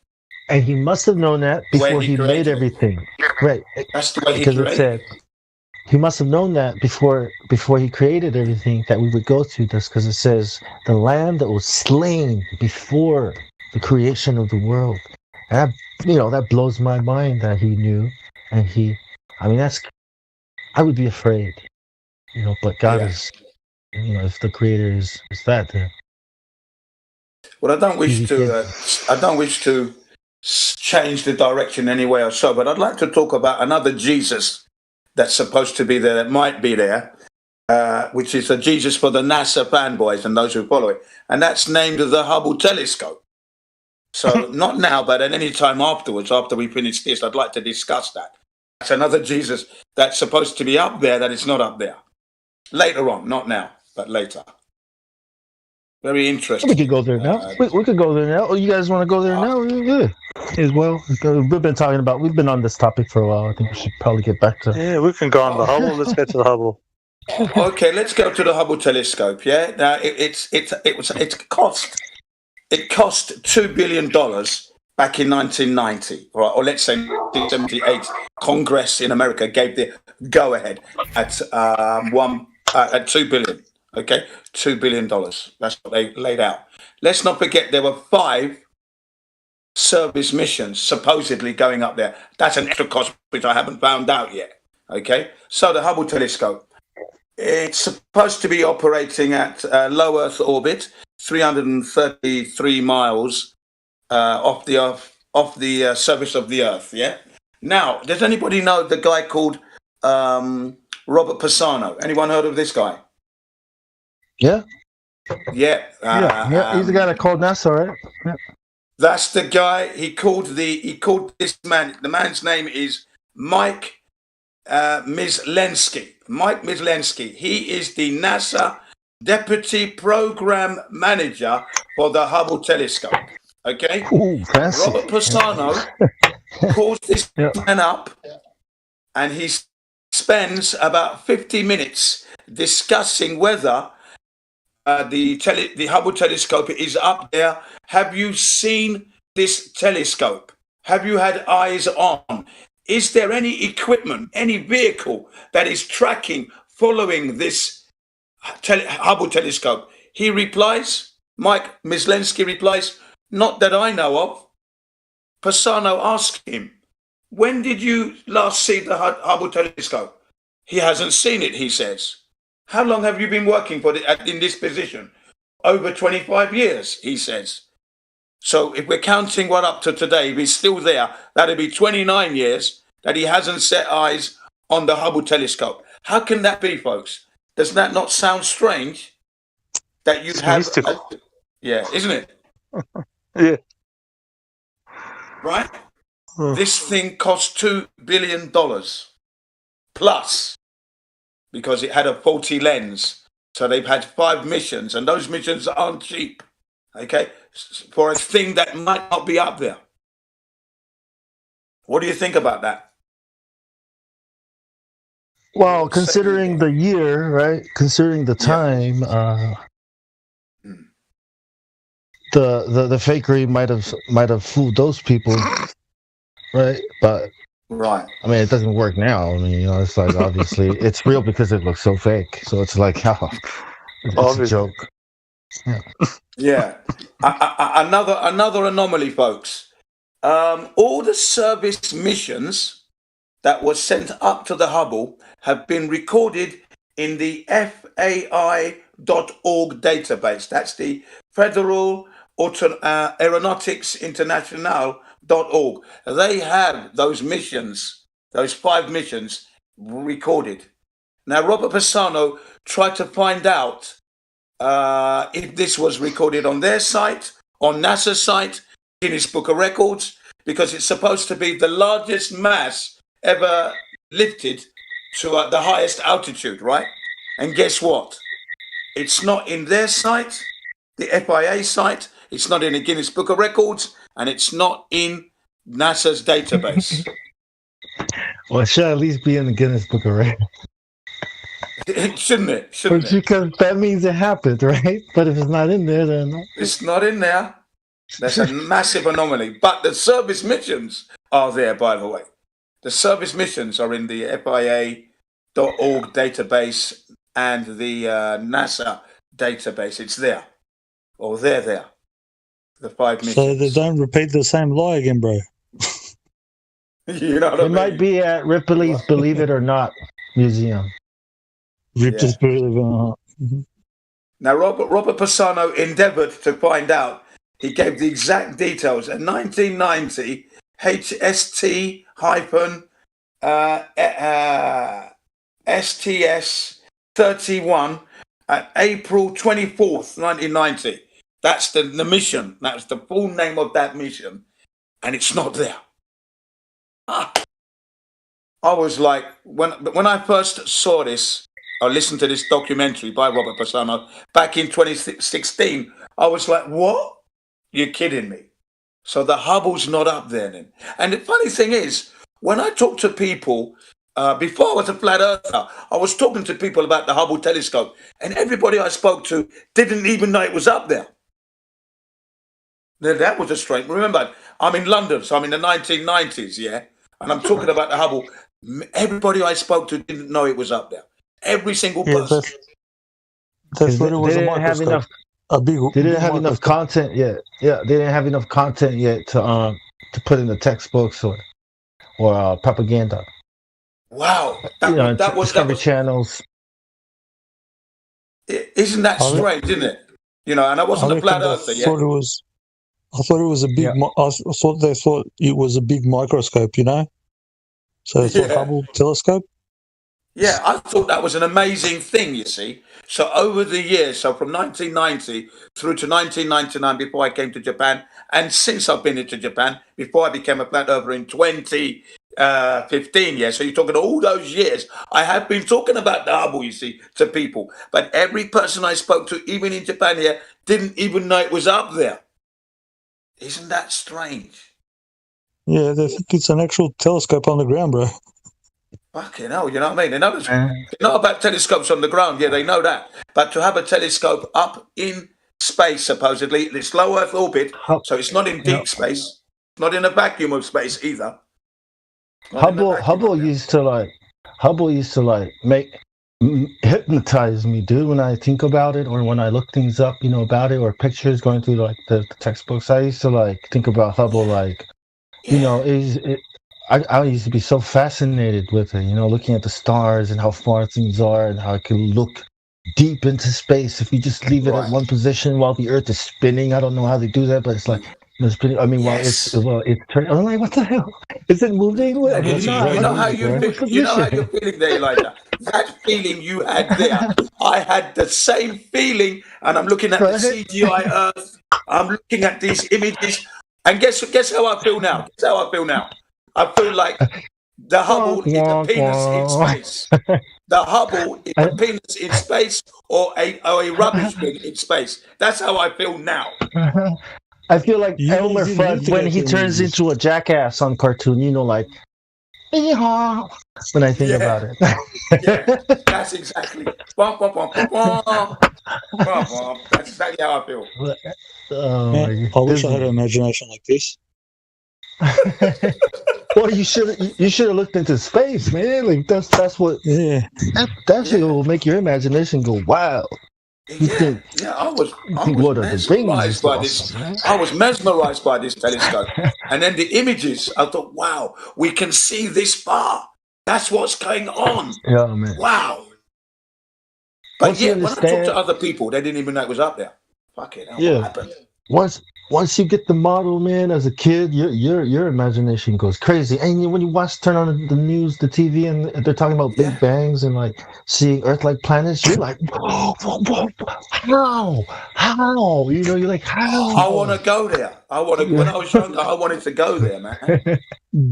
And he must have known that before he made everything. Right. That's the way he Because it created. said he must have known that before he created everything that we would go through this, because it says the lamb that was slain before the creation of the world. And that blows my mind that he knew. And I would be afraid. But God is, if the creator is that, then. Well, I don't wish to change the direction anyway or so, but I'd like to talk about another Jesus that's supposed to be there, that might be there, which is a Jesus for the NASA fanboys and those who follow it, and that's named the Hubble Telescope. So not now, but at any time afterwards, after we finish this, I'd like to discuss that. It's another Jesus that's supposed to be up there that is not up there. Later on, not now, but later. Very interesting. We could go there now. We could go there now. Oh, you guys want to go there now? Yeah. As well. We've been on this topic for a while. I think we should probably get back to. Yeah, we can go on the Hubble. Let's get to the Hubble. Okay, let's go to the Hubble telescope. Yeah. Now it cost $2 billion back in 1990, or let's say 1978. Congress in America gave the go ahead at $2 billion. Okay, $2 billion. That's what they laid out. Let's not forget there were 5 service missions supposedly going up there. That's an extra cost which I haven't found out yet. Okay, so the Hubble telescope, it's supposed to be operating at low Earth orbit, 333 miles off the surface of the Earth. Yeah. Now, does anybody know the guy called Robert Pisano? Anyone heard of this guy? Yeah. Yeah. He's the guy that called NASA, right? Yeah. That's the guy. He called this man. The man's name is Mike Myslensky. Mike Myslensky. He is the NASA Deputy Program Manager for the Hubble Telescope. Okay. Ooh, fancy. Robert Pisano calls this man up, and he spends about 50 minutes discussing whether the Hubble telescope is up there. Have you seen this telescope? Have you had eyes on? Is there any equipment, any vehicle that is tracking, following this Hubble telescope? He replies, Mike Myslensky replies, not that I know of. Pisano asked him, when did you last see the Hubble telescope? He hasn't seen it, he says. How long have you been working in this position? Over 25 years, he says. So if we're counting what up to today, if he's still there, that'd be 29 years that he hasn't set eyes on the Hubble telescope. How can that be, folks? Does that not sound strange? That you'd have... yeah, isn't it? Yeah. Right? This thing cost $2 billion plus, because it had a faulty lens. So they've had 5 missions, and those missions aren't cheap, okay, for a thing that might not be up there. What do you think about that? Well, considering the year, right? Considering the time, the fakery might have fooled those people, right? But right. I mean, it doesn't work now. I mean, it's like obviously it's real because it looks so fake. So it's like, it's a joke. Yeah. Yeah. Another anomaly, folks. All the service missions that were sent up to the Hubble have been recorded in the FAI.org database. That's the Federal Aeronautics International.org. They have those missions, those 5 missions recorded. Now, Robert Pisano tried to find out if this was recorded on their site, on NASA's site, Guinness Book of Records, because it's supposed to be the largest mass ever lifted to the highest altitude, right? And guess what? It's not in their site, the FIA site, it's not in the Guinness Book of Records, and it's not in NASA's database. Well, it should at least be in the Guinness Book of Records. Shouldn't it? Shouldn't it? Because that means it happened, right? But if it's not in there, then... It's not in there. That's a massive anomaly. But the service missions are there, by the way. The service missions are in the FIA.org database and the NASA database. It's there. Or they're there. The 5 missions. So they don't repeat the same lie again, bro. You know what I mean? It might be at Ripley's Believe It or Not museum. Ripley's Believe It or Not. Mm-hmm. Now, Robert Pisano endeavored to find out. He gave the exact details. In 1990, HST-STS-31 at April 24th, 1990. That's the mission. That's the full name of that mission. And it's not there. I was like, when I first saw this, I listened to this documentary by Robert Pisano back in 2016, I was like, what? You're kidding me. So the Hubble's not up there then. And the funny thing is, when I talk to people, before I was a flat earther, I was talking to people about the Hubble telescope, and everybody I spoke to didn't even know it was up there. That was a strange. Remember, I'm in London, so I'm in the 1990s, yeah? And I'm talking about the Hubble. Everybody I spoke to didn't know it was up there. Every single person. That's what it was. They didn't have enough. They didn't have enough content yet. Yeah, they didn't have enough content yet to put in the textbooks or propaganda. Wow, that was channels. Isn't that strange? Isn't it? You know, and I wasn't a flat earther yet. I thought it was a big. I thought they thought it was a big microscope. You know, so they thought Hubble telescope. Yeah, I thought that was an amazing thing, you see. So over the years, so from 1990 through to 1999, before I came to Japan, and since I've been into Japan, before I became a flat earther in 2015, yeah. So you're talking all those years, I have been talking about the Hubble, you see, to people. But every person I spoke to, even in Japan here, didn't even know it was up there. Isn't that strange? Yeah, they think it's an actual telescope on the ground, bro. Fucking hell, you know what I mean? They know about telescopes on the ground, yeah, they know that. But to have a telescope up in space, supposedly, it's low Earth orbit, so it's not in deep space, not in a vacuum of space either. Hubble used to hypnotize me, dude, when I think about it or when I look things up, you know, about it or pictures going through like the textbooks. I used to think about Hubble you know, I used to be so fascinated with it, you know, looking at the stars and how far things are and how it can look deep into space if you just leave it at one position while the Earth is spinning. I don't know how they do that, but it's like, you know, spinning. I mean, while it's turning. I'm like, what the hell? Is it moving? You know how you're feeling there, Elijah? That feeling you had there, I had the same feeling, and I'm looking at the CGI Earth. I'm looking at these images, and guess how I feel now? Guess how I feel now? I feel like the Hubble is the penis in space. The Hubble is the penis in space, or a rubbish bin in space. That's how I feel now. I feel like Elmer Fudd when he turns into a jackass on cartoon, you know, like, when I think about it. Yeah, that's exactly. That's exactly how I feel. Man, I wish I had an imagination like this. Well, you should have looked into space, man. Like that's what. Yeah. That shit will make your imagination go wild. I was mesmerized by this. I was mesmerized by this telescope, and then the images. I thought, wow, we can see this far. That's what's going on. Yeah, man. Wow. But when I talked to other people, they didn't even know it was up there. Fucking hell, what happened? Once you get the model, man, as a kid, your imagination goes crazy. And when you turn on the news, the TV, and they're talking about Big Bangs and like seeing Earth-like planets, you're like, how? You know, you're like, how? I want to go there. When I was younger, I wanted to go there, man.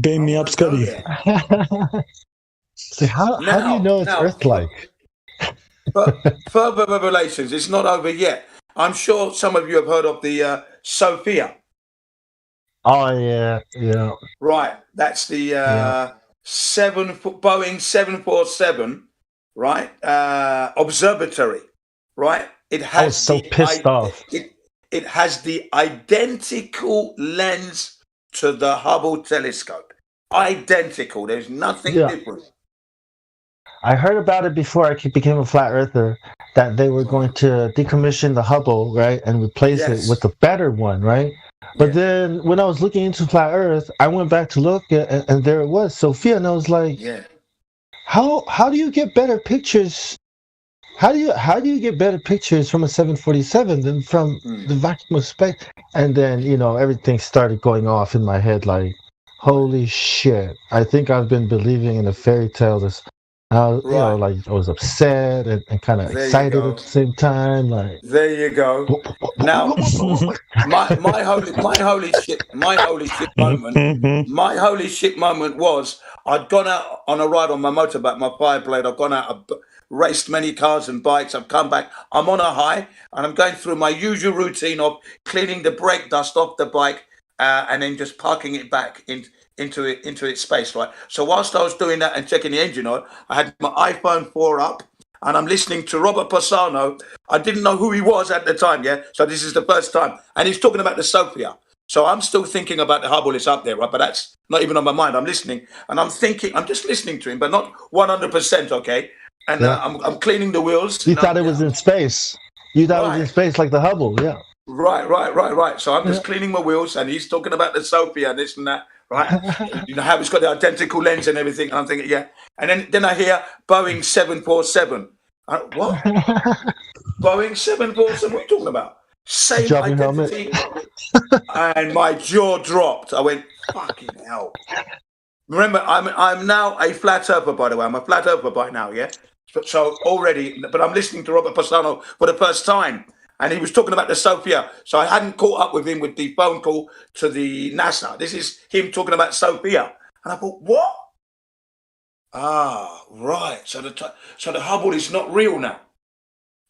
Beam me up, Scotty. So how do you know it's Earth-like? Further revelations. It's not over yet. I'm sure some of you have heard of the Sophia. Oh, yeah. Right. That's the Boeing 747, right? Observatory, right? It has I was so pissed off. it has the identical lens to the Hubble telescope. Identical. There's nothing different. I heard about it before I became a flat earther, that they were going to decommission the Hubble, right, and replace it with a better one, right? But then when I was looking into flat Earth, I went back to look, and there it was, Sophia, and I was like, how do you get better pictures? How do you get better pictures from a 747 than from the vacuum of space? And then, you know, everything started going off in my head, like, holy shit! I think I've been believing in a fairy tale this. You know, like I was upset and kind of excited at the same time. Like, there you go. Now, my holy shit moment. My holy shit moment was I'd gone out on a ride on my motorbike, my Fireblade. I've gone out, I've raced many cars and bikes. I've come back. I'm on a high, and I'm going through my usual routine of cleaning the brake dust off the bike, and then just parking it back into its space, right? So whilst I was doing that and checking the engine oil, I had my iPhone 4 up, and I'm listening to Robert Passano. I didn't know who he was at the time, so this is the first time, and he's talking about the Sophia. So I'm still thinking about the Hubble is up there, right? But that's not even on my mind. I'm listening, and I'm thinking, I'm just listening to him, but not 100%, okay? And I'm cleaning the wheels. You thought it was in space. You thought it was in space like the Hubble, yeah. Right. So I'm just cleaning my wheels, and he's talking about the Sophia and this and that. Right, you know how it's got the identical lens and everything, and I'm thinking, and then I hear Boeing 747. What? Boeing 747? What are you talking about? Same identity. And my jaw dropped. I went, fucking hell. Remember, I'm now a flat earther, by the way. I'm a flat earther by now, So already, but I'm listening to Robert Passano for the first time. And he was talking about the Sophia. So I hadn't caught up with him with the phone call to the NASA. This is him talking about Sophia. And I thought, what? Ah, right. So the Hubble is not real now.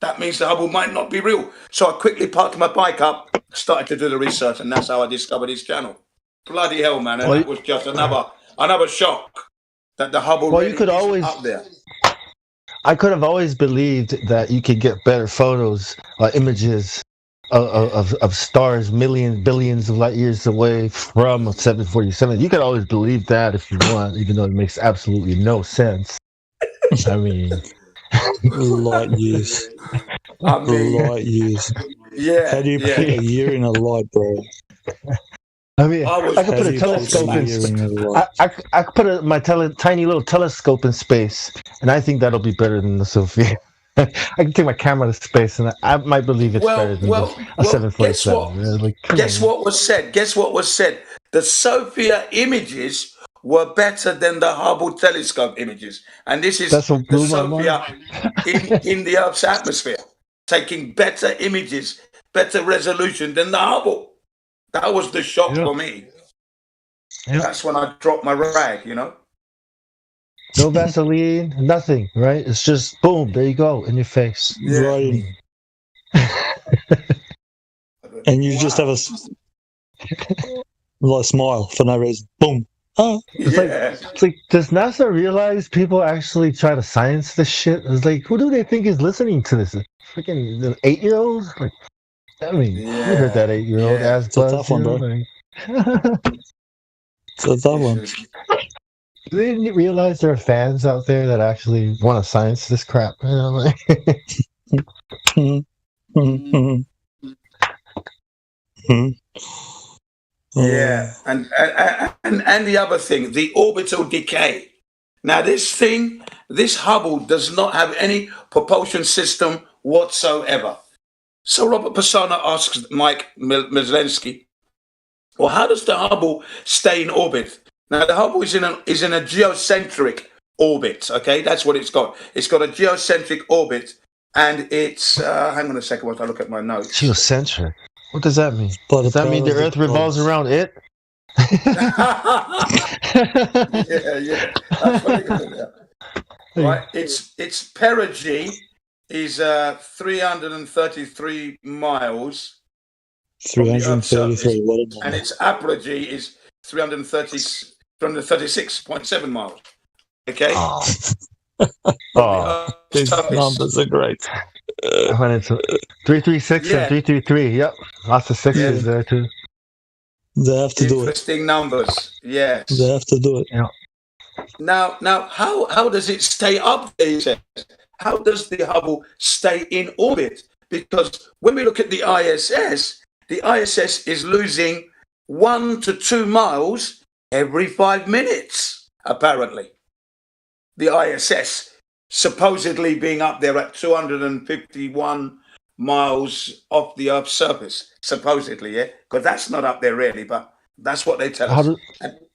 That means the Hubble might not be real. So I quickly parked my bike up, started to do the research, and that's how I discovered his channel. Bloody hell, man. And that was just another shock that the Hubble really is up there. I could have always believed that you could get better photos, images of stars billions of light years away from 747. You could always believe that if you want, even though it makes absolutely no sense. I mean, light years. Light years. Yeah. How do you put a year in a light, bro? I mean, I could put a telescope in. I could put my tiny little telescope in space, and I think that'll be better than the Sophia. I can take my camera to space, and I might believe it's better than a 747. Guess what was said? Guess what was said? The Sophia images were better than the Hubble telescope images, and this is the Sophia in the Earth's atmosphere, taking better images, better resolution than the Hubble. That was the shock for me. Yep. That's when I dropped my rag, No Vaseline, nothing, right? It's just boom, there you go, in your face. Yeah. Right. And you just have a smile for no reason. Boom. Oh. It's like, does NASA realize people actually try to science this shit? It's like, who do they think is listening to this? Freaking 8-year-olds? Like, I mean, you heard that 8-year-old ass. It's a tough one, bro. It's a tough one. Do they realize there are fans out there that actually want to science this crap? Yeah, and the other thing, the orbital decay. Now, this Hubble does not have any propulsion system whatsoever. So Robert Passano asks Mike Myslensky, well, how does the Hubble stay in orbit? Now, the Hubble is in a geocentric orbit, okay? That's what it's got. It's got a geocentric orbit, and it's, hang on a second while I look at my notes. Geocentric? What does that mean? Does that mean the Earth revolves around it? Yeah. That's funny, right, its perigee is 333 miles. 333. And its apogee is 336.7 miles. Okay. These numbers are great. When it's 336 and 333. Yep, lots of sixes there too. They have to do it. Interesting numbers. Yes. They have to do it. Yeah. Now, how does it stay up there? He says? How does the Hubble stay in orbit? Because when we look at the ISS is losing 1 to 2 miles every 5 minutes, apparently. The ISS supposedly being up there at 251 miles off the Earth's surface, supposedly, yeah? Because that's not up there really, but that's what they tell us.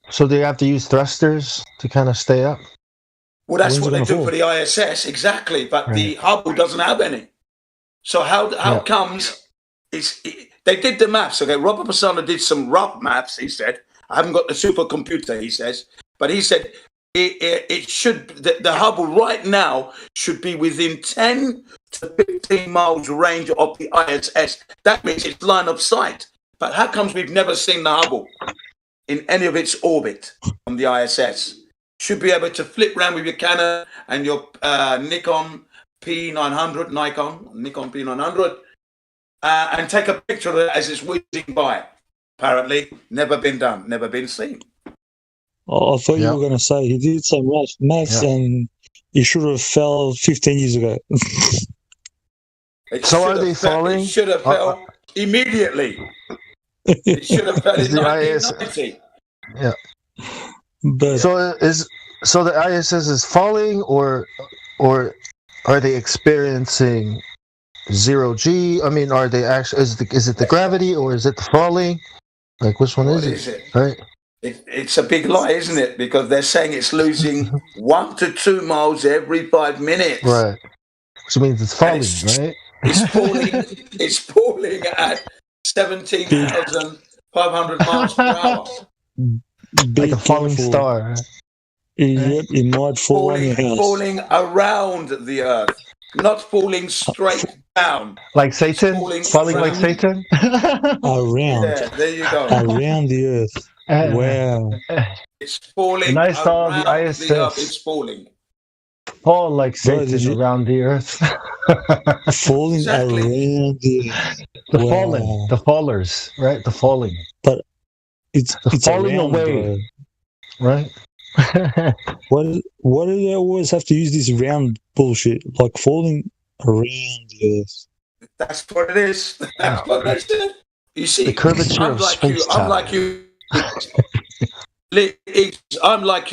So they have to use thrusters to kind of stay up? Well, that's what they do for the ISS, exactly, but the Hubble doesn't have any. So how comes they did the maths, okay? Robert Persona did some rough maths, he said. I haven't got the supercomputer, he says, but he said it should, the Hubble right now should be within 10 to 15 miles range of the ISS. That means it's line of sight. But how comes we've never seen the Hubble in any of its orbit from the ISS? Should be able to flip around with your Canon and your Nikon P900, Nikon P900, and take a picture of it as it's whizzing by. Apparently, never been done, never been seen. I thought you were going to say he did some maths and he should have fell 15 years ago. So are they falling? It should have fell immediately. It should have fell in 1990. Yeah. But so the ISS is falling, or are they experiencing 0G? I mean, are they actually? Is it the gravity or is it the falling? Like, which one is it? Right. It's a big lie, isn't it? Because they're saying it's losing 1 to 2 miles every 5 minutes. Right. Which means it's falling, right? It's falling. It's falling at 17,500 miles per hour. Like a falling star. Yep, it might fall on your house. Falling around the Earth, not falling straight down. Like Satan? Falling like Satan? Around. Yeah, there you go. Around the Earth. Wow. It's falling. And I saw the ISS. The Earth. It's falling. Fall like Satan around the Earth. Falling around the Earth. The fallers, right? The falling. But it's falling around, away, right? Why do they always have to use this round bullshit? Like falling around the Earth. That's what it is. That's what they said. You see, the curvature of space-time. I'm like you.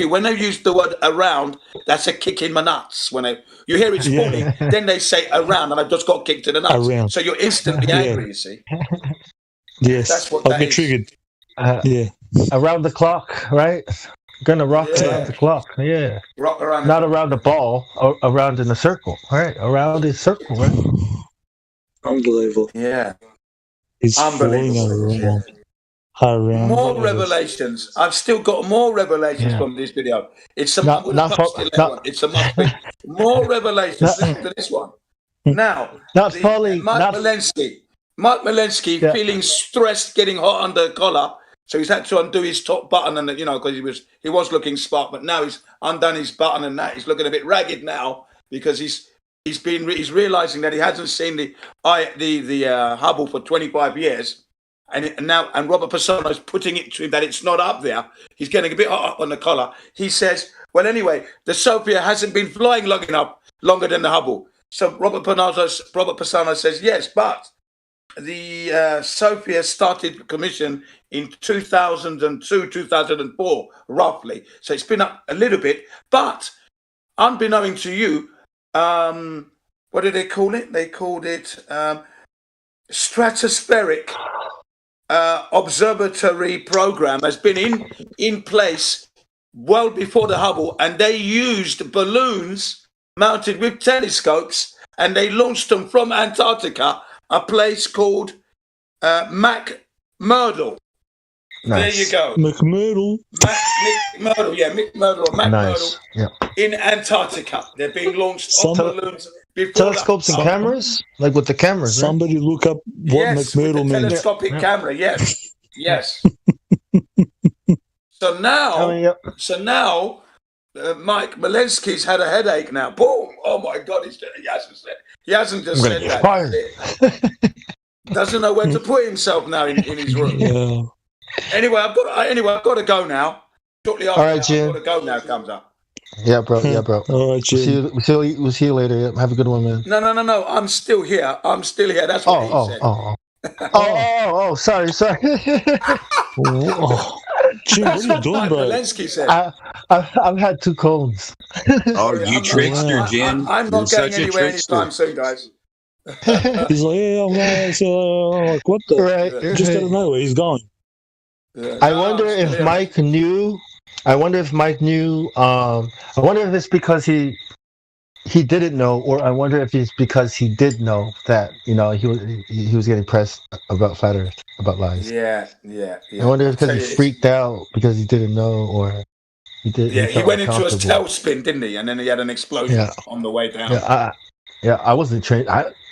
When they use the word around, that's a kick in my nuts. When you hear it's falling, then they say around, and I've just got kicked in the nuts. Around. So you're instantly angry. You see. Yes, that's what I'll get triggered. Around the clock, right? Gonna rock around the clock. Yeah. Rock around. Not around the ball. Around in a circle. Right. Around a circle. Right. Unbelievable. Yeah. It's falling around. More revelations. I've still got more revelations from this video. It's a it's a must. More revelations. Listen to this one. Now, Mark Malensky feeling stressed, getting hot under the collar. So he's had to undo his top button, and because he was looking smart, but now he's undone his button, and that he's looking a bit ragged now because he's realizing that he hasn't seen the Hubble for 25 years, and Robert Persona is putting it to him that it's not up there. He's getting a bit hot up on the collar. He says, "Well, anyway, the Sophia hasn't been flying longer than the Hubble." So Robert Persona says, "Yes, but the Sophia started commission in 2002, 2004, roughly. So it's been up a little bit, but unbeknown to you, what did they call it? They called it stratospheric observatory program has been in place well before the Hubble, and they used balloons mounted with telescopes, and they launched them from Antarctica, a place called McMurdo. Nice. There you go. McMurdo. McMurdo, yeah, McMurdo or McMurdo nice. in Antarctica. They're being launched on balloons before telescopes and cameras, like with the cameras. Somebody look up what McMurdo means. Telescopic camera, yes, yes. So now, Mike Malensky's had a headache now. Boom! Oh my God, He hasn't just said that. Doesn't know where to put himself now in his room. Yeah. Anyway, I've got to go now. Shortly after, All right, Jim. I've got to go now. Comes up. Yeah, bro. Yeah, bro. All right, Jim. We'll see you later. Yeah. Have a good one, man. No. I'm still here. That's what he said. Sorry. Jim, what are you doing, bro? Zelensky said. I've had 2 cones. Oh, you trickster, Jim. I'm not going anywhere anytime soon, guys. He's like, yeah, I'm like, what the? Right. Just out of nowhere, he's gone. Yeah, I wonder if Mike knew. I wonder if it's because he didn't know, or I wonder if it's because he did know that he was getting pressed about flat Earth, about lies. Yeah. I wonder if because he freaked out because he didn't know, or he did. Yeah, he went into a tailspin, didn't he? And then he had an explosion on the way down. I wasn't trained.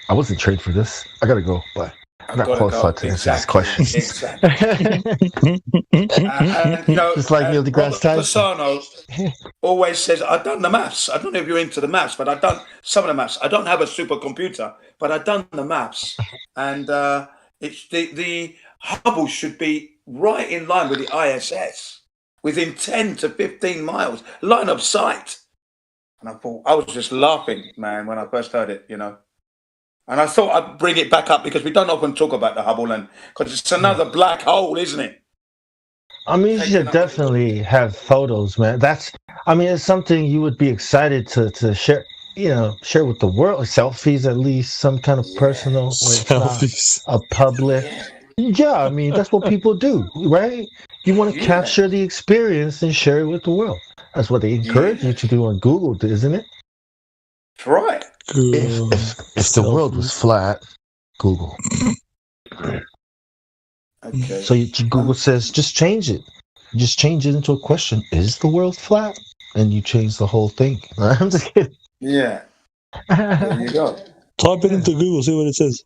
I wasn't trained for this. I gotta go, but I'm not qualified to answer this question. Exactly. Just like Neil deGrasse Tyson. Fasano always says, I've done the maths. I don't know if you're into the maths, but I've done some of the maths. I don't have a supercomputer, but I've done the maths. And it's the Hubble should be right in line with the ISS, within 10 to 15 miles, line of sight. And I was just laughing, man, when I first heard it, And I thought I'd bring it back up because we don't often talk about the Hubble, and because it's another black hole, isn't it? I mean, you should definitely have photos, man. It's something you would be excited to share, share with the world. Selfies, at least, some kind of personal, selfies, a public. Yeah, I mean, that's what people do, right? You want to capture the experience and share it with the world. That's what they encourage you to do on Google, isn't it? That's right. If the world was flat, Google. Okay. So Google says, just change it. Just change it into a question. Is the world flat? And you change the whole thing. I'm just kidding. Yeah. There you go. Type it into Google, see what it says.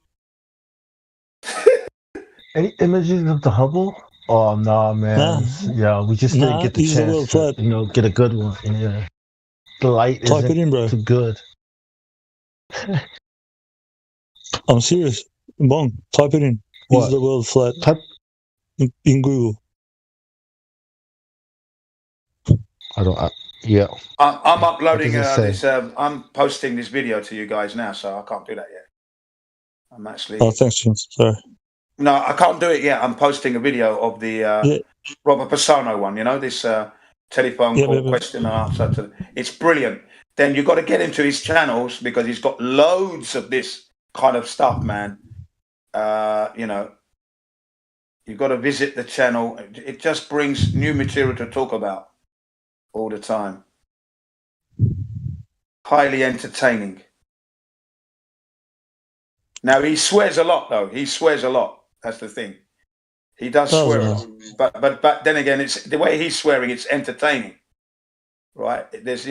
Any images of the Hubble? Oh, no, man. Nah. Yeah, we just didn't get the chance to, get a good one. Yeah. The light isn't too good. I'm serious. Bong, type it in. What? Is the world flat? Type in Google. Yeah. I'm uploading this. I'm posting this video to you guys now, so I can't do that yet. I'm actually. Oh, thanks, James. Sorry. No, I can't do it yet. I'm posting a video of the Robert Fasano one. This telephone call question and answer. It's brilliant. Then you've got to get into his channels because he's got loads of this kind of stuff, man. You've got to visit the channel. It just brings new material to talk about all the time. Highly entertaining. Now, he swears a lot, though. He swears a lot. That's the thing. He does swear a lot. But then again, it's the way he's swearing, it's entertaining. Right? There's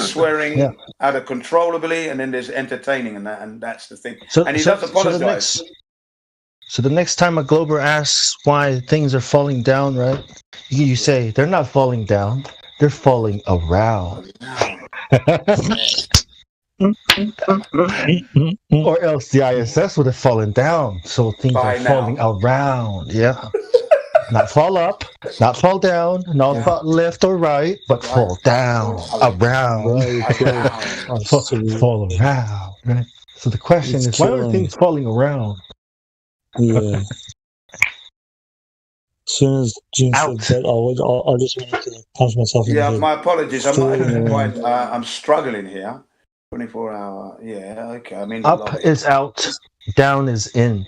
swearing out of controllably, and then there's entertaining, and that's the thing. And he does apologize. So the next time a Glober asks why things are falling down, right? You say they're not falling down; they're falling around. Or else the ISS would have fallen down, so things are falling around. Yeah. Not fall up, not fall down, not fall left or right, but fall down, around. Fall around. Right? So the question is, why are things falling around? Yeah. As soon as Jim said that, I just wanted to punch myself in the head. My apologies. I'm struggling here. 24-hour. Yeah, okay. I mean, up is out, down is in,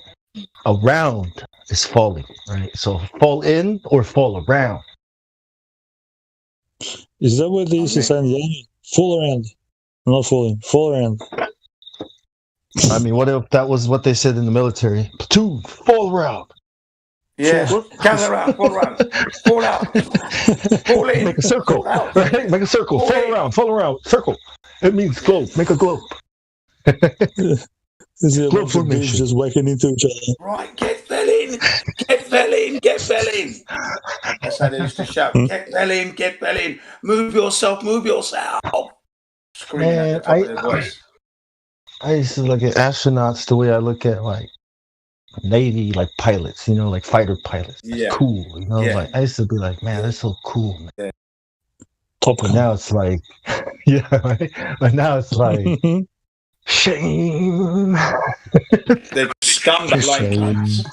around is falling, right? So fall in or fall around. Is that what they used to say in the army? Fall around. Not falling. Fall around. I mean, what if that was what they said in the military? Platoon, fall around. Yeah, gather around, fall around, fall out, fall in. Make a circle, right? Make a circle, fall around, circle. It means globe. Make a globe. Is it globe formation? Just whacking into each other. Right, get fell in, get fell in, get fell in. That's how they used to shout. Get fell in, get fell in. Move yourself, move yourself. Screaming at the top of their voice. I used to look at astronauts the way I look at like Navy like pilots, you know, like fighter pilots. Yeah. Cool, you know. Yeah. Like I used to be like, man, that's so cool, man. Yeah. But now it's like, yeah, right? But now it's like, shame. They're scumbag like cunts.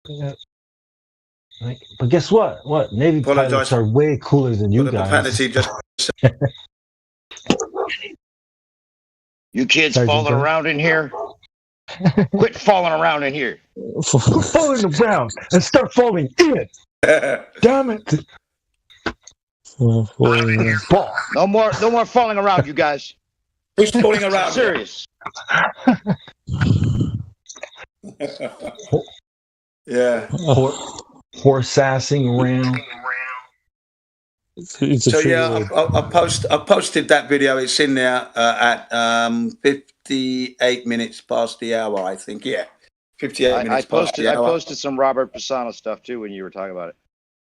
Yeah. Like, but guess what? What Navy pilots are way cooler than you guys. You kids Sergeant falling John? around in here? Quit falling around in here. Quit falling around and start falling in. Damn it! No more falling around, you guys. Who's falling around? Serious. Yeah. Horse assing around. So yeah, I posted that video. It's in there at 58 minutes past the hour, I think. Yeah, 58 minutes past the hour. I posted some Robert Pisano stuff too when you were talking about it.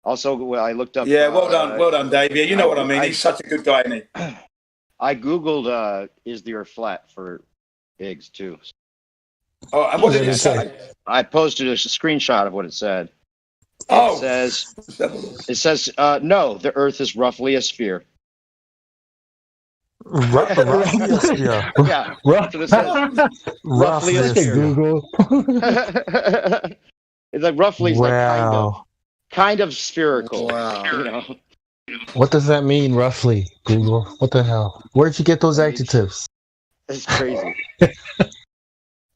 Also, I looked up. Yeah, well done, Dave. Yeah, you know what I mean. He's such a good guy, isn't he? I googled "is the Earth flat" for Biggs too. Oh, and what did it say? I posted a screenshot of what it said. Oh, it says no, the Earth is roughly a sphere. Roughly a sphere. Yeah, that's what it says. Roughly a sphere. Google. It's like roughly is Wow. like kind of spherical. Wow. You know? What does that mean, roughly, Google? What the hell? Where'd you get those adjectives? It's crazy.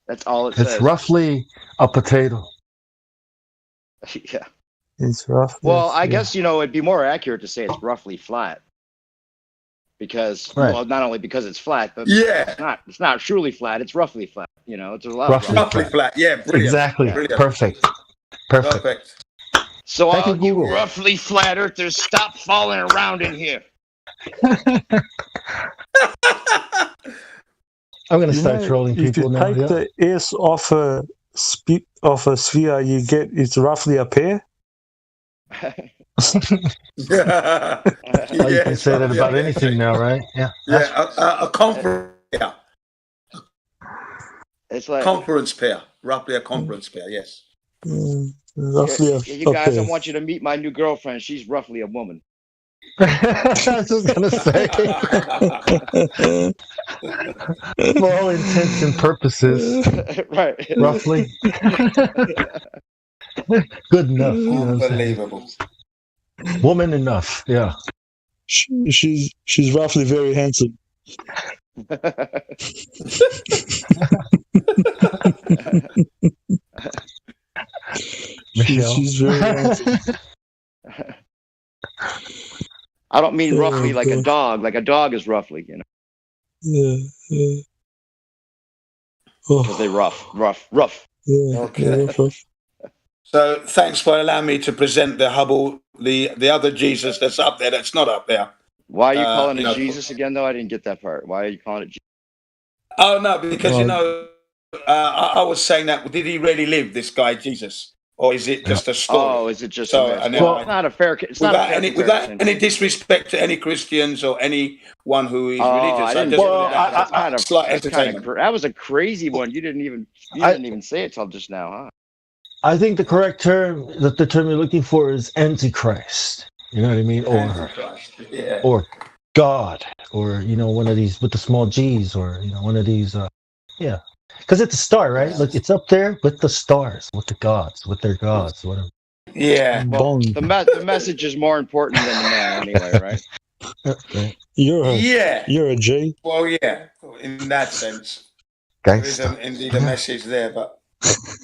That's all it says. It's roughly a potato. Yeah. It's rough. Well, I guess, it'd be more accurate to say it's roughly flat. Because, well, not only because it's flat, but it's not truly flat. It's roughly flat. It's a lot roughly flat. Yeah, brilliant. Exactly. Brilliant. Perfect. So Thank all you Google. roughly flat earthers, stop falling around in here. I'm going to start trolling people now. If you take the S off a sphere, you get it's roughly a pear. Yeah. Oh, you can say that about anything now, right? Yeah. Yeah, a conference pair. It's like conference pair. Roughly a conference pair, yes. Roughly you guys, I want you to meet my new girlfriend. She's roughly a woman. I was just going to say. For all intents and purposes. Right. Roughly. Good enough. Unbelievable. Woman enough, yeah. She's roughly very handsome. She's very handsome. I don't mean roughly like a dog. Like a dog is roughly, Yeah. Because they rough. Yeah. Okay. Rough. So thanks for allowing me to present the Hubble, the other Jesus that's up there, that's not up there. Why are you calling it Jesus again, though? I didn't get that part. Why are you calling it Jesus? Oh, no, because, I was saying that, did he really live, this guy, Jesus? Or is it just a story? Oh, is it just it's not a fair... It's without any disrespect to any Christians or anyone who is religious. That was a crazy one. You didn't even say it till just now, huh? I think the correct term, the term you're looking for is Antichrist. You know what I mean? Or God, or one of these with the small G's, or one of these. Because it's a star, right? Look, it's up there with the stars, with the gods, with their gods, whatever. Yeah. Well, the message is more important than the man, anyway, right? You're a G. Well, yeah, in that sense, Gangster. there is indeed a message there, but.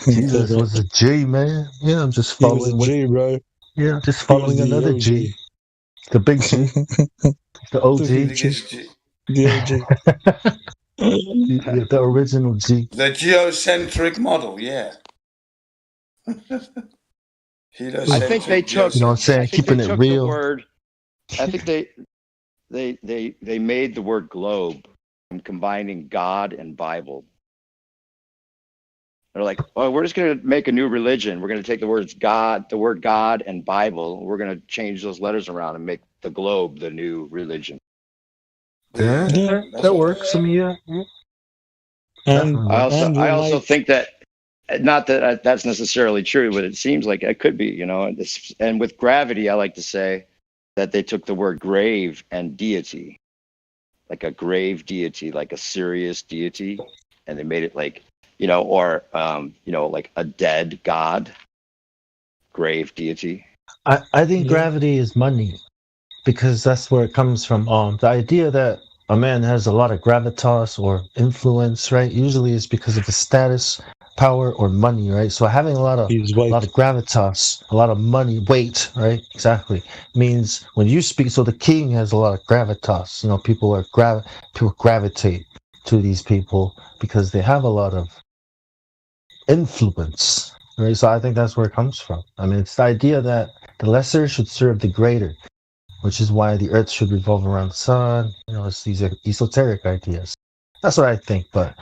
Jesus was a G, man. Yeah, I'm just following. He was a G, bro. Yeah, just following another OG. G. The big G. The OG. The OG. The original G. The geocentric model, yeah. I think they took. You know what I'm saying? Keeping it real. I think they made the word globe from combining God and Bible. They're like, oh, we're just going to make a new religion. We're going to take the word God and Bible. We're going to change those letters around and make the globe the new religion. Yeah, that works. I mean, yeah. And I also think that, not that that's necessarily true, but it seems like it could be, and with gravity, I like to say that they took the word grave and deity, like a grave deity, like a serious deity, and they made it like, like a dead god, grave deity. I think gravity is money, because that's where it comes from. The idea that a man has a lot of gravitas or influence, right? Usually it's because of the status, power, or money, right? So having a lot of gravitas, a lot of money, weight, right? Exactly, means when you speak. So the king has a lot of gravitas. People gravitate to these people because they have a lot of influence, right? So I think that's where it comes from. I mean, it's the idea that the lesser should serve the greater, which is why the earth should revolve around the sun. It's these esoteric ideas. That's what I think. But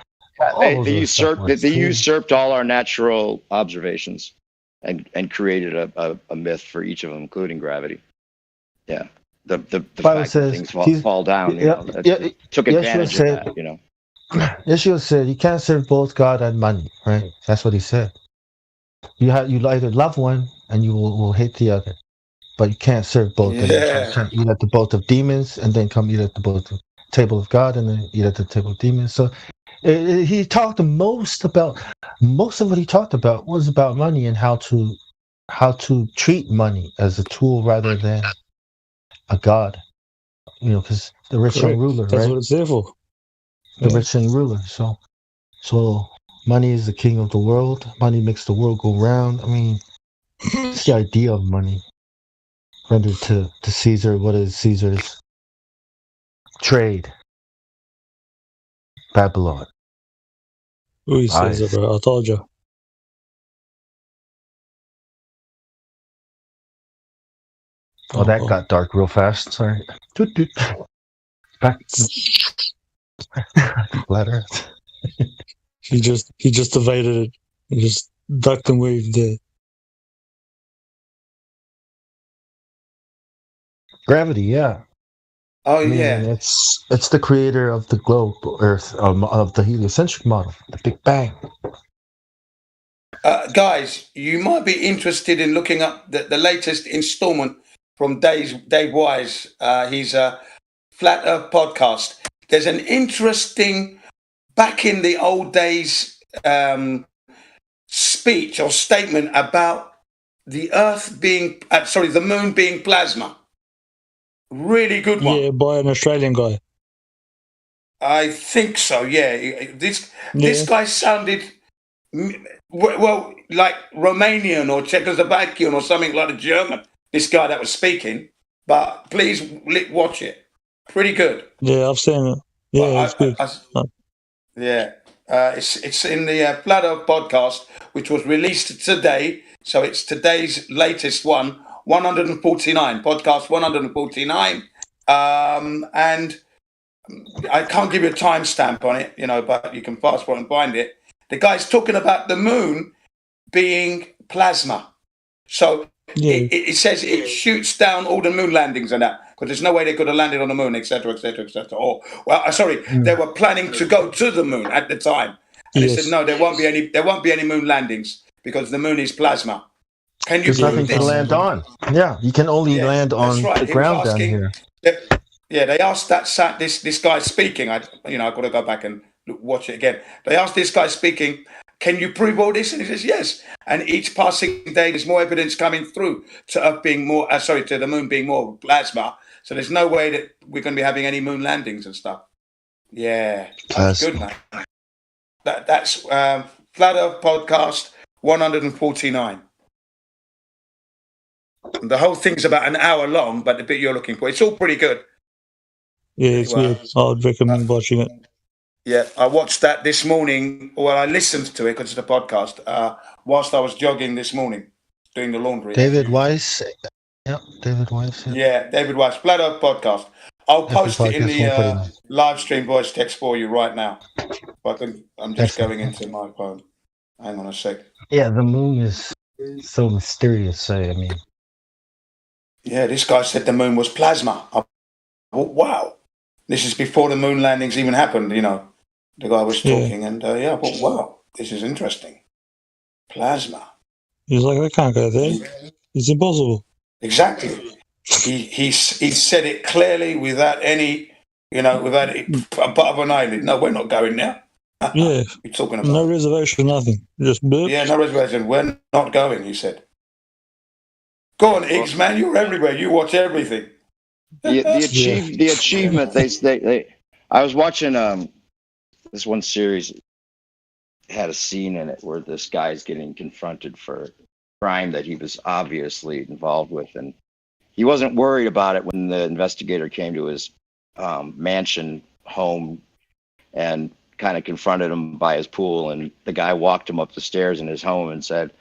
they usurped all our natural observations and created a myth for each of them, including gravity. Yeah, the fact that things fall down. Took advantage of that. Yeshua said you can't serve both God and money, right? That's what he said. You either love one and you will hate the other, but you can't serve both. Yeah. You can't eat at the boat of demons and then come eat at the table of God and then eat at the table of demons. So he talked most of what he talked about was about money and how to treat money as a tool rather than a god. Because the rich young ruler, That's right? what it's there for. The rich young ruler. So money is the king of the world. Money makes the world go round. I mean, it's the idea of money. Rendered to Caesar what is Caesar's. Trade. Babylon. Who says it, bro? I told you. Oh, that got dark real fast. Sorry. Back to flat Earth. He just evaded it. He just ducked and waved there. Gravity, yeah. Oh, I mean, yeah. It's the creator of the globe, Earth, of the heliocentric model, the Big Bang. Guys, you might be interested in looking up the latest installment from Dave Wise. He's a Flat Earth podcast. There's an interesting, back in the old days, speech or statement about the moon being plasma. Really good one. Yeah, by an Australian guy. I think so, yeah. This guy sounded, well, like Romanian or Czechoslovakian or something like a German, this guy that was speaking. But please watch it. Pretty good. Yeah, I've seen it. Yeah, it's good. It's in the Flat Earth podcast, which was released today. So it's today's latest one. 149, podcast 149. And I can't give you a timestamp on it, but you can fast forward and find it. The guy's talking about the moon being plasma. So it says it shoots down all the moon landings and that, because there's no way they could have landed on the moon, etc., etc., etc. They were planning to go to the moon at the time. And they said, no, there won't be any moon landings because the moon is plasma. Can you? There's nothing to land on. Yeah, you can only land on the ground down here. They asked this guy speaking. I've got to go back and watch it again. They asked this guy speaking, "Can you prove all this?" And he says, "Yes." And each passing day, there's more evidence coming through to Earth being more, to the moon being more plasma. So there's no way that we're going to be having any moon landings and stuff. Yeah, that's good, man. That's Flat Earth podcast 149. The whole thing's about an hour long, but the bit you're looking for, it's all pretty good. Yeah, it's good. I would recommend watching it. Yeah, I watched that this morning. Well, I listened to it because it's a podcast whilst I was jogging this morning, doing the laundry. David Weiss. Yeah, David Weiss. Yeah, David Weiss. Flat Earth podcast. I'll post it in the live stream voice text for you right now. I'm just going into my phone. Hang on a sec. Yeah, the moon is so mysterious. I mean. Yeah, this guy said the moon was plasma. Wow. This is before the moon landings even happened, you know. The guy was talking, and I thought, wow, this is interesting. Plasma. He's like, I can't go there. It's impossible. Exactly. He said it clearly without any, without a butt of an eyelid. No, we're not going now. Yeah. You're talking about no reservation, nothing. Just burps. Yeah, no reservation. We're not going, he said. Go on, Iggs, man. You're everywhere. You watch everything. The achievement. They. I was watching this one series. Had a scene in it where this guy's getting confronted for a crime that he was obviously involved with, and he wasn't worried about it when the investigator came to his mansion home and kind of confronted him by his pool, and the guy walked him up the stairs in his home and said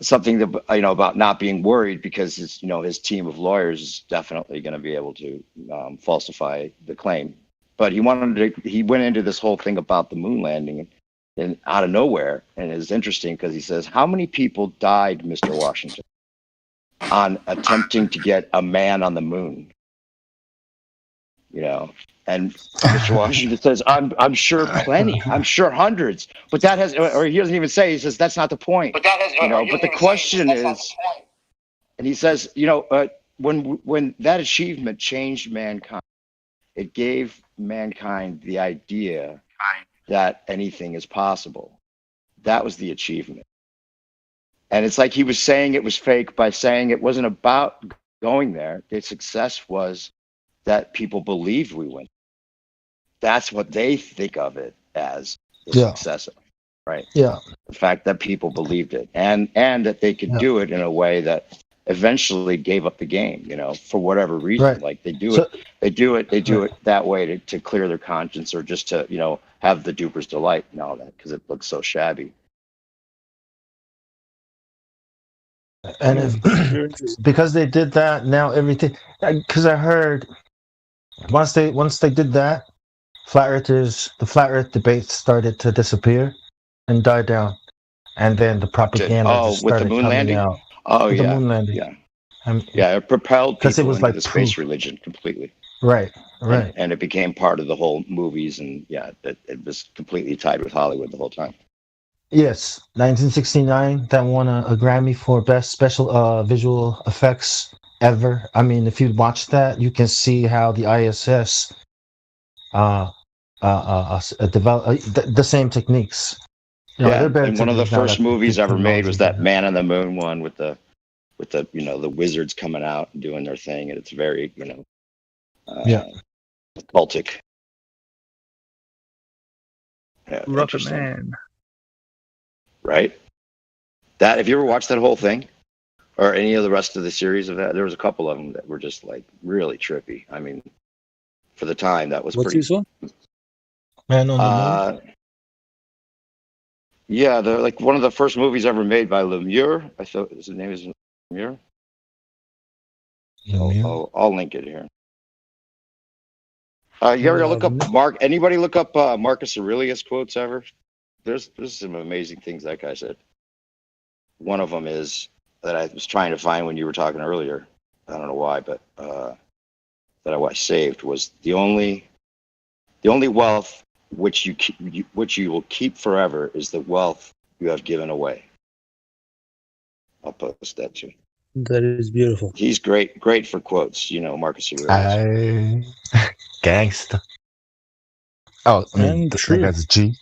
something that, about not being worried because his team of lawyers is definitely going to be able to falsify the claim. But he went into this whole thing about the moon landing and out of nowhere, and it's interesting because he says, how many people died, Mr. Washington, on attempting to get a man on the moon? And Mr. Washington says, I'm sure plenty. I'm sure hundreds. But that has, or he doesn't even say, he says, that's not the point. But that has, but the question is, and he says, when that achievement changed mankind, it gave mankind the idea that anything is possible. That was the achievement. And it's like he was saying it was fake by saying it wasn't about going there. The success was that people believed we went. That's what they think of it as the success, right? Yeah. The fact that people believed it and that they could do it in a way that eventually gave up the game, for whatever reason. Right. Like they do it that way to clear their conscience or just to, have the duper's delight and all that because it looks so shabby. And because they did that, now everything. Because I heard once they did that, the flat Earth debate started to disappear and die down, and then the propaganda just started with the moon coming landing. out. Oh, with the moon landing. Yeah. It propelled people it was into like the space religion completely. Right. And it became part of the whole movies, and it was completely tied with Hollywood the whole time. Yes, 1969. That won a Grammy for best special visual effects ever. I mean, if you watch that, you can see how the ISS develop the same techniques. And one of the first movies ever made was that Man on the Moon one with the the wizards coming out and doing their thing, and it's very cultic. Yeah, Rocket Man. Right? That, if you ever watched that whole thing or any of the rest of the series of that, there was a couple of them that were just like really trippy. I mean, for the time, that was What's pretty. this one? Man on the Moon. Yeah, they're like one of the first movies ever made by Lumiere. I thought his name is Lumiere. I'll link it here. You ever look up anybody look up Marcus Aurelius quotes ever? There's some amazing things that guy said. One of them is that I was trying to find when you were talking earlier. I don't know why, but that I saved was the only wealth which you will keep forever is the wealth you have given away. I'll post that too. That is beautiful. He's great for quotes, Marcus Aurelius. Gangster. Oh, I mean, this guy has a G.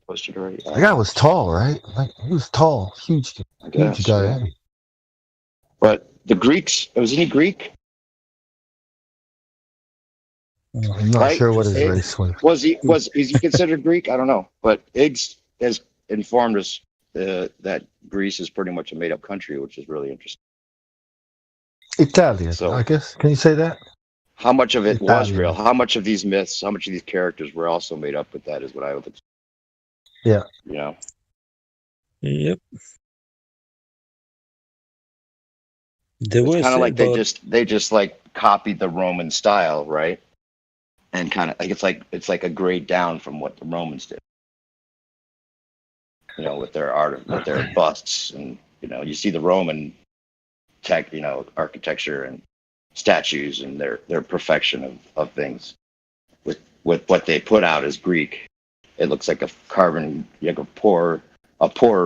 Posted already. That guy was tall, right? Like he was tall, huge guy. Yeah. But the Greeks, wasn't he Greek? I'm not sure what his race was. Is he considered Greek? I don't know. But Iggs has informed us that Greece is pretty much a made-up country, which is really interesting. Italian, I guess. Can you say that? How much of it was real? How much of these myths, how much of these characters were also made up with that is what I would. Yeah. Yep. It's kind of like they just like copied the Roman style, right? And kind of like it's like a grade down from what the Romans did. With their art, with their busts, and you see the Roman architecture and statues and their perfection of things. With what they put out as Greek, it looks like a poorer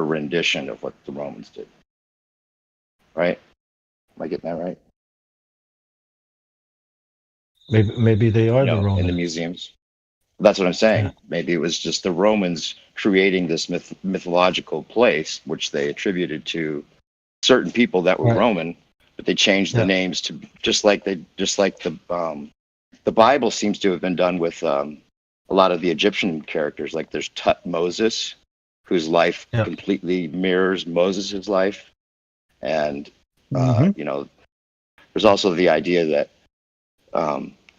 rendition of what the Romans did. Right? Am I getting that right? Maybe they are the Romans in the museums. That's what I'm saying. Yeah. Maybe it was just the Romans creating this mythological place, which they attributed to certain people that were Roman, but they changed the names to just like the Bible seems to have been done with a lot of the Egyptian characters. Like there's Moses, whose life completely mirrors Moses's life, and there's also the idea that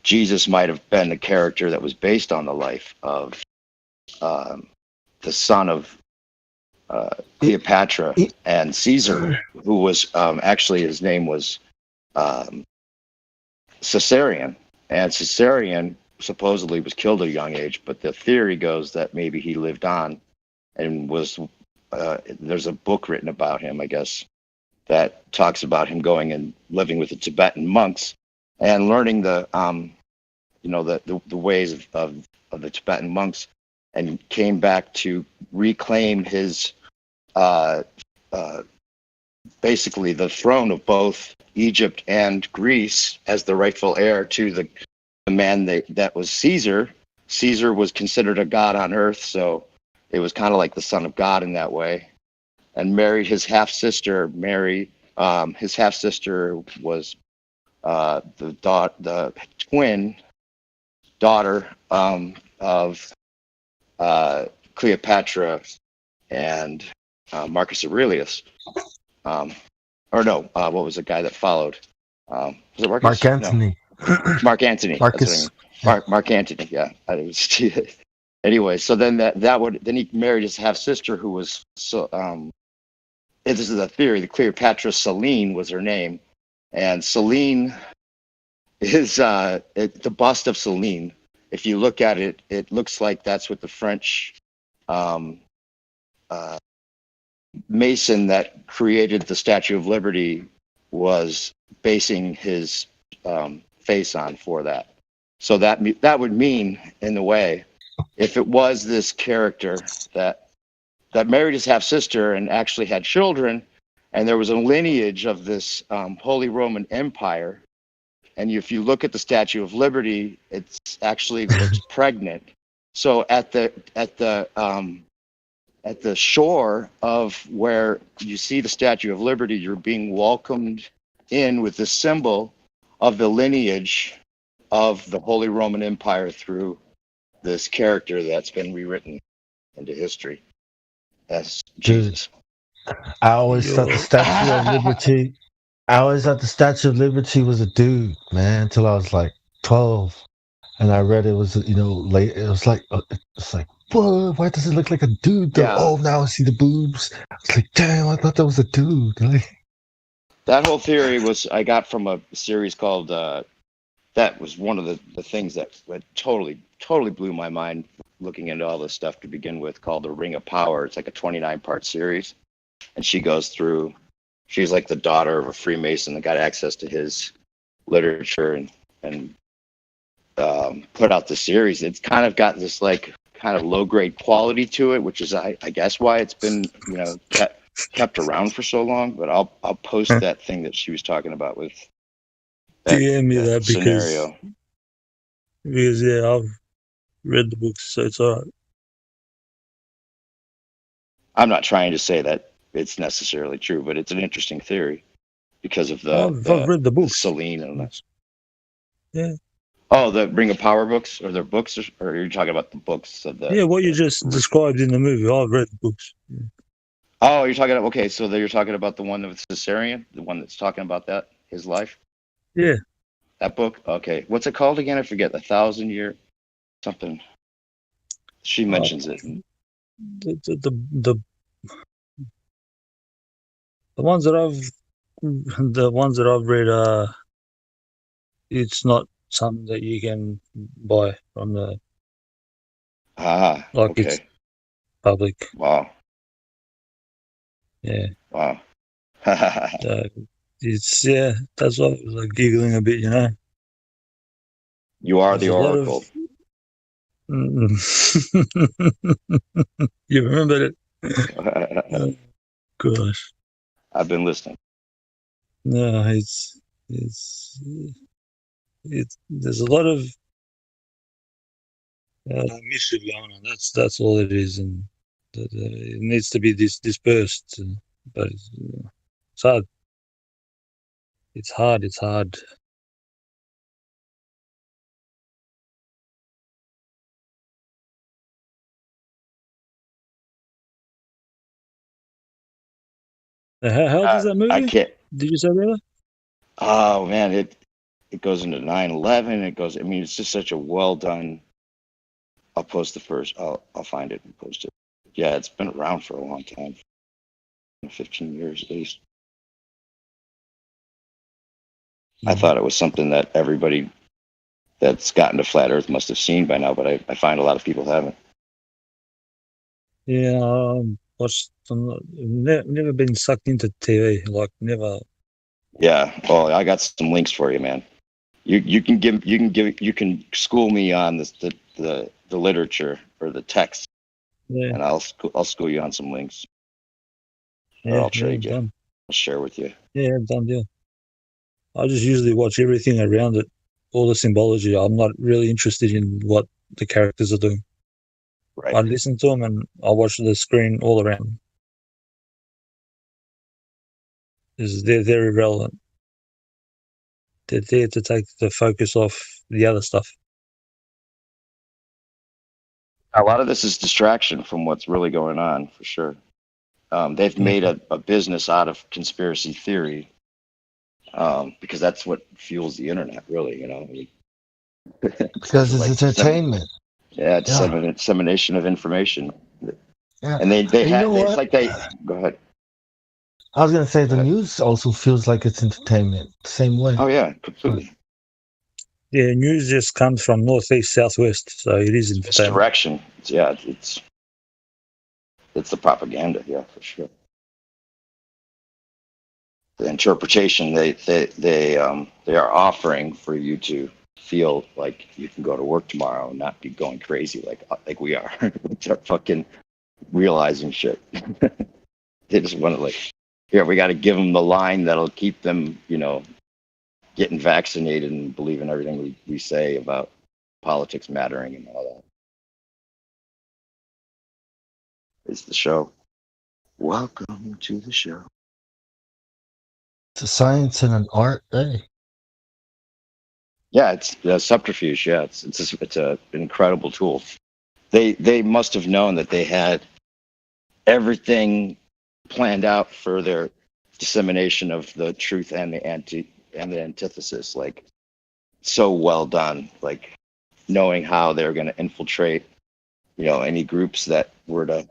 Jesus might have been a character that was based on the life of the son of Cleopatra and Caesar, who was actually his name was Caesarion, and Caesarion supposedly was killed at a young age, but the theory goes that maybe he lived on and was there's a book written about him, I guess, that talks about him going and living with the Tibetan monks and learning the ways of the Tibetan monks, and came back to reclaim his basically the throne of both Egypt and Greece as the rightful heir to the man that was Caesar. Caesar was considered a god on earth, so it was kind of like the son of God in that way, and married his half sister. His half sister was the twin daughter of Cleopatra and Marcus Aurelius. What was the guy that followed? Was it Marcus? Mark Antony. No. Mark Antony. Marcus. Mark Antony. Yeah. Anyway, so then then he married his half sister, who was this is a theory. The Cleopatra Selene was her name, and Selene is the bust of Selene. If you look at it, it looks like that's what the French Mason that created the Statue of Liberty was basing his face on for that. So that would mean, in a way, if it was this character that married his half sister and actually had children, and there was a lineage of this Holy Roman Empire, and if you look at the Statue of Liberty, it's actually looks pregnant. So at the shore of where you see the Statue of Liberty, you're being welcomed in with the symbol of the lineage of the Holy Roman Empire through this character that's been rewritten into history as Jesus. I always thought the Statue of Liberty. I always thought the Statue of Liberty was a dude, man, until I was like 12, and I read it was late. It was like whoa, why does it look like a dude though? Yeah. Oh, now I see the boobs. I was like, damn, I thought that was a dude. That whole theory I got from a series called that was one of the things that totally blew my mind looking into all this stuff to begin with, called The Ring of Power. It's like a 29-part series, and she goes through. She's like the daughter of a Freemason that got access to his literature and put out the series. It's kind of got this kind of low-grade quality to it, which is I guess why it's been kept around for so long. But I'll post that thing that she was talking about with DM me that scenario. Because I've read the books, so it's alright. I'm not trying to say that it's necessarily true, but it's an interesting theory because of I've read the books. Selene and that. Yeah. Oh, the Ring of Power books, or their books, or you're talking about the books of the? Yeah, what you just described in the movie. I've read the books. Yeah. Oh, you're talking about so you're talking about the one with Caesarion, the one that's talking about his life. Yeah. That book. Okay, what's it called again? I forget. 1,000-year something. She mentions it. The ones that I've read, it's not something that you can buy from the. Okay. It's public. Wow. Yeah. Wow. It's that's why I was like giggling a bit, you know. You are the oracle. You remember it? Oh, gosh. I've been listening. No, it's there's a lot of mischief going on. That's all it is, and it needs to be dispersed. But it's hard. It's hard. It's hard. How does that movie? I can't. Did you say, brother? Oh man, it goes into 9/11. It goes. I mean, it's just such a well done. I'll post the first. I'll find it and post it. Yeah, it's been around for a long time, 15 years at least. I thought it was something that everybody that's gotten to Flat Earth must have seen by now, but I find a lot of people haven't. Yeah, never been sucked into TV, like never. Yeah, well, I got some links for you, man. You can school me on the literature or the text, and I'll school you on some links. Yeah, or I'll trade you. Done. I'll share with you. Yeah, done deal. I just usually watch everything around it, all the symbology. I'm not really interested in what the characters are doing. Right. I listen to them and I watch the screen all around. They're very relevant. They're there to take the focus off the other stuff. A lot of this is distraction from what's really going on, for sure. They've made a business out of conspiracy theory because that's what fuels the internet, really, you know. Because it's entertainment. Yeah, it's dissemination of information. Yeah. And they have, it's like they, go ahead. I was going to say the news also feels like it's entertainment, same way. Oh, yeah, completely. Yeah, news just comes from northeast, southwest, so it is It's entertainment. direction. It's the propaganda, yeah, for sure. The interpretation they are offering for you to feel like you can go to work tomorrow and not be going crazy like we are. Start fucking realizing shit. They just want to we got to give them the line that'll keep them, you know, getting vaccinated and believing everything we say about politics mattering and all that. It's the show. Welcome to the show. It's a science and an art, eh? Yeah, it's a subterfuge. Yeah, it's an incredible tool. They must have known that they had everything planned out for their dissemination of the truth and the antithesis. Like, so well done. Like, knowing how they're going to infiltrate, you know, any groups that were to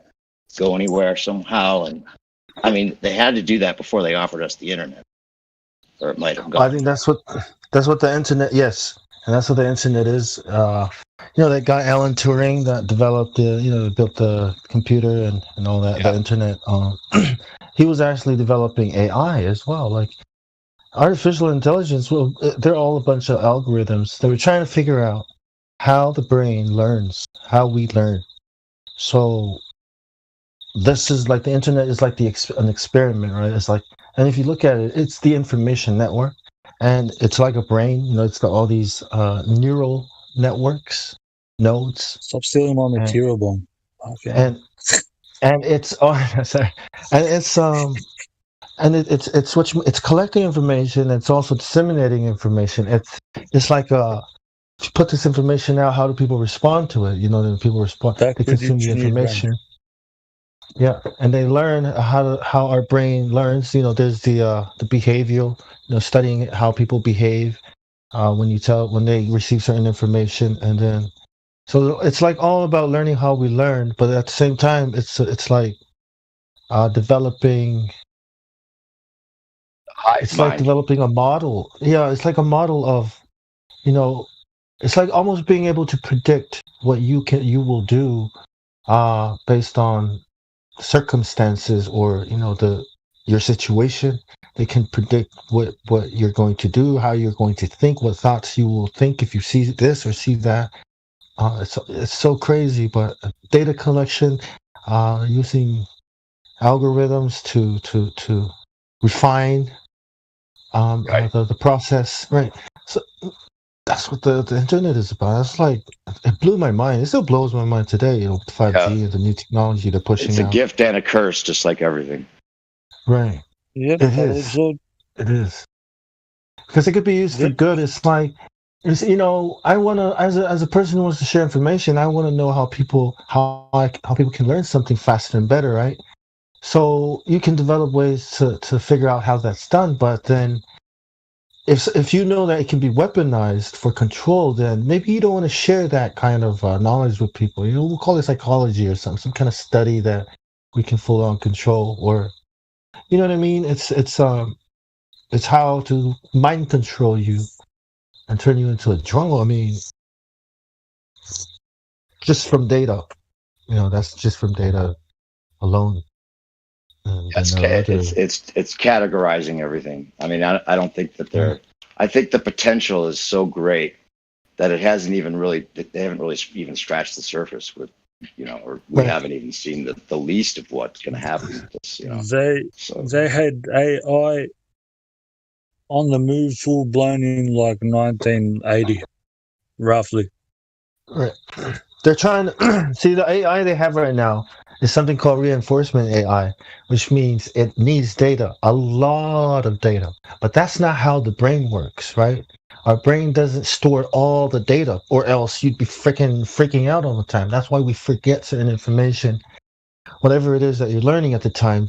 go anywhere somehow. And I mean, they had to do that before they offered us the internet, or it might have gone. I think that's what the internet. Yes, and that's what the internet is. You know, that guy Alan Turing that developed built the computer and all that, the internet. He was actually developing AI as well, like artificial intelligence. Well, they're all a bunch of algorithms. They were trying to figure out how the brain learns, how we learn. So this is like the internet is like an experiment, right? It's like, and if you look at it, it's the information network, and it's like a brain. You know, it's all these neural networks, nodes. Stop stealing my material, bomb. Okay. And it's sorry, and it's it's collecting information. It's also disseminating information. It's like if you put this information out, how do people respond to it? You know, people respond. They consume the information. Yeah, and they learn how our brain learns. You know, there's the behavioral, you know, studying how people behave when they receive certain information, and then so it's like all about learning how we learn, but at the same time, it's like developing. It's like developing a model. Yeah, it's like a model of, you know, it's like almost being able to predict what you will do, based on circumstances, or you know your situation. They can predict what you're going to do, how you're going to think, what thoughts you will think if you see this or see that. It's so crazy, but data collection, using algorithms to refine the process, right? So that's what the internet is about. It's like, it blew my mind. It still blows my mind today, with 5G and the new technology they're pushing out. It's a gift and a curse, just like everything. Right. Yeah, it is. It is. Because it could be used for good. It's like, I want to, as a person who wants to share information, I want to know how people can learn something faster and better, right? So you can develop ways to figure out how that's done, but then if you know that it can be weaponized for control, then maybe you don't want to share that kind of knowledge with people. We'll call it psychology or some kind of study that we can full on control, or you know what I mean? It's how to mind control you and turn you into a drone. I mean, just from data, that's just from data alone. It's categorizing everything. I mean, I don't think that I think the potential is so great that it hasn't even really, they haven't really even scratched the surface with, or we haven't even seen the least of what's going to happen with this, They had AI on the move full blown in like 1980, roughly. Right. They're trying to see the AI they have right now is something called reinforcement AI, which means it needs data, a lot of data. But that's not how the brain works, right? Our brain doesn't store all the data, or else you'd be freaking out all the time. That's why we forget certain information. Whatever it is that you're learning at the time,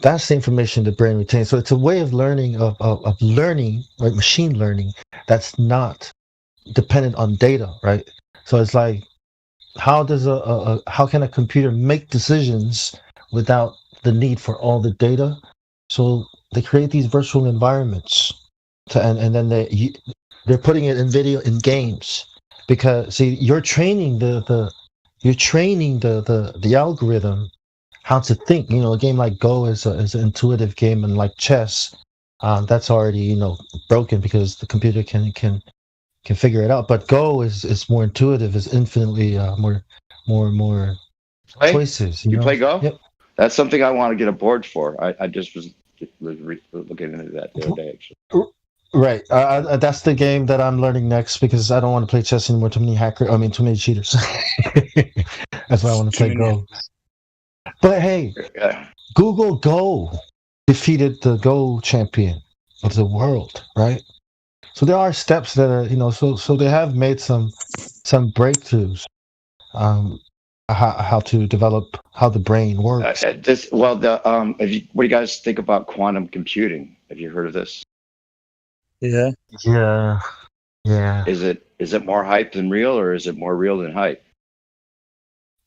that's the information the brain retains. So it's a way of learning, of learning, like machine learning, that's not dependent on data, right? So it's like, how can a computer make decisions without the need for all the data? So they create these virtual environments, and then they're putting it in video in games, because see, you're training the algorithm how to think. A game like Go is an intuitive game, and like chess, that's already broken because the computer can figure it out. But Go is more intuitive, is infinitely more choices. You play Go? Yep. That's something I want to get a board for. I just was looking into that the other day, actually. Right. That's the game that I'm learning next, because I don't want to play chess anymore. Too many cheaters. That's why I want to play Go. But hey, Google Go defeated the Go champion of the world, right? So there are steps that are, so they have made some breakthroughs, how to develop how the brain works. What do you guys think about quantum computing? Have you heard of this? Yeah. Is it more hype than real, or is it more real than hype?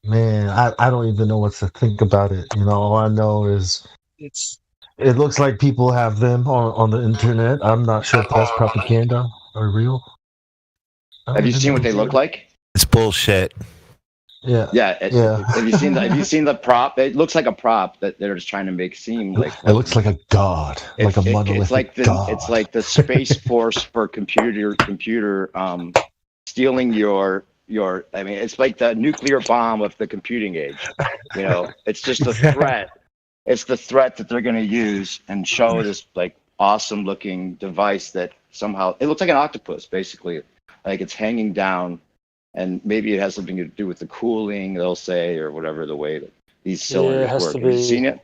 Man, I don't even know what to think about it. All I know is it looks like people have them on the internet. I'm not sure if that's propaganda or real. Have you seen what they look like? It's bullshit. Yeah. Have you seen the prop? It looks like a prop that they're just trying to make seem like. It looks like a god, like a monolithic god. It's like the Space Force for computer stealing your. I mean, it's like the nuclear bomb of the computing age. It's just a threat. It's the threat that they're going to use and show this like awesome looking device that somehow it looks like an octopus, basically, like it's hanging down, and maybe it has something to do with the cooling, they'll say, or whatever, the way that these cylinders work. Have you seen it?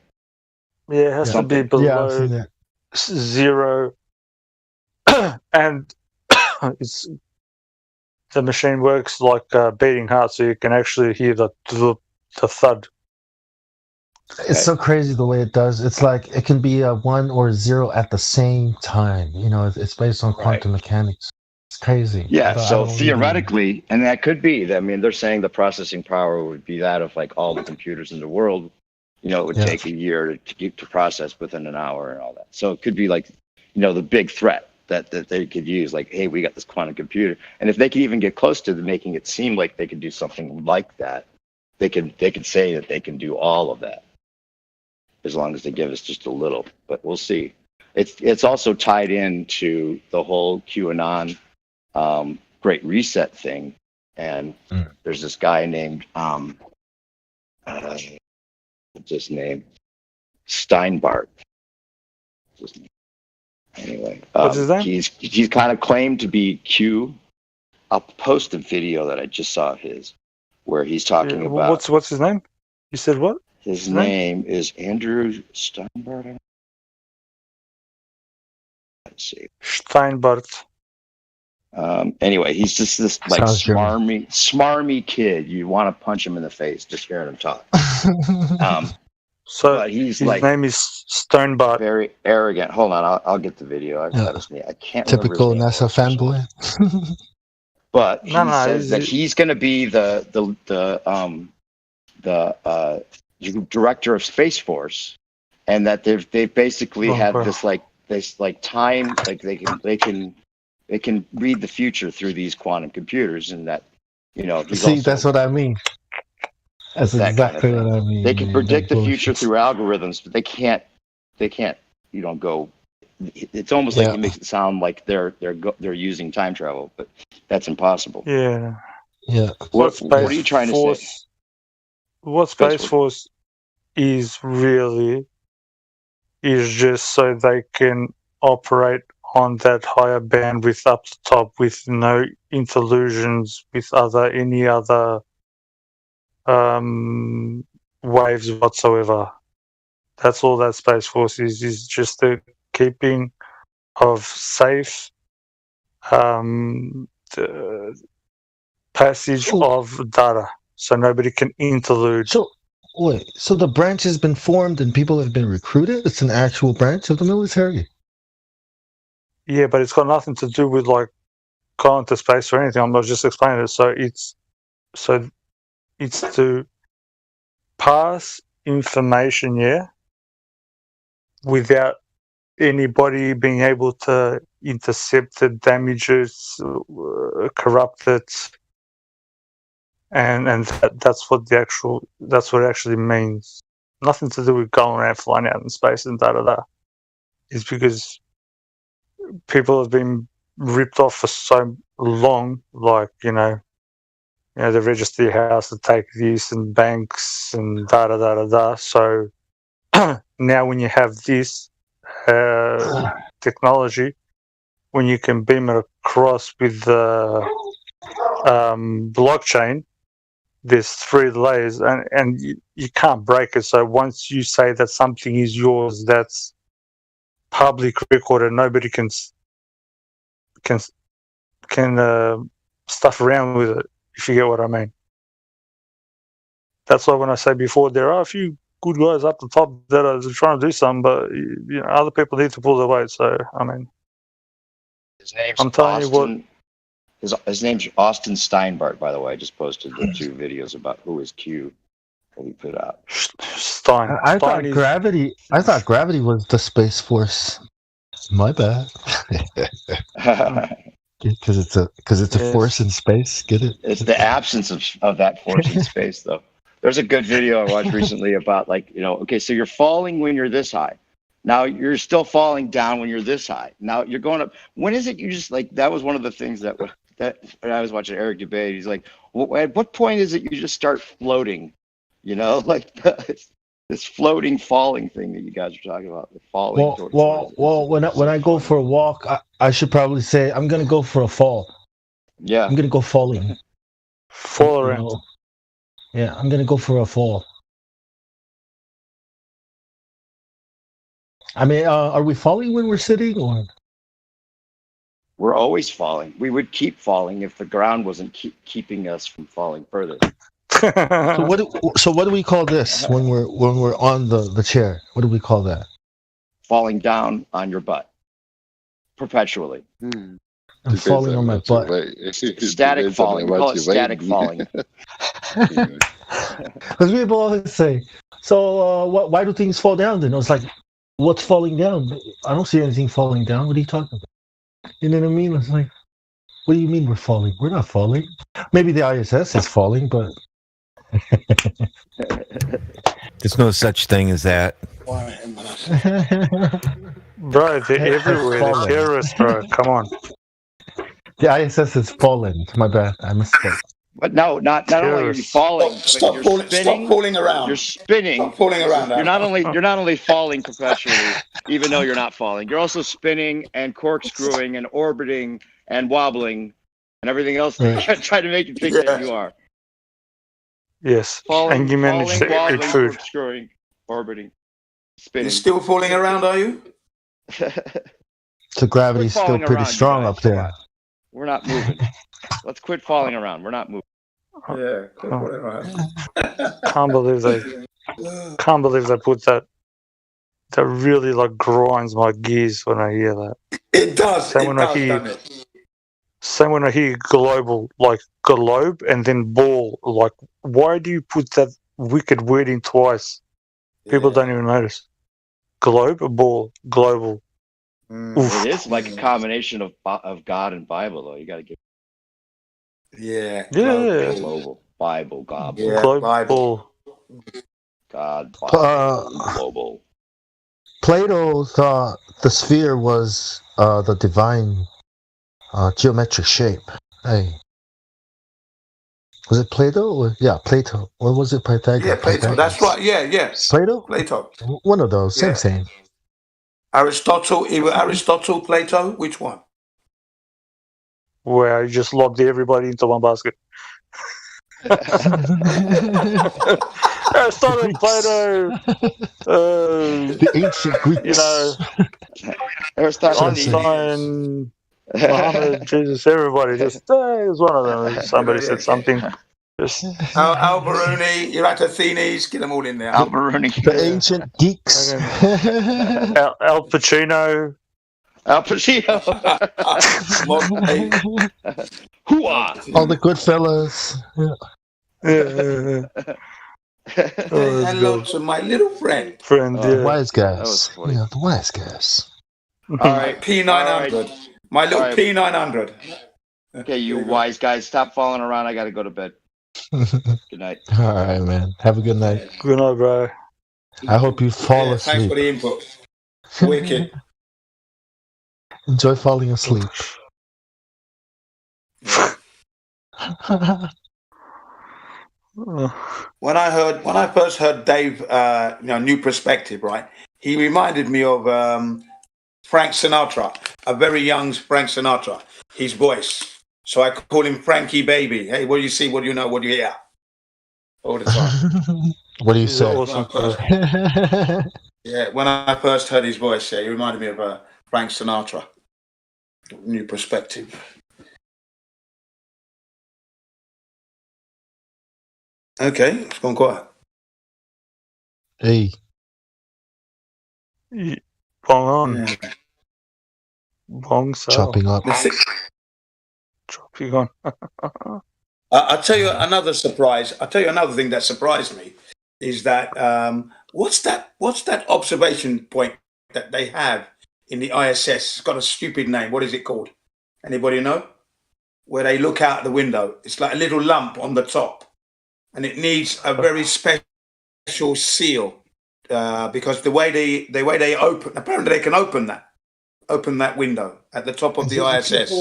Yeah, it has to be below 0, and the machine works like beating heart, so you can actually hear the thud. It's so crazy the way it does. It's like it can be a 1 or 0 at the same time. It's based on quantum mechanics. It's crazy. Yeah. So theoretically, and that could be. I mean, they're saying the processing power would be that of like all the computers in the world. It would take a year to process within an hour and all that. So it could be like, the big threat that they could use. Like, hey, we got this quantum computer, and if they could even get close to making it seem like they could do something like that, they could say that they can do all of that. as long as they give us just a little. But we'll see. It's also tied into the whole QAnon Great Reset thing. And there's this guy named what's his name? Steinbart. Anyway, what's his name? He's kind of claimed to be Q. I'll post a video that I just saw of his, where he's talking about. What's his name? You said what? His name is Andrew Steinbart. Let's see. Steinbart. Anyway, he's just this like smarmy kid. You want to punch him in the face just hearing him talk. So he's his name is Steinbart. Very arrogant. Hold on, I'll get the video. I can't. Typical NASA fanboy. But he says that he's going to be the director of Space Force, and that they basically have this time, like they can read the future through these quantum computers, and that that's what I mean. That's exactly what I mean. They can predict the future through algorithms, but they can't. Go. It's almost like it makes it sound like they're using time travel, but that's impossible. Yeah. What are you trying to say? What Space Force is really is just so they can operate on that higher bandwidth up the top with no interlusions with any other waves whatsoever. That's all that Space Force is just the keeping of safe the passage of data, so nobody can interlude. So the branch has been formed and people have been recruited? It's an actual branch of the military? Yeah, but it's got nothing to do with like going to space or anything. I'm not just explaining it. So it's to pass information, without anybody being able to intercept it, damage it, corrupt it, and that's what it actually means. Nothing to do with going around flying out in space and da. It's because people have been ripped off for so long, like the register your house to take this and banks and da. So now when you have this technology, when you can beam it across with the blockchain, there's 3 layers and you can't break it. So once you say that something is yours, that's public record and nobody can stuff around with it, if you get what I mean. That's why when I say before, there are a few good guys up the top that are trying to do something, but other people need to pull their weight. So I mean, his name's Austin Steinbart. By the way, I just posted the 2 videos about who is Q that he put out. I thought Gravity was the Space Force. My bad. Because it's a force in space. Get it? It's the absence of that force in space, though. There's a good video I watched recently about okay, so you're falling when you're this high. Now you're still falling down when you're this high. Now you're going up. When is it you just that was one of the things that when I was watching Eric debate, he's like, at what point is it you just start floating? This floating, falling thing that you guys are talking about. The falling. Well, when I go for a walk, I should probably say I'm gonna go for a fall. Yeah. I'm gonna go falling. Fall around. Yeah, I'm gonna go for a fall. I mean, are we falling when we're sitting, or? We're always falling. We would keep falling if the ground wasn't keeping us from falling further. So what do we call this when we're on the chair? What do we call that? Falling down on your butt perpetually. I'm falling on my butt. Static falling. We call it static falling. Because people always say, so why do things fall down then? I was like, what's falling down? I don't see anything falling down. What are you talking about? You know what I mean? It's like, what do you mean we're falling? We're not falling. Maybe the ISS is falling, but There's no such thing as that. Bro, they're everywhere. They're terrorists, bro. Come on. The ISS is fallen. My bad. I misspoke. But no, not only are you falling, stop falling around. You're spinning. Stop falling around. You're not only falling perpetually, even though you're not falling. You're also spinning and corkscrewing and orbiting and wobbling and everything else that try to make you think that you are. Yes. Falling, and you manage to eat food. Corkscrewing, orbiting, spinning. You're still falling around, are you? So gravity's still pretty strong up there. We're not moving. Let's quit falling around. We're not moving. Yeah. Can't believe they put that. That really like grinds my gears when I hear that. It does. Same when I hear global, like globe, and then ball. Like, why do you put that wicked word in twice? People don't even notice. Globe or ball? Global. It is like a combination of God and Bible, though. You got to give. Yeah. Global. Bible. God. Yeah, Bible. God. Bible, global. Plato thought the sphere was the divine geometric shape. Hey. Was it Plato? Yeah, Plato. What was it? Pythagoras? Yeah, Plato. That's right. Yeah, yes. Plato? Plato. One of those. Same. Aristotle, either Aristotle, Plato, which one? Where I just lobbed everybody into one basket. Aristotle, Plato, the ancient Greeks. You know, Einstein, Muhammad, Jesus, everybody. Just it was one of them. Somebody said something. Just Al-Biruni, Eratosthenes, get them all in there. Al-Biruni. The ancient geeks. Al Pacino. Al Pacino. All the good fellas. Hello to my little friend. Wise guys. Yeah, the wise guys. All right, P900. My little P900. Okay, you wise guys, stop falling around. I got to go to bed. Good night. All right, man. Have a good night. Good night, bro. I hope you fall asleep. Thanks for the input. Wicked. Enjoy falling asleep. When I first heard Dave, New Perspective, right? He reminded me of Frank Sinatra, a very young Frank Sinatra. His voice. So I call him Frankie Baby. Hey, what do you see? What do you know? What do you hear? All the time. What do you say? Awesome. Yeah, when I first heard his voice, he reminded me of Frank Sinatra. New Perspective. Okay, it's gone quiet. Hey. Bong on. Bong sell. Chopping up. Chopping on. I'll tell you another surprise. I'll tell you another thing that surprised me is that what's that observation point that they have in the ISS? It's got a stupid name. What is it called? Anybody know? Where they look out the window. It's like a little lump on the top. And it needs a very special seal because the way they open, apparently they can open that window at the top of the ISS.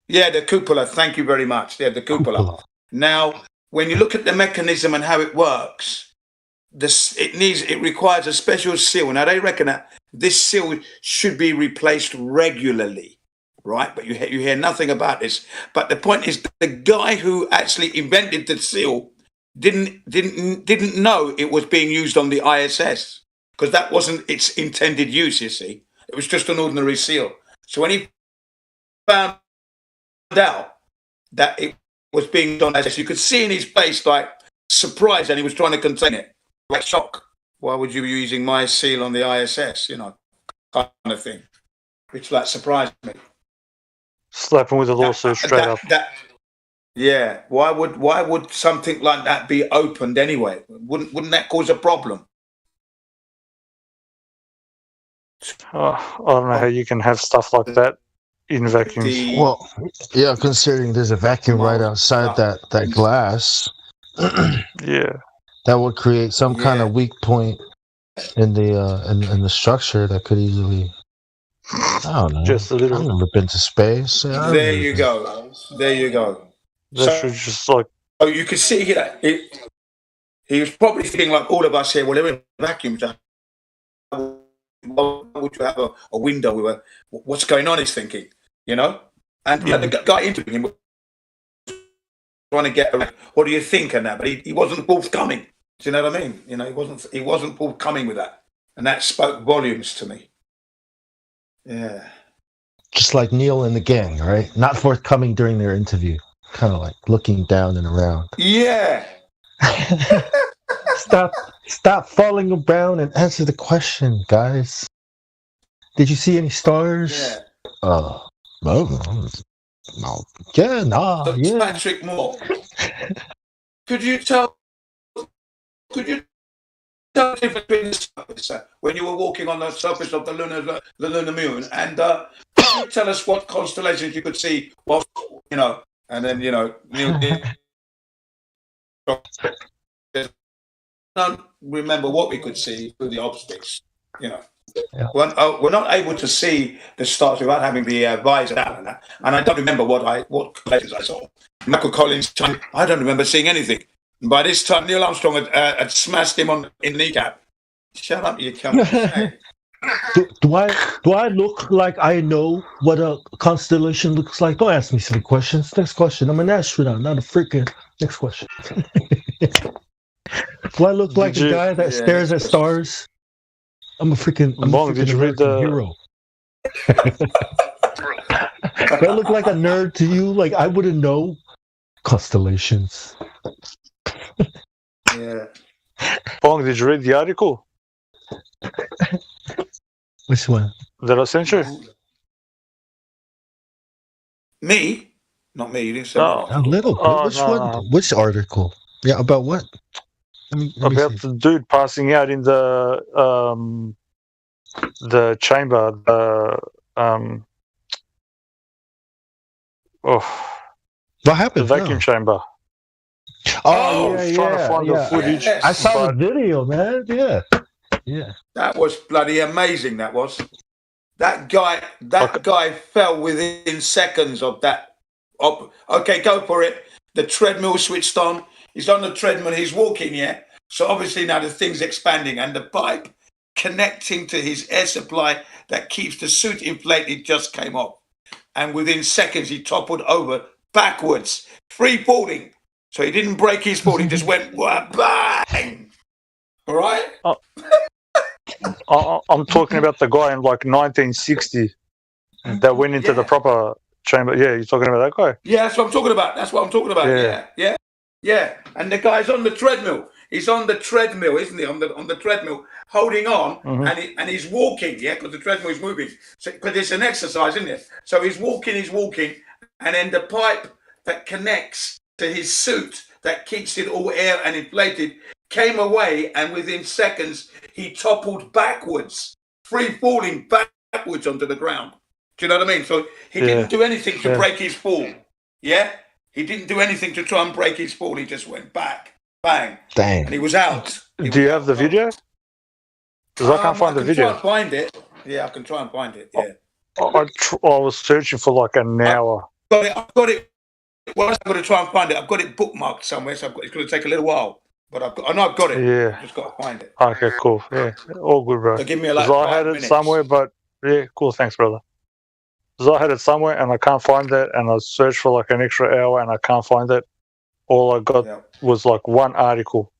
Yeah, the cupola. Thank you very much. Yeah, the cupola. Now, when you look at the mechanism and how it works, it requires a special seal. Now they reckon that this seal should be replaced regularly. Right, but you hear nothing about this. But the point is, the guy who actually invented the seal didn't know it was being used on the ISS because that wasn't its intended use. You see, it was just an ordinary seal. So when he found out that it was being done, as you could see in his face, like surprise, and he was trying to contain it, like shock. Why would you be using my seal on the ISS? You know, kind of thing, which like surprised me. Slap him with a lawsuit straight up. Yeah. Why would something like that be opened anyway? Wouldn't that cause a problem? I don't know how you can have stuff like that in vacuums. Well, yeah, considering there's a vacuum right outside that glass. Yeah. that would create some kind of weak point in the in the structure that could easily. I don't know. Just a little. I've never been to space. There you go. There you go. That should just like. Oh, you can see here. He was probably thinking like all of us here. Well, they're in vacuums. Why would you have a window with a? What's going on? He's thinking, you know. And the guy interviewing him trying to get. What do you think? And that, but he wasn't forthcoming. Do you know what I mean? You know, he wasn't forthcoming with that, and that spoke volumes to me. Yeah. Just like Neil and the gang, right? Not forthcoming during their interview. Kind of like looking down and around. Yeah. Stop falling around and answer the question, guys. Did you see any stars? Yeah. No. Yeah, nah. Yeah. Patrick Moore. Could you tell the difference between the surface when you were walking on the surface of the lunar moon, and could you tell us what constellations you could see? Well, you know, and then don't remember what we could see through the optics. You know, we're not able to see the stars without having the visor down and that. And I don't remember what constellations I saw. Michael Collins, I don't remember seeing anything. By this time, Neil Armstrong had smashed him in the kneecap. Shut up, you cunt. Do I look like I know what a constellation looks like? Don't ask me silly questions. Next question. I'm an astronaut, not a freaking. Next question. Do I look like a guy that stares at stars? I'm a freaking hero. Do I look like a nerd to you? Like I wouldn't know constellations. Yeah. Bong, did you read the article? Which one? That I sent you? Me? Not me. You didn't say a little. Which one? Which article? Yeah, about what? About the dude passing out in the chamber. What happened? The vacuum chamber. Oh, trying to find the footage. I saw the video, man. Yeah. That was bloody amazing. That was. That guy fell within seconds of that. Okay, go for it. The treadmill switched on. He's on the treadmill. He's walking, So obviously now the thing's expanding, and the pipe connecting to his air supply that keeps the suit inflated just came off. And within seconds, he toppled over backwards, free falling. So he didn't break his fall. He just went bang. All right. I'm talking about the guy in like 1960 that went into the proper chamber. Yeah, you're talking about that guy. Yeah, that's what I'm talking about. Yeah. And the guy's on the treadmill. He's on the treadmill, isn't he? On the treadmill, holding on, and he's walking. Yeah, because the treadmill is moving. So, because it's an exercise, isn't it? So he's walking, and then the pipe that connects to his suit that keeps it all air and inflated came away, and within seconds he toppled backwards, free falling backwards onto the ground. Do you know what I mean? So he didn't do anything to break his fall. Yeah, he didn't do anything to try and break his fall. He just went back, bang, dang, and he was out. Do you have the video? Because I can't find the video. I can try and find it. Yeah, I can try and find it. Yeah. I was searching for like an hour. I've got it. Well, I've got to try and find it. I've got it bookmarked somewhere, so it's going to take a little while. But I know I've got it. Yeah. I've just got to find it. Okay, cool. Yeah, all good, bro. So give me like 5 I had it somewhere, but yeah, cool. Thanks, brother. Because I had it somewhere and I can't find it, and I searched for like an extra hour and I can't find it. All I got was like one article.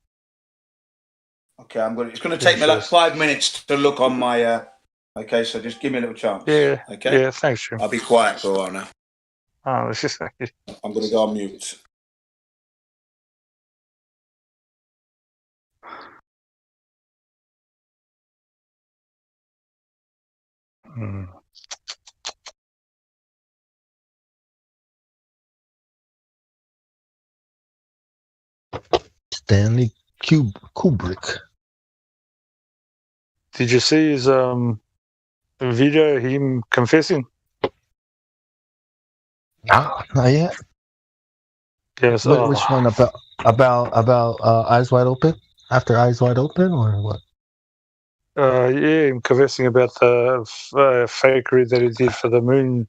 Okay, it's going to take me like 5 minutes to look on my. Okay, so just give me a little chance. Yeah. Okay. Yeah. Thanks, Jim. I'll be quiet for a while now. Oh, it's just. I'm going to go on mute. Stanley Kubrick. Did you see his video? Him confessing? No, not yet. Yes. Which one about Eyes Wide Open? After Eyes Wide Open, or what? Yeah, him confessing about the fakery that he did for the moon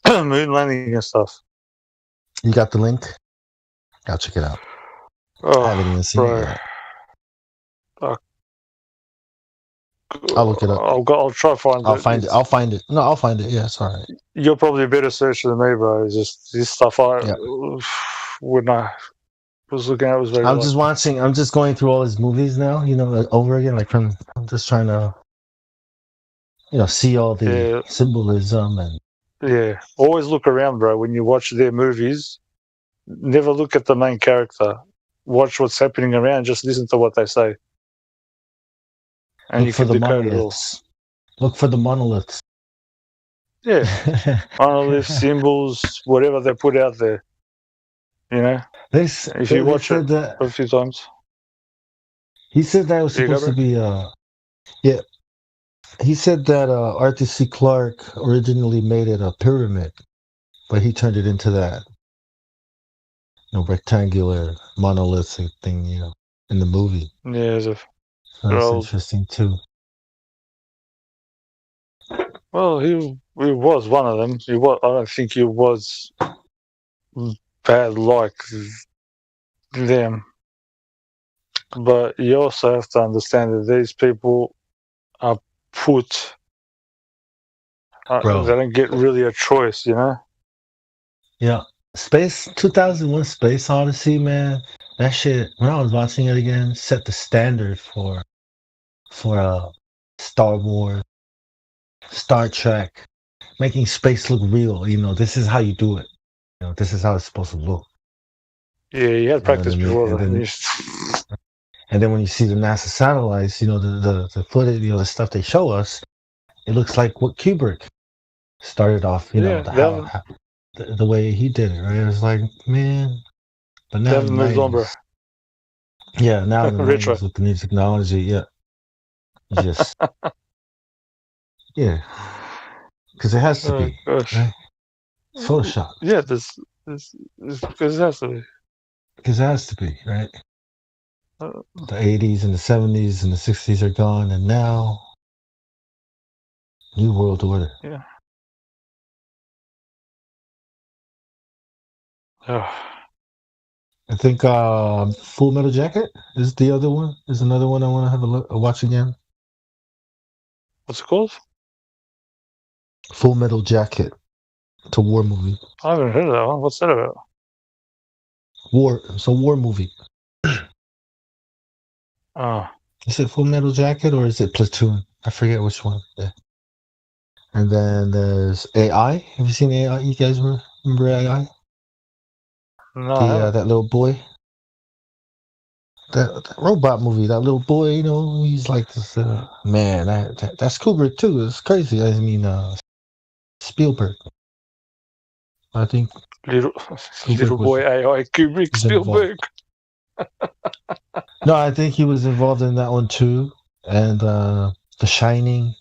landing and stuff. You got the link? I'll check it out. Oh, I haven't even seen it yet. I'll look it up. I'll try to find it. I'll find it. No, I'll find it. Yeah, it's all right. You're probably a better searcher than me, bro. It's just this stuff when I was looking at was very. I'm just watching. I'm just going through all his movies now. Over again. I'm just trying to, see all the symbolism and. Yeah, always look around, bro. When you watch their movies, never look at the main character. Watch what's happening around. Just listen to what they say. And look for the monoliths. Look for the monoliths. Yeah, monoliths, symbols, whatever they put out there. If you watch it a few times. He said that it was supposed to be. Yeah. He said that Arthur C. Clarke originally made it a pyramid, but he turned it into that rectangular monolithic thing, in the movie. Yeah, so that's interesting too. Well, he was one of them. I don't think he was bad like them, but you also have to understand that these people are put. They don't get really a choice, Yeah. 2001 Space Odyssey, man. That shit, when I was watching it again, set the standard for Star Wars, Star Trek, making space look real. This is how you do it. This is how it's supposed to look. Yeah, you had practice before. And then when you see the NASA satellites, the footage, the stuff they show us, it looks like what Kubrick started off, the way he did it, right? It was like, man, but now moved on, bro. Yeah, now in the 90s with the new technology, just because it has to be, right? Photoshop. Yeah, because it has to be. Because it has to be, right? The 80s and the 70s and the 60s are gone, and now New World Order. Yeah. I think Full Metal Jacket is the other one. Is another one I want to have a watch again. What's it called? Full Metal Jacket. It's a war movie. I haven't heard of that one. What's that about? It's a war movie. Is it Full Metal Jacket or is it Platoon? I forget which one. Yeah. And then there's AI. Have you seen AI? You guys remember AI? No. That little boy. That robot movie. That little boy. He's like this. Man, that's Kubrick too. It's crazy. I mean, Spielberg. I think little boy AI Kubrick Spielberg. No, I think he was involved in that one too, and The Shining,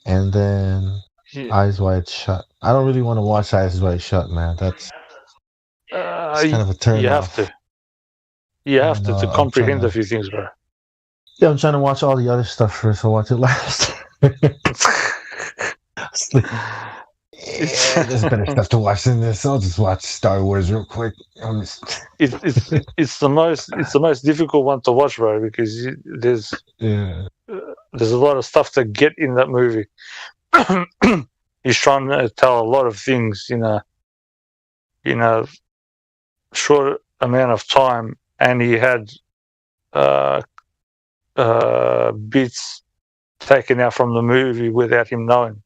and then Eyes Wide Shut. I don't really want to watch Eyes Wide Shut, man. That's kind of a turn off. You have to comprehend a few things, bro. Yeah, I'm trying to watch all the other stuff first. I'll watch it last. There's better stuff to watch than this. I'll just watch Star Wars real quick. It's the most difficult one to watch, bro, because there's a lot of stuff to get in that movie. He's trying to tell a lot of things in a short amount of time, and he had bits taken out from the movie without him knowing.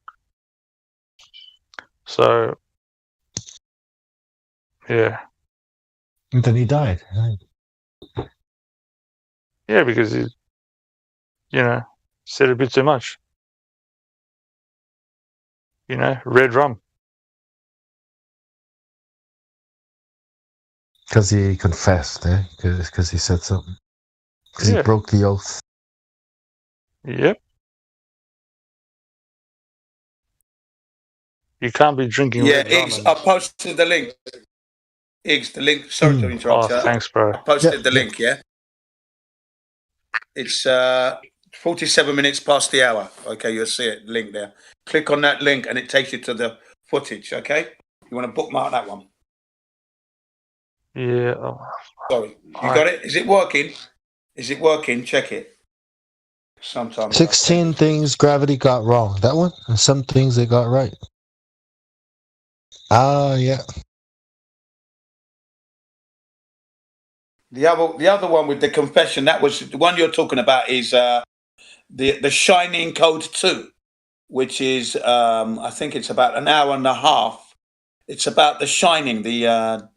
So, yeah. And then he died. Right? Yeah, because he, said a bit too much. Red rum. Because he confessed, Because he said something. Because he broke the oath. Yep. You can't be drinking. Yeah, Iggs, I posted the link. Iggs, the link. Sorry to interrupt you. Thanks, bro. I posted the link, yeah? It's 47 minutes past the hour. Okay, you'll see it, link there. Click on that link and it takes you to the footage, okay? You want to bookmark that one? Yeah. Sorry. You got it? Is it working? Is it working? Check it. Sometimes 16 things gravity got wrong. That one? And some things they got right. Yeah. The other one with the confession, that was the one you're talking about, is the Shining Code 2, which is I think it's about an hour and a half. It's about The Shining,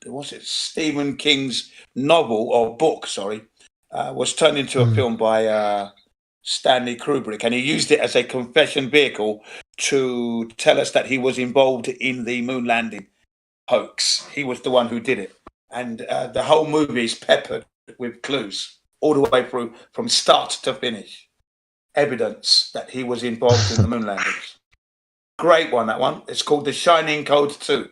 what's it, Stephen King's novel or book, was turned into a film by Stanley Kubrick, and he used it as a confession vehicle to tell us that he was involved in the moon landing hoax. He was the one who did it. And the whole movie is peppered with clues all the way through from start to finish. Evidence that he was involved in the moon landings. Great one, that one. It's called The Shining Code 2.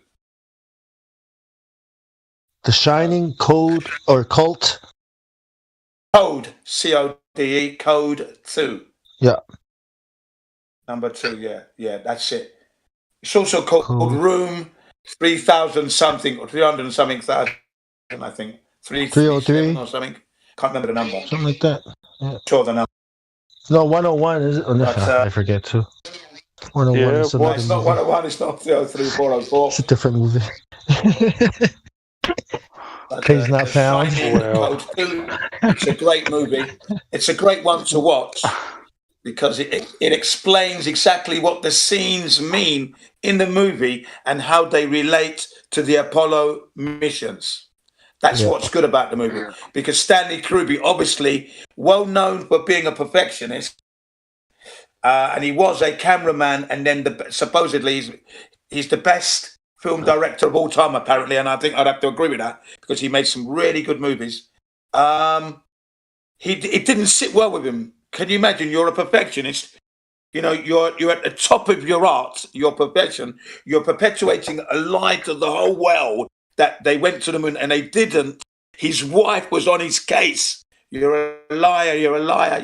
The Shining Code or Cult? Code, C-O-D-E, Code 2. Yeah. Number 2, yeah, that's it. It's also called Room 3,000 something or 300 and something thousand, I think. 303 or something. Can't remember the number. Something like that. Yeah. Sure, the number. No, 101 is it? Oh, no, I forget too. 101 is another it's not movie. 101, it's not 303, 404. It's a different movie. He's not found. It's a great movie. It's a great one to watch because it explains exactly what the scenes mean in the movie and how they relate to the Apollo missions. That's what's good about the movie, because Stanley Kubrick, obviously well known for being a perfectionist, and he was a cameraman, and then supposedly he's the best film director of all time, apparently, and I think I'd have to agree with that because he made some really good movies. It didn't sit well with him. Can you imagine? You're a perfectionist. You know, you're at the top of your art, your perfection. You're perpetuating a lie to the whole world that they went to the moon and they didn't. His wife was on his case. You're a liar, you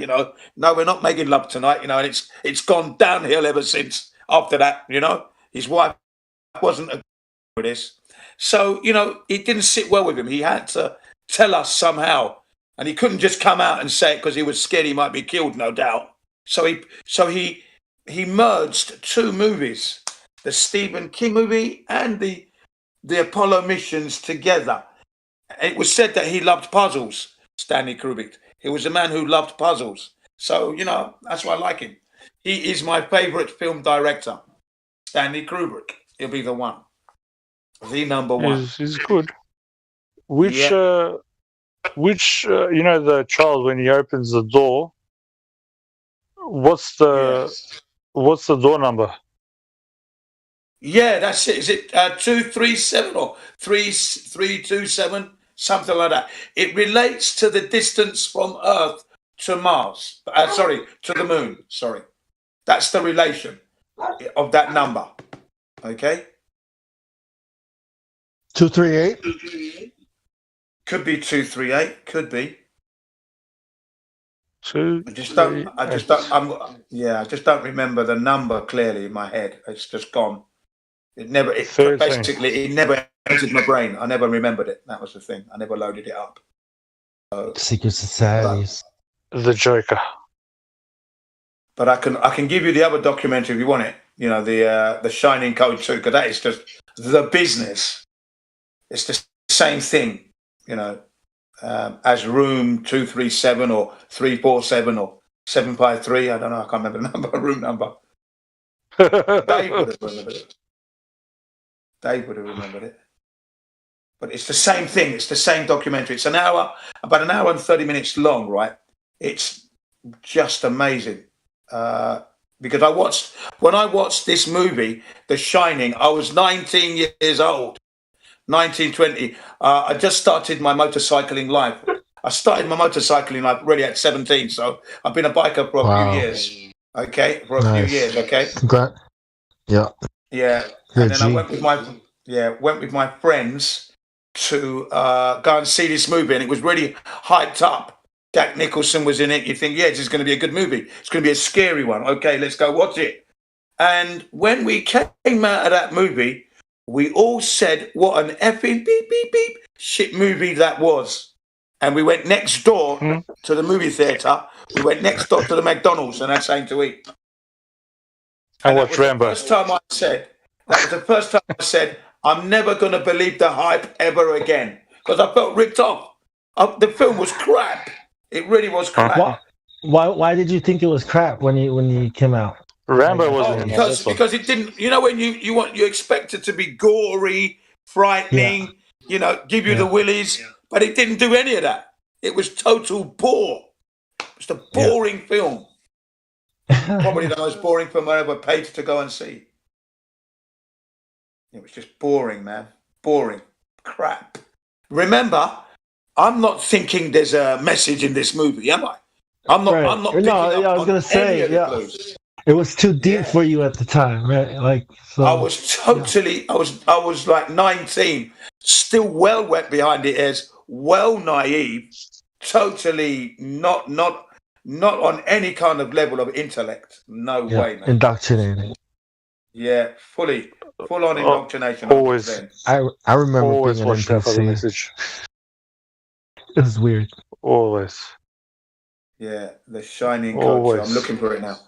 know. No, we're not making love tonight, you know, and it's gone downhill ever since after that, you know. His wife wasn't agree with this. So, you know, it didn't sit well with him. He had to tell us somehow. And he couldn't just come out and say it because he was scared he might be killed, no doubt. So he merged two movies, the Stephen King movie and the Apollo missions together. It was said that he loved puzzles, Stanley Kubrick. He was a man who loved puzzles. So, you know, that's why I like him. He is my favorite film director, Stanley Kubrick. He'll be the one. The number one. He's good. Which, you know, the child, when he opens the door, what's the door number? Yeah, that's it. Is it 237 or 3327? Something like that. It relates to the distance from Earth to Mars. To the moon. Sorry. That's the relation of that number. Okay? 238? Could be 238. Could be. I just don't remember the number clearly in my head. It's just gone. It never entered my brain. I never remembered it. That was the thing. I never loaded it up. Secret Societies. The Joker. But I can give you the other documentary if you want it. You know, the Shining Code 2, because that is just the business. It's the same thing, you know, as Room 237 or 347 or 753. I don't know. I can't remember the number. Room number. Dave would have remembered it. But it's the same thing. It's the same documentary. It's about an hour and 30 minutes long, right? It's just amazing. Because when I watched this movie, The Shining, I was 19 years old. 1920. I just started my motorcycling life. I started my motorcycling life really at 17, so I've been a biker for a few years. Okay, few years. Okay. Yeah. Yeah. And then I went with my friends to go and see this movie, and it was really hyped up. Jack Nicholson was in it. You think, yeah, this is going to be a good movie. It's going to be a scary one. Okay, let's go watch it. And when we came out of that movie, we all said, what an effing beep, beep, beep shit movie that was. And we went next door to the movie theatre. We went next door to the McDonald's and had something to eat. And watched Rambo. That was the first time I said, I'm never going to believe the hype ever again. Because I felt ripped off. The film was crap. It really was crap. Why did you think it was crap when you came out? Rambo was because it didn't. You know, when you expect it to be gory, frightening, give you the willies, but it didn't do any of that. It was total bore. It's a boring film. Probably the most boring film I ever paid to go and see. It was just boring, man. Boring. Crap. Remember, I'm not thinking there's a message in this movie, am I? I'm not. I'm not. No, I was gonna say, it was too deep for you at the time, right? Like, so, I was totally. I was like 19, still well wet behind the ears, well naive, totally not on any kind of level of intellect. No way, man. Indoctrinated. Yeah, full on indoctrination. Always. I remember always watch that for the message. It was weird. Always. Yeah, The Shining Coach. I'm looking for it now.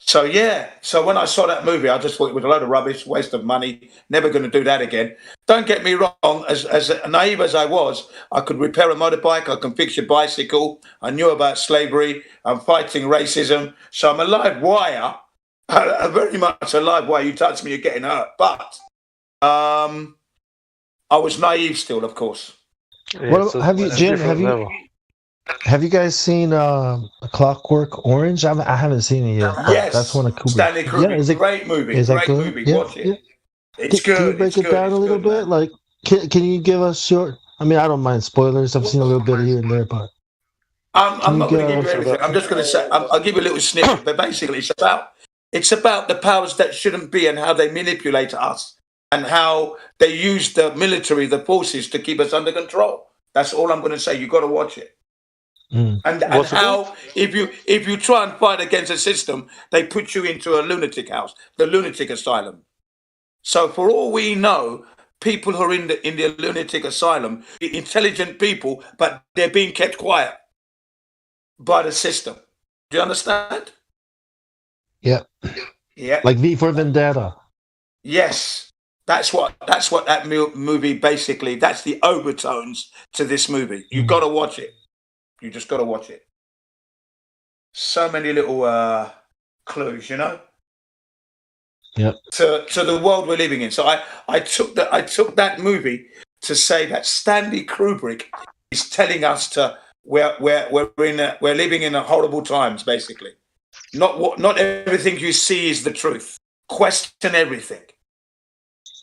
So when I saw that movie, I just thought it was a load of rubbish, waste of money. Never going to do that again. Don't get me wrong. As naive as I was, I could repair a motorbike. I can fix your bicycle. I knew about slavery. I'm fighting racism. So I'm a live wire. Very much a live wire. You touch me, you're getting hurt. But I was naive still, of course. Have you guys seen Clockwork Orange? I haven't seen it yet. Yes, that's one of Kubrick. Stanley Kubrick. Great movie. Is that great good? movie. Watch it. It's good. Can you break it down a little bit? Man. Like, can you give us short? I mean, I don't mind spoilers. I've seen a little bit here and there, but I'm not going to give you everything. I'm just going to say I'll give you a little snippet. But basically, it's about the powers that shouldn't be and how they manipulate us and how they use the military, the forces, to keep us under control. That's all I'm going to say. You've got to watch it. And how if you try and fight against a system, they put you into a lunatic house, the lunatic asylum. So for all we know, people who are in the lunatic asylum, intelligent people, but they're being kept quiet by the system. Do you understand? Yeah. Yeah. Like V for Vendetta. Yes. That's what that movie basically. That's the overtones to this movie. You've got to watch it. You just got to watch it. So many little clues, Yep. To the world we're living in. So I took that movie to say that Stanley Kubrick is telling us we're living in horrible times, basically. Not everything you see is the truth. Question everything.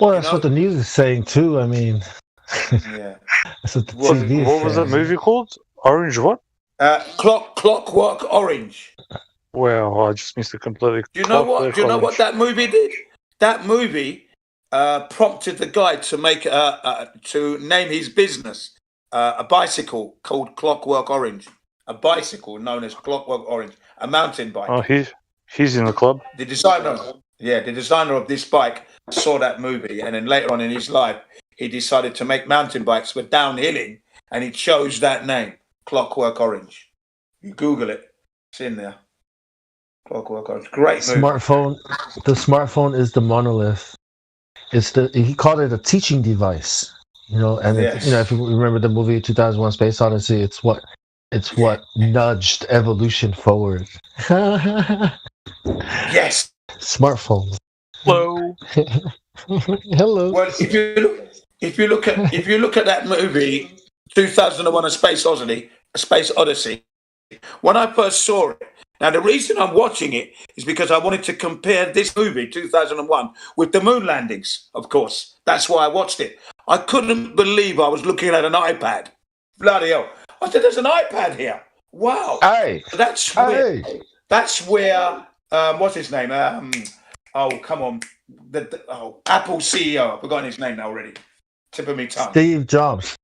Well, that's what the news is saying too. I mean, yeah. That's what the TV is what was that movie called? Orange what? Clockwork Orange. Well, I just missed it completely. Do you know what that movie did? That movie prompted the guy to make to name his business a bicycle called Clockwork Orange. A bicycle known as Clockwork Orange, a mountain bike. Oh, he's in the club. The designer of this bike saw that movie, and then later on in his life, he decided to make mountain bikes for downhilling, and he chose that name, Clockwork Orange. You Google it; it's in there. Clockwork Orange, great movie. The smartphone is the monolith. He called it a teaching device. And yes. if you remember the movie 2001: Space Odyssey, it's what nudged evolution forward. Yes. Smartphones. Hello. Hello. Well, if you look at that movie, 2001: A Space Odyssey. When I first saw it, now the reason I'm watching it is because I wanted to compare this movie, 2001, with the moon landings. Of course, that's why I watched it. I couldn't believe I was looking at an iPad. Bloody hell! I said, "There's an iPad here." Wow. Hey. That's where. What's his name? Oh, come on. Apple CEO. I've forgotten his name now already. Tip of my tongue. Steve Jobs.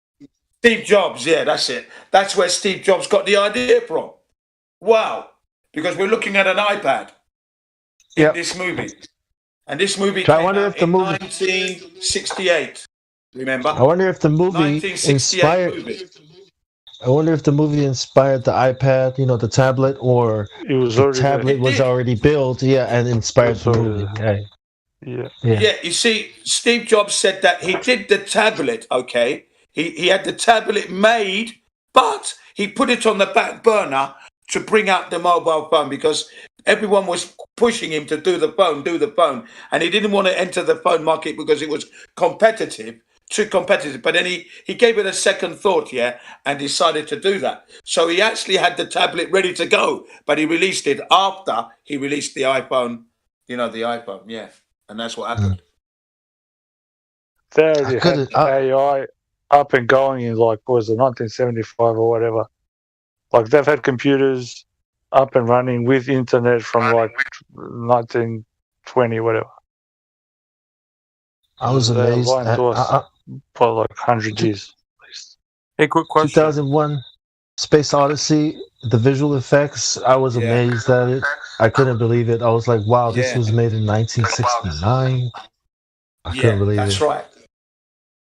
Steve Jobs, yeah, that's it. That's where Steve Jobs got the idea from. Wow. Because we're looking at an iPad in this movie. And this movie came out in 1968. Remember? I wonder if the movie inspired. I wonder if the movie inspired the iPad, the tablet, or the tablet was already built, and inspired the movie. Okay. Yeah, you see, Steve Jobs said that he did the tablet, okay? He had the tablet made, but he put it on the back burner to bring out the mobile phone because everyone was pushing him to do the phone. And he didn't want to enter the phone market because it was too competitive. But then he gave it a second thought, and decided to do that. So he actually had the tablet ready to go, but he released it after he released the iPhone, the iPhone, and that's what happened. They already had AI up and going in, like, was it 1975 or whatever? Like, they've had computers up and running with internet from, like, 1920, whatever. I was amazed. For like 100 years. Hey, quick question. 2001 Space Odyssey, the visual effects, I was amazed at it. I couldn't believe it. I was like, wow, this was made in 1969. I couldn't believe it. That's right.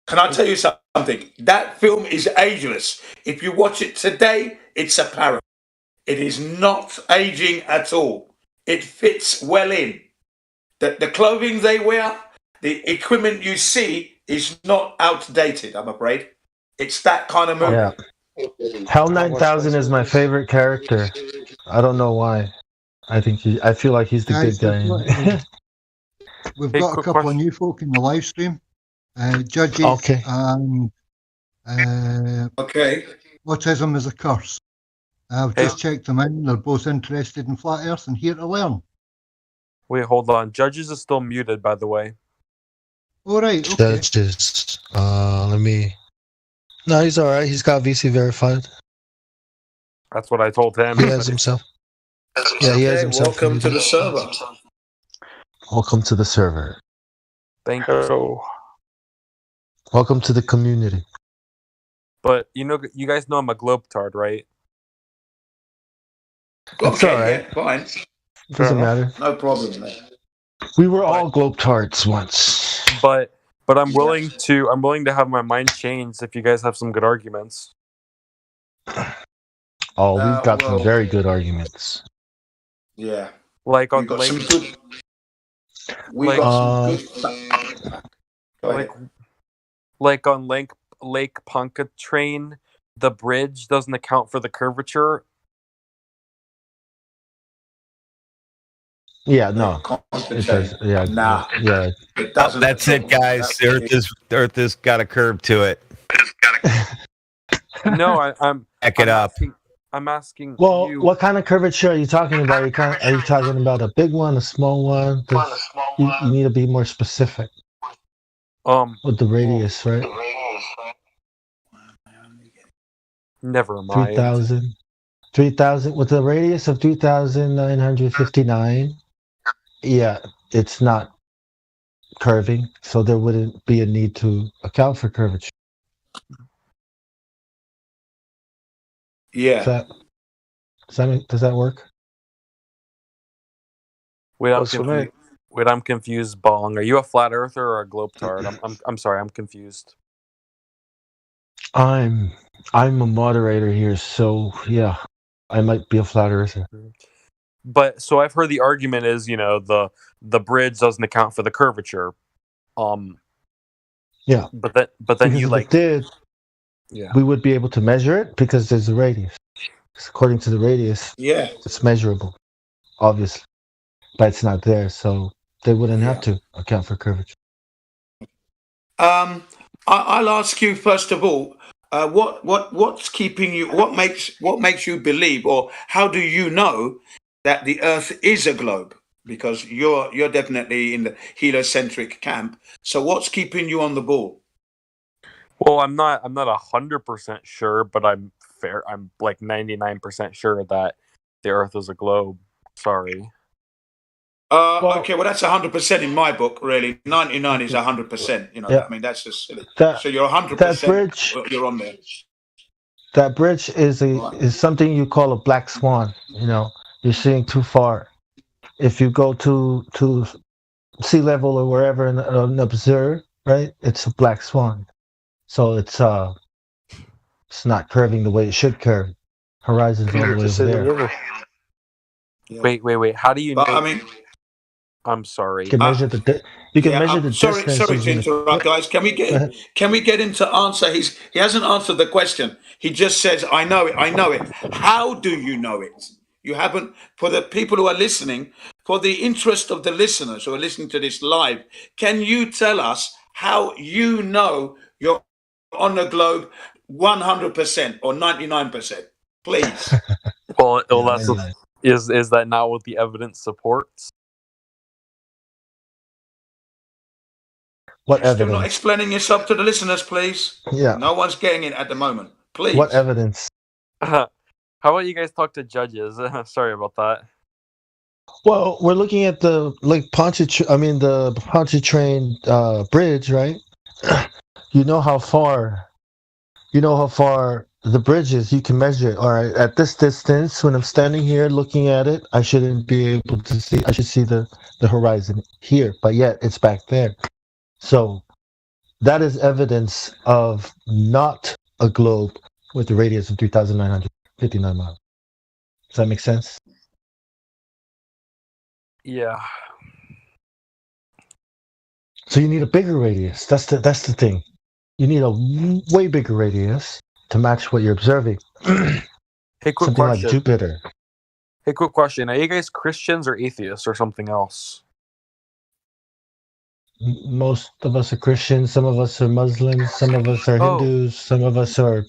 Can I tell you something? That film is ageless. If you watch it today, it's a parody. It is not aging at all. It fits well in. The clothing they wear, the equipment you see is not outdated, I'm afraid. It's that kind of movie. Yeah. Hell 9000 is my favorite character. I don't know why. I feel like he's the good guy. We've got a couple of new folk in the live stream. Judges and Autism is a Curse. I've just checked them in. They're both interested in Flat Earth and here to learn. Wait, hold on. Judges is still muted, by the way. All right. Okay. Judges. Let me. No, he's all right. He's got VC verified. That's what I told him. He has himself. Yeah, he has himself. Welcome to the server. Welcome to the server. Thank you. Welcome to the community. But you guys know I'm a Globetard, right? It's all right. Fine. Doesn't matter. No problem, man. We were all Globetards once. But I'm willing to have my mind changed if you guys have some good arguments. Oh, we've got some very good arguments. Yeah. Like on the lake. Like on Lake Pontchartrain, the bridge doesn't account for the curvature. Yeah, no. It does, yeah. It doesn't. That's it, guys. The Earth has got a curve to it. No, I'm back it up. I'm asking. Well, you, what kind of curvature are you talking about? Are you talking about a big one, a small one? You need to be more specific. With the radius, right? Never mind. 3,000 with a radius of 3,959. Yeah, it's not curving, so there wouldn't be a need to account for curvature. Yeah. Does that work? Wait, I'm confused, Bong. Are you a flat earther or a globetard? I'm sorry, I'm confused. I'm a moderator here, so yeah, I might be a flat earther. But so I've heard the argument is, the bridge doesn't account for the curvature. Yeah. But then because you if it did, we would be able to measure it because there's a radius. According to the radius, it's measurable, obviously, but it's not there, so they wouldn't have to account for curvature. I'll ask you first of all, what's keeping you? What makes you believe, or how do you know that the Earth is a globe? Because you're definitely in the heliocentric camp. So what's keeping you on the ball? Well, I'm not 100% sure, but I'm like 99% sure that the Earth is a globe. Sorry. Okay, well that's 100% in my book. Really, 99 is 100%. I mean that's just silly. So you're 100%. That bridge, you're on there. That bridge is something you call a black swan. You know, you're seeing too far. If you go to sea level or wherever and observe, right, it's a black swan. So it's not curving the way it should curve. Horizon's all the way over there. Wait. How do you know? But, I mean, I'm sorry. You can measure the distance. Sorry to interrupt, guys. Can we get him to answer? He hasn't answered the question. He just says, "I know it. I know it." How do you know it? You haven't. For the people who are listening, for the interest of the listeners who are listening to this live, can you tell us how you know you're on the globe 100% or 99%? Please. Well, is that not what the evidence supports? What You're evidence? still not explaining yourself to the listeners, please. Yeah. No one's getting it at the moment. Please. What evidence? How about you guys talk to judges? Sorry about that. Well, we're looking at the Pontchartrain bridge, right? You know how far the bridge is. You can measure it. All right, at this distance, when I'm standing here looking at it, I shouldn't be able to see. I should see the horizon here, but yet it's back there. So that is evidence of not a globe with a radius of 3,959 miles. Does that make sense? Yeah. So you need a bigger radius. That's the thing. You need a way bigger radius to match what you're observing. Hey, quick Something question. like Jupiter. Hey, quick question. Are you guys Christians or atheists or something else? Most of us are Christians. Some of us are Muslims. Some of us are Hindus. Some of us are.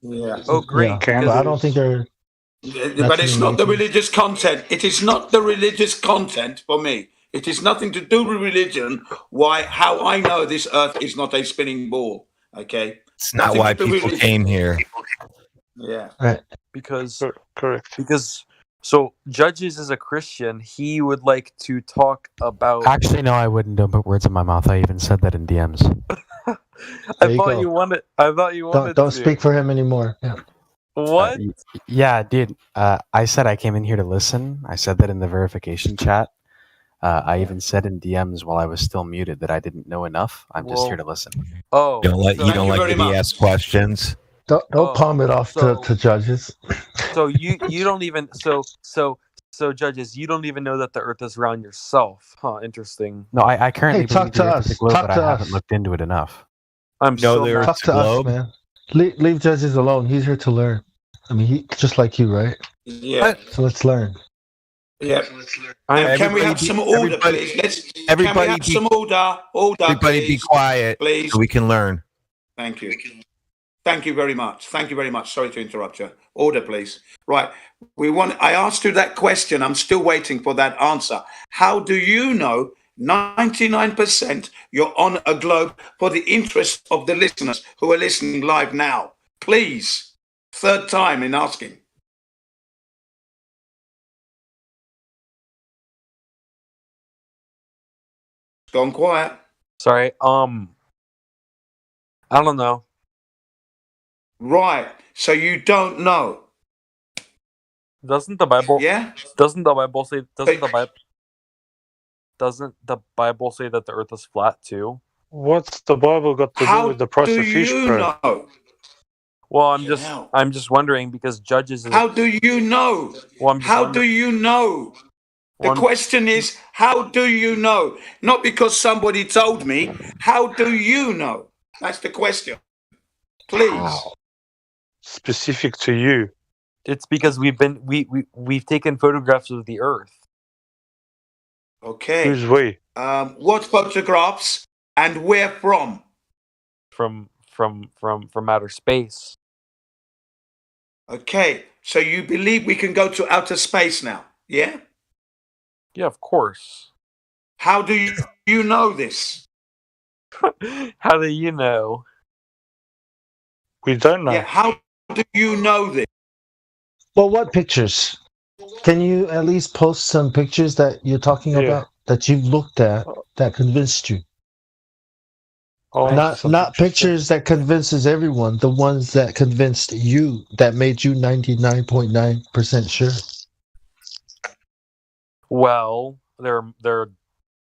Yeah. Oh, great. Yeah. But I don't think they're. But it's not the religious content. It is not the religious content for me. It is nothing to do with religion. How I know this earth is not a spinning ball. Okay. It's not why people came here. Yeah. Right. Because correct. Because so Judges is a Christian. He would like to talk about. Actually, no, I wouldn't. Don't put words in my mouth. I even said that in DMs. I thought you wanted. Don't speak for him anymore. Yeah. What? Yeah, dude. I said I came in here to listen. I said that in the verification chat. I even said in DMs while I was still muted that I didn't know enough. I'm just here to listen. Oh, you don't like to be asked questions. Don't palm it off to judges. So you don't even so Judges, you don't even know that the Earth is round yourself, huh? Interesting. No, I currently talk to us. Globe, talk but to I haven't us. looked into it enough. I'm so there. Talk to us, man. Leave Judges alone. He's here to learn. I mean, he just like you, right? Yeah. So let's learn. Yeah. Can we have some order, please? Can we have some order? Everybody please. be quiet, please. so we can learn. Thank you. Thank you very much. Thank you very much. Sorry to interrupt you. Order, please. Right. I asked you that question. I'm still waiting for that answer. How do you know 99% you're on a globe for the interest of the listeners who are listening live now? Please. Third time in asking. Gone quiet. Sorry. I don't know. Right. So you don't know. Doesn't the Bible? Yeah. Doesn't the Bible say? Doesn't the Bible say that the Earth is flat too? What's the Bible got to do with the price of fish, bro? Know? Well, I'm just wondering because Judges. How do you know? Well, how do you know? The question is, how do you know? Not because somebody told me. How do you know? That's the question. Please. Wow. Specific to you. It's because we've taken photographs of the Earth. Okay. Who's we? What photographs and where from? From outer space. Okay. So you believe we can go to outer space now? Yeah? Yeah, of course. How do you know this? How do you know? We don't know. Yeah, how do you know this? Well, what pictures? Can you at least post some pictures that you're talking about that you've looked at that convinced you? Not pictures that convinces everyone. The ones that convinced you, that made you 99.9% sure. Well, there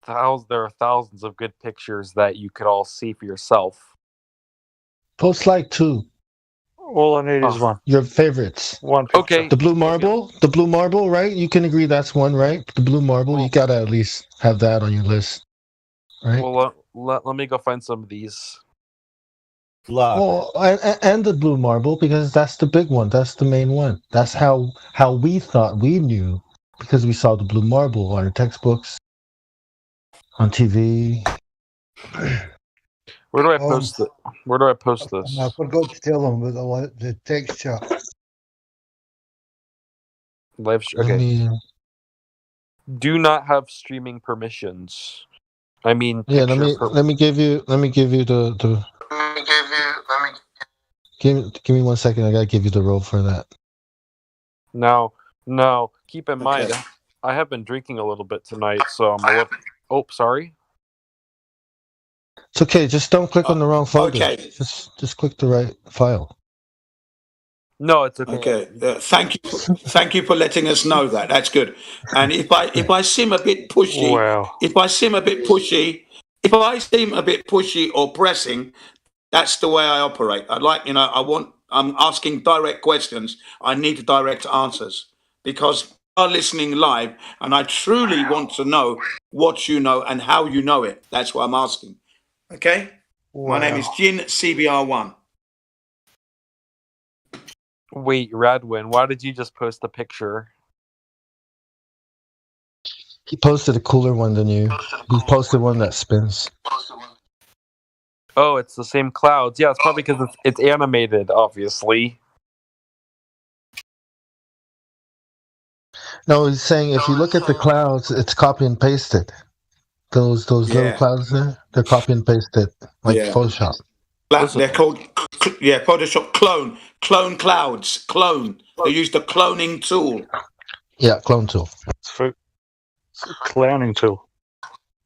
are thousands of good pictures that you could all see for yourself. Post like 2. All I need is one. Your favorites. One picture. Okay. The blue marble. The blue marble, right? You can agree that's one, right? The blue marble. You gotta at least have that on your list, right? Well, let me go find some of these. Well, and the blue marble, because that's the big one. That's the main one. That's how we thought we knew, because we saw the blue marble on our textbooks, on TV. Where do I post it? Where do I post this? I forgot to tell them about the text chat. Live okay. Do not have streaming permissions. I mean, yeah. Let me give you the. Give me 1 second. I gotta give you the role for that. No. Keep in mind, I have been drinking a little bit tonight, so I'm a little. Oh, sorry. It's okay. Just don't click on the wrong folder. Okay. Just click the right file. No, it's okay. Okay. Thank you for letting us know that. That's good. And if I seem a bit pushy, if I seem a bit pushy or pressing, that's the way I operate. I'm asking direct questions. I need direct answers because you are listening live, and I truly want to know what you know and how you know it. That's what I'm asking. Okay? Wow. My name is Jin CBR1. Wait, Radwin, why did you just post the picture? He posted a cooler one than you. He posted one that spins. Oh, it's the same clouds. Yeah, it's probably because it's animated, obviously. No, he's saying if you look at the clouds, it's copy and pasted. Those little clouds there, they're copy and pasted, like Photoshop. They're called, Photoshop clone clouds, clone. They use the cloning tool. Yeah, clone tool. It's a clowning tool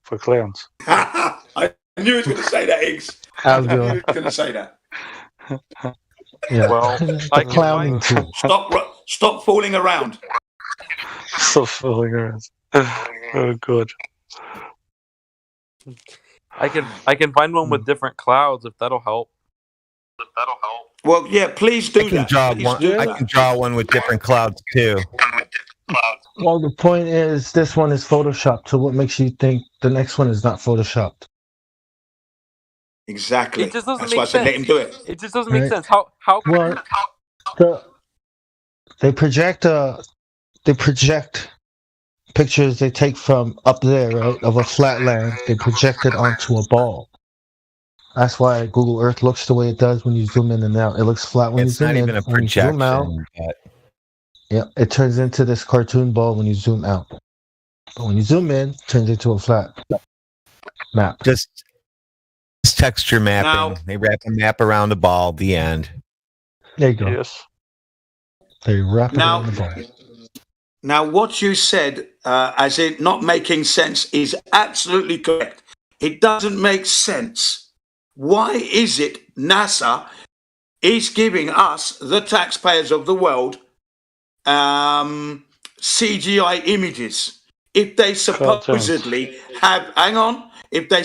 for clowns. I knew he was going to say that, Higgs. I knew he was going to say that. Yeah. Well, the clowning tool. Stop fooling around. Stop fooling around. Oh, good. I can find one with different clouds if that'll help. Well, yeah, please do that. I can draw one with different clouds too. Well, the point is, this one is Photoshopped. So, what makes you think the next one is not Photoshopped? Exactly. It just doesn't That's make why I said let him do it. It just doesn't make sense. How? Well, they project pictures they take from up there, right, of a flat land. They project it onto a ball. That's why Google Earth looks the way it does when you zoom in and out. It looks flat when you zoom in. It's not even a projection. When you zoom out, yeah, it turns into this cartoon ball when you zoom out. But when you zoom in, it turns into a flat map. Just texture mapping. They wrap a map around the ball. The end. There you go. Yes. They wrap it around the ball. Now, what you said, as it not making sense, is absolutely correct. It doesn't make sense. Why is it NASA is giving us, the taxpayers of the world, CGI images if they supposedly have? Hang on, if they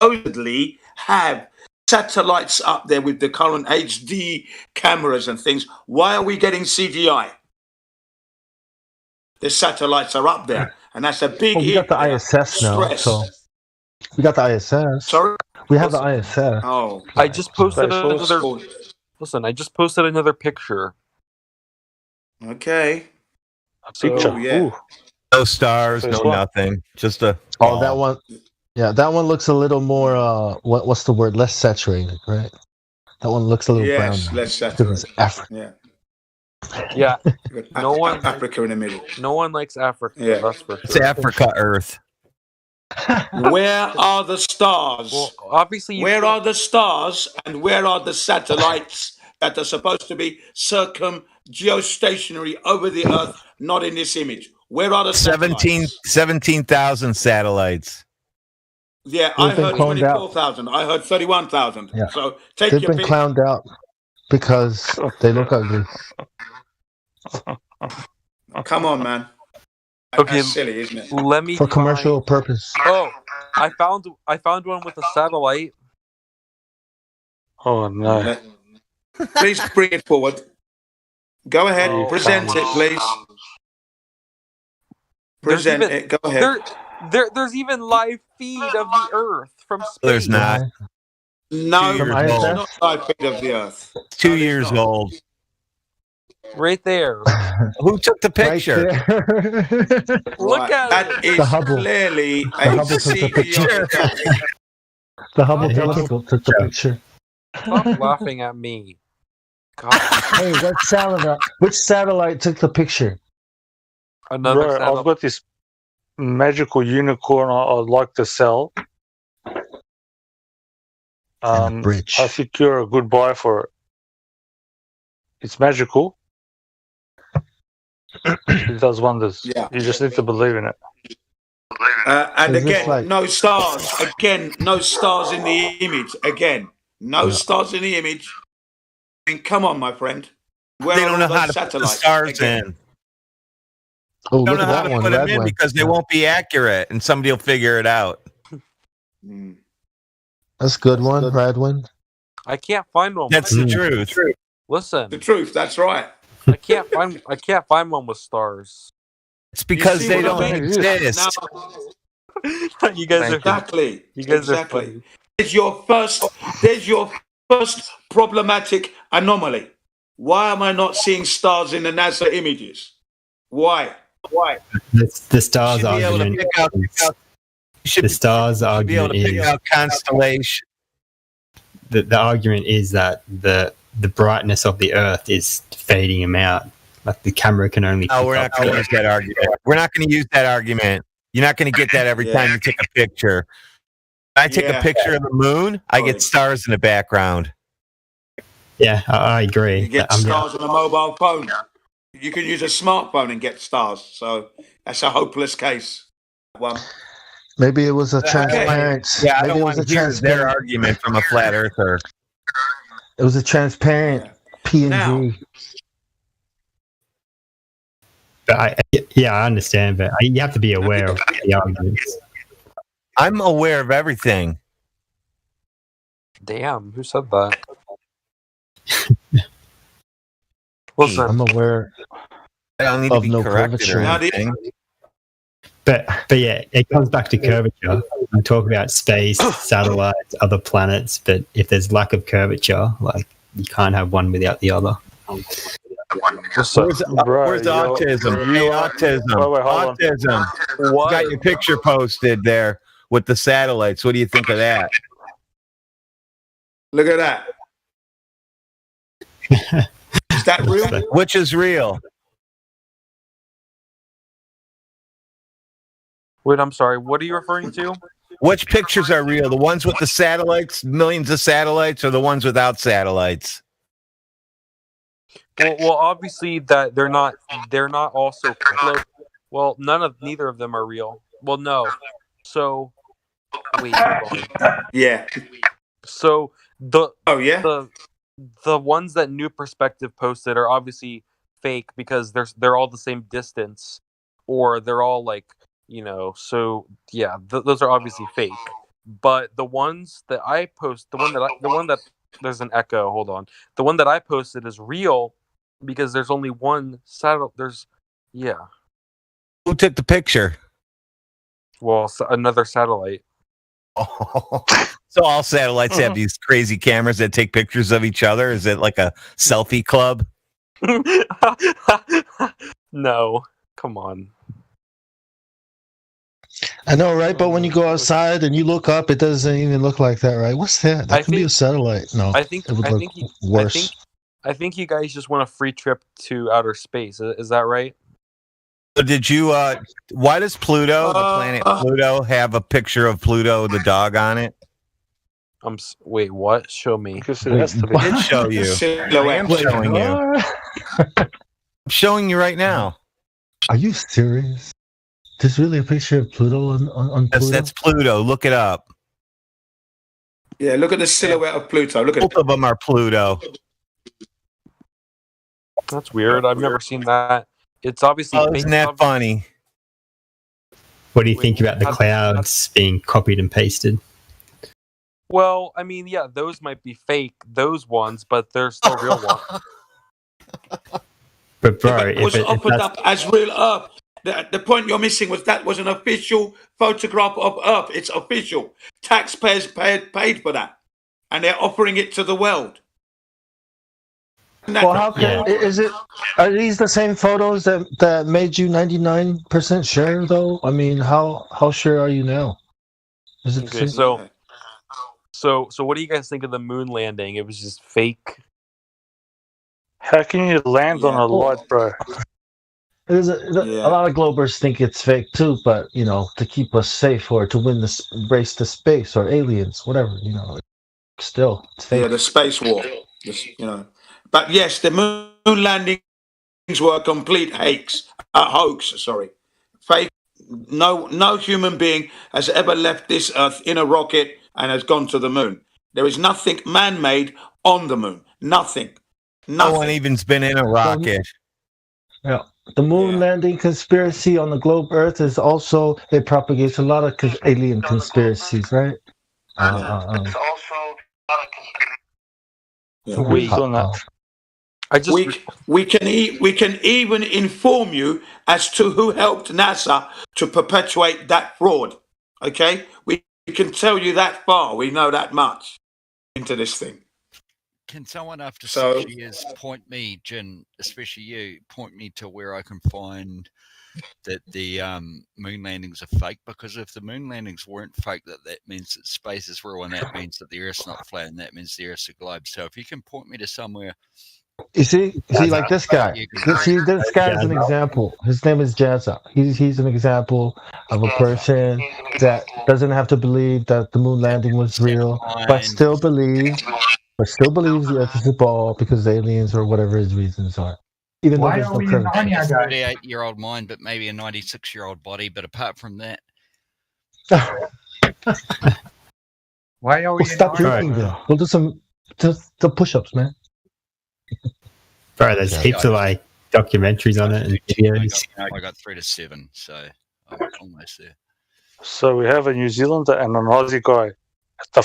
supposedly have satellites up there with the current HD cameras and things, why are we getting CGI? The satellites are up there, and that's a big. We got the ISS now, so we got the ISS. Sorry, we have the ISS. Oh, I just posted another. Listen, I just posted another picture. Okay. Picture. Yeah. No stars, no nothing. Just a. Oh, that one. Yeah, that one looks a little more. What's the word? Less saturated, right? That one looks a little brown. Yes, less saturated. It's Africa. Yeah. Yeah, no one. Africa in the middle. No one likes Africa. Yeah, that's for sure. It's Africa, Earth. Where are the stars? Well, obviously, where are the stars and where are the satellites that are supposed to be geostationary over the Earth? Not in this image. Where are the 17,000 satellites. Yeah, I heard 24,000. I heard 31,000. Yeah. So take They've your been pick. clowned out because they look ugly. Come on, man. Okay, That's silly, isn't it? let me For commercial purpose. Oh, I found one with a satellite. Oh no! Please bring it forward. Go ahead, present it, please. Present it. Go ahead. There's even live feed of the Earth from space. There's not. No, It's not live feed of the Earth. 2 years old. Right there. Who took the picture? Look at that it. Is clearly The a Hubble took the picture. The Hubble telescope took the picture. Stop laughing at me. God. Hey, which satellite took the picture? Another Bro, satellite. I've got this magical unicorn I'd like to sell. Bridge. I think you're a good buy for it. It's magical. It does wonders. Yeah. You just need to believe in it. And Is this again, like- no stars. Again, no stars in the image. Again, no stars in the image. I mean, come on, my friend. Where They are don't know all how those to put the satellites? stars Again. in. Oh, Don't look know at how that to one. put them Red in one. because they won't be accurate, and somebody will figure it out. That's a good one. Red one. I can't find one. That's the truth. Listen, The truth. That's right. I can't find one with stars. It's because see they what I don't mean? exist. Now, You guys are exactly. You guys are exactly. funny. There's your first problematic anomaly. Why am I not seeing stars in the NASA images? Why? The stars You should be able to argument. pick out. You should The stars be able argument to pick is out constellation. the argument is that the brightness of the Earth is fading them out. Like the camera can only. No, pick we're not up going to the- use that argument. We're not going to use that argument. You're not going to get that every time you take a picture. When I take a Yeah. picture of the moon, I get stars in the background. Yeah, I agree. You get I'm- stars on a mobile phone. You can use a smartphone and get stars. So that's a hopeless case. One. Maybe it was a transparent. Yeah, I maybe don't it want was to a hear their transparent. argument from a flat earther. It was a transparent PNG. But I understand, but you have to be aware of the arguments. I'm aware of everything. Damn, who said that? Listen, I'm aware I don't need to of be no corrected or curvature. anything. But yeah, it comes back to curvature. We talk about space, satellites, other planets, but if there's lack of curvature, like you can't have one without the other. Where's Bro, autism? Hey, autism. Wait, hold on. Autism. You got your picture posted there with the satellites. What do you think of that? Look at that. Is that real? Which is real? wait, I'm sorry. What are you referring to? Which pictures are real? The ones with the satellites, millions of satellites, or the ones without satellites? Well, obviously that they're not also close. Well, neither of them are real. Well, no. So, wait. Hold on. Yeah. So the ones that New Perspective posted are obviously fake because they're all the same distance, or they're all like, so yeah, those are obviously fake. But the ones that I post, the one that there's an echo. Hold on, the one that I posted is real because there's only one satellite. Who took the picture? Well, another satellite. So all satellites have these crazy cameras that take pictures of each other? Is it like a selfie club? No, come on. I know, right? But when you go outside and you look up, it doesn't even look like that, right? What's that? That could be a satellite. No, I think it would look worse. I think you guys just want a free trip to outer space. Is that right? So did you? Why does Pluto, the planet Pluto, have a picture of Pluto the dog on it? Wait, what? Show me. I did show you. I am showing you. I'm showing you right now. Are you serious? There's really a picture of Pluto on Pluto? Yes, that's Pluto. Look it up. Yeah, look at the silhouette of Pluto. Look at both of them are Pluto. That's weird. I've never seen that. It's obviously fake. Isn't that funny? What do you think about the clouds being copied and pasted? Well, I mean, yeah, those might be fake, those ones, but they're still real ones. But bro, it was offered up as real Earth. The point you're missing was that was an official photograph of Earth. It's official. Taxpayers paid for that, and they're offering it to the world. Well, how can is it? Are these the same photos that made you 99% sure though? I mean, how sure are you now? Is it Okay, so what do you guys think of the moon landing? It was just fake. How can you land on a light, bro? There's a lot of Globers think it's fake too, but you know, to keep us safe or to win the race to space or aliens, whatever, you know, still it's fake. Yeah, the space war, you know. But yes, the moon landings were a complete hoax. Sorry, fake. No human being has ever left this Earth in a rocket and has gone to the moon. There is nothing man-made on the moon. Nothing. No one even's been in a rocket. Yeah. The moon landing conspiracy on the globe Earth is also, it propagates a lot of alien conspiracies, right? It's also we can even inform you as to who helped NASA to perpetuate that fraud. Okay, we can tell you that far. We know that much into this thing. Can someone after 6 years point me, Jin, especially you, point me to where I can find that the moon landings are fake? Because if the moon landings weren't fake, that means that space is real, and that means that the Earth's not flat, and that means the Earth's a globe. So if you can point me to somewhere. You see, like this guy. This guy is an example. His name is Jazza. He's an example of a person that doesn't have to believe that the moon landing was real, but still believes the Earth is a ball because aliens or whatever his reasons are. Even though there's no current. A 38-year-old mind, but maybe a 96-year-old body. But apart from that, why are we? Well, stop drinking, Bill. We'll do some push-ups, man. Bro, there's heaps of like documentaries on it and videos. I got 3 to 7, so I'm almost there. So we have a New Zealander and an Aussie guy at the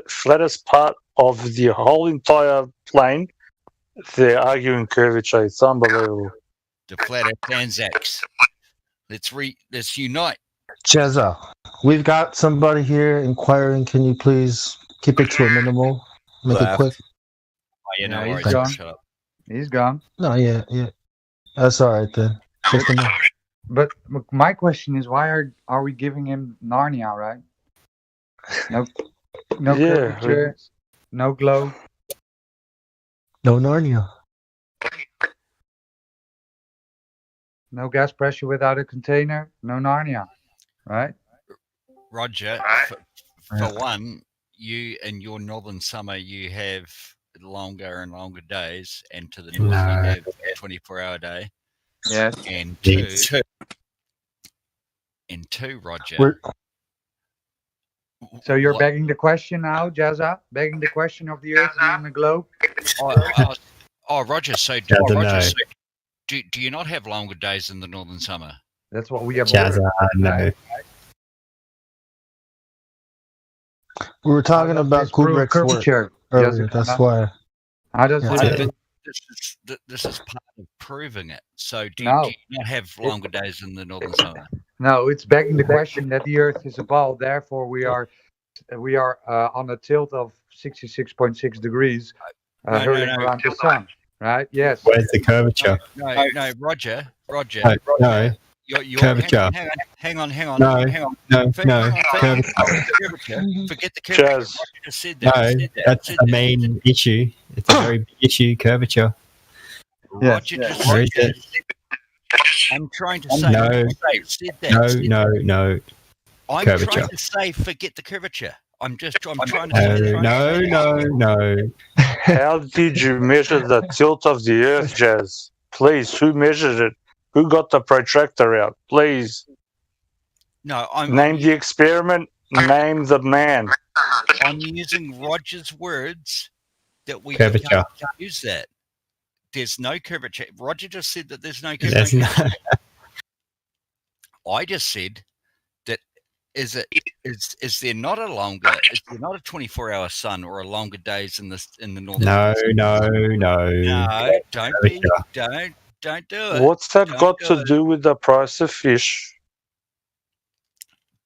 flattest part of the whole entire plane. They're arguing curvature. It's unbelievable. The flat Earth Anzacs. Let's unite. Jezza, we've got somebody here inquiring. Can you please keep it to a minimal? Make it quick. Oh, he's gone. Shut up. He's gone. No, yeah. That's all right then. But my question is, why are we giving him Narnia, right? No curvature, no glow. No Narnia. No gas pressure without a container. No Narnia, right? Roger. For one, you in your northern summer, you have longer and longer days, and to the north, you have a 24-hour day. Yes. And two, Roger. So you're begging the question now, Jazza? Begging the question of the Earth being a globe? Roger. So, do you not have longer days in the northern summer? That's what we have. Jazza, no. We were talking about Kubrick's work earlier. That's why. This is part of proving it. So do you not have longer days in the northern summer? No, it's begging the question that the Earth is a ball. Therefore, we are on a tilt of 66.6 degrees, hurling around the sun. Right? Yes. Where's the curvature? No, Roger. No. Your curvature. Hang on. No. Curvature. Forget the curvature. Roger just said that. No, that's the main issue. It's a very big issue, curvature. Roger just said that. I'm trying to say. No. I'm curvature. Trying to say forget the curvature. I'm trying to say. No. How did you measure the tilt of the Earth, Jazz? Please, who measured it? Who got the protractor out? Please. No, name the experiment Name the man. I'm using Roger's words that we Curvature. can't use that. There's no curvature. Roger just said that there's no There's curvature. no- I just said that is there not a 24-hour sun or a longer days in the northern No, hemisphere? no. Don't do it. What's that Don't got do to it. do with the price of fish?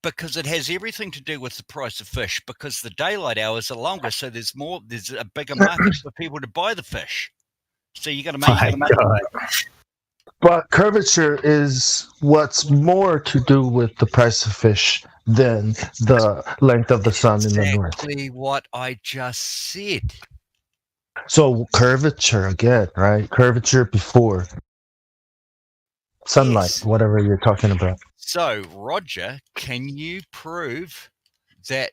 Because it has everything to do with the price of fish, because the daylight hours are longer, so there's a bigger market for people to buy the fish. So you got to make God. But curvature is what's more to do with the price of fish than the length of the sun in the north. exactly what I just said. So curvature again, right? Curvature before sunlight, Yes. whatever you're talking about. So, Roger, can you prove that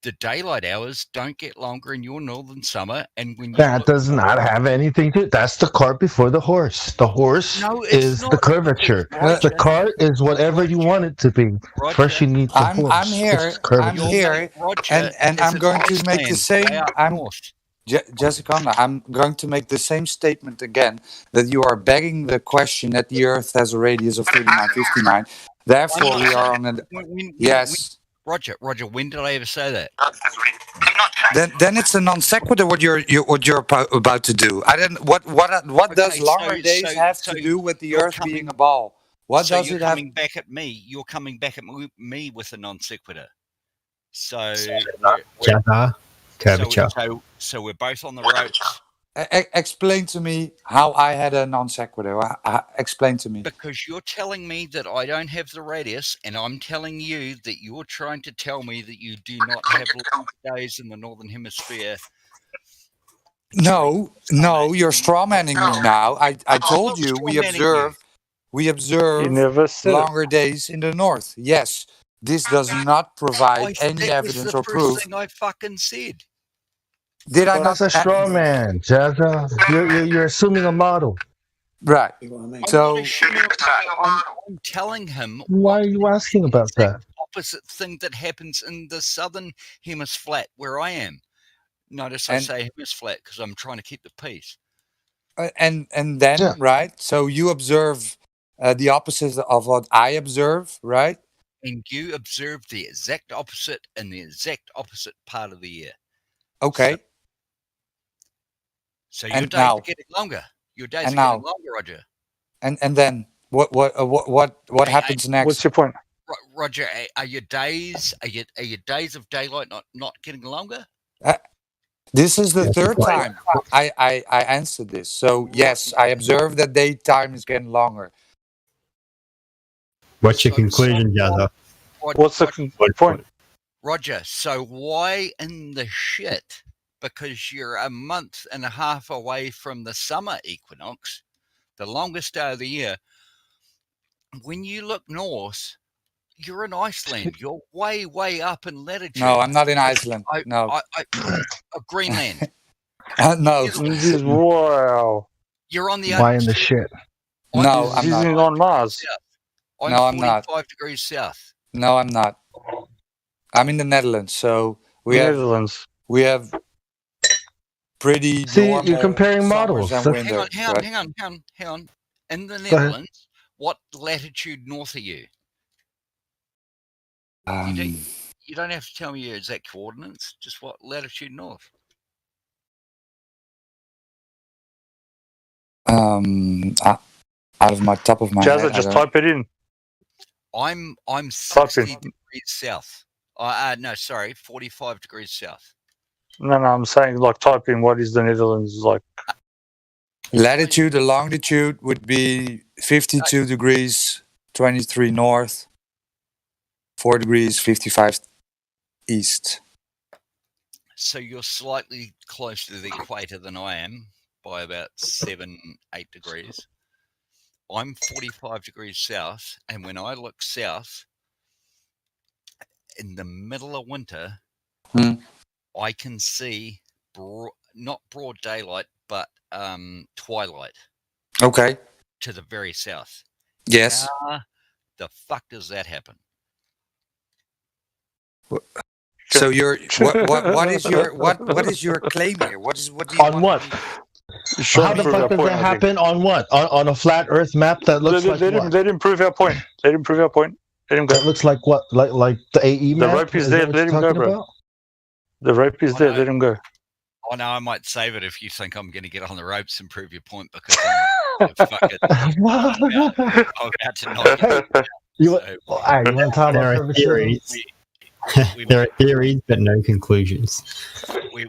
the daylight hours don't get longer in your northern summer? And when you That look does not have anything to. That's the cart before the horse. The horse No, it's is the not. curvature. Roger. The cart is whatever you want it to be. First, you need the horse. I'm here. It's curvature. I'm here, and I'm going to make the same. Jessica, I'm going to make the same statement again, that you are begging the question that the Earth has a radius of 3959. Therefore, we are on a yes. Roger, when did I ever say that? Then it's a non sequitur what you're about to do. I don't. What does longer days have to do with the Earth being a ball? What so does you're it have? coming back at me? You're coming back at me with a non sequitur. So Curvature. So we're both on the ropes. Explain to me how I had a non sequitur. Explain to me. Because you're telling me that I don't have the radius, and I'm telling you that you're trying to tell me that you do not have long days in the northern hemisphere. No, you're strawmanning me now. I told you we observe longer days in the north. Yes, this does not provide any evidence or proof. Thing I fucking said. Did I not? That's a straw man, Jazza. You're assuming a model. Right. So I'm telling him. Why are you asking about that? Opposite thing that happens in the southern hemisphere flat where I am. Notice I say hemisphere flat because I'm trying to keep the peace. And then right. So you observe the opposite of what I observe, right? And you observe the exact opposite in the exact opposite part of the year. Okay. So your days are getting longer. Your days are getting longer, Roger. And then what happens next? What's your point, Roger? Are your days of daylight not getting longer? This is the third time I answered this. So yes, I observe that daytime is getting longer. What's your conclusion, Jazza? What's the point? Roger, so why in the shit? Because you're a month and a half away from the summer equinox, the longest day of the year. When you look north, you're in Iceland. You're way, way up in latitude. No, I'm not in Iceland. No. Greenland. No. Wow. You're on the Why in the shit? No, I'm not. On Mars. I'm no, I'm not. 45 degrees south. No, I'm not. I'm in the Netherlands, so we have pretty. See, you're comparing models. Hang on. In the Netherlands, what latitude north are you? You don't have to tell me your exact coordinates. Just what latitude north? Out of my top of my head. Jazza, just type it in. I'm 60 degrees south. No, sorry, 45 degrees south. No, I'm saying like type in what is the Netherlands like. Latitude and longitude would be 52 degrees, 23 north, 4 degrees, 55 east. So you're slightly closer to the equator than I am by about 7-8 degrees. I'm 45 degrees south, and when I look south, in the middle of winter, I can see not broad daylight, but twilight. Okay. To the very south. Yes. How the fuck does that happen? So what is your claim here? What do you on what? How the fuck does that happen on what? On a flat Earth map that looks like what? Let him prove our point. Let him prove our point. Let him go. That looks like what? Like the AE map? The rope is there. Let him go, bro. About? The rope is there. Let him go. Oh no, I might save it if you think I'm going to get on the ropes and prove your point because I'm about to knock you want to talk about theories? There are theories, but no conclusions.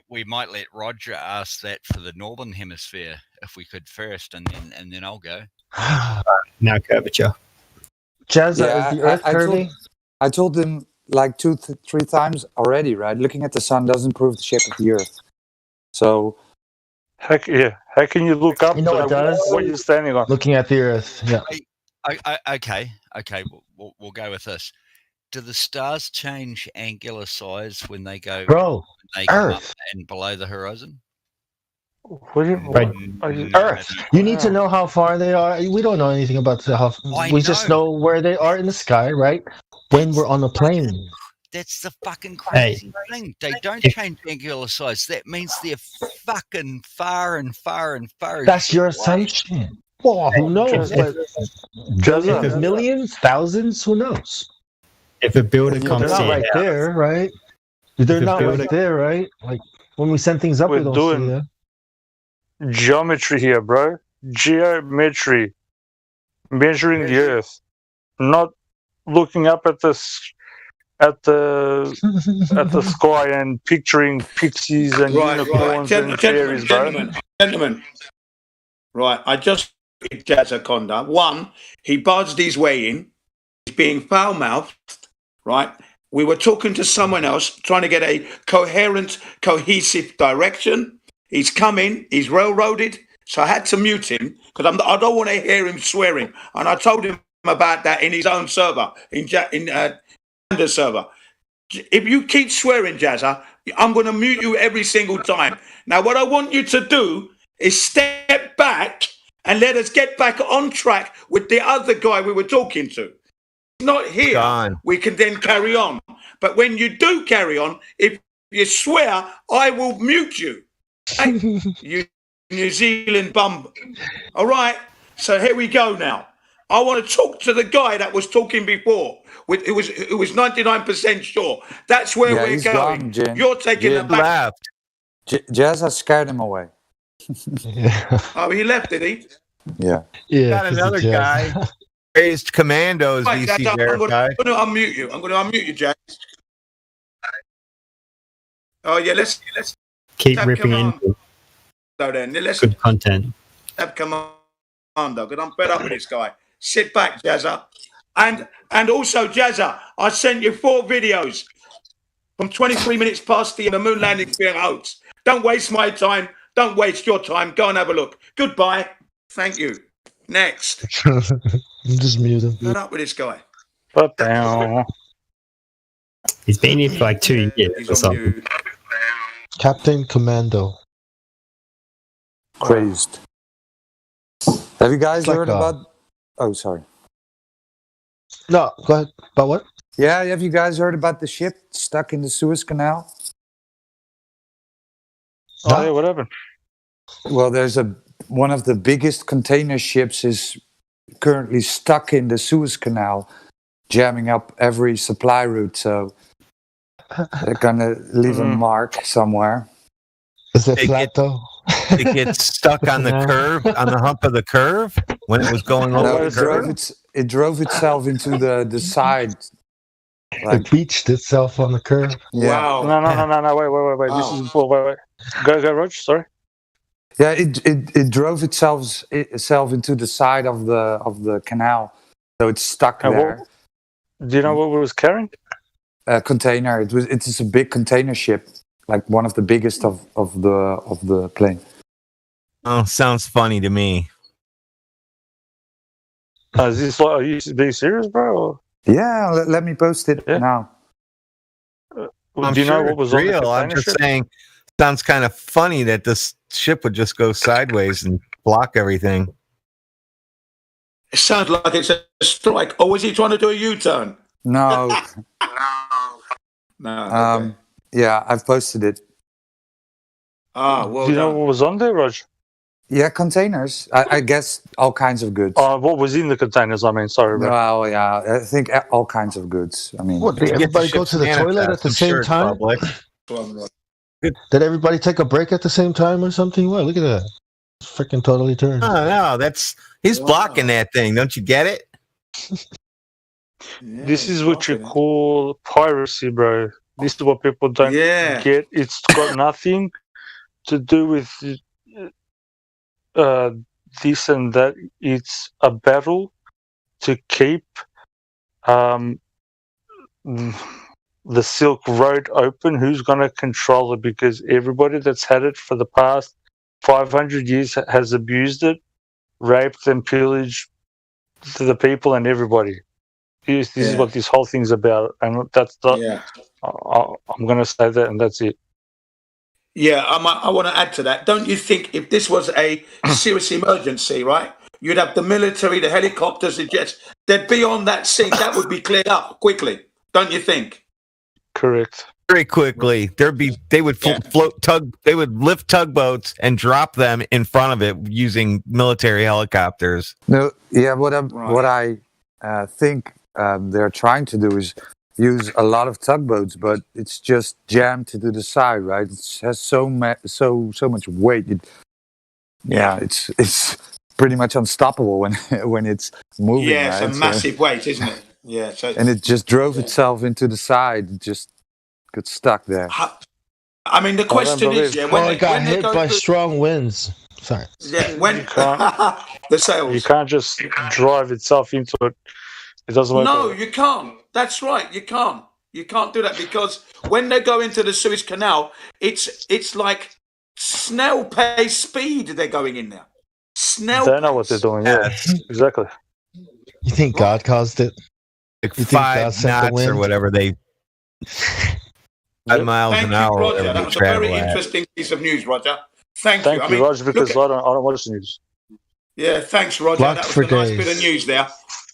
We might let Roger ask that for the northern hemisphere if we could first, and then I'll go. Now curvature. Jazza, is the Earth curving? I told him like 2-3 times already, right? Looking at the sun doesn't prove the shape of the Earth. So, how can you look up? You know what does? What you're standing on? Looking at the Earth. Yeah. Okay. We'll go with this. Do the stars change angular size when they go? Bro, when they come up Earth and below the horizon? Earth. You need to know how far they are. We don't know anything about we just know where they are in the sky, right? When we're on a plane. That's the fucking crazy thing. They don't change angular size. That means they're fucking far and far and far. That's your assumption. Well, who knows? Billions, millions, thousands, who knows? If a builder comes they're not right there, right? They're not right there, right? Like when we send things up, we don't see them. Geometry here, bro. Geometry. Measuring the Earth, not looking up at the sky and picturing pixies and unicorns and fairies, bro. Gentlemen. Right, I just Jazzaconda. One, he buzzed his way in. He's being foul-mouthed. Right, we were talking to someone else, trying to get a coherent, cohesive direction. He's come in, he's railroaded, so I had to mute him because I don't want to hear him swearing. And I told him about that in his own server, in the server. If you keep swearing, Jazza, I'm going to mute you every single time. Now, what I want you to do is step back and let us get back on track with the other guy we were talking to. Not here, we can then carry on. But when you do carry on, if you swear, I will mute you. Hey, you New Zealand bum. All right, so here we go now. I want to talk to the guy that was talking before. It was 99% sure. That's where we're going. Gone, You're taking the back. Jazz has scared him away. Oh, he left, did he? Yeah. Got another guy. Raised commandos, right, VC verified. I'm going to unmute you. I'm going to unmute you, Jazz. Oh, yeah, let's keep ripping into good content. Have commander, because I'm fed up with this guy. Sit back, Jazza. And also, Jazza, I sent you 4 videos from 23 minutes past the moon landing being hoax. Don't waste my time. Don't waste your time. Go and have a look. Goodbye. Thank you. Next. Just mute him. Fed up with this guy. But now. He's been here for like 2 years or something. Captain Commando. Crazed. Have you guys heard about... Oh, sorry. No, go ahead. About what? Yeah, have you guys heard about the ship stuck in the Suez Canal? Oh, yeah, what happened? Well, there's one of the biggest container ships is currently stuck in the Suez Canal, jamming up every supply route. So they're gonna leave a mark somewhere. Is it flat though? It gets stuck on the curve, on the hump of the curve when it was going over the curve. It drove itself into the side. Like, it beached itself on the curve. Yeah. Wow. No. Wait. This is wait. Go, Roger. Sorry. Yeah, it drove itself into the side of the canal, so it's stuck there. Do you know what it was carrying? A container. It's a big container ship, like one of the biggest of the plane. Oh, sounds funny to me. Is this are you being serious, bro? Yeah, let me post it now. Do you know what was real? On I'm just saying, sounds kind of funny that this ship would just go sideways and block everything. It sounds like it's a strike. Or was he trying to do a U-turn? No. No. Okay. Yeah, I've posted it. Well Do you know what was on there, Rog? Yeah, containers. I guess all kinds of goods. What was in the containers? I mean, sorry, bro. Well, yeah, I think all kinds of goods. I mean, What, did everybody go to the toilet at the same time? Did everybody take a break at the same time or something? Well, look at that. Freaking totally turned. Oh, no, he's blocking that thing. Don't you get it? This is what you call piracy, bro. This is what people don't get. It's got nothing to do with this and that. It's a battle to keep the Silk Road open. Who's going to control it? Because everybody that's had it for the past 500 years has abused it, raped and pillaged to the people and everybody. This is what this whole thing's about, and that's the. I'm going to say that, and that's it. Yeah, I want to add to that. Don't you think if this was a serious emergency, right? You'd have the military, the helicopters, the jets. They'd be on that scene. That would be cleared up quickly. Don't you think? Correct. Very quickly. They would they would lift tugboats and drop them in front of it using military helicopters. No, yeah. What I think they're trying to do is use a lot of tugboats, but it's just jammed to the side, right? It has so much weight. It's pretty much unstoppable when it's moving. Yeah, right? it's a massive weight, isn't it? Yeah, and it just drove itself into the side. It just got stuck there. I mean, the question is, when it got hit by strong winds. Sorry. Yeah, when the sails. You can't just drive itself into it. It doesn't work. No, you can't. That's right. You can't. You can't do that because when they go into the Suez Canal, it's like snail pace speed. They're going in there. They know what they're doing. Yeah, exactly. You think God caused it? Like 5 knots or whatever they. 5 miles an hour. Roger. That was a very interesting piece of news, Roger. Thank you. Thank you, Roger, because I don't watch the news. Yeah, thanks, Roger. That was a nice bit of news there.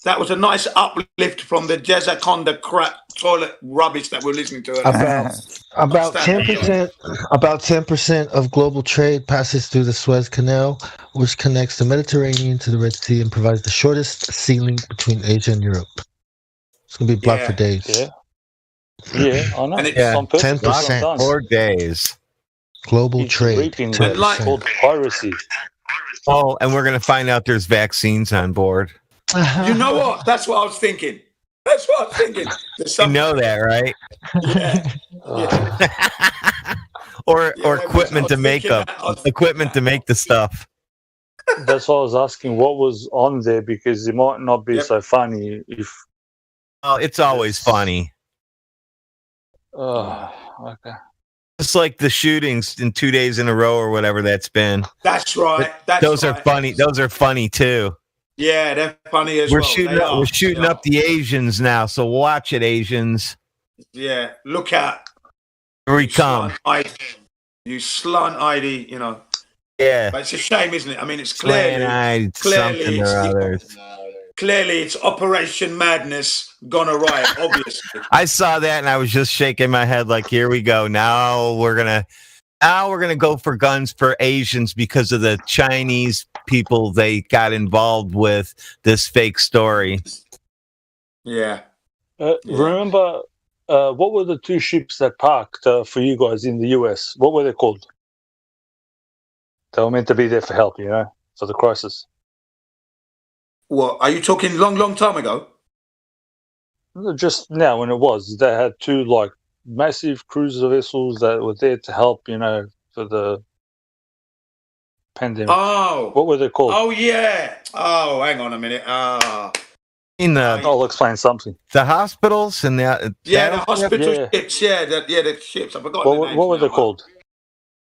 That was a nice uplift from the Jezzaconda crap toilet rubbish that we're listening to. About 10%. About 10% of global trade passes through the Suez Canal, which connects the Mediterranean to the Red Sea and provides the shortest sea link between Asia and Europe. It's gonna be blocked for days. Yeah, I know. And it's on purpose. 10%. 4 days. Global trade. It's called piracy. Oh, and we're gonna find out there's vaccines on board. You know what? That's what I was thinking. You know that, right? Yeah. or equipment to make equipment to make the stuff. That's why I was asking what was on there because it might not be so funny if. Oh, it's always funny. Oh, okay. Just like the shootings in 2 days in a row or whatever that's been. That's right. Those are funny. Those are funny too. Yeah, they're funny as well. We're shooting up the Asians now, so watch it, Asians. Yeah, look out. Here we come. You slant-eyed, you know. Yeah. But it's a shame, isn't it? I mean, it's clearly it's Operation Madness gone awry, obviously. I saw that and I was just shaking my head like, here we go. Now we're gonna go for guns for Asians because of the Chinese people they got involved with this fake story. Yeah. Remember, what were the 2 ships that parked for you guys in the US? What were they called? They were meant to be there for help, for the crisis. What, are you talking long time ago? Just now when it was. They had 2 massive cruiser vessels that were there to help, for the pandemic. Oh. What were they called? Oh, yeah. Oh, hang on a minute. I'll explain something. The hospitals and the hospital ships. The ships. I've forgotten the names. What were they called?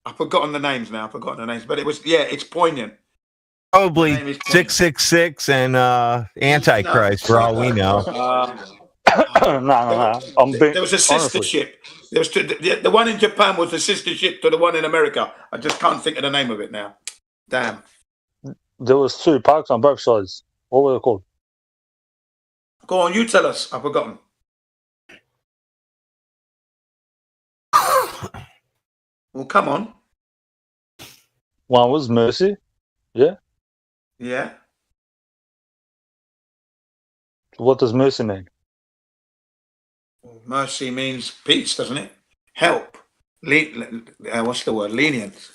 I've forgotten the names now. But it was it's poignant. Probably 666 and Antichrist for all we know. No. There was a sister ship. There was the one in Japan was the sister ship to the one in America. I just can't think of the name of it now. Damn. There was 2 parks on both sides. What were they called? Go on, you tell us. I've forgotten. Well, come on. One was mercy. Yeah. Yeah. What does mercy mean? Mercy means peace, doesn't it? Help. What's the word? Lenient.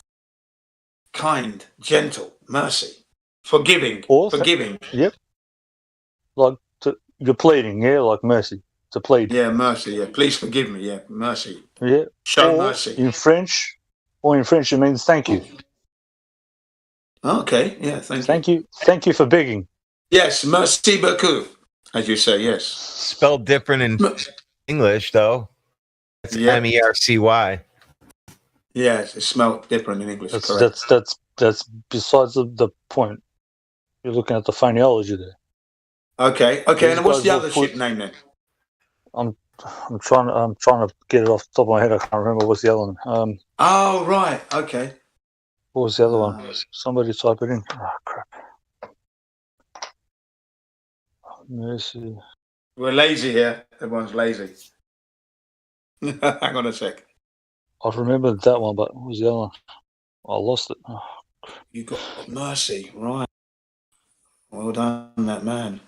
Kind. Gentle. Mercy. Forgiving. Forgiving. Yep. Like you're pleading, yeah, like mercy. To plead. Yeah, mercy. Yeah, please forgive me. Yeah, mercy. Yeah. Show mercy. In French, it means thank you. Okay. Yeah. Thank you. Thank you for begging. Yes. Merci beaucoup, as you say. Yes. Spelled different in English, though. It's MERCY. Yes, it's spelled different in English. That's besides the point. You're looking at the phonology there. Okay. And what's the other ship name then? I'm trying to get it off the top of my head. I can't remember what's the other one. Oh right. Okay. What was the other one? Somebody type it in. Oh crap. Mercy. We're lazy here. Everyone's lazy. Hang on a sec. I remember that one, but what was the other one? I lost it. Oh. You got mercy, right? Well done, that man.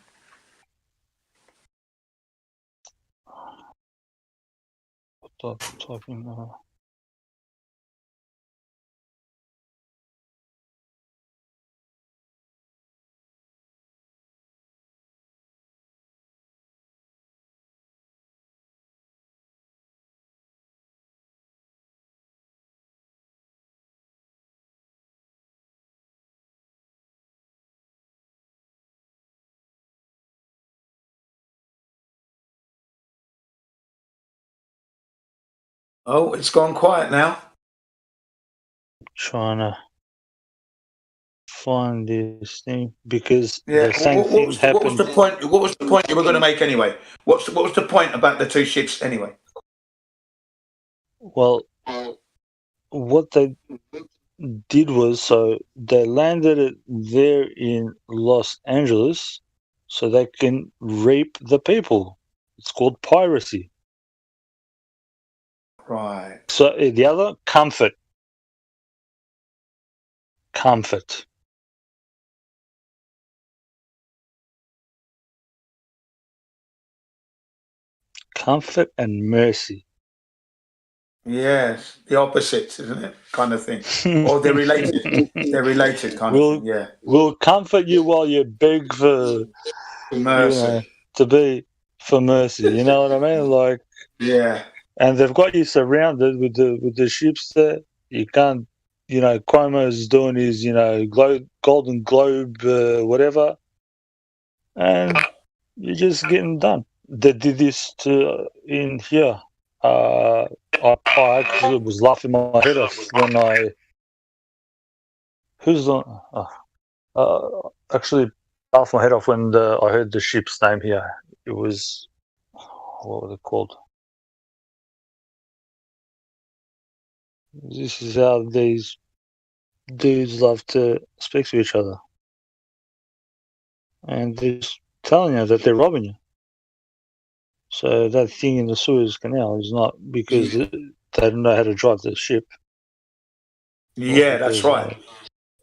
Typing. Oh, it's gone quiet now. Trying to find this thing because Yeah. the same thing happened. What was the point? What was the point you were going to make anyway? What was the point about the two ships anyway? Well, what they did was they landed it there in Los Angeles so they can rape the people. It's called piracy. Right. So the other, comfort. Comfort and mercy. Yes, the opposites, isn't it? Kind of thing. Or they're related. They're related, kind of thing. Yeah. We'll comfort you while you beg for mercy. For mercy. You know what I mean? Like. Yeah. And they've got you surrounded with the ships there. You can't. Cuomo's doing his Golden Globe whatever, and you're just getting done. They did this in here. I actually was laughing my head off when actually laughed my head off when I heard the ship's name here. It was, what was it called? This is how these dudes love to speak to each other, and they're just telling you that they're robbing you. So that thing in the Suez Canal is not because they don't know how to drive the ship. Yeah, that's right.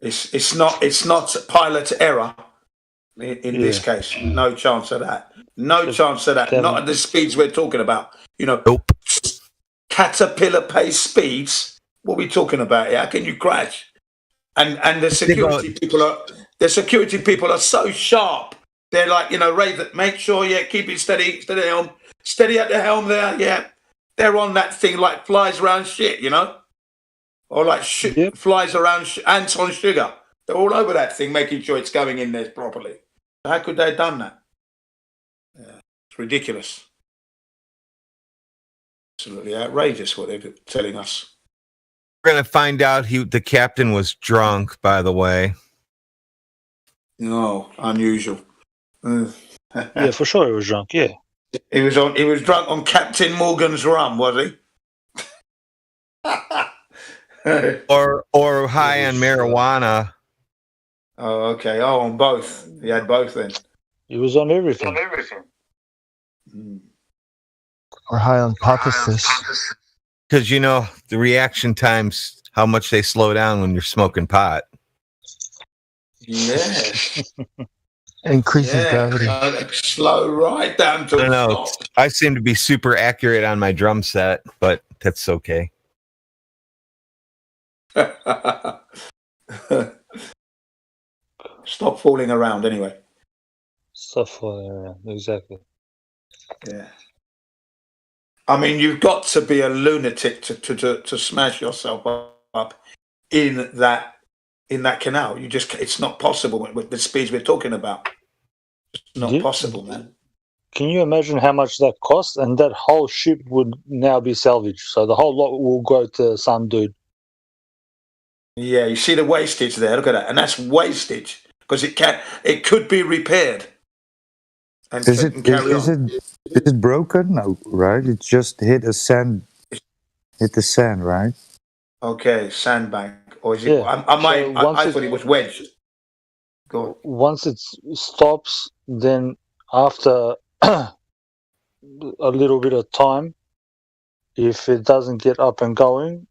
It's not pilot error in this case. No chance of that. No chance of that. Not at the speeds we're talking about. Nope. Caterpillar pace speeds. What are we talking about here? How can you crash? And the security people are so sharp. They're like, Ray, make sure, keep it steady, steady helm, steady at the helm there, yeah. They're on that thing like flies around shit, or like flies around ants on sugar. They're all over that thing, making sure it's going in there properly. How could they have done that? Yeah, it's ridiculous. Absolutely outrageous what they're telling us. We're going to find out the captain was drunk, by the way. No, unusual. Yeah, for sure he was drunk, yeah. He was drunk on Captain Morgan's rum, was he? or high on marijuana. Oh, okay. Oh, on both. He had both then. He was on everything. Or high on hypothesis. Because you know the reaction times, how much they slow down when you're smoking pot. Yes. Increases gravity. Slow right down to I don't know. I seem to be super accurate on my drum set, but that's okay. Stop fooling around anyway. Stop fooling around, exactly. Yeah. I mean, you've got to be a lunatic to smash yourself up in that canal. It's not possible with the speeds we're talking about. It's not possible, man. Can you imagine how much that costs? And that whole ship would now be salvaged. So the whole lot will go to some dude. Yeah, you see the wastage there. Look at that, and that's wastage because it could be repaired. And Is it broken? No, right? It just hit the sand, right? Okay, sandbank, or is it? Yeah. I thought it was wedged. Go on. Once it stops, then after a little bit of time, if it doesn't get up and going,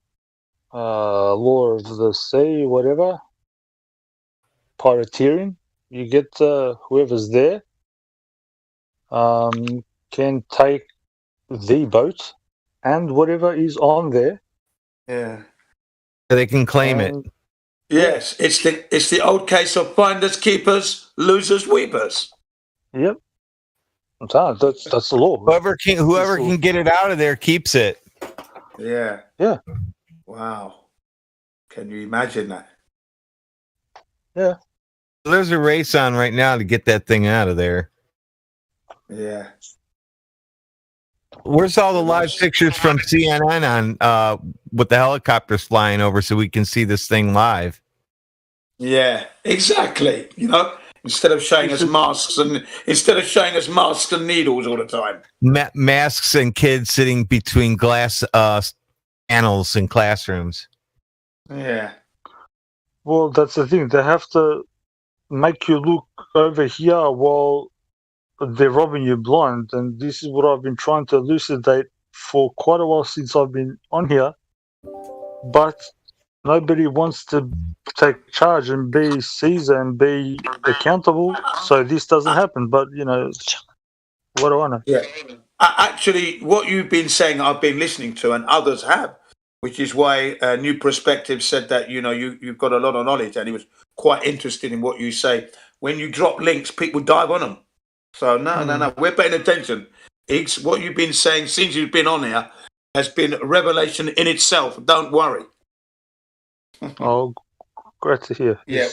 law of the sea, whatever, pirateering, you get whoever's there can take the boat and whatever is on there. Yeah. They can claim it. Yes, it's the old case of finders keepers, losers weepers. Yep. That's the law. Whoever can get it out of there keeps it. Yeah. Yeah. Wow. Can you imagine that? Yeah. There's a race on right now to get that thing out of there. Yeah. Where's all the live pictures from CNN on with the helicopters flying over so we can see this thing live? Yeah, exactly. You know, instead of showing us masks and needles all the time. Masks and kids sitting between glass panels in classrooms. Yeah. Well, that's the thing. They have to make you look over here while they're robbing you blind, and this is what I've been trying to elucidate for quite a while since I've been on here. But nobody wants to take charge and be Caesar and be accountable, so this doesn't happen. But you know, what do I know? Yeah. Actually, what you've been saying, I've been listening to, and others have, which is why New Perspective said that you've got a lot of knowledge, and he was quite interested in what you say. When you drop links, people dive on them. So no, we're paying attention. Iggs, what you've been saying since you've been on here has been a revelation in itself. Don't worry. Oh, great to hear. Yeah,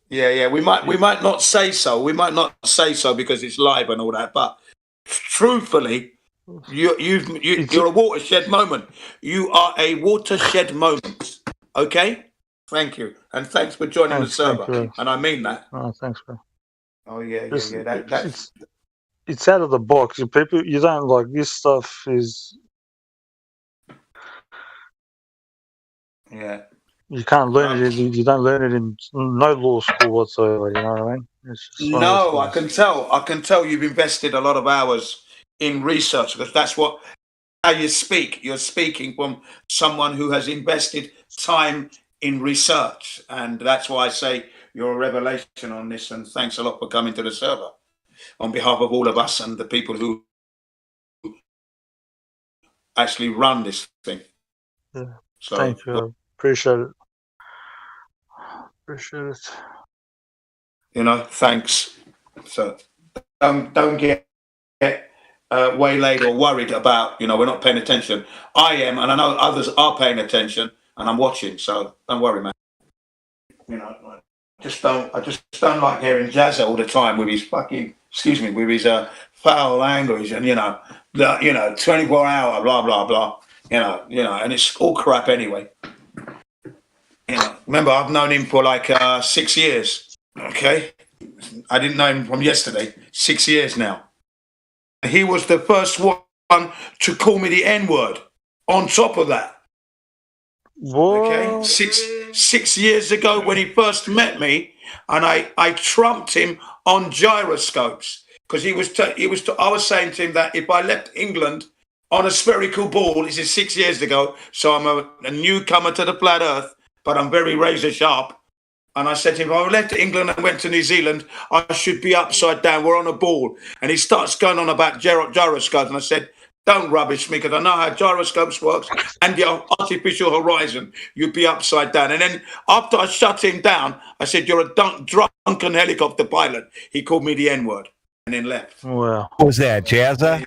Yeah. We might not say so. We might not say so because it's live and all that. But truthfully, you're a watershed moment. You are a watershed moment. Okay. Thank you, and thanks for joining the server. And I mean that. Oh, thanks, bro. Oh yeah. It's out of the box. People, you don't like this stuff. Is yeah. You can't learn it. You don't learn it in no law school whatsoever. You know what I mean? No, I can tell. I can tell you've invested a lot of hours in research because that's how you speak. You're speaking from someone who has invested time in research, and that's why I say you're a revelation on this. And thanks a lot for coming to the server on behalf of all of us and the people who actually run this thing. Yeah. So, thank you. Appreciate it. Thanks. So don't get waylaid or worried about, we're not paying attention. I am, and I know others are paying attention, and I'm watching. So don't worry, man. I just don't like hearing Jazza all the time with his foul language and 24-hour blah blah blah. And it's all crap anyway. Remember, I've known him for like 6 years. Okay, I didn't know him from yesterday. 6 years now. He was the first one to call me the N-word. On top of that, okay, 6 years ago when he first met me, and I trumped him on gyroscopes because I was saying to him that if I left England on a spherical ball. This is 6 years ago, so I'm a newcomer to the flat Earth, but I'm very razor sharp. And I said to him, I left England and went to New Zealand. I should be upside down. We're on a ball. And he starts going on about gyroscopes. And I said, don't rubbish me, because I know how gyroscopes works and the artificial horizon. You'd be upside down. And then after I shut him down, I said, you're a drunken helicopter pilot. He called me the N-word and then left. Wow. What was that, Jazza?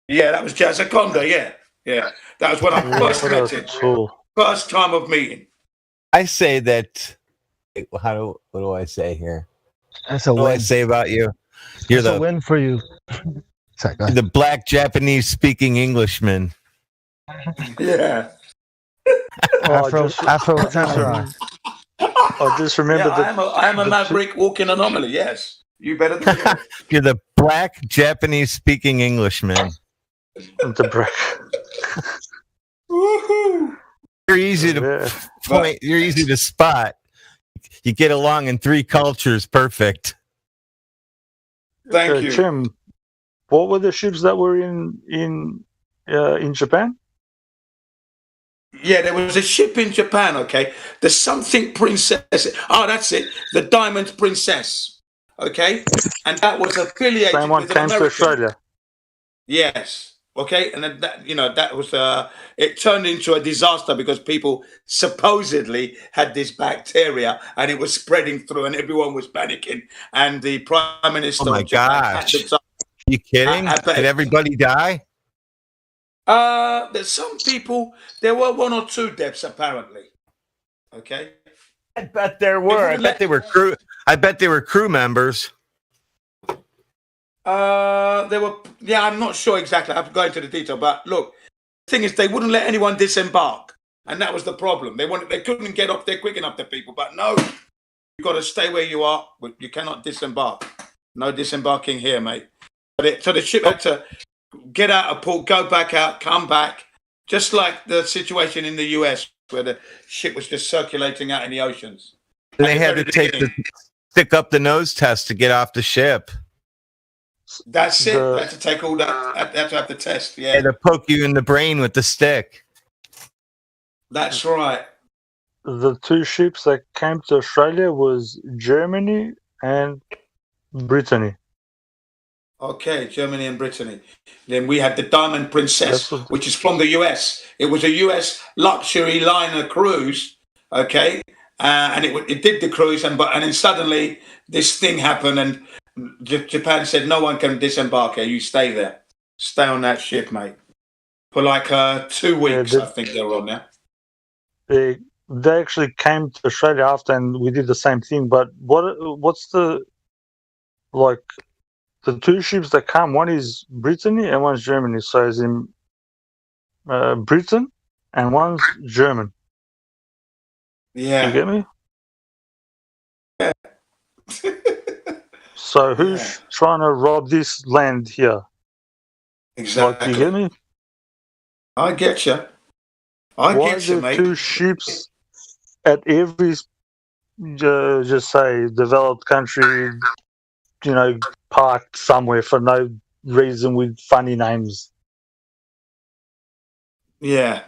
Yeah, that was Jazza Conda, yeah. That was when I first met him. Cool. First time of meeting. I say that... what do I say here? That's a what win. do I say about you? You're That's a win for you. Sorry, the black Japanese speaking Englishman. Yeah. Afro Samurai. I just remember that. I am a maverick walking anomaly, yes. You better than me. You're the black Japanese speaking Englishman. The black. Woohoo! You're easy to point. You're easy to spot. You get along in 3 cultures, perfect. Thank you, Jim. What were the ships that were in Japan? Yeah, there was a ship in Japan. Okay, the something Princess. Oh, that's it. The Diamond Princess. Okay, and that was affiliated Same one with an came to American. Australia. Yes. Okay, and then that was it turned into a disaster because people supposedly had this bacteria and it was spreading through and everyone was panicking. And the Prime Minister. Oh my gosh! Are you kidding? Did everybody die? There's some people. There were 1 or 2 deaths apparently. Okay. I bet there were. I bet they were crew. I bet they were crew members. There were, I'm not sure exactly. I have to go into the detail, but look, the thing is, they wouldn't let anyone disembark, and that was the problem. They couldn't get up there quick enough to people. But no, you got to stay where you are. You cannot disembark. No disembarking here, mate. So the ship had to get out of port, go back out, come back, just like the situation in the US where the ship was just circulating out in the oceans. And they had to stick up the nose test to get off the ship. That's it. They had to take all that. They had to have the test. Yeah. They had to poke you in the brain with the stick. That's right. The 2 ships that came to Australia was Germany and Brittany. Okay, Germany and Brittany. Then we had the Diamond Princess, which is from the US. It was a US luxury liner cruise. Okay, and it did the cruise, and then suddenly this thing happened, and Japan said no one can disembark here. You stay there, stay on that ship, mate, for like 2 weeks. I think they were on there. They actually came to Australia after, and we did the same thing. But what's the the 2 ships that come? One is Brittany and one's Germany. So it's in Britain, and one's German. Yeah, you get me? Yeah. So who's trying to rob this land here? Exactly. You get me? I get you. I get you, mate. 2 ships at every, just say, developed country, parked somewhere for no reason with funny names? Yeah.